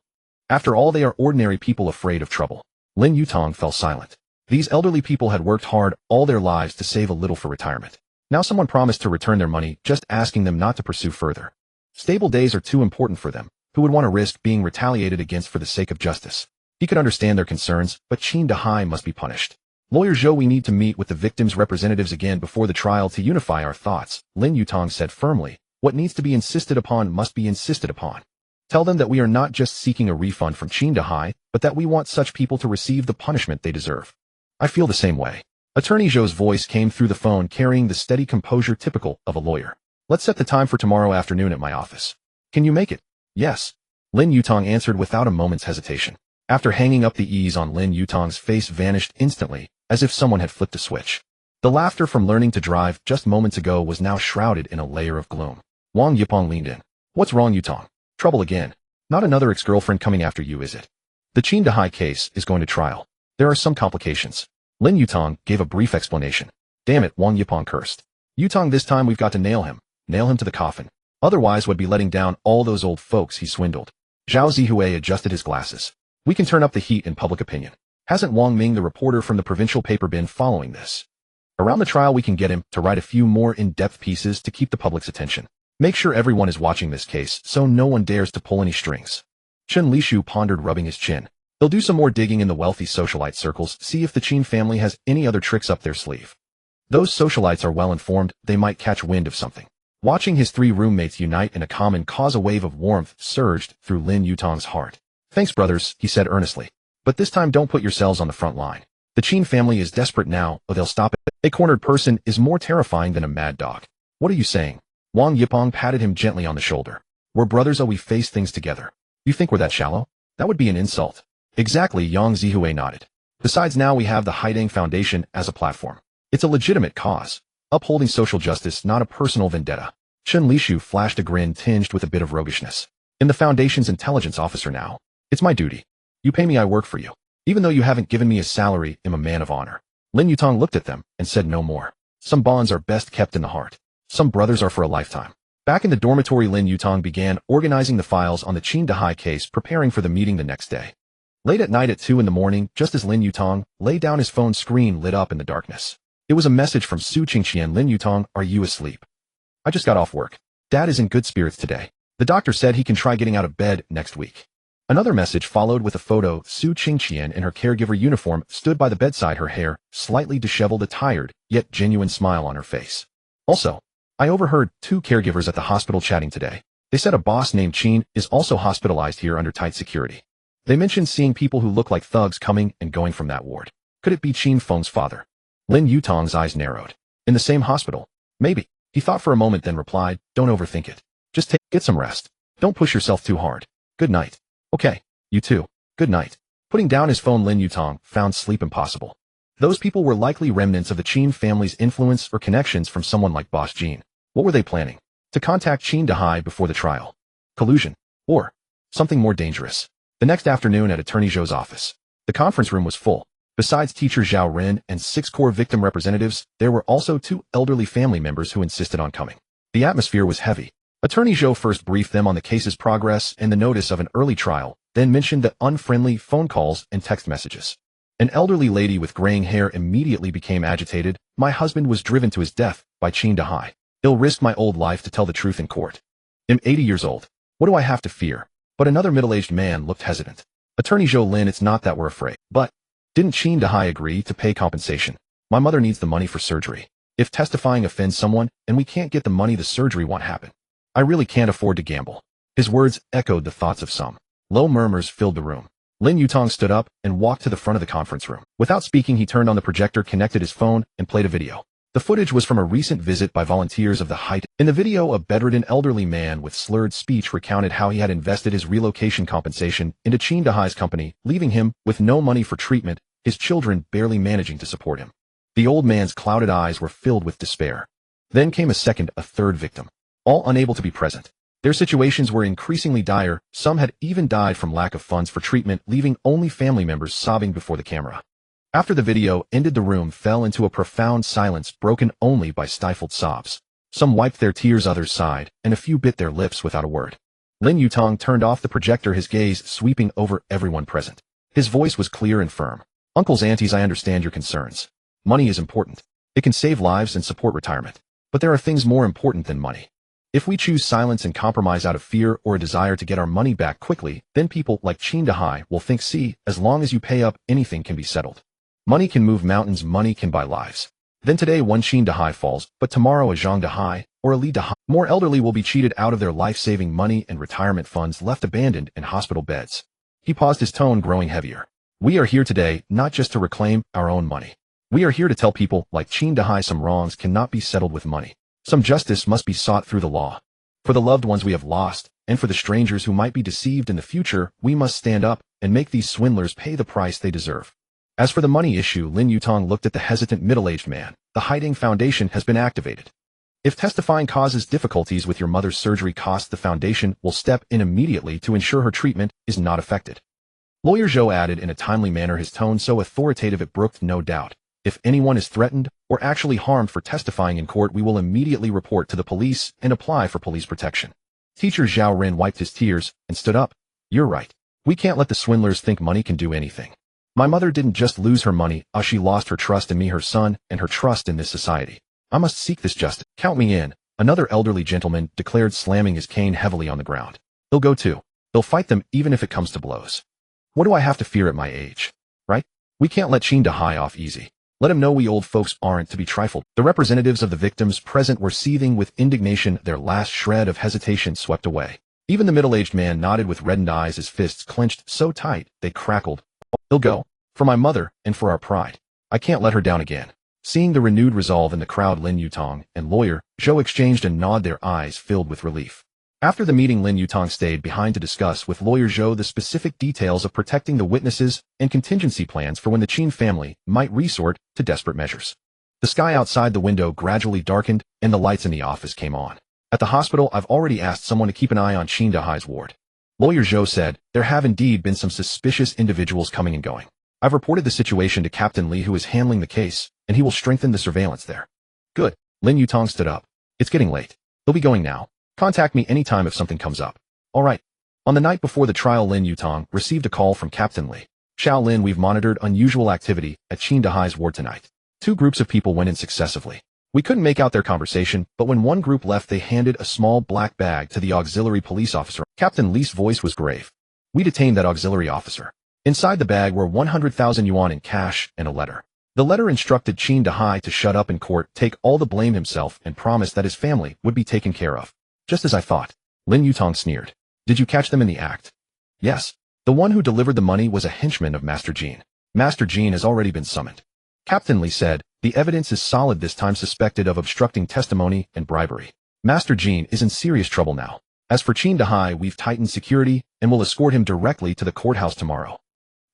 After all, they are ordinary people afraid of trouble. Lin Yutang fell silent. These elderly people had worked hard all their lives to save a little for retirement. Now someone promised to return their money, just asking them not to pursue further. Stable days are too important for them. Who would want to risk being retaliated against for the sake of justice? He could understand their concerns, but Qin Dahai must be punished. Lawyer Zhou, we need to meet with the victims' representatives again before the trial to unify our thoughts, Lin Yutang said firmly. What needs to be insisted upon must be insisted upon. Tell them that we are not just seeking a refund from Qin Dahai, but that we want such people to receive the punishment they deserve. I feel the same way. Attorney Zhou's voice came through the phone, carrying the steady composure typical of a lawyer. Let's set the time for tomorrow afternoon at my office. Can you make it? Yes. Lin Yutang answered without a moment's hesitation. After hanging up, the ease on Lin Yutang's face vanished instantly, as if someone had flipped a switch. The laughter from learning to drive just moments ago was now shrouded in a layer of gloom. Wang Yipeng leaned in. What's wrong, Yutang? Trouble again? Not another ex-girlfriend coming after you, is it? The Qin Dahai case is going to trial. There are some complications. Lin Yutang gave a brief explanation. Damn it, Wang Yipeng cursed. Yutang, this time we've got to nail him. Nail him to the coffin. Otherwise would be letting down all those old folks he swindled. Zhao Zihui adjusted his glasses. We can turn up the heat in public opinion. Hasn't Wang Ming, the reporter from the provincial paper, been following this? Around the trial we can get him to write a few more in-depth pieces to keep the public's attention. Make sure everyone is watching this case so no one dares to pull any strings. Chen Lishu pondered, rubbing his chin. They'll do some more digging in the wealthy socialite circles, see if the Qin family has any other tricks up their sleeve. Those socialites are well informed, they might catch wind of something. Watching his three roommates unite in a common cause, a wave of warmth surged through Lin Yutang's heart. Thanks, brothers, he said earnestly. But this time don't put yourselves on the front line. The Qin family is desperate now, or they'll stop it. A cornered person is more terrifying than a mad dog. What are you saying? Wang Yipeng patted him gently on the shoulder. We're brothers, we face things together. You think we're that shallow? That would be an insult. Exactly, Yang Zihue nodded. Besides, now we have the Haidang Foundation as a platform. It's a legitimate cause, upholding social justice, not a personal vendetta. Chen Lishu flashed a grin tinged with a bit of roguishness. I'm the Foundation's intelligence officer now. It's my duty. You pay me, I work for you. Even though you haven't given me a salary, I'm a man of honor. Lin Yutang looked at them and said no more. Some bonds are best kept in the heart. Some brothers are for a lifetime. Back in the dormitory, Lin Yutang began organizing the files on the Qin Dahai case, preparing for the meeting the next day. Late at night at 2 in the morning, just as Lin Yutang lay down, his phone screen lit up in the darkness. It was a message from Su Qingqian. Lin Yutang, are you asleep? I just got off work. Dad is in good spirits today. The doctor said he can try getting out of bed next week. Another message followed with a photo. Su Qingqian in her caregiver uniform stood by the bedside, her hair slightly disheveled, a tired, yet genuine smile on her face. Also, I overheard 2 caregivers at the hospital chatting today. They said a boss named Qin is also hospitalized here under tight security. They mentioned seeing people who look like thugs coming and going from that ward. Could it be Qin Feng's father? Lin Yutang's eyes narrowed. In the same hospital? Maybe. He thought for a moment, then replied, don't overthink it. Just get some rest. Don't push yourself too hard. Good night. Okay, you too. Good night. Putting down his phone, Lin Yutang found sleep impossible. Those people were likely remnants of the Qin family's influence or connections from someone like Boss Jin. What were they planning? To contact Qin Dahai before the trial? Collusion? Or something more dangerous? The next afternoon at Attorney Zhou's office, the conference room was full. Besides teacher Zhao Ren and 6 core victim representatives, there were also 2 elderly family members who insisted on coming. The atmosphere was heavy. Attorney Zhou first briefed them on the case's progress and the notice of an early trial, then mentioned the unfriendly phone calls and text messages. An elderly lady with graying hair immediately became agitated. My husband was driven to his death by Qin Dahai. He'll risk my old life to tell the truth in court. I'm 80 years old. What do I have to fear? But another middle-aged man looked hesitant. Attorney Zhou, Lin, it's not that we're afraid. But didn't Qin Dahai agree to pay compensation? My mother needs the money for surgery. If testifying offends someone and we can't get the money, the surgery won't happen. I really can't afford to gamble. His words echoed the thoughts of some. Low murmurs filled the room. Lin Yutang stood up and walked to the front of the conference room. Without speaking, he turned on the projector, connected his phone, and played a video. The footage was from a recent visit by volunteers of the Haidang. In the video, a bedridden elderly man with slurred speech recounted how he had invested his relocation compensation into Qin Dahai's company, leaving him with no money for treatment, his children barely managing to support him. The old man's clouded eyes were filled with despair. Then came a third victim. All unable to be present. Their situations were increasingly dire. Some had even died from lack of funds for treatment, leaving only family members sobbing before the camera. After the video ended, the room fell into a profound silence, broken only by stifled sobs. Some wiped their tears, others sighed, and a few bit their lips without a word. Lin Yutang turned off the projector, his gaze sweeping over everyone present. His voice was clear and firm. Uncles, aunties, I understand your concerns. Money is important. It can save lives and support retirement. But there are things more important than money. If we choose silence and compromise out of fear or a desire to get our money back quickly, then people like Qin Dahai will think, see, as long as you pay up, anything can be settled. Money can move mountains, money can buy lives. Then today one Qin Dahai falls, but tomorrow a Zhang Dahai or a Li Dahai. More elderly will be cheated out of their life-saving money and retirement funds, left abandoned in hospital beds. He paused, his tone growing heavier. We are here today not just to reclaim our own money. We are here to tell people like Qin Dahai some wrongs cannot be settled with money. Some justice must be sought through the law. For the loved ones we have lost, and for the strangers who might be deceived in the future, we must stand up and make these swindlers pay the price they deserve. As for the money issue, Lin Yutang looked at the hesitant middle-aged man. The Haidang Foundation has been activated. If testifying causes difficulties with your mother's surgery costs, the foundation will step in immediately to ensure her treatment is not affected. Lawyer Zhou added in a timely manner, his tone so authoritative it brooked no doubt. If anyone is threatened or actually harmed for testifying in court, we will immediately report to the police and apply for police protection. Teacher Zhao Ren wiped his tears and stood up. You're right. We can't let the swindlers think money can do anything. My mother didn't just lose her money, she lost her trust in me, her son, and her trust in this society. I must seek this justice. Count me in, another elderly gentleman declared, slamming his cane heavily on the ground. They'll go too. They'll fight them even if it comes to blows. What do I have to fear at my age? Right? We can't let Qin Dahai off easy. Let him know we old folks aren't to be trifled. The representatives of the victims present were seething with indignation, their last shred of hesitation swept away. Even the middle-aged man nodded with reddened eyes, his fists clenched so tight they crackled. He'll go. For my mother and for our pride. I can't let her down again. Seeing the renewed resolve in the crowd, Lin Yutang and lawyer Zhou exchanged a nod, their eyes filled with relief. After the meeting, Lin Yutang stayed behind to discuss with lawyer Zhou the specific details of protecting the witnesses and contingency plans for when the Qin family might resort to desperate measures. The sky outside the window gradually darkened and the lights in the office came on. At the hospital, I've already asked someone to keep an eye on Qin Dahai's ward. Lawyer Zhou said, there have indeed been some suspicious individuals coming and going. I've reported the situation to Captain Li, who is handling the case, and he will strengthen the surveillance there. Good. Lin Yutang stood up. It's getting late. He'll be going now. Contact me anytime if something comes up. All right. On the night before the trial, Lin Yutang received a call from Captain Li. Xiao Lin, we've monitored unusual activity at Qin Dahai's ward tonight. 2 groups of people went in successively. We couldn't make out their conversation, but when one group left, they handed a small black bag to the auxiliary police officer. Captain Li's voice was grave. We detained that auxiliary officer. Inside the bag were 100,000 yuan in cash and a letter. The letter instructed Qin Dahai to shut up in court, take all the blame himself, and promise that his family would be taken care of. Just as I thought. Lin Yutang sneered. Did you catch them in the act? Yes. The one who delivered the money was a henchman of Master Jin. Master Jin has already been summoned. Captain Li said, the evidence is solid, this time suspected of obstructing testimony and bribery. Master Jin is in serious trouble now. As for Qin Dahai, we've tightened security and will escort him directly to the courthouse tomorrow.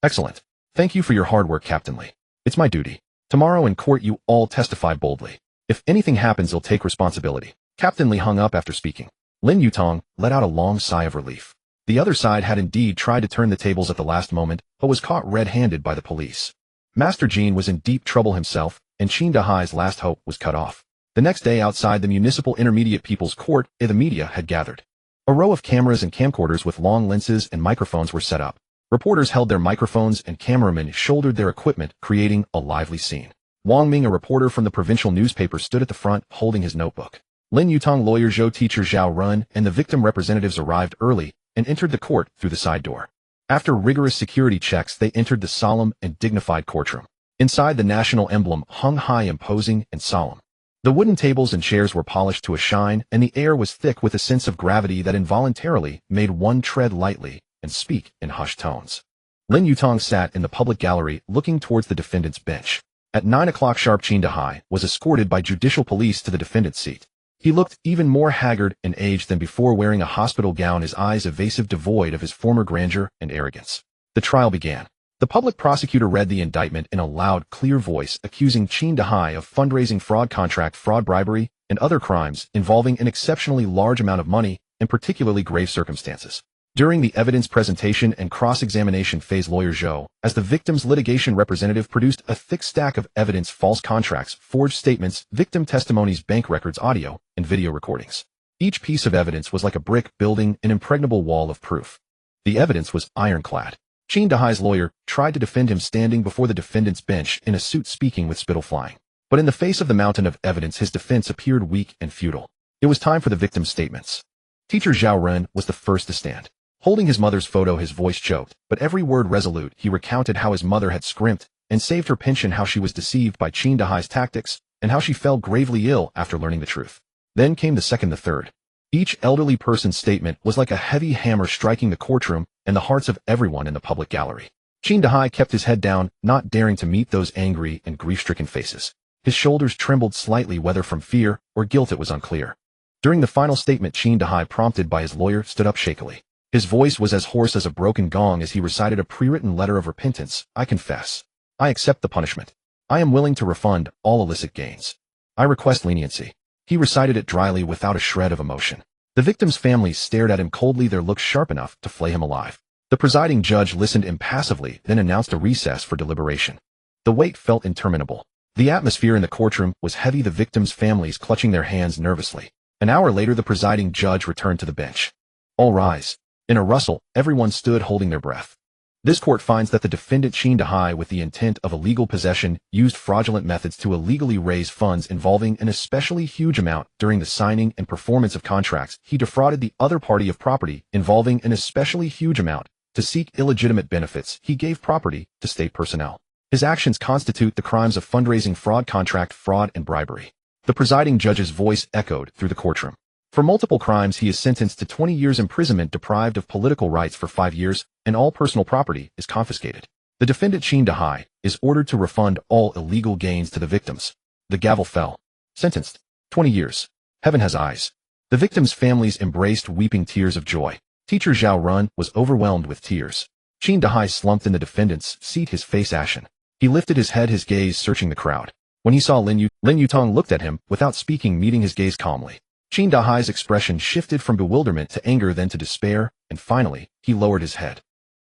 Excellent. Thank you for your hard work, Captain Li. It's my duty. Tomorrow in court you all testify boldly. If anything happens, you'll take responsibility. Captain Li hung up after speaking. Lin Yutang let out a long sigh of relief. The other side had indeed tried to turn the tables at the last moment, but was caught red-handed by the police. Master Jin was in deep trouble himself, and Qin Dahai's last hope was cut off. The next day, outside the Municipal Intermediate People's Court, the media had gathered. A row of cameras and camcorders with long lenses and microphones were set up. Reporters held their microphones and cameramen shouldered their equipment, creating a lively scene. Wang Ming, a reporter from the provincial newspaper, stood at the front, holding his notebook. Lin Yutang, lawyer Zhou, teacher Zhao Run, and the victim representatives arrived early and entered the court through the side door. After rigorous security checks, they entered the solemn and dignified courtroom. Inside, the national emblem hung high, imposing and solemn. The wooden tables and chairs were polished to a shine, and the air was thick with a sense of gravity that involuntarily made one tread lightly and speak in hushed tones. Lin Yutang sat in the public gallery, looking towards the defendant's bench. At 9 o'clock sharp, Qin Dahai was escorted by judicial police to the defendant's seat. He looked even more haggard and aged than before, wearing a hospital gown, his eyes evasive, devoid of his former grandeur and arrogance. The trial began. The public prosecutor read the indictment in a loud, clear voice, accusing Qin Dahai of fundraising fraud, contract fraud, bribery, and other crimes involving an exceptionally large amount of money in particularly grave circumstances. During the evidence presentation and cross-examination phase, lawyer Zhou, as the victim's litigation representative, produced a thick stack of evidence: false contracts, forged statements, victim testimonies, bank records, audio and video recordings. Each piece of evidence was like a brick building an impregnable wall of proof. The evidence was ironclad. Qin Dahai's lawyer tried to defend him, standing before the defendant's bench in a suit, speaking with spittle flying. But in the face of the mountain of evidence, his defense appeared weak and futile. It was time for the victim's statements. Teacher Zhao Ren was the first to stand. Holding his mother's photo, his voice choked, but every word resolute, he recounted how his mother had scrimped and saved her pension, how she was deceived by Qin Dahai's tactics, and how she fell gravely ill after learning the truth. Then came the second, the third. Each elderly person's statement was like a heavy hammer striking the courtroom and the hearts of everyone in the public gallery. Qin Dahai kept his head down, not daring to meet those angry and grief-stricken faces. His shoulders trembled slightly, whether from fear or guilt it was unclear. During the final statement, Qin Dahai, prompted by his lawyer, stood up shakily. His voice was as hoarse as a broken gong as he recited a pre-written letter of repentance. I confess. I accept the punishment. I am willing to refund all illicit gains. I request leniency. He recited it dryly, without a shred of emotion. The victim's family stared at him coldly, their looks sharp enough to flay him alive. The presiding judge listened impassively, then announced a recess for deliberation. The wait felt interminable. The atmosphere in the courtroom was heavy, the victims' families clutching their hands nervously. An hour later, the presiding judge returned to the bench. All rise. In a rustle, everyone stood, holding their breath. This court finds that the defendant Qin Dahai, with the intent of illegal possession, used fraudulent methods to illegally raise funds involving an especially huge amount. During the signing and performance of contracts, he defrauded the other party of property involving an especially huge amount. To seek illegitimate benefits, he gave property to state personnel. His actions constitute the crimes of fundraising, fraud, contract fraud, and bribery. The presiding judge's voice echoed through the courtroom. For multiple crimes, he is sentenced to 20 years imprisonment, deprived of political rights for 5 years, and all personal property is confiscated. The defendant Qin Dahai is ordered to refund all illegal gains to the victims. The gavel fell. Sentenced. 20 years. Heaven has eyes. The victims' families embraced weeping tears of joy. Teacher Zhao Run was overwhelmed with tears. Qin Dahai slumped in the defendant's seat, his face ashen. He lifted his head, his gaze searching the crowd. When he saw Lin Yutang looked at him, without speaking, meeting his gaze calmly. Qin Dahai's expression shifted from bewilderment to anger, then to despair, and finally, he lowered his head.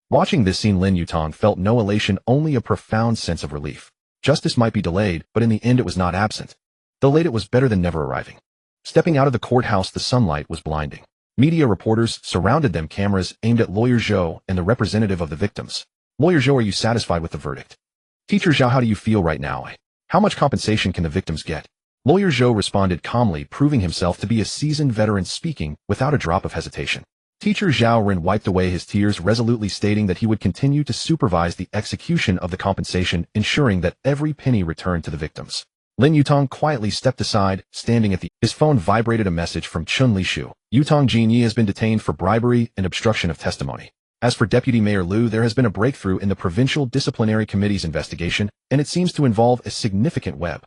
Watching this scene, Lin Yutang felt no elation, only a profound sense of relief. Justice might be delayed, but in the end it was not absent. Though late, it was better than never arriving. Stepping out of the courthouse, the sunlight was blinding. Media reporters surrounded them, cameras aimed at Lawyer Zhou and the representative of the victims. Lawyer Zhou, are you satisfied with the verdict? Teacher Zhao, how do you feel right now? How much compensation can the victims get? Lawyer Zhou responded calmly, proving himself to be a seasoned veteran, speaking without a drop of hesitation. Teacher Zhao Ren wiped away his tears, resolutely stating that he would continue to supervise the execution of the compensation, ensuring that every penny returned to the victims. Lin Yutang quietly stepped aside, standing at his phone vibrated. A message from Chun Lishu. Yutang Jinyi has been detained for bribery and obstruction of testimony. As for Deputy Mayor Liu, there has been a breakthrough in the Provincial Disciplinary Committee's investigation, and it seems to involve a significant web.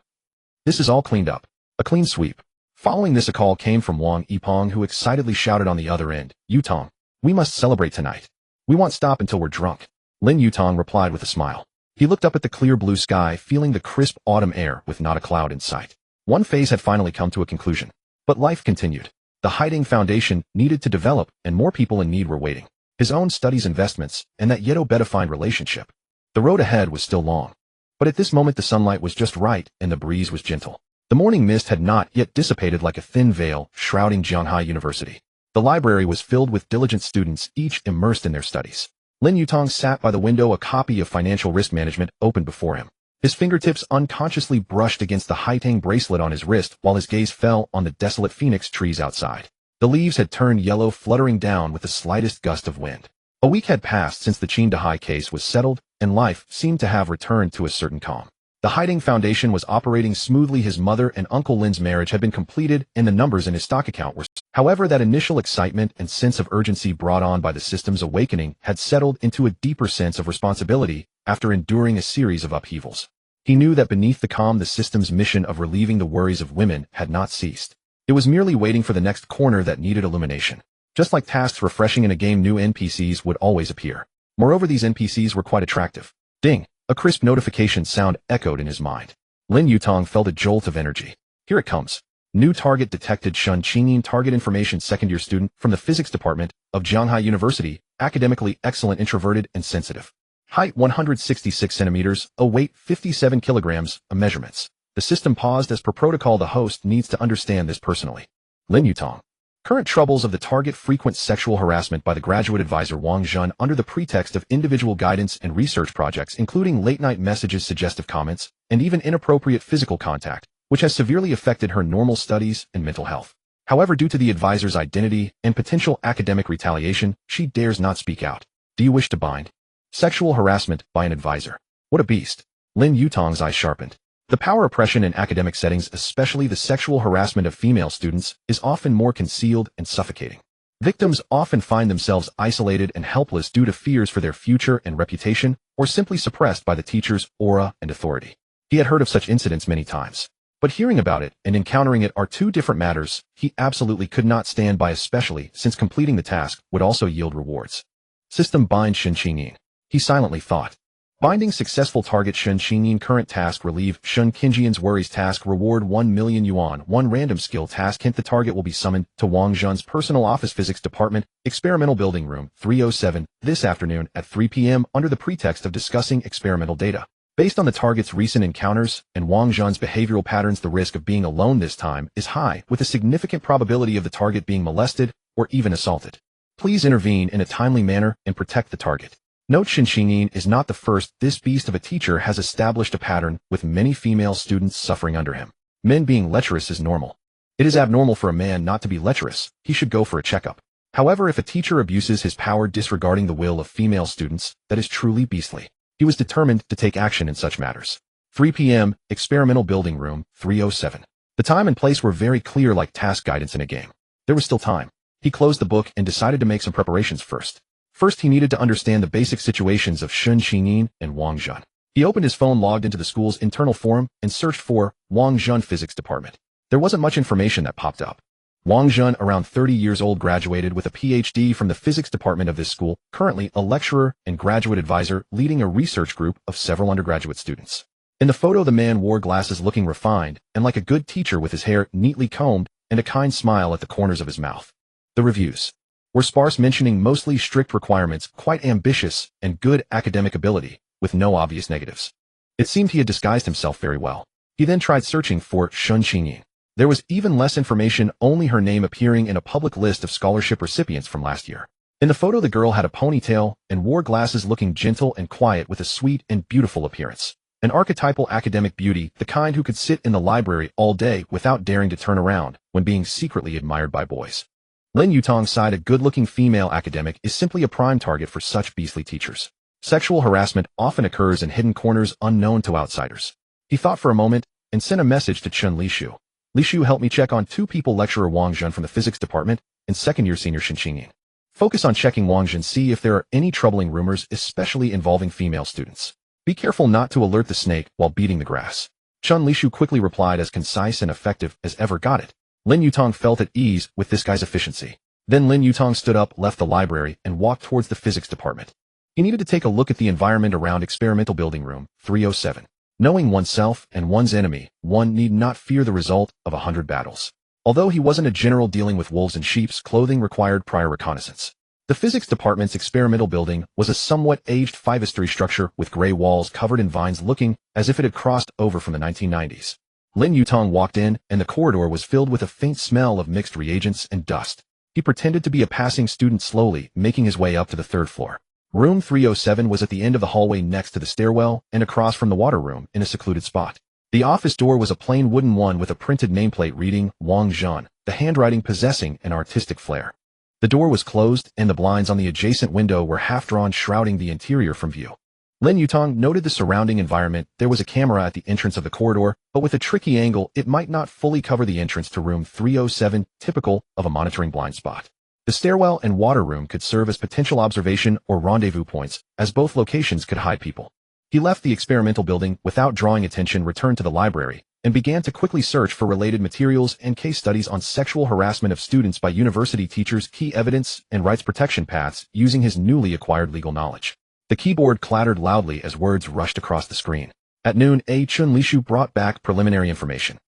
This is all cleaned up. A clean sweep. Following this, a call came from Wang Yipeng, who excitedly shouted on the other end, Yutang, we must celebrate tonight. We won't stop until we're drunk. Lin Yutang replied with a smile. He looked up at the clear blue sky, feeling the crisp autumn air with not a cloud in sight. One phase had finally come to a conclusion. But life continued. The hiding foundation needed to develop, and more people in need were waiting. His own studies, investments, and that yet bedefined relationship. The road ahead was still long. But at this moment the sunlight was just right, and the breeze was gentle. The morning mist had not yet dissipated like a thin veil shrouding Jianghai University. The library was filled with diligent students, each immersed in their studies. Lin Yutang sat by the window, a copy of Financial Risk Management open before him. His fingertips unconsciously brushed against the high-tang bracelet on his wrist while his gaze fell on the desolate phoenix trees outside. The leaves had turned yellow, fluttering down with the slightest gust of wind. A week had passed since the Qin Dahai case was settled, and life seemed to have returned to a certain calm. The hiding foundation was operating smoothly. His mother and Uncle Lin's marriage had been completed, and the numbers in his stock account were. However, that initial excitement and sense of urgency brought on by the system's awakening had settled into a deeper sense of responsibility after enduring a series of upheavals. He knew that beneath the calm, the system's mission of relieving the worries of women had not ceased. It was merely waiting for the next corner that needed illumination. Just like tasks refreshing in a game, new NPCs would always appear. Moreover, these NPCs were quite attractive. Ding! A crisp notification sound echoed in his mind. Lin Yutang felt a jolt of energy. Here it comes. New target detected. Su Qingqian, target information, second-year student from the physics department of Jianghai University, academically excellent, introverted, and sensitive. Height 166 centimeters, weight 57 kilograms, measurements. The system paused. As per protocol, the host needs to understand this personally. Lin Yutang. Current troubles of the target: frequent sexual harassment by the graduate advisor Wang Zhen under the pretext of individual guidance and research projects, including late-night messages, suggestive comments, and even inappropriate physical contact, which has severely affected her normal studies and mental health. However, due to the advisor's identity and potential academic retaliation, she dares not speak out. Do you wish to bind? Sexual harassment by an advisor. What a beast. Lin Yutang's eyes sharpened. The power oppression in academic settings, especially the sexual harassment of female students, is often more concealed and suffocating. Victims often find themselves isolated and helpless due to fears for their future and reputation, or simply suppressed by the teacher's aura and authority. He had heard of such incidents many times. But hearing about it and encountering it are two different matters. He absolutely could not stand by, especially since completing the task would also yield rewards. System bind Su Qingqian. He silently thought. Binding successful target. Su Qingqian. Current task: relieve Su Qingqian's worries. Task: reward 1 million yuan. 1 random skill task. Hint: the target will be summoned to Wang Zhen's personal office, physics department, experimental building room 307, this afternoon at 3 p.m. under the pretext of discussing experimental data. Based on the target's recent encounters and Wang Zhen's behavioral patterns, the risk of being alone this time is high, with a significant probability of the target being molested or even assaulted. Please intervene in a timely manner and protect the target. Note: Su Qingqian is not the first. This beast of a teacher has established a pattern, with many female students suffering under him. Men being lecherous is normal. It is abnormal for a man not to be lecherous. He should go for a checkup. However, if a teacher abuses his power disregarding the will of female students, that is truly beastly. He was determined to take action in such matters. 3 p.m., experimental building room 307. The time and place were very clear, like task guidance in a game. There was still time. He closed the book and decided to make some preparations first. First, he needed to understand the basic situations of Su Qingqian and Wang Zhen. He opened his phone, logged into the school's internal forum, and searched for Wang Zhen Physics Department. There wasn't much information that popped up. Wang Zhen, around 30 years old, graduated with a PhD from the physics department of this school, currently a lecturer and graduate advisor leading a research group of several undergraduate students. In the photo, the man wore glasses, looking refined and like a good teacher, with his hair neatly combed and a kind smile at the corners of his mouth. The reviews were sparse, mentioning mostly strict requirements, quite ambitious, and good academic ability, with no obvious negatives. It seemed he had disguised himself very well. He then tried searching for Su Qingqian. There was even less information, only her name appearing in a public list of scholarship recipients from last year. In the photo, the girl had a ponytail and wore glasses, looking gentle and quiet with a sweet and beautiful appearance. An archetypal academic beauty, the kind who could sit in the library all day without daring to turn around when being secretly admired by boys. Lin Yutang sighed. A good-looking female academic is simply a prime target for such beastly teachers. Sexual harassment often occurs in hidden corners unknown to outsiders. He thought for a moment and sent a message to Chen Lishu. Lishu, help me check on two people, lecturer Wang Zhen from the physics department and second-year senior Su Qingqian. Focus on checking Wang Zhen, see if there are any troubling rumors, especially involving female students. Be careful not to alert the snake while beating the grass. Chen Lishu quickly replied, as concise and effective as ever. Got it. Lin Yutang felt at ease with this guy's efficiency. Then Lin Yutang stood up, left the library, and walked towards the physics department. He needed to take a look at the environment around experimental building room 307. Knowing oneself and one's enemy, one need not fear the result of 100 battles. Although he wasn't a general dealing with wolves in sheep's clothing, required prior reconnaissance. The physics department's experimental building was a somewhat aged 5-story structure with gray walls covered in vines, looking as if it had crossed over from the 1990s. Lin Yutang walked in, and the corridor was filled with a faint smell of mixed reagents and dust. He pretended to be a passing student, slowly making his way up to the third floor. Room 307 was at the end of the hallway next to the stairwell and across from the water room in a secluded spot. The office door was a plain wooden one with a printed nameplate reading Wang Zhen, the handwriting possessing an artistic flair. The door was closed, and the blinds on the adjacent window were half-drawn, shrouding the interior from view. Lin Yutang noted the surrounding environment. There was a camera at the entrance of the corridor, but with a tricky angle, it might not fully cover the entrance to room 307, typical of a monitoring blind spot. The stairwell and water room could serve as potential observation or rendezvous points, as both locations could hide people. He left the experimental building without drawing attention, returned to the library, and began to quickly search for related materials and case studies on sexual harassment of students by university teachers, key evidence, and rights protection paths, using his newly acquired legal knowledge. The keyboard clattered loudly as words rushed across the screen. At noon, Chen Lishu brought back preliminary information.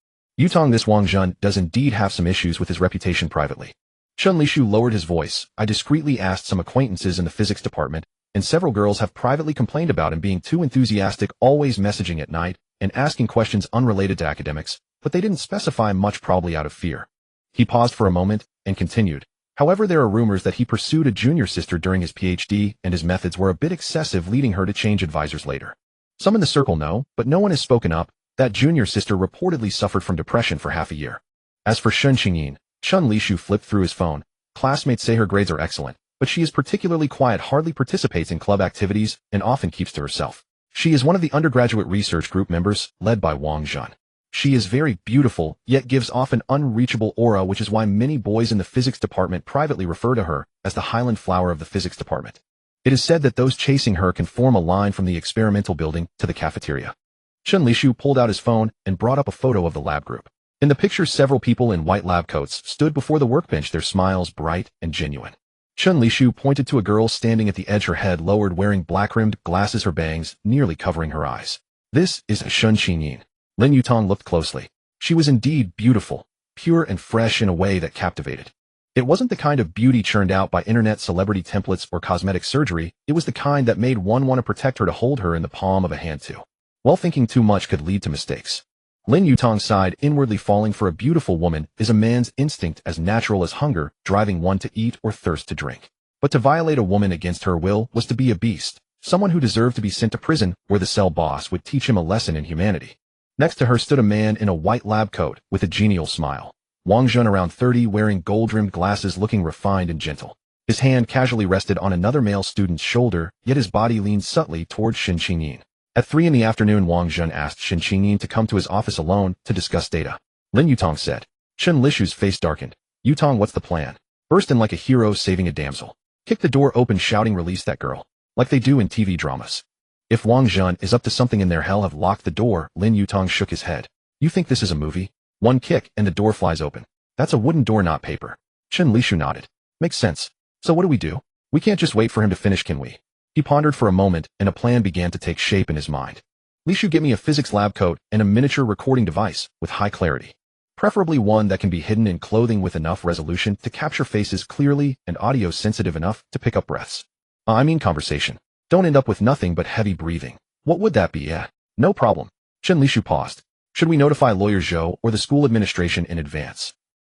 Yutang, this Wang Zhen does indeed have some issues with his reputation privately. Chen Lishu lowered his voice. I discreetly asked some acquaintances in the physics department, and several girls have privately complained about him being too enthusiastic, always messaging at night, and asking questions unrelated to academics, but they didn't specify much, probably out of fear. He paused for a moment and continued. However, there are rumors that he pursued a junior sister during his PhD, and his methods were a bit excessive, leading her to change advisors later. Some in the circle know, but no one has spoken up. That junior sister reportedly suffered from depression for half a year. As for Su Qingqian, Chen Lishu flipped through his phone. Classmates say her grades are excellent, but she is particularly quiet, hardly participates in club activities, and often keeps to herself. She is one of the undergraduate research group members, led by Wang Zhen. She is very beautiful, yet gives off an unreachable aura, which is why many boys in the physics department privately refer to her as the Highland flower of the physics department. It is said that those chasing her can form a line from the experimental building to the cafeteria. Chen Lishu pulled out his phone and brought up a photo of the lab group. In the picture, several people in white lab coats stood before the workbench, their smiles bright and genuine. Chen Lishu pointed to a girl standing at the edge, her head lowered, wearing black-rimmed glasses, her bangs nearly covering her eyes. This is Su Qingqian. Lin Yutang looked closely. She was indeed beautiful, pure and fresh in a way that captivated. It wasn't the kind of beauty churned out by internet celebrity templates or cosmetic surgery. It was the kind that made one want to protect her, to hold her in the palm of a hand too. While thinking too much could lead to mistakes. Lin Yutang sighed. Inwardly falling for a beautiful woman is a man's instinct, as natural as hunger, driving one to eat or thirst to drink. But to violate a woman against her will was to be a beast, someone who deserved to be sent to prison, where the cell boss would teach him a lesson in humanity. Next to her stood a man in a white lab coat with a genial smile. Wang Zhen, around 30, wearing gold-rimmed glasses, looking refined and gentle. His hand casually rested on another male student's shoulder, yet his body leaned subtly towards Su Qingqian. At 3 in the afternoon, Wang Zhen asked Su Qingqian to come to his office alone to discuss data. Lin Yutang said. Chen Lishu's face darkened. Yutang, what's the plan? Burst in like a hero saving a damsel. kicked the door open shouting release that girl, like they do in TV dramas. If Wang Zhen is up to something in their hell have locked the door, Lin Yutang shook his head. You think this is a movie? One kick and the door flies open. That's a wooden door, not paper. Chen Lishu nodded. Makes sense. So what do? We can't just wait for him to finish, can we? He pondered for a moment and a plan began to take shape in his mind. Lishu, get me a physics lab coat and a miniature recording device with high clarity. Preferably one that can be hidden in clothing with enough resolution to capture faces clearly and audio sensitive enough to pick up breaths. Conversation. Don't end up with nothing but heavy breathing. What would that be? Yeah. No problem. Chen Lishu paused. Should we notify lawyer Zhou or the school administration in advance?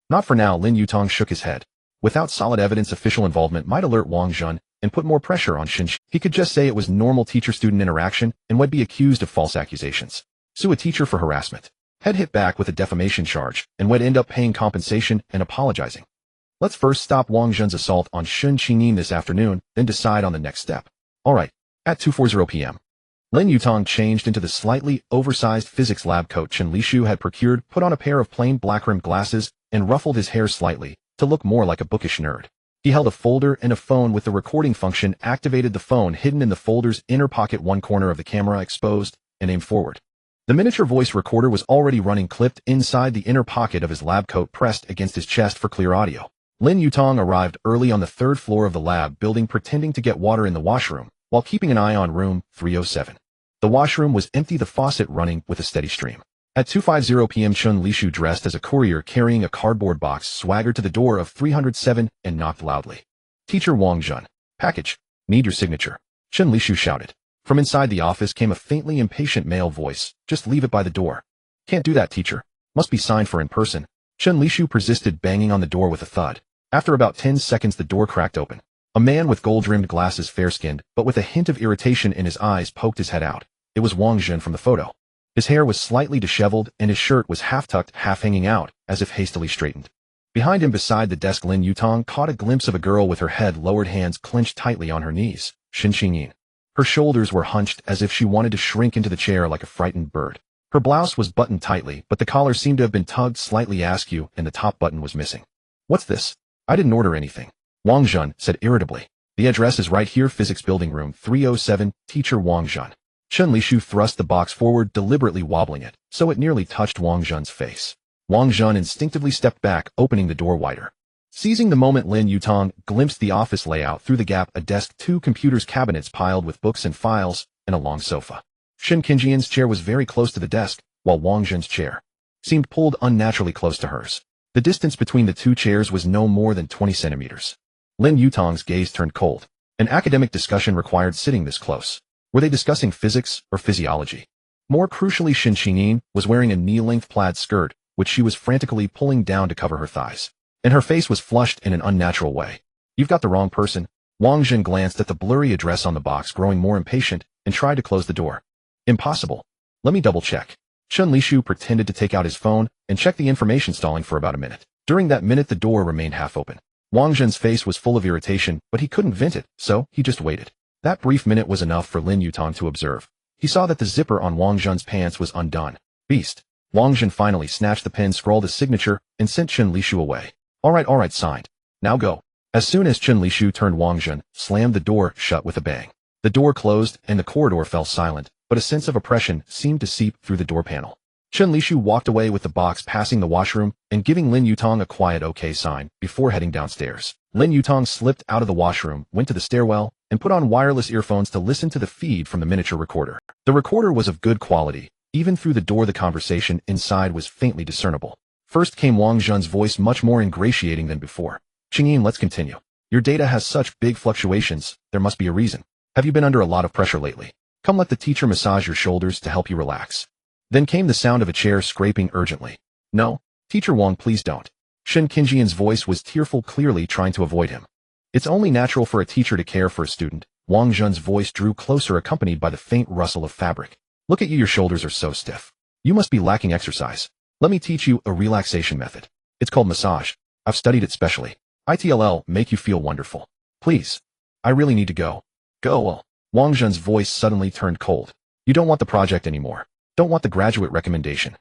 Not for now, Lin Yutang shook his head. Without solid evidence, official involvement might alert Wang Zhen and put more pressure on Shin. He could just say it was normal teacher-student interaction and would be accused of false accusations. Sue a teacher for harassment. Head hit back with a defamation charge and would end up paying compensation and apologizing. Let's first stop Wang Zhen's assault on Su Qingqian this afternoon, then decide on the next step. Alright, at 2:40 p.m. Lin Yutang changed into the slightly oversized physics lab coat Chen Lishu had procured, put on a pair of plain black-rimmed glasses, and ruffled his hair slightly to look more like a bookish nerd. He held a folder and a phone with the recording function activated, the phone hidden in the folder's inner pocket, one corner of the camera exposed, and aimed forward. The miniature voice recorder was already running, clipped inside the inner pocket of his lab coat, pressed against his chest for clear audio. Lin Yutang arrived early on the third floor of the lab building, pretending to get water in the washroom, while keeping an eye on room 307. The washroom was empty, the faucet running with a steady stream. At 2:50 p.m. Chen Lishu, dressed as a courier carrying a cardboard box, swaggered to the door of 307 and knocked loudly. Teacher Wang Zhen. Package. Need your signature. Chen Lishu shouted. From inside the office came a faintly impatient male voice. Just leave it by the door. Can't do that, teacher. Must be signed for in person. Chen Lishu persisted, banging on the door with a thud. After about 10 seconds, the door cracked open. A man with gold-rimmed glasses, fair-skinned, but with a hint of irritation in his eyes, poked his head out. It was Wang Zhen from the photo. His hair was slightly disheveled, and his shirt was half-tucked, half-hanging out, as if hastily straightened. Behind him, beside the desk, Lin Yutang caught a glimpse of a girl with her head lowered, hands clenched tightly on her knees. Su Qingqian. Her shoulders were hunched as if she wanted to shrink into the chair like a frightened bird. Her blouse was buttoned tightly, but the collar seemed to have been tugged slightly askew, and the top button was missing. What's this? I didn't order anything. Wang Zhen said irritably. The address is right here, physics building room 307, teacher Wang Zhen. Chen Lishu thrust the box forward, deliberately wobbling it, so it nearly touched Wang Zhen's face. Wang Zhen instinctively stepped back, opening the door wider. Seizing the moment, Lin Yutang glimpsed the office layout through the gap: a desk, 2 computers, cabinets piled with books and files, and a long sofa. Su Qingqian's chair was very close to the desk, while Wang Zhen's chair seemed pulled unnaturally close to hers. The distance between the 2 chairs was no more than 20 centimeters. Lin Yutang's gaze turned cold. An academic discussion required sitting this close. Were they discussing physics or physiology? More crucially, Su Qingqian was wearing a knee-length plaid skirt, which she was frantically pulling down to cover her thighs. And her face was flushed in an unnatural way. You've got the wrong person. Wang Zhen glanced at the blurry address on the box, growing more impatient, and tried to close the door. Impossible. Let me double-check. Chen Lishu pretended to take out his phone and check the information, stalling for about a minute. During that minute, the door remained half open. Wang Zhen's face was full of irritation, but he couldn't vent it, so he just waited. That brief minute was enough for Lin Yutang to observe. He saw that the zipper on Wang Zhen's pants was undone. Beast. Wang Zhen finally snatched the pen, scrawled a signature, and sent Chen Lishu away. Alright, signed. Now go. As soon as Chen Lishu turned, Wang Zhen slammed the door shut with a bang. The door closed, and the corridor fell silent, but a sense of oppression seemed to seep through the door panel. Chen Lishu walked away with the box, passing the washroom and giving Lin Yutang a quiet OK sign before heading downstairs. Lin Yutang slipped out of the washroom, went to the stairwell, and put on wireless earphones to listen to the feed from the miniature recorder. The recorder was of good quality. Even through the door, the conversation inside was faintly discernible. First came Wang Zhen's voice, much more ingratiating than before. Qingqian, let's continue. Your data has such big fluctuations, there must be a reason. Have you been under a lot of pressure lately? Come, let the teacher massage your shoulders to help you relax. Then came the sound of a chair scraping urgently. No, teacher Wang, please don't. Su Qingqian's voice was tearful, clearly trying to avoid him. It's only natural for a teacher to care for a student. Wang Zhen's voice drew closer, accompanied by the faint rustle of fabric. Look at you, your shoulders are so stiff. You must be lacking exercise. Let me teach you a relaxation method. It's called massage. I've studied it specially. It'll make you feel wonderful. Please. I really need to go. Go. Wang Zhen's voice suddenly turned cold. You don't want the project anymore. Don't want the graduate recommendation.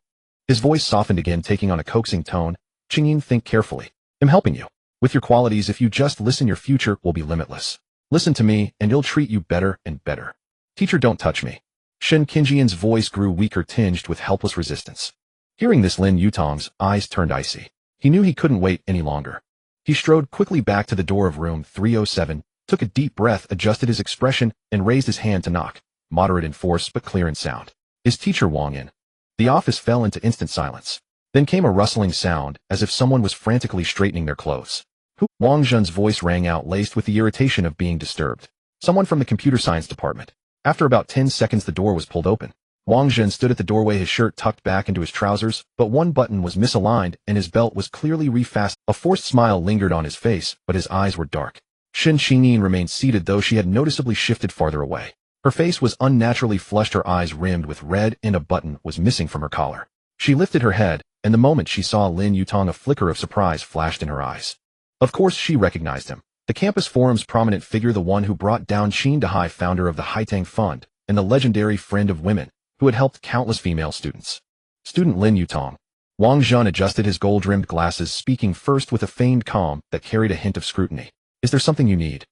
His voice softened again, taking on a coaxing tone. Qingqian, think carefully. I'm helping you. With your qualities, if you just listen, your future will be limitless. Listen to me, and it'll treat you better and better. Teacher, don't touch me. Su Qingqian's voice grew weaker, tinged with helpless resistance. Hearing this, Lin Yutang's eyes turned icy. He knew he couldn't wait any longer. He strode quickly back to the door of room 307, took a deep breath, adjusted his expression, and raised his hand to knock, moderate in force but clear in sound. Is Teacher Wang in? The office fell into instant silence. Then came a rustling sound, as if someone was frantically straightening their clothes. Who? Wang Zhen's voice rang out, laced with the irritation of being disturbed. Someone from the computer science department. After about 10 seconds, the door was pulled open. Wang Zhen stood at the doorway, his shirt tucked back into his trousers, but one button was misaligned and his belt was clearly refastened. A forced smile lingered on his face, but his eyes were dark. Su Qingqian remained seated, though she had noticeably shifted farther away. Her face was unnaturally flushed, her eyes rimmed with red, and a button was missing from her collar. She lifted her head, and the moment she saw Lin Yutang, a flicker of surprise flashed in her eyes. Of course she recognized him. The campus forum's prominent figure, the one who brought down Qin Dehai, founder of the Haitang Fund, and the legendary friend of women, who had helped countless female students. Student Lin Yutang. Wang Zhen adjusted his gold-rimmed glasses, speaking first with a feigned calm that carried a hint of scrutiny. Is there something you need?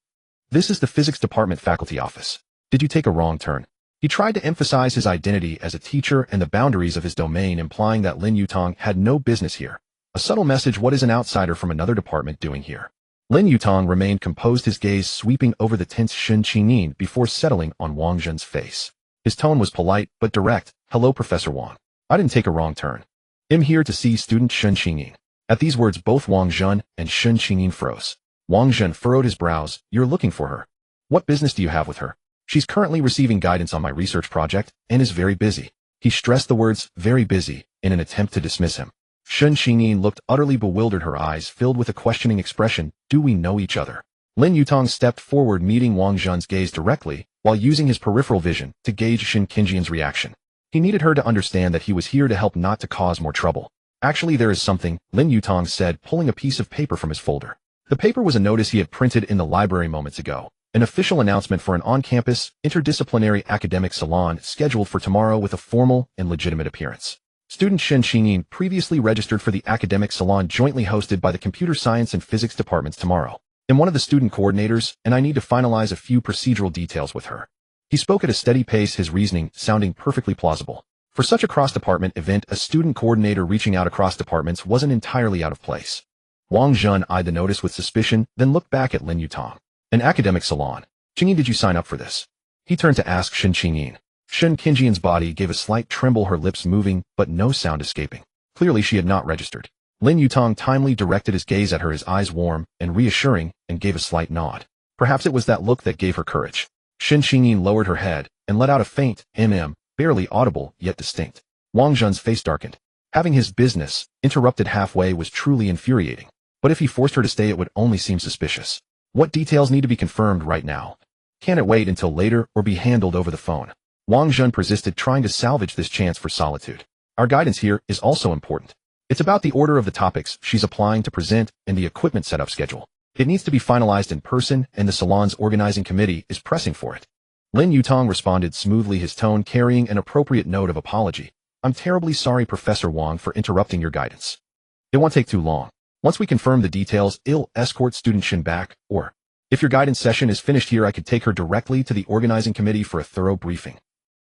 This is the physics department faculty office. Did you take a wrong turn? He tried to emphasize his identity as a teacher and the boundaries of his domain, implying that Lin Yutang had no business here. A subtle message: what is an outsider from another department doing here? Lin Yutang remained composed, his gaze sweeping over the tense Su Qingqian before settling on Wang Zhen's face. His tone was polite but direct. Hello, Professor Wang. I didn't take a wrong turn. I'm here to see student Su Qingqian. At these words, both Wang Zhen and Su Qingqian froze. Wang Zhen furrowed his brows. You're looking for her. What business do you have with her? She's currently receiving guidance on my research project and is very busy. He stressed the words, very busy, in an attempt to dismiss him. Su Qingqian looked utterly bewildered, her eyes filled with a questioning expression. Do we know each other? Lin Yutang stepped forward, meeting Wang Zhen's gaze directly, while using his peripheral vision to gauge Su Qingqian's reaction. He needed her to understand that he was here to help, not to cause more trouble. Actually, there is something, Lin Yutang said, pulling a piece of paper from his folder. The paper was a notice he had printed in the library moments ago. An official announcement for an on-campus, interdisciplinary academic salon scheduled for tomorrow with a formal and legitimate appearance. Student Su Qingqian previously registered for the academic salon jointly hosted by the computer science and physics departments tomorrow. I'm one of the student coordinators, and I need to finalize a few procedural details with her. He spoke at a steady pace, his reasoning sounding perfectly plausible. For such a cross-department event, a student coordinator reaching out across departments wasn't entirely out of place. Wang Zhen eyed the notice with suspicion, then looked back at Lin Yutang. An academic salon. Qingqian, did you sign up for this? He turned to ask Su Qingqian. Su Qingqian's body gave a slight tremble, her lips moving, but no sound escaping. Clearly she had not registered. Lin Yutang timely directed his gaze at her, his eyes warm and reassuring, and gave a slight nod. Perhaps it was that look that gave her courage. Su Qingqian lowered her head and let out a faint barely audible yet distinct. Wang Zhen's face darkened. Having his business interrupted halfway was truly infuriating. But if he forced her to stay, it would only seem suspicious. What details need to be confirmed right now? Can it wait until later or be handled over the phone? Wang Zhen persisted, trying to salvage this chance for solitude. Our guidance here is also important. It's about the order of the topics she's applying to present and the equipment setup schedule. It needs to be finalized in person, and the salon's organizing committee is pressing for it. Lin Yutang responded smoothly, his tone carrying an appropriate note of apology. I'm terribly sorry, Professor Wang, for interrupting your guidance. It won't take too long. Once we confirm the details, I'll escort student Shin back, or, if your guidance session is finished here, I could take her directly to the organizing committee for a thorough briefing.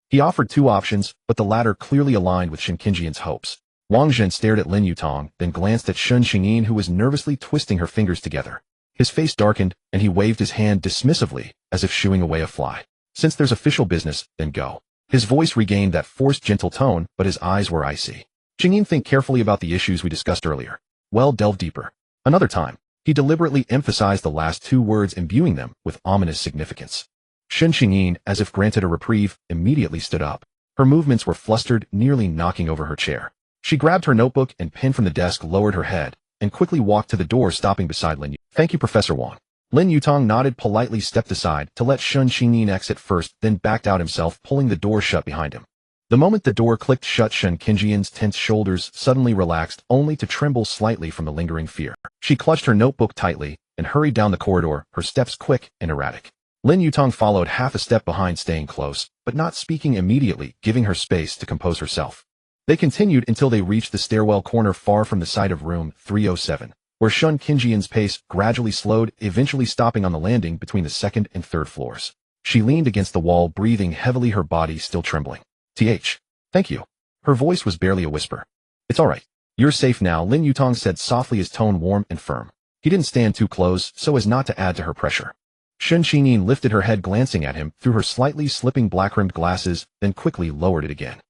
He offered two options, but the latter clearly aligned with Su Qingqian's hopes. Wang Zhen stared at Lin Yutang, then glanced at Su Qingqian, who was nervously twisting her fingers together. His face darkened, and he waved his hand dismissively, as if shooing away a fly. Since there's official business, then go. His voice regained that forced gentle tone, but his eyes were icy. Qingqian, think carefully about the issues we discussed earlier. Well, delve deeper. Another time. He deliberately emphasized the last two words, imbuing them with ominous significance. Su Qingqian, as if granted a reprieve, immediately stood up. Her movements were flustered, nearly knocking over her chair. She grabbed her notebook and pen from the desk, lowered her head, and quickly walked to the door, stopping beside Lin Yutang. Thank you, Professor Wang. Lin Yutang nodded politely, stepped aside to let Su Qingqian exit first, then backed out himself, pulling the door shut behind him. The moment the door clicked shut, Su Qingqian's tense shoulders suddenly relaxed, only to tremble slightly from the lingering fear. She clutched her notebook tightly and hurried down the corridor, her steps quick and erratic. Lin Yutang followed, half a step behind, staying close, but not speaking immediately, giving her space to compose herself. They continued until they reached the stairwell corner far from the side of room 307. where Su Qingqian's pace gradually slowed, eventually stopping on the landing between the second and third floors. She leaned against the wall, breathing heavily, her body still trembling. Thank you. Her voice was barely a whisper. It's all right. You're safe now, Lin Yutang said softly, his tone warm and firm. He didn't stand too close so as not to add to her pressure. Su Qingqian lifted her head, glancing at him through her slightly slipping black-rimmed glasses, then quickly lowered it again.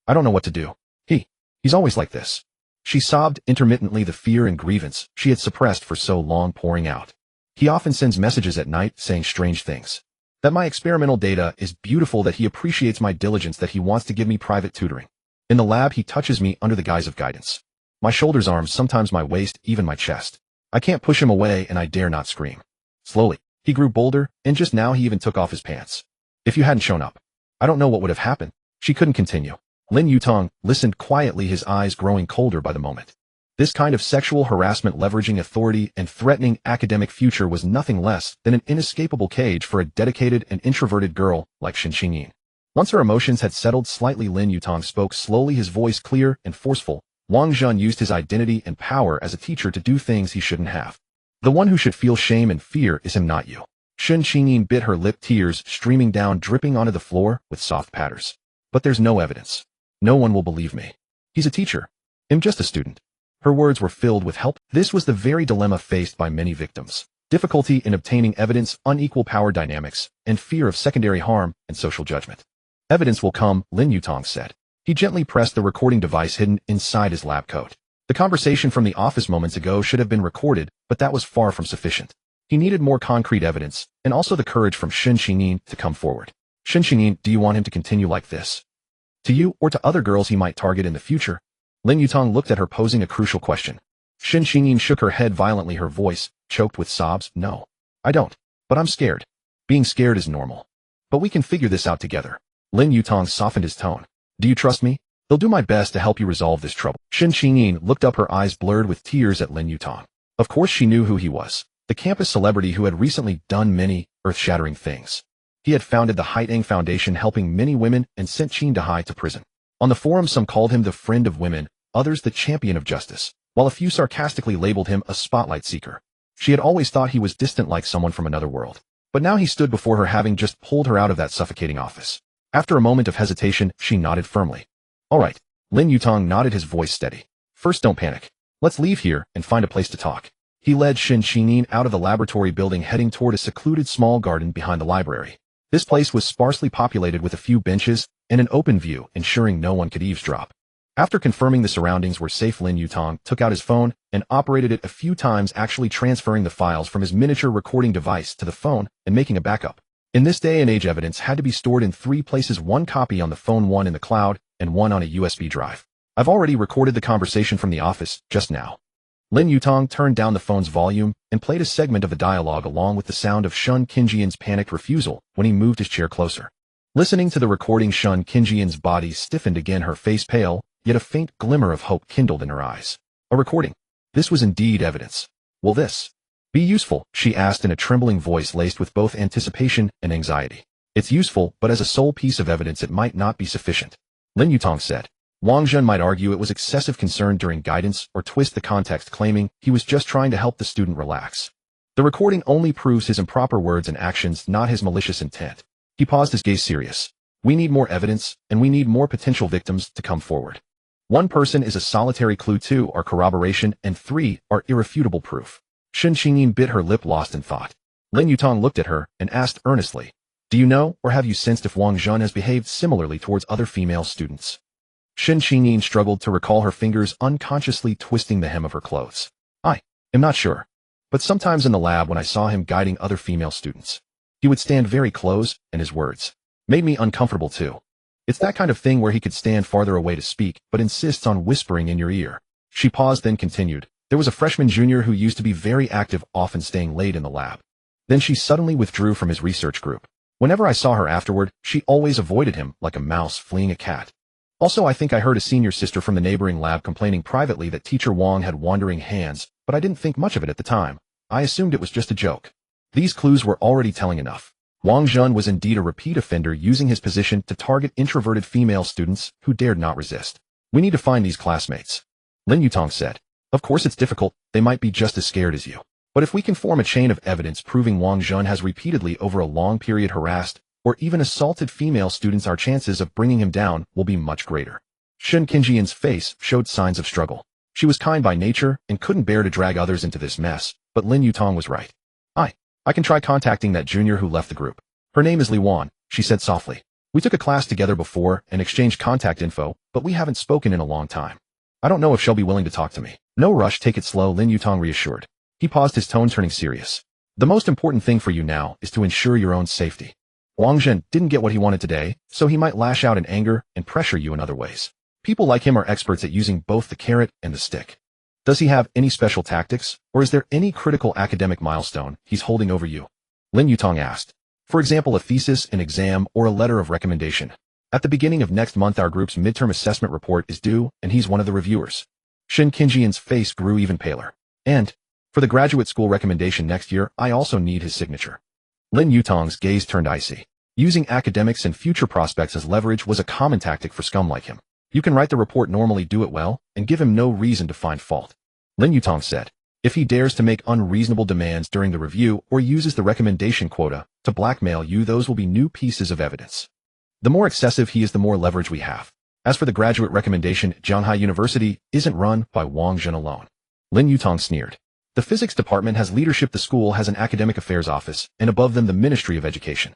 I don't know what to do. He's always like this. She sobbed intermittently, the fear and grievance she had suppressed for so long pouring out. He often sends messages at night saying strange things. That my experimental data is beautiful, that he appreciates my diligence, that he wants to give me private tutoring. In the lab, he touches me under the guise of guidance. My shoulders, arms, sometimes my waist, even my chest. I can't push him away, and I dare not scream. Slowly, he grew bolder, and just now he even took off his pants. If you hadn't shown up, I don't know what would have happened. She couldn't continue. Lin Yutang listened quietly, his eyes growing colder by the moment. This kind of sexual harassment, leveraging authority and threatening academic future, was nothing less than an inescapable cage for a dedicated and introverted girl like Su Qingqian. Once her emotions had settled slightly, Lin Yutang spoke slowly, his voice clear and forceful. Wang Zhen used his identity and power as a teacher to do things he shouldn't have. The one who should feel shame and fear is him, not you. Su Qingqian bit her lip, tears streaming down, dripping onto the floor with soft patters. But there's no evidence. No one will believe me. He's a teacher. I'm just a student. Her words were filled with help. This was the very dilemma faced by many victims. Difficulty in obtaining evidence, unequal power dynamics, and fear of secondary harm and social judgment. Evidence will come, Lin Yutang said. He gently pressed the recording device hidden inside his lab coat. The conversation from the office moments ago should have been recorded, but that was far from sufficient. He needed more concrete evidence, and also the courage from Su Qingqian to come forward. Su Qingqian, do you want him to continue like this? To you, or to other girls he might target in the future? Lin Yutang looked at her, posing a crucial question. Su Qingqian shook her head violently, her voice choked with sobs. No, I don't. But I'm scared. Being scared is normal. But we can figure this out together. Lin Yutang softened his tone. Do you trust me? I'll do my best to help you resolve this trouble. Su Qingqian looked up, her eyes blurred with tears, at Lin Yutang. Of course she knew who he was. The campus celebrity who had recently done many earth-shattering things. He had founded the Haitang Foundation, helping many women, and sent Qin Dahai to prison. On the forum, some called him the friend of women, others the champion of justice, while a few sarcastically labeled him a spotlight seeker. She had always thought he was distant, like someone from another world. But now he stood before her, having just pulled her out of that suffocating office. After a moment of hesitation, she nodded firmly. All right. Lin Yutang nodded, his voice steady. First, don't panic. Let's leave here and find a place to talk. He led Su Qingqian out of the laboratory building, heading toward a secluded small garden behind the library. This place was sparsely populated with a few benches and an open view, ensuring no one could eavesdrop. After confirming the surroundings were safe, Lin Yutang took out his phone and operated it a few times, actually transferring the files from his miniature recording device to the phone and making a backup. In this day and age, evidence had to be stored in 3 places: 1 copy on the phone, 1 in the cloud, and 1 on a USB drive. I've already recorded the conversation from the office just now. Lin Yutang turned down the phone's volume and played a segment of the dialogue along with the sound of Su Qingqian's panicked refusal when he moved his chair closer. Listening to the recording, Su Qingqian's body stiffened again, her face pale, yet a faint glimmer of hope kindled in her eyes. A recording. This was indeed evidence. Will this be useful? She asked in a trembling voice laced with both anticipation and anxiety. It's useful, but as a sole piece of evidence it might not be sufficient, Lin Yutang said. Wang Zhen might argue it was excessive concern during guidance or twist the context, claiming he was just trying to help the student relax. The recording only proves his improper words and actions, not his malicious intent. He paused, his gaze serious. We need more evidence, and we need more potential victims to come forward. 1 person is a solitary clue, 2 are corroboration, and 3 are irrefutable proof. Su Qingqian bit her lip, lost in thought. Lin Yutang looked at her and asked earnestly, do you know or have you sensed if Wang Zhen has behaved similarly towards other female students? Su Qingqian struggled to recall, her fingers unconsciously twisting the hem of her clothes. I am not sure. But sometimes in the lab when I saw him guiding other female students, he would stand very close, and his words made me uncomfortable too. It's that kind of thing where he could stand farther away to speak, but insists on whispering in your ear. She paused, then continued. There was a freshman junior who used to be very active, often staying late in the lab. Then she suddenly withdrew from his research group. Whenever I saw her afterward, she always avoided him like a mouse fleeing a cat. Also, I think I heard a senior sister from the neighboring lab complaining privately that teacher Wang had wandering hands, but I didn't think much of it at the time. I assumed it was just a joke. These clues were already telling enough. Wang Zhen was indeed a repeat offender, using his position to target introverted female students who dared not resist. We need to find these classmates, Lin Yutang said. Of course it's difficult, they might be just as scared as you. But if we can form a chain of evidence proving Wang Zhen has repeatedly over a long period harassed or even assaulted female students, our chances of bringing him down will be much greater. Su Qingqian's face showed signs of struggle. She was kind by nature and couldn't bear to drag others into this mess, but Lin Yutang was right. I can try contacting that junior who left the group. Her name is Li Wan, she said softly. We took a class together before and exchanged contact info, but we haven't spoken in a long time. I don't know if she'll be willing to talk to me. No rush, take it slow, Lin Yutang reassured. He paused, his tone turning serious. The most important thing for you now is to ensure your own safety. Wang Zhen didn't get what he wanted today, so he might lash out in anger and pressure you in other ways. People like him are experts at using both the carrot and the stick. Does he have any special tactics, or is there any critical academic milestone he's holding over you? Lin Yutang asked. For example, a thesis, an exam, or a letter of recommendation. At the beginning of next month our group's midterm assessment report is due, and he's one of the reviewers. Su Qingqian's face grew even paler. And, for the graduate school recommendation next year, I also need his signature. Lin Yutang's gaze turned icy. Using academics and future prospects as leverage was a common tactic for scum like him. You can write the report normally, do it well, and give him no reason to find fault. Lin Yutang said. If he dares to make unreasonable demands during the review or uses the recommendation quota to blackmail you, those will be new pieces of evidence. The more excessive he is, the more leverage we have. As for the graduate recommendation, Shanghai University isn't run by Wang Zhen alone. Lin Yutang sneered. The physics department has leadership, the school has an academic affairs office, and above them the Ministry of Education.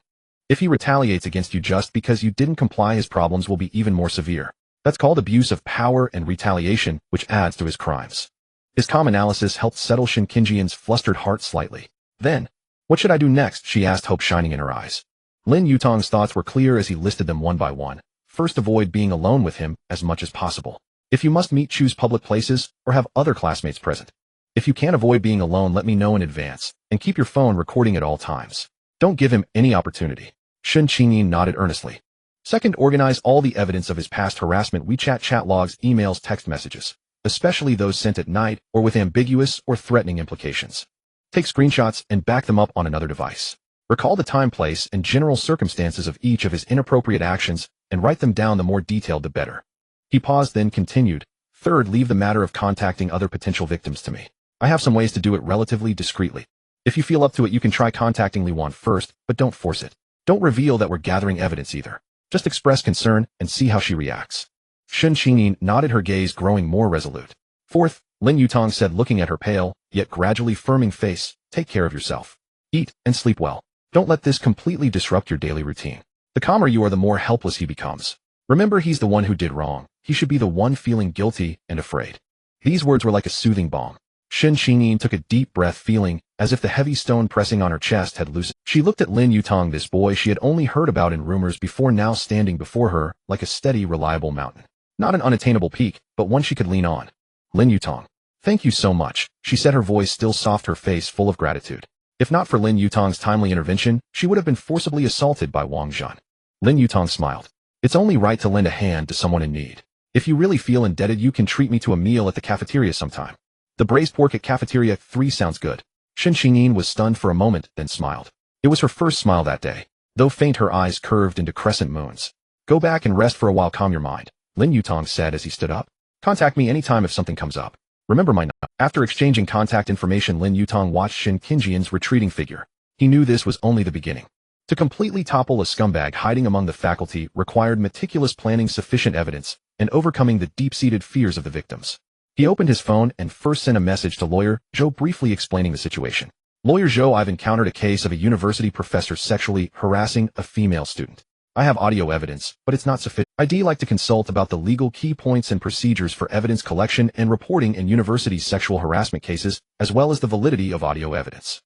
If he retaliates against you just because you didn't comply, his problems will be even more severe. That's called abuse of power and retaliation, which adds to his crimes. His calm analysis helped settle Su Qingqian's flustered heart slightly. Then, what should I do next? She asked, hope shining in her eyes. Lin Yutang's thoughts were clear as he listed them one by one. First, avoid being alone with him as much as possible. If you must meet, choose public places or have other classmates present. If you can't avoid being alone, let me know in advance, and keep your phone recording at all times. Don't give him any opportunity. Su Qingqian nodded earnestly. Second, organize all the evidence of his past harassment, WeChat chat logs, emails, text messages, especially those sent at night or with ambiguous or threatening implications. Take screenshots and back them up on another device. Recall the time, place, and general circumstances of each of his inappropriate actions and write them down, the more detailed the better. He paused, then continued. Third, leave the matter of contacting other potential victims to me. I have some ways to do it relatively discreetly. If you feel up to it, you can try contacting Li Wan first, but don't force it. Don't reveal that we're gathering evidence either. Just express concern and see how she reacts. Su Qingqian nodded, her gaze growing more resolute. Fourth, Lin Yutang said, looking at her pale, yet gradually firming face, take care of yourself. Eat and sleep well. Don't let this completely disrupt your daily routine. The calmer you are, the more helpless he becomes. Remember, he's the one who did wrong. He should be the one feeling guilty and afraid. These words were like a soothing balm. Su Qingqian took a deep breath, feeling as if the heavy stone pressing on her chest had loosened. She looked at Lin Yutang, this boy she had only heard about in rumors before, now standing before her like a steady, reliable mountain. Not an unattainable peak, but one she could lean on. Lin Yutang. Thank you so much, she said, her voice still soft, her face full of gratitude. If not for Lin Yutang's timely intervention, she would have been forcibly assaulted by Wang Zhen. Lin Yutang smiled. It's only right to lend a hand to someone in need. If you really feel indebted, you can treat me to a meal at the cafeteria sometime. The braised pork at Cafeteria 3 sounds good. Su Qingqian was stunned for a moment, then smiled. It was her first smile that day. Though faint, her eyes curved into crescent moons. Go back and rest for a while, calm your mind, Lin Yutang said as he stood up. Contact me anytime if something comes up. Remember my number. After exchanging contact information, Lin Yutang watched Su Qingqian's retreating figure. He knew this was only the beginning. To completely topple a scumbag hiding among the faculty required meticulous planning, sufficient evidence, and overcoming the deep-seated fears of the victims. He opened his phone and first sent a message to Lawyer Zhou, briefly explaining the situation. Lawyer Zhou, I've encountered a case of a university professor sexually harassing a female student. I have audio evidence, but it's not sufficient. I'd like to consult about the legal key points and procedures for evidence collection and reporting in university sexual harassment cases, as well as the validity of audio evidence.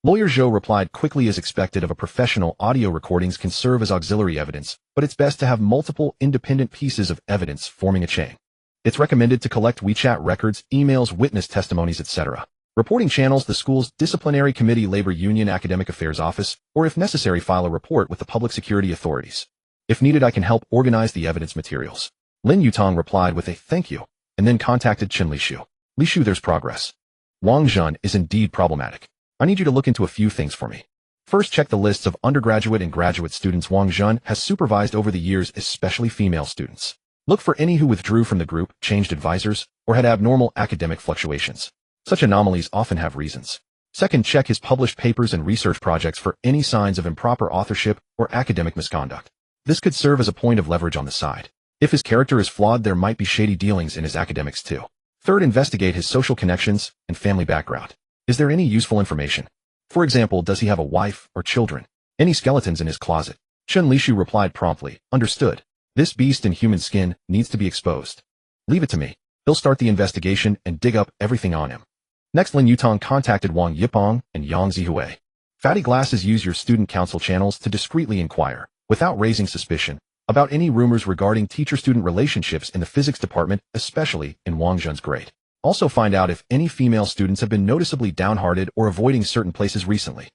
Lawyer Zhou replied quickly, as expected of a professional. Audio recordings can serve as auxiliary evidence, but it's best to have multiple independent pieces of evidence forming a chain. It's recommended to collect WeChat records, emails, witness testimonies, etc. Reporting channels, the school's disciplinary committee, labor union, academic affairs office, or if necessary, file a report with the public security authorities. If needed, I can help organize the evidence materials. Lin Yutang replied with a thank you, and then contacted Chen Lishu. Lishu, there's progress. Wang Zhen is indeed problematic. I need you to look into a few things for me. First, check the lists of undergraduate and graduate students Wang Zhen has supervised over the years, especially female students. Look for any who withdrew from the group, changed advisors, or had abnormal academic fluctuations. Such anomalies often have reasons. Second, check his published papers and research projects for any signs of improper authorship or academic misconduct. This could serve as a point of leverage on the side. If his character is flawed, there might be shady dealings in his academics too. Third, investigate his social connections and family background. Is there any useful information? For example, does he have a wife or children? Any skeletons in his closet? Chen Lishu replied promptly, understood. This beast in human skin needs to be exposed. Leave it to me. He'll start the investigation and dig up everything on him. Next, Lin Yutang contacted Wang Yipeng and Yang Zihui. Fatty glasses use your student council channels to discreetly inquire, without raising suspicion, about any rumors regarding teacher-student relationships in the physics department, especially in Wang Zhen's grade. Also find out if any female students have been noticeably downhearted or avoiding certain places recently.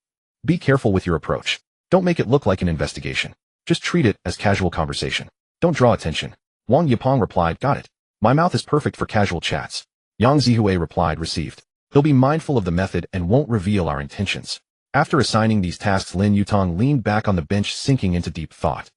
Be careful with your approach. Don't make it look like an investigation. Just treat it as casual conversation. Don't draw attention. Wang Yipeng replied, got it. My mouth is perfect for casual chats. Yang Zihui replied, received. He'll be mindful of the method and won't reveal our intentions. After assigning these tasks, Lin Yutang leaned back on the bench, sinking into deep thought.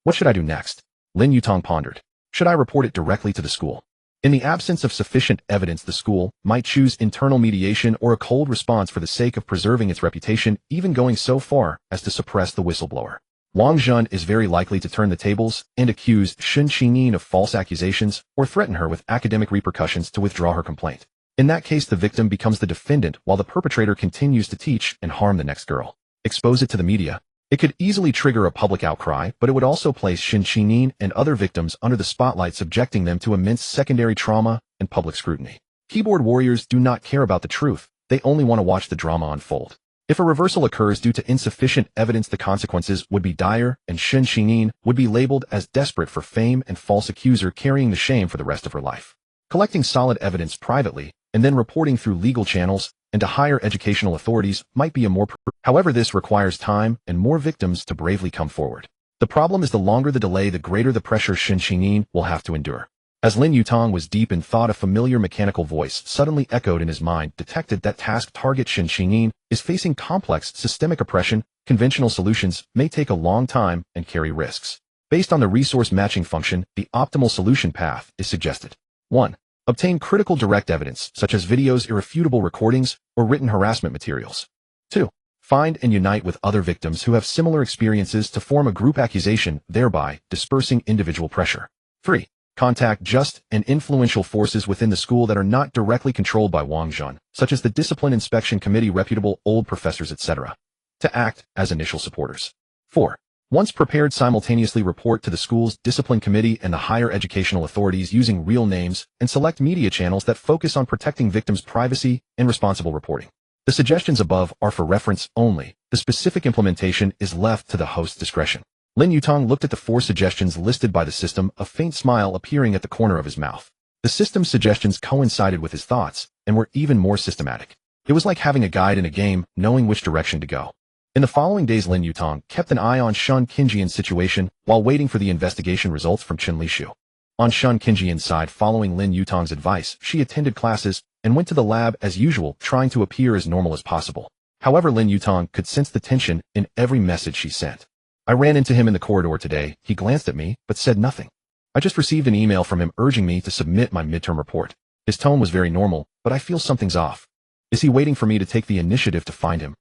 What should I do next? Lin Yutang pondered. Should I report it directly to the school? In the absence of sufficient evidence, the school might choose internal mediation or a cold response for the sake of preserving its reputation, even going so far as to suppress the whistleblower. Wang Zhen is very likely to turn the tables and accuse Su Qingqian of false accusations or threaten her with academic repercussions to withdraw her complaint. In that case, the victim becomes the defendant while the perpetrator continues to teach and harm the next girl. Expose it to the media. It could easily trigger a public outcry, but it would also place Su Qingqian and other victims under the spotlight, subjecting them to immense secondary trauma and public scrutiny. Keyboard warriors do not care about the truth. They only want to watch the drama unfold. If a reversal occurs due to insufficient evidence, the consequences would be dire, and Su Qingqian would be labeled as desperate for fame and false accuser, carrying the shame for the rest of her life. Collecting solid evidence privately and then reporting through legal channels and to higher educational authorities might be a more. However, this requires time and more victims to bravely come forward. The problem is the longer the delay, the greater the pressure Su Qingqian will have to endure. As Lin Yutang was deep in thought, a familiar mechanical voice suddenly echoed in his mind, detected that task target Su Qingqian is facing complex systemic oppression. Conventional solutions may take a long time and carry risks. Based on the resource matching function, the optimal solution path is suggested. 1. Obtain critical direct evidence, such as videos, irrefutable recordings, or written harassment materials. 2. Find and unite with other victims who have similar experiences to form a group accusation, thereby dispersing individual pressure. 3. Contact just and influential forces within the school that are not directly controlled by Wang Zhen, such as the Discipline Inspection Committee, reputable old professors, etc., to act as initial supporters. 4. Once prepared, simultaneously report to the school's discipline committee and the higher educational authorities using real names, and select media channels that focus on protecting victims' privacy and responsible reporting. The suggestions above are for reference only. The specific implementation is left to the host's discretion. Lin Yutang looked at the 4 suggestions listed by the system, a faint smile appearing at the corner of his mouth. The system's suggestions coincided with his thoughts and were even more systematic. It was like having a guide in a game, knowing which direction to go. In the following days, Lin Yutang kept an eye on Su Qingqian's situation while waiting for the investigation results from Chen Lishu. On Su Qingqian's side, following Lin Yutang's advice, she attended classes and went to the lab as usual, trying to appear as normal as possible. However, Lin Yutang could sense the tension in every message she sent. I ran into him in the corridor today. He glanced at me, but said nothing. I just received an email from him urging me to submit my midterm report. His tone was very normal, but I feel something's off. Is he waiting for me to take the initiative to find him?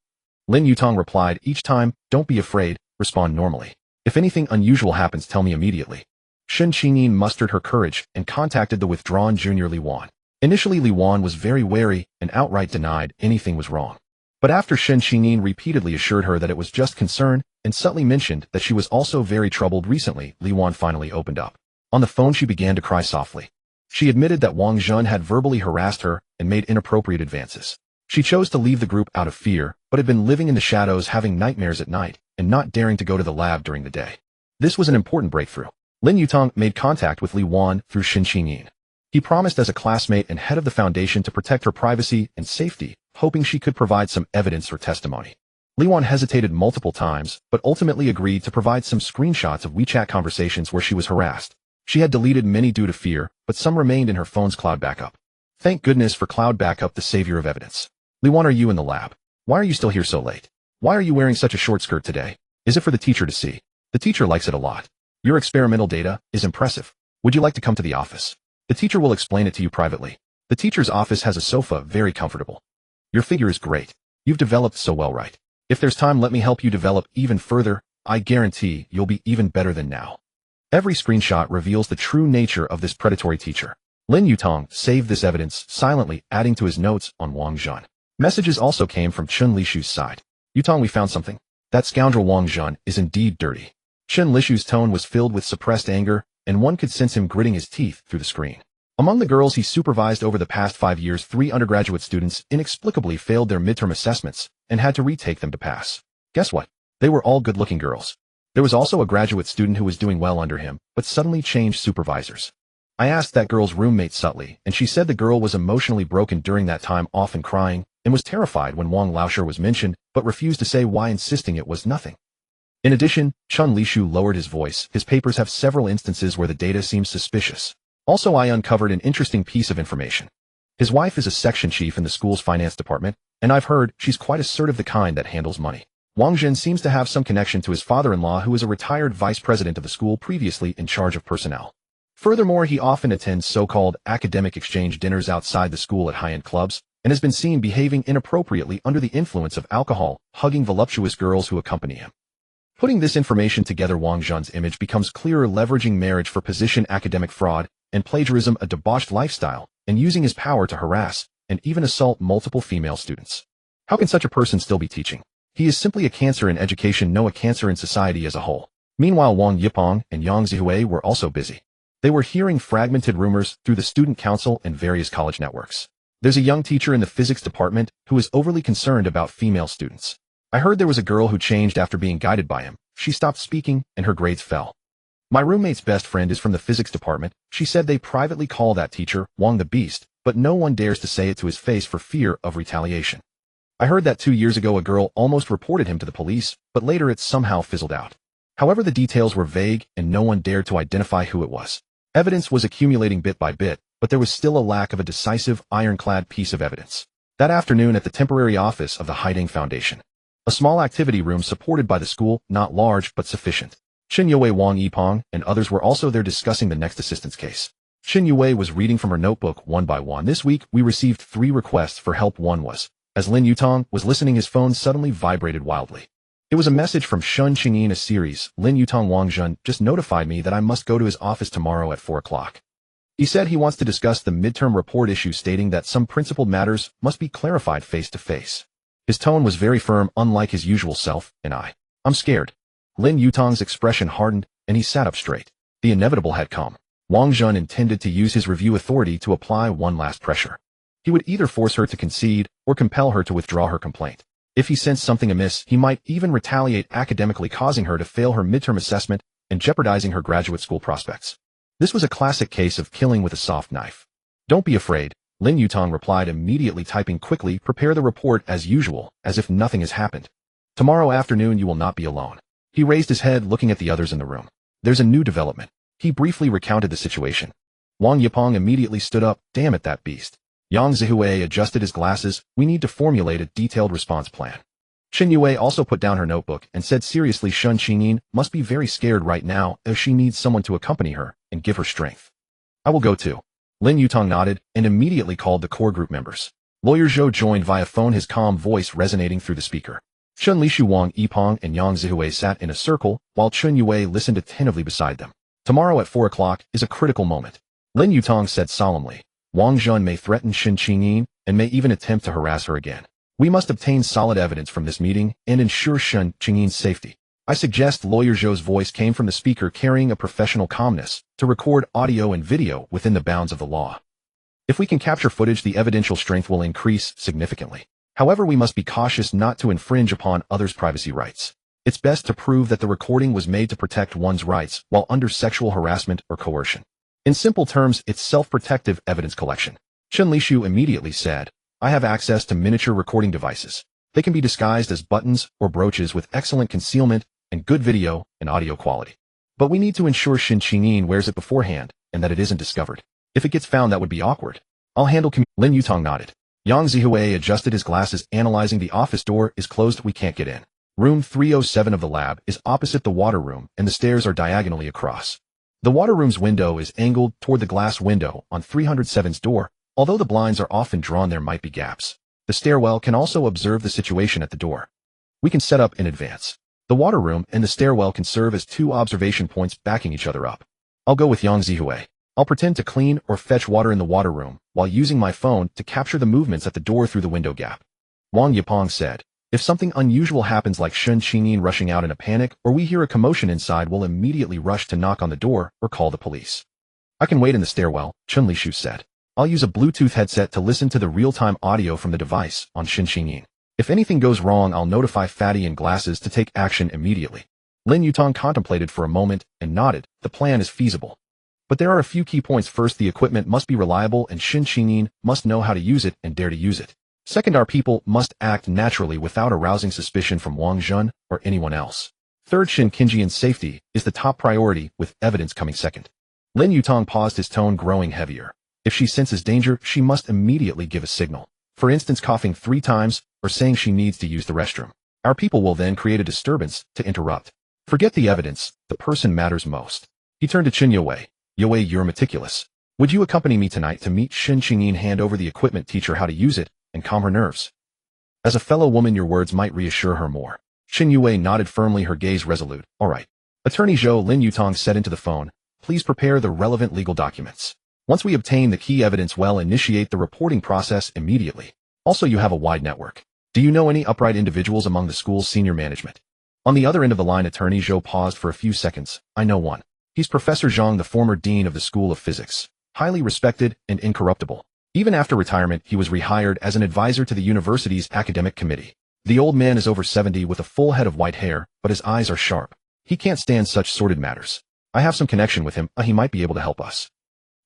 Lin Yutang replied each time, don't be afraid, respond normally. If anything unusual happens, tell me immediately. Su Qingqian mustered her courage and contacted the withdrawn junior Li Yuan. Initially, Li Yuan was very wary and outright denied anything was wrong. But after Su Qingqian repeatedly assured her that it was just concern and subtly mentioned that she was also very troubled recently, Li Yuan finally opened up. On the phone, she began to cry softly. She admitted that Wang Zhen had verbally harassed her and made inappropriate advances. She chose to leave the group out of fear, but had been living in the shadows, having nightmares at night, and not daring to go to the lab during the day. This was an important breakthrough. Lin Yutang made contact with Li Yuan through Su Qingqian. He promised as a classmate and head of the foundation to protect her privacy and safety, hoping she could provide some evidence or testimony. Li Yuan hesitated multiple times, but ultimately agreed to provide some screenshots of WeChat conversations where she was harassed. She had deleted many due to fear, but some remained in her phone's cloud backup. Thank goodness for cloud backup, the savior of evidence. Li Yuan, are you in the lab? Why are you still here so late? Why are you wearing such a short skirt today? Is it for the teacher to see? The teacher likes it a lot. Your experimental data is impressive. Would you like to come to the office? The teacher will explain it to you privately. The teacher's office has a sofa, very comfortable. Your figure is great. You've developed so well, right? If there's time, let me help you develop even further. I guarantee you'll be even better than now. Every screenshot reveals the true nature of this predatory teacher. Lin Yutang saved this evidence, silently adding to his notes on Wang Zhan. Messages also came from Chen Lishu's side. Yutang, we found something. That scoundrel Wang Zhan is indeed dirty. Chen Lishu's tone was filled with suppressed anger, and one could sense him gritting his teeth through the screen. Among the girls he supervised over the past 5 years, 3 undergraduate students inexplicably failed their midterm assessments and had to retake them to pass. Guess what? They were all good-looking girls. There was also a graduate student who was doing well under him, but suddenly changed supervisors. I asked that girl's roommate subtly, and she said the girl was emotionally broken during that time, often crying, and was terrified when Wang Laoshi was mentioned, but refused to say why, insisting it was nothing. In addition, Chen Lishu lowered his voice. His papers have several instances where the data seems suspicious. Also, I uncovered an interesting piece of information. His wife is a section chief in the school's finance department, and I've heard she's quite assertive, the kind that handles money. Wang Zhen seems to have some connection to his father-in-law, who is a retired vice president of the school, previously in charge of personnel. Furthermore, he often attends so-called academic exchange dinners outside the school at high-end clubs, and has been seen behaving inappropriately under the influence of alcohol, hugging voluptuous girls who accompany him. Putting this information together, Wang Zhen's image becomes clearer, leveraging marriage for position, academic fraud, and plagiarism, a debauched lifestyle, and using his power to harass and even assault multiple female students. How can such a person still be teaching? He is simply a cancer in education, no, a cancer in society as a whole. Meanwhile, Wang Yipeng and Yang Zihui were also busy. They were hearing fragmented rumors through the student council and various college networks. There's a young teacher in the physics department who is overly concerned about female students. I heard there was a girl who changed after being guided by him. She stopped speaking and her grades fell. My roommate's best friend is from the physics department. She said they privately call that teacher Wang the Beast, but no one dares to say it to his face for fear of retaliation. I heard that 2 years ago a girl almost reported him to the police, but later it somehow fizzled out. However, the details were vague and no one dared to identify who it was. Evidence was accumulating bit by bit, but there was still a lack of a decisive, ironclad piece of evidence. That afternoon at the temporary office of the Haiding Foundation, a small activity room supported by the school, not large but sufficient. Chen Yue, Wang Yipeng, and others were also there discussing the next assistance case. Chen Yue was reading from her notebook one by one. This week, we received 3 requests for help. One was, as Lin Yutang was listening, his phone suddenly vibrated wildly. It was a message from Su Qingqian, a series. Lin Yutang, Wang Zhen just notified me that I must go to his office tomorrow at 4 o'clock. He said he wants to discuss the midterm report issue, stating that some principled matters must be clarified face to face. His tone was very firm, unlike his usual self, and I'm scared. Lin Yutang's expression hardened, and he sat up straight. The inevitable had come. Wang Zhen intended to use his review authority to apply one last pressure. He would either force her to concede or compel her to withdraw her complaint. If he sensed something amiss, he might even retaliate academically, causing her to fail her midterm assessment and jeopardizing her graduate school prospects. This was a classic case of killing with a soft knife. Don't be afraid, Lin Yutang replied, immediately typing quickly. Prepare the report as usual, as if nothing has happened. Tomorrow afternoon you will not be alone. He raised his head, looking at the others in the room. There's a new development. He briefly recounted the situation. Wang Yipeng immediately stood up. Damn it, that beast. Yang Zihui adjusted his glasses. We need to formulate a detailed response plan. Chen Yue also put down her notebook and said seriously, Su Qingqian must be very scared right now, as she needs someone to accompany her and give her strength. I will go too. Lin Yutang nodded and immediately called the core group members. Lawyer Zhou joined via phone, his calm voice resonating through the speaker. Chen Lishu, Wang Yipeng, and Yang Zihui sat in a circle, while Chen Yue listened attentively beside them. Tomorrow at 4 o'clock is a critical moment. Lin Yutang said solemnly. Wang Zhen may threaten Su Qingqian and may even attempt to harass her again. We must obtain solid evidence from this meeting and ensure Su Qingqian's safety. I suggest. Lawyer Zhou's voice came from the speaker, carrying a professional calmness, to record audio and video within the bounds of the law. If we can capture footage, the evidential strength will increase significantly. However, we must be cautious not to infringe upon others' privacy rights. It's best to prove that the recording was made to protect one's rights while under sexual harassment or coercion. In simple terms, it's self-protective evidence collection. Chen Lishu immediately said, I have access to miniature recording devices. They can be disguised as buttons or brooches with excellent concealment and good video and audio quality. But we need to ensure Su Qingqian wears it beforehand and that it isn't discovered. If it gets found, that would be awkward. I'll handle Lin Yutang nodded. Yang Zihui adjusted his glasses, analyzing the office. Door is closed. We can't get in. Room 307 of the lab is opposite the water room, and the stairs are diagonally across. The water room's window is angled toward the glass window on 307's door. Although the blinds are often drawn, there might be gaps. The stairwell can also observe the situation at the door. We can set up in advance. The water room and the stairwell can serve as two observation points backing each other up. I'll go with Yang Zihui. I'll pretend to clean or fetch water in the water room while using my phone to capture the movements at the door through the window gap. Wang Yipeng said, if something unusual happens like Su Qingqian rushing out in a panic or we hear a commotion inside, we'll immediately rush to knock on the door or call the police. I can wait in the stairwell, Chun Lishu said. I'll use a Bluetooth headset to listen to the real-time audio from the device on Su Qingqian. If anything goes wrong, I'll notify Fatty and Glasses to take action immediately. Lin Yutang contemplated for a moment and nodded. The plan is feasible. But there are a few key points. First, the equipment must be reliable and Su Qingqian must know how to use it and dare to use it. Second, our people must act naturally without arousing suspicion from Wang Zhen or anyone else. Third, Su Qingqian's safety is the top priority, with evidence coming second. Lin Yutang paused, his tone growing heavier. If she senses danger, she must immediately give a signal. For instance, coughing 3 times or saying she needs to use the restroom. Our people will then create a disturbance to interrupt. Forget the evidence, the person matters most. He turned to Chen Yue. Yue, you're meticulous. Would you accompany me tonight to meet Su Qingqian, hand over the equipment, teach her how to use it, and calm her nerves? As a fellow woman, your words might reassure her more. Chen Yue nodded firmly, her gaze resolute. All right. Attorney Zhou, Lin Yutang said into the phone, please prepare the relevant legal documents. Once we obtain the key evidence, we'll initiate the reporting process immediately. Also, you have a wide network. Do you know any upright individuals among the school's senior management? On the other end of the line, Attorney Zhou paused for a few seconds. I know one. He's Professor Zhang, the former dean of the School of Physics. Highly respected and incorruptible. Even after retirement, he was rehired as an advisor to the university's academic committee. The old man is over 70 with a full head of white hair, but his eyes are sharp. He can't stand such sordid matters. I have some connection with him. He might be able to help us.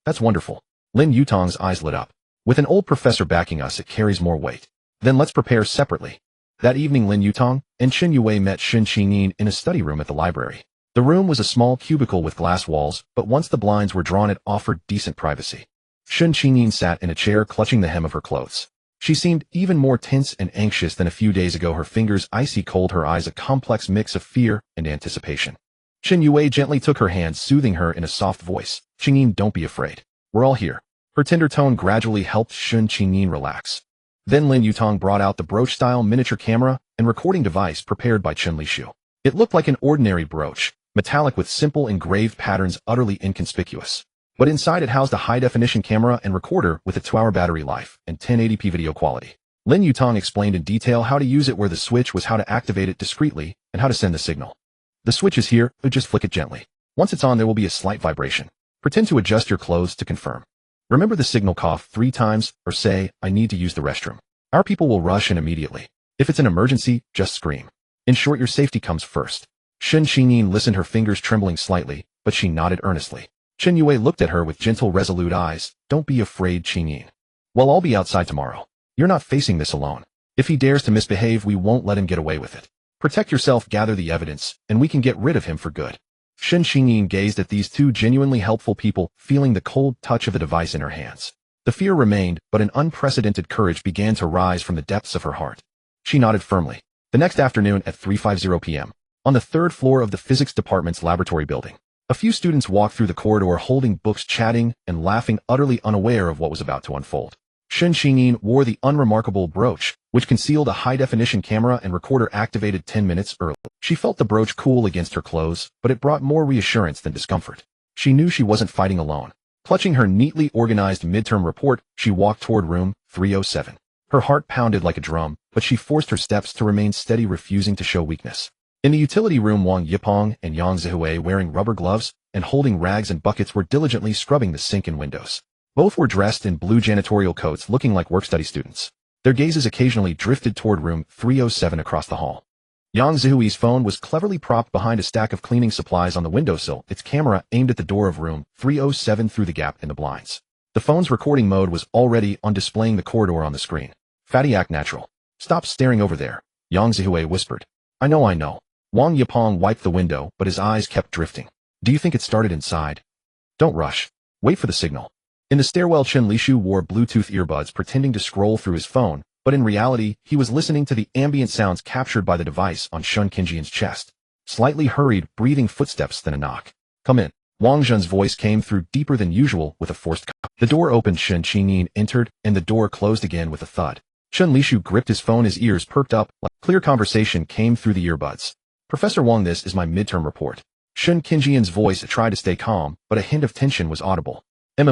That's wonderful. Lin Yutang's eyes lit up. With an old professor backing us, it carries more weight. Then let's prepare separately. That evening, Lin Yutang and Chen Yue met Su Qingqian in a study room at the library. The room was a small cubicle with glass walls, but once the blinds were drawn, it offered decent privacy. Su Qingqian sat in a chair, clutching the hem of her clothes. She seemed even more tense and anxious than a few days ago, her fingers icy cold, her eyes a complex mix of fear and anticipation. Chen Yue gently took her hand, soothing her in a soft voice. Qingqian, don't be afraid. We're all here. Her tender tone gradually helped Su Qingqian relax. Then Lin Yutang brought out the brooch-style miniature camera and recording device prepared by Chen Lishu. It looked like an ordinary brooch, metallic with simple engraved patterns, utterly inconspicuous. But inside it housed a high-definition camera and recorder with a 2-hour battery life and 1080p video quality. Lin Yutang explained in detail how to use it, where the switch was, how to activate it discreetly, and how to send the signal. The switch is here, just flick it gently. Once it's on, there will be a slight vibration. Pretend to adjust your clothes to confirm. Remember the signal, cough 3 times, or say, I need to use the restroom. Our people will rush in immediately. If it's an emergency, just scream. In short, your safety comes first. Su Qingqian listened, her fingers trembling slightly, but she nodded earnestly. Chen Yue looked at her with gentle, resolute eyes. Don't be afraid, Qingqian. Well, I'll be outside tomorrow. You're not facing this alone. If he dares to misbehave, we won't let him get away with it. Protect yourself, gather the evidence, and we can get rid of him for good. Su Qingqian gazed at these two genuinely helpful people, feeling the cold touch of the device in her hands. The fear remained, but an unprecedented courage began to rise from the depths of her heart. She nodded firmly. The next afternoon at 3:50 p.m., on the 3rd floor of the physics department's laboratory building, a few students walked through the corridor holding books, chatting and laughing, utterly unaware of what was about to unfold. Su Qingqian wore the unremarkable brooch, which concealed a high-definition camera and recorder activated 10 minutes early. She felt the brooch cool against her clothes, but it brought more reassurance than discomfort. She knew she wasn't fighting alone. Clutching her neatly organized midterm report, she walked toward room 307. Her heart pounded like a drum, but she forced her steps to remain steady, refusing to show weakness. In the utility room, Wang Yipeng and Yang Zihui, wearing rubber gloves and holding rags and buckets, were diligently scrubbing the sink and windows. Both were dressed in blue janitorial coats, looking like work-study students. Their gazes occasionally drifted toward room 307 across the hall. Yang Zihui's phone was cleverly propped behind a stack of cleaning supplies on the windowsill, its camera aimed at the door of room 307 through the gap in the blinds. The phone's recording mode was already on, displaying the corridor on the screen. Fatty, act natural. Stop staring over there, Yang Zihui whispered. I know. Wang Yipeng wiped the window, but his eyes kept drifting. Do you think it started inside? Don't rush. Wait for the signal. In the stairwell, Chen Lishu wore Bluetooth earbuds, pretending to scroll through his phone, but in reality, he was listening to the ambient sounds captured by the device on Su Qingqian's chest. Slightly hurried, breathing footsteps, then a knock. Come in. Wang Zhen's voice came through deeper than usual with a forced The door opened, Su Qingqian entered, and the door closed again with a thud. Chen Lishu gripped his phone, his ears perked up, like clear conversation came through the earbuds. Professor Wang, this is my midterm report. Su Qingqian's voice tried to stay calm, but a hint of tension was audible.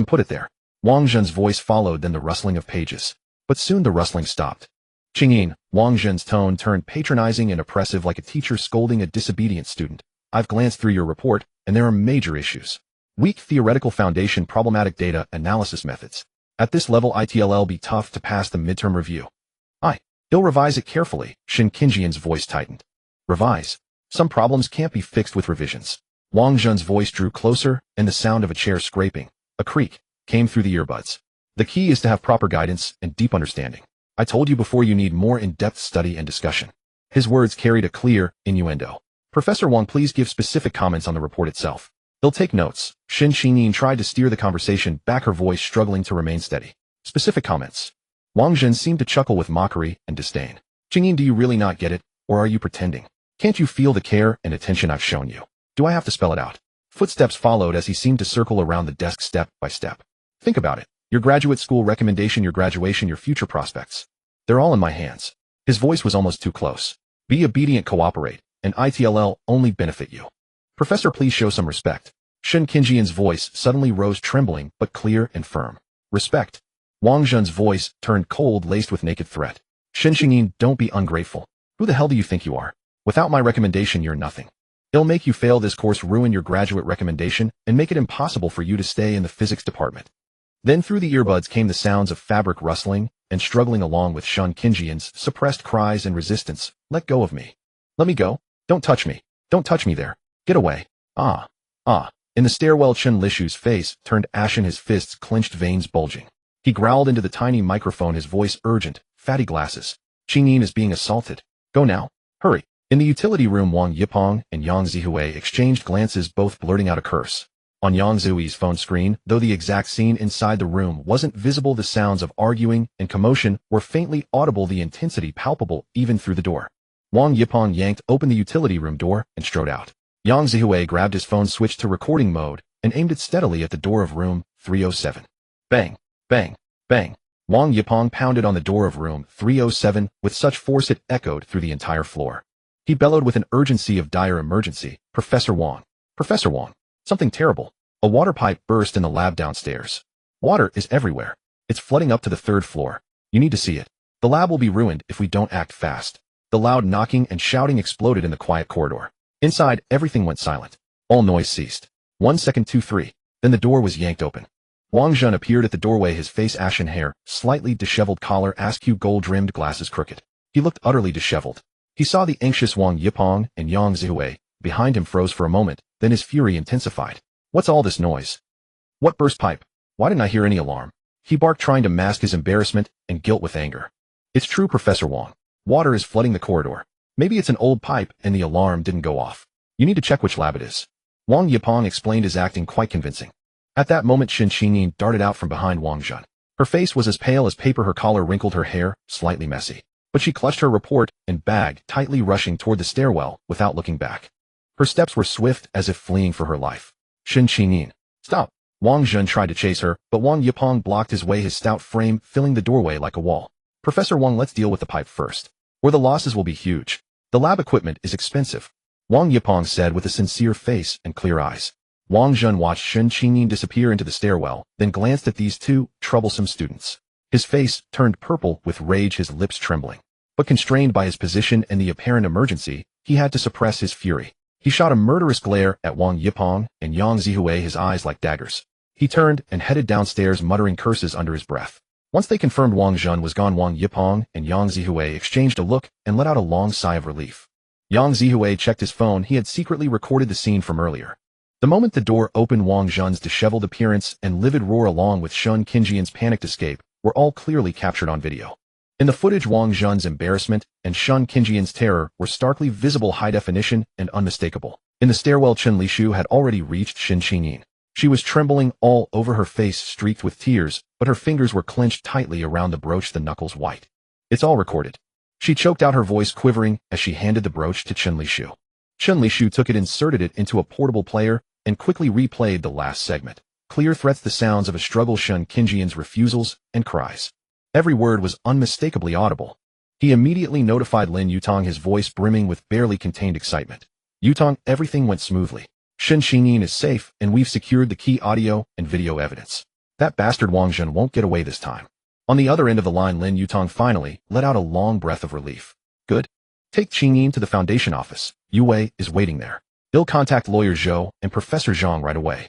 Put it there. Wang Zhen's voice followed, then the rustling of pages. But soon the rustling stopped. Qingqian, Wang Zhen's tone turned patronizing and oppressive like a teacher scolding a disobedient student. I've glanced through your report, and there are major issues. Weak theoretical foundation, problematic data analysis methods. At this level it'll be tough to pass the midterm review. He'll revise it carefully, Su Qingqian's voice tightened. Revise? Some problems can't be fixed with revisions. Wang Zhen's voice drew closer, and the sound of a chair scraping, a creak, came through the earbuds. The key is to have proper guidance and deep understanding. I told you before, you need more in-depth study and discussion. His words carried a clear innuendo. Professor Wang, please give specific comments on the report itself. He'll take notes. Su Qingqian tried to steer the conversation back, her voice struggling to remain steady. Specific comments. Wang Zhen seemed to chuckle with mockery and disdain. Qingqian, do you really not get it, or are you pretending? Can't you feel the care and attention I've shown you? Do I have to spell it out? Footsteps followed as he seemed to circle around the desk step by step. Think about it. Your graduate school recommendation, your graduation, your future prospects. They're all in my hands. His voice was almost too close. Be obedient, cooperate, and it'll only benefit you. Professor, please show some respect. Su Qingqian's voice suddenly rose, trembling but clear and firm. Respect? Wang Zhen's voice turned cold, laced with naked threat. Su Qingqian, don't be ungrateful. Who the hell do you think you are? Without my recommendation, you're nothing. It'll make you fail this course, ruin your graduate recommendation, and make it impossible for you to stay in the physics department. Then through the earbuds came the sounds of fabric rustling and struggling along with Su Qingqian's suppressed cries and resistance. Let go of me. Let me go. Don't touch me. Don't touch me there. Get away. In the stairwell, Chen Lishu's face turned ashen, his fists clenched, veins bulging. He growled into the tiny microphone, his voice urgent, fatty glasses. Qingqian is being assaulted. Go now. Hurry. In the utility room, Wang Yutang and Yang Zihui exchanged glances, both blurting out a curse. On Yang Zihui's phone screen, though the exact scene inside the room wasn't visible, the sounds of arguing and commotion were faintly audible, the intensity palpable even through the door. Wang Yutang yanked open the utility room door and strode out. Yang Zihui grabbed his phone, switched to recording mode, and aimed it steadily at the door of room 307. Bang, bang, bang. Wang Yutang pounded on the door of room 307 with such force it echoed through the entire floor. He bellowed with an urgency of dire emergency. Professor Wang. Professor Wang. Something terrible. A water pipe burst in the lab downstairs. Water is everywhere. It's flooding up to the 3rd floor. You need to see it. The lab will be ruined if we don't act fast. The loud knocking and shouting exploded in the quiet corridor. Inside, everything went silent. All noise ceased. 1 second, 2, 3. Then the door was yanked open. Wang Zhen appeared at the doorway, his face ashen, hair slightly disheveled, collar askew, gold-rimmed, glasses crooked. He looked utterly disheveled. He saw the anxious Wang Yutang and Yang Zihui. Behind him froze for a moment, then his fury intensified. What's all this noise? What burst pipe? Why didn't I hear any alarm? He barked, trying to mask his embarrassment and guilt with anger. It's true, Professor Wang. Water is flooding the corridor. Maybe it's an old pipe and the alarm didn't go off. You need to check which lab it is. Wang Yutang explained, his acting quite convincing. At that moment, Su Qingqian darted out from behind Wang Zhen. Her face was as pale as paper, her collar wrinkled, her hair slightly messy. But she clutched her report and bag tightly, rushing toward the stairwell without looking back. Her steps were swift, as if fleeing for her life. Su Qingqian. Stop. Wang Zhen tried to chase her, but Wang Yutang blocked his way, his stout frame filling the doorway like a wall. Professor Wang, let's deal with the pipe first, or the losses will be huge. The lab equipment is expensive. Wang Yutang said with a sincere face and clear eyes. Wang Zhen watched Su Qingqian disappear into the stairwell, then glanced at these two troublesome students. His face turned purple with rage, his lips trembling. But constrained by his position and the apparent emergency, he had to suppress his fury. He shot a murderous glare at Wang Yutang and Yang Zihui, his eyes like daggers. He turned and headed downstairs, muttering curses under his breath. Once they confirmed Wang Zhen was gone, Wang Yutang and Yang Zihui exchanged a look and let out a long sigh of relief. Yang Zihui checked his phone. He had secretly recorded the scene from earlier. The moment the door opened, Wang Zhen's disheveled appearance and livid roar, along with Su Qingqian's panicked escape, were all clearly captured on video. In the footage, Wang Zhen's embarrassment and Su Qingqian's terror were starkly visible, high definition and unmistakable. In the stairwell, Chen Lishu had already reached Su Qingqian. She was trembling all over, her face streaked with tears, but her fingers were clenched tightly around the brooch, the knuckles white. It's all recorded. She choked out, her voice quivering as she handed the brooch to Chen Lishu. Chen Lishu took it, inserted it into a portable player, and quickly replayed the last segment. Clear threats, the sounds of a struggle, Su Qingqian's refusals and cries. Every word was unmistakably audible. He immediately notified Lin Yutang, his voice brimming with barely contained excitement. Yutang, everything went smoothly. Su Qingqian is safe, and we've secured the key audio and video evidence. That bastard Wang Zhen won't get away this time. On the other end of the line, Lin Yutang finally let out a long breath of relief. Good. Take Qingqian to the foundation office. Yu Wei is waiting there. He'll contact lawyer Zhou and Professor Zhang right away.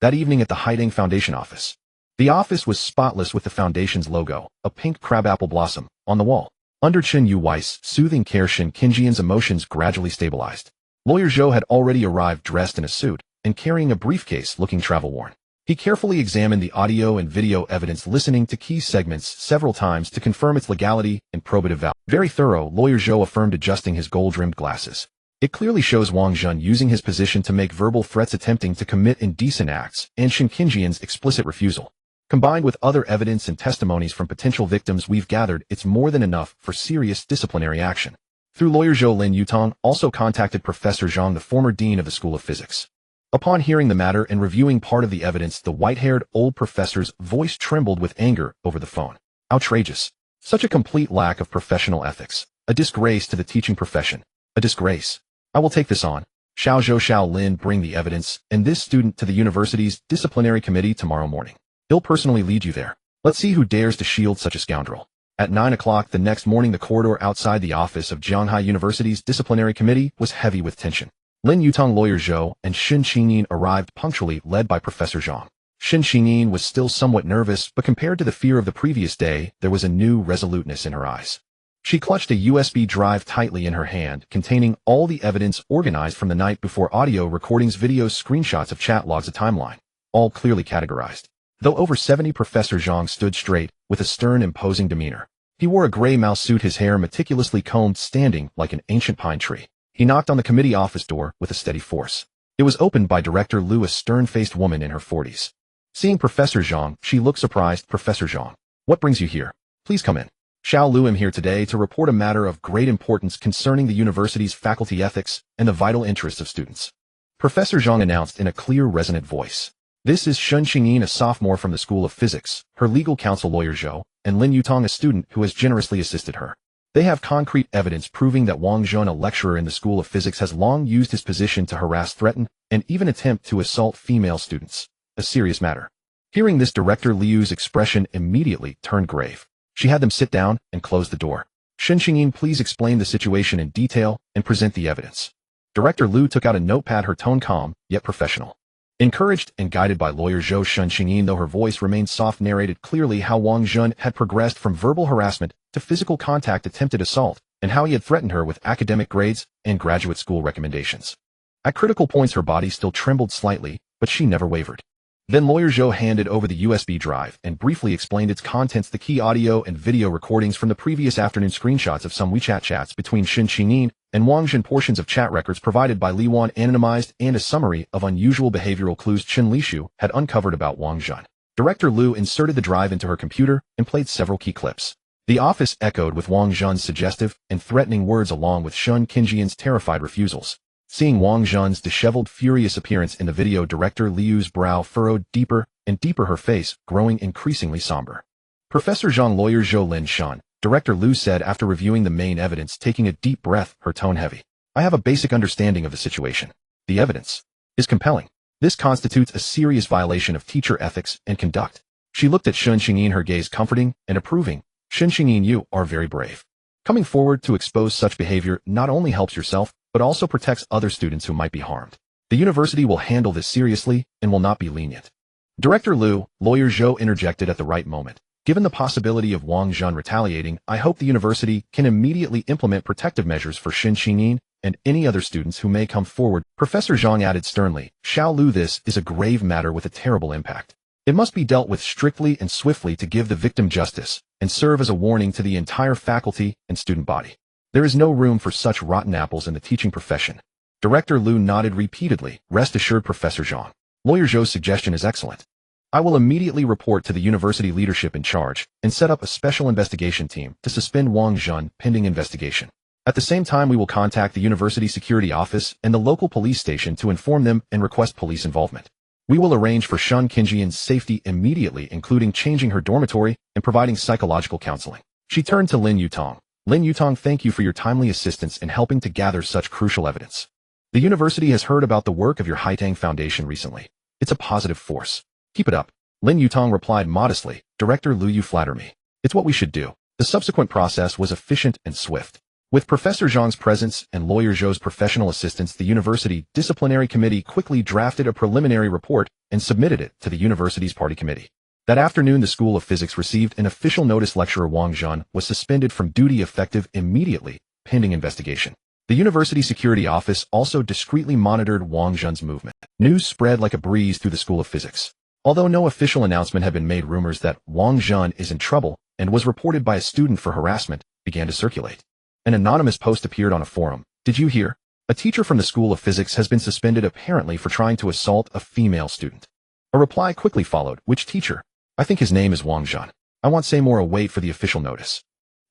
That evening at the Haiding Foundation office. The office was spotless with the foundation's logo, a pink crabapple blossom, on the wall. Under Chen Yuwei's soothing care, Su Qingqian's emotions gradually stabilized. Lawyer Zhou had already arrived dressed in a suit and carrying a briefcase looking travel-worn. He carefully examined the audio and video evidence, listening to key segments several times to confirm its legality and probative value. Very thorough, Lawyer Zhou affirmed, adjusting his gold-rimmed glasses. It clearly shows Wang Zhen using his position to make verbal threats, attempting to commit indecent acts, and Su Qingqian's explicit refusal. Combined with other evidence and testimonies from potential victims we've gathered, it's more than enough for serious disciplinary action. Through lawyer Zhou, Lin Yutang also contacted Professor Zhang, the former dean of the School of Physics. Upon hearing the matter and reviewing part of the evidence, the white-haired old professor's voice trembled with anger over the phone. Outrageous. Such a complete lack of professional ethics. A disgrace to the teaching profession. A disgrace. I will take this on. Xiao Zhou, Xiao Lin, bring the evidence and this student to the university's disciplinary committee tomorrow morning. He'll personally lead you there. Let's see who dares to shield such a scoundrel. At 9 o'clock the next morning, the corridor outside the office of Jianghai University's disciplinary committee was heavy with tension. Lin Yutang, lawyer Zhou, and Su Qingqian arrived punctually, led by Professor Zhang. Su Qingqian was still somewhat nervous, but compared to the fear of the previous day, there was a new resoluteness in her eyes. She clutched a USB drive tightly in her hand, containing all the evidence organized from the night before: audio recordings, videos, screenshots of chat logs, a timeline, all clearly categorized. Though over 70, Professor Zhang stood straight, with a stern, imposing demeanor. He wore a gray mouse suit, his hair meticulously combed, standing like an ancient pine tree. He knocked on the committee office door with a steady force. It was opened by Director Lu, a stern-faced woman in her 40s. Seeing Professor Zhang, she looked surprised. Professor Zhang, what brings you here? Please come in. Xiao Lu, am here today to report a matter of great importance concerning the university's faculty ethics and the vital interests of students. Professor Zhang announced in a clear, resonant voice. This is Su Qingqian, a sophomore from the School of Physics, her legal counsel lawyer Zhou, and Lin Yutang, a student who has generously assisted her. They have concrete evidence proving that Wang Zhen, a lecturer in the School of Physics, has long used his position to harass, threaten, and even attempt to assault female students. A serious matter. Hearing this, Director Liu's expression immediately turned grave. She had them sit down and close the door. Su Qingqian, please explain the situation in detail and present the evidence. Director Liu took out a notepad, her tone calm, yet professional. Encouraged and guided by lawyer Zhou, Su Qingqian, though her voice remained soft, narrated clearly how Wang Zhen had progressed from verbal harassment to physical contact, attempted assault, and how he had threatened her with academic grades and graduate school recommendations. At critical points, her body still trembled slightly, but she never wavered. Then lawyer Zhou handed over the USB drive and briefly explained its contents: the key audio and video recordings from the previous afternoon, screenshots of some WeChat chats between Su Qingqian and Wang Zhen, portions of chat records provided by Li Yuan, anonymized, and a summary of unusual behavioral clues Chen Lishu had uncovered about Wang Zhen. Director Liu inserted the drive into her computer and played several key clips. The office echoed with Wang Zhen's suggestive and threatening words, along with Su Qingqian's terrified refusals. Seeing Wang Zhen's disheveled, furious appearance in the video, Director Liu's brow furrowed deeper and deeper, her face growing increasingly somber. Professor Zhang, lawyer Zhou, Lin Shan, Director Liu said after reviewing the main evidence, taking a deep breath, her tone heavy. I have a basic understanding of the situation. The evidence is compelling. This constitutes a serious violation of teacher ethics and conduct. She looked at Su Qingqian, her gaze comforting and approving. Su Qingqian, you are very brave. Coming forward to expose such behavior not only helps yourself, but also protects other students who might be harmed. The university will handle this seriously and will not be lenient. Director Liu, lawyer Zhou, interjected at the right moment. Given the possibility of Wang Zhen retaliating, I hope the university can immediately implement protective measures for Su Qingqian and any other students who may come forward. Professor Zhang added sternly, Xiao Lu, this is a grave matter with a terrible impact. It must be dealt with strictly and swiftly to give the victim justice and serve as a warning to the entire faculty and student body. There is no room for such rotten apples in the teaching profession. Director Liu nodded repeatedly. Rest assured, Professor Zhang. Lawyer Zhou's suggestion is excellent. I will immediately report to the university leadership in charge and set up a special investigation team to suspend Wang Zhen pending investigation. At the same time, we will contact the university security office and the local police station to inform them and request police involvement. We will arrange for Su Qingqian's safety immediately, including changing her dormitory and providing psychological counseling. She turned to Lin Yutang. Lin Yutang, thank you for your timely assistance in helping to gather such crucial evidence. The university has heard about the work of your Haitang Foundation recently. It's a positive force. Keep it up. Lin Yutang replied modestly, Director Liu, you flatter me. It's what we should do. The subsequent process was efficient and swift. With Professor Zhang's presence and Lawyer Zhou's professional assistance, the university disciplinary committee quickly drafted a preliminary report and submitted it to the university's party committee. That afternoon, the School of Physics received an official notice. Lecturer Wang Zhan was suspended from duty effective immediately, pending investigation. The university security office also discreetly monitored Wang Zhan's movement. News spread like a breeze through the School of Physics. Although no official announcement had been made, rumors that Wang Zhan is in trouble and was reported by a student for harassment began to circulate. An anonymous post appeared on a forum. Did you hear? A teacher from the School of Physics has been suspended apparently for trying to assault a female student. A reply quickly followed. Which teacher? I think his name is Wang Zhan. I want say more. Wait for the official notice.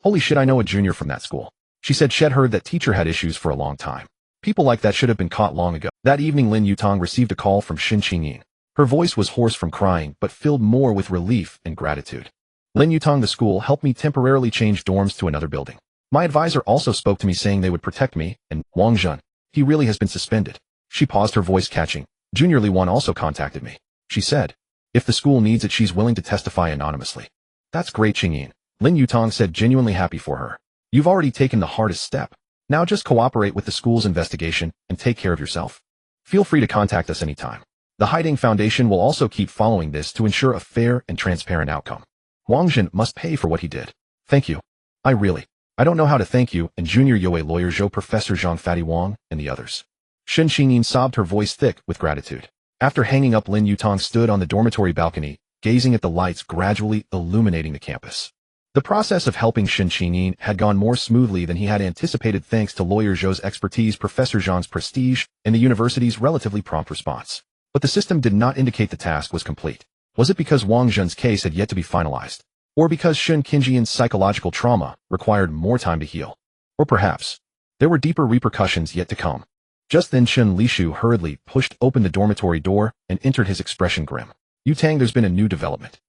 Holy shit, I know a junior from that school. She said she'd heard that teacher had issues for a long time. People like that should have been caught long ago. That evening, Lin Yutang received a call from Su Qingqian. Her voice was hoarse from crying, but filled more with relief and gratitude. Lin Yutang, the school helped me temporarily change dorms to another building. My advisor also spoke to me saying they would protect me, and Wang Zhan, he really has been suspended. She paused, her voice catching. Junior Li Wan also contacted me. She said, if the school needs it, she's willing to testify anonymously. That's great, Qingqian. Lin Yutang said, genuinely happy for her. You've already taken the hardest step. Now just cooperate with the school's investigation and take care of yourself. Feel free to contact us anytime. The Haitang Foundation will also keep following this to ensure a fair and transparent outcome. Wang Zhan must pay for what he did. Thank you. I don't know how to thank you, and Junior Yue, Lawyer Zhou, Professor Zhang, Fatty Wang, and the others. Su Qingqian sobbed, her voice thick with gratitude. After hanging up, Lin Yutang stood on the dormitory balcony, gazing at the lights gradually illuminating the campus. The process of helping Su Qingqian had gone more smoothly than he had anticipated thanks to Lawyer Zhou's expertise, Professor Zhang's prestige, and the university's relatively prompt response. But the system did not indicate the task was complete. Was it because Wang Zhan's case had yet to be finalized? Or because Su Qingqian's psychological trauma required more time to heal? Or perhaps there were deeper repercussions yet to come. Just then Chen Lishu hurriedly pushed open the dormitory door and entered, his expression grim. Yutang, there's been a new development.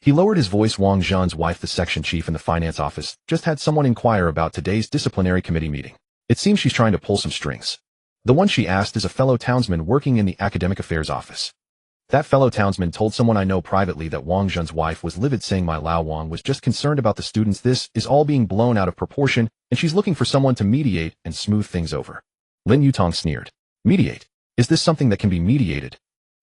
He lowered his voice. Wang Zhan's wife, the section chief in the finance office, just had someone inquire about today's disciplinary committee meeting. It seems she's trying to pull some strings. The one she asked is a fellow townsman working in the academic affairs office. That fellow townsman told someone I know privately that Wang Zhan's wife was livid, saying my Lao Wang was just concerned about the students. This is all being blown out of proportion, and she's looking for someone to mediate and smooth things over. Lin Yutang sneered. Mediate? Is this something that can be mediated?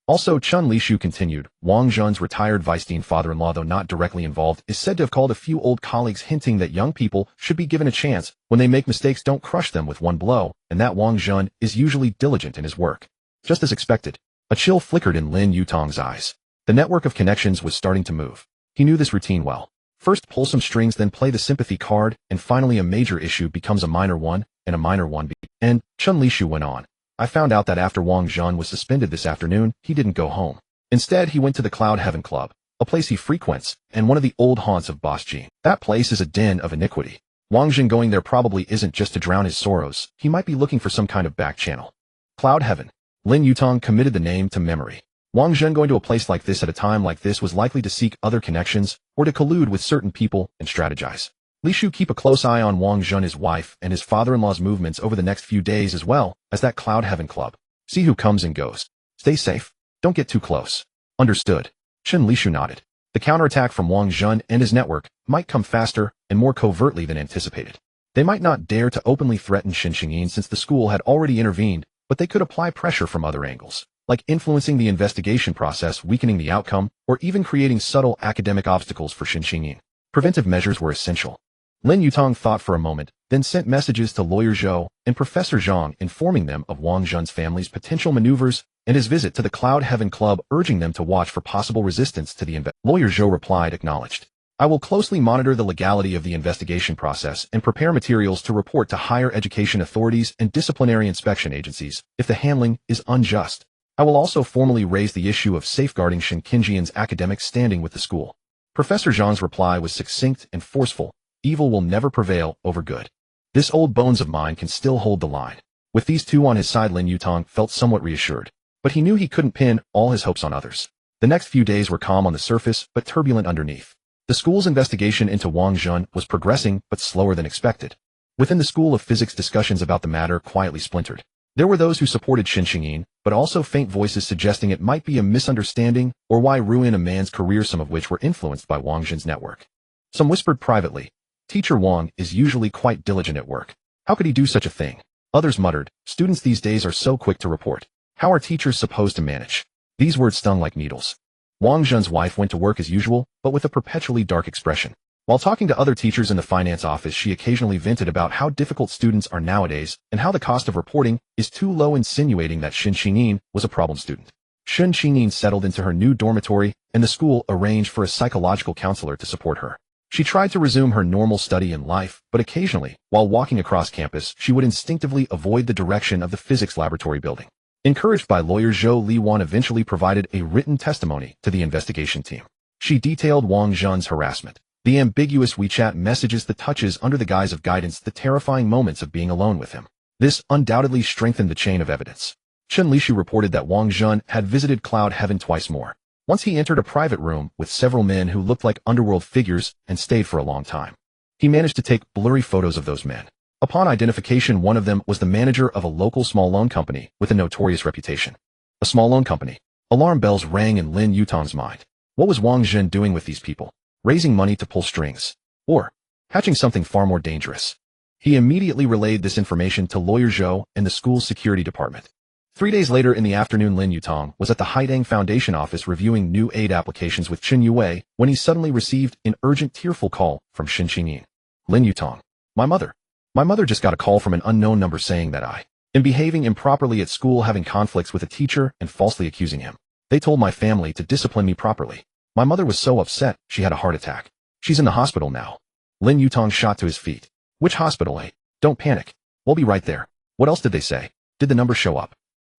Also, Chen Lishu continued, Wang Zhan's retired vice-dean father-in-law, though not directly involved, is said to have called a few old colleagues, hinting that young people should be given a chance. When they make mistakes, don't crush them with one blow, and that Wang Zhan is usually diligent in his work. Just as expected. A chill flickered in Lin Yutang's eyes. The network of connections was starting to move. He knew this routine well. First pull some strings, then play the sympathy card, and finally a major issue becomes a minor one, and a minor one. And Chen Lishu went on. I found out that after Wang Zhan was suspended this afternoon, he didn't go home. Instead, he went to the Cloud Heaven Club, a place he frequents, and one of the old haunts of Boss Jean. That place is a den of iniquity. Wang Zhan going there probably isn't just to drown his sorrows. He might be looking for some kind of back channel. Cloud Heaven. Lin Yutang committed the name to memory. Wang Zhan going to a place like this at a time like this was likely to seek other connections or to collude with certain people and strategize. Lishu, keep a close eye on Wang Zhan, his wife, and his father-in-law's movements over the next few days, as well as that Cloud Heaven Club. See who comes and goes. Stay safe. Don't get too close. Understood. Chen Lishu nodded. The counterattack from Wang Zhan and his network might come faster and more covertly than anticipated. They might not dare to openly threaten Su Qingqian since the school had already intervened, but they could apply pressure from other angles, like influencing the investigation process, weakening the outcome, or even creating subtle academic obstacles for Su Qingqian. Preventive measures were essential. Lin Yutang thought for a moment, then sent messages to Lawyer Zhou and Professor Zhang informing them of Wang Zhan's family's potential maneuvers and his visit to the Cloud Heaven Club, urging them to watch for possible resistance to the investigation. Lawyer Zhou replied, acknowledged. I will closely monitor the legality of the investigation process and prepare materials to report to higher education authorities and disciplinary inspection agencies if the handling is unjust. I will also formally raise the issue of safeguarding Su Qingqian's academic standing with the school. Professor Zhang's reply was succinct and forceful. Evil will never prevail over good. This old bones of mine can still hold the line. With these two on his side, Lin Yutang felt somewhat reassured. But he knew he couldn't pin all his hopes on others. The next few days were calm on the surface, but turbulent underneath. The school's investigation into Wang Jun was progressing, but slower than expected. Within the School of Physics, discussions about the matter quietly splintered. There were those who supported Su Qingqian, but also faint voices suggesting it might be a misunderstanding or why ruin a man's career, some of which were influenced by Wang Jun's network. Some whispered privately, "Teacher Wang is usually quite diligent at work. How could he do such a thing?" Others muttered, "Students these days are so quick to report. How are teachers supposed to manage?" These words stung like needles. Wang Jun's wife went to work as usual, but with a perpetually dark expression. While talking to other teachers in the finance office, she occasionally vented about how difficult students are nowadays and how the cost of reporting is too low, insinuating that Su Qingqian was a problem student. Su Qingqian settled into her new dormitory, and the school arranged for a psychological counselor to support her. She tried to resume her normal study and life, but occasionally, while walking across campus, she would instinctively avoid the direction of the physics laboratory building. Encouraged by lawyer Zhou Liwan, eventually provided a written testimony to the investigation team. She detailed Wang Jun's harassment, the ambiguous WeChat messages, the touches under the guise of guidance, the terrifying moments of being alone with him. This undoubtedly strengthened the chain of evidence. Chen Lishu reported that Wang Jun had visited Cloud Heaven twice more. Once he entered a private room with several men who looked like underworld figures and stayed for a long time. He managed to take blurry photos of those men. Upon identification, one of them was the manager of a local small loan company with a notorious reputation. A small loan company. Alarm bells rang in Lin Yutang's mind. What was Wang Jun doing with these people? Raising money to pull strings? Or hatching something far more dangerous? He immediately relayed this information to lawyer Zhou and the school's security department. 3 days later in the afternoon, Lin Yutang was at the Haidang Foundation office reviewing new aid applications with Chen Yue when he suddenly received an urgent, tearful call from Su Qingqian. Lin Yutang. My mother just got a call from an unknown number saying that I am behaving improperly at school, having conflicts with a teacher and falsely accusing him. They told my family to discipline me properly. My mother was so upset, she had a heart attack. She's in the hospital now. Lin Yutang shot to his feet. Which hospital, eh? Don't panic. We'll be right there. What else did they say? Did the number show up?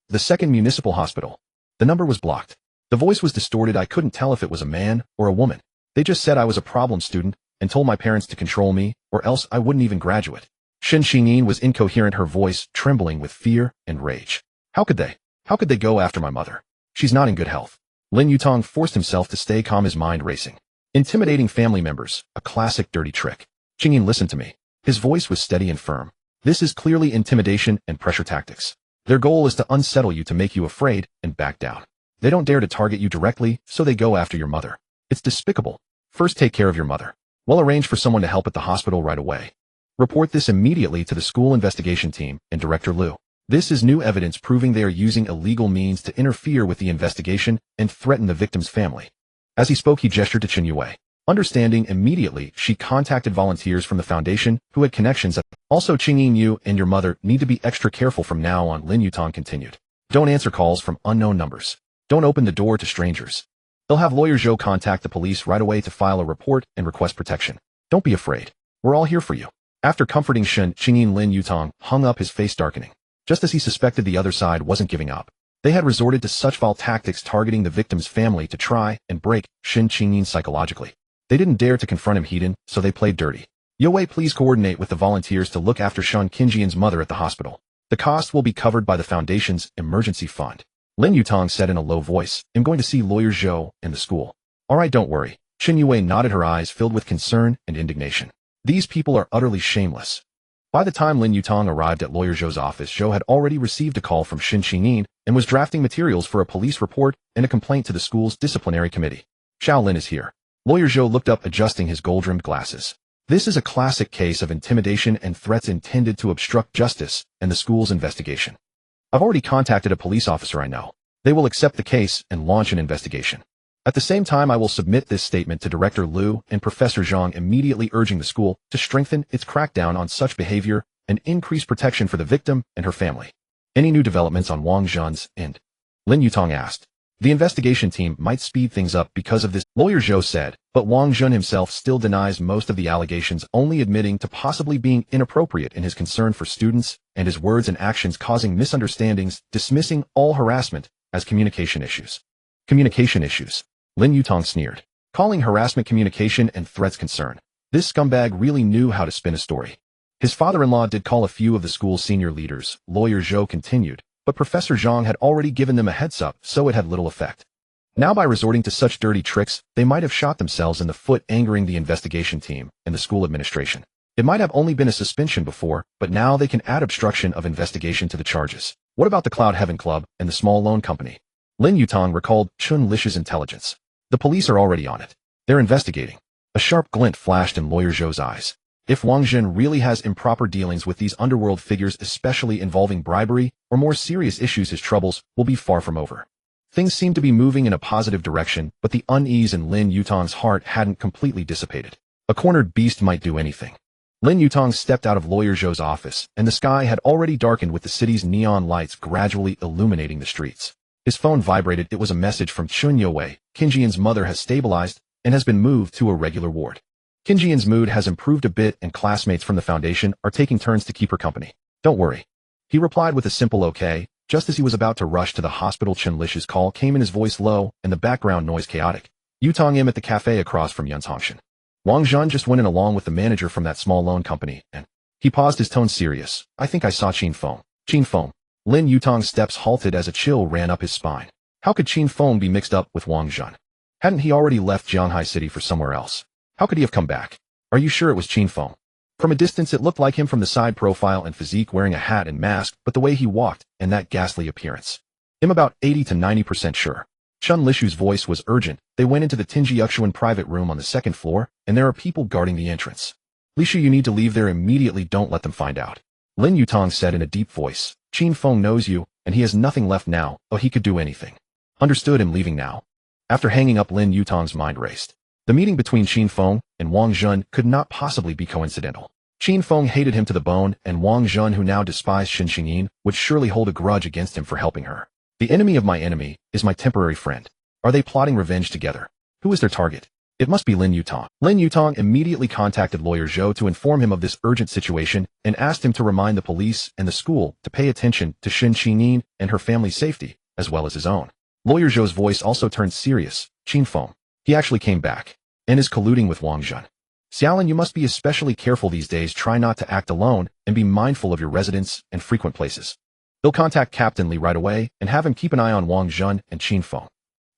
The second municipal hospital. The number was blocked. The voice was distorted. I couldn't tell if it was a man or a woman. They just said I was a problem student and told my parents to control me, or else I wouldn't even graduate. Su Qingqian was incoherent, her voice trembling with fear and rage. How could they go after my mother? She's not in good health. Lin Yutang forced himself to stay calm, his mind racing. Intimidating family members, a classic dirty trick. Qingqian, listen to me. His voice was steady and firm. This is clearly intimidation and pressure tactics. Their goal is to unsettle you, to make you afraid and back down. They don't dare to target you directly, so they go after your mother. It's despicable. First, take care of your mother. We'll arrange for someone to help at the hospital right away. Report this immediately to the school investigation team and Director Liu. This is new evidence proving they are using illegal means to interfere with the investigation and threaten the victim's family. As he spoke, he gestured to Chen Yue. Understanding immediately, she contacted volunteers from the foundation who had connections. Also, Qingqian, you and your mother need to be extra careful from now on, Lin Yutang continued. Don't answer calls from unknown numbers. Don't open the door to strangers. They'll have lawyer Zhou contact the police right away to file a report and request protection. Don't be afraid. We're all here for you. After comforting Su Qingqian, Lin Yutang hung up, his face darkening. Just as he suspected, the other side wasn't giving up. They had resorted to such foul tactics, targeting the victim's family to try and break Su Qingqian psychologically. They didn't dare to confront him head-on, so they played dirty. Yue, please coordinate with the volunteers to look after Su Qingqian's mother at the hospital. The cost will be covered by the foundation's emergency fund. Lin Yutang said in a low voice, I'm going to see lawyer Zhou and the school. All right, don't worry. Chen Yue nodded, her eyes filled with concern and indignation. These people are utterly shameless. By the time Lin Yutang arrived at lawyer Zhou's office, Zhou had already received a call from Su Qingqian and was drafting materials for a police report and a complaint to the school's disciplinary committee. Xiao Lin is here. Lawyer Zhou looked up, adjusting his gold-rimmed glasses. This is a classic case of intimidation and threats intended to obstruct justice and the school's investigation. I've already contacted a police officer I know. They will accept the case and launch an investigation. At the same time, I will submit this statement to Director Liu and Professor Zhang, immediately urging the school to strengthen its crackdown on such behavior and increase protection for the victim and her family. Any new developments on Wang Jun's end? Lin Yutang asked. The investigation team might speed things up because of this, lawyer Zhou said, but Wang Jun himself still denies most of the allegations, only admitting to possibly being inappropriate in his concern for students and his words and actions causing misunderstandings, dismissing all harassment as communication issues. Communication issues. Lin Yutang sneered, calling harassment communication and threats concern. This scumbag really knew how to spin a story. His father-in-law did call a few of the school's senior leaders, Lawyer Zhou continued, but Professor Zhang had already given them a heads-up, so it had little effect. Now by resorting to such dirty tricks, they might have shot themselves in the foot, angering the investigation team and the school administration. It might have only been a suspension before, but now they can add obstruction of investigation to the charges. What about the Cloud Heaven Club and the small loan company? Lin Yutang recalled Chun Lish's intelligence. The police are already on it. They're investigating. A sharp glint flashed in Lawyer Zhou's eyes. If Wang Zhen really has improper dealings with these underworld figures, especially involving bribery or more serious issues, his troubles will be far from over. Things seemed to be moving in a positive direction, but the unease in Lin Yutang's heart hadn't completely dissipated. A cornered beast might do anything. Lin Yutang stepped out of Lawyer Zhou's office, and the sky had already darkened with the city's neon lights gradually illuminating the streets. His phone vibrated. It was a message from Chun Yowei. Qingqian's mother has stabilized and has been moved to a regular ward. Qingqian's mood has improved a bit, and classmates from the foundation are taking turns to keep her company. Don't worry. He replied with a simple okay. Just as he was about to rush to the hospital, Chun Lish's call came in, his voice low and the background noise chaotic. Yutang im at the cafe across from Yun's Hongshan. Wang Zhen just went in along with the manager from that small loan company, and he paused, his tone serious. I think I saw Qin Feng. Qin Feng. Lin Yutang's steps halted as a chill ran up his spine. How could Qin Feng be mixed up with Wang Zhen? Hadn't he already left Jianghai City for somewhere else? How could he have come back? Are you sure it was Qin Feng? From a distance it looked like him, from the side profile and physique, wearing a hat and mask, but the way he walked and that ghastly appearance. I'm about 80 to 90% sure. Chun Lishu's voice was urgent. They went into the Tinjiuxuan private room on the second floor, and there are people guarding the entrance. Lishu, you need to leave there immediately. Don't let them find out. Lin Yutang said in a deep voice. Qin Feng knows you, and he has nothing left now. Oh, he could do anything. Understood. I'm leaving now. After hanging up, Lin Yutang's mind raced. The meeting between Qin Feng and Wang Zhen could not possibly be coincidental. Qin Feng hated him to the bone, and Wang Zhen, who now despised Su Qingqian, would surely hold a grudge against him for helping her. The enemy of my enemy is my temporary friend. Are they plotting revenge together? Who is their target? It must be Lin Yutang. Lin Yutang immediately contacted Lawyer Zhou to inform him of this urgent situation and asked him to remind the police and the school to pay attention to Su Qingqian and her family's safety, as well as his own. Lawyer Zhou's voice also turned serious. Qin Feng. He actually came back and is colluding with Wang Zhen. Xiaolin, you must be especially careful these days. Try not to act alone and be mindful of your residence and frequent places. They'll contact Captain Li right away and have him keep an eye on Wang Zhen and Qin Feng.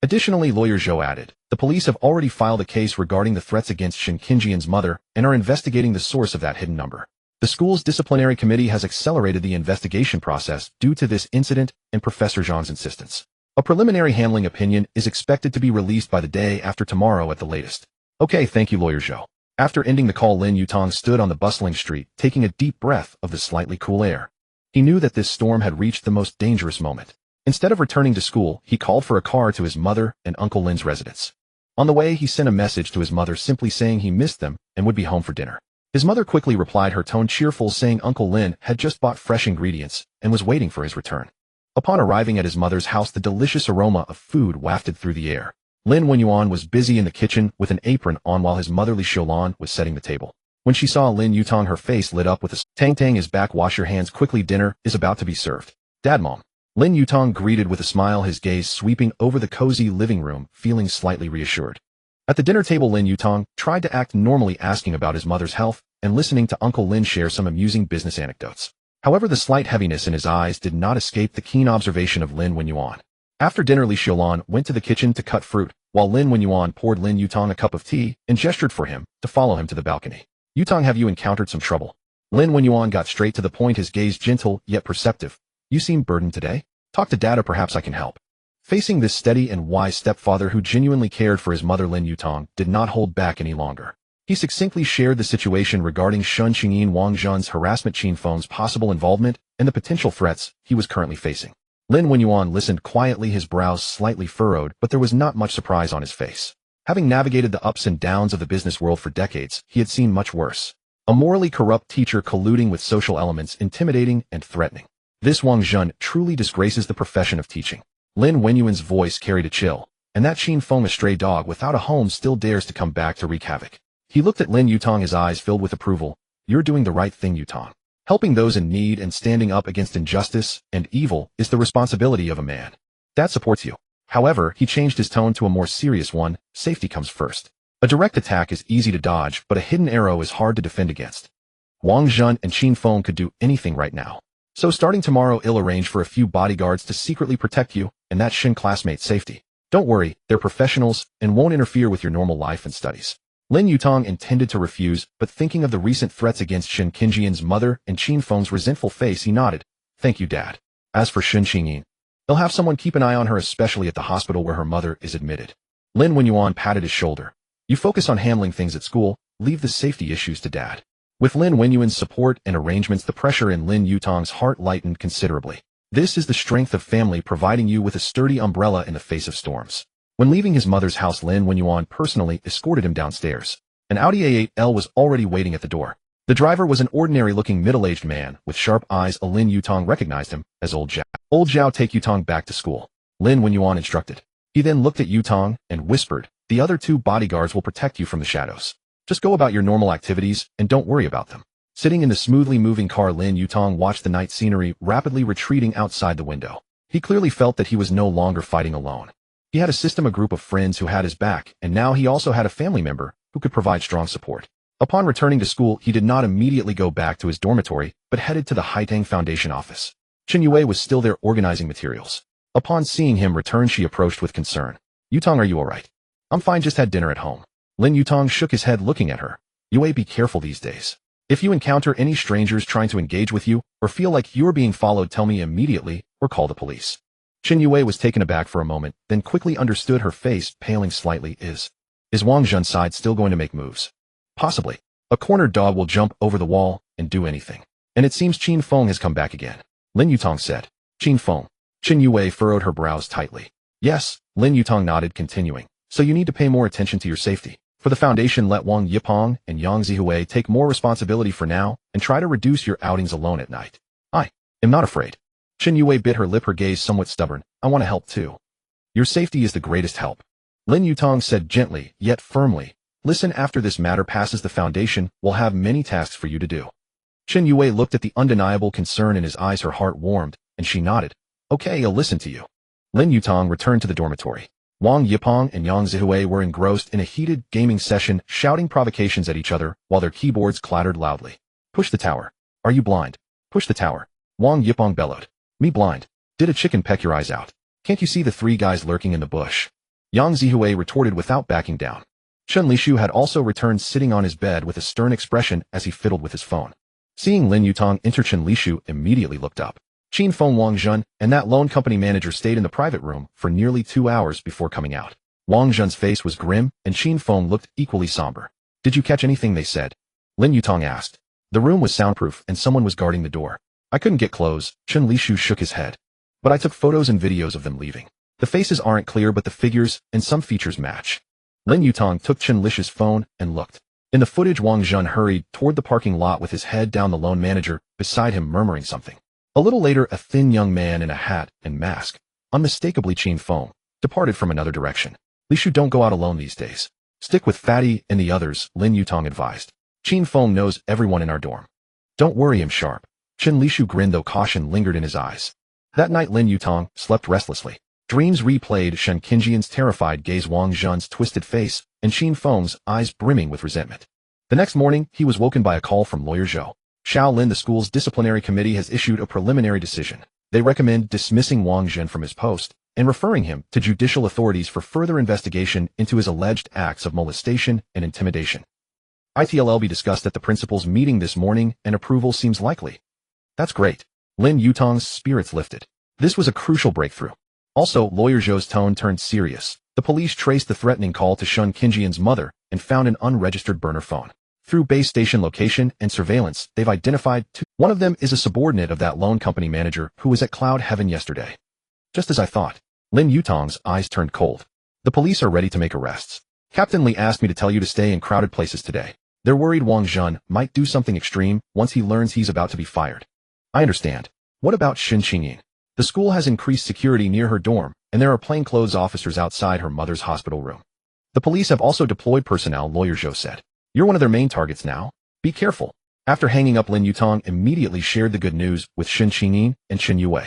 Additionally, Lawyer Zhou added, the police have already filed a case regarding the threats against Su Qingqian's mother and are investigating the source of that hidden number. The school's disciplinary committee has accelerated the investigation process due to this incident and Professor Zhang's insistence. A preliminary handling opinion is expected to be released by the day after tomorrow at the latest. Okay, thank you, Lawyer Zhou. After ending the call, Lin Yutang stood on the bustling street, taking a deep breath of the slightly cool air. He knew that this storm had reached the most dangerous moment. Instead of returning to school, he called for a car to his mother and Uncle Lin's residence. On the way, he sent a message to his mother simply saying he missed them and would be home for dinner. His mother quickly replied, her tone cheerful, saying Uncle Lin had just bought fresh ingredients and was waiting for his return. Upon arriving at his mother's house, the delicious aroma of food wafted through the air. Lin Yuan was busy in the kitchen with an apron on while his mother Li Xiaolan was setting the table. When she saw Lin Yutang, her face lit up with a tang tang is back. Wash your hands quickly, dinner is about to be served. Dad, Mom. Lin Yutang greeted with a smile, his gaze sweeping over the cozy living room, feeling slightly reassured. At the dinner table, Lin Yutang tried to act normally, asking about his mother's health and listening to Uncle Lin share some amusing business anecdotes. However, the slight heaviness in his eyes did not escape the keen observation of Lin Yuan. After dinner, Li Xiaolan went to the kitchen to cut fruit, while Lin Yuan poured Lin Yutang a cup of tea and gestured for him to follow him to the balcony. Yutang, have you encountered some trouble? Lin Yuan got straight to the point, his gaze gentle yet perceptive. You seem burdened today. Talk to Dad, or perhaps I can help. Facing this steady and wise stepfather who genuinely cared for his mother, Lin Yutang did not hold back any longer. He succinctly shared the situation regarding Su Qingqian, Wang Zhen's harassment, Qin Feng's possible involvement, and the potential threats he was currently facing. Lin Yuan listened quietly, his brows slightly furrowed, but there was not much surprise on his face. Having navigated the ups and downs of the business world for decades, he had seen much worse. A morally corrupt teacher colluding with social elements, intimidating and threatening. This Wang Zhen truly disgraces the profession of teaching. Lin Wenyuan's voice carried a chill, and that Qin Feng, a stray dog without a home, still dares to come back to wreak havoc. He looked at Lin Yutang, his eyes filled with approval. You're doing the right thing, Yutang. Helping those in need and standing up against injustice and evil is the responsibility of a man. Dad supports you. However, he changed his tone to a more serious one. Safety comes first. A direct attack is easy to dodge, but a hidden arrow is hard to defend against. Wang Jun and Qin Feng could do anything right now. So starting tomorrow, I'll arrange for a few bodyguards to secretly protect you and that Shin classmate's safety. Don't worry, they're professionals and won't interfere with your normal life and studies. Lin Yutang intended to refuse, but thinking of the recent threats against Su Qingqian's mother and Qin Feng's resentful face, he nodded. Thank you, Dad. As for Su Qingqian, they'll have someone keep an eye on her, especially at the hospital where her mother is admitted. Lin Yuan patted his shoulder. You focus on handling things at school, leave the safety issues to Dad. With Lin Yuan's support and arrangements, the pressure in Lin Yutang's heart lightened considerably. This is the strength of family, providing you with a sturdy umbrella in the face of storms. When leaving his mother's house, Lin Yuan personally escorted him downstairs. An Audi A8L was already waiting at the door. The driver was an ordinary-looking middle-aged man with sharp eyes. Lin Yutang recognized him as Old Zhao. Old Zhao, take Yutang back to school, Lin Yuan instructed. He then looked at Yutang and whispered, the other two bodyguards will protect you from the shadows. Just go about your normal activities and don't worry about them. Sitting in the smoothly moving car, Lin Yutang watched the night scenery rapidly retreating outside the window. He clearly felt that he was no longer fighting alone. He had a group of friends who had his back, and now he also had a family member who could provide strong support. Upon returning to school, he did not immediately go back to his dormitory, but headed to the Haitang Foundation office. Chen Yue was still there organizing materials. Upon seeing him return, she approached with concern. Yutang, are you alright? I'm fine, just had dinner at home. Lin Yutang shook his head looking at her. Yue, be careful these days. If you encounter any strangers trying to engage with you, or feel like you're being followed, tell me immediately, or call the police. Chen Yue was taken aback for a moment, then quickly understood, her face paling slightly. Is Wang Jun's side still going to make moves? Possibly. A cornered dog will jump over the wall and do anything. And it seems Qin Feng has come back again, Lin Yutang said. Qin Feng. Chen Yue furrowed her brows tightly. Yes, Lin Yutang nodded, continuing. So you need to pay more attention to your safety. For the foundation, let Wang Yipeng and Yang Zihue take more responsibility for now and try to reduce your outings alone at night. I am not afraid. Chen Yue bit her lip, her gaze somewhat stubborn. I want to help too. Your safety is the greatest help. Lin Yutang said gently, yet firmly. Listen, after this matter passes, the foundation will have many tasks for you to do. Chen Yue looked at the undeniable concern in his eyes, her heart warmed, and she nodded. Okay, I'll listen to you. Lin Yutang returned to the dormitory. Wang Yipeng and Yang Zihue were engrossed in a heated gaming session, shouting provocations at each other while their keyboards clattered loudly. Push the tower. Are you blind? Push the tower. Wang Yipeng bellowed. Me blind? Did a chicken peck your eyes out? Can't you see the three guys lurking in the bush? Yang Zihue retorted without backing down. Chen Lishu had also returned, sitting on his bed with a stern expression as he fiddled with his phone. Seeing Lin Yutang enter, Chen Lishu immediately looked up. Qin Feng, Wang Jun, and that loan company manager stayed in the private room for nearly 2 hours before coming out. Wang Jun's face was grim, and Qin Feng looked equally somber. Did you catch anything they said? Lin Yutang asked. The room was soundproof, and someone was guarding the door. I couldn't get close. Chen Lishu shook his head. But I took photos and videos of them leaving. The faces aren't clear, but the figures and some features match. Lin Yutang took Chen Lishu's phone and looked. In the footage, Wang Jun hurried toward the parking lot with his head down, the loan manager beside him murmuring something. A little later, a thin young man in a hat and mask, unmistakably Qin Feng, departed from another direction. Lishu, don't go out alone these days. Stick with Fatty and the others, Lin Yutang advised. Qin Feng knows everyone in our dorm. Don't worry him sharp. Chen Lishu grinned, though caution lingered in his eyes. That night, Lin Yutang slept restlessly. Dreams replayed Su Qingqian's terrified gaze, Wang Jun's twisted face, and Qin Feng's eyes brimming with resentment. The next morning, he was woken by a call from lawyer Zhou. Shaolin, the school's disciplinary committee, has issued a preliminary decision. They recommend dismissing Wang Jun from his post and referring him to judicial authorities for further investigation into his alleged acts of molestation and intimidation. It'll be discussed at the principal's meeting this morning, and approval seems likely. That's great. Lin Yutang's spirits lifted. This was a crucial breakthrough. Also, lawyer Zhou's tone turned serious. The police traced the threatening call to Su Qingqian's mother and found an unregistered burner phone. Through base station location and surveillance, they've identified two. One of them is a subordinate of that loan company manager who was at Cloud Heaven yesterday. Just as I thought. Lin Yutang's eyes turned cold. The police are ready to make arrests. Captain Li asked me to tell you to stay in crowded places today. They're worried Wang Jun might do something extreme once he learns he's about to be fired. I understand. What about Su Qingqian? The school has increased security near her dorm, and there are plainclothes officers outside her mother's hospital room. The police have also deployed personnel, lawyer Zhou said. You're one of their main targets now. Be careful. After hanging up, Lin Yutang immediately shared the good news with Su Qingqian and Chen Yue.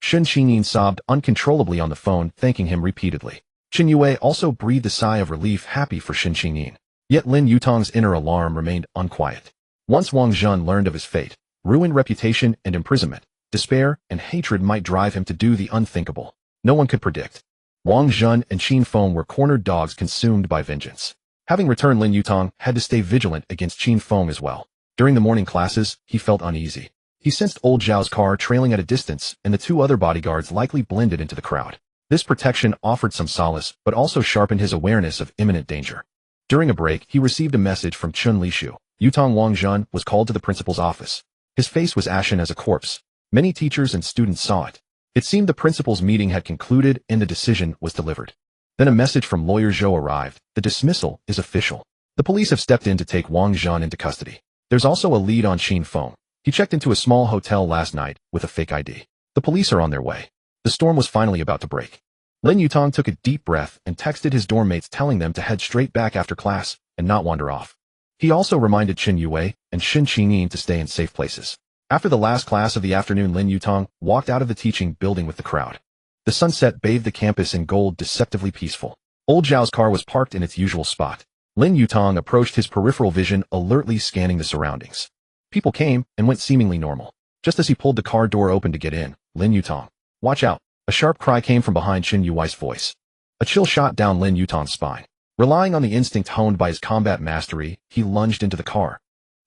Su Qingqian sobbed uncontrollably on the phone, thanking him repeatedly. Chen Yue also breathed a sigh of relief, happy for Su Qingqian. Yet Lin Yutang's inner alarm remained unquiet. Once Wang Zhun learned of his fate, ruined reputation and imprisonment, despair and hatred might drive him to do the unthinkable. No one could predict. Wang Zhun and Qin Feng were cornered dogs consumed by vengeance. Having returned, Lin Yutang had to stay vigilant against Qin Feng as well. During the morning classes, he felt uneasy. He sensed old Zhao's car trailing at a distance, and the two other bodyguards likely blended into the crowd. This protection offered some solace, but also sharpened his awareness of imminent danger. During a break, he received a message from Chun Lishu. Yutang Wang Zhun was called to the principal's office. His face was ashen as a corpse. Many teachers and students saw it. It seemed the principal's meeting had concluded and the decision was delivered. Then a message from lawyer Zhou arrived. The dismissal is official. The police have stepped in to take Wang Zhun into custody. There's also a lead on Qin Feng. He checked into a small hotel last night with a fake ID. The police are on their way. The storm was finally about to break. Lin Yutang took a deep breath and texted his dorm mates telling them to head straight back after class and not wander off. He also reminded Chen Yue and Su Qingqian to stay in safe places. After the last class of the afternoon, Lin Yutang walked out of the teaching building with the crowd. The sunset bathed the campus in gold, deceptively peaceful. Old Zhao's car was parked in its usual spot. Lin Yutang approached his peripheral vision, alertly scanning the surroundings. People came and went seemingly normal. Just as he pulled the car door open to get in, Lin Yutang, watch out! A sharp cry came from behind Chen Yue's voice. A chill shot down Lin Yutang's spine. Relying on the instinct honed by his combat mastery, he lunged into the car.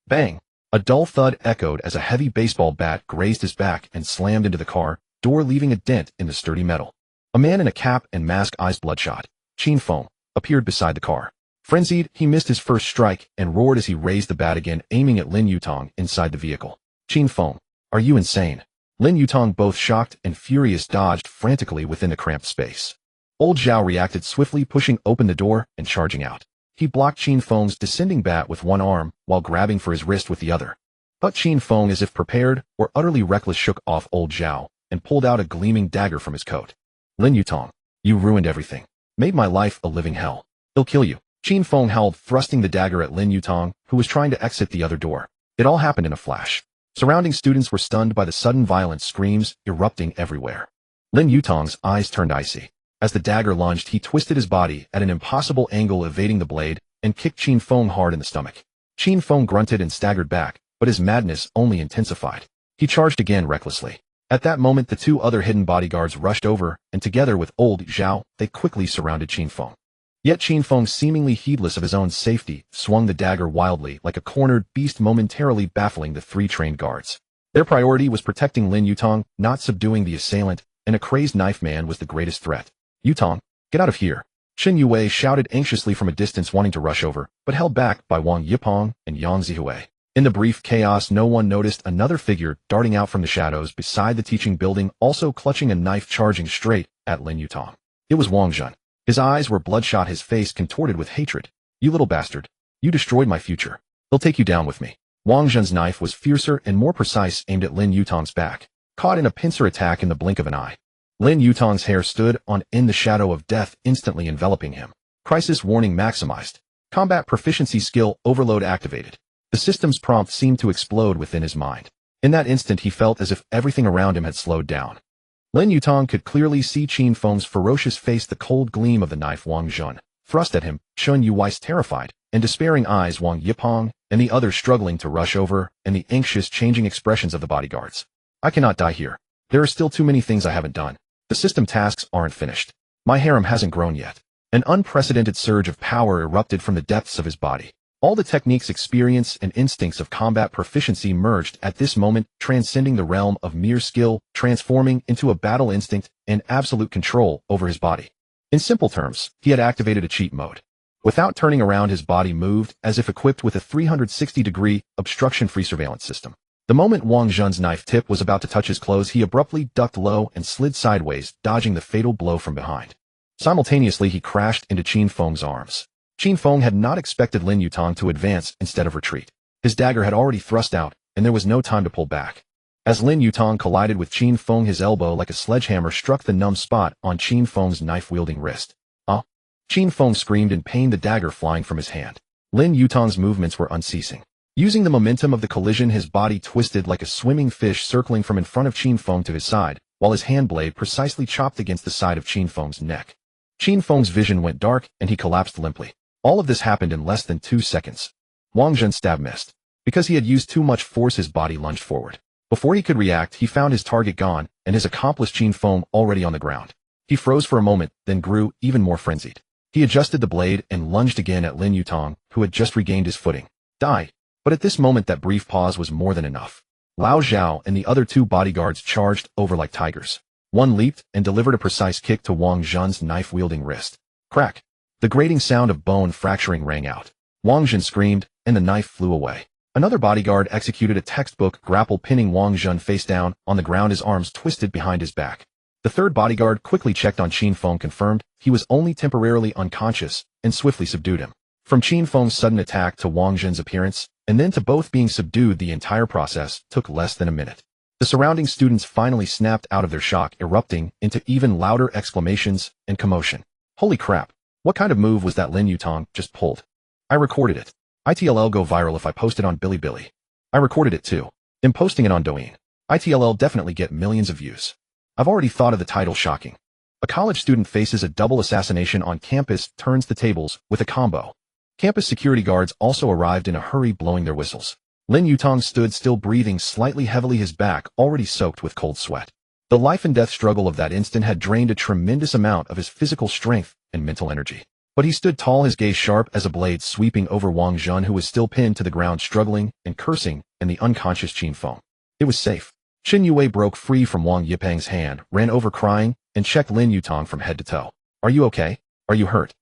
Bang! A dull thud echoed as a heavy baseball bat grazed his back and slammed into the car door, leaving a dent in the sturdy metal. A man in a cap and mask, eyes bloodshot, Qin Feng, appeared beside the car. Frenzied, he missed his first strike and roared as he raised the bat again, aiming at Lin Yutang inside the vehicle. Qin Feng, are you insane? Lin Yutang, both shocked and furious, dodged frantically within the cramped space. Old Zhao reacted swiftly, pushing open the door and charging out. He blocked Qin Feng's descending bat with one arm while grabbing for his wrist with the other. But Qin Feng, as if prepared or utterly reckless, shook off old Zhao and pulled out a gleaming dagger from his coat. Lin Yutang, you ruined everything. Made my life a living hell. He'll kill you. Qin Feng howled, thrusting the dagger at Lin Yutang, who was trying to exit the other door. It all happened in a flash. Surrounding students were stunned by the sudden violent screams erupting everywhere. Lin Yutang's eyes turned icy. As the dagger lunged, he twisted his body at an impossible angle, evading the blade, and kicked Qin Feng hard in the stomach. Qin Feng grunted and staggered back, but his madness only intensified. He charged again recklessly. At that moment, the two other hidden bodyguards rushed over, and together with old Zhao, they quickly surrounded Qin Feng. Yet Qin Feng, seemingly heedless of his own safety, swung the dagger wildly like a cornered beast, momentarily baffling the three trained guards. Their priority was protecting Lin Yutang, not subduing the assailant, and a crazed knife man was the greatest threat. Yutang, get out of here! Chen Yue shouted anxiously from a distance, wanting to rush over, but held back by Wang Yipeng and Yang Zihue. In the brief chaos, no one noticed another figure darting out from the shadows beside the teaching building, also clutching a knife, charging straight at Lin Yutang. It was Wang Zhun. His eyes were bloodshot, his face contorted with hatred. You little bastard. You destroyed my future. They'll take you down with me. Wang Zhun's knife was fiercer and more precise, aimed at Lin Yutang's back. Caught in a pincer attack in the blink of an eye. Lin Yutang's hair stood on end, the shadow of death instantly enveloping him. Crisis warning maximized. Combat proficiency skill overload activated. The system's prompt seemed to explode within his mind. In that instant, he felt as if everything around him had slowed down. Lin Yutang could clearly see Qin Feng's ferocious face, the cold gleam of the knife Wang Zhun thrust at him, Chen Yue's terrified and despairing eyes, Wang Yipeng and the others struggling to rush over, and the anxious, changing expressions of the bodyguards. I cannot die here. There are still too many things I haven't done. The system tasks aren't finished. My harem hasn't grown yet. An unprecedented surge of power erupted from the depths of his body. All the techniques, experience, and instincts of combat proficiency merged at this moment, transcending the realm of mere skill, transforming into a battle instinct and absolute control over his body. In simple terms, he had activated a cheat mode. Without turning around, his body moved as if equipped with a 360-degree, obstruction-free surveillance system. The moment Wang Zhun's knife tip was about to touch his clothes, he abruptly ducked low and slid sideways, dodging the fatal blow from behind. Simultaneously, he crashed into Qin Feng's arms. Qin Feng had not expected Lin Yutang to advance instead of retreat. His dagger had already thrust out, and there was no time to pull back. As Lin Yutang collided with Qin Feng, his elbow like a sledgehammer struck the numb spot on Qin Feng's knife-wielding wrist. Qin Feng screamed in pain, the dagger flying from his hand. Lin Yutang's movements were unceasing. Using the momentum of the collision, his body twisted like a swimming fish, circling from in front of Qin Feng to his side, while his hand blade precisely chopped against the side of Qin Feng's neck. Qin Feng's vision went dark, and he collapsed limply. All of this happened in less than 2 seconds. Wang Zhun's stab missed. Because he had used too much force, his body lunged forward. Before he could react, he found his target gone and his accomplice Qin Feng already on the ground. He froze for a moment, then grew even more frenzied. He adjusted the blade and lunged again at Lin Yutang, who had just regained his footing. Die! But at this moment that brief pause was more than enough. Lao Zhao and the other two bodyguards charged over like tigers. One leaped and delivered a precise kick to Wang Zhen's knife-wielding wrist. Crack! The grating sound of bone fracturing rang out. Wang Zhen screamed, and the knife flew away. Another bodyguard executed a textbook grapple, pinning Wang Zhen face down on the ground, his arms twisted behind his back. The third bodyguard quickly checked on Qin Feng, confirmed he was only temporarily unconscious, and swiftly subdued him. From Qin Feng's sudden attack to Wang Zhen's appearance, and then to both being subdued, the entire process took less than a minute. The surrounding students finally snapped out of their shock, erupting into even louder exclamations and commotion. Holy crap! What kind of move was that Lin Yutang just pulled? I recorded it. It'll go viral if I post it on Bilibili. I recorded it too. I'm posting it on Douyin. It'll definitely get millions of views. I've already thought of the title. Shocking. A college student faces a double assassination on campus, turns the tables with a combo. Campus security guards also arrived in a hurry, blowing their whistles. Lin Yutang stood still, breathing slightly heavily, his back already soaked with cold sweat. The life and death struggle of that instant had drained a tremendous amount of his physical strength and mental energy. But he stood tall, his gaze sharp as a blade, sweeping over Wang Zhen, who was still pinned to the ground, struggling and cursing, and the unconscious Qin Feng. It was safe. Chen Yue broke free from Wang Yipeng's hand, ran over crying, and checked Lin Yutang from head to toe. Are you okay? Are you hurt?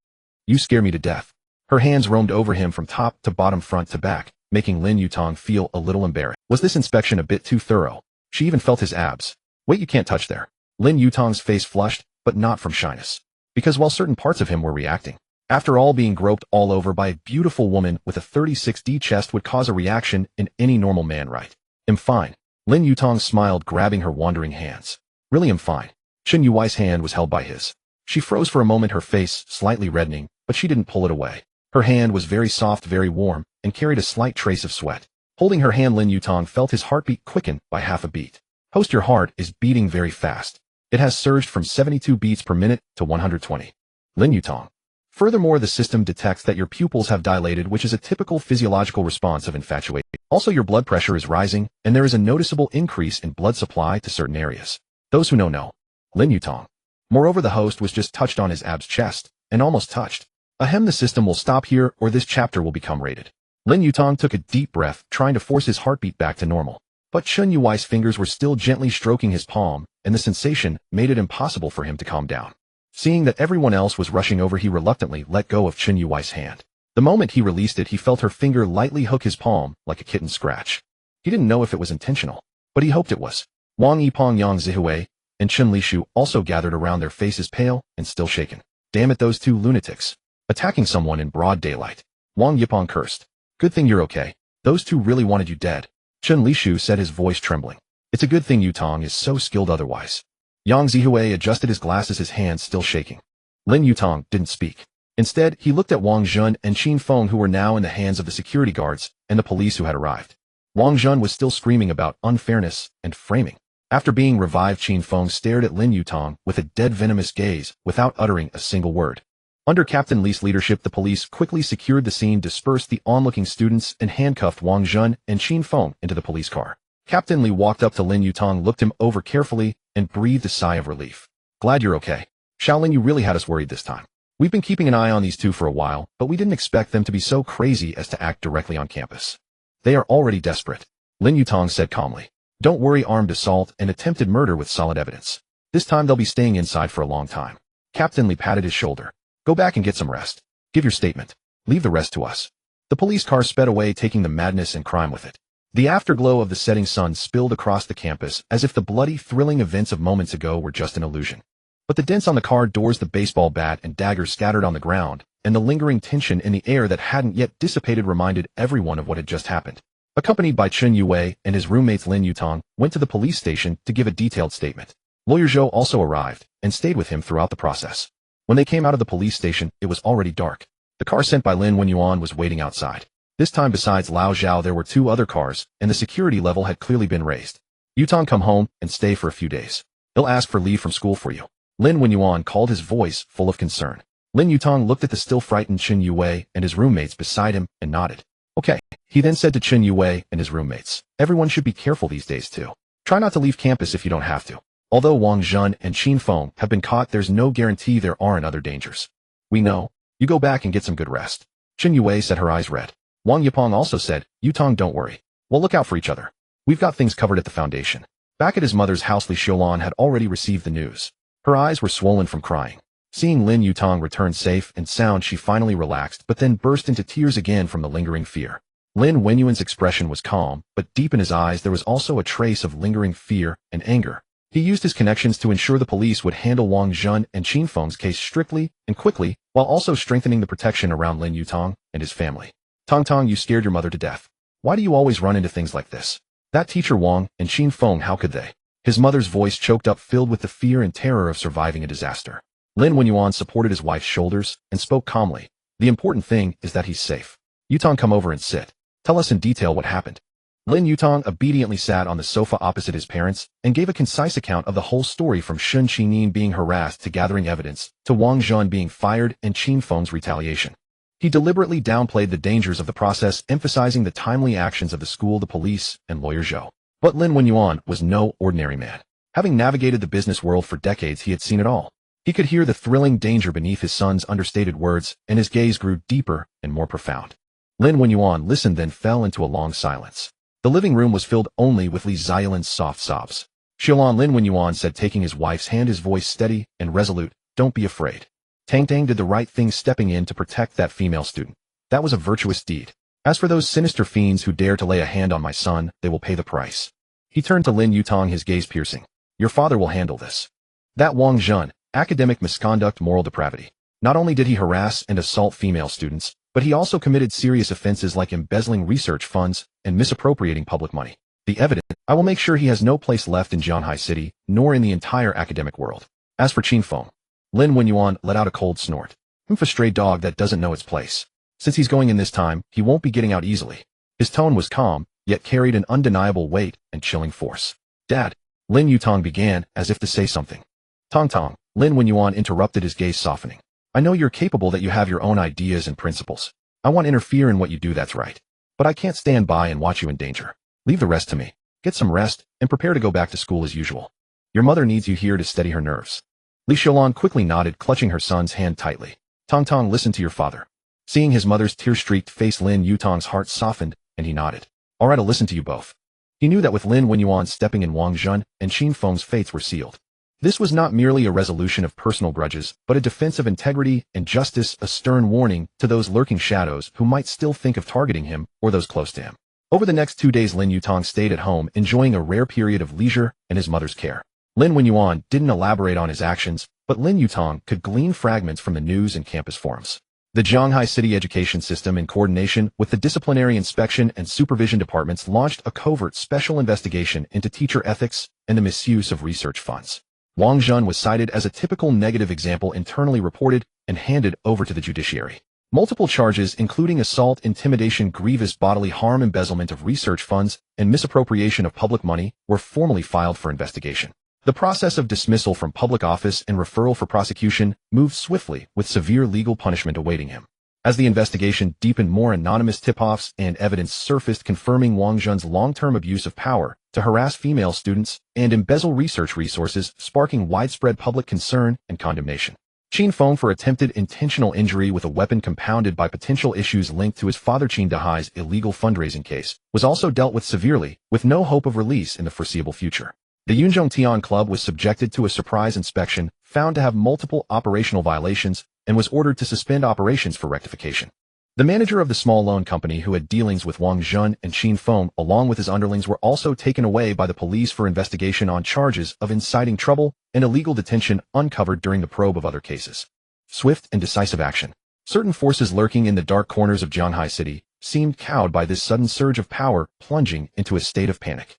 You scare me to death. Her hands roamed over him from top to bottom, front to back, making Lin Yutang feel a little embarrassed. Was this inspection a bit too thorough? She even felt his abs. Wait, you can't touch there. Lin Yutang's face flushed, but not from shyness. Because while certain parts of him were reacting, after all, being groped all over by a beautiful woman with a 36D chest would cause a reaction in any normal man, right? I'm fine. Lin Yutang smiled, grabbing her wandering hands. Really, I'm fine. Chen Yui's hand was held by his. She froze for a moment, her face slightly reddening, but she didn't pull it away. Her hand was very soft, very warm, and carried a slight trace of sweat. Holding her hand, Lin Yutang felt his heartbeat quicken by half a beat. Host, your heart is beating very fast. It has surged from 72 beats per minute to 120. Lin Yutang. Furthermore, the system detects that your pupils have dilated, which is a typical physiological response of infatuation. Also, your blood pressure is rising, and there is a noticeable increase in blood supply to certain areas. Those who know. Lin Yutang. Moreover, the host was just touched on his abs, chest, and almost touched. Ahem, the system will stop here, or this chapter will become rated. Lin Yutang took a deep breath, trying to force his heartbeat back to normal. But Chen Yui's fingers were still gently stroking his palm, and the sensation made it impossible for him to calm down. Seeing that everyone else was rushing over, he reluctantly let go of Chen Yui's hand. The moment he released it, he felt her finger lightly hook his palm like a kitten scratch. He didn't know if it was intentional, but he hoped it was. Wang Yipeng, Yang Zihui, and Chen Lishu also gathered around, their faces pale and still shaken. Damn it, those two lunatics. Attacking someone in broad daylight. Wang Yipeng cursed. Good thing you're okay. Those two really wanted you dead. Chen Lishu said, his voice trembling. It's a good thing Yutang is so skilled otherwise. Yang Zihui adjusted his glasses, his hands still shaking. Lin Yutang didn't speak. Instead, he looked at Wang Zhen and Qin Feng, who were now in the hands of the security guards and the police who had arrived. Wang Zhen was still screaming about unfairness and framing. After being revived, Qin Feng stared at Lin Yutang with a dead, venomous gaze without uttering a single word. Under Captain Li's leadership, the police quickly secured the scene, dispersed the onlooking students, and handcuffed Wang Zhen and Qin Feng into the police car. Captain Li walked up to Lin Yutang, looked him over carefully, and breathed a sigh of relief. Glad you're okay. Shaolin, you really had us worried this time. We've been keeping an eye on these two for a while, but we didn't expect them to be so crazy as to act directly on campus. They are already desperate. Lin Yutang said calmly. Don't worry, armed assault and attempted murder with solid evidence. This time they'll be staying inside for a long time. Captain Li patted his shoulder. Go back and get some rest. Give your statement. Leave the rest to us. The police car sped away, taking the madness and crime with it. The afterglow of the setting sun spilled across the campus as if the bloody, thrilling events of moments ago were just an illusion. But the dents on the car doors, the baseball bat and daggers scattered on the ground, and the lingering tension in the air that hadn't yet dissipated reminded everyone of what had just happened. Accompanied by Chen Yue and his roommates, Lin Yutang went to the police station to give a detailed statement. Lawyer Zhou also arrived and stayed with him throughout the process. When they came out of the police station, it was already dark. The car sent by Lin Yuan was waiting outside. This time, besides Lao Zhao, there were 2 other cars, and the security level had clearly been raised. Yutang, come home and stay for a few days. They'll ask for leave from school for you. Lin Yuan called, his voice full of concern. Lin Yutang looked at the still frightened Chen Yue and his roommates beside him and nodded. Okay. He then said to Chen Yue and his roommates, everyone should be careful these days too. Try not to leave campus if you don't have to. Although Wang Zhen and Qin Feng have been caught, there's no guarantee there aren't other dangers. We know. You go back and get some good rest. Chen Yue said, her eyes red. Wang Yipeng also said, Yutang, don't worry. We'll look out for each other. We've got things covered at the foundation. Back at his mother's house, Li Xiaolan had already received the news. Her eyes were swollen from crying. Seeing Lin Yutang return safe and sound, she finally relaxed, but then burst into tears again from the lingering fear. Lin Wenyuan's expression was calm, but deep in his eyes there was also a trace of lingering fear and anger. He used his connections to ensure the police would handle Wang Zhen and Qin Feng's case strictly and quickly, while also strengthening the protection around Lin Yutang and his family. Tong, you scared your mother to death. Why do you always run into things like this? That teacher Wang and Qin Feng, how could they? His mother's voice choked up, filled with the fear and terror of surviving a disaster. Lin Wenyuan supported his wife's shoulders and spoke calmly. The important thing is that he's safe. Yutang, come over and sit. Tell us in detail what happened. Lin Yutang obediently sat on the sofa opposite his parents and gave a concise account of the whole story, from Su Qingqian being harassed to gathering evidence, to Wang Zhen being fired and Qin Feng's retaliation. He deliberately downplayed the dangers of the process, emphasizing the timely actions of the school, the police, and lawyer Zhou. But Lin Wenyuan was no ordinary man. Having navigated the business world for decades, he had seen it all. He could hear the thrilling danger beneath his son's understated words, and his gaze grew deeper and more profound. Lin Wenyuan listened, then fell into a long silence. The living room was filled only with Li Xiaolan's soft sobs. Xiaolan, Lin Wenyuan said, taking his wife's hand, his voice steady and resolute, don't be afraid. Tang did the right thing, stepping in to protect that female student. That was a virtuous deed. As for those sinister fiends who dare to lay a hand on my son, they will pay the price. He turned to Lin Yutang, his gaze piercing. Your father will handle this. That Wang Zhen, academic misconduct, moral depravity. Not only did he harass and assault female students, but he also committed serious offenses like embezzling research funds and misappropriating public money. The evidence, I will make sure he has no place left in Jianhai City, nor in the entire academic world. As for Qin Feng, Lin Wenyuan let out a cold snort. A stray dog that doesn't know its place. Since he's going in this time, he won't be getting out easily. His tone was calm, yet carried an undeniable weight and chilling force. Dad, Lin Yutang began, as if to say something. Tong, Lin Wenyuan interrupted, his gaze softening. I know you're capable, that you have your own ideas and principles. I won't interfere in what you do, that's right. But I can't stand by and watch you in danger. Leave the rest to me. Get some rest, and prepare to go back to school as usual. Your mother needs you here to steady her nerves. Li Xiaolan quickly nodded, clutching her son's hand tightly. Tong, listen to your father. Seeing his mother's tear-streaked face, Lin Yutang's heart softened, and he nodded. All right, I'll listen to you both. He knew that with Lin Wenyuan stepping in, Wang Zhen and Qin Feng's fates were sealed. This was not merely a resolution of personal grudges, but a defense of integrity and justice, a stern warning to those lurking shadows who might still think of targeting him or those close to him. Over the next 2 days, Lin Yutang stayed at home, enjoying a rare period of leisure and his mother's care. Lin Wenyuan didn't elaborate on his actions, but Lin Yutang could glean fragments from the news and campus forums. The Jianhai City education system, in coordination with the disciplinary inspection and supervision departments, launched a covert special investigation into teacher ethics and the misuse of research funds. Wang Zhen was cited as a typical negative example, internally reported and handed over to the judiciary. Multiple charges, including assault, intimidation, grievous bodily harm, embezzlement of research funds, and misappropriation of public money, were formally filed for investigation. The process of dismissal from public office and referral for prosecution moved swiftly, with severe legal punishment awaiting him. As the investigation deepened, more anonymous tip-offs and evidence surfaced confirming Wang Zhen's long-term abuse of power to harass female students and embezzle research resources, sparking widespread public concern and condemnation. Qin Feng, for attempted intentional injury with a weapon compounded by potential issues linked to his father Qin Dahai's illegal fundraising case, was also dealt with severely, with no hope of release in the foreseeable future. The Yunzhong Tian Club was subjected to a surprise inspection, found to have multiple operational violations, and was ordered to suspend operations for rectification. The manager of the small loan company, who had dealings with Wang Zhen and Qin Feng, along with his underlings, were also taken away by the police for investigation on charges of inciting trouble and illegal detention uncovered during the probe of other cases. Swift and decisive action. Certain forces lurking in the dark corners of Jianhai City seemed cowed by this sudden surge of power, plunging into a state of panic.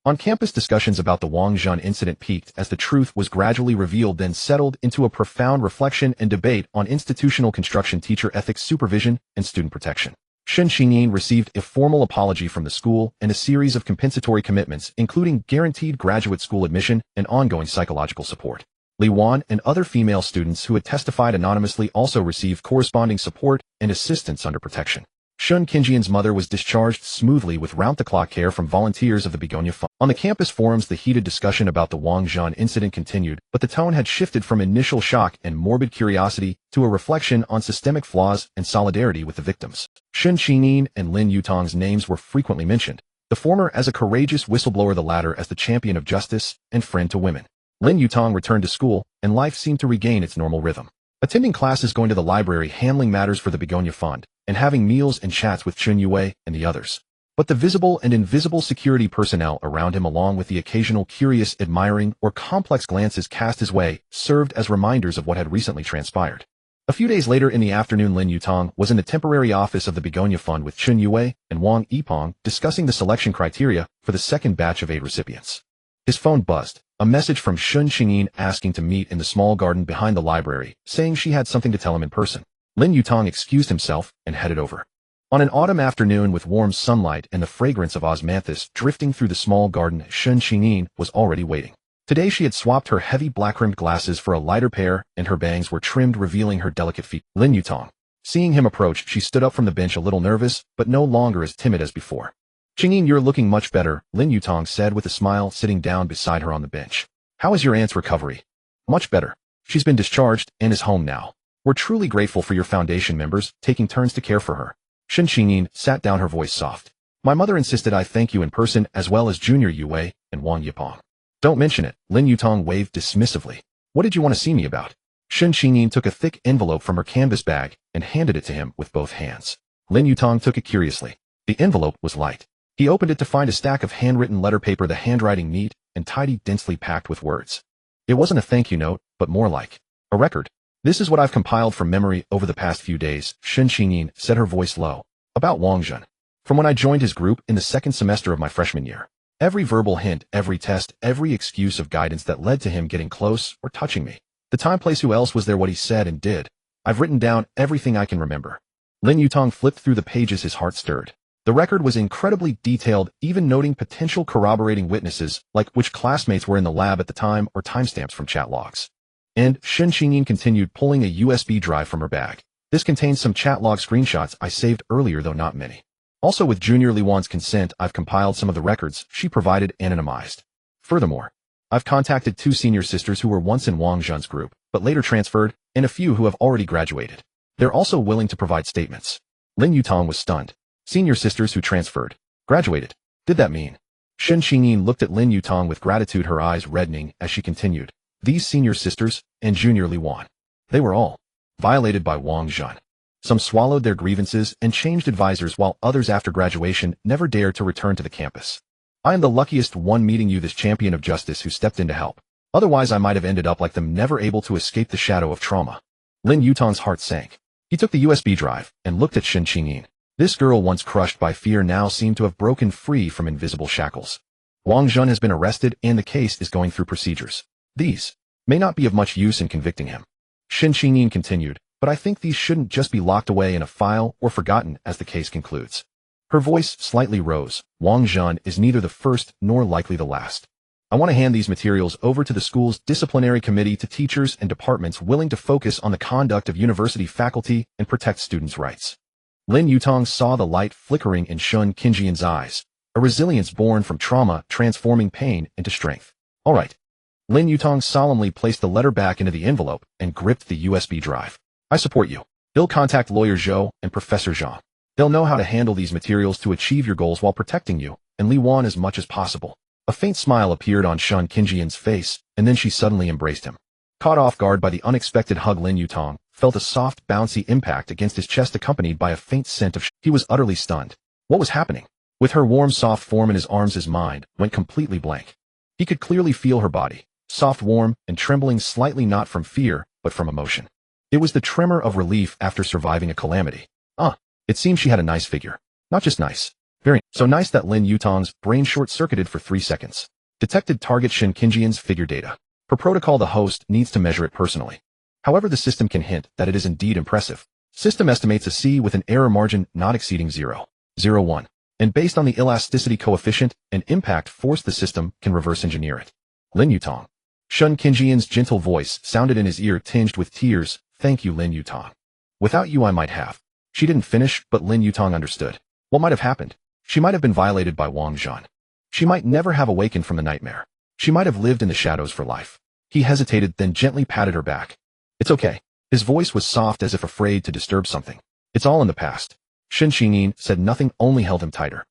On campus, discussions about the Wang Zhen incident peaked as the truth was gradually revealed, then settled into a profound reflection and debate on institutional construction, teacher ethics, supervision, and student protection. Su Qingqian received a formal apology from the school and a series of compensatory commitments, including guaranteed graduate school admission and ongoing psychological support. Li Wan and other female students who had testified anonymously also received corresponding support and assistance under protection. Su Qingqian's mother was discharged smoothly with round-the-clock care from volunteers of the Begonia Fund. On the campus forums, the heated discussion about the Wang Zhan incident continued, but the tone had shifted from initial shock and morbid curiosity to a reflection on systemic flaws and solidarity with the victims. Su Qingqian and Lin Yutang's names were frequently mentioned, the former as a courageous whistleblower, the latter as the champion of justice and friend to women. Lin Yutang returned to school, and life seemed to regain its normal rhythm. Attending classes, going to the library, handling matters for the Begonia Fund, and having meals and chats with Chun Yue and the others. But the visible and invisible security personnel around him, along with the occasional curious, admiring, or complex glances cast his way, served as reminders of what had recently transpired. A few days later in the afternoon, Lin Yutang was in the temporary office of the Begonia Fund with Chun Yue and Wang Yipeng discussing the selection criteria for the second batch of aid recipients. His phone buzzed, a message from Su Qingqian asking to meet in the small garden behind the library, saying she had something to tell him in person. Lin Yutang excused himself and headed over. On an autumn afternoon with warm sunlight and the fragrance of osmanthus drifting through the small garden, Su Qingqian was already waiting. Today she had swapped her heavy black-rimmed glasses for a lighter pair, and her bangs were trimmed, revealing her delicate feet. Lin Yutang. Seeing him approach, she stood up from the bench, a little nervous, but no longer as timid as before. Qingqian, you're looking much better, Lin Yutang said with a smile, sitting down beside her on the bench. How is your aunt's recovery? Much better. She's been discharged and is home now. We're truly grateful for your foundation members taking turns to care for her. Su Qingqian sat down, her voice soft. My mother insisted I thank you in person, as well as Junior Yue and Wang Yipeng. Don't mention it, Lin Yutang waved dismissively. What did you want to see me about? Su Qingqian took a thick envelope from her canvas bag and handed it to him with both hands. Lin Yutang took it curiously. The envelope was light. He opened it to find a stack of handwritten letter paper, the handwriting neat and tidy, densely packed with words. It wasn't a thank you note, but more like a record. This is what I've compiled from memory over the past few days, Su Qingqian said, her voice low. About Wang Zhan. From when I joined his group in the second semester of my freshman year. Every verbal hint, every test, every excuse of guidance that led to him getting close or touching me. The time, place, who else was there, what he said and did. I've written down everything I can remember. Lin Yutang flipped through the pages, his heart stirred. The record was incredibly detailed, even noting potential corroborating witnesses, like which classmates were in the lab at the time or timestamps from chat logs. And Su Qingqian continued, pulling a USB drive from her bag. This contains some chat log screenshots I saved earlier, though not many. Also, with Junior Li Wan's consent, I've compiled some of the records she provided anonymized. Furthermore, I've contacted 2 senior sisters who were once in Wang Zhan's group, but later transferred, and a few who have already graduated. They're also willing to provide statements. Lin Yutang was stunned. Senior sisters who transferred. Graduated. Did that mean? Su Qingqian looked at Lin Yutang with gratitude, her eyes reddening as she continued. These senior sisters and Junior Li Wan. They were all violated by Wang Zhan. Some swallowed their grievances and changed advisors, while others after graduation never dared to return to the campus. I am the luckiest one meeting you, this champion of justice who stepped in to help. Otherwise I might have ended up like them, never able to escape the shadow of trauma. Lin Yutang's heart sank. He took the USB drive and looked at Su Qingqian. This girl, once crushed by fear, now seemed to have broken free from invisible shackles. Wang Zhan has been arrested and the case is going through procedures. These may not be of much use in convicting him. Su Qingqian continued, but I think these shouldn't just be locked away in a file or forgotten as the case concludes. Her voice slightly rose. Wang Zhan is neither the first nor likely the last. I want to hand these materials over to the school's disciplinary committee, to teachers and departments willing to focus on the conduct of university faculty and protect students' rights. Lin Yutang saw the light flickering in Su Qingqian's eyes, a resilience born from trauma transforming pain into strength. All right. Lin Yutang solemnly placed the letter back into the envelope and gripped the USB drive. I support you. He'll contact lawyer Zhou and Professor Zhang. They'll know how to handle these materials to achieve your goals while protecting you and Li Wan as much as possible. A faint smile appeared on Su Qingqian's face, and then she suddenly embraced him. Caught off guard by the unexpected hug, Lin Yutang felt a soft, bouncy impact against his chest, accompanied by a faint scent of He was utterly stunned. What was happening? With her warm, soft form in his arms, his mind went completely blank. He could clearly feel her body, soft, warm, and trembling slightly, not from fear, but from emotion. It was the tremor of relief after surviving a calamity. It seemed she had a nice figure. Not just nice. Very so nice that Lin Yutang's brain short-circuited for 3 seconds. Detected target Su Qingqian's figure data. Per protocol, the host needs to measure it personally. However, the system can hint that it is indeed impressive. System estimates a C with an error margin not exceeding 0.01. And based on the elasticity coefficient and impact force, the system can reverse engineer it. Lin Yutang. Su Qingqian's gentle voice sounded in his ear, tinged with tears. Thank you, Lin Yutang. Without you I might have. She didn't finish, but Lin Yutang understood. What might have happened? She might have been violated by Wang Zhan. She might never have awakened from the nightmare. She might have lived in the shadows for life. He hesitated, then gently patted her back. It's okay. His voice was soft as if afraid to disturb something. It's all in the past. Su Qingqian said nothing, only held him tighter.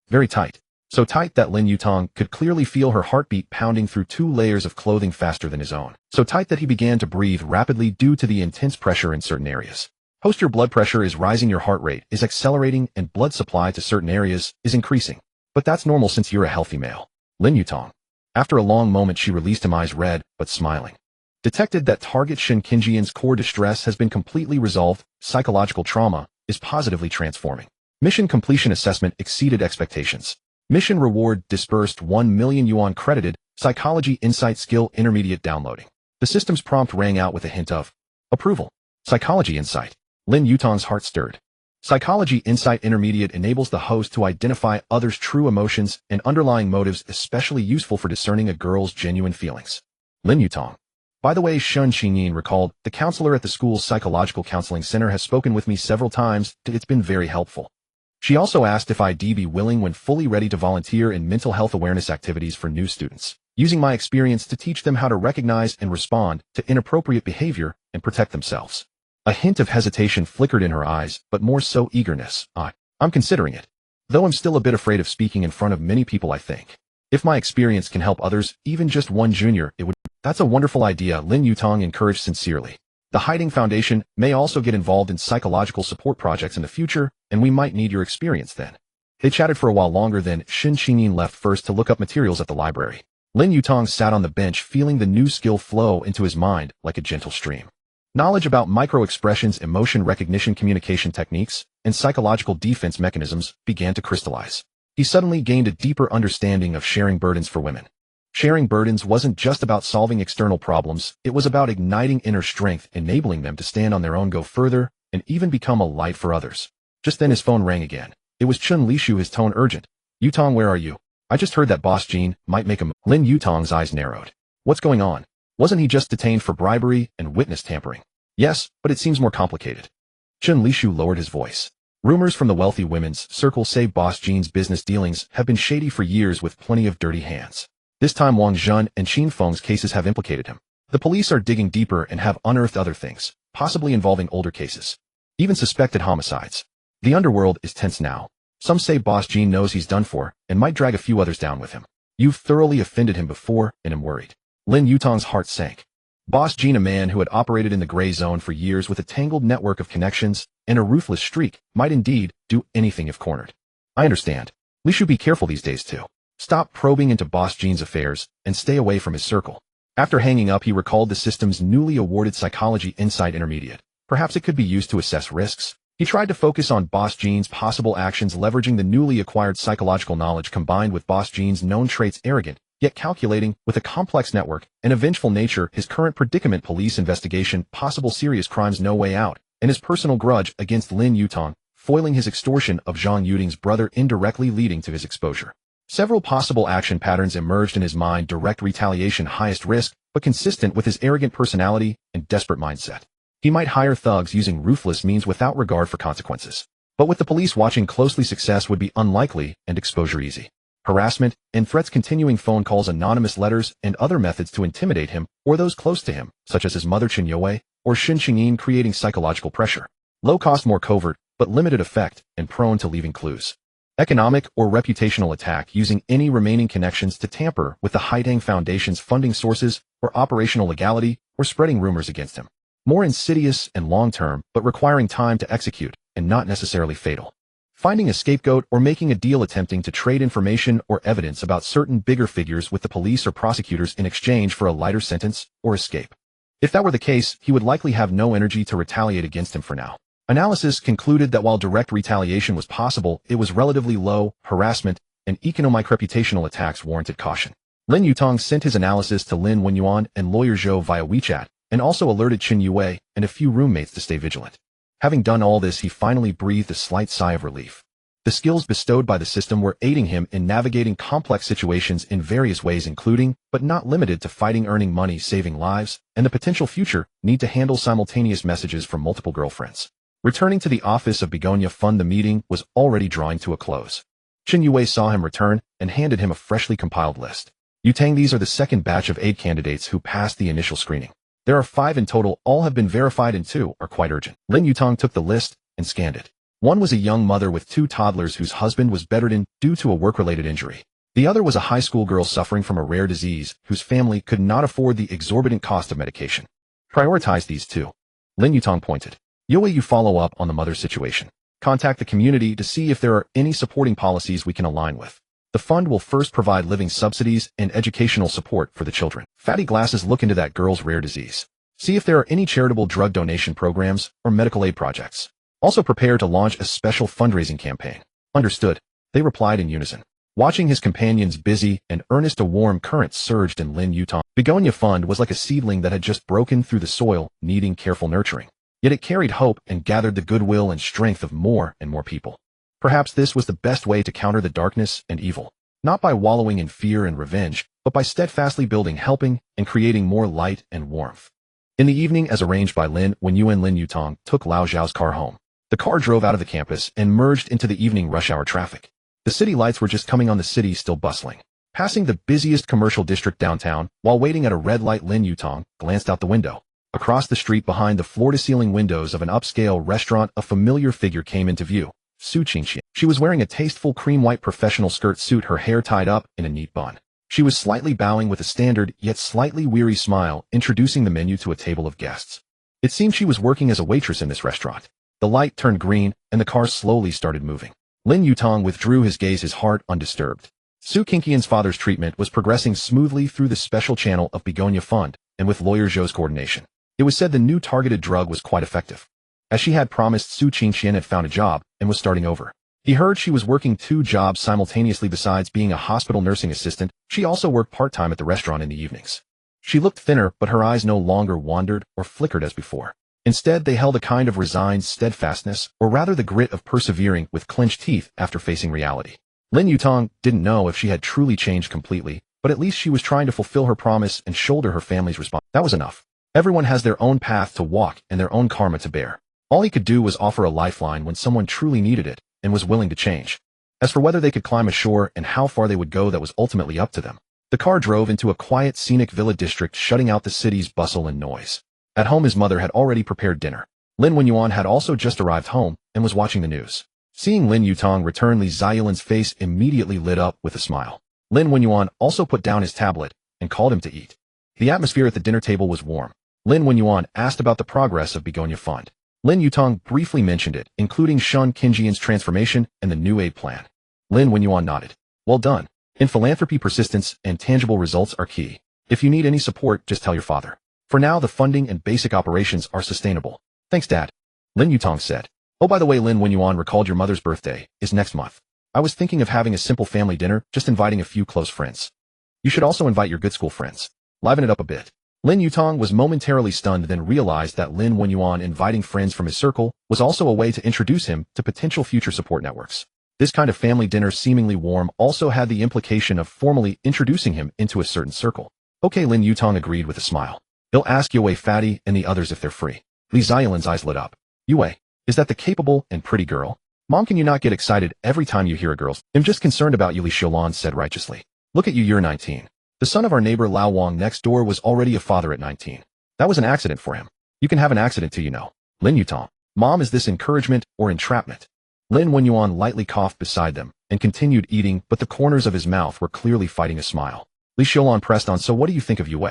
Very tight. So tight that Lin Yutang could clearly feel her heartbeat pounding through 2 layers of clothing faster than his own. So tight that he began to breathe rapidly due to the intense pressure in certain areas. Post your blood pressure is rising, your heart rate is accelerating, and blood supply to certain areas is increasing. But that's normal since you're a healthy male. Lin Yutang. After a long moment she released him, eyes red, but smiling. Detected that target Su Qingqian's core distress has been completely resolved, psychological trauma is positively transforming. Mission completion assessment exceeded expectations. Mission reward dispersed 1 million yuan credited, psychology insight skill intermediate downloading. The system's prompt rang out with a hint of approval. Psychology insight. Lin Yutang's heart stirred. Psychology insight intermediate enables the host to identify others' true emotions and underlying motives, especially useful for discerning a girl's genuine feelings. Lin Yutang. By the way, Su Qingqian recalled, the counselor at the school's psychological counseling center has spoken with me several times, it's been very helpful. She also asked if I'd be willing when fully ready to volunteer in mental health awareness activities for new students, using my experience to teach them how to recognize and respond to inappropriate behavior and protect themselves. A hint of hesitation flickered in her eyes, but more so eagerness. I'm considering it. Though I'm still a bit afraid of speaking in front of many people, I think. If my experience can help others, even just one junior, it would. That's a wonderful idea, Lin Yutang encouraged sincerely. The Hiding Foundation may also get involved in psychological support projects in the future, and we might need your experience then. They chatted for a while longer, then Su Qingqian left first to look up materials at the library. Lin Yutang sat on the bench, feeling the new skill flow into his mind like a gentle stream. Knowledge about micro-expressions, emotion recognition, communication techniques, and psychological defense mechanisms began to crystallize. He suddenly gained a deeper understanding of sharing burdens for women. Sharing burdens wasn't just about solving external problems, it was about igniting inner strength, enabling them to stand on their own, go further, and even become a light for others. Just then his phone rang again. It was Chun Lishu, his tone urgent. Yutang, where are you? I just heard that Boss Jean might make a move. Lin Yutang's eyes narrowed. What's going on? Wasn't he just detained for bribery and witness tampering? Yes, but it seems more complicated. Chun Lishu lowered his voice. Rumors from the wealthy women's circle say Boss Jean's business dealings have been shady for years with plenty of dirty hands. This time Wang Zhan and Qin Feng's cases have implicated him. The police are digging deeper and have unearthed other things, possibly involving older cases. Even suspected homicides. The underworld is tense now. Some say Boss Jean knows he's done for and might drag a few others down with him. You've thoroughly offended him before and am worried. Lin Yutang's heart sank. Boss Jean, a man who had operated in the gray zone for years with a tangled network of connections and a ruthless streak, might indeed do anything if cornered. I understand. We should be careful these days too. Stop probing into Boss Jean's affairs and stay away from his circle. After hanging up, he recalled the system's newly awarded Psychology Insight Intermediate. Perhaps it could be used to assess risks. He tried to focus on Boss Jean's possible actions, leveraging the newly acquired psychological knowledge combined with Boss Jean's known traits, arrogant, yet calculating, with a complex network, and a vengeful nature, his current predicament, police investigation, possible serious crimes, no way out, and his personal grudge against Lin Yutang, foiling his extortion of Zhang Yuding's brother, indirectly leading to his exposure. Several possible action patterns emerged in his mind: direct retaliation, highest risk, but consistent with his arrogant personality and desperate mindset. He might hire thugs using ruthless means without regard for consequences. But with the police watching closely, success would be unlikely and exposure easy. Harassment and threats, continuing phone calls, anonymous letters, and other methods to intimidate him or those close to him, such as his mother Chen Yue or Su Qingqian, creating psychological pressure. Low cost, more covert, but limited effect, and prone to leaving clues. Economic or reputational attack, using any remaining connections to tamper with the Hiding Foundation's funding sources or operational legality, or spreading rumors against him. More insidious and long-term, but requiring time to execute, and not necessarily fatal. Finding a scapegoat or making a deal, attempting to trade information or evidence about certain bigger figures with the police or prosecutors in exchange for a lighter sentence or escape. If that were the case, he would likely have no energy to retaliate against him for now. Analysis concluded that while direct retaliation was possible, it was relatively low. Harassment and economic reputational attacks warranted caution. Lin Yutang sent his analysis to Lin Wenyuan and lawyer Zhou via WeChat, and also alerted Chen Yue and a few roommates to stay vigilant. Having done all this, he finally breathed a slight sigh of relief. The skills bestowed by the system were aiding him in navigating complex situations in various ways, including, but not limited to, fighting, earning money, saving lives, and the potential future need to handle simultaneous messages from multiple girlfriends. Returning to the office of Begonia Fund, the meeting was already drawing to a close. Chen Yue saw him return and handed him a freshly compiled list. Yutang, these are the second batch of 8 candidates who passed the initial screening. There are 5 in total, all have been verified and 2 are quite urgent. Lin Yutang took the list and scanned it. One was a young mother with 2 toddlers whose husband was bedridden due to a work-related injury. The other was a high school girl suffering from a rare disease whose family could not afford the exorbitant cost of medication. Prioritize these 2. Lin Yutang pointed. Yue, you follow up on the mother's situation. Contact the community to see if there are any supporting policies we can align with. The fund will first provide living subsidies and educational support for the children. Fatty Glasses, look into that girl's rare disease. See if there are any charitable drug donation programs or medical aid projects. Also prepare to launch a special fundraising campaign. Understood, they replied in unison. Watching his companions busy and earnest, a warm current surged in Lin Yutang. Begonia Fund was like a seedling that had just broken through the soil, needing careful nurturing. Yet it carried hope and gathered the goodwill and strength of more and more people. Perhaps this was the best way to counter the darkness and evil. Not by wallowing in fear and revenge, but by steadfastly building, helping, and creating more light and warmth. In the evening, as arranged by Lin Yutang took Lao Zhao's car home. The car drove out of the campus and merged into the evening rush hour traffic. The city lights were just coming on, the city still bustling. Passing the busiest commercial district downtown, while waiting at a red light, Lin Yutang glanced out the window. Across the street, behind the floor-to-ceiling windows of an upscale restaurant, a familiar figure came into view. Su Qingqian. She was wearing a tasteful cream-white professional skirt suit, her hair tied up in a neat bun. She was slightly bowing with a standard, yet slightly weary smile, introducing the menu to a table of guests. It seemed she was working as a waitress in this restaurant. The light turned green, and the car slowly started moving. Lin Yutang withdrew his gaze, his heart undisturbed. Su Qingqian's father's treatment was progressing smoothly through the special channel of Begonia Fund, and with lawyer Zhou's coordination. It was said the new targeted drug was quite effective. As she had promised, Su Qingqian had found a job and was starting over. He heard she was working 2 jobs simultaneously. Besides being a hospital nursing assistant, she also worked part-time at the restaurant in the evenings. She looked thinner, but her eyes no longer wandered or flickered as before. Instead, they held a kind of resigned steadfastness, or rather the grit of persevering with clenched teeth after facing reality. Lin Yutang didn't know if she had truly changed completely, but at least she was trying to fulfill her promise and shoulder her family's responsibility. That was enough. Everyone has their own path to walk and their own karma to bear. All he could do was offer a lifeline when someone truly needed it and was willing to change. As for whether they could climb ashore and how far they would go, that was ultimately up to them. The car drove into a quiet, scenic villa district, shutting out the city's bustle and noise. At home, his mother had already prepared dinner. Lin Yuan had also just arrived home and was watching the news. Seeing Lin Yutang return, Li Ziyulin's face immediately lit up with a smile. Lin Yuan also put down his tablet and called him to eat. The atmosphere at the dinner table was warm. Lin Yuan asked about the progress of Begonia Fund. Lin Yutang briefly mentioned it, including Su Qingqian's transformation and the new aid plan. Lin Yuan nodded. Well done. In philanthropy, persistence and tangible results are key. If you need any support, just tell your father. For now, the funding and basic operations are sustainable. Thanks, Dad. Lin Yutang said. Oh, by the way, Lin Yuan recalled your mother's birthday is next month. I was thinking of having a simple family dinner, just inviting a few close friends. You should also invite your good school friends. Liven it up a bit. Lin Yutang was momentarily stunned, then realized that Lin Yuan inviting friends from his circle was also a way to introduce him to potential future support networks. This kind of family dinner, seemingly warm, also had the implication of formally introducing him into a certain circle. Okay, Lin Yutang agreed with a smile. He'll ask Yue, Fatty, and the others if they're free. Li Ziyulin's eyes lit up. Yue, is that the capable and pretty girl? Mom, can you not get excited every time you hear a girl's? I'm just concerned about you, Li Xiaolan said righteously. Look at you, you're 19. The son of our neighbor Lao Wang next door was already a father at 19. That was an accident for him. You can have an accident too, you know. Lin Yutang. Mom, is this encouragement or entrapment? Lin Yuan lightly coughed beside them and continued eating, but the corners of his mouth were clearly fighting a smile. Li Xiaolan pressed on, so what do you think of Yue?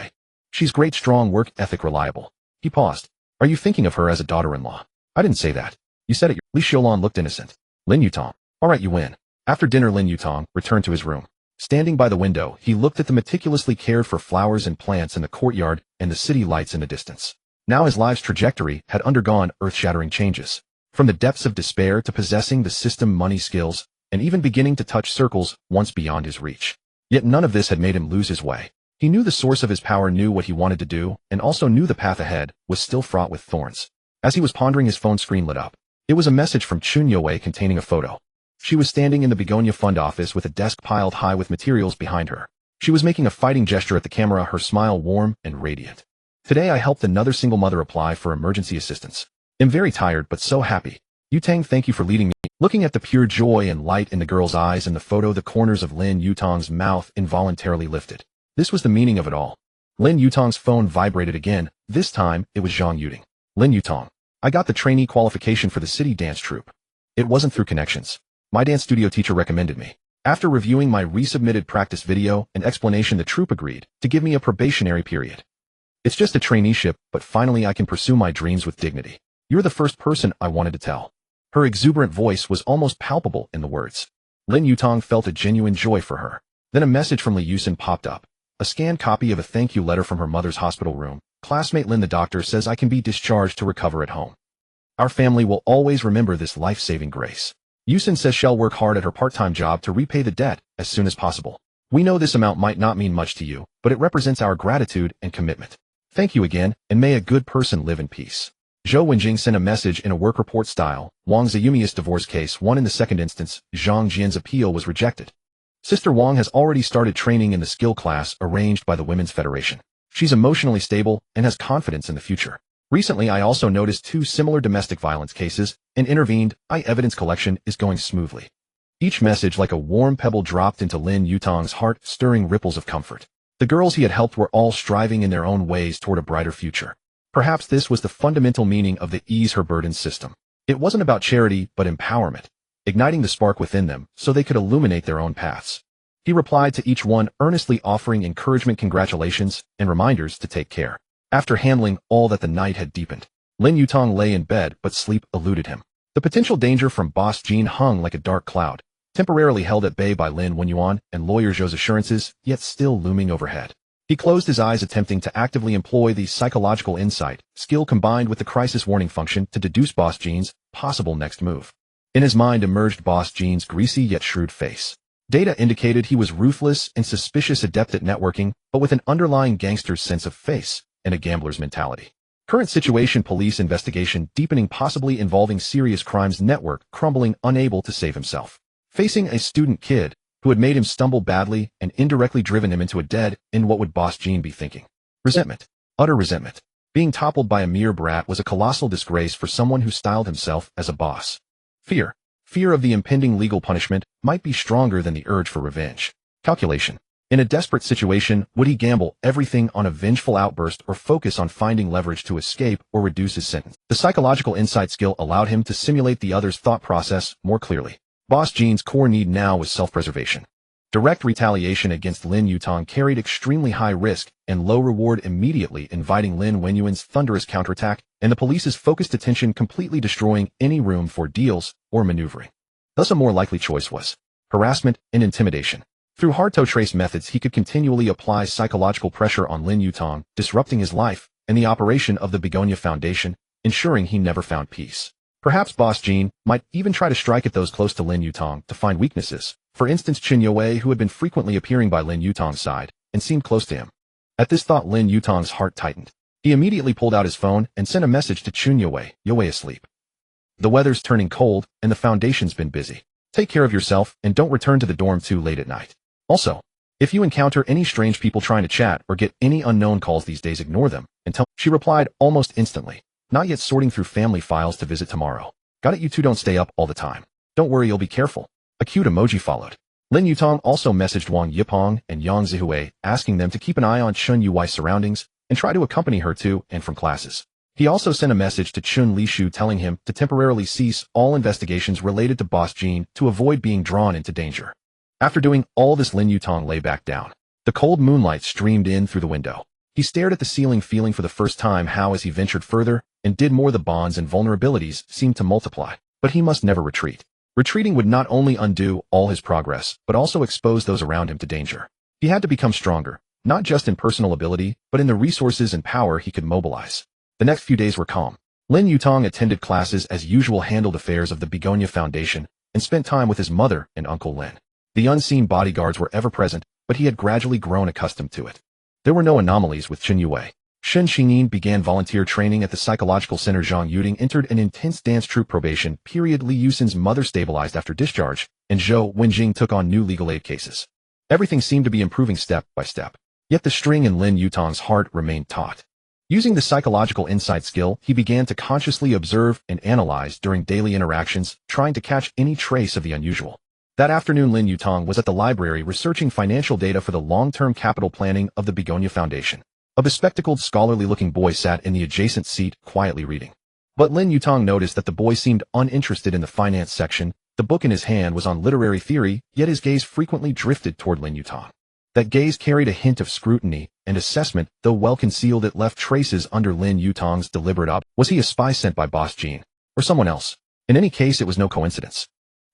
She's great, strong, work ethic, reliable. He paused. Are you thinking of her as a daughter-in-law? I didn't say that. You said it. Li Xiaolan looked innocent. Lin Yutang. All right, you win. After dinner, Lin Yutang returned to his room. Standing by the window, he looked at the meticulously cared for flowers and plants in the courtyard and the city lights in the distance. Now his life's trajectory had undergone earth-shattering changes. From the depths of despair to possessing the system money skills, and even beginning to touch circles once beyond his reach. Yet none of this had made him lose his way. He knew the source of his power, knew what he wanted to do, and also knew the path ahead was still fraught with thorns. As he was pondering, his phone screen lit up. It was a message from Chun Yue containing a photo. She was standing in the Begonia Fund office with a desk piled high with materials behind her. She was making a fighting gesture at the camera, her smile warm and radiant. Today I helped another single mother apply for emergency assistance. "I'm very tired but so happy. Yutang, thank you for leading me." Looking at the pure joy and light in the girl's eyes in the photo, the corners of Lin Yutang's mouth involuntarily lifted. This was the meaning of it all. Lin Yutang's phone vibrated again. This time, it was Zhang Yuding. "Lin Yutang, I got the trainee qualification for the city dance troupe. It wasn't through connections. My dance studio teacher recommended me. After reviewing my resubmitted practice video and explanation, the troupe agreed to give me a probationary period. It's just a traineeship, but finally I can pursue my dreams with dignity. You're the first person I wanted to tell." Her exuberant voice was almost palpable in the words. Lin Yutang felt a genuine joy for her. Then a message from Li Yusin popped up. A scanned copy of a thank you letter from her mother's hospital room. "Classmate Lin, the doctor says I can be discharged to recover at home. Our family will always remember this life-saving grace. Yusin says she'll work hard at her part-time job to repay the debt as soon as possible. We know this amount might not mean much to you, but it represents our gratitude and commitment. Thank you again, and may a good person live in peace." Zhou Wenjing sent a message in a work report style. Wang Ziyumi's divorce case won in the second instance. Zhang Jian's appeal was rejected. Sister Wang has already started training in the skill class arranged by the Women's Federation. She's emotionally stable and has confidence in the future. Recently, I also noticed 2 similar domestic violence cases and intervened. Evidence collection is going smoothly. Each message like a warm pebble dropped into Lin Yutang's heart, stirring ripples of comfort. The girls he had helped were all striving in their own ways toward a brighter future. Perhaps this was the fundamental meaning of the Ease Her Burdens system. It wasn't about charity, but empowerment, igniting the spark within them so they could illuminate their own paths. He replied to each one, earnestly offering encouragement, congratulations, and reminders to take care. After handling all that, the night had deepened. Lin Yutang lay in bed, but sleep eluded him. The potential danger from Boss Jean hung like a dark cloud, temporarily held at bay by Lin Wenyuan and lawyer Zhou's assurances, yet still looming overhead. He closed his eyes, attempting to actively employ the psychological insight skill combined with the crisis warning function to deduce Boss Jean's possible next move. In his mind emerged Boss Jean's greasy yet shrewd face. Data indicated he was ruthless and suspicious, adept at networking, but with an underlying gangster's sense of face and a gambler's mentality. Current situation: police investigation deepening, possibly involving serious crimes, network crumbling, unable to save himself. Facing a student kid who had made him stumble badly and indirectly driven him into a dead end. What would Boss Jean be thinking? Resentment. Utter resentment. Being toppled by a mere brat was a colossal disgrace for someone who styled himself as a boss. Fear. Fear of the impending legal punishment might be stronger than the urge for revenge. Calculation. In a desperate situation, would he gamble everything on a vengeful outburst or focus on finding leverage to escape or reduce his sentence? The psychological insight skill allowed him to simulate the other's thought process more clearly. Boss Jean's core need now was self-preservation. Direct retaliation against Lin Yutang carried extremely high risk and low reward, immediately inviting Lin Wenyuan's thunderous counterattack and the police's focused attention, completely destroying any room for deals or maneuvering. Thus a more likely choice was harassment and intimidation. Through hard-to-trace methods, he could continually apply psychological pressure on Lin Yutang, disrupting his life and the operation of the Begonia Foundation, ensuring he never found peace. Perhaps Boss Jean might even try to strike at those close to Lin Yutang to find weaknesses. For instance, Chen Yue, who had been frequently appearing by Lin Yutang's side and seemed close to him. At this thought, Lin Yutang's heart tightened. He immediately pulled out his phone and sent a message to Chen Yue. "Yue asleep. The weather's turning cold and the foundation's been busy. Take care of yourself and don't return to the dorm too late at night. Also, if you encounter any strange people trying to chat or get any unknown calls these days, ignore them and tell." She replied almost instantly. "Not yet, sorting through family files to visit tomorrow. Got it, you two don't stay up all the time. Don't worry, you'll be careful." A cute emoji followed. Lin Yutang also messaged Wang Yipeng and Yang Zihue, asking them to keep an eye on Chun Yui's surroundings and try to accompany her to and from classes. He also sent a message to Chun Lishu telling him to temporarily cease all investigations related to Boss Jean to avoid being drawn into danger. After doing all this, Lin Yutang lay back down. The cold moonlight streamed in through the window. He stared at the ceiling, feeling for the first time how, as he ventured further and did more, the bonds and vulnerabilities seemed to multiply. But he must never retreat. Retreating would not only undo all his progress, but also expose those around him to danger. He had to become stronger, not just in personal ability, but in the resources and power he could mobilize. The next few days were calm. Lin Yutang attended classes as usual, handled affairs of the Begonia Foundation, and spent time with his mother and Uncle Lin. The unseen bodyguards were ever present, but he had gradually grown accustomed to it. There were no anomalies with Chen Yue. Shen Xingyin began volunteer training at the psychological center. Zhang Yuding entered an intense dance troupe probation period. Li Yusin's mother stabilized after discharge, and Zhou Wenjing took on new legal aid cases. Everything seemed to be improving step by step. Yet the string in Lin Yutang's heart remained taut. Using the psychological insight skill, he began to consciously observe and analyze during daily interactions, trying to catch any trace of the unusual. That afternoon, Lin Yutang was at the library researching financial data for the long-term capital planning of the Begonia Foundation. A bespectacled, scholarly-looking boy sat in the adjacent seat, quietly reading. But Lin Yutang noticed that the boy seemed uninterested in the finance section. The book in his hand was on literary theory, yet his gaze frequently drifted toward Lin Yutang. That gaze carried a hint of scrutiny and assessment, though well-concealed it left traces under Lin Yutang's deliberate up. Was he a spy sent by Boss Jean? Or someone else? In any case, it was no coincidence.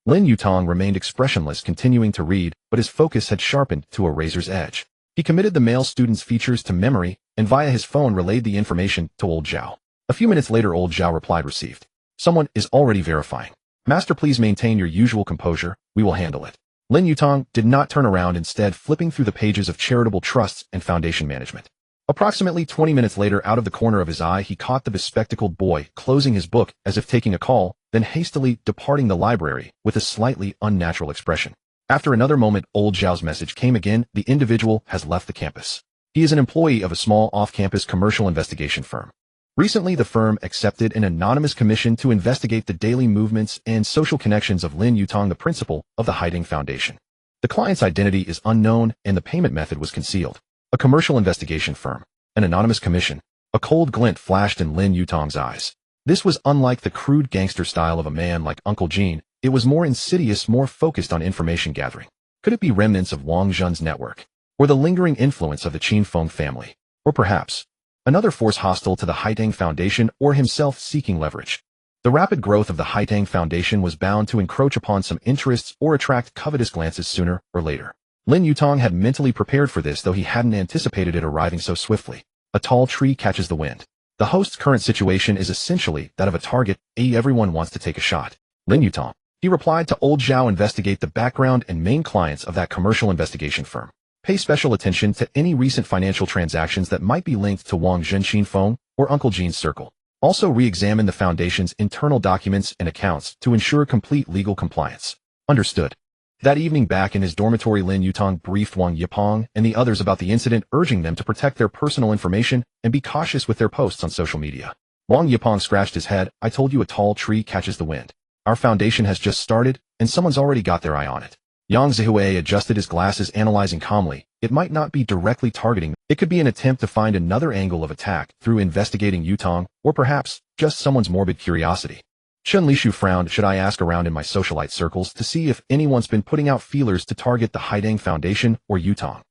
Lin Yutang remained expressionless, continuing to read, but his focus had sharpened to a razor's edge. He committed the male student's features to memory, and via his phone relayed the information to old Zhao. A few minutes later, old Zhao replied, "Received. Someone is already verifying. Master, please maintain your usual composure. We will handle it." Lin Yutang did not turn around, instead flipping through the pages of charitable trusts and foundation management. Approximately 20 minutes later, out of the corner of his eye, he caught the bespectacled boy closing his book as if taking a call, then hastily departing the library with a slightly unnatural expression. After another moment, old Zhao's message came again. The individual has left the campus. He is an employee of a small off-campus commercial investigation firm. Recently, the firm accepted an anonymous commission to investigate the daily movements and social connections of Lin Yutang, the principal of the Haiding Foundation. The client's identity is unknown and the payment method was concealed. A commercial investigation firm, an anonymous commission. A cold glint flashed in Lin Yutang's eyes. This was unlike the crude gangster style of a man like Uncle Jean. It was more insidious, more focused on information gathering. Could it be remnants of Wang Zhen's network? Or the lingering influence of the Qin Feng family? Or perhaps another force hostile to the Haitang Foundation, or himself seeking leverage? The rapid growth of the Haitang Foundation was bound to encroach upon some interests or attract covetous glances sooner or later. Lin Yutang had mentally prepared for this, though he hadn't anticipated it arriving so swiftly. A tall tree catches the wind. The host's current situation is essentially that of a target. Everyone wants to take a shot. Lin Yutang, he replied to old Zhao, investigate the background and main clients of that commercial investigation firm. Pay special attention to any recent financial transactions that might be linked to Wang Zhen, Qin Feng, or Uncle Jean's circle. Also re-examine the foundation's internal documents and accounts to ensure complete legal compliance. Understood. That evening, back in his dormitory, Lin Yutang briefed Wang Yipeng and the others about the incident, urging them to protect their personal information and be cautious with their posts on social media. Wang Yipeng scratched his head. "I told you, a tall tree catches the wind. Our foundation has just started, and someone's already got their eye on it." Yang Zihue adjusted his glasses, analyzing calmly. It might not be directly targeting. It could be an attempt to find another angle of attack through investigating Yutang, or perhaps just someone's morbid curiosity. Chen Lishu frowned. "Should I ask around in my socialite circles to see if anyone's been putting out feelers to target the Haidang Foundation or Yutang?"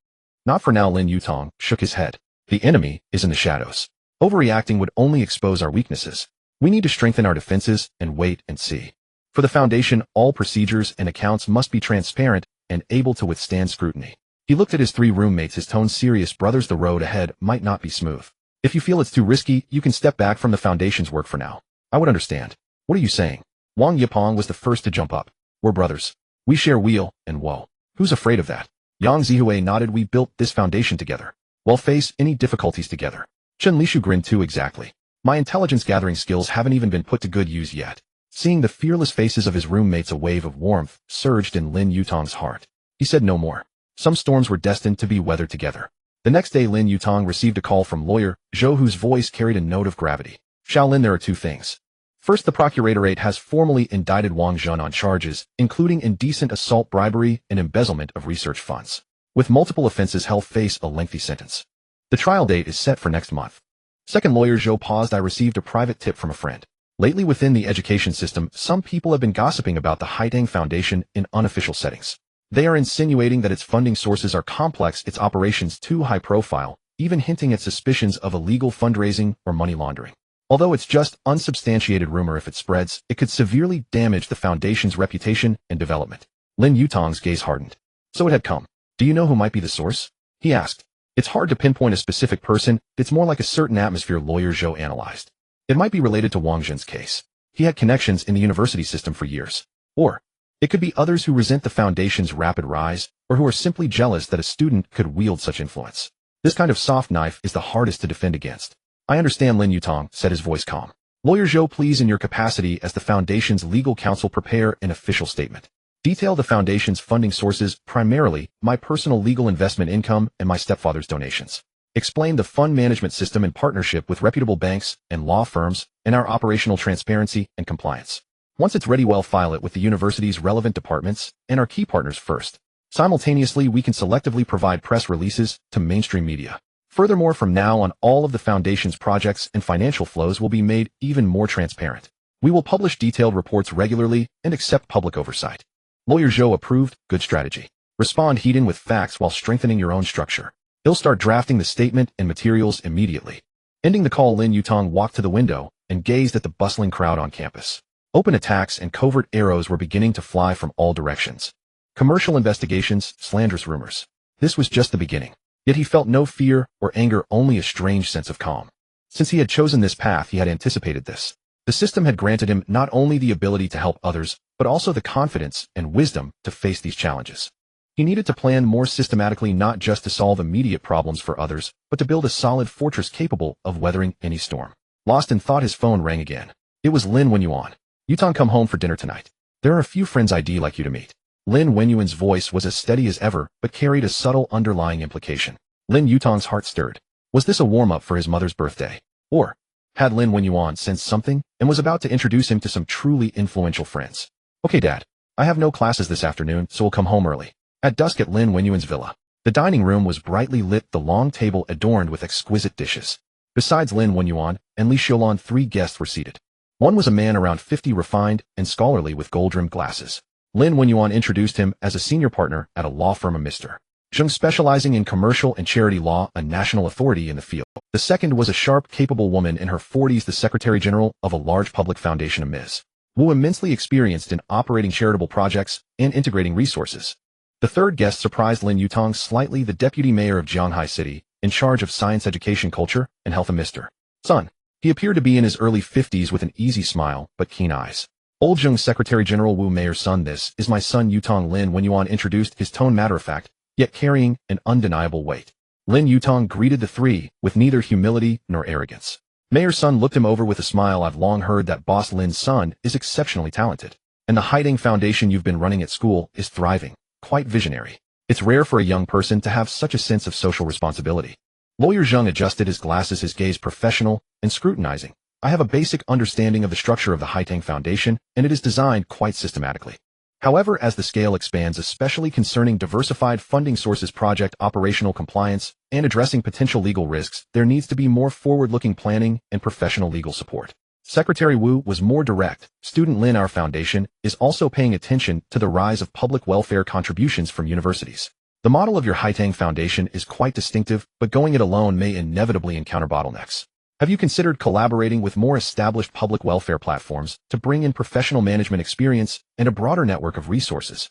"Not for now." Lin Yutang shook his head. "The enemy is in the shadows. Overreacting would only expose our weaknesses. We need to strengthen our defenses and wait and see. For the Foundation, all procedures and accounts must be transparent and able to withstand scrutiny." He looked at his three roommates, his tone serious. "Brothers, the road ahead might not be smooth. If you feel it's too risky, you can step back from the Foundation's work for now. I would understand." "What are you saying?" Wang Yipeng was the first to jump up. "We're brothers. We share weal and woe. Who's afraid of that?" Yang Zihue nodded. "We built this foundation together. We'll face any difficulties together." Chen Lishu grinned too. "Exactly. My intelligence gathering skills haven't even been put to good use yet." Seeing the fearless faces of his roommates, a wave of warmth surged in Lin Yutang's heart. He said no more. Some storms were destined to be weathered together. The next day, Lin Yutang received a call from lawyer Zhou, whose voice carried a note of gravity. "Shaolin, there are two things. First, the Procuratorate has formally indicted Wang Zhen on charges, including indecent assault, bribery, and embezzlement of research funds. With multiple offenses, he'll face a lengthy sentence. The trial date is set for next month. Second," lawyer Zhou paused, "I received a private tip from a friend. Lately, within the education system, some people have been gossiping about the Haidang Foundation in unofficial settings. They are insinuating that its funding sources are complex, its operations too high profile, even hinting at suspicions of illegal fundraising or money laundering. Although it's just unsubstantiated rumor, if it spreads, it could severely damage the Foundation's reputation and development." Lin Yutang's gaze hardened. "So it had come. Do you know who might be the source?" he asked. "It's hard to pinpoint a specific person. It's more like a certain atmosphere," lawyer Zhou analyzed. "It might be related to Wang Zhen's case. He had connections in the university system for years. Or it could be others who resent the Foundation's rapid rise, or who are simply jealous that a student could wield such influence. This kind of soft knife is the hardest to defend against." "I understand," Lin Yutang said, his voice calm. "Lawyer Zhou, please, in your capacity as the Foundation's legal counsel, prepare an official statement. Detail the Foundation's funding sources, primarily my personal legal investment income and my stepfather's donations. explained the fund management system in partnership with reputable banks and law firms, and our operational transparency and compliance. Once it's ready, we'll file it with the university's relevant departments and our key partners first. Simultaneously, we can selectively provide press releases to mainstream media. Furthermore, from now on, all of the Foundation's projects and financial flows will be made even more transparent. We will publish detailed reports regularly and accept public oversight. Lawyer Zhou approved. Good strategy. Respond heated with facts while strengthening your own structure. He'll start drafting the statement and materials immediately. Ending the call, Lin Yutang walked to the window and gazed at the bustling crowd on campus. Open attacks and covert arrows were beginning to fly from all directions. Commercial investigations, slanderous rumors. This was just the beginning. Yet he felt no fear or anger, only a strange sense of calm. Since he had chosen this path, he had anticipated this. The system had granted him not only the ability to help others, but also the confidence and wisdom to face these challenges. He needed to plan more systematically, not just to solve immediate problems for others, but to build a solid fortress capable of weathering any storm. Lost in thought, his phone rang again. It was Lin Wenyuan. Yutang, come home for dinner tonight. There are a few friends I'd like you to meet. Lin Wenyuan's voice was as steady as ever, but carried a subtle underlying implication. Lin Yutang's heart stirred. Was this a warm-up for his mother's birthday? Or had Lin Wenyuan sensed something and was about to introduce him to some truly influential friends? Okay, Dad. I have no classes this afternoon, so we'll come home early. At dusk at Lin Wenyuan's villa. The dining room was brightly lit, the long table adorned with exquisite dishes. Besides Lin Wenyuan and Li Xiaolong, 3 guests were seated. One was a man around 50, refined and scholarly with gold-rimmed glasses. Lin Wenyuan introduced him as a senior partner at a law firm, Mr. Zheng, specializing in commercial and charity law, a national authority in the field. The second was a sharp, capable woman in her 40s, the secretary general of a large public foundation, a Ms. Wu, immensely experienced in operating charitable projects and integrating resources. The third guest surprised Lin Yutang slightly, the deputy mayor of Jianghai City, in charge of science, education, culture, and health, a Mr. Sun. He appeared to be in his early 50s with an easy smile but keen eyes. Old Zheng Secretary General Wu, Mayor Sun, this is my son Yutang. Lin Wenyuan introduced, his tone matter-of-fact, yet carrying an undeniable weight. Lin Yutang greeted the 3 with neither humility nor arrogance. Mayor Sun looked him over with a smile. I've long heard that boss Lin's son is exceptionally talented, and the Haiding Foundation you've been running at school is thriving, quite visionary. It's rare for a young person to have such a sense of social responsibility. Lawyer Zheng adjusted his glasses, his gaze professional and scrutinizing. I have a basic understanding of the structure of the Haiding Foundation, and it is designed quite systematically. However, as the scale expands, especially concerning diversified funding sources, project operational compliance, and addressing potential legal risks, there needs to be more forward-looking planning and professional legal support. Secretary Wu was more direct. Student Lin, our foundation, is also paying attention to the rise of public welfare contributions from universities. The model of your Haiding Foundation is quite distinctive, but going it alone may inevitably encounter bottlenecks. Have you considered collaborating with more established public welfare platforms to bring in professional management experience and a broader network of resources?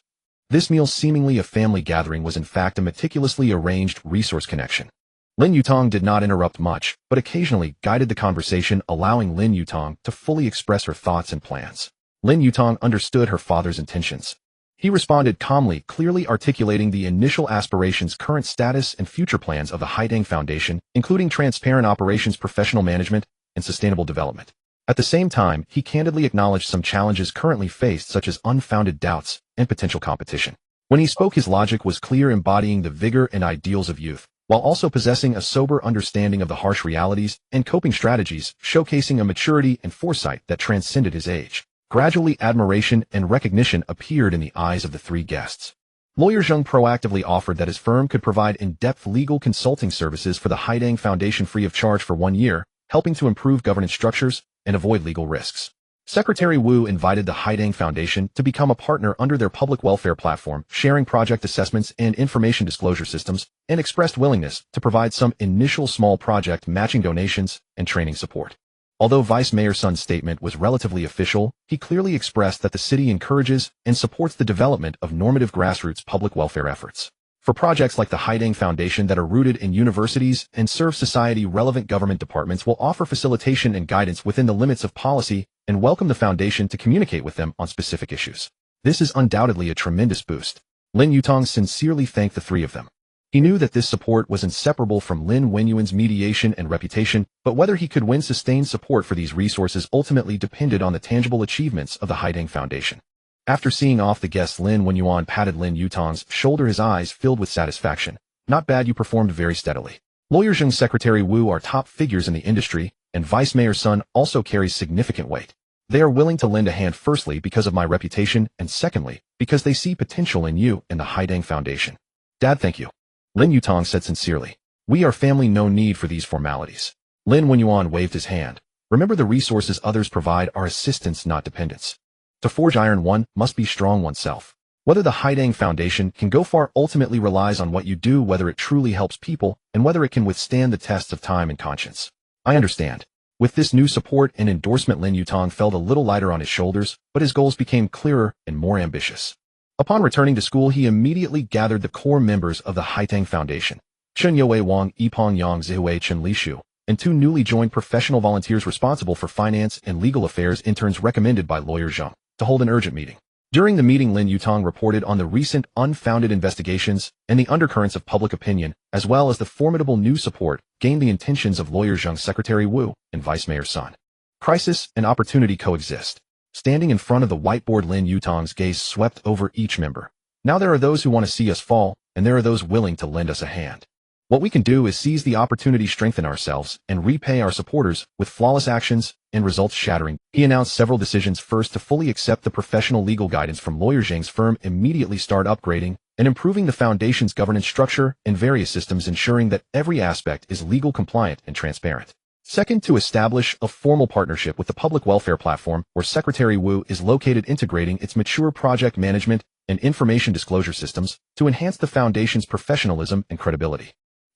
This meal, seemingly a family gathering, was in fact a meticulously arranged resource connection. Lin Yutang did not interrupt much, but occasionally guided the conversation, allowing Lin Yutang to fully express her thoughts and plans. Lin Yutang understood her father's intentions. He responded calmly, clearly articulating the initial aspirations, current status, and future plans of the Haiding Foundation, including transparent operations, professional management, and sustainable development. At the same time, he candidly acknowledged some challenges currently faced, such as unfounded doubts and potential competition. When he spoke, his logic was clear, embodying the vigor and ideals of youth, while also possessing a sober understanding of the harsh realities and coping strategies, showcasing a maturity and foresight that transcended his age. Gradually, admiration and recognition appeared in the eyes of the 3 guests. Lawyer Zheng proactively offered that his firm could provide in-depth legal consulting services for the Haiding Foundation free of charge for 1 year, helping to improve governance structures and avoid legal risks. Secretary Wu invited the Haiding Foundation to become a partner under their public welfare platform, sharing project assessments and information disclosure systems, and expressed willingness to provide some initial small project matching donations and training support. Although Vice Mayor Sun's statement was relatively official, he clearly expressed that the city encourages and supports the development of normative grassroots public welfare efforts. For projects like the Haiding Foundation that are rooted in universities and serve society-relevant government departments, will offer facilitation and guidance within the limits of policy and welcome the foundation to communicate with them on specific issues. This is undoubtedly a tremendous boost. Lin Yutang sincerely thanked the 3 of them. He knew that this support was inseparable from Lin Wenyuan's mediation and reputation, but whether he could win sustained support for these resources ultimately depended on the tangible achievements of the Haiding Foundation. After seeing off the guests, Lin Wenyuan patted Lin Yutang's shoulder, his eyes filled with satisfaction. Not bad, you performed very steadily. Lawyer Zheng's secretary Wu are top figures in the industry, and Vice Mayor Sun also carries significant weight. They are willing to lend a hand firstly because of my reputation, and secondly, because they see potential in you and the Haidang Foundation. Dad, thank you. Lin Yutang said sincerely. We are family, no need for these formalities. Lin Yuan waved his hand. Remember, the resources others provide are assistance, not dependence. To forge iron, one must be strong oneself. Whether the Haidang Foundation can go far ultimately relies on what you do, whether it truly helps people, and whether it can withstand the tests of time and conscience. I understand. With this new support and endorsement, Lin Yutang felt a little lighter on his shoulders, but his goals became clearer and more ambitious. Upon returning to school, he immediately gathered the core members of the Haidang Foundation, Chen Yue Wang, Yipeng Yang Zihui Chen Lishu, and two newly joined professional volunteers responsible for finance and legal affairs, interns recommended by Lawyer Zheng, to hold an urgent meeting. During the meeting, Lin Yutang reported on the recent unfounded investigations and the undercurrents of public opinion, as well as the formidable new support gained the intentions of Lawyer Zheng's secretary Wu and Vice Mayor Sun. Crisis and opportunity coexist. Standing in front of the whiteboard, Lin Yutang's gaze swept over each member. Now there are those who want to see us fall, and there are those willing to lend us a hand. What we can do is seize the opportunity, strengthen ourselves, and repay our supporters with flawless actions and results shattering. He announced several decisions. First, to fully accept the professional legal guidance from Lawyer Zheng's firm, immediately start upgrading and improving the foundation's governance structure and various systems, ensuring that every aspect is legal compliant and transparent. Second, to establish a formal partnership with the public welfare platform where Secretary Wu is located, integrating its mature project management and information disclosure systems to enhance the foundation's professionalism and credibility.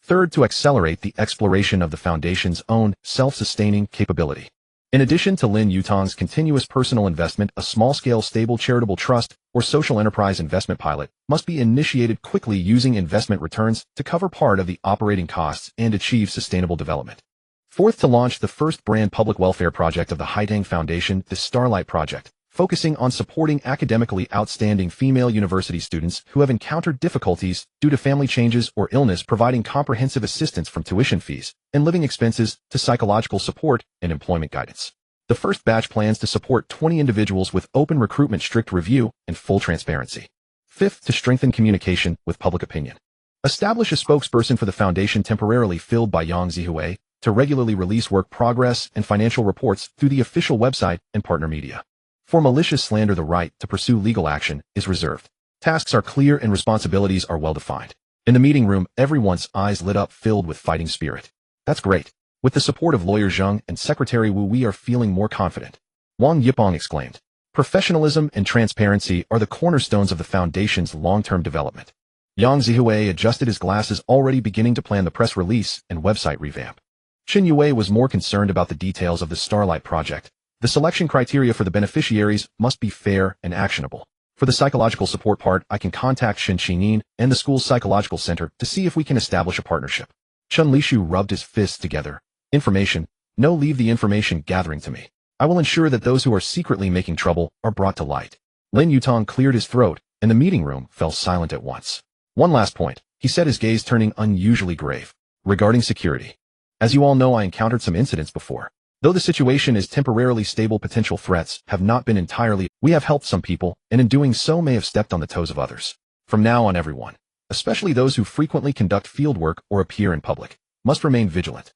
Third, to accelerate the exploration of the foundation's own self-sustaining capability. In addition to Lin Yutang's continuous personal investment, a small-scale stable charitable trust or social enterprise investment pilot must be initiated quickly, using investment returns to cover part of the operating costs and achieve sustainable development. Fourth, to launch the first brand public welfare project of the Haidang Foundation, the Starlight Project, focusing on supporting academically outstanding female university students who have encountered difficulties due to family changes or illness, providing comprehensive assistance from tuition fees and living expenses to psychological support and employment guidance. The first batch plans to support 20 individuals with open recruitment, strict review, and full transparency. Fifth, to strengthen communication with public opinion. Establish a spokesperson for the foundation temporarily filled by Yang Zihui to regularly release work progress and financial reports through the official website and partner media. For malicious slander, the right to pursue legal action is reserved. Tasks are clear and responsibilities are well defined. In the meeting room, everyone's eyes lit up, filled with fighting spirit. That's great. With the support of Lawyer Zheng and Secretary Wu, we are feeling more confident. Wang Yipeng exclaimed. Professionalism and transparency are the cornerstones of the foundation's long-term development. Yang Zihui adjusted his glasses, already beginning to plan the press release and website revamp. Chen Yue was more concerned about the details of the Starlight Project. The selection criteria for the beneficiaries must be fair and actionable. For the psychological support part, I can contact Su Qingqian and the school's psychological center to see if we can establish a partnership. Chen Lishu rubbed his fists together. Information. No, leave the information gathering to me. I will ensure that those who are secretly making trouble are brought to light. Lin Yutang cleared his throat, and the meeting room fell silent at once. One last point, he said, his gaze turning unusually grave. Regarding security. As you all know, I encountered some incidents before. Though the situation is temporarily stable, potential threats have not been entirely. We have helped some people, and in doing so may have stepped on the toes of others. From now on, everyone, especially those who frequently conduct fieldwork or appear in public, must remain vigilant.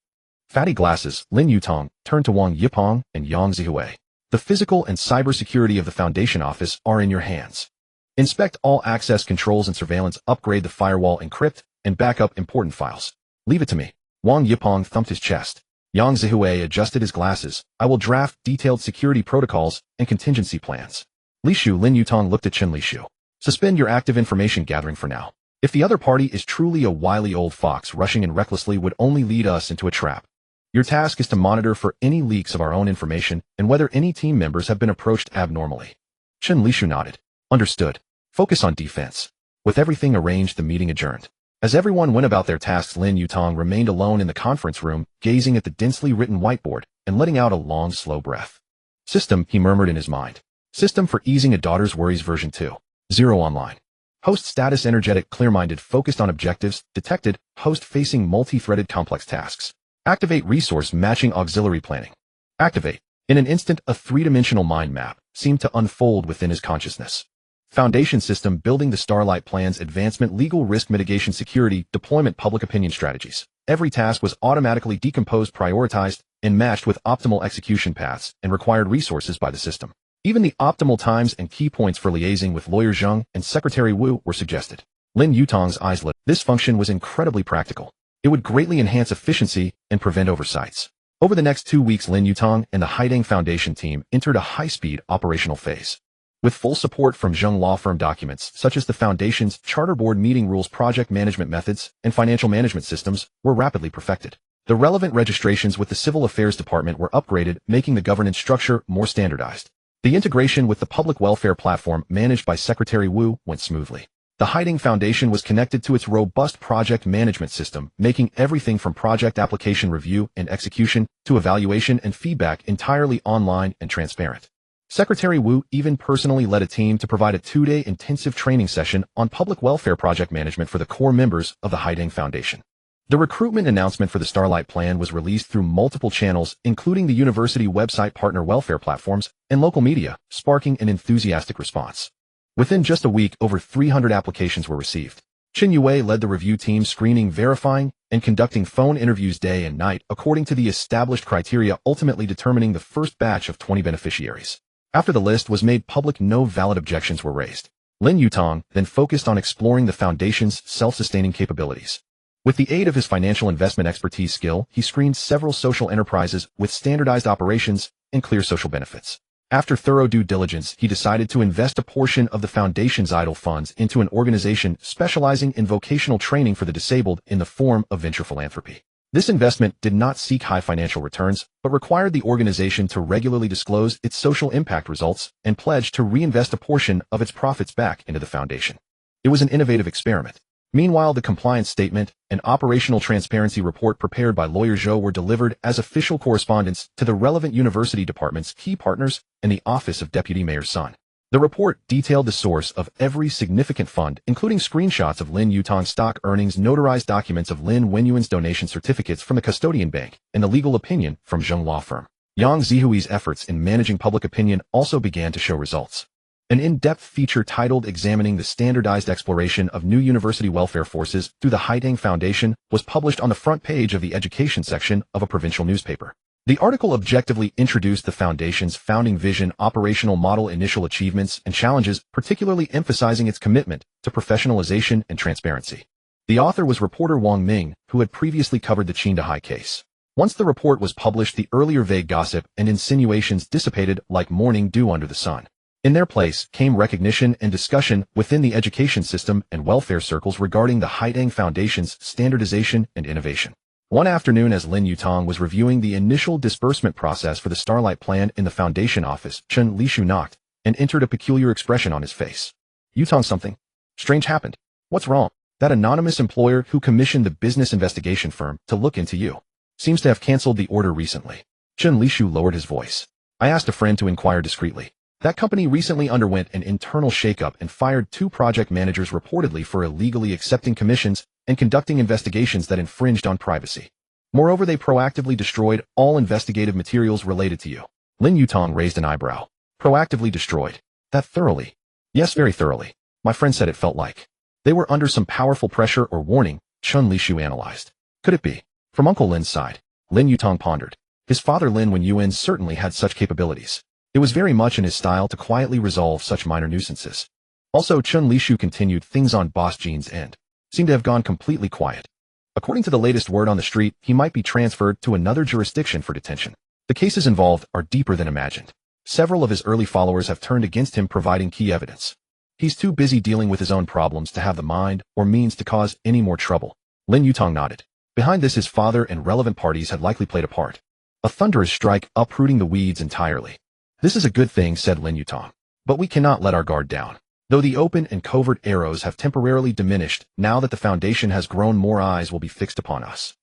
Fatty glasses, Lin Yutang turned to Wang Yipeng and Yang Zihui. The physical and cybersecurity of the Foundation office are in your hands. Inspect all access controls and surveillance, upgrade the firewall, encrypt, and back up important files. Leave it to me. Wang Yipeng thumped his chest. Yang Zihui adjusted his glasses. I will draft detailed security protocols and contingency plans. Lishu. Lin Yutang looked at Chen Lishu. Suspend your active information gathering for now. If the other party is truly a wily old fox, rushing in recklessly would only lead us into a trap. Your task is to monitor for any leaks of our own information and whether any team members have been approached abnormally. Chen Lishu nodded. Understood. Focus on defense. With everything arranged, the meeting adjourned. As everyone went about their tasks, Lin Yutang remained alone in the conference room, gazing at the densely written whiteboard and letting out a long, slow breath. System, he murmured in his mind. System for easing a daughter's worries version 2.0 online. Host status, energetic, clear-minded, focused on objectives, detected, host facing multi-threaded complex tasks. Activate resource matching, auxiliary planning. Activate. In an instant, a three-dimensional mind map seemed to unfold within his consciousness. Foundation system building the Starlight Plan's advancement legal risk mitigation security deployment public opinion strategies. Every task was automatically decomposed, prioritized, and matched with optimal execution paths and required resources by the system. Even the optimal times and key points for liaising with lawyer Zheng and Secretary Wu were suggested. Lin Yutang's eyes lit. This function was incredibly practical. It would greatly enhance efficiency and prevent oversights. Over the next 2 weeks, Lin Yutang and the Haidang Foundation team entered a high-speed operational phase. With full support from Zheng law firm documents, such as the Foundation's charter board meeting rules, project management methods, and financial management systems, were rapidly perfected. The relevant registrations with the Civil Affairs Department were upgraded, making the governance structure more standardized. The integration with the public welfare platform managed by Secretary Wu went smoothly. The Haidang Foundation was connected to its robust project management system, making everything from project application review and execution to evaluation and feedback entirely online and transparent. Secretary Wu even personally led a team to provide a 2-day intensive training session on public welfare project management for the core members of the Haidang Foundation. The recruitment announcement for the Starlight Plan was released through multiple channels, including the university website, partner welfare platforms, and local media, sparking an enthusiastic response. Within just a week, over 300 applications were received. Qin Yue led the review team, screening, verifying, and conducting phone interviews day and night according to the established criteria, ultimately determining the first batch of 20 beneficiaries. After the list was made public, no valid objections were raised. Lin Yutang then focused on exploring the Foundation's self-sustaining capabilities. With the aid of his financial investment expertise skill, he screened several social enterprises with standardized operations and clear social benefits. After thorough due diligence, he decided to invest a portion of the Foundation's idle funds into an organization specializing in vocational training for the disabled in the form of venture philanthropy. This investment did not seek high financial returns, but required the organization to regularly disclose its social impact results and pledge to reinvest a portion of its profits back into the Foundation. It was an innovative experiment. Meanwhile, the compliance statement and operational transparency report prepared by lawyer Zhou were delivered as official correspondence to the relevant university departments, key partners, and the Office of Deputy Mayor's son. The report detailed the source of every significant fund, including screenshots of Lin Yutang's stock earnings, notarized documents of Lin Wenyuan's donation certificates from the custodian bank, and the legal opinion from Zheng law firm. Yang Zihui's efforts in managing public opinion also began to show results. An in-depth feature titled Examining the Standardized Exploration of New University Welfare Forces through the Haidang Foundation was published on the front page of the education section of a provincial newspaper. The article objectively introduced the Foundation's founding vision, operational model, initial achievements, and challenges, particularly emphasizing its commitment to professionalization and transparency. The author was reporter Wang Ming, who had previously covered the Qingdahai case. Once the report was published, the earlier vague gossip and insinuations dissipated like morning dew under the sun. In their place came recognition and discussion within the education system and welfare circles regarding the Haidang Foundation's standardization and innovation. One afternoon, as Lin Yutang was reviewing the initial disbursement process for the Starlight Plan in the Foundation office, Chen Lishu knocked and entered, a peculiar expression on his face. Yutang, something strange happened. What's wrong? That anonymous employer who commissioned the business investigation firm to look into you seems to have canceled the order recently. Chen Lishu lowered his voice. I asked a friend to inquire discreetly. That company recently underwent an internal shakeup and fired 2 project managers reportedly for illegally accepting commissions and conducting investigations that infringed on privacy. Moreover, they proactively destroyed all investigative materials related to you. Lin Yutang raised an eyebrow. Proactively destroyed? That thoroughly? Yes, very thoroughly. My friend said it felt like they were under some powerful pressure or warning, Chen Lishu analyzed. Could it be from Uncle Lin's side? Lin Yutang pondered. His father Lin Wenyuan certainly had such capabilities. It was very much in his style to quietly resolve such minor nuisances. Also, Chen Lishu continued, things on Boss Jean's end seemed to have gone completely quiet. According to the latest word on the street, he might be transferred to another jurisdiction for detention. The cases involved are deeper than imagined. Several of his early followers have turned against him, providing key evidence. He's too busy dealing with his own problems to have the mind or means to cause any more trouble. Lin Yutang nodded. Behind this, his father and relevant parties had likely played a part. A thunderous strike uprooting the weeds entirely. This is a good thing, said Lin Yutang. But we cannot let our guard down. Though the open and covert arrows have temporarily diminished, now that the Foundation has grown, more eyes will be fixed upon us.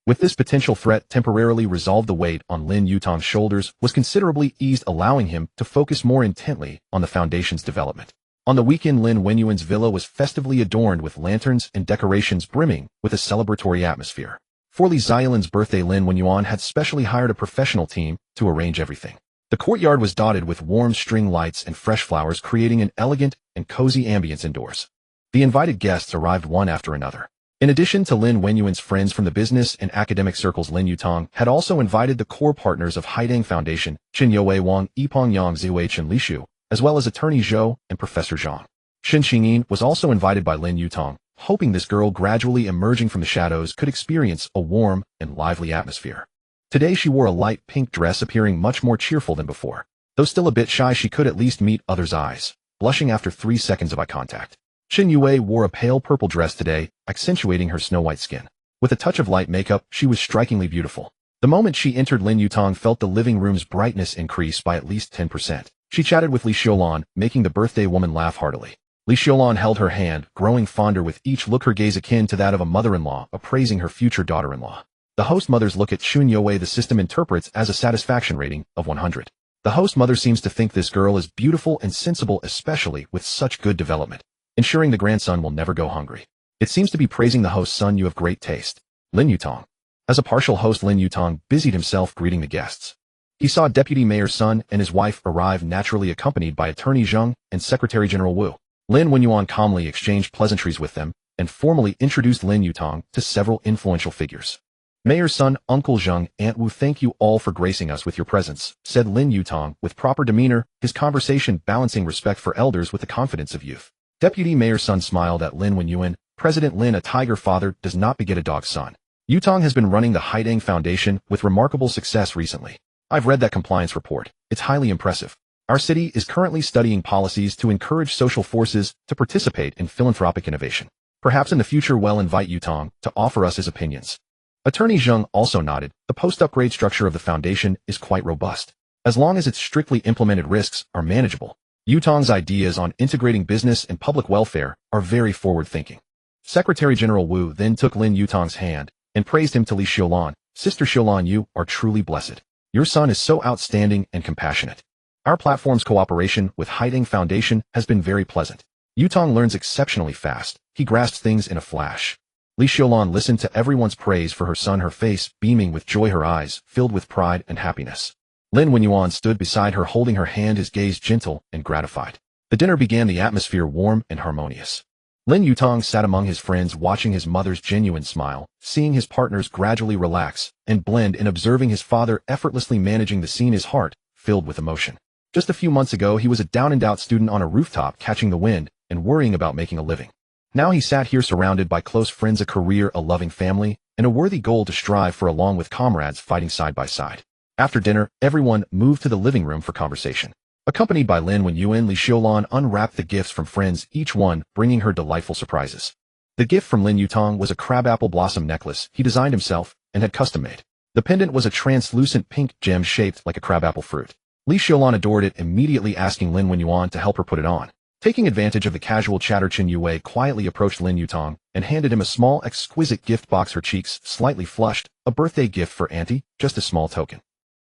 With this potential threat temporarily resolved, the weight on Lin Yutang's shoulders was considerably eased, allowing him to focus more intently on the Foundation's development. On the weekend, Lin Wenyuan's villa was festively adorned with lanterns and decorations brimming with a celebratory atmosphere. For Li Xiaolin's birthday, Lin Wenyuan had specially hired a professional team to arrange everything. The courtyard was dotted with warm string lights and fresh flowers, creating an elegant and cozy ambience indoors. The invited guests arrived one after another. In addition to Lin Wenyuan's friends from the business and academic circles, Lin Yutang had also invited the core partners of Haidang Foundation, Qin Youwei Wang, Yipeng Yang Ziwei and Li Shu, as well as attorney Zhou and Professor Zhang. Su Qingqian was also invited by Lin Yutang, hoping this girl gradually emerging from the shadows could experience a warm and lively atmosphere. Today she wore a light pink dress, appearing much more cheerful than before. Though still a bit shy, she could at least meet others' eyes, blushing after 3 seconds of eye contact. Qin Yue wore a pale purple dress today, accentuating her snow-white skin. With a touch of light makeup, she was strikingly beautiful. The moment she entered, Lin Yutang felt the living room's brightness increase by at least 10%. She chatted with Li Xiulan, making the birthday woman laugh heartily. Li Xiulan held her hand, growing fonder with each look, her gaze akin to that of a mother-in-law appraising her future daughter-in-law. The host mother's look at Qin Yue the system interprets as a satisfaction rating of 100. The host mother seems to think this girl is beautiful and sensible, especially with such good development, ensuring the grandson will never go hungry. It seems to be praising the host's son. You have great taste, Lin Yutang. As a partial host, Lin Yutang busied himself greeting the guests. He saw Deputy Mayor's son and his wife arrive, naturally accompanied by Attorney Zheng and Secretary General Wu. Lin Wenyuan calmly exchanged pleasantries with them and formally introduced Lin Yutang to several influential figures. Mayor's son, Uncle Zheng, Aunt Wu, thank you all for gracing us with your presence, said Lin Yutang with proper demeanor, his conversation balancing respect for elders with the confidence of youth. Deputy Mayor's son smiled at Lin Wenyuan. President Lin, a tiger father does not beget a dog son. Yutang has been running the Haidang Foundation with remarkable success recently. I've read that compliance report. It's highly impressive. Our city is currently studying policies to encourage social forces to participate in philanthropic innovation. Perhaps in the future we'll invite Yutang to offer us his opinions. Attorney Zheng also nodded. The post-upgrade structure of the foundation is quite robust. As long as its strictly implemented risks are manageable. Yutang's ideas on integrating business and public welfare are very forward-thinking. Secretary General Wu then took Lin Yutang's hand and praised him to Li Xiulan. Sister Xiulan, you are truly blessed. Your son is so outstanding and compassionate. Our platform's cooperation with Haidang Foundation has been very pleasant. Yutang learns exceptionally fast. He grasps things in a flash. Li Xiulan listened to everyone's praise for her son, her face beaming with joy, her eyes filled with pride and happiness. Lin Wenyuan stood beside her, holding her hand, his gaze gentle and gratified. The dinner began, the atmosphere warm and harmonious. Lin Yutang sat among his friends, watching his mother's genuine smile, seeing his partners gradually relax and blend, and observing his father effortlessly managing the scene, his heart filled with emotion. Just a few months ago, he was a down-and-out student on a rooftop catching the wind and worrying about making a living. Now he sat here surrounded by close friends, a career, a loving family, and a worthy goal to strive for, along with comrades fighting side by side. After dinner, everyone moved to the living room for conversation. Accompanied by Lin Wenyuan, Li Xiulan unwrapped the gifts from friends, each one bringing her delightful surprises. The gift from Lin Yutang was a crabapple blossom necklace he designed himself and had custom-made. The pendant was a translucent pink gem shaped like a crabapple fruit. Li Xiulan adored it, immediately asking Lin Wenyuan to help her put it on. Taking advantage of the casual chatter, Qin Yue quietly approached Lin Yutang and handed him a small, exquisite gift box, her cheeks slightly flushed. A birthday gift for Auntie, just a small token.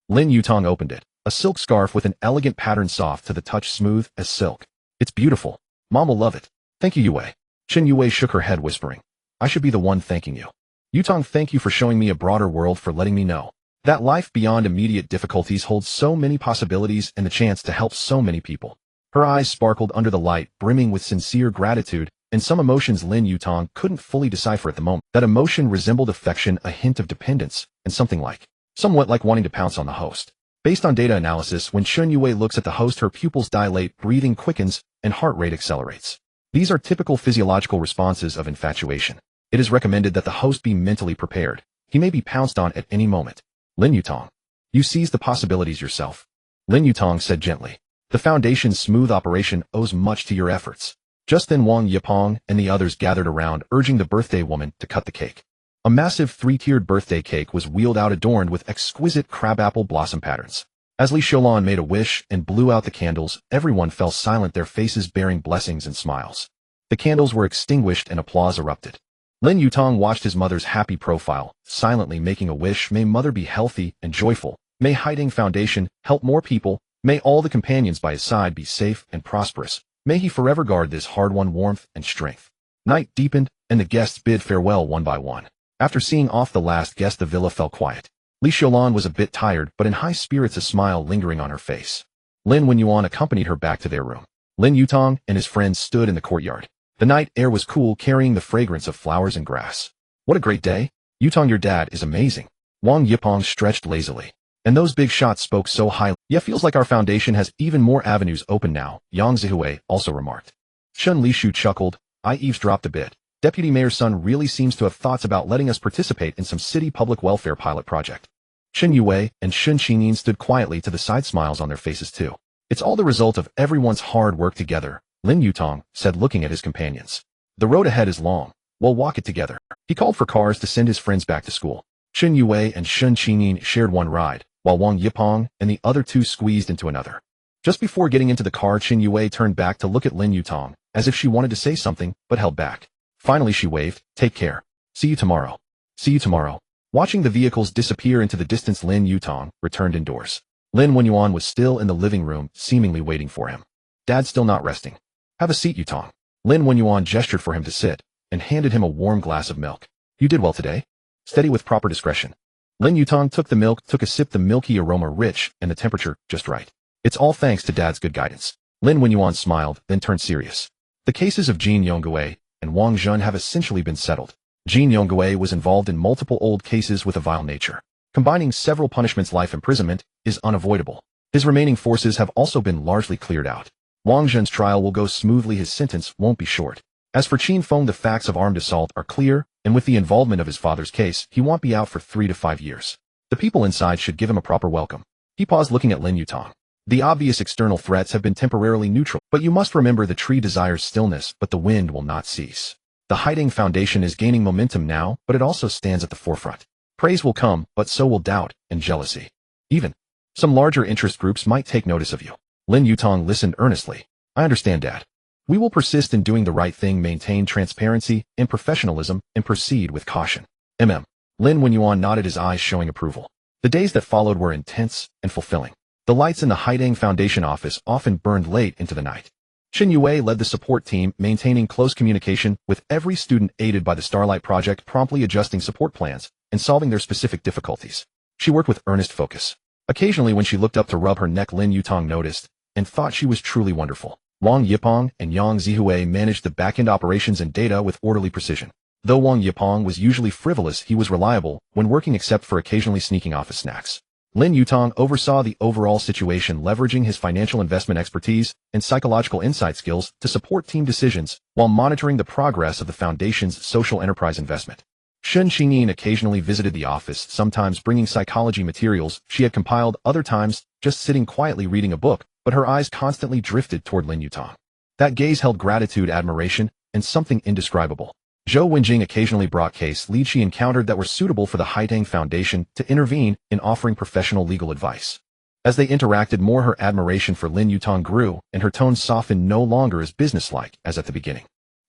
Lin Yutang opened it. A silk scarf with an elegant pattern, soft to the touch, smooth as silk. It's beautiful. Mom will love it. Thank you, Yue. Qin Yue shook her head, whispering, I should be the one thanking you. Yutang, thank you for showing me a broader world, for letting me know that life beyond immediate difficulties holds so many possibilities and the chance to help so many people. Her eyes sparkled under the light, brimming with sincere gratitude and some emotions Lin Yutang couldn't fully decipher at the moment. That emotion resembled affection, a hint of dependence, and somewhat like wanting to pounce on the host. Based on data analysis, when Qin Yue looks at the host, her pupils dilate, breathing quickens, and heart rate accelerates. These are typical physiological responses of infatuation. It is recommended that the host be mentally prepared. He may be pounced on at any moment. Lin Yutang, you seize the possibilities yourself. Lin Yutang said gently. The foundation's smooth operation owes much to your efforts. Just then Wang Yipeng and the others gathered around, urging the birthday woman to cut the cake. A massive 3-tiered birthday cake was wheeled out, adorned with exquisite crabapple blossom patterns. As Li Xiulan made a wish and blew out the candles, everyone fell silent, their faces bearing blessings and smiles. The candles were extinguished and applause erupted. Lin Yutang watched his mother's happy profile, silently making a wish. May mother be healthy and joyful. May Haidang Foundation help more people. May all the companions by his side be safe and prosperous. May he forever guard this hard-won warmth and strength. Night deepened, and the guests bid farewell one by one. After seeing off the last guest, the villa fell quiet. Li Xiulan was a bit tired, but in high spirits, a smile lingering on her face. Lin Wenyuan accompanied her back to their room. Lin Yutang and his friends stood in the courtyard. The night air was cool, carrying the fragrance of flowers and grass. What a great day. Yutang, your dad is amazing. Wang Yipeng stretched lazily. And those big shots spoke so highly. Yeah, feels like our foundation has even more avenues open now, Yang Zihue also remarked. Shun Lishu chuckled. I eavesdropped a bit. Deputy Mayor's son really seems to have thoughts about letting us participate in some city public welfare pilot project. Shen Yue and Sun Qingqian stood quietly to the side, smiles on their faces too. It's all the result of everyone's hard work together, Lin Yutang said, looking at his companions. The road ahead is long. We'll walk it together. He called for cars to send his friends back to school. Shen Yue and Sun Qingqian shared one ride, while Wang Yipeng and the other two squeezed into another. Just before getting into the car, Shen Yue turned back to look at Lin Yutang, as if she wanted to say something, but held back. Finally she waved, take care. See you tomorrow. See you tomorrow. Watching the vehicles disappear into the distance, Lin Yutang returned indoors. Lin Wenyuan was still in the living room, seemingly waiting for him. Dad's still not resting. Have a seat, Yutang. Lin Wenyuan gestured for him to sit, and handed him a warm glass of milk. You did well today. Steady with proper discretion. Lin Yutang took the milk, took a sip, the milky aroma rich, and the temperature just right. It's all thanks to Dad's good guidance. Lin Wenyuan smiled, then turned serious. The cases of Jin Yongui and Wang Zhun have essentially been settled. Jin Yongui was involved in multiple old cases with a vile nature. Combining several punishments, life imprisonment is unavoidable. His remaining forces have also been largely cleared out. Wang Zhun's trial will go smoothly, his sentence won't be short. As for Qin Feng, the facts of armed assault are clear, and with the involvement of his father's case, he won't be out for 3 to 5 years. The people inside should give him a proper welcome. He paused, looking at Lin Yutang. The obvious external threats have been temporarily neutral, but you must remember the tree desires stillness, but the wind will not cease. The Haiding Foundation is gaining momentum now, but it also stands at the forefront. Praise will come, but so will doubt and jealousy. Even some larger interest groups might take notice of you. Lin Yutang listened earnestly. I understand, Dad. We will persist in doing the right thing, maintain transparency and professionalism, and proceed with caution. Lin Wenyuan nodded, his eyes showing approval. The days that followed were intense and fulfilling. The lights in the Haiding Foundation office often burned late into the night. Shen Yue led the support team, maintaining close communication with every student, aided by the Starlight Project, promptly adjusting support plans and solving their specific difficulties. She worked with earnest focus. Occasionally, when she looked up to rub her neck, Lin Yutang noticed and thought she was truly wonderful. Wang Yipeng and Yang Zihue managed the back-end operations and data with orderly precision. Though Wang Yipeng was usually frivolous, he was reliable when working, except for occasionally sneaking office snacks. Lin Yutang oversaw the overall situation, leveraging his financial investment expertise and psychological insight skills to support team decisions while monitoring the progress of the foundation's social enterprise investment. Sun Qingqian occasionally visited the office, sometimes bringing psychology materials she had compiled, other times just sitting quietly reading a book, but her eyes constantly drifted toward Lin Yutang. That gaze held gratitude, admiration, and something indescribable. Zhou Wenjing occasionally brought case leads she encountered that were suitable for the Haiding Foundation to intervene in, offering professional legal advice. As they interacted more, her admiration for Lin Yutang grew, and her tone softened, no longer as businesslike as at the beginning.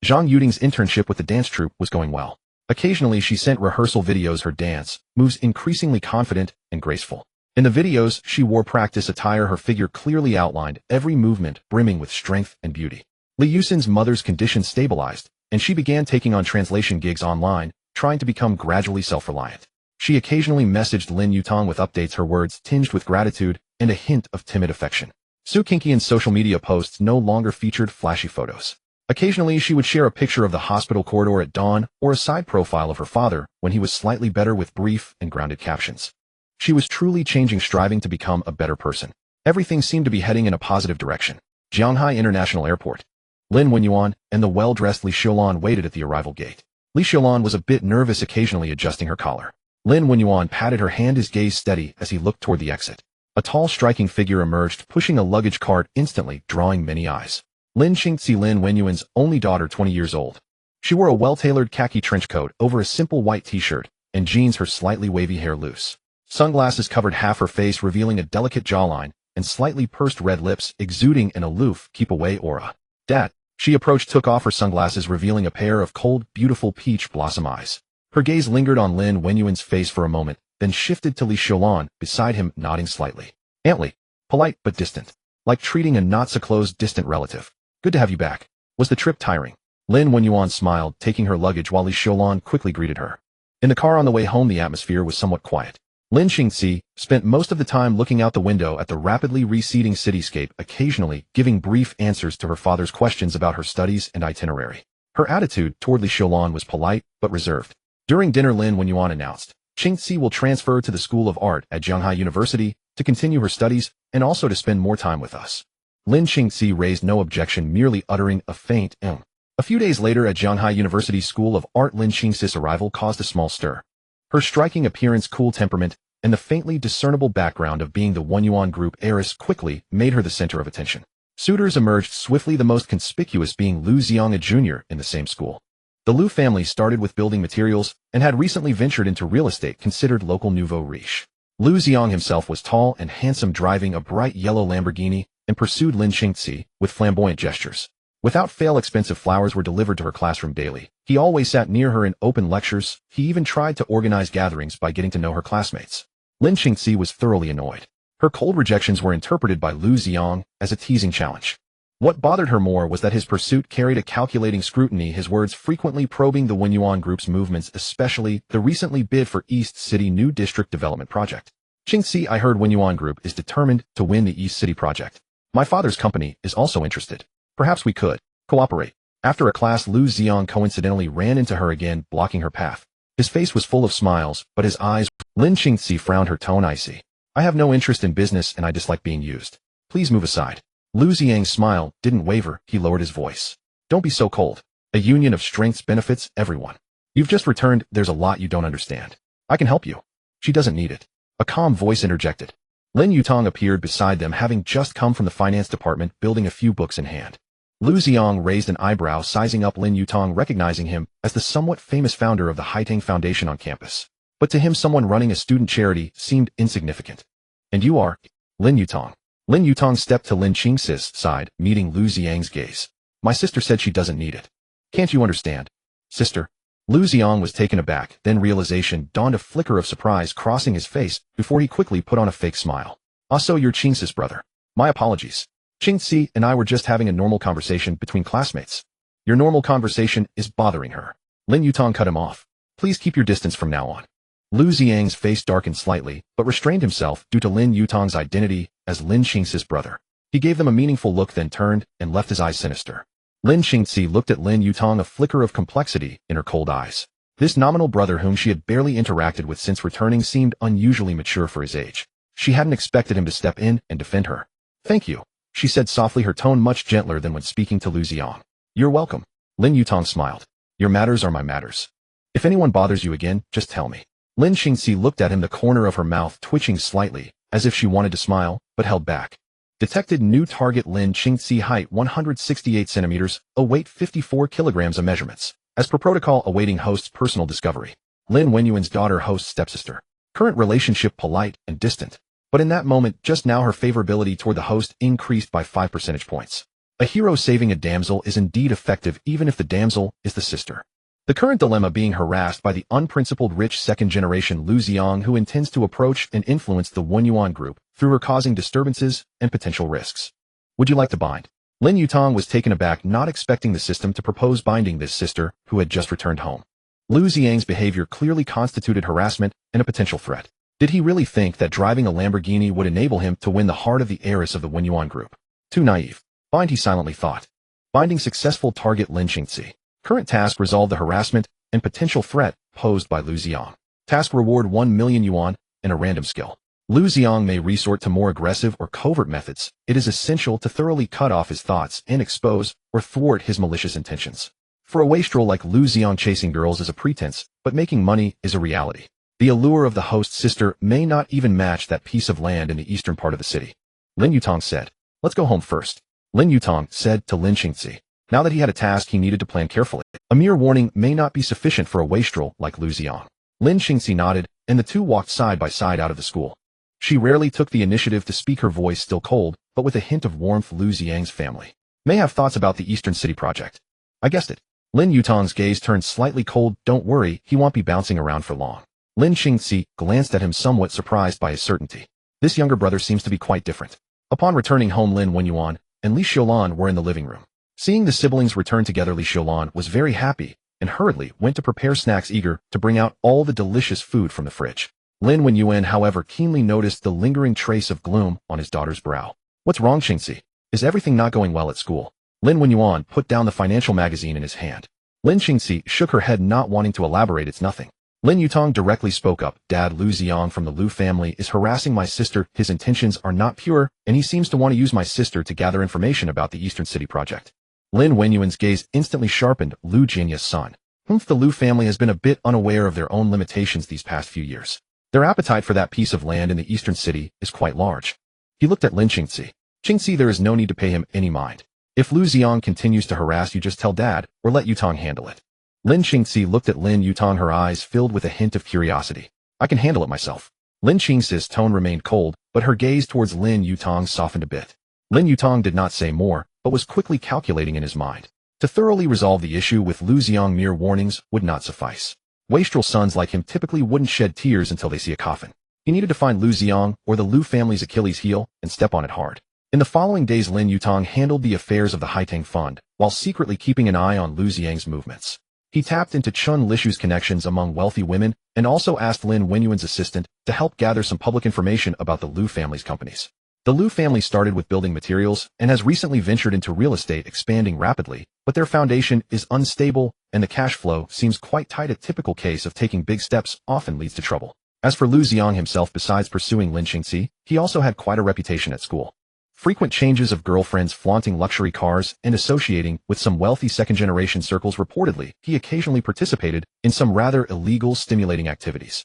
Zhang Yuding's internship with the dance troupe was going well. Occasionally she sent rehearsal videos, her dance moves increasingly confident and graceful. In the videos, she wore practice attire, her figure clearly outlined, every movement brimming with strength and beauty. Li Yusin's mother's condition stabilized, and she began taking on translation gigs online, trying to become gradually self-reliant. She occasionally messaged Lin Yutang with updates, her words tinged with gratitude and a hint of timid affection. Su Qingqian's social media posts no longer featured flashy photos. Occasionally she would share a picture of the hospital corridor at dawn or a side profile of her father when he was slightly better, with brief and grounded captions. She was truly changing, striving to become a better person. Everything seemed to be heading in a positive direction. Jianghai International Airport. Lin Wenyuan and the well-dressed Li Xiulan waited at the arrival gate. Li Xiulan was a bit nervous, occasionally adjusting her collar. Lin Wenyuan patted her hand, his gaze steady as he looked toward the exit. A tall, striking figure emerged, pushing a luggage cart, instantly drawing many eyes. Lin Qingqi, Lin Wenyuan's only daughter, 20 years old. She wore a well-tailored khaki trench coat over a simple white t-shirt and jeans, her slightly wavy hair loose. Sunglasses covered half her face, revealing a delicate jawline and slightly pursed red lips, exuding an aloof, keep-away aura. Dad. She approached, took off her sunglasses, revealing a pair of cold, beautiful peach blossom eyes. Her gaze lingered on Lin Wenyuan's face for a moment, then shifted to Li Xiulan beside him, nodding slightly. Aunt Li. Polite but distant. Like treating a not-so-close distant relative. Good to have you back. Was the trip tiring? Lin Wenyuan smiled, taking her luggage while Li Xiulan quickly greeted her. In the car on the way home, the atmosphere was somewhat quiet. Lin Yutang spent most of the time looking out the window at the rapidly receding cityscape, occasionally giving brief answers to her father's questions about her studies and itinerary. Her attitude toward Li Xiaolan was polite but reserved. During dinner, Lin Wenyuan announced, Qingqi will transfer to the School of Art at Zhanghai University to continue her studies and also to spend more time with us. Lin Qingqi raised no objection, merely uttering a faint A few days later at Zhanghai University's School of Art, Lin Qingqi's arrival caused a small stir. Her striking appearance, cool temperament, and the faintly discernible background of being the Wenyuan Group heiress quickly made her the center of attention. Suitors emerged swiftly, the most conspicuous being Lu Xiang, a junior in the same school. The Lu family started with building materials and had recently ventured into real estate, considered local nouveau riche. Lu Xiang himself was tall and handsome, driving a bright yellow Lamborghini, and pursued Lin Qingqi with flamboyant gestures. Without fail, expensive flowers were delivered to her classroom daily. He always sat near her in open lectures. He even tried to organize gatherings by getting to know her classmates. Lin Qingqi was thoroughly annoyed. Her cold rejections were interpreted by Lu Xiang as a teasing challenge. What bothered her more was that his pursuit carried a calculating scrutiny, his words frequently probing the Wenyuan Group's movements, especially the recently bid for East City New District Development Project. Qingqi, I heard Wenyuan Group is determined to win the East City project. My father's company is also interested. Perhaps we could cooperate. After a class, Lu Xiang coincidentally ran into her again, blocking her path. His face was full of smiles, but his eyes... Lin Qingqi frowned, her tone icy. I have no interest in business and I dislike being used. Please move aside. Lu Xiang's smile didn't waver. He lowered his voice. Don't be so cold. A union of strengths benefits everyone. You've just returned. There's a lot you don't understand. I can help you. She doesn't need it. A calm voice interjected. Lin Yutang appeared beside them, having just come from the finance department, building a few books in hand. Lu Xiang raised an eyebrow, sizing up Lin Yutang, recognizing him as the somewhat famous founder of the Haitang Foundation on campus. But to him, someone running a student charity seemed insignificant. And you are? Lin Yutang. Lin Yutang stepped to Lin Qingqi's side, meeting Lu Xiang's gaze. My sister said she doesn't need it. Can't you understand? Sister? Lu Xiang was taken aback, then realization dawned, a flicker of surprise crossing his face before he quickly put on a fake smile. Ah, so you're Qingqi's brother. My apologies. Qingqi and I were just having a normal conversation between classmates. Your normal conversation is bothering her. Lin Yutang cut him off. Please keep your distance from now on. Lu Xiang's face darkened slightly, but restrained himself due to Lin Yutang's identity as Lin Qingqi's brother. He gave them a meaningful look, then turned and left his eyes sinister. Lin Qingqi looked at Lin Yutang, a flicker of complexity in her cold eyes. This nominal brother, whom she had barely interacted with since returning, seemed unusually mature for his age. She hadn't expected him to step in and defend her. Thank you, she said softly, her tone much gentler than when speaking to Lu Xiang. You're welcome. Lin Yutang smiled. Your matters are my matters. If anyone bothers you again, just tell me. Lin Qingqi looked at him, the corner of her mouth twitching slightly, as if she wanted to smile, but held back. Detected new target. Lin Qingqi, height 168 centimeters, weight 54 kilograms of measurements. As per protocol, awaiting host's personal discovery. Lin Wenyuan's daughter, host's stepsister. Current relationship polite and distant. But in that moment, just now, her favorability toward the host increased by 5 percentage points. A hero saving a damsel is indeed effective, even if the damsel is the sister. The current dilemma being harassed by the unprincipled rich second-generation Lu Xiang, who intends to approach and influence the Wenyuan Group through her, causing disturbances and potential risks. Would you like to bind? Lin Yutang was taken aback, not expecting the system to propose binding this sister who had just returned home. Lu Xiang's behavior clearly constituted harassment and a potential threat. Did he really think that driving a Lamborghini would enable him to win the heart of the heiress of the Wenyuan Group? Too naive. Bind, he silently thought. Binding successful, target Lin Qingqi. Current task, resolve the harassment and potential threat posed by Lu Xiang. Task, reward 1 million yuan and a random skill. Lu Xiang may resort to more aggressive or covert methods. It is essential to thoroughly cut off his thoughts and expose or thwart his malicious intentions. For a wastrel like Lu Xiang, chasing girls is a pretense, but making money is a reality. The allure of the host's sister may not even match that piece of land in the eastern part of the city. Lin Yutang said, let's go home first. Lin Yutang said to Lin Qingqi. Now that he had a task, he needed to plan carefully. A mere warning may not be sufficient for a wastrel like Lu Xiang. Lin Qingqi nodded, and the two walked side by side out of the school. She rarely took the initiative to speak, her voice still cold, but with a hint of warmth. Lu Xiang's family may have thoughts about the Eastern City project. I guessed it. Lin Yutang's gaze turned slightly cold. Don't worry, he won't be bouncing around for long. Lin Qingqi glanced at him, somewhat surprised by his certainty. This younger brother seems to be quite different. Upon returning home, Lin Wenyuan and Li Xiaolan were in the living room. Seeing the siblings return together, Li Xiaolan was very happy and hurriedly went to prepare snacks, eager to bring out all the delicious food from the fridge. Lin Yuan, however, keenly noticed the lingering trace of gloom on his daughter's brow. What's wrong, Qingqi? Is everything not going well at school? Lin Yuan put down the financial magazine in his hand. Lin Qingqi shook her head, not wanting to elaborate. It's nothing. Lin Yutang directly spoke up. Dad, Lu Xiang from the Lu family is harassing my sister. His intentions are not pure, and he seems to want to use my sister to gather information about the Eastern City project. Lin Wenyuan's gaze instantly sharpened. Lu Jingya's son. The Lu family has been a bit unaware of their own limitations these past few years. Their appetite for that piece of land in the Eastern City is quite large. He looked at Lin Qingqi. Qingqi, there is no need to pay him any mind. If Lu Xiang continues to harass you, just tell Dad, or let Yutang handle it. Lin Qingqi looked at Lin Yutang, her eyes filled with a hint of curiosity. I can handle it myself. Lin Qingqi's tone remained cold, but her gaze towards Lin Yutang softened a bit. Lin Yutang did not say more, but was quickly calculating in his mind. To thoroughly resolve the issue with Lu Xiang, mere warnings would not suffice. Wastrel sons like him typically wouldn't shed tears until they see a coffin. He needed to find Lu Xiang, or the Lu family's Achilles heel, and step on it hard. In the following days, Lin Yutang handled the affairs of the Haitang Fund, while secretly keeping an eye on Lu Xiang's movements. He tapped into Chun Lishu's connections among wealthy women, and also asked Lin Wenyuan's assistant to help gather some public information about the Lu family's companies. The Lu family started with building materials, and has recently ventured into real estate, expanding rapidly, but their foundation is unstable, and the cash flow seems quite tight. A typical case of taking big steps often leads to trouble. As for Lu Xiang himself, besides pursuing Lin Qingqi, he also had quite a reputation at school. Frequent changes of girlfriends, flaunting luxury cars, and associating with some wealthy second-generation circles. Reportedly, he occasionally participated in some rather illegal, stimulating activities.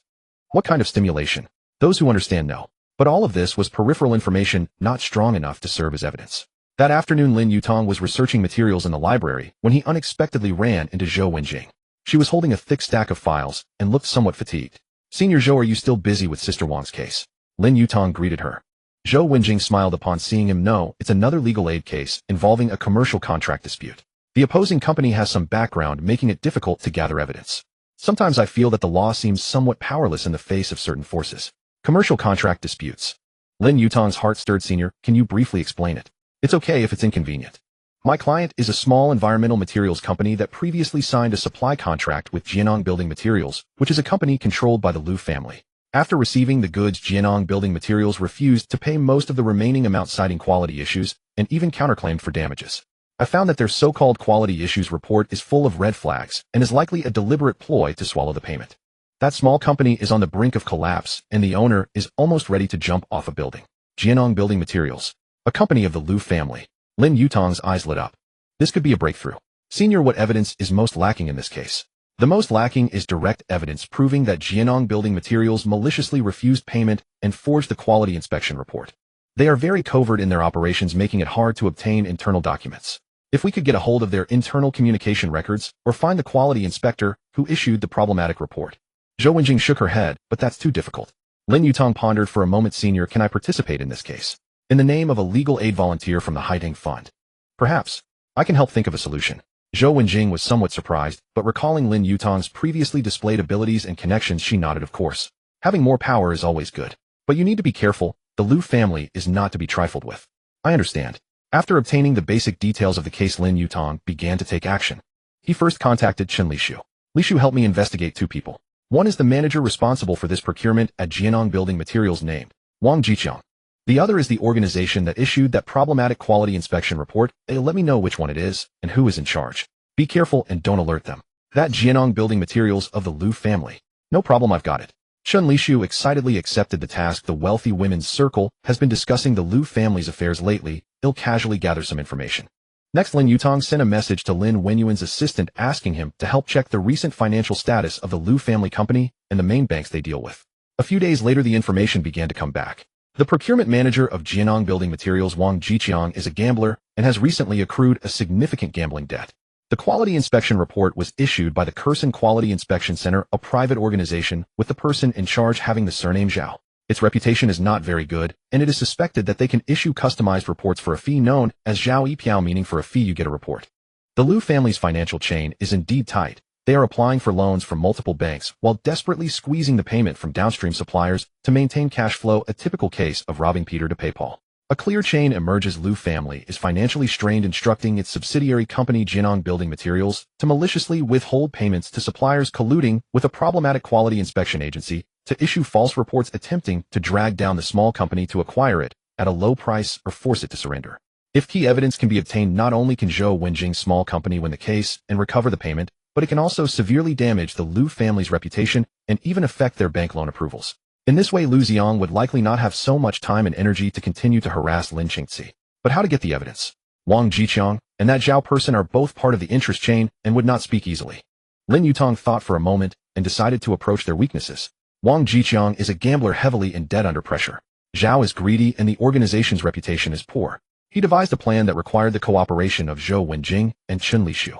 What kind of stimulation? Those who understand know. But all of this was peripheral information, not strong enough to serve as evidence. That afternoon, Lin Yutang was researching materials in the library when he unexpectedly ran into Zhou Wenjing. She was holding a thick stack of files and looked somewhat fatigued. Senior Zhou, are you still busy with Sister Wang's case? Lin Yutang greeted her. Zhou Wenjing smiled upon seeing him. No, it's another legal aid case involving a commercial contract dispute. The opposing company has some background, making it difficult to gather evidence. Sometimes I feel that the law seems somewhat powerless in the face of certain forces. Commercial contract disputes. Lin Yutang's heart stirred. Senior, can you briefly explain it? It's okay if it's inconvenient. My client is a small environmental materials company that previously signed a supply contract with Jianong Building Materials, which is a company controlled by the Lu family. After receiving the goods, Jianong Building Materials refused to pay most of the remaining amount, citing quality issues, and even counterclaimed for damages. I found that their so-called quality issues report is full of red flags and is likely a deliberate ploy to swallow the payment. That small company is on the brink of collapse, and the owner is almost ready to jump off a building. Jianong Building Materials, a company of the Lu family. Lin Yutang's eyes lit up. This could be a breakthrough. Senior, what evidence is most lacking in this case? The most lacking is direct evidence proving that Jianong Building Materials maliciously refused payment and forged the quality inspection report. They are very covert in their operations, making it hard to obtain internal documents. If we could get a hold of their internal communication records, or find the quality inspector who issued the problematic report. Zhou Wenjing shook her head, but that's too difficult. Lin Yutang pondered for a moment. Senior, can I participate in this case? In the name of a legal aid volunteer from the Haitang Fund. Perhaps. I can help think of a solution. Zhou Wenjing was somewhat surprised, but recalling Lin Yutang's previously displayed abilities and connections, she nodded. Of course. Having more power is always good. But you need to be careful. The Lu family is not to be trifled with. I understand. After obtaining the basic details of the case, Lin Yutang began to take action. He first contacted Chen Lishu. Lishu, helped me investigate two people. One is the manager responsible for this procurement at Jianong Building Materials named Wang Jiqiang. The other is the organization that issued that problematic quality inspection report. Let me know which one it is and who is in charge. Be careful and don't alert them. That Jianong Building Materials of the Lu family. No problem, I've got it. Chen Lishu excitedly accepted the task. The wealthy women's circle has been discussing the Lu family's affairs lately. He'll casually gather some information. Next, Lin Yutang sent a message to Lin Wenyuan's assistant asking him to help check the recent financial status of the Lu family company and the main banks they deal with. A few days later, the information began to come back. The procurement manager of Jianong Building Materials, Wang Jiqiang, is a gambler and has recently accrued a significant gambling debt. The quality inspection report was issued by the Kursan Quality Inspection Center, a private organization with the person in charge having the surname Zhao. Its reputation is not very good, and it is suspected that they can issue customized reports for a fee known as Zhao Yipiao, meaning for a fee you get a report. The Lu family's financial chain is indeed tight. They are applying for loans from multiple banks while desperately squeezing the payment from downstream suppliers to maintain cash flow, a typical case of robbing Peter to pay Paul. A clear chain emerges. Lu family is financially strained, instructing its subsidiary company Jianong Building Materials to maliciously withhold payments to suppliers, colluding with a problematic quality inspection agency, to issue false reports attempting to drag down the small company to acquire it at a low price or force it to surrender. If key evidence can be obtained, not only can Zhou Wenjing's small company win the case and recover the payment, but it can also severely damage the Liu family's reputation and even affect their bank loan approvals. In this way, Liu Xiang would likely not have so much time and energy to continue to harass Lin Qingqian. But how to get the evidence? Wang Jiqiang and that Zhao person are both part of the interest chain and would not speak easily. Lin Yutang thought for a moment and decided to approach their weaknesses. Wang Jiqiang is a gambler heavily in debt under pressure. Zhao is greedy and the organization's reputation is poor. He devised a plan that required the cooperation of Zhou Wenjing and Chen Lishu.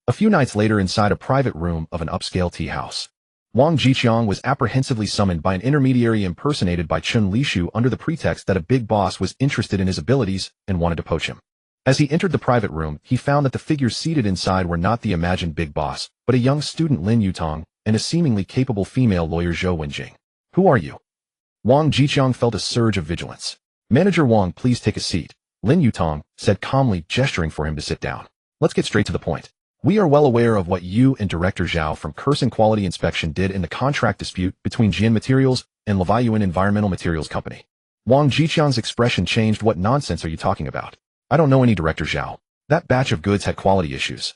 A few nights later, inside a private room of an upscale tea house, Wang Jiqiang was apprehensively summoned by an intermediary impersonated by Chen Lishu under the pretext that a big boss was interested in his abilities and wanted to poach him. As he entered the private room, he found that the figures seated inside were not the imagined big boss, but a young student Lin Yutang and a seemingly capable female lawyer Zhou Wenjing. "Who are you?" Wang Jiqiang felt a surge of vigilance. "Manager Wang, please take a seat," Lin Yutang said calmly, gesturing for him to sit down. "Let's get straight to the point. We are well aware of what you and Director Zhao from Curson Quality Inspection did in the contract dispute between Jian Materials and Leviuan Environmental Materials Company." Wang Jiqiang's expression changed. "What nonsense are you talking about? I don't know any Director Zhao. That batch of goods had quality issues."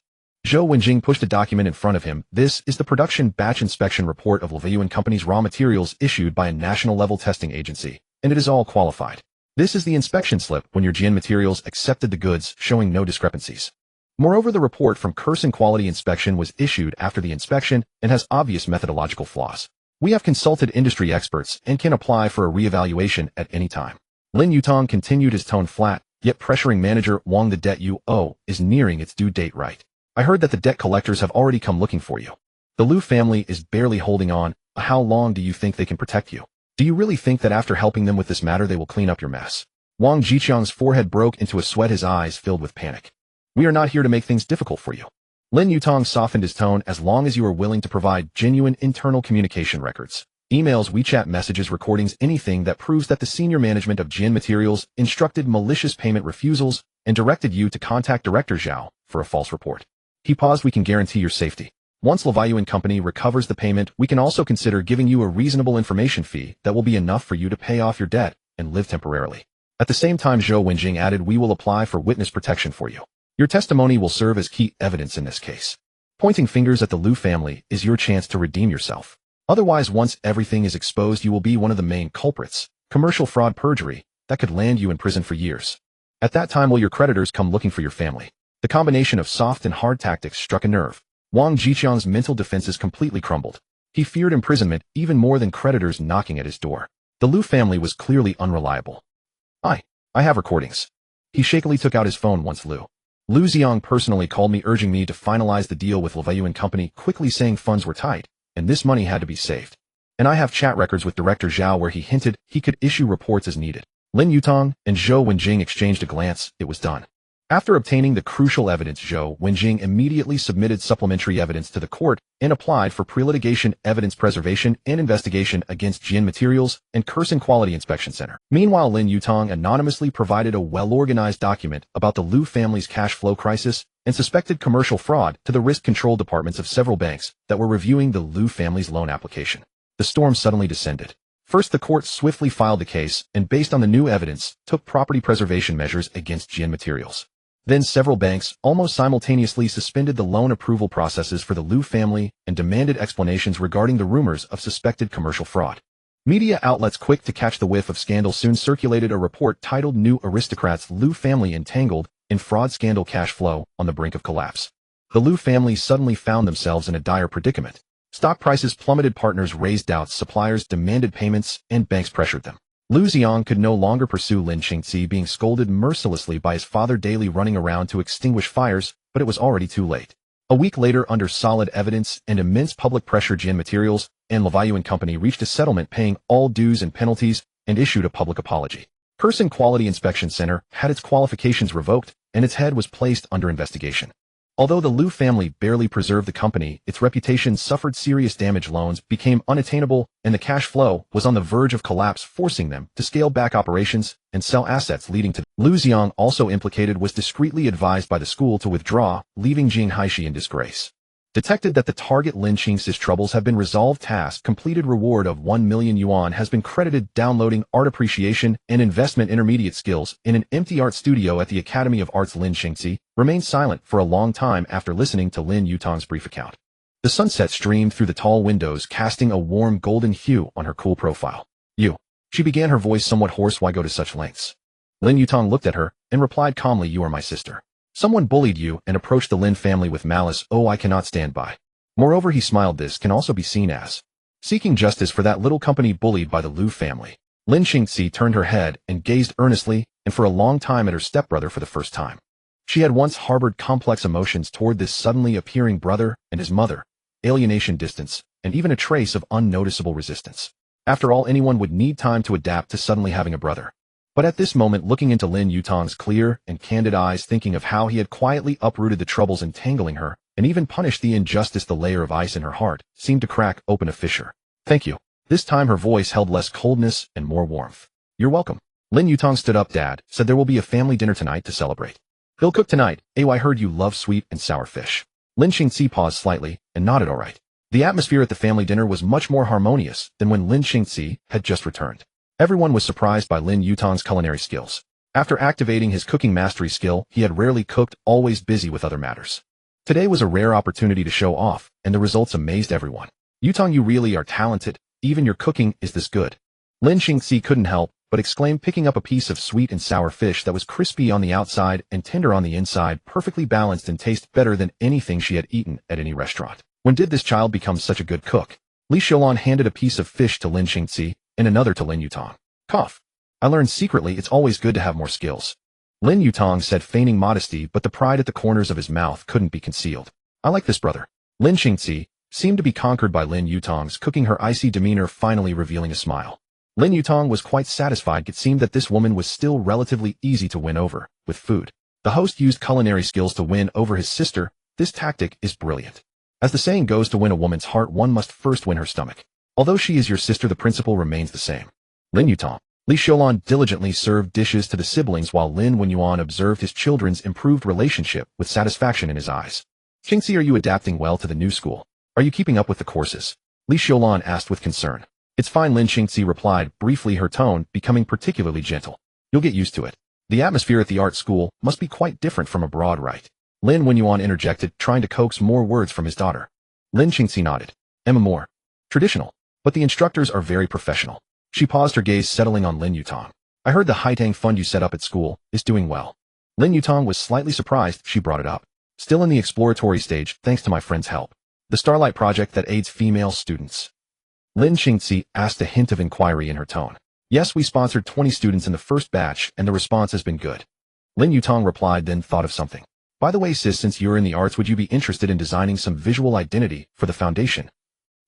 Zhou Wenjing pushed a document in front of him. "This is the production batch inspection report of Leviuan Company's raw materials issued by a national-level testing agency, and it is all qualified. This is the inspection slip when your Jian Materials accepted the goods, showing no discrepancies. Moreover, the report from Curson Quality Inspection was issued after the inspection and has obvious methodological flaws. We have consulted industry experts and can apply for a reevaluation at any time." Lin Yutang continued, his tone flat, yet pressuring Manager Wang. "The debt you owe is nearing its due date, right? I heard that the debt collectors have already come looking for you. The Liu family is barely holding on. How long do you think they can protect you? Do you really think that after helping them with this matter they will clean up your mess?" Wang Jiqiang's forehead broke into a sweat, his eyes filled with panic. "We are not here to make things difficult for you." Lin Yutang softened his tone. "As long as you are willing to provide genuine internal communication records, emails, WeChat messages, recordings, anything that proves that the senior management of Jian Materials instructed malicious payment refusals and directed you to contact Director Zhao for a false report." He paused. "We can guarantee your safety. Once Leviuan Company recovers the payment, we can also consider giving you a reasonable information fee that will be enough for you to pay off your debt and live temporarily." At the same time, Zhou Wenjing added, "We will apply for witness protection for you. Your testimony will serve as key evidence in this case. Pointing fingers at the Liu family is your chance to redeem yourself. Otherwise, once everything is exposed, you will be one of the main culprits. Commercial fraud, perjury, that could land you in prison for years. At that time, will your creditors come looking for your family?" The combination of soft and hard tactics struck a nerve. Wang Jiqiang's mental defenses completely crumbled. He feared imprisonment even more than creditors knocking at his door. The Liu family was clearly unreliable. I have recordings." He shakily took out his phone once. Liu Xiang personally called me, urging me to finalize the deal with Leviuan Company, quickly saying funds were tight, and this money had to be saved. And I have chat records with Director Zhao where he hinted he could issue reports as needed. Lin Yutang and Zhou Wenjing exchanged a glance. It was done. After obtaining the crucial evidence, Zhou Wenjing immediately submitted supplementary evidence to the court and applied for pre-litigation evidence preservation and investigation against Jian Materials and Curson Quality Inspection Center. Meanwhile, Lin Yutang anonymously provided a well-organized document about the Liu family's cash flow crisis and suspected commercial fraud to the risk control departments of several banks that were reviewing the Liu family's loan application. The storm suddenly descended. First, the court swiftly filed the case and, based on the new evidence, took property preservation measures against Jian Materials. Then several banks almost simultaneously suspended the loan approval processes for the Liu family and demanded explanations regarding the rumors of suspected commercial fraud. Media outlets quick to catch the whiff of scandal soon circulated a report titled "New Aristocrats Liu Family Entangled in Fraud Scandal, Cash Flow on the Brink of Collapse." The Liu family suddenly found themselves in a dire predicament. Stock prices plummeted, partners raised doubts, suppliers demanded payments, and banks pressured them. Liu Xiang could no longer pursue Lin Qingqian, being scolded mercilessly by his father, daily running around to extinguish fires, but it was already too late. A week later, under solid evidence and immense public pressure, Jian Materials and Leviuan Company reached a settlement, paying all dues and penalties, and issued a public apology. Curson Quality Inspection Center had its qualifications revoked, and its head was placed under investigation. Although the Liu family barely preserved the company, its reputation suffered serious damage. Loans became unattainable, and the cash flow was on the verge of collapse, forcing them to scale back operations and sell assets, leading to Liu Xiang, also implicated, was discreetly advised by the school to withdraw, leaving Jing Haishi in disgrace. Detected that the target Lin Qingqian's troubles have been resolved. Task completed. Reward of 1 million yuan has been credited. Downloading art appreciation and investment intermediate skills in an empty art studio at the Academy of Arts. Lin Qingqian remained silent for a long time after listening to Lin Yutang's brief account. The sunset streamed through the tall windows, casting a warm golden hue on her cool profile. You. She began, her voice somewhat hoarse. Why go to such lengths? Lin Yutang looked at her and replied calmly, you are my sister. Someone bullied you and approached the Lin family with malice. Oh, I cannot stand by. Moreover, he smiled. This can also be seen as seeking justice for that little company bullied by the Liu family. Lin Qingqian turned her head and gazed earnestly and for a long time at her stepbrother for the first time. She had once harbored complex emotions toward this suddenly appearing brother and his mother, alienation, distance, and even a trace of unnoticeable resistance. After all, anyone would need time to adapt to suddenly having a brother. But at this moment, looking into Lin Yutang's clear and candid eyes, thinking of how he had quietly uprooted the troubles entangling her, and even punished the injustice, the layer of ice in her heart seemed to crack open a fissure. Thank you. This time her voice held less coldness and more warmth. You're welcome. Lin Yutang stood up. Dad said there will be a family dinner tonight to celebrate. He'll cook tonight. I heard you love sweet and sour fish. Lin Qingqian paused slightly and nodded all right. The atmosphere at the family dinner was much more harmonious than when Lin Qingqian had just returned. Everyone was surprised by Lin Yutang's culinary skills. After activating his cooking mastery skill, he had rarely cooked, always busy with other matters. Today was a rare opportunity to show off, and the results amazed everyone. Yutang, you really are talented. Even your cooking is this good. Lin Qingqian couldn't help but exclaim, picking up a piece of sweet and sour fish that was crispy on the outside and tender on the inside, perfectly balanced and taste better than anything she had eaten at any restaurant. When did this child become such a good cook? Li Xiaolan handed a piece of fish to Lin Qingqian and another to Lin Yutang. Cough. I learned secretly it's always good to have more skills. Lin Yutang said, feigning modesty, but the pride at the corners of his mouth couldn't be concealed. I like this brother. Lin Qingqian seemed to be conquered by Lin Yutang's cooking, her icy demeanor finally revealing a smile. Lin Yutang was quite satisfied. It seemed that this woman was still relatively easy to win over with food. The host used culinary skills to win over his sister. This tactic is brilliant. As the saying goes, to win a woman's heart, one must first win her stomach. Although she is your sister, the principle remains the same. Lin Yutang. Li Xiaolan diligently served dishes to the siblings while Lin Yuan observed his children's improved relationship with satisfaction in his eyes. Qingqian, are you adapting well to the new school? Are you keeping up with the courses? Li Xiaolan asked with concern. It's fine, Lin Qingqian replied briefly, her tone becoming particularly gentle. You'll get used to it. The atmosphere at the art school must be quite different from abroad, right? Lin Yuan interjected, trying to coax more words from his daughter. Lin Qingqian nodded. More traditional. But the instructors are very professional. She paused, her gaze settling on Lin Yutang. I heard the Haitang fund you set up at school is doing well. Lin Yutang was slightly surprised she brought it up. Still in the exploratory stage, thanks to my friend's help. The Starlight project that aids female students. Lin Qingqian asked, a hint of inquiry in her tone. Yes, we sponsored 20 students in the first batch, and the response has been good. Lin Yutang replied, then thought of something. By the way, sis, since you're in the arts, would you be interested in designing some visual identity for the foundation?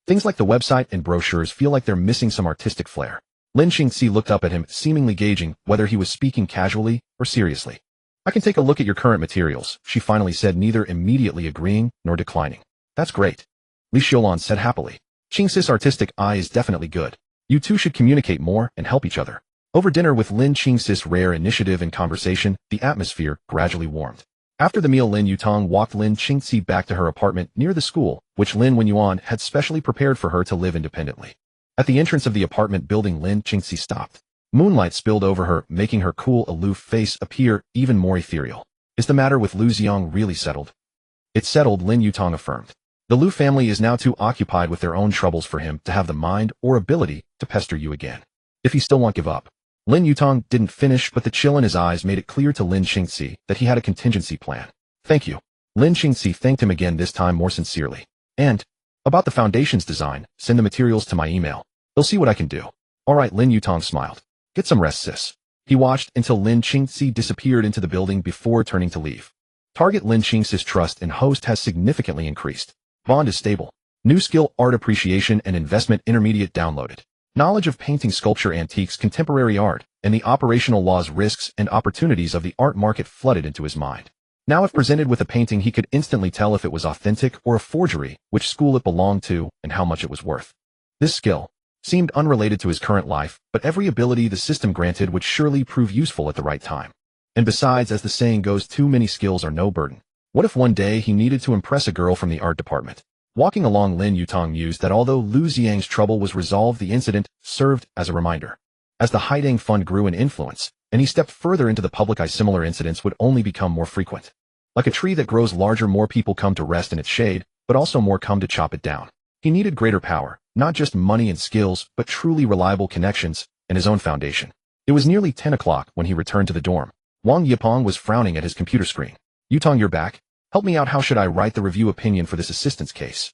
Things like the website and brochures feel like they're missing some artistic flair. Lin Qingqian looked up at him, seemingly gauging whether he was speaking casually or seriously. I can take a look at your current materials, she finally said, neither immediately agreeing nor declining. That's great. Li Xiaolan said happily. Qingqian's artistic eye is definitely good. You two should communicate more and help each other. Over dinner, with Lin Qingqian's rare initiative and conversation, the atmosphere gradually warmed. After the meal, Lin Yutang walked Lin Qingqian back to her apartment near the school, which Lin Yuan had specially prepared for her to live independently. At the entrance of the apartment building, Lin Qingqian stopped. Moonlight spilled over her, making her cool, aloof face appear even more ethereal. Is the matter with Lu Xiang really settled? It's settled, Lin Yutang affirmed. The Lu family is now too occupied with their own troubles for him to have the mind or ability to pester you again. If he still won't give up. Lin Yutang didn't finish, but the chill in his eyes made it clear to Lin Qingqian that he had a contingency plan. Thank you. Lin Qingqian thanked him again, this time more sincerely. And, about the foundation's design, send the materials to my email. They'll see what I can do. Alright, Lin Yutang smiled. Get some rest, sis. He watched until Lin Qingqian disappeared into the building before turning to leave. Target Lin Qingqian's trust in host has significantly increased. Bond is stable. New skill, art appreciation and investment intermediate downloaded. Knowledge of painting, sculpture, antiques, contemporary art, and the operational laws, risks, and opportunities of the art market flooded into his mind. Now if presented with a painting, he could instantly tell if it was authentic or a forgery, which school it belonged to, and how much it was worth. This skill seemed unrelated to his current life, but every ability the system granted would surely prove useful at the right time. And besides, as the saying goes, too many skills are no burden. What if one day he needed to impress a girl from the art department? Walking along, Lin Yutang mused that although Lu Xiang's trouble was resolved, the incident served as a reminder. As the Haidang Fund grew in influence, and he stepped further into the public eye, similar incidents would only become more frequent. Like a tree that grows larger, more people come to rest in its shade, but also more come to chop it down. He needed greater power, not just money and skills, but truly reliable connections and his own foundation. It was nearly 10 o'clock when he returned to the dorm. Wang Yipeng was frowning at his computer screen. Yutang, you're back? Help me out. How should I write the review opinion for this assistance case?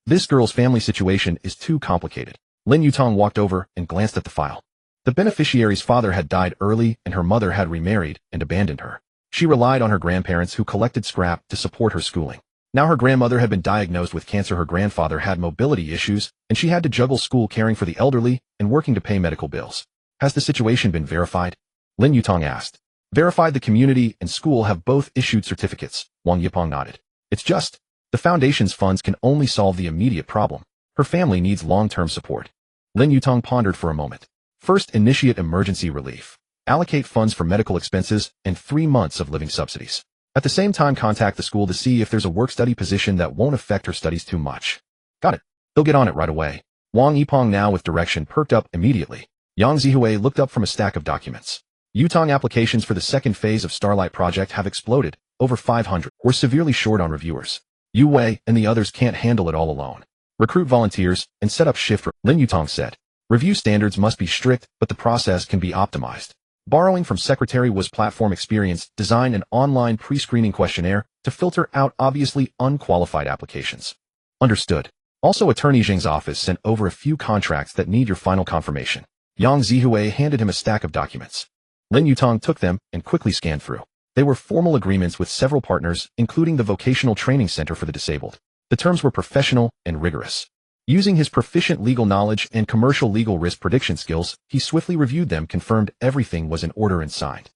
This girl's family situation is too complicated. Lin Yutang walked over and glanced at the file. The beneficiary's father had died early and her mother had remarried and abandoned her. She relied on her grandparents who collected scrap to support her schooling. Now her grandmother had been diagnosed with cancer, her grandfather had mobility issues, and she had to juggle school, caring for the elderly, and working to pay medical bills. Has the situation been verified? Lin Yutang asked. Verified. The community and school have both issued certificates. Wang Yipeng nodded. It's just, the foundation's funds can only solve the immediate problem. Her family needs long-term support. Lin Yutang pondered for a moment. First, initiate emergency relief. Allocate funds for medical expenses and 3 months of living subsidies. At the same time, contact the school to see if there's a work-study position that won't affect her studies too much. Got it. They'll get on it right away. Wang Yipeng, now with direction, perked up immediately. Yang Zihui looked up from a stack of documents. Yutang, applications for the second phase of Starlight Project have exploded. Over 500. We're severely short on reviewers. Yu Wei and the others can't handle it all alone. Recruit volunteers and set up shift. Lin Yutang said. Review standards must be strict, but the process can be optimized. Borrowing from Secretary was platform experience, design an online pre-screening questionnaire to filter out obviously unqualified applications. Understood. Also, Attorney Zheng's office sent over a few contracts that need your final confirmation. Yang Zihui handed him a stack of documents. Lin Yutang took them and quickly scanned through. They were formal agreements with several partners, including the Vocational Training Center for the Disabled. The terms were professional and rigorous. Using his proficient legal knowledge and commercial legal risk prediction skills, he swiftly reviewed them, confirmed everything was in order, and signed.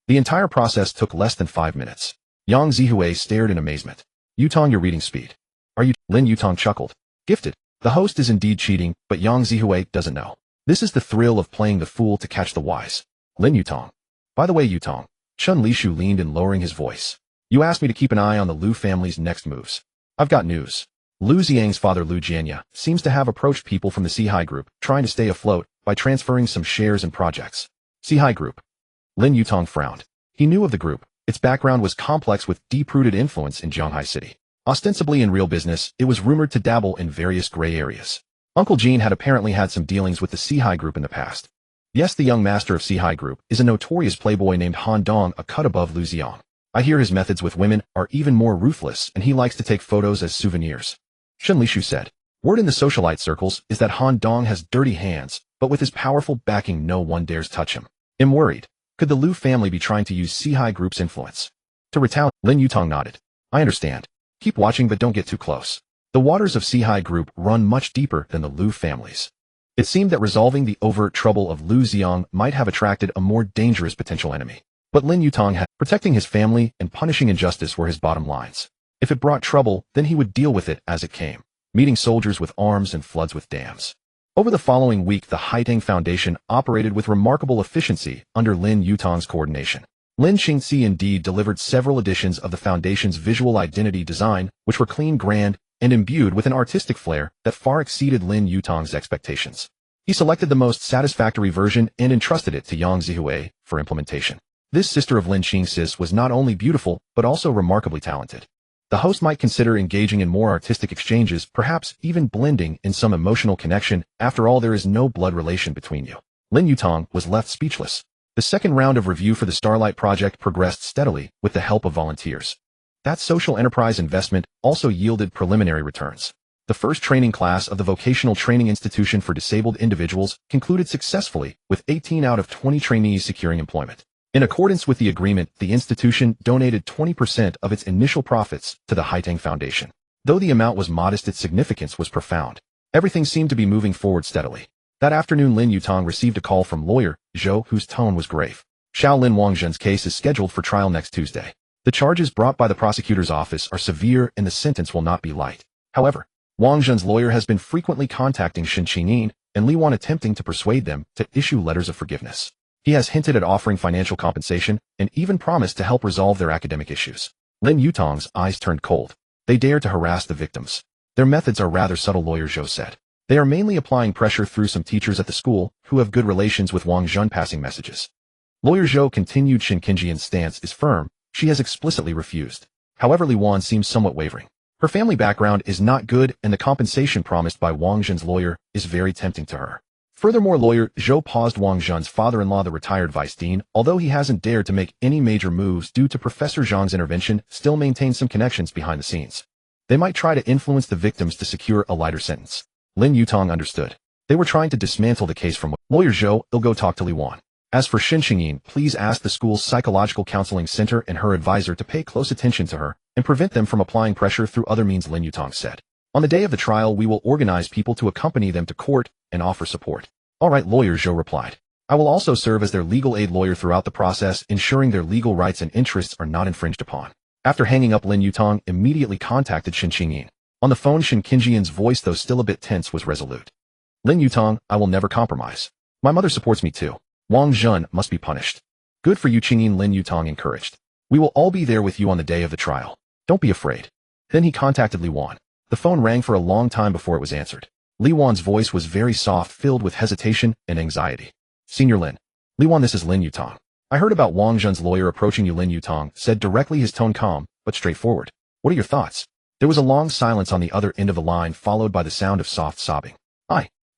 The entire process took less than 5 minutes. Yang Zihui stared in amazement. Yutang, your reading speed. Are you? Lin Yutang chuckled. Gifted. The host is indeed cheating, but Yang Zihui doesn't know. This is the thrill of playing the fool to catch the wise. Lin Yutang. By the way, Yutang. Chun Lishu leaned in, lowering his voice. You asked me to keep an eye on the Lu family's next moves. I've got news. Lu Xiang's father, Lu Jianya, seems to have approached people from the Sihai Group, trying to stay afloat by transferring some shares and projects. Sihai Group. Lin Yutang frowned. He knew of the group. Its background was complex with deep-rooted influence in Zhanghai City. Ostensibly in real business, it was rumored to dabble in various gray areas. Uncle Jean had apparently had some dealings with the Sihai Group in the past. Yes, the young master of Sihai Group is a notorious playboy named Han Dong, a cut above Lu Xiang. I hear his methods with women are even more ruthless, and he likes to take photos as souvenirs. Shen Lishu said. Word in the socialite circles is that Han Dong has dirty hands, but with his powerful backing no one dares touch him. I'm worried. Could the Lu family be trying to use Sihai Group's influence to retaliate? Lin Yutang nodded. I understand. Keep watching, but don't get too close. The waters of Sihai Group run much deeper than the Lu families. It seemed that resolving the overt trouble of Lu Xiang might have attracted a more dangerous potential enemy. But Lin Yutang had protecting his family and punishing injustice were his bottom lines. If it brought trouble, then he would deal with it as it came, meeting soldiers with arms and floods with dams. Over the following week, the Haidang Foundation operated with remarkable efficiency under Lin Yutang's coordination. Lin Qingqian indeed delivered several editions of the foundation's visual identity design, which were clean, grand, and imbued with an artistic flair that far exceeded Lin Yutang's expectations. He selected the most satisfactory version and entrusted it to Yang Zihui for implementation. This sister of Lin Qingqian was not only beautiful, but also remarkably talented. The host might consider engaging in more artistic exchanges, perhaps even blending in some emotional connection. After all, there is no blood relation between you. Lin Yutang was left speechless. The second round of review for the Starlight Project progressed steadily with the help of volunteers. That social enterprise investment also yielded preliminary returns. The first training class of the Vocational Training Institution for Disabled Individuals concluded successfully, with 18 out of 20 trainees securing employment. In accordance with the agreement, the institution donated 20% of its initial profits to the Haidang Foundation. Though the amount was modest, its significance was profound. Everything seemed to be moving forward steadily. That afternoon, Lin Yutang received a call from lawyer Zhou, whose tone was grave. Xiaolin Wangzhen's case is scheduled for trial next Tuesday. The charges brought by the prosecutor's office are severe and the sentence will not be light. However, Wangzhen's lawyer has been frequently contacting Su Qingqian and Li Yuan, attempting to persuade them to issue letters of forgiveness. He has hinted at offering financial compensation and even promised to help resolve their academic issues. Lin Yutang's eyes turned cold. They dare to harass the victims. Their methods are rather subtle, Lawyer Zhou said. They are mainly applying pressure through some teachers at the school who have good relations with Wang Zhun, passing messages. Lawyer Zhou continued. Su Qingqian's stance is firm. She has explicitly refused. However, Li Yuan seems somewhat wavering. Her family background is not good, and the compensation promised by Wang Zhun's lawyer is very tempting to her. Furthermore, Lawyer Zhou paused. Wang Zhun's father-in-law, the retired vice dean, although he hasn't dared to make any major moves due to Professor Zhang's intervention, still maintains some connections behind the scenes. They might try to influence the victims to secure a lighter sentence. Lin Yutang understood. They were trying to dismantle the case from Lawyer Zhou. He'll go talk to Li Yuan. As for Su Qingqian, please ask the school's psychological counseling center and her advisor to pay close attention to her and prevent them from applying pressure through other means, Lin Yutang said. On the day of the trial, we will organize people to accompany them to court and offer support. All right, Lawyer Zhou replied. I will also serve as their legal aid lawyer throughout the process, ensuring their legal rights and interests are not infringed upon. After hanging up, Lin Yutang immediately contacted Su Qingqian. On the phone, Su Qingqian's voice, though still a bit tense, was resolute. Lin Yutang, I will never compromise. My mother supports me too. Wang Zhun must be punished. Good for you, Qingqian, Lin Yutang encouraged. We will all be there with you on the day of the trial. Don't be afraid. Then he contacted Li Yuan. The phone rang for a long time before it was answered. Li Yuan's voice was very soft, filled with hesitation and anxiety. Senior Lin. Li Yuan, this is Lin Yutang. I heard about Wang Zhun's lawyer approaching you, Lin Yutang said directly, his tone calm, but straightforward. What are your thoughts? There was a long silence on the other end of the line, followed by the sound of soft sobbing.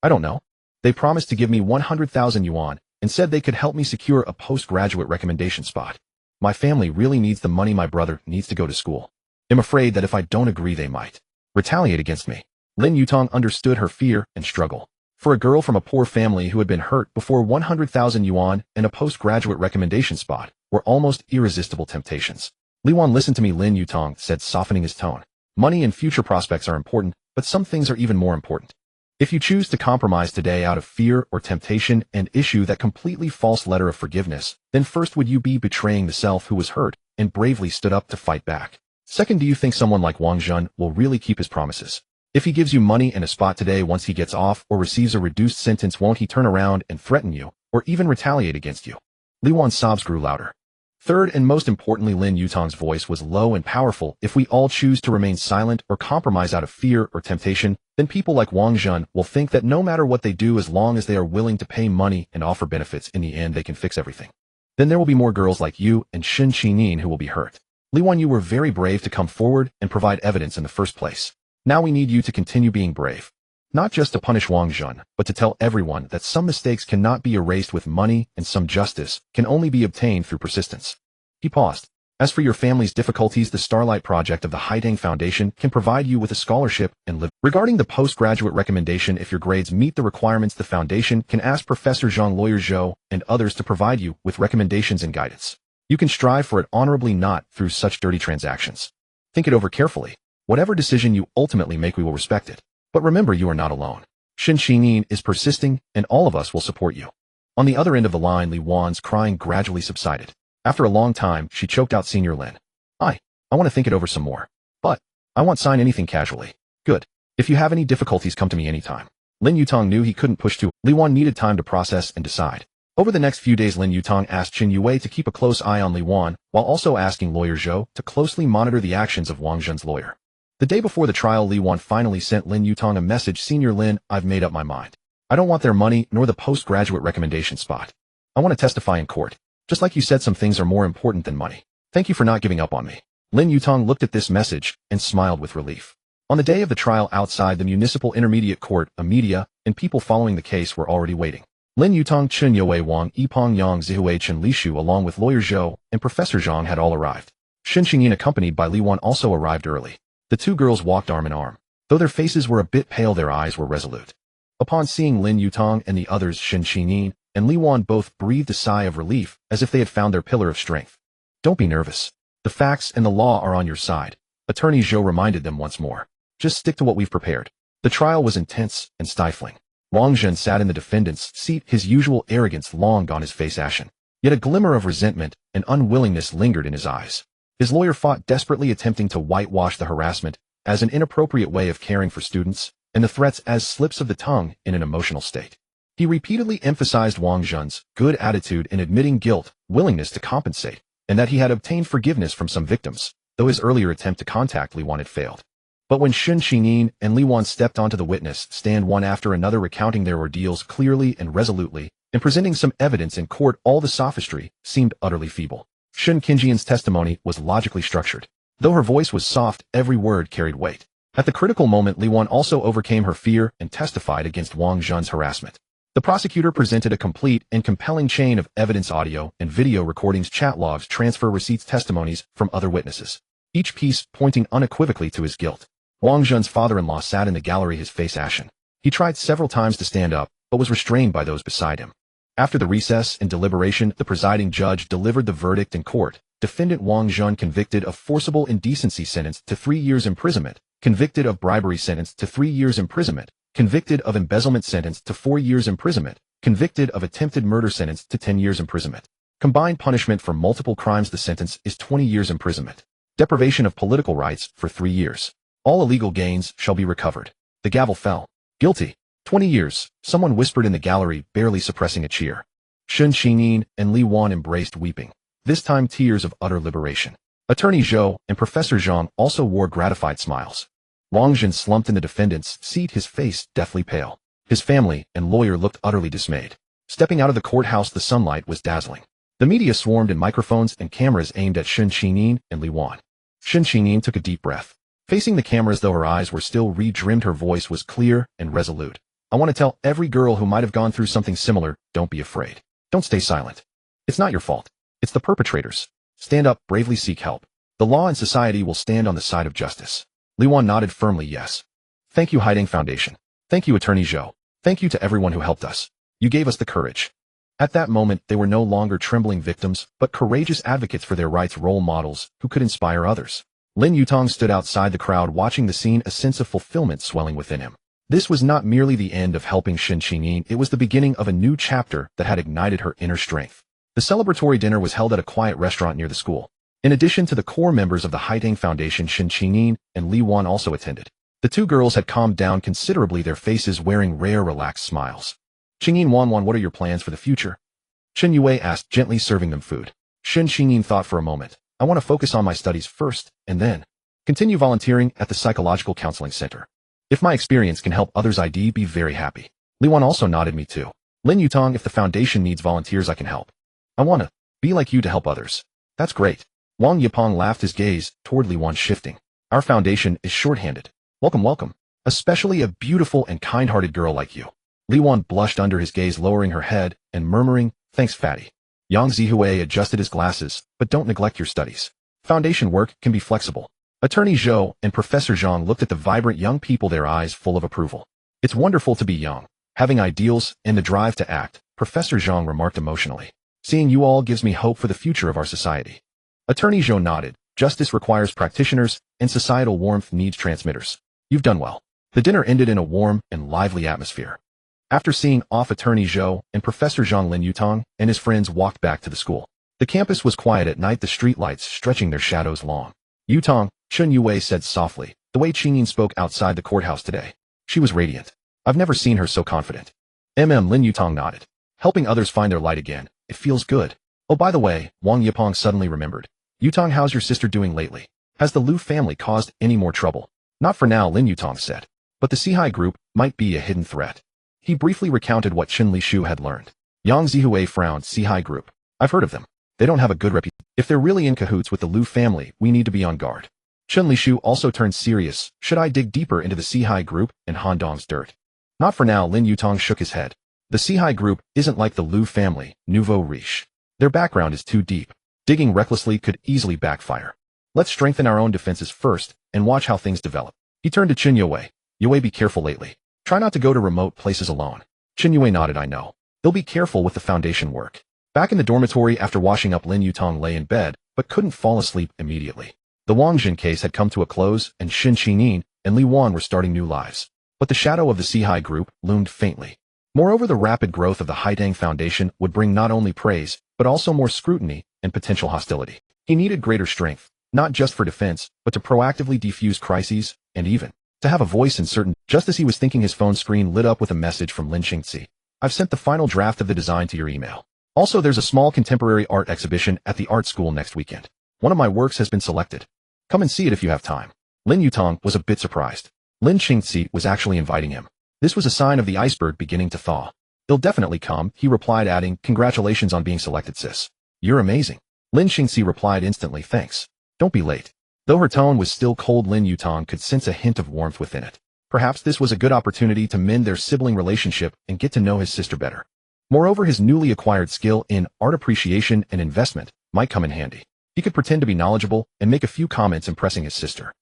I don't know. They promised to give me 100,000 yuan and said they could help me secure a postgraduate recommendation spot. My family really needs the money. My brother needs to go to school. I'm afraid that if I don't agree, they might retaliate against me. Lin Yutang understood her fear and struggle. For a girl from a poor family who had been hurt before, 100,000 yuan and a postgraduate recommendation spot were almost irresistible temptations. Li Yuan, listen to me, Lin Yutang said, softening his tone. Money and future prospects are important, but some things are even more important. If you choose to compromise today out of fear or temptation and issue that completely false letter of forgiveness, then first, would you be betraying the self who was hurt and bravely stood up to fight back? Second, do you think someone like Wang Zhun will really keep his promises? If he gives you money and a spot today, once he gets off or receives a reduced sentence, won't he turn around and threaten you or even retaliate against you? Li Yuan's sobs grew louder. Third, and most importantly, Lin Yutang's voice was low and powerful. If we all choose to remain silent or compromise out of fear or temptation, then people like Wang Zhun will think that no matter what they do, as long as they are willing to pay money and offer benefits, in the end they can fix everything. Then there will be more girls like you and Su Qingqian who will be hurt. Li Yuan, you were very brave to come forward and provide evidence in the first place. Now we need you to continue being brave. Not just to punish Wang Zhun, but to tell everyone that some mistakes cannot be erased with money and some justice can only be obtained through persistence. He paused. As for your family's difficulties, the Starlight Project of the Haidang Foundation can provide you with a scholarship and live. Regarding the postgraduate recommendation, if your grades meet the requirements, the foundation can ask Professor Zhang, Lawyer Zhou, and others to provide you with recommendations and guidance. You can strive for it honorably, not through such dirty transactions. Think it over carefully. Whatever decision you ultimately make, we will respect it. But remember, you are not alone. Su Qingqian is persisting, and all of us will support you. On the other end of the line, Li Yuan's crying gradually subsided. After a long time, she choked out, Senior Lin. I want to think it over some more. But I won't sign anything casually. Good. If you have any difficulties, come to me anytime. Lin Yutang knew he couldn't push too. Li Yuan needed time to process and decide. Over the next few days, Lin Yutang asked Qin Yue to keep a close eye on Li Yuan, while also asking Lawyer Zhou to closely monitor the actions of Wang Zhun's lawyer. The day before the trial, Li Yuan finally sent Lin Yutang a message. Senior Lin, I've made up my mind. I don't want their money nor the postgraduate recommendation spot. I want to testify in court. Just like you said, some things are more important than money. Thank you for not giving up on me. Lin Yutang looked at this message and smiled with relief. On the day of the trial, outside the municipal intermediate court, a media and people following the case were already waiting. Lin Yutang, Chen Yue, Wang Yipeng, Yang Zihue, Chen Lishu, along with Lawyer Zhou and Professor Zhang had all arrived. Su Qingqian, accompanied by Li Yuan, also arrived early. The two girls walked arm in arm. Though their faces were a bit pale, their eyes were resolute. Upon seeing Lin Yutang and the others, Su Qingqian and Li Yuan both breathed a sigh of relief, as if they had found their pillar of strength. Don't be nervous. The facts and the law are on your side, Attorney Zhou reminded them once more. Just stick to what we've prepared. The trial was intense and stifling. Wang Zhun sat in the defendant's seat, his usual arrogance long gone, his face ashen. Yet a glimmer of resentment and unwillingness lingered in his eyes. His lawyer fought desperately, attempting to whitewash the harassment as an inappropriate way of caring for students, and the threats as slips of the tongue in an emotional state. He repeatedly emphasized Wang Zhun's good attitude in admitting guilt, willingness to compensate, and that he had obtained forgiveness from some victims. though his earlier attempt to contact Li Yuan had failed. But when Su Qingqian and Li Yuan stepped onto the witness stand one after another recounting their ordeals clearly and resolutely, and presenting some evidence in court, all the sophistry seemed utterly feeble. Su Qingqian's testimony was logically structured. Though her voice was soft, every word carried weight. At the critical moment, Li Yuan also overcame her fear and testified against Wang Zhen's harassment. The prosecutor presented a complete and compelling chain of evidence: audio and video recordings, chat logs, transfer receipts, testimonies from other witnesses, each piece pointing unequivocally to his guilt. Wang Zhen's father-in-law sat in the gallery, his face ashen. He tried several times to stand up, but was restrained by those beside him. After the recess and deliberation, the presiding judge delivered the verdict in court. Defendant Wang Zhen convicted of forcible indecency, sentenced to 3 years imprisonment. Convicted of bribery, sentenced to 3 years imprisonment. Convicted of embezzlement, sentenced to 4 years imprisonment. Convicted of attempted murder, sentenced to 10 years imprisonment. Combined punishment for multiple crimes, the sentence is 20 years imprisonment. Deprivation of political rights for 3 years. All illegal gains shall be recovered. The gavel fell. Guilty. 20 years, someone whispered in the gallery, barely suppressing a cheer. Su Qingqian and Li Yuan embraced, weeping. This time tears of utter liberation. Attorney Zhou and Professor Zhang also wore gratified smiles. Wang Zhen slumped in the defendant's seat, his face deathly pale. His family and lawyer looked utterly dismayed. Stepping out of the courthouse, the sunlight was dazzling. The media swarmed in, microphones and cameras aimed at Su Qingqian and Li Yuan. Su Qingqian took a deep breath. Facing the cameras, though her eyes were still red-rimmed, her voice was clear and resolute. I want to tell every girl who might have gone through something similar, don't be afraid. Don't stay silent. It's not your fault. It's the perpetrators. Stand up, bravely seek help. The law and society will stand on the side of justice. Li Yuan nodded firmly, yes. Thank you, Haidang Foundation. Thank you, Attorney Zhou. Thank you to everyone who helped us. You gave us the courage. At that moment, they were no longer trembling victims, but courageous advocates for their rights, role models who could inspire others. Lin Yutang stood outside the crowd, watching the scene, a sense of fulfillment swelling within him. This was not merely the end of helping Su Qingqian, it was the beginning of a new chapter that had ignited her inner strength. The celebratory dinner was held at a quiet restaurant near the school. In addition to the core members of the Haidang Foundation, Su Qingqian and Li Yuan also attended. The two girls had calmed down considerably, their faces wearing rare, relaxed smiles. Qingqian, Wan, what are your plans for the future? Chen Yue asked, gently serving them food. Su Qingqian thought for a moment. I want to focus on my studies first, and then continue volunteering at the Psychological Counseling Center. If my experience can help others, I'd be very happy. Li Yuan also nodded. Me too. Lin Yutang, if the foundation needs volunteers, I can help. I want to be like you to help others. That's great. Wang Yipeng laughed, his gaze toward Li Yuan shifting. Our foundation is short-handed. Welcome, welcome. Especially a beautiful and kind-hearted girl like you. Li Yuan blushed under his gaze, lowering her head and murmuring, thanks, fatty. Yang Zihue adjusted his glasses, but don't neglect your studies. Foundation work can be flexible. Attorney Zhou and Professor Zhang looked at the vibrant young people, their eyes full of approval. It's wonderful to be young, having ideals and the drive to act, Professor Zhang remarked emotionally. Seeing you all gives me hope for the future of our society. Attorney Zhou nodded. Justice requires practitioners, and societal warmth needs transmitters. You've done well. The dinner ended in a warm and lively atmosphere. After seeing off Attorney Zhou and Professor Zhang, Lin Yutang and his friends walked back to the school. The campus was quiet at night, the streetlights stretching their shadows long. Yutang, Chen Yue said softly, the way Qingqian spoke outside the courthouse today. She was radiant. I've never seen her so confident. Lin Yutang nodded. Helping others find their light again. It feels good. Oh, by the way, Wang Yipeng suddenly remembered. Yutang, how's your sister doing lately? Has the Liu family caused any more trouble? Not for now, Lin Yutang said. But the Sihai group might be a hidden threat. He briefly recounted what Chen Lishu had learned. Yang Zihue frowned. Sihai group. I've heard of them. They don't have a good reputation. If they're really in cahoots with the Liu family, we need to be on guard. Chen Lishu also turned serious. Should I dig deeper into the Sihai group and Han Dong's dirt? Not for now, Lin Yutang shook his head. The Sihai group isn't like the Liu family, nouveau riche. Their background is too deep. Digging recklessly could easily backfire. Let's strengthen our own defenses first and watch how things develop. He turned to Chen Yue. Yue, be careful lately. Try not to go to remote places alone. Chen Yue nodded. I know. They'll be careful with the foundation work. Back in the dormitory after washing up, Lin Yutang lay in bed, but couldn't fall asleep immediately. The Wang Zhen case had come to a close, and Su Qingqian and Li Yuan were starting new lives. But the shadow of the Sihai group loomed faintly. Moreover, the rapid growth of the Haidang Foundation would bring not only praise, but also more scrutiny and potential hostility. He needed greater strength, not just for defense, but to proactively defuse crises, and even to have a voice in certain. Just as he was thinking, his phone screen lit up with a message from Lin Qingqi. I've sent the final draft of the design to your email. Also, there's a small contemporary art exhibition at the art school next weekend. One of my works has been selected. Come and see it if you have time. Lin Yutang was a bit surprised. Lin Qingqian was actually inviting him. This was a sign of the iceberg beginning to thaw. He'll definitely come, he replied, adding, congratulations on being selected, sis. You're amazing. Lin Qingqian replied instantly, thanks. Don't be late. Though her tone was still cold, Lin Yutang could sense a hint of warmth within it. Perhaps this was a good opportunity to mend their sibling relationship and get to know his sister better. Moreover, his newly acquired skill in art appreciation and investment might come in handy. He could pretend to be knowledgeable and make a few comments impressing his sister.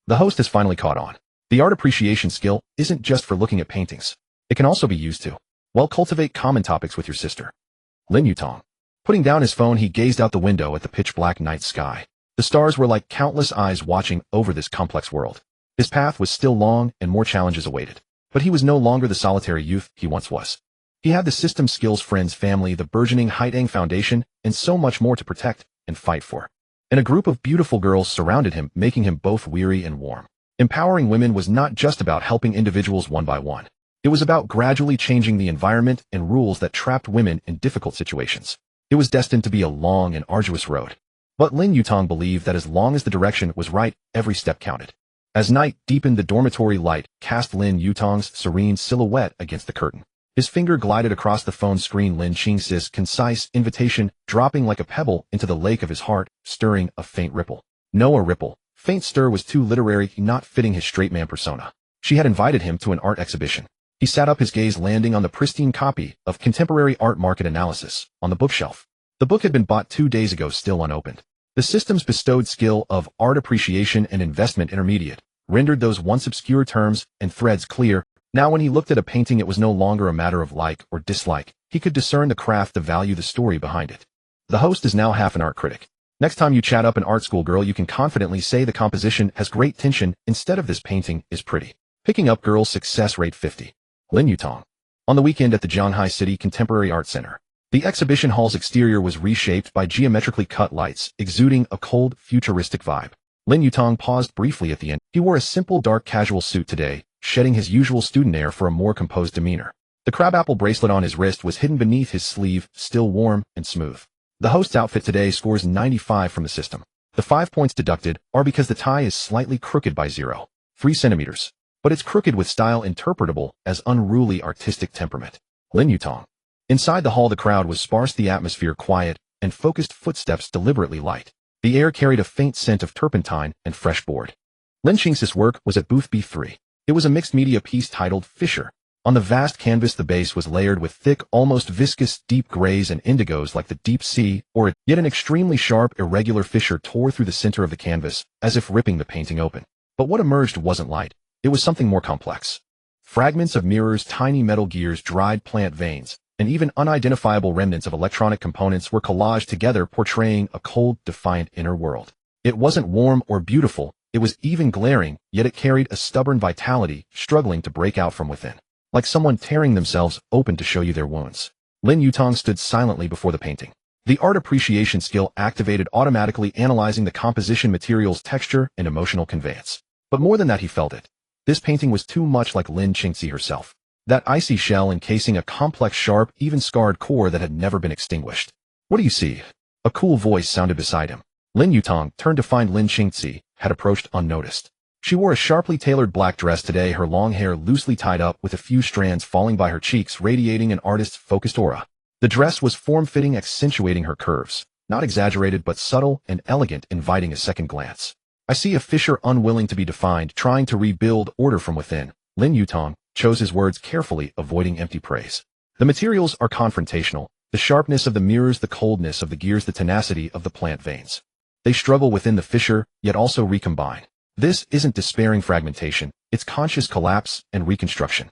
The host has finally caught on. The art appreciation skill isn't just for looking at paintings. It can also be used to, well, cultivate common topics with your sister. Lin Yutang. Putting down his phone, he gazed out the window at the pitch-black night sky. The stars were like countless eyes watching over this complex world. His path was still long and more challenges awaited. But he was no longer the solitary youth he once was. He had the system, skills, friends, family, the burgeoning Haidang Foundation, and so much more to protect and fight for. And a group of beautiful girls surrounded him, making him both weary and warm. Empowering women was not just about helping individuals one by one. It was about gradually changing the environment and rules that trapped women in difficult situations. It was destined to be a long and arduous road. But Lin Yutang believed that as long as the direction was right, every step counted. As night deepened, the dormitory light cast Lin Yutang's serene silhouette against the curtain. His finger glided across the phone screen, Lin Qingqian's concise invitation dropping like a pebble into the lake of his heart, stirring a faint ripple. No, a ripple. Faint stir was too literary, not fitting his straight man persona. She had invited him to an art exhibition. He sat up, his gaze landing on the pristine copy of Contemporary Art Market Analysis on the bookshelf. The book had been bought 2 days ago, still unopened. The system's bestowed skill of art appreciation and investment intermediate rendered those once obscure terms and threads clear. Now when he looked at a painting, it was no longer a matter of like or dislike. He could discern the craft, the value, the story behind it. The host is now half an art critic. Next time you chat up an art school girl, you can confidently say the composition has great tension instead of this painting is pretty. Picking up girls, success rate 50. Lin Yutang. On the weekend at the Zhanghai City Contemporary Art Center, the exhibition hall's exterior was reshaped by geometrically cut lights, exuding a cold, futuristic vibe. Lin Yutang paused briefly at the end. He wore a simple dark casual suit today, shedding his usual student air for a more composed demeanor. The crabapple bracelet on his wrist was hidden beneath his sleeve, still warm and smooth. The host's outfit today scores 95 from the system. The 5 points deducted are because the tie is slightly crooked by 0.3 centimeters. But it's crooked with style, interpretable as unruly artistic temperament. Lin Yutang. Inside the hall, the crowd was sparse, the atmosphere quiet, and focused, footsteps deliberately light. The air carried a faint scent of turpentine and fresh board. Lin Qingqian's work was at booth B3. It was a mixed media piece titled Fisher. On the vast canvas, the base was layered with thick, almost viscous, deep grays and indigos like the deep sea, yet an extremely sharp, irregular fissure tore through the center of the canvas, as if ripping the painting open. But what emerged wasn't light. It was something more complex. Fragments of mirrors, tiny metal gears, dried plant veins, and even unidentifiable remnants of electronic components were collaged together, portraying a cold, defiant inner world. It wasn't warm or beautiful, it was even glaring, yet it carried a stubborn vitality, struggling to break out from within. Like someone tearing themselves open to show you their wounds. Lin Yutang stood silently before the painting. The art appreciation skill activated, automatically analyzing the composition, materials, texture, and emotional conveyance. But more than that, he felt it. This painting was too much like Lin Qingqian herself. That icy shell encasing a complex, sharp, even scarred core that had never been extinguished. What do you see? A cool voice sounded beside him. Lin Yutang turned to find Lin Qingqian had approached unnoticed. She wore a sharply tailored black dress today, her long hair loosely tied up with a few strands falling by her cheeks, radiating an artist's focused aura. The dress was form-fitting, accentuating her curves, not exaggerated but subtle and elegant, inviting a second glance. I see a fissure unwilling to be defined, trying to rebuild order from within. Lin Yutang chose his words carefully, avoiding empty praise. The materials are confrontational, the sharpness of the mirrors, the coldness of the gears, the tenacity of the plant veins. They struggle within the fissure, yet also recombine. This isn't despairing fragmentation, it's conscious collapse and reconstruction.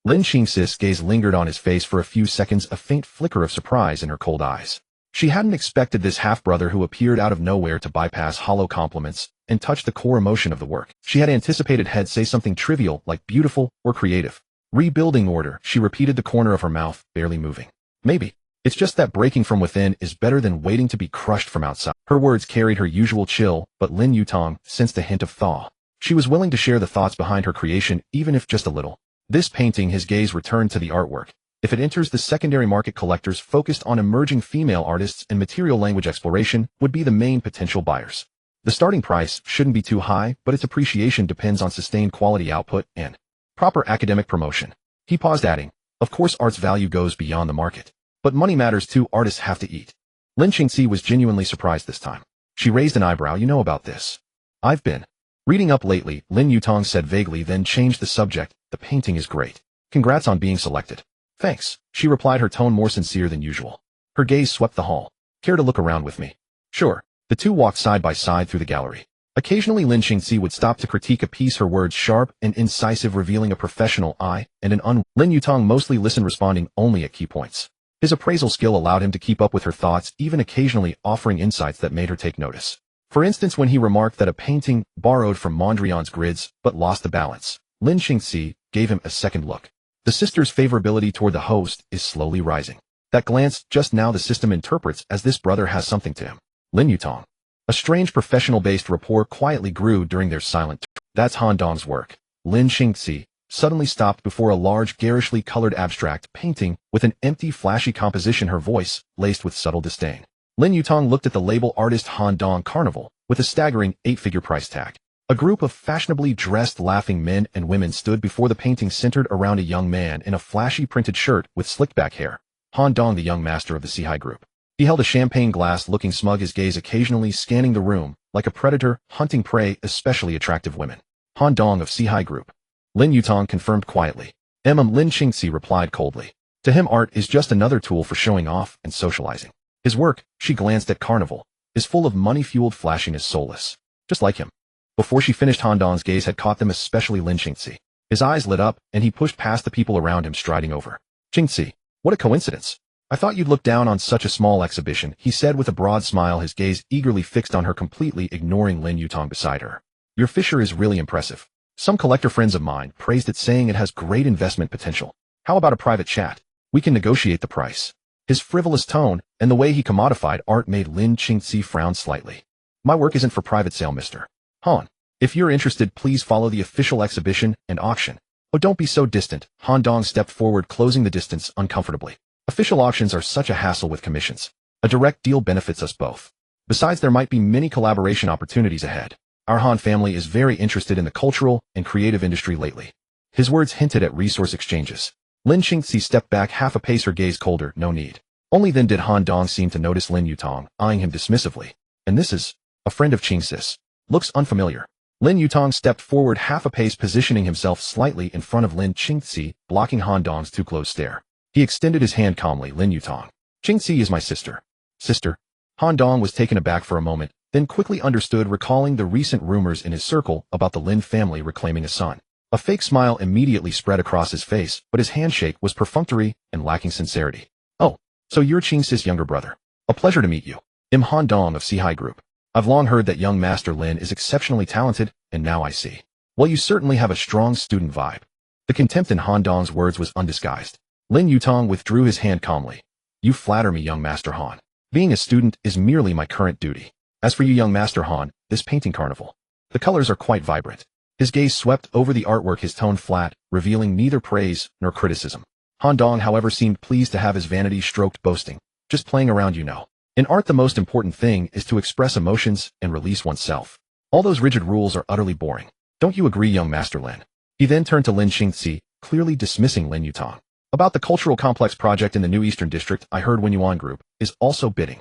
Lin Qingqian's gaze lingered on his face for a few seconds, a faint flicker of surprise in her cold eyes. She hadn't expected this half-brother who appeared out of nowhere to bypass hollow compliments and touch the core emotion of the work. She had anticipated he'd say something trivial like beautiful or creative. Rebuilding order, she repeated, the corner of her mouth barely moving. Maybe. It's just that breaking from within is better than waiting to be crushed from outside. Her words carried her usual chill, but Lin Yutang sensed a hint of thaw. She was willing to share the thoughts behind her creation, even if just a little. This painting, his gaze returned to the artwork. If it enters the secondary market, collectors focused on emerging female artists and material language exploration would be the main potential buyers. The starting price shouldn't be too high, but its appreciation depends on sustained quality output and proper academic promotion. He paused, adding, of course art's value goes beyond the market. But money matters too, artists have to eat. Lin Qingqi was genuinely surprised this time. She raised an eyebrow. You know about this? I've been reading up lately, Lin Yutang said vaguely, then changed the subject. The painting is great. Congrats on being selected. Thanks, she replied, her tone more sincere than usual. Her gaze swept the hall. Care to look around with me? Sure. The two walked side by side through the gallery. Occasionally Lin Qingqi would stop to critique a piece, her words sharp and incisive, revealing a professional eye and an Lin Yutang mostly listened, responding only at key points. His appraisal skill allowed him to keep up with her thoughts, even occasionally offering insights that made her take notice. For instance, when he remarked that a painting borrowed from Mondrian's grids but lost the balance, Lin Qingqi gave him a second look. The sister's favorability toward the host is slowly rising. That glance just now the system interprets as this brother has something to him. Lin Yutang. A strange professional-based rapport quietly grew during their silent That's Han Dong's work. Lin Qingqi suddenly stopped before a large, garishly colored abstract painting with an empty, flashy composition, her voice laced with subtle disdain. Lin Yutang looked at the label artist Han Dong Carnival with a staggering 8-figure price tag. A group of fashionably dressed laughing men and women stood before the painting, centered around a young man in a flashy printed shirt with slicked back hair. Han Dong, the young master of the Sihai group. He held a champagne glass, looking smug, his gaze occasionally scanning the room, like a predator hunting prey, especially attractive women. Han Dong of Sihai group. Lin Yutang confirmed quietly. Lin Qingqi replied coldly. To him, art is just another tool for showing off and socializing. His work, she glanced at Carnival, is full of money-fueled flashiness, soulless. Just like him. Before she finished, Han Dong's gaze had caught them, especially Lin Qingqi. His eyes lit up, and he pushed past the people around him, striding over. Qingqi, what a coincidence. I thought you'd look down on such a small exhibition, he said with a broad smile, his gaze eagerly fixed on her, completely ignoring Lin Yutang beside her. Your fissure is really impressive. Some collector friends of mine praised it, saying it has great investment potential. How about a private chat? We can negotiate the price. His frivolous tone and the way he commodified art made Lin Qingqi frown slightly. My work isn't for private sale, Mr. Han. If you're interested, please follow the official exhibition and auction. Oh, don't be so distant. Han Dong stepped forward, closing the distance uncomfortably. Official auctions are such a hassle with commissions. A direct deal benefits us both. Besides, there might be many collaboration opportunities ahead. Our Han family is very interested in the cultural and creative industry lately. His words hinted at resource exchanges. Lin Qingqi stepped back half a pace, her gaze colder. No need. Only then did Han Dong seem to notice Lin Yutang, eyeing him dismissively. And this is a friend of Qingqi's. Looks unfamiliar. Lin Yutang stepped forward half a pace, positioning himself slightly in front of Lin Qingqi, blocking Han Dong's too close stare. He extended his hand calmly. Lin Yutang. Qingqi is my sister. Sister? Han Dong was taken aback for a moment, then quickly understood, recalling the recent rumors in his circle about the Lin family reclaiming a son. A fake smile immediately spread across his face, but his handshake was perfunctory and lacking sincerity. Oh, so you're Qingqi's younger brother. A pleasure to meet you. I'm Han Dong of Sihai Group. I've long heard that young Master Lin is exceptionally talented, and now I see. Well, you certainly have a strong student vibe. The contempt in Han Dong's words was undisguised. Lin Yutang withdrew his hand calmly. You flatter me, young Master Han. Being a student is merely my current duty. As for you, young Master Han, this painting Carnival. The colors are quite vibrant. His gaze swept over the artwork, his tone flat, revealing neither praise nor criticism. Han Dong, however, seemed pleased to have his vanity stroked, boasting. Just playing around, you know. In art, the most important thing is to express emotions and release oneself. All those rigid rules are utterly boring. Don't you agree, young Master Lin? He then turned to Lin Qingqi, clearly dismissing Lin Yutang. About the cultural complex project in the new Eastern District, I heard Yuan Group is also bidding.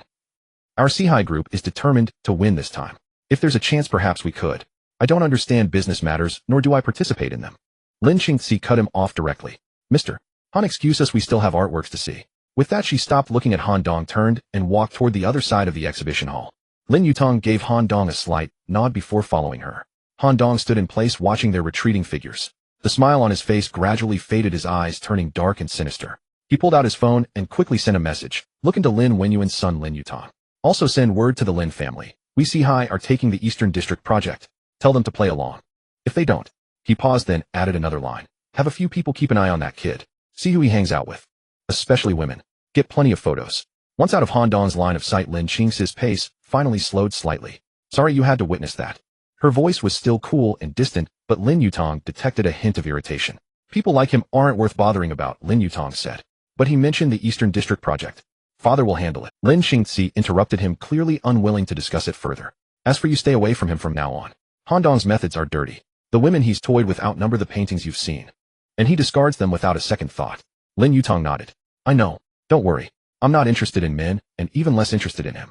Our Sihai Group is determined to win this time. If there's a chance, perhaps we could. I don't understand business matters, nor do I participate in them. Lin Qingqi cut him off directly. Mr. Han, excuse us, we still have artworks to see. With that, she stopped looking at Han Dong, turned, and walked toward the other side of the exhibition hall. Lin Yutang gave Han Dong a slight nod before following her. Han Dong stood in place, watching their retreating figures. The smile on his face gradually faded, his eyes turning dark and sinister. He pulled out his phone and quickly sent a message. Look into Lin Wenyuan's son, Lin Yutang. Also send word to the Lin family. We Sihai are taking the Eastern District project. Tell them to play along. If they don't. He paused, then added another line. Have a few people keep an eye on that kid. See who he hangs out with. Especially women. Get plenty of photos. Once out of Han Dong's line of sight, Lin Qingqi's pace finally slowed slightly. Sorry you had to witness that. Her voice was still cool and distant, but Lin Yutang detected a hint of irritation. People like him aren't worth bothering about, Lin Yutang said. But he mentioned the Eastern District project. Father will handle it. Lin Qingqi interrupted him, clearly unwilling to discuss it further. As for you, stay away from him from now on. Han Dong's methods are dirty. The women he's toyed with outnumber the paintings you've seen. And he discards them without a second thought. Lin Yutang nodded. I know. Don't worry. I'm not interested in men, and even less interested in him.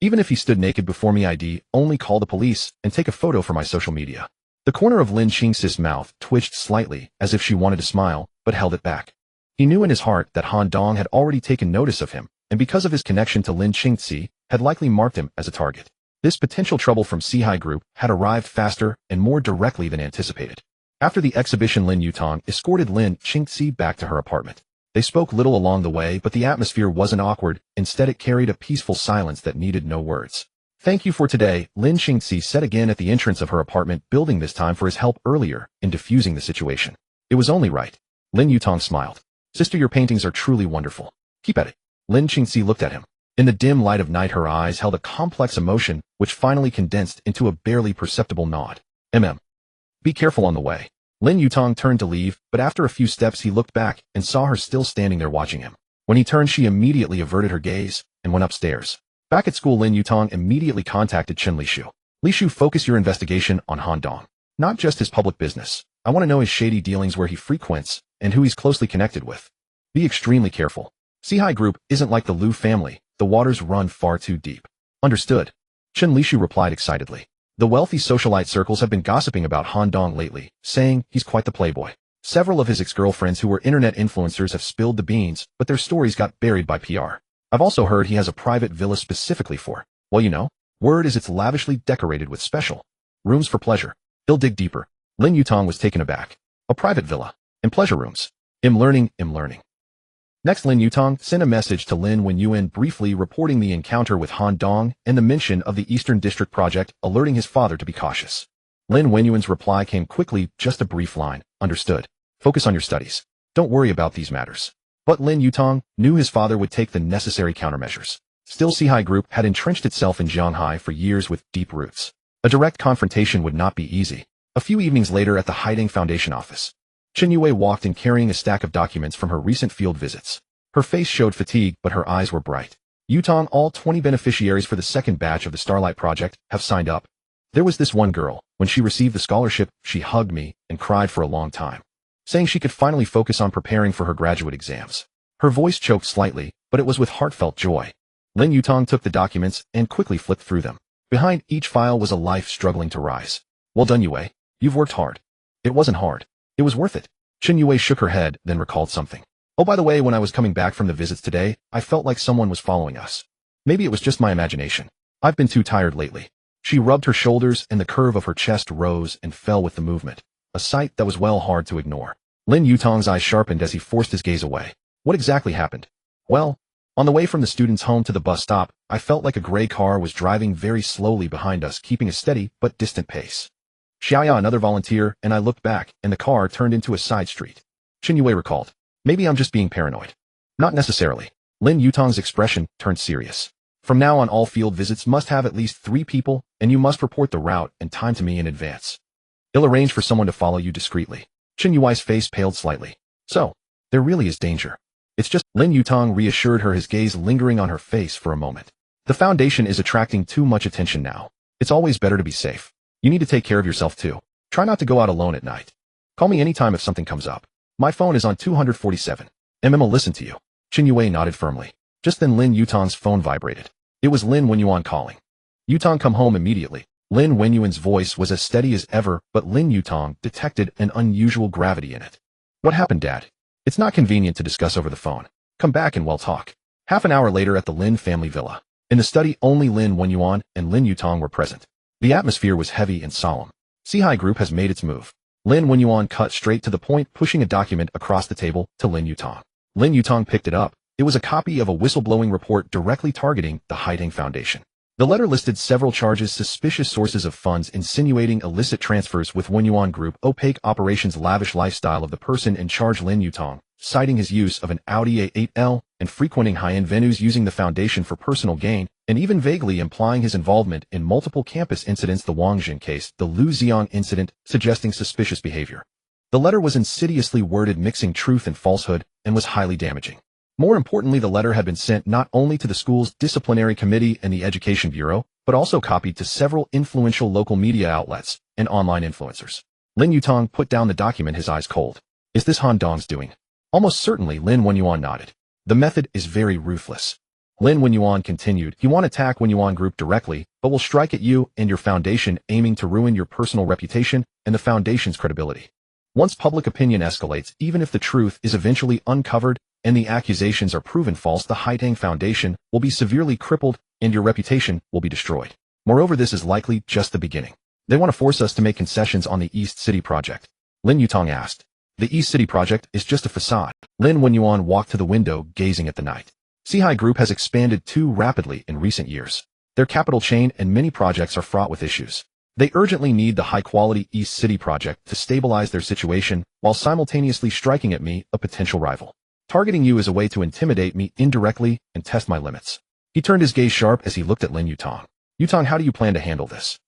Even if he stood naked before me, I'd only call the police and take a photo for my social media. The corner of Lin Qingxi's mouth twitched slightly, as if she wanted to smile, but held it back. He knew in his heart that Han Dong had already taken notice of him, and because of his connection to Lin Qingxi, had likely marked him as a target. This potential trouble from Sihai Group had arrived faster and more directly than anticipated. After the exhibition, Lin Yutang escorted Lin Qingxi back to her apartment. They spoke little along the way, but the atmosphere wasn't awkward. Instead, it carried a peaceful silence that needed no words. Thank you for today, Lin Qingxi said again at the entrance of her apartment building, this time for his help earlier in diffusing the situation. It was only right. Lin Yutang smiled. Sister, your paintings are truly wonderful. Keep at it. Lin Qingxi looked at him. In the dim light of night, her eyes held a complex emotion, which finally condensed into a barely perceptible nod. Be careful on the way. Lin Yutang turned to leave, but after a few steps he looked back and saw her still standing there watching him. When he turned, she immediately averted her gaze and went upstairs. Back at school, Lin Yutang immediately contacted Chen Lishu. Lishu, focus your investigation on Han Dong. Not just his public business. I want to know his shady dealings, where he frequents, and who he's closely connected with. Be extremely careful. Sihai Group isn't like the Liu family. The waters run far too deep. Understood. Chen Lishu replied excitedly. The wealthy socialite circles have been gossiping about Han Dong lately, saying he's quite the playboy. Several of his ex-girlfriends who were internet influencers have spilled the beans, but their stories got buried by PR. I've also heard he has a private villa specifically for, well, you know, word is it's lavishly decorated with special rooms for pleasure. He'll dig deeper. Lin Yutang was taken aback. A private villa and pleasure rooms. I'm learning. Next, Lin Yutang sent a message to Lin Wenyuan briefly reporting the encounter with Han Dong and the mention of the Eastern District project, alerting his father to be cautious. Lin Wenyuan's reply came quickly, just a brief line. Understood. Focus on your studies. Don't worry about these matters. But Lin Yutang knew his father would take the necessary countermeasures. Still, Sihai Group had entrenched itself in Shanghai for years with deep roots. A direct confrontation would not be easy. A few evenings later at the Haiding Foundation office, Chen Yue walked in carrying a stack of documents from her recent field visits. Her face showed fatigue, but her eyes were bright. Yutang, all 20 beneficiaries for the second batch of the Starlight Project have signed up. There was this one girl. When she received the scholarship, she hugged me and cried for a long time, saying she could finally focus on preparing for her graduate exams. Her voice choked slightly, but it was with heartfelt joy. Lin Yutang took the documents and quickly flipped through them. Behind each file was a life struggling to rise. Well done, Yue. You've worked hard. It wasn't hard. It was worth it. Chen Yue shook her head, then recalled something. Oh, by the way, when I was coming back from the visits today, I felt like someone was following us. Maybe it was just my imagination. I've been too tired lately. She rubbed her shoulders and the curve of her chest rose and fell with the movement, a sight that was well hard to ignore. Lin Yutang's eyes sharpened as he forced his gaze away. What exactly happened? Well, on the way from the student's home to the bus stop, I felt like a gray car was driving very slowly behind us, keeping a steady but distant pace. Xiaoya, another volunteer, and I looked back, and the car turned into a side street. Chen Yue recalled. Maybe I'm just being paranoid. Not necessarily. Lin Yutang's expression turned serious. From now on, all field visits must have at least 3 people, and you must report the route and time to me in advance. I'll arrange for someone to follow you discreetly. Chen Yue's face paled slightly. So, there really is danger. It's just, Lin Yutang reassured her, his gaze lingering on her face for a moment. The foundation is attracting too much attention now. It's always better to be safe. You need to take care of yourself too. Try not to go out alone at night. Call me anytime if something comes up. My phone is on 247. I'll listen to you. Chen Yue nodded firmly. Just then Lin Yutang's phone vibrated. It was Lin Wenyuan calling. Yutang, come home immediately. Lin Wenyuan's voice was as steady as ever, but Lin Yutang detected an unusual gravity in it. What happened, Dad? It's not convenient to discuss over the phone. Come back and we'll talk. Half an hour later at the Lin family villa. In the study, only Lin Wenyuan and Lin Yutang were present. The atmosphere was heavy and solemn. Sihai Group has made its move. Lin Wenyuan cut straight to the point, pushing a document across the table to Lin Yutang. Lin Yutang picked it up. It was a copy of a whistleblowing report directly targeting the Haiding Foundation. The letter listed several charges: suspicious sources of funds, insinuating illicit transfers with Wenyuan Group, opaque operations, lavish lifestyle of the person in charge Lin Yutang, citing his use of an Audi A8L, and frequenting high-end venues using the foundation for personal gain, and even vaguely implying his involvement in multiple campus incidents, the Wangjin case, the Lu Xiang incident, suggesting suspicious behavior. The letter was insidiously worded, mixing truth and falsehood, and was highly damaging. More importantly, the letter had been sent not only to the school's disciplinary committee and the education bureau, but also copied to several influential local media outlets and online influencers. Lin Yutang put down the document, his eyes cold. Is this Han Dong's doing? Almost certainly, Lin Wenyuan nodded. The method is very ruthless. Lin Wenyuan continued, he won't attack Wenyuan Group directly, but will strike at you and your foundation, aiming to ruin your personal reputation and the foundation's credibility. Once public opinion escalates, even if the truth is eventually uncovered and the accusations are proven false, the Haitang Foundation will be severely crippled and your reputation will be destroyed. Moreover, this is likely just the beginning. They want to force us to make concessions on the East City project. Lin Yutang asked. The East City project is just a facade. Lin Wenyuan walked to the window, gazing at the night. Sihai Group has expanded too rapidly in recent years. Their capital chain and many projects are fraught with issues. They urgently need the high-quality East City project to stabilize their situation while simultaneously striking at me, a potential rival. Targeting you is a way to intimidate me indirectly and test my limits. He turned his gaze sharp as he looked at Lin Yutang. Yutang, how do you plan to handle this?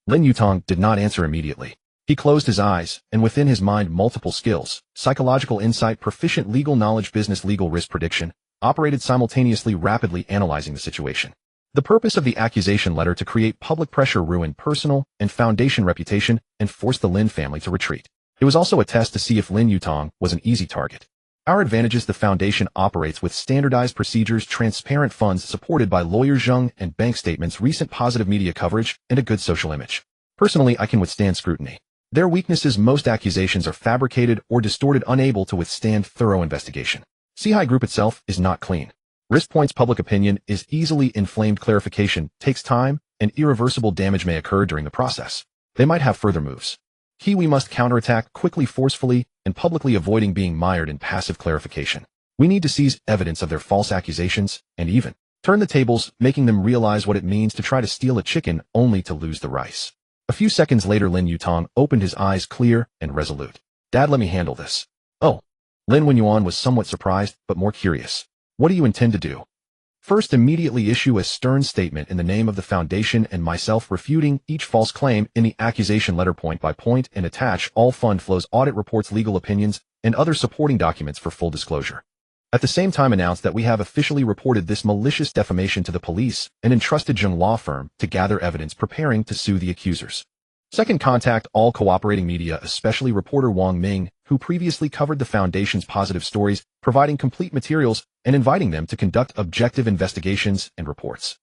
Lin Yutang did not answer immediately. He closed his eyes, and within his mind multiple skills, psychological insight, proficient legal knowledge, business legal risk prediction, operated simultaneously, rapidly analyzing the situation. The purpose of the accusation letter to create public pressure, ruin personal and foundation reputation, and force the Lin family to retreat. It was also a test to see if Lin Yutang was an easy target. Our advantage is the foundation operates with standardized procedures, transparent funds supported by lawyer Zheng and bank statements, recent positive media coverage, and a good social image. Personally, I can withstand scrutiny. Their weaknesses: most accusations are fabricated or distorted, unable to withstand thorough investigation. Sihai Group itself is not clean. Risk points: public opinion is easily inflamed, clarification takes time, and irreversible damage may occur during the process. They might have further moves. We must counterattack quickly, forcefully, and publicly, avoiding being mired in passive clarification. We need to seize evidence of their false accusations, and even turn the tables, making them realize what it means to try to steal a chicken only to lose the rice. A few seconds later, Lin Yutang opened his eyes, clear and resolute. Dad, let me handle this. Oh. Lin Wenyuan was somewhat surprised, but more curious. What do you intend to do? First, immediately issue a stern statement in the name of the foundation and myself, refuting each false claim in the accusation letter point by point, and attach all fund flows, audit reports, legal opinions, and other supporting documents for full disclosure. At the same time, announce that we have officially reported this malicious defamation to the police and entrusted Zheng law firm to gather evidence, preparing to sue the accusers. Second, contact all cooperating media, especially reporter Wang Ming, who previously covered the foundation's positive stories, providing complete materials and inviting them to conduct objective investigations and reports.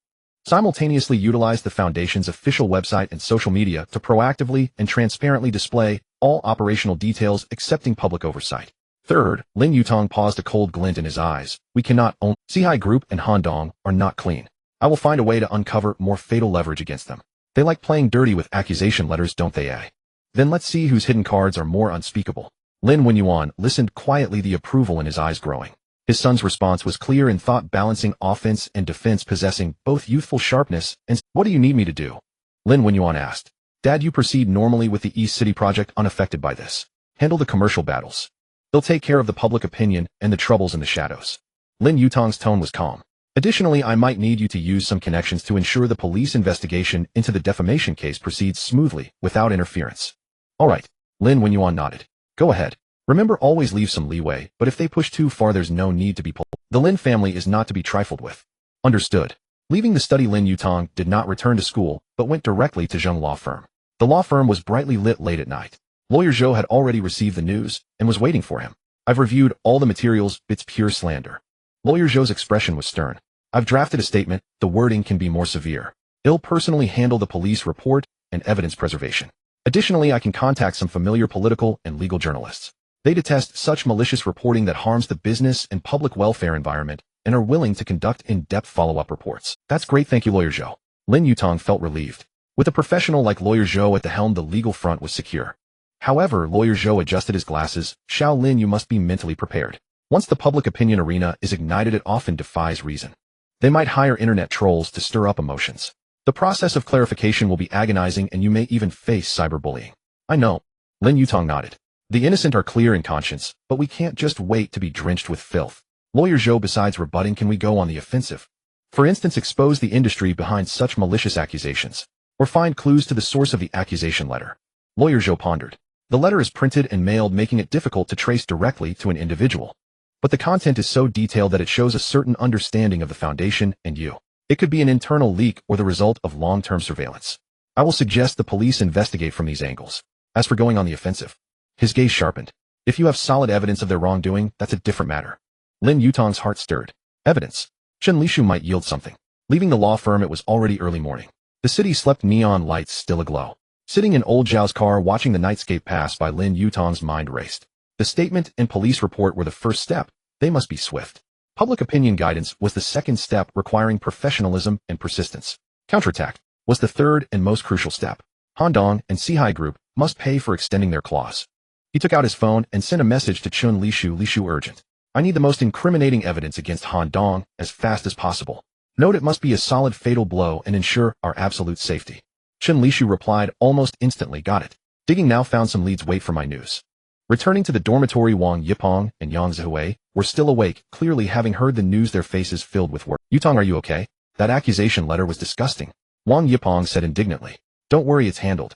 Simultaneously utilize the foundation's official website and social media to proactively and transparently display all operational details, accepting public oversight. Third, Lin Yutang paused, a cold glint in his eyes. We cannot own Sihai Group and Han Dong are not clean. I will find a way to uncover more fatal leverage against them. They like playing dirty with accusation letters, don't they, eh? Then let's see whose hidden cards are more unspeakable. Lin Wenyuan listened quietly, the approval in his eyes growing. His son's response was clear in thought, balancing offense and defense, possessing both youthful sharpness and... What do you need me to do? Lin Wenyuan asked. Dad, you proceed normally with the East City project, unaffected by this. Handle the commercial battles. They'll take care of the public opinion and the troubles in the shadows. Lin Yutang's tone was calm. Additionally, I might need you to use some connections to ensure the police investigation into the defamation case proceeds smoothly, without interference. All right. Lin Wenyuan nodded. Go ahead. Remember, always leave some leeway, but if they push too far, there's no need to be pulled. The Lin family is not to be trifled with. Understood. Leaving the study, Lin Yutang did not return to school, but went directly to Zheng law firm. The law firm was brightly lit late at night. Lawyer Zhou had already received the news and was waiting for him. I've reviewed all the materials, it's pure slander. Lawyer Zhou's expression was stern. I've drafted a statement, the wording can be more severe. I'll personally handle the police report and evidence preservation. Additionally, I can contact some familiar political and legal journalists. They detest such malicious reporting that harms the business and public welfare environment and are willing to conduct in-depth follow-up reports. That's great, thank you, Lawyer Zhou. Lin Yutang felt relieved. With a professional like Lawyer Zhou at the helm, the legal front was secure. However, Lawyer Zhou adjusted his glasses. Xiao Lin, you must be mentally prepared. Once the public opinion arena is ignited, it often defies reason. They might hire internet trolls to stir up emotions. The process of clarification will be agonizing, and you may even face cyberbullying. I know. Lin Yutang nodded. The innocent are clear in conscience, but we can't just wait to be drenched with filth. Lawyer Zhou, besides rebutting, can we go on the offensive? For instance, expose the industry behind such malicious accusations, or find clues to the source of the accusation letter. Lawyer Zhou pondered. The letter is printed and mailed, making it difficult to trace directly to an individual. but the content is so detailed that it shows a certain understanding of the foundation and you. It could be an internal leak or the result of long-term surveillance. I will suggest the police investigate from these angles. As for going on the offensive, his gaze sharpened. If you have solid evidence of their wrongdoing, that's a different matter. Lin Yutang's heart stirred. Evidence. Chen Lishu might yield something. Leaving the law firm, it was already early morning. The city slept, neon lights still aglow. Sitting in old Zhao's car watching the nightscape pass by, Lin Yutang's mind raced. The statement and police report were the first step. They must be swift. Public opinion guidance was the second step, requiring professionalism and persistence. Counterattack was the third and most crucial step. Handong and Sihai Group must pay for extending their claws. He took out his phone and sent a message to Chen Lishu. Lishu, urgent. I need the most incriminating evidence against Handong as fast as possible. Note it must be a solid fatal blow and ensure our absolute safety. Chen Lishu replied almost instantly, got it. Digging now, found some leads, wait for my news. Returning to the dormitory, Wang Yipeng and Yang Zihui were still awake, clearly having heard the news, their faces filled with worry. Yutang, are you okay? That accusation letter was disgusting. Wang Yipeng said indignantly. Don't worry, it's handled.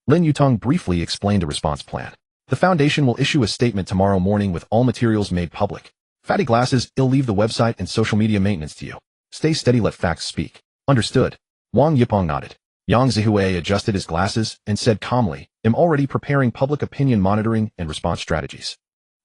Lin Yutang briefly explained a response plan. The foundation will issue a statement tomorrow morning with all materials made public. Fatty glasses, I'll leave the website and social media maintenance to you. Stay steady, let facts speak. Understood. Wang Yipeng nodded. Yang Zihui adjusted his glasses and said calmly, I'm already preparing public opinion monitoring and response strategies.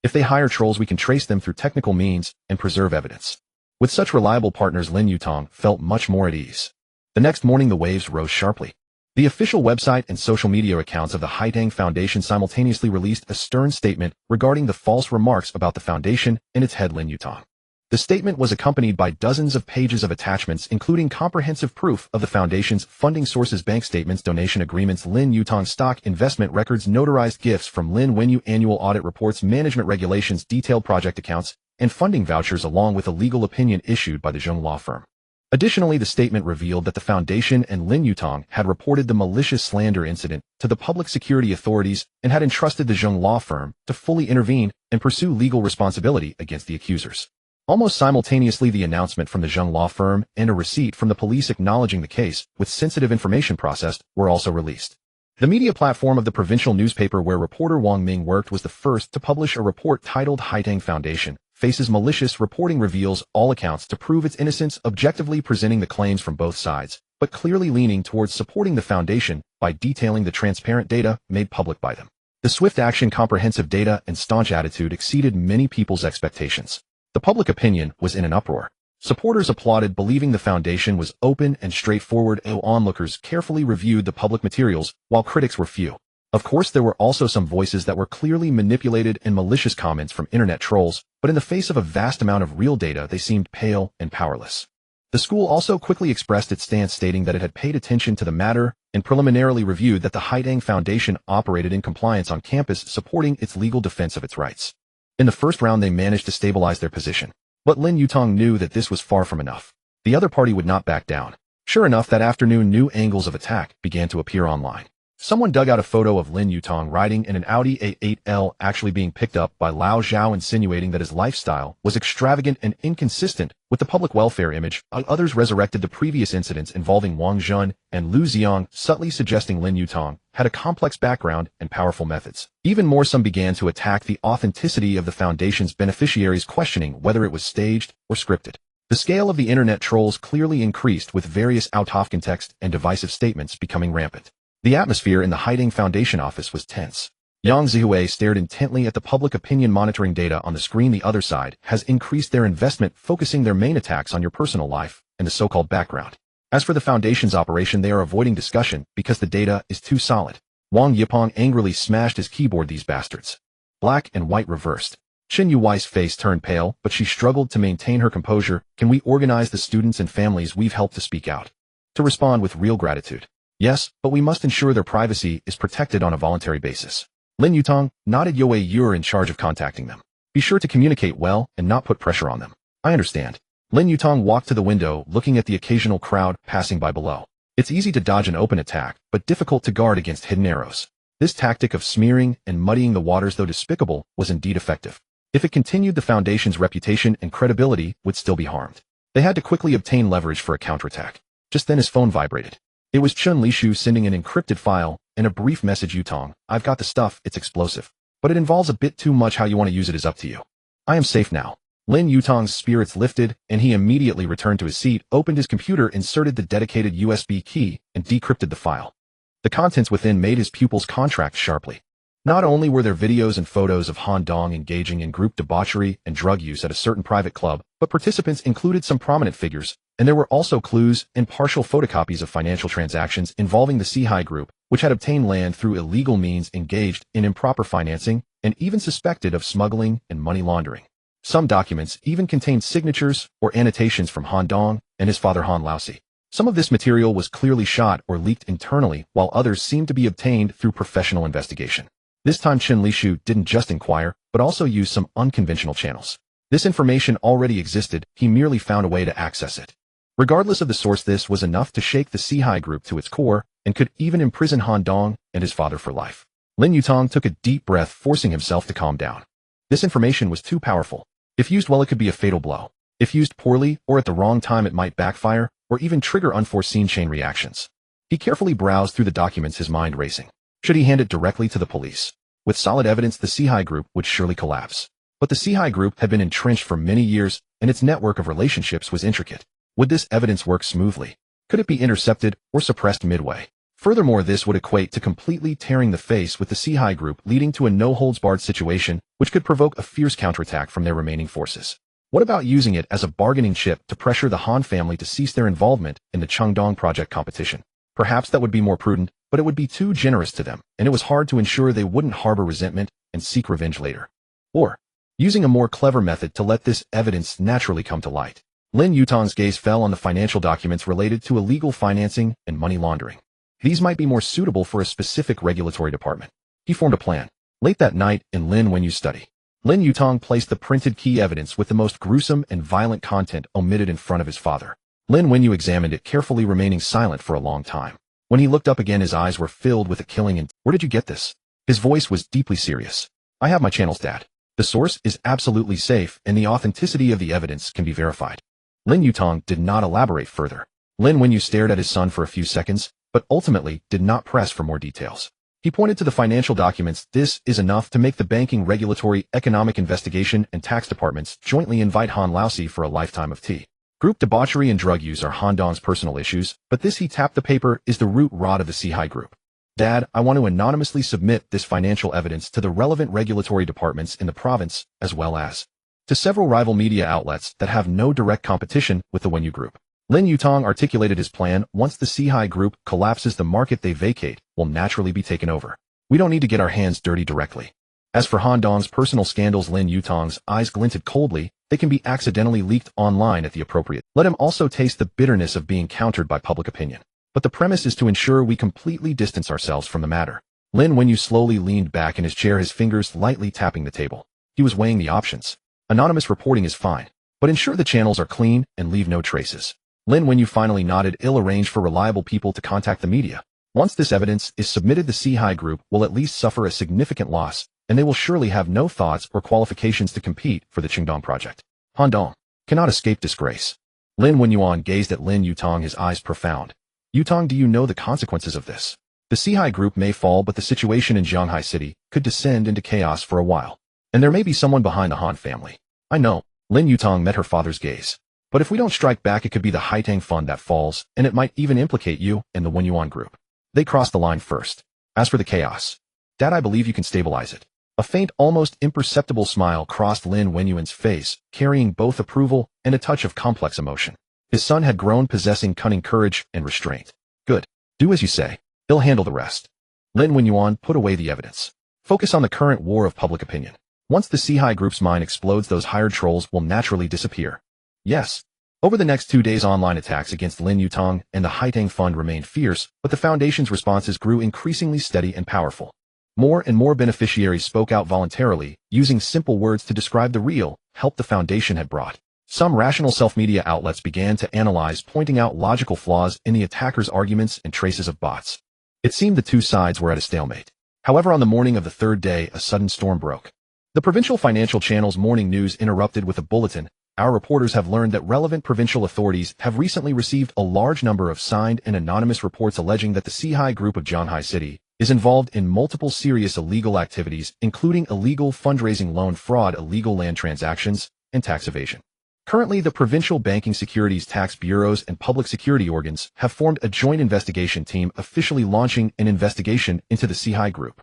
If they hire trolls, we can trace them through technical means and preserve evidence. With such reliable partners, Lin Yutang felt much more at ease. The next morning, the waves rose sharply. The official website and social media accounts of the Haitang Foundation simultaneously released a stern statement regarding the false remarks about the foundation and its head, Lin Yutang. The statement was accompanied by dozens of pages of attachments, including comprehensive proof of the foundation's funding sources, bank statements, donation agreements, Lin Yutang stock investment records, notarized gifts from Lin Wenyu, annual audit reports, management regulations, detailed project accounts, and funding vouchers, along with a legal opinion issued by the Zheng law firm. Additionally, the statement revealed that the foundation and Lin Yutang had reported the malicious slander incident to the public security authorities and had entrusted the Zheng law firm to fully intervene and pursue legal responsibility against the accusers. Almost simultaneously, the announcement from the Zheng law firm and a receipt from the police acknowledging the case with sensitive information processed were also released. The media platform of the provincial newspaper where reporter Wang Ming worked was the first to publish a report titled Haitang Foundation Faces Malicious Reporting, reveals all accounts to prove its innocence, objectively presenting the claims from both sides, but clearly leaning towards supporting the foundation by detailing the transparent data made public by them. The swift action, comprehensive data, and staunch attitude exceeded many people's expectations. The public opinion was in an uproar. Supporters applauded, believing the foundation was open and straightforward. Onlookers carefully reviewed the public materials, while critics were few. Of course, there were also some voices that were clearly manipulated and malicious comments from internet trolls, but in the face of a vast amount of real data, they seemed pale and powerless. The school also quickly expressed its stance, stating that it had paid attention to the matter and preliminarily reviewed that the Haitang Foundation operated in compliance on campus, supporting its legal defense of its rights. In the first round, they managed to stabilize their position. But Lin Yutang knew that this was far from enough. The other party would not back down. Sure enough, that afternoon, new angles of attack began to appear online. Someone dug out a photo of Lin Yutang riding in an Audi A8L, actually being picked up by Lao Zhao, insinuating that his lifestyle was extravagant and inconsistent with the public welfare image. Others resurrected the previous incidents involving Wang Zhun and Lu Xiang, subtly suggesting Lin Yutang had a complex background and powerful methods. Even more, some began to attack the authenticity of the foundation's beneficiaries, questioning whether it was staged or scripted. The scale of the internet trolls clearly increased, with various out-of-context and divisive statements becoming rampant. The atmosphere in the Haitang Foundation office was tense. Yang Zihui stared intently at the public opinion monitoring data on the screen. The other side has increased their investment, focusing their main attacks on your personal life and the so-called background. As for the foundation's operation, they are avoiding discussion because the data is too solid. Wang Yipeng angrily smashed his keyboard. These bastards. Black and white reversed. Chen Yuai's face turned pale, but she struggled to maintain her composure. Can we organize the students and families we've helped to speak out? To respond with real gratitude. Yes, but we must ensure their privacy is protected on a voluntary basis. Lin Yutang nodded. Yue, you're in charge of contacting them. Be sure to communicate well and not put pressure on them. I understand. Lin Yutang walked to the window, looking at the occasional crowd passing by below. It's easy to dodge an open attack, but difficult to guard against hidden arrows. This tactic of smearing and muddying the waters, though despicable, was indeed effective. If it continued, the foundation's reputation and credibility would still be harmed. They had to quickly obtain leverage for a counterattack. Just then his phone vibrated. It was Chen Lishu sending an encrypted file and a brief message. Yutang, I've got the stuff, it's explosive. But it involves a bit too much. How you want to use it is up to you. I am safe now. Lin Yutang's spirits lifted, and he immediately returned to his seat, opened his computer, inserted the dedicated USB key, and decrypted the file. The contents within made his pupils contract sharply. Not only were there videos and photos of Han Dong engaging in group debauchery and drug use at a certain private club, but participants included some prominent figures, and there were also clues and partial photocopies of financial transactions involving the Sihai Group, which had obtained land through illegal means, engaged in improper financing, and even suspected of smuggling and money laundering. Some documents even contained signatures or annotations from Han Dong and his father Han Laosi. Some of this material was clearly shot or leaked internally, while others seemed to be obtained through professional investigation. This time Chen Lishu didn't just inquire, but also used some unconventional channels. This information already existed, he merely found a way to access it. Regardless of the source, this was enough to shake the Sihai Group to its core, and could even imprison Han Dong and his father for life. Lin Yutang took a deep breath, forcing himself to calm down. This information was too powerful. If used well, it could be a fatal blow. If used poorly or at the wrong time, it might backfire or even trigger unforeseen chain reactions. He carefully browsed through the documents, his mind racing. Should he hand it directly to the police? With solid evidence, the Sihai Group would surely collapse. But the Sihai Group had been entrenched for many years, and its network of relationships was intricate. Would this evidence work smoothly? Could it be intercepted or suppressed midway? Furthermore, this would equate to completely tearing the face with the Sihai Group, leading to a no-holds-barred situation, which could provoke a fierce counterattack from their remaining forces. What about using it as a bargaining chip to pressure the Han family to cease their involvement in the Changdong project competition? Perhaps that would be more prudent, but it would be too generous to them, and it was hard to ensure they wouldn't harbor resentment and seek revenge later. Or, using a more clever method to let this evidence naturally come to light. Lin Yutang's gaze fell on the financial documents related to illegal financing and money laundering. These might be more suitable for a specific regulatory department. He formed a plan. Late that night, in Lin Wenyu's study, Lin Yutang placed the printed key evidence with the most gruesome and violent content omitted in front of his father. Lin Wenyu examined it carefully, remaining silent for a long time. When he looked up again, his eyes were filled with a killing intent. Where did you get this? His voice was deeply serious. I have my channels, Dad. The source is absolutely safe, and the authenticity of the evidence can be verified. Lin Yutang did not elaborate further. Lin Wenyu stared at his son for a few seconds, but ultimately did not press for more details. He pointed to the financial documents. This is enough to make the banking, regulatory, economic investigation, and tax departments jointly invite Han Laosi for a lifetime of tea. Group debauchery and drug use are Han Dong's personal issues, but this, he tapped the paper, is the root rod of the Sihai Group. Dad, I want to anonymously submit this financial evidence to the relevant regulatory departments in the province, as well as to several rival media outlets that have no direct competition with the Wenyu Group. Lin Yutang articulated his plan. Once the Sihai Group collapses, the market they vacate will naturally be taken over. We don't need to get our hands dirty directly. As for Han Dong's personal scandals, Lin Yutang's eyes glinted coldly. They can be accidentally leaked online at the appropriate. Let him also taste the bitterness of being countered by public opinion. But the premise is to ensure we completely distance ourselves from the matter. Lin Wenyu slowly leaned back in his chair, his fingers lightly tapping the table. He was weighing the options. Anonymous reporting is fine, but ensure the channels are clean and leave no traces. Lin Wenyu finally nodded. I'll arrange for reliable people to contact the media. Once this evidence is submitted, the Sihai Group will at least suffer a significant loss, and they will surely have no thoughts or qualifications to compete for the Changdong project. Han Dong cannot escape disgrace. Lin Wenyuan gazed at Lin Yutang, his eyes profound. Yutang, do you know the consequences of this? The Sihai Group may fall, but the situation in Shanghai City could descend into chaos for a while. And there may be someone behind the Han family. I know. Lin Yutang met her father's gaze. But if we don't strike back, it could be the Haitang Fund that falls, and it might even implicate you and the Wenyuan Group. They crossed the line first. As for the chaos, Dad, I believe you can stabilize it. A faint, almost imperceptible smile crossed Lin Wenyuan's face, carrying both approval and a touch of complex emotion. His son had grown, possessing cunning, courage, and restraint. Good. Do as you say. He'll handle the rest. Lin Wenyuan put away the evidence. Focus on the current war of public opinion. Once the Sihai Group's mind explodes, those hired trolls will naturally disappear. Yes. Over the next 2 days, online attacks against Lin Yutang and the Haitang Fund remained fierce, but the Foundation's responses grew increasingly steady and powerful. More and more beneficiaries spoke out voluntarily, using simple words to describe the real help the Foundation had brought. Some rational self-media outlets began to analyze, pointing out logical flaws in the attackers' arguments and traces of bots. It seemed the two sides were at a stalemate. However, on the morning of the third day, a sudden storm broke. The provincial financial channel's morning news interrupted with a bulletin. Our reporters have learned that relevant provincial authorities have recently received a large number of signed and anonymous reports alleging that the Sihai Group of Shanghai City is involved in multiple serious illegal activities, including illegal fundraising, loan fraud, illegal land transactions, and tax evasion. Currently, the provincial banking securities tax bureaus and public security organs have formed a joint investigation team officially launching an investigation into the Sihai Group.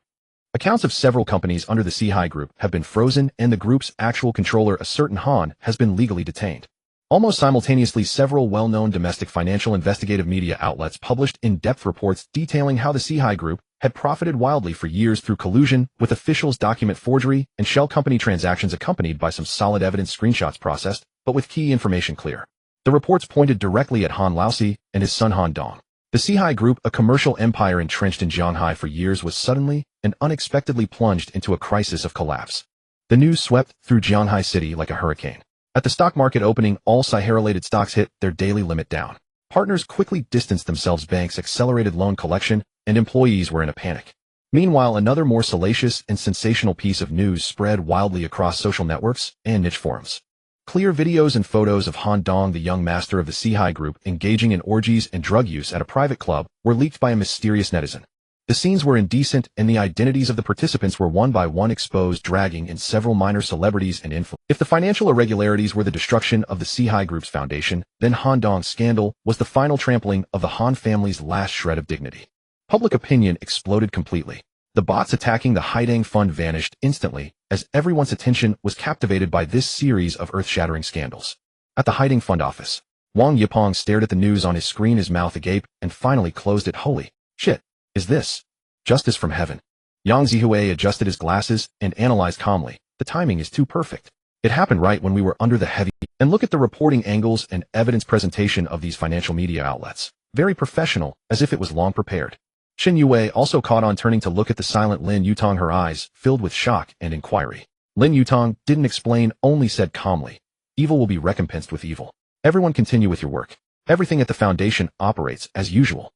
Accounts of several companies under the Sihai Group have been frozen and the group's actual controller, a certain Han, has been legally detained. Almost simultaneously, several well-known domestic financial investigative media outlets published in-depth reports detailing how the Sihai Group had profited wildly for years through collusion with officials, document forgery, and shell company transactions accompanied by some solid evidence screenshots processed, but with key information clear. The reports pointed directly at Han Laosi and his son Han Dong. The Sihai Group, a commercial empire entrenched in Shanghai for years, was suddenly and unexpectedly plunged into a crisis of collapse. The news swept through Shanghai city like a hurricane. At the stock market opening, all Sihai-related stocks hit their daily limit down. Partners quickly distanced themselves, banks accelerated loan collection, and employees were in a panic. Meanwhile, another more salacious and sensational piece of news spread wildly across social networks and niche forums. Clear videos and photos of Han Dong, the young master of the Sihai Group, engaging in orgies and drug use at a private club, were leaked by a mysterious netizen. The scenes were indecent, and the identities of the participants were one by one exposed, dragging in several minor celebrities and influencers. If the financial irregularities were the destruction of the Sihai Group's foundation, then Han Dong's scandal was the final trampling of the Han family's last shred of dignity. Public opinion exploded completely. The bots attacking the Haidang Fund vanished instantly, as everyone's attention was captivated by this series of earth-shattering scandals. At the Haidang Fund office, Wang Yipeng stared at the news on his screen, his mouth agape, and finally closed it. Holy shit, is this justice from heaven? Yang Zihui adjusted his glasses and analyzed calmly. The timing is too perfect. It happened right when we were under the heavy. And look at the reporting angles and evidence presentation of these financial media outlets. Very professional, as if it was long prepared. Chen Yue also caught on, turning to look at the silent Lin Yutang, her eyes filled with shock and inquiry. Lin Yutang didn't explain, only said calmly, "Evil will be recompensed with evil. Everyone continue with your work. Everything at the foundation operates as usual.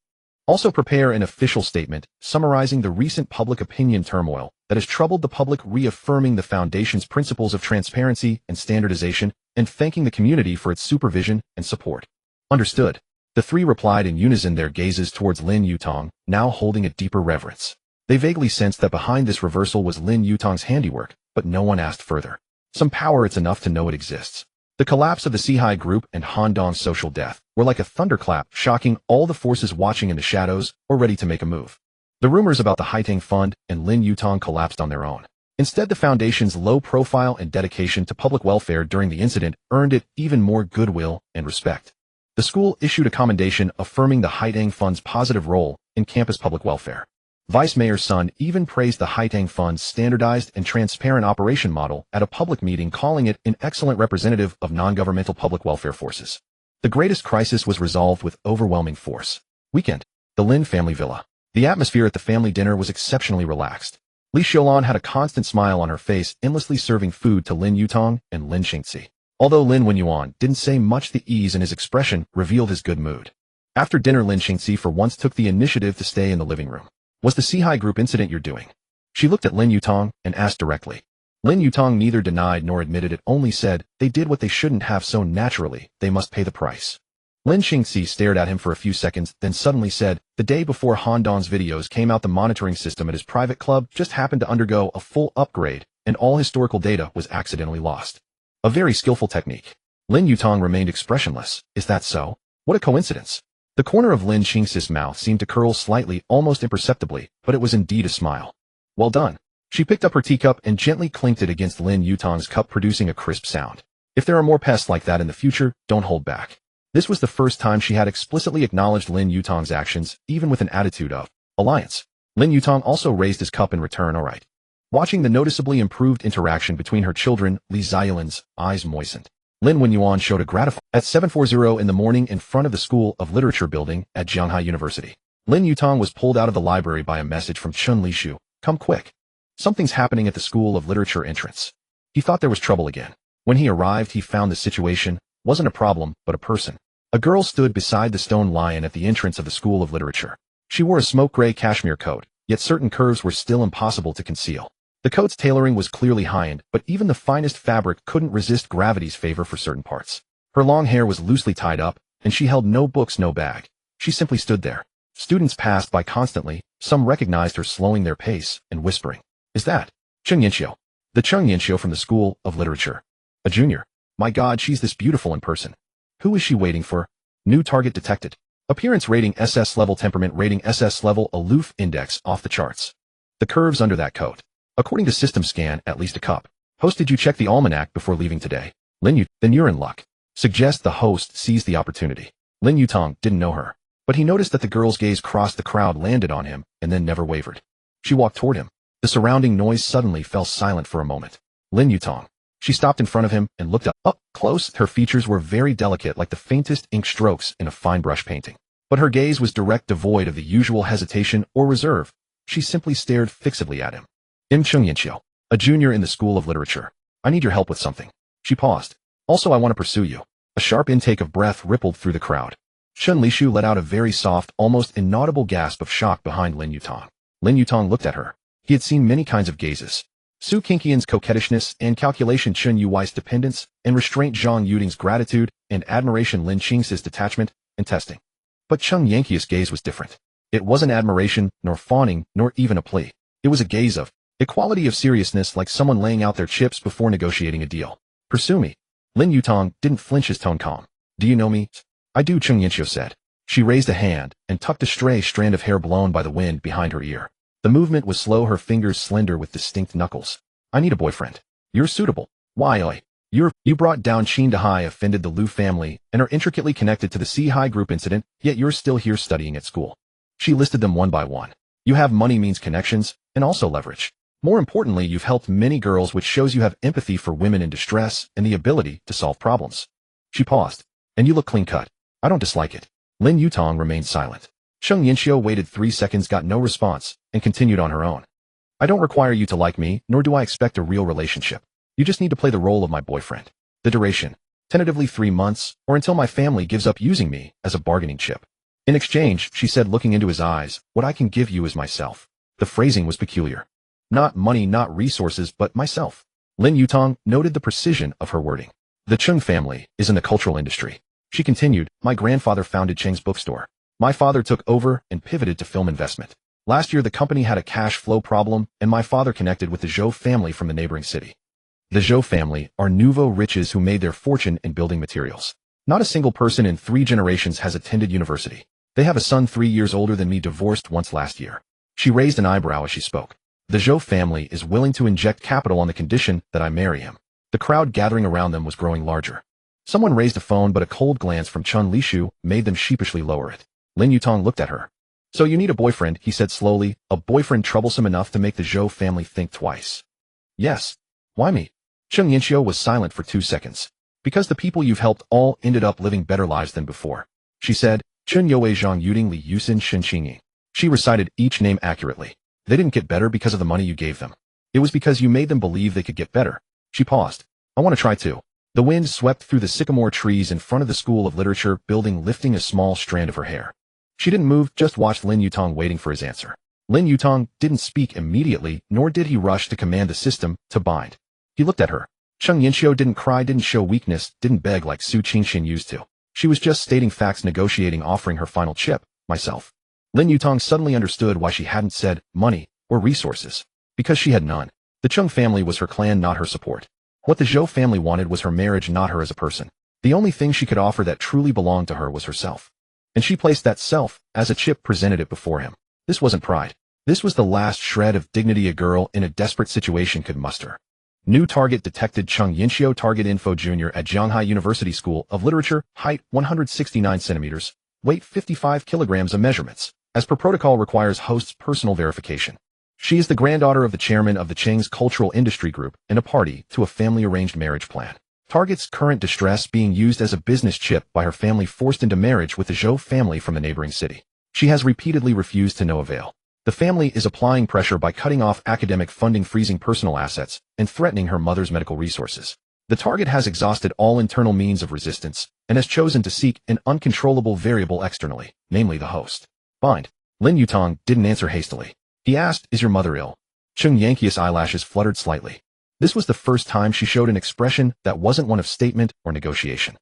Also prepare an official statement summarizing the recent public opinion turmoil that has troubled the public, reaffirming the foundation's principles of transparency and standardization, and thanking the community for its supervision and support." Understood. The three replied in unison, their gazes towards Lin Yutang, now holding a deeper reverence. They vaguely sensed that behind this reversal was Lin Yutang's handiwork, but no one asked further. Some power, it's enough to know it exists. The collapse of the Sihai Group and Han Dong's social death were like a thunderclap, shocking all the forces watching in the shadows or ready to make a move. The rumors about the Haidang Fund and Lin Yutang collapsed on their own. Instead, the foundation's low profile and dedication to public welfare during the incident earned it even more goodwill and respect. The school issued a commendation affirming the Haidang Fund's positive role in campus public welfare. Vice Mayor Sun even praised the Haidang Fund's standardized and transparent operation model at a public meeting, calling it an excellent representative of non-governmental public welfare forces. The greatest crisis was resolved with overwhelming force. Weekend. The Lin family villa. The atmosphere at the family dinner was exceptionally relaxed. Li Xiaolan had a constant smile on her face, endlessly serving food to Lin Yutang and Lin Qingqian. Although Lin Wenyuan didn't say much, the ease in his expression revealed his good mood. After dinner, Lin Qingqian for once took the initiative to stay in the living room. "Was the Sihai Group incident you're doing?" She looked at Lin Yutang and asked directly. Lin Yutang neither denied nor admitted it, only said, "They did what they shouldn't have, so naturally, they must pay the price." Lin Qingqian stared at him for a few seconds, then suddenly said, "The day before Han Dong's videos came out, the monitoring system at his private club just happened to undergo a full upgrade, and all historical data was accidentally lost." A very skillful technique. Lin Yutang remained expressionless. "Is that so? What a coincidence." The corner of Lin Qingqian's mouth seemed to curl slightly, almost imperceptibly, but it was indeed a smile. "Well done." She picked up her teacup and gently clinked it against Lin Yutang's cup, producing a crisp sound. "If there are more pests like that in the future, don't hold back." This was the first time she had explicitly acknowledged Lin Yutang's actions, even with an attitude of alliance. Lin Yutang also raised his cup in return. "All right." Watching the noticeably improved interaction between her children, Li Xiaolan's eyes moistened. Lin Wenyuan showed a gratifying. At 7:40 in the morning, in front of the School of Literature building at Shanghai University, Lin Yutang was pulled out of the library by a message from Chun Lishu. "Come quick. Something's happening at the School of Literature entrance." He thought there was trouble again. When he arrived, he found the situation wasn't a problem, but a person. A girl stood beside the stone lion at the entrance of the School of Literature. She wore a smoke gray cashmere coat, yet certain curves were still impossible to conceal. The coat's tailoring was clearly high-end, but even the finest fabric couldn't resist gravity's favor for certain parts. Her long hair was loosely tied up, and she held no books, no bag. She simply stood there. Students passed by constantly, some recognized her, slowing their pace and whispering, "Is that Cheng Yinxiu?" The Cheng Yinxiu from the School of Literature. A junior. My God, she's this beautiful in person. Who is she waiting for? New target detected. Appearance rating SS level, temperament rating SS level, aloof index off the charts. The curves under that coat. According to system scan, at least a cup. Host, did you check the almanac before leaving today? Then you're in luck. Suggest the host seized the opportunity. Lin Yutang didn't know her, but he noticed that the girl's gaze crossed the crowd, landed on him, and then never wavered. She walked toward him. The surrounding noise suddenly fell silent for a moment. Lin Yutang. She stopped in front of him and looked up close. Her features were very delicate, like the faintest ink strokes in a fine brush painting. But her gaze was direct, devoid of the usual hesitation or reserve. She simply stared fixedly at him. Qingqian, a junior in the School of Literature. I need your help with something. She paused. Also, I want to pursue you. A sharp intake of breath rippled through the crowd. Chen Lishu let out a very soft, almost inaudible gasp of shock behind Lin Yutang. Lin Yutang looked at her. He had seen many kinds of gazes. Su Qingqian's coquettishness and calculation, Chen Yui's dependence and restraint, Zhang Yuding's gratitude and admiration, Lin Qing's detachment and testing. But Cheng Yanqi's gaze was different. It wasn't admiration, nor fawning, nor even a plea. It was a gaze of equality, of seriousness, like someone laying out their chips before negotiating a deal. Pursue me. Lin Yutang didn't flinch, his tone calm. Do you know me? I do, Cheng Yanqi said. She raised a hand and tucked a stray strand of hair blown by the wind behind her ear. The movement was slow, her fingers slender with distinct knuckles. I need a boyfriend. You're suitable. Why, oi? You brought down Qin Dahai, offended the Liu family, and are intricately connected to the Si-Hai group incident, yet you're still here studying at school. She listed them one by one. You have money, means connections, and also leverage. More importantly, you've helped many girls, which shows you have empathy for women in distress and the ability to solve problems. She paused. And you look clean-cut. I don't dislike it. Lin Yutang remained silent. Cheng Yanqi waited 3 seconds, got no response, and continued on her own. I don't require you to like me, nor do I expect a real relationship. You just need to play the role of my boyfriend. The duration. Tentatively 3 months, or until my family gives up using me as a bargaining chip. In exchange, she said, looking into his eyes, what I can give you is myself. The phrasing was peculiar. Not money, not resources, but myself. Lin Yutang noted the precision of her wording. The Cheng family is in the cultural industry. She continued, my grandfather founded Cheng's bookstore. My father took over and pivoted to film investment. Last year, the company had a cash flow problem, and my father connected with the Zhou family from the neighboring city. The Zhou family are nouveau riches who made their fortune in building materials. Not a single person in 3 generations has attended university. They have a son 3 years older than me, divorced once last year. She raised an eyebrow as she spoke. The Zhou family is willing to inject capital on the condition that I marry him. The crowd gathering around them was growing larger. Someone raised a phone, but a cold glance from Chen Lishu made them sheepishly lower it. Lin Yutang looked at her. So you need a boyfriend, he said slowly, a boyfriend troublesome enough to make the Zhou family think twice. Yes. Why me? Cheng Yanqi was silent for 2 seconds. Because the people you've helped all ended up living better lives than before. She said, Chen Yue Zhang Yuding Li Yusin Shen Qingyi. She recited each name accurately. They didn't get better because of the money you gave them. It was because you made them believe they could get better. She paused. I want to try too. The wind swept through the sycamore trees in front of the School of Literature building, lifting a small strand of her hair. She didn't move, just watched Lin Yutang, waiting for his answer. Lin Yutang didn't speak immediately, nor did he rush to command the system to bind. He looked at her. Cheng Yanqi didn't cry, didn't show weakness, didn't beg like Su Qingqian used to. She was just stating facts, negotiating, offering her final chip, myself. Lin Yutang suddenly understood why she hadn't said money or resources. Because she had none. The Cheng family was her clan, not her support. What the Zhou family wanted was her marriage, not her as a person. The only thing she could offer that truly belonged to her was herself. And she placed that self as a chip, presented it before him. This wasn't pride. This was the last shred of dignity a girl in a desperate situation could muster. New target detected. Cheng Yanqi, target info, junior at Shanghai University School of Literature, height 169 centimeters, weight 55 kilograms of measurements, as per protocol requires host's personal verification. She is the granddaughter of the chairman of the Cheng's cultural industry group and a party to a family-arranged marriage plan. Target's current distress being used as a business chip by her family, forced into marriage with the Zhou family from the neighboring city. She has repeatedly refused, to no avail. The family is applying pressure by cutting off academic funding, freezing personal assets, and threatening her mother's medical resources. The target has exhausted all internal means of resistance and has chosen to seek an uncontrollable variable externally, namely the host. Bind. Lin Yutang didn't answer hastily. He asked, is your mother ill? Cheng Yanqi's eyelashes fluttered slightly. This was the first time she showed an expression that wasn't one of statement or negotiation.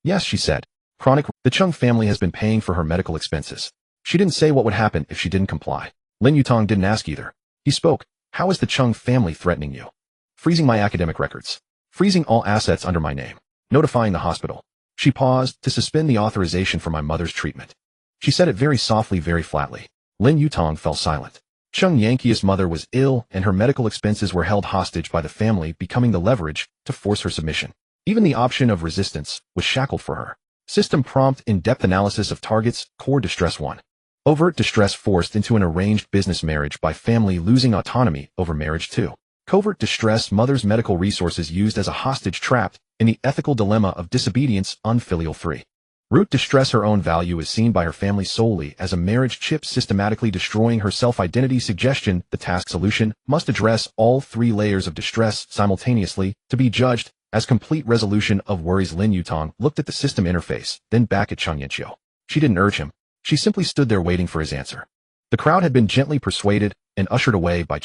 Yes, she said. Chronic. The Cheng family has been paying for her medical expenses. She didn't say what would happen if she didn't comply. Lin Yutang didn't ask either. He spoke. How is the Cheng family threatening you? Freezing my academic records. Freezing all assets under my name. notifying the hospital. She paused to suspend the authorization for my mother's treatment. She said it very softly, very flatly. Lin Yutang fell silent. Su Qingqian's mother was ill, and her medical expenses were held hostage by the family, becoming the leverage to force her submission. Even the option of resistance was shackled for her. System prompt in-depth analysis of targets, core distress 1. Overt distress forced into an arranged business marriage by family losing autonomy over marriage 2. Covert distress, mother's medical resources used as a hostage trapped in the ethical dilemma of disobedience, unfilial 3. Root distress, her own value is seen by her family solely as a marriage chip, systematically destroying her self-identity. Suggestion: the task solution must address all 3 layers of distress simultaneously to be judged as complete resolution of worries. Lin Yutang looked at the system interface, then back at Cheng Yanqiu. She didn't urge him. She simply stood there waiting for his answer. The crowd had been gently persuaded and ushered away by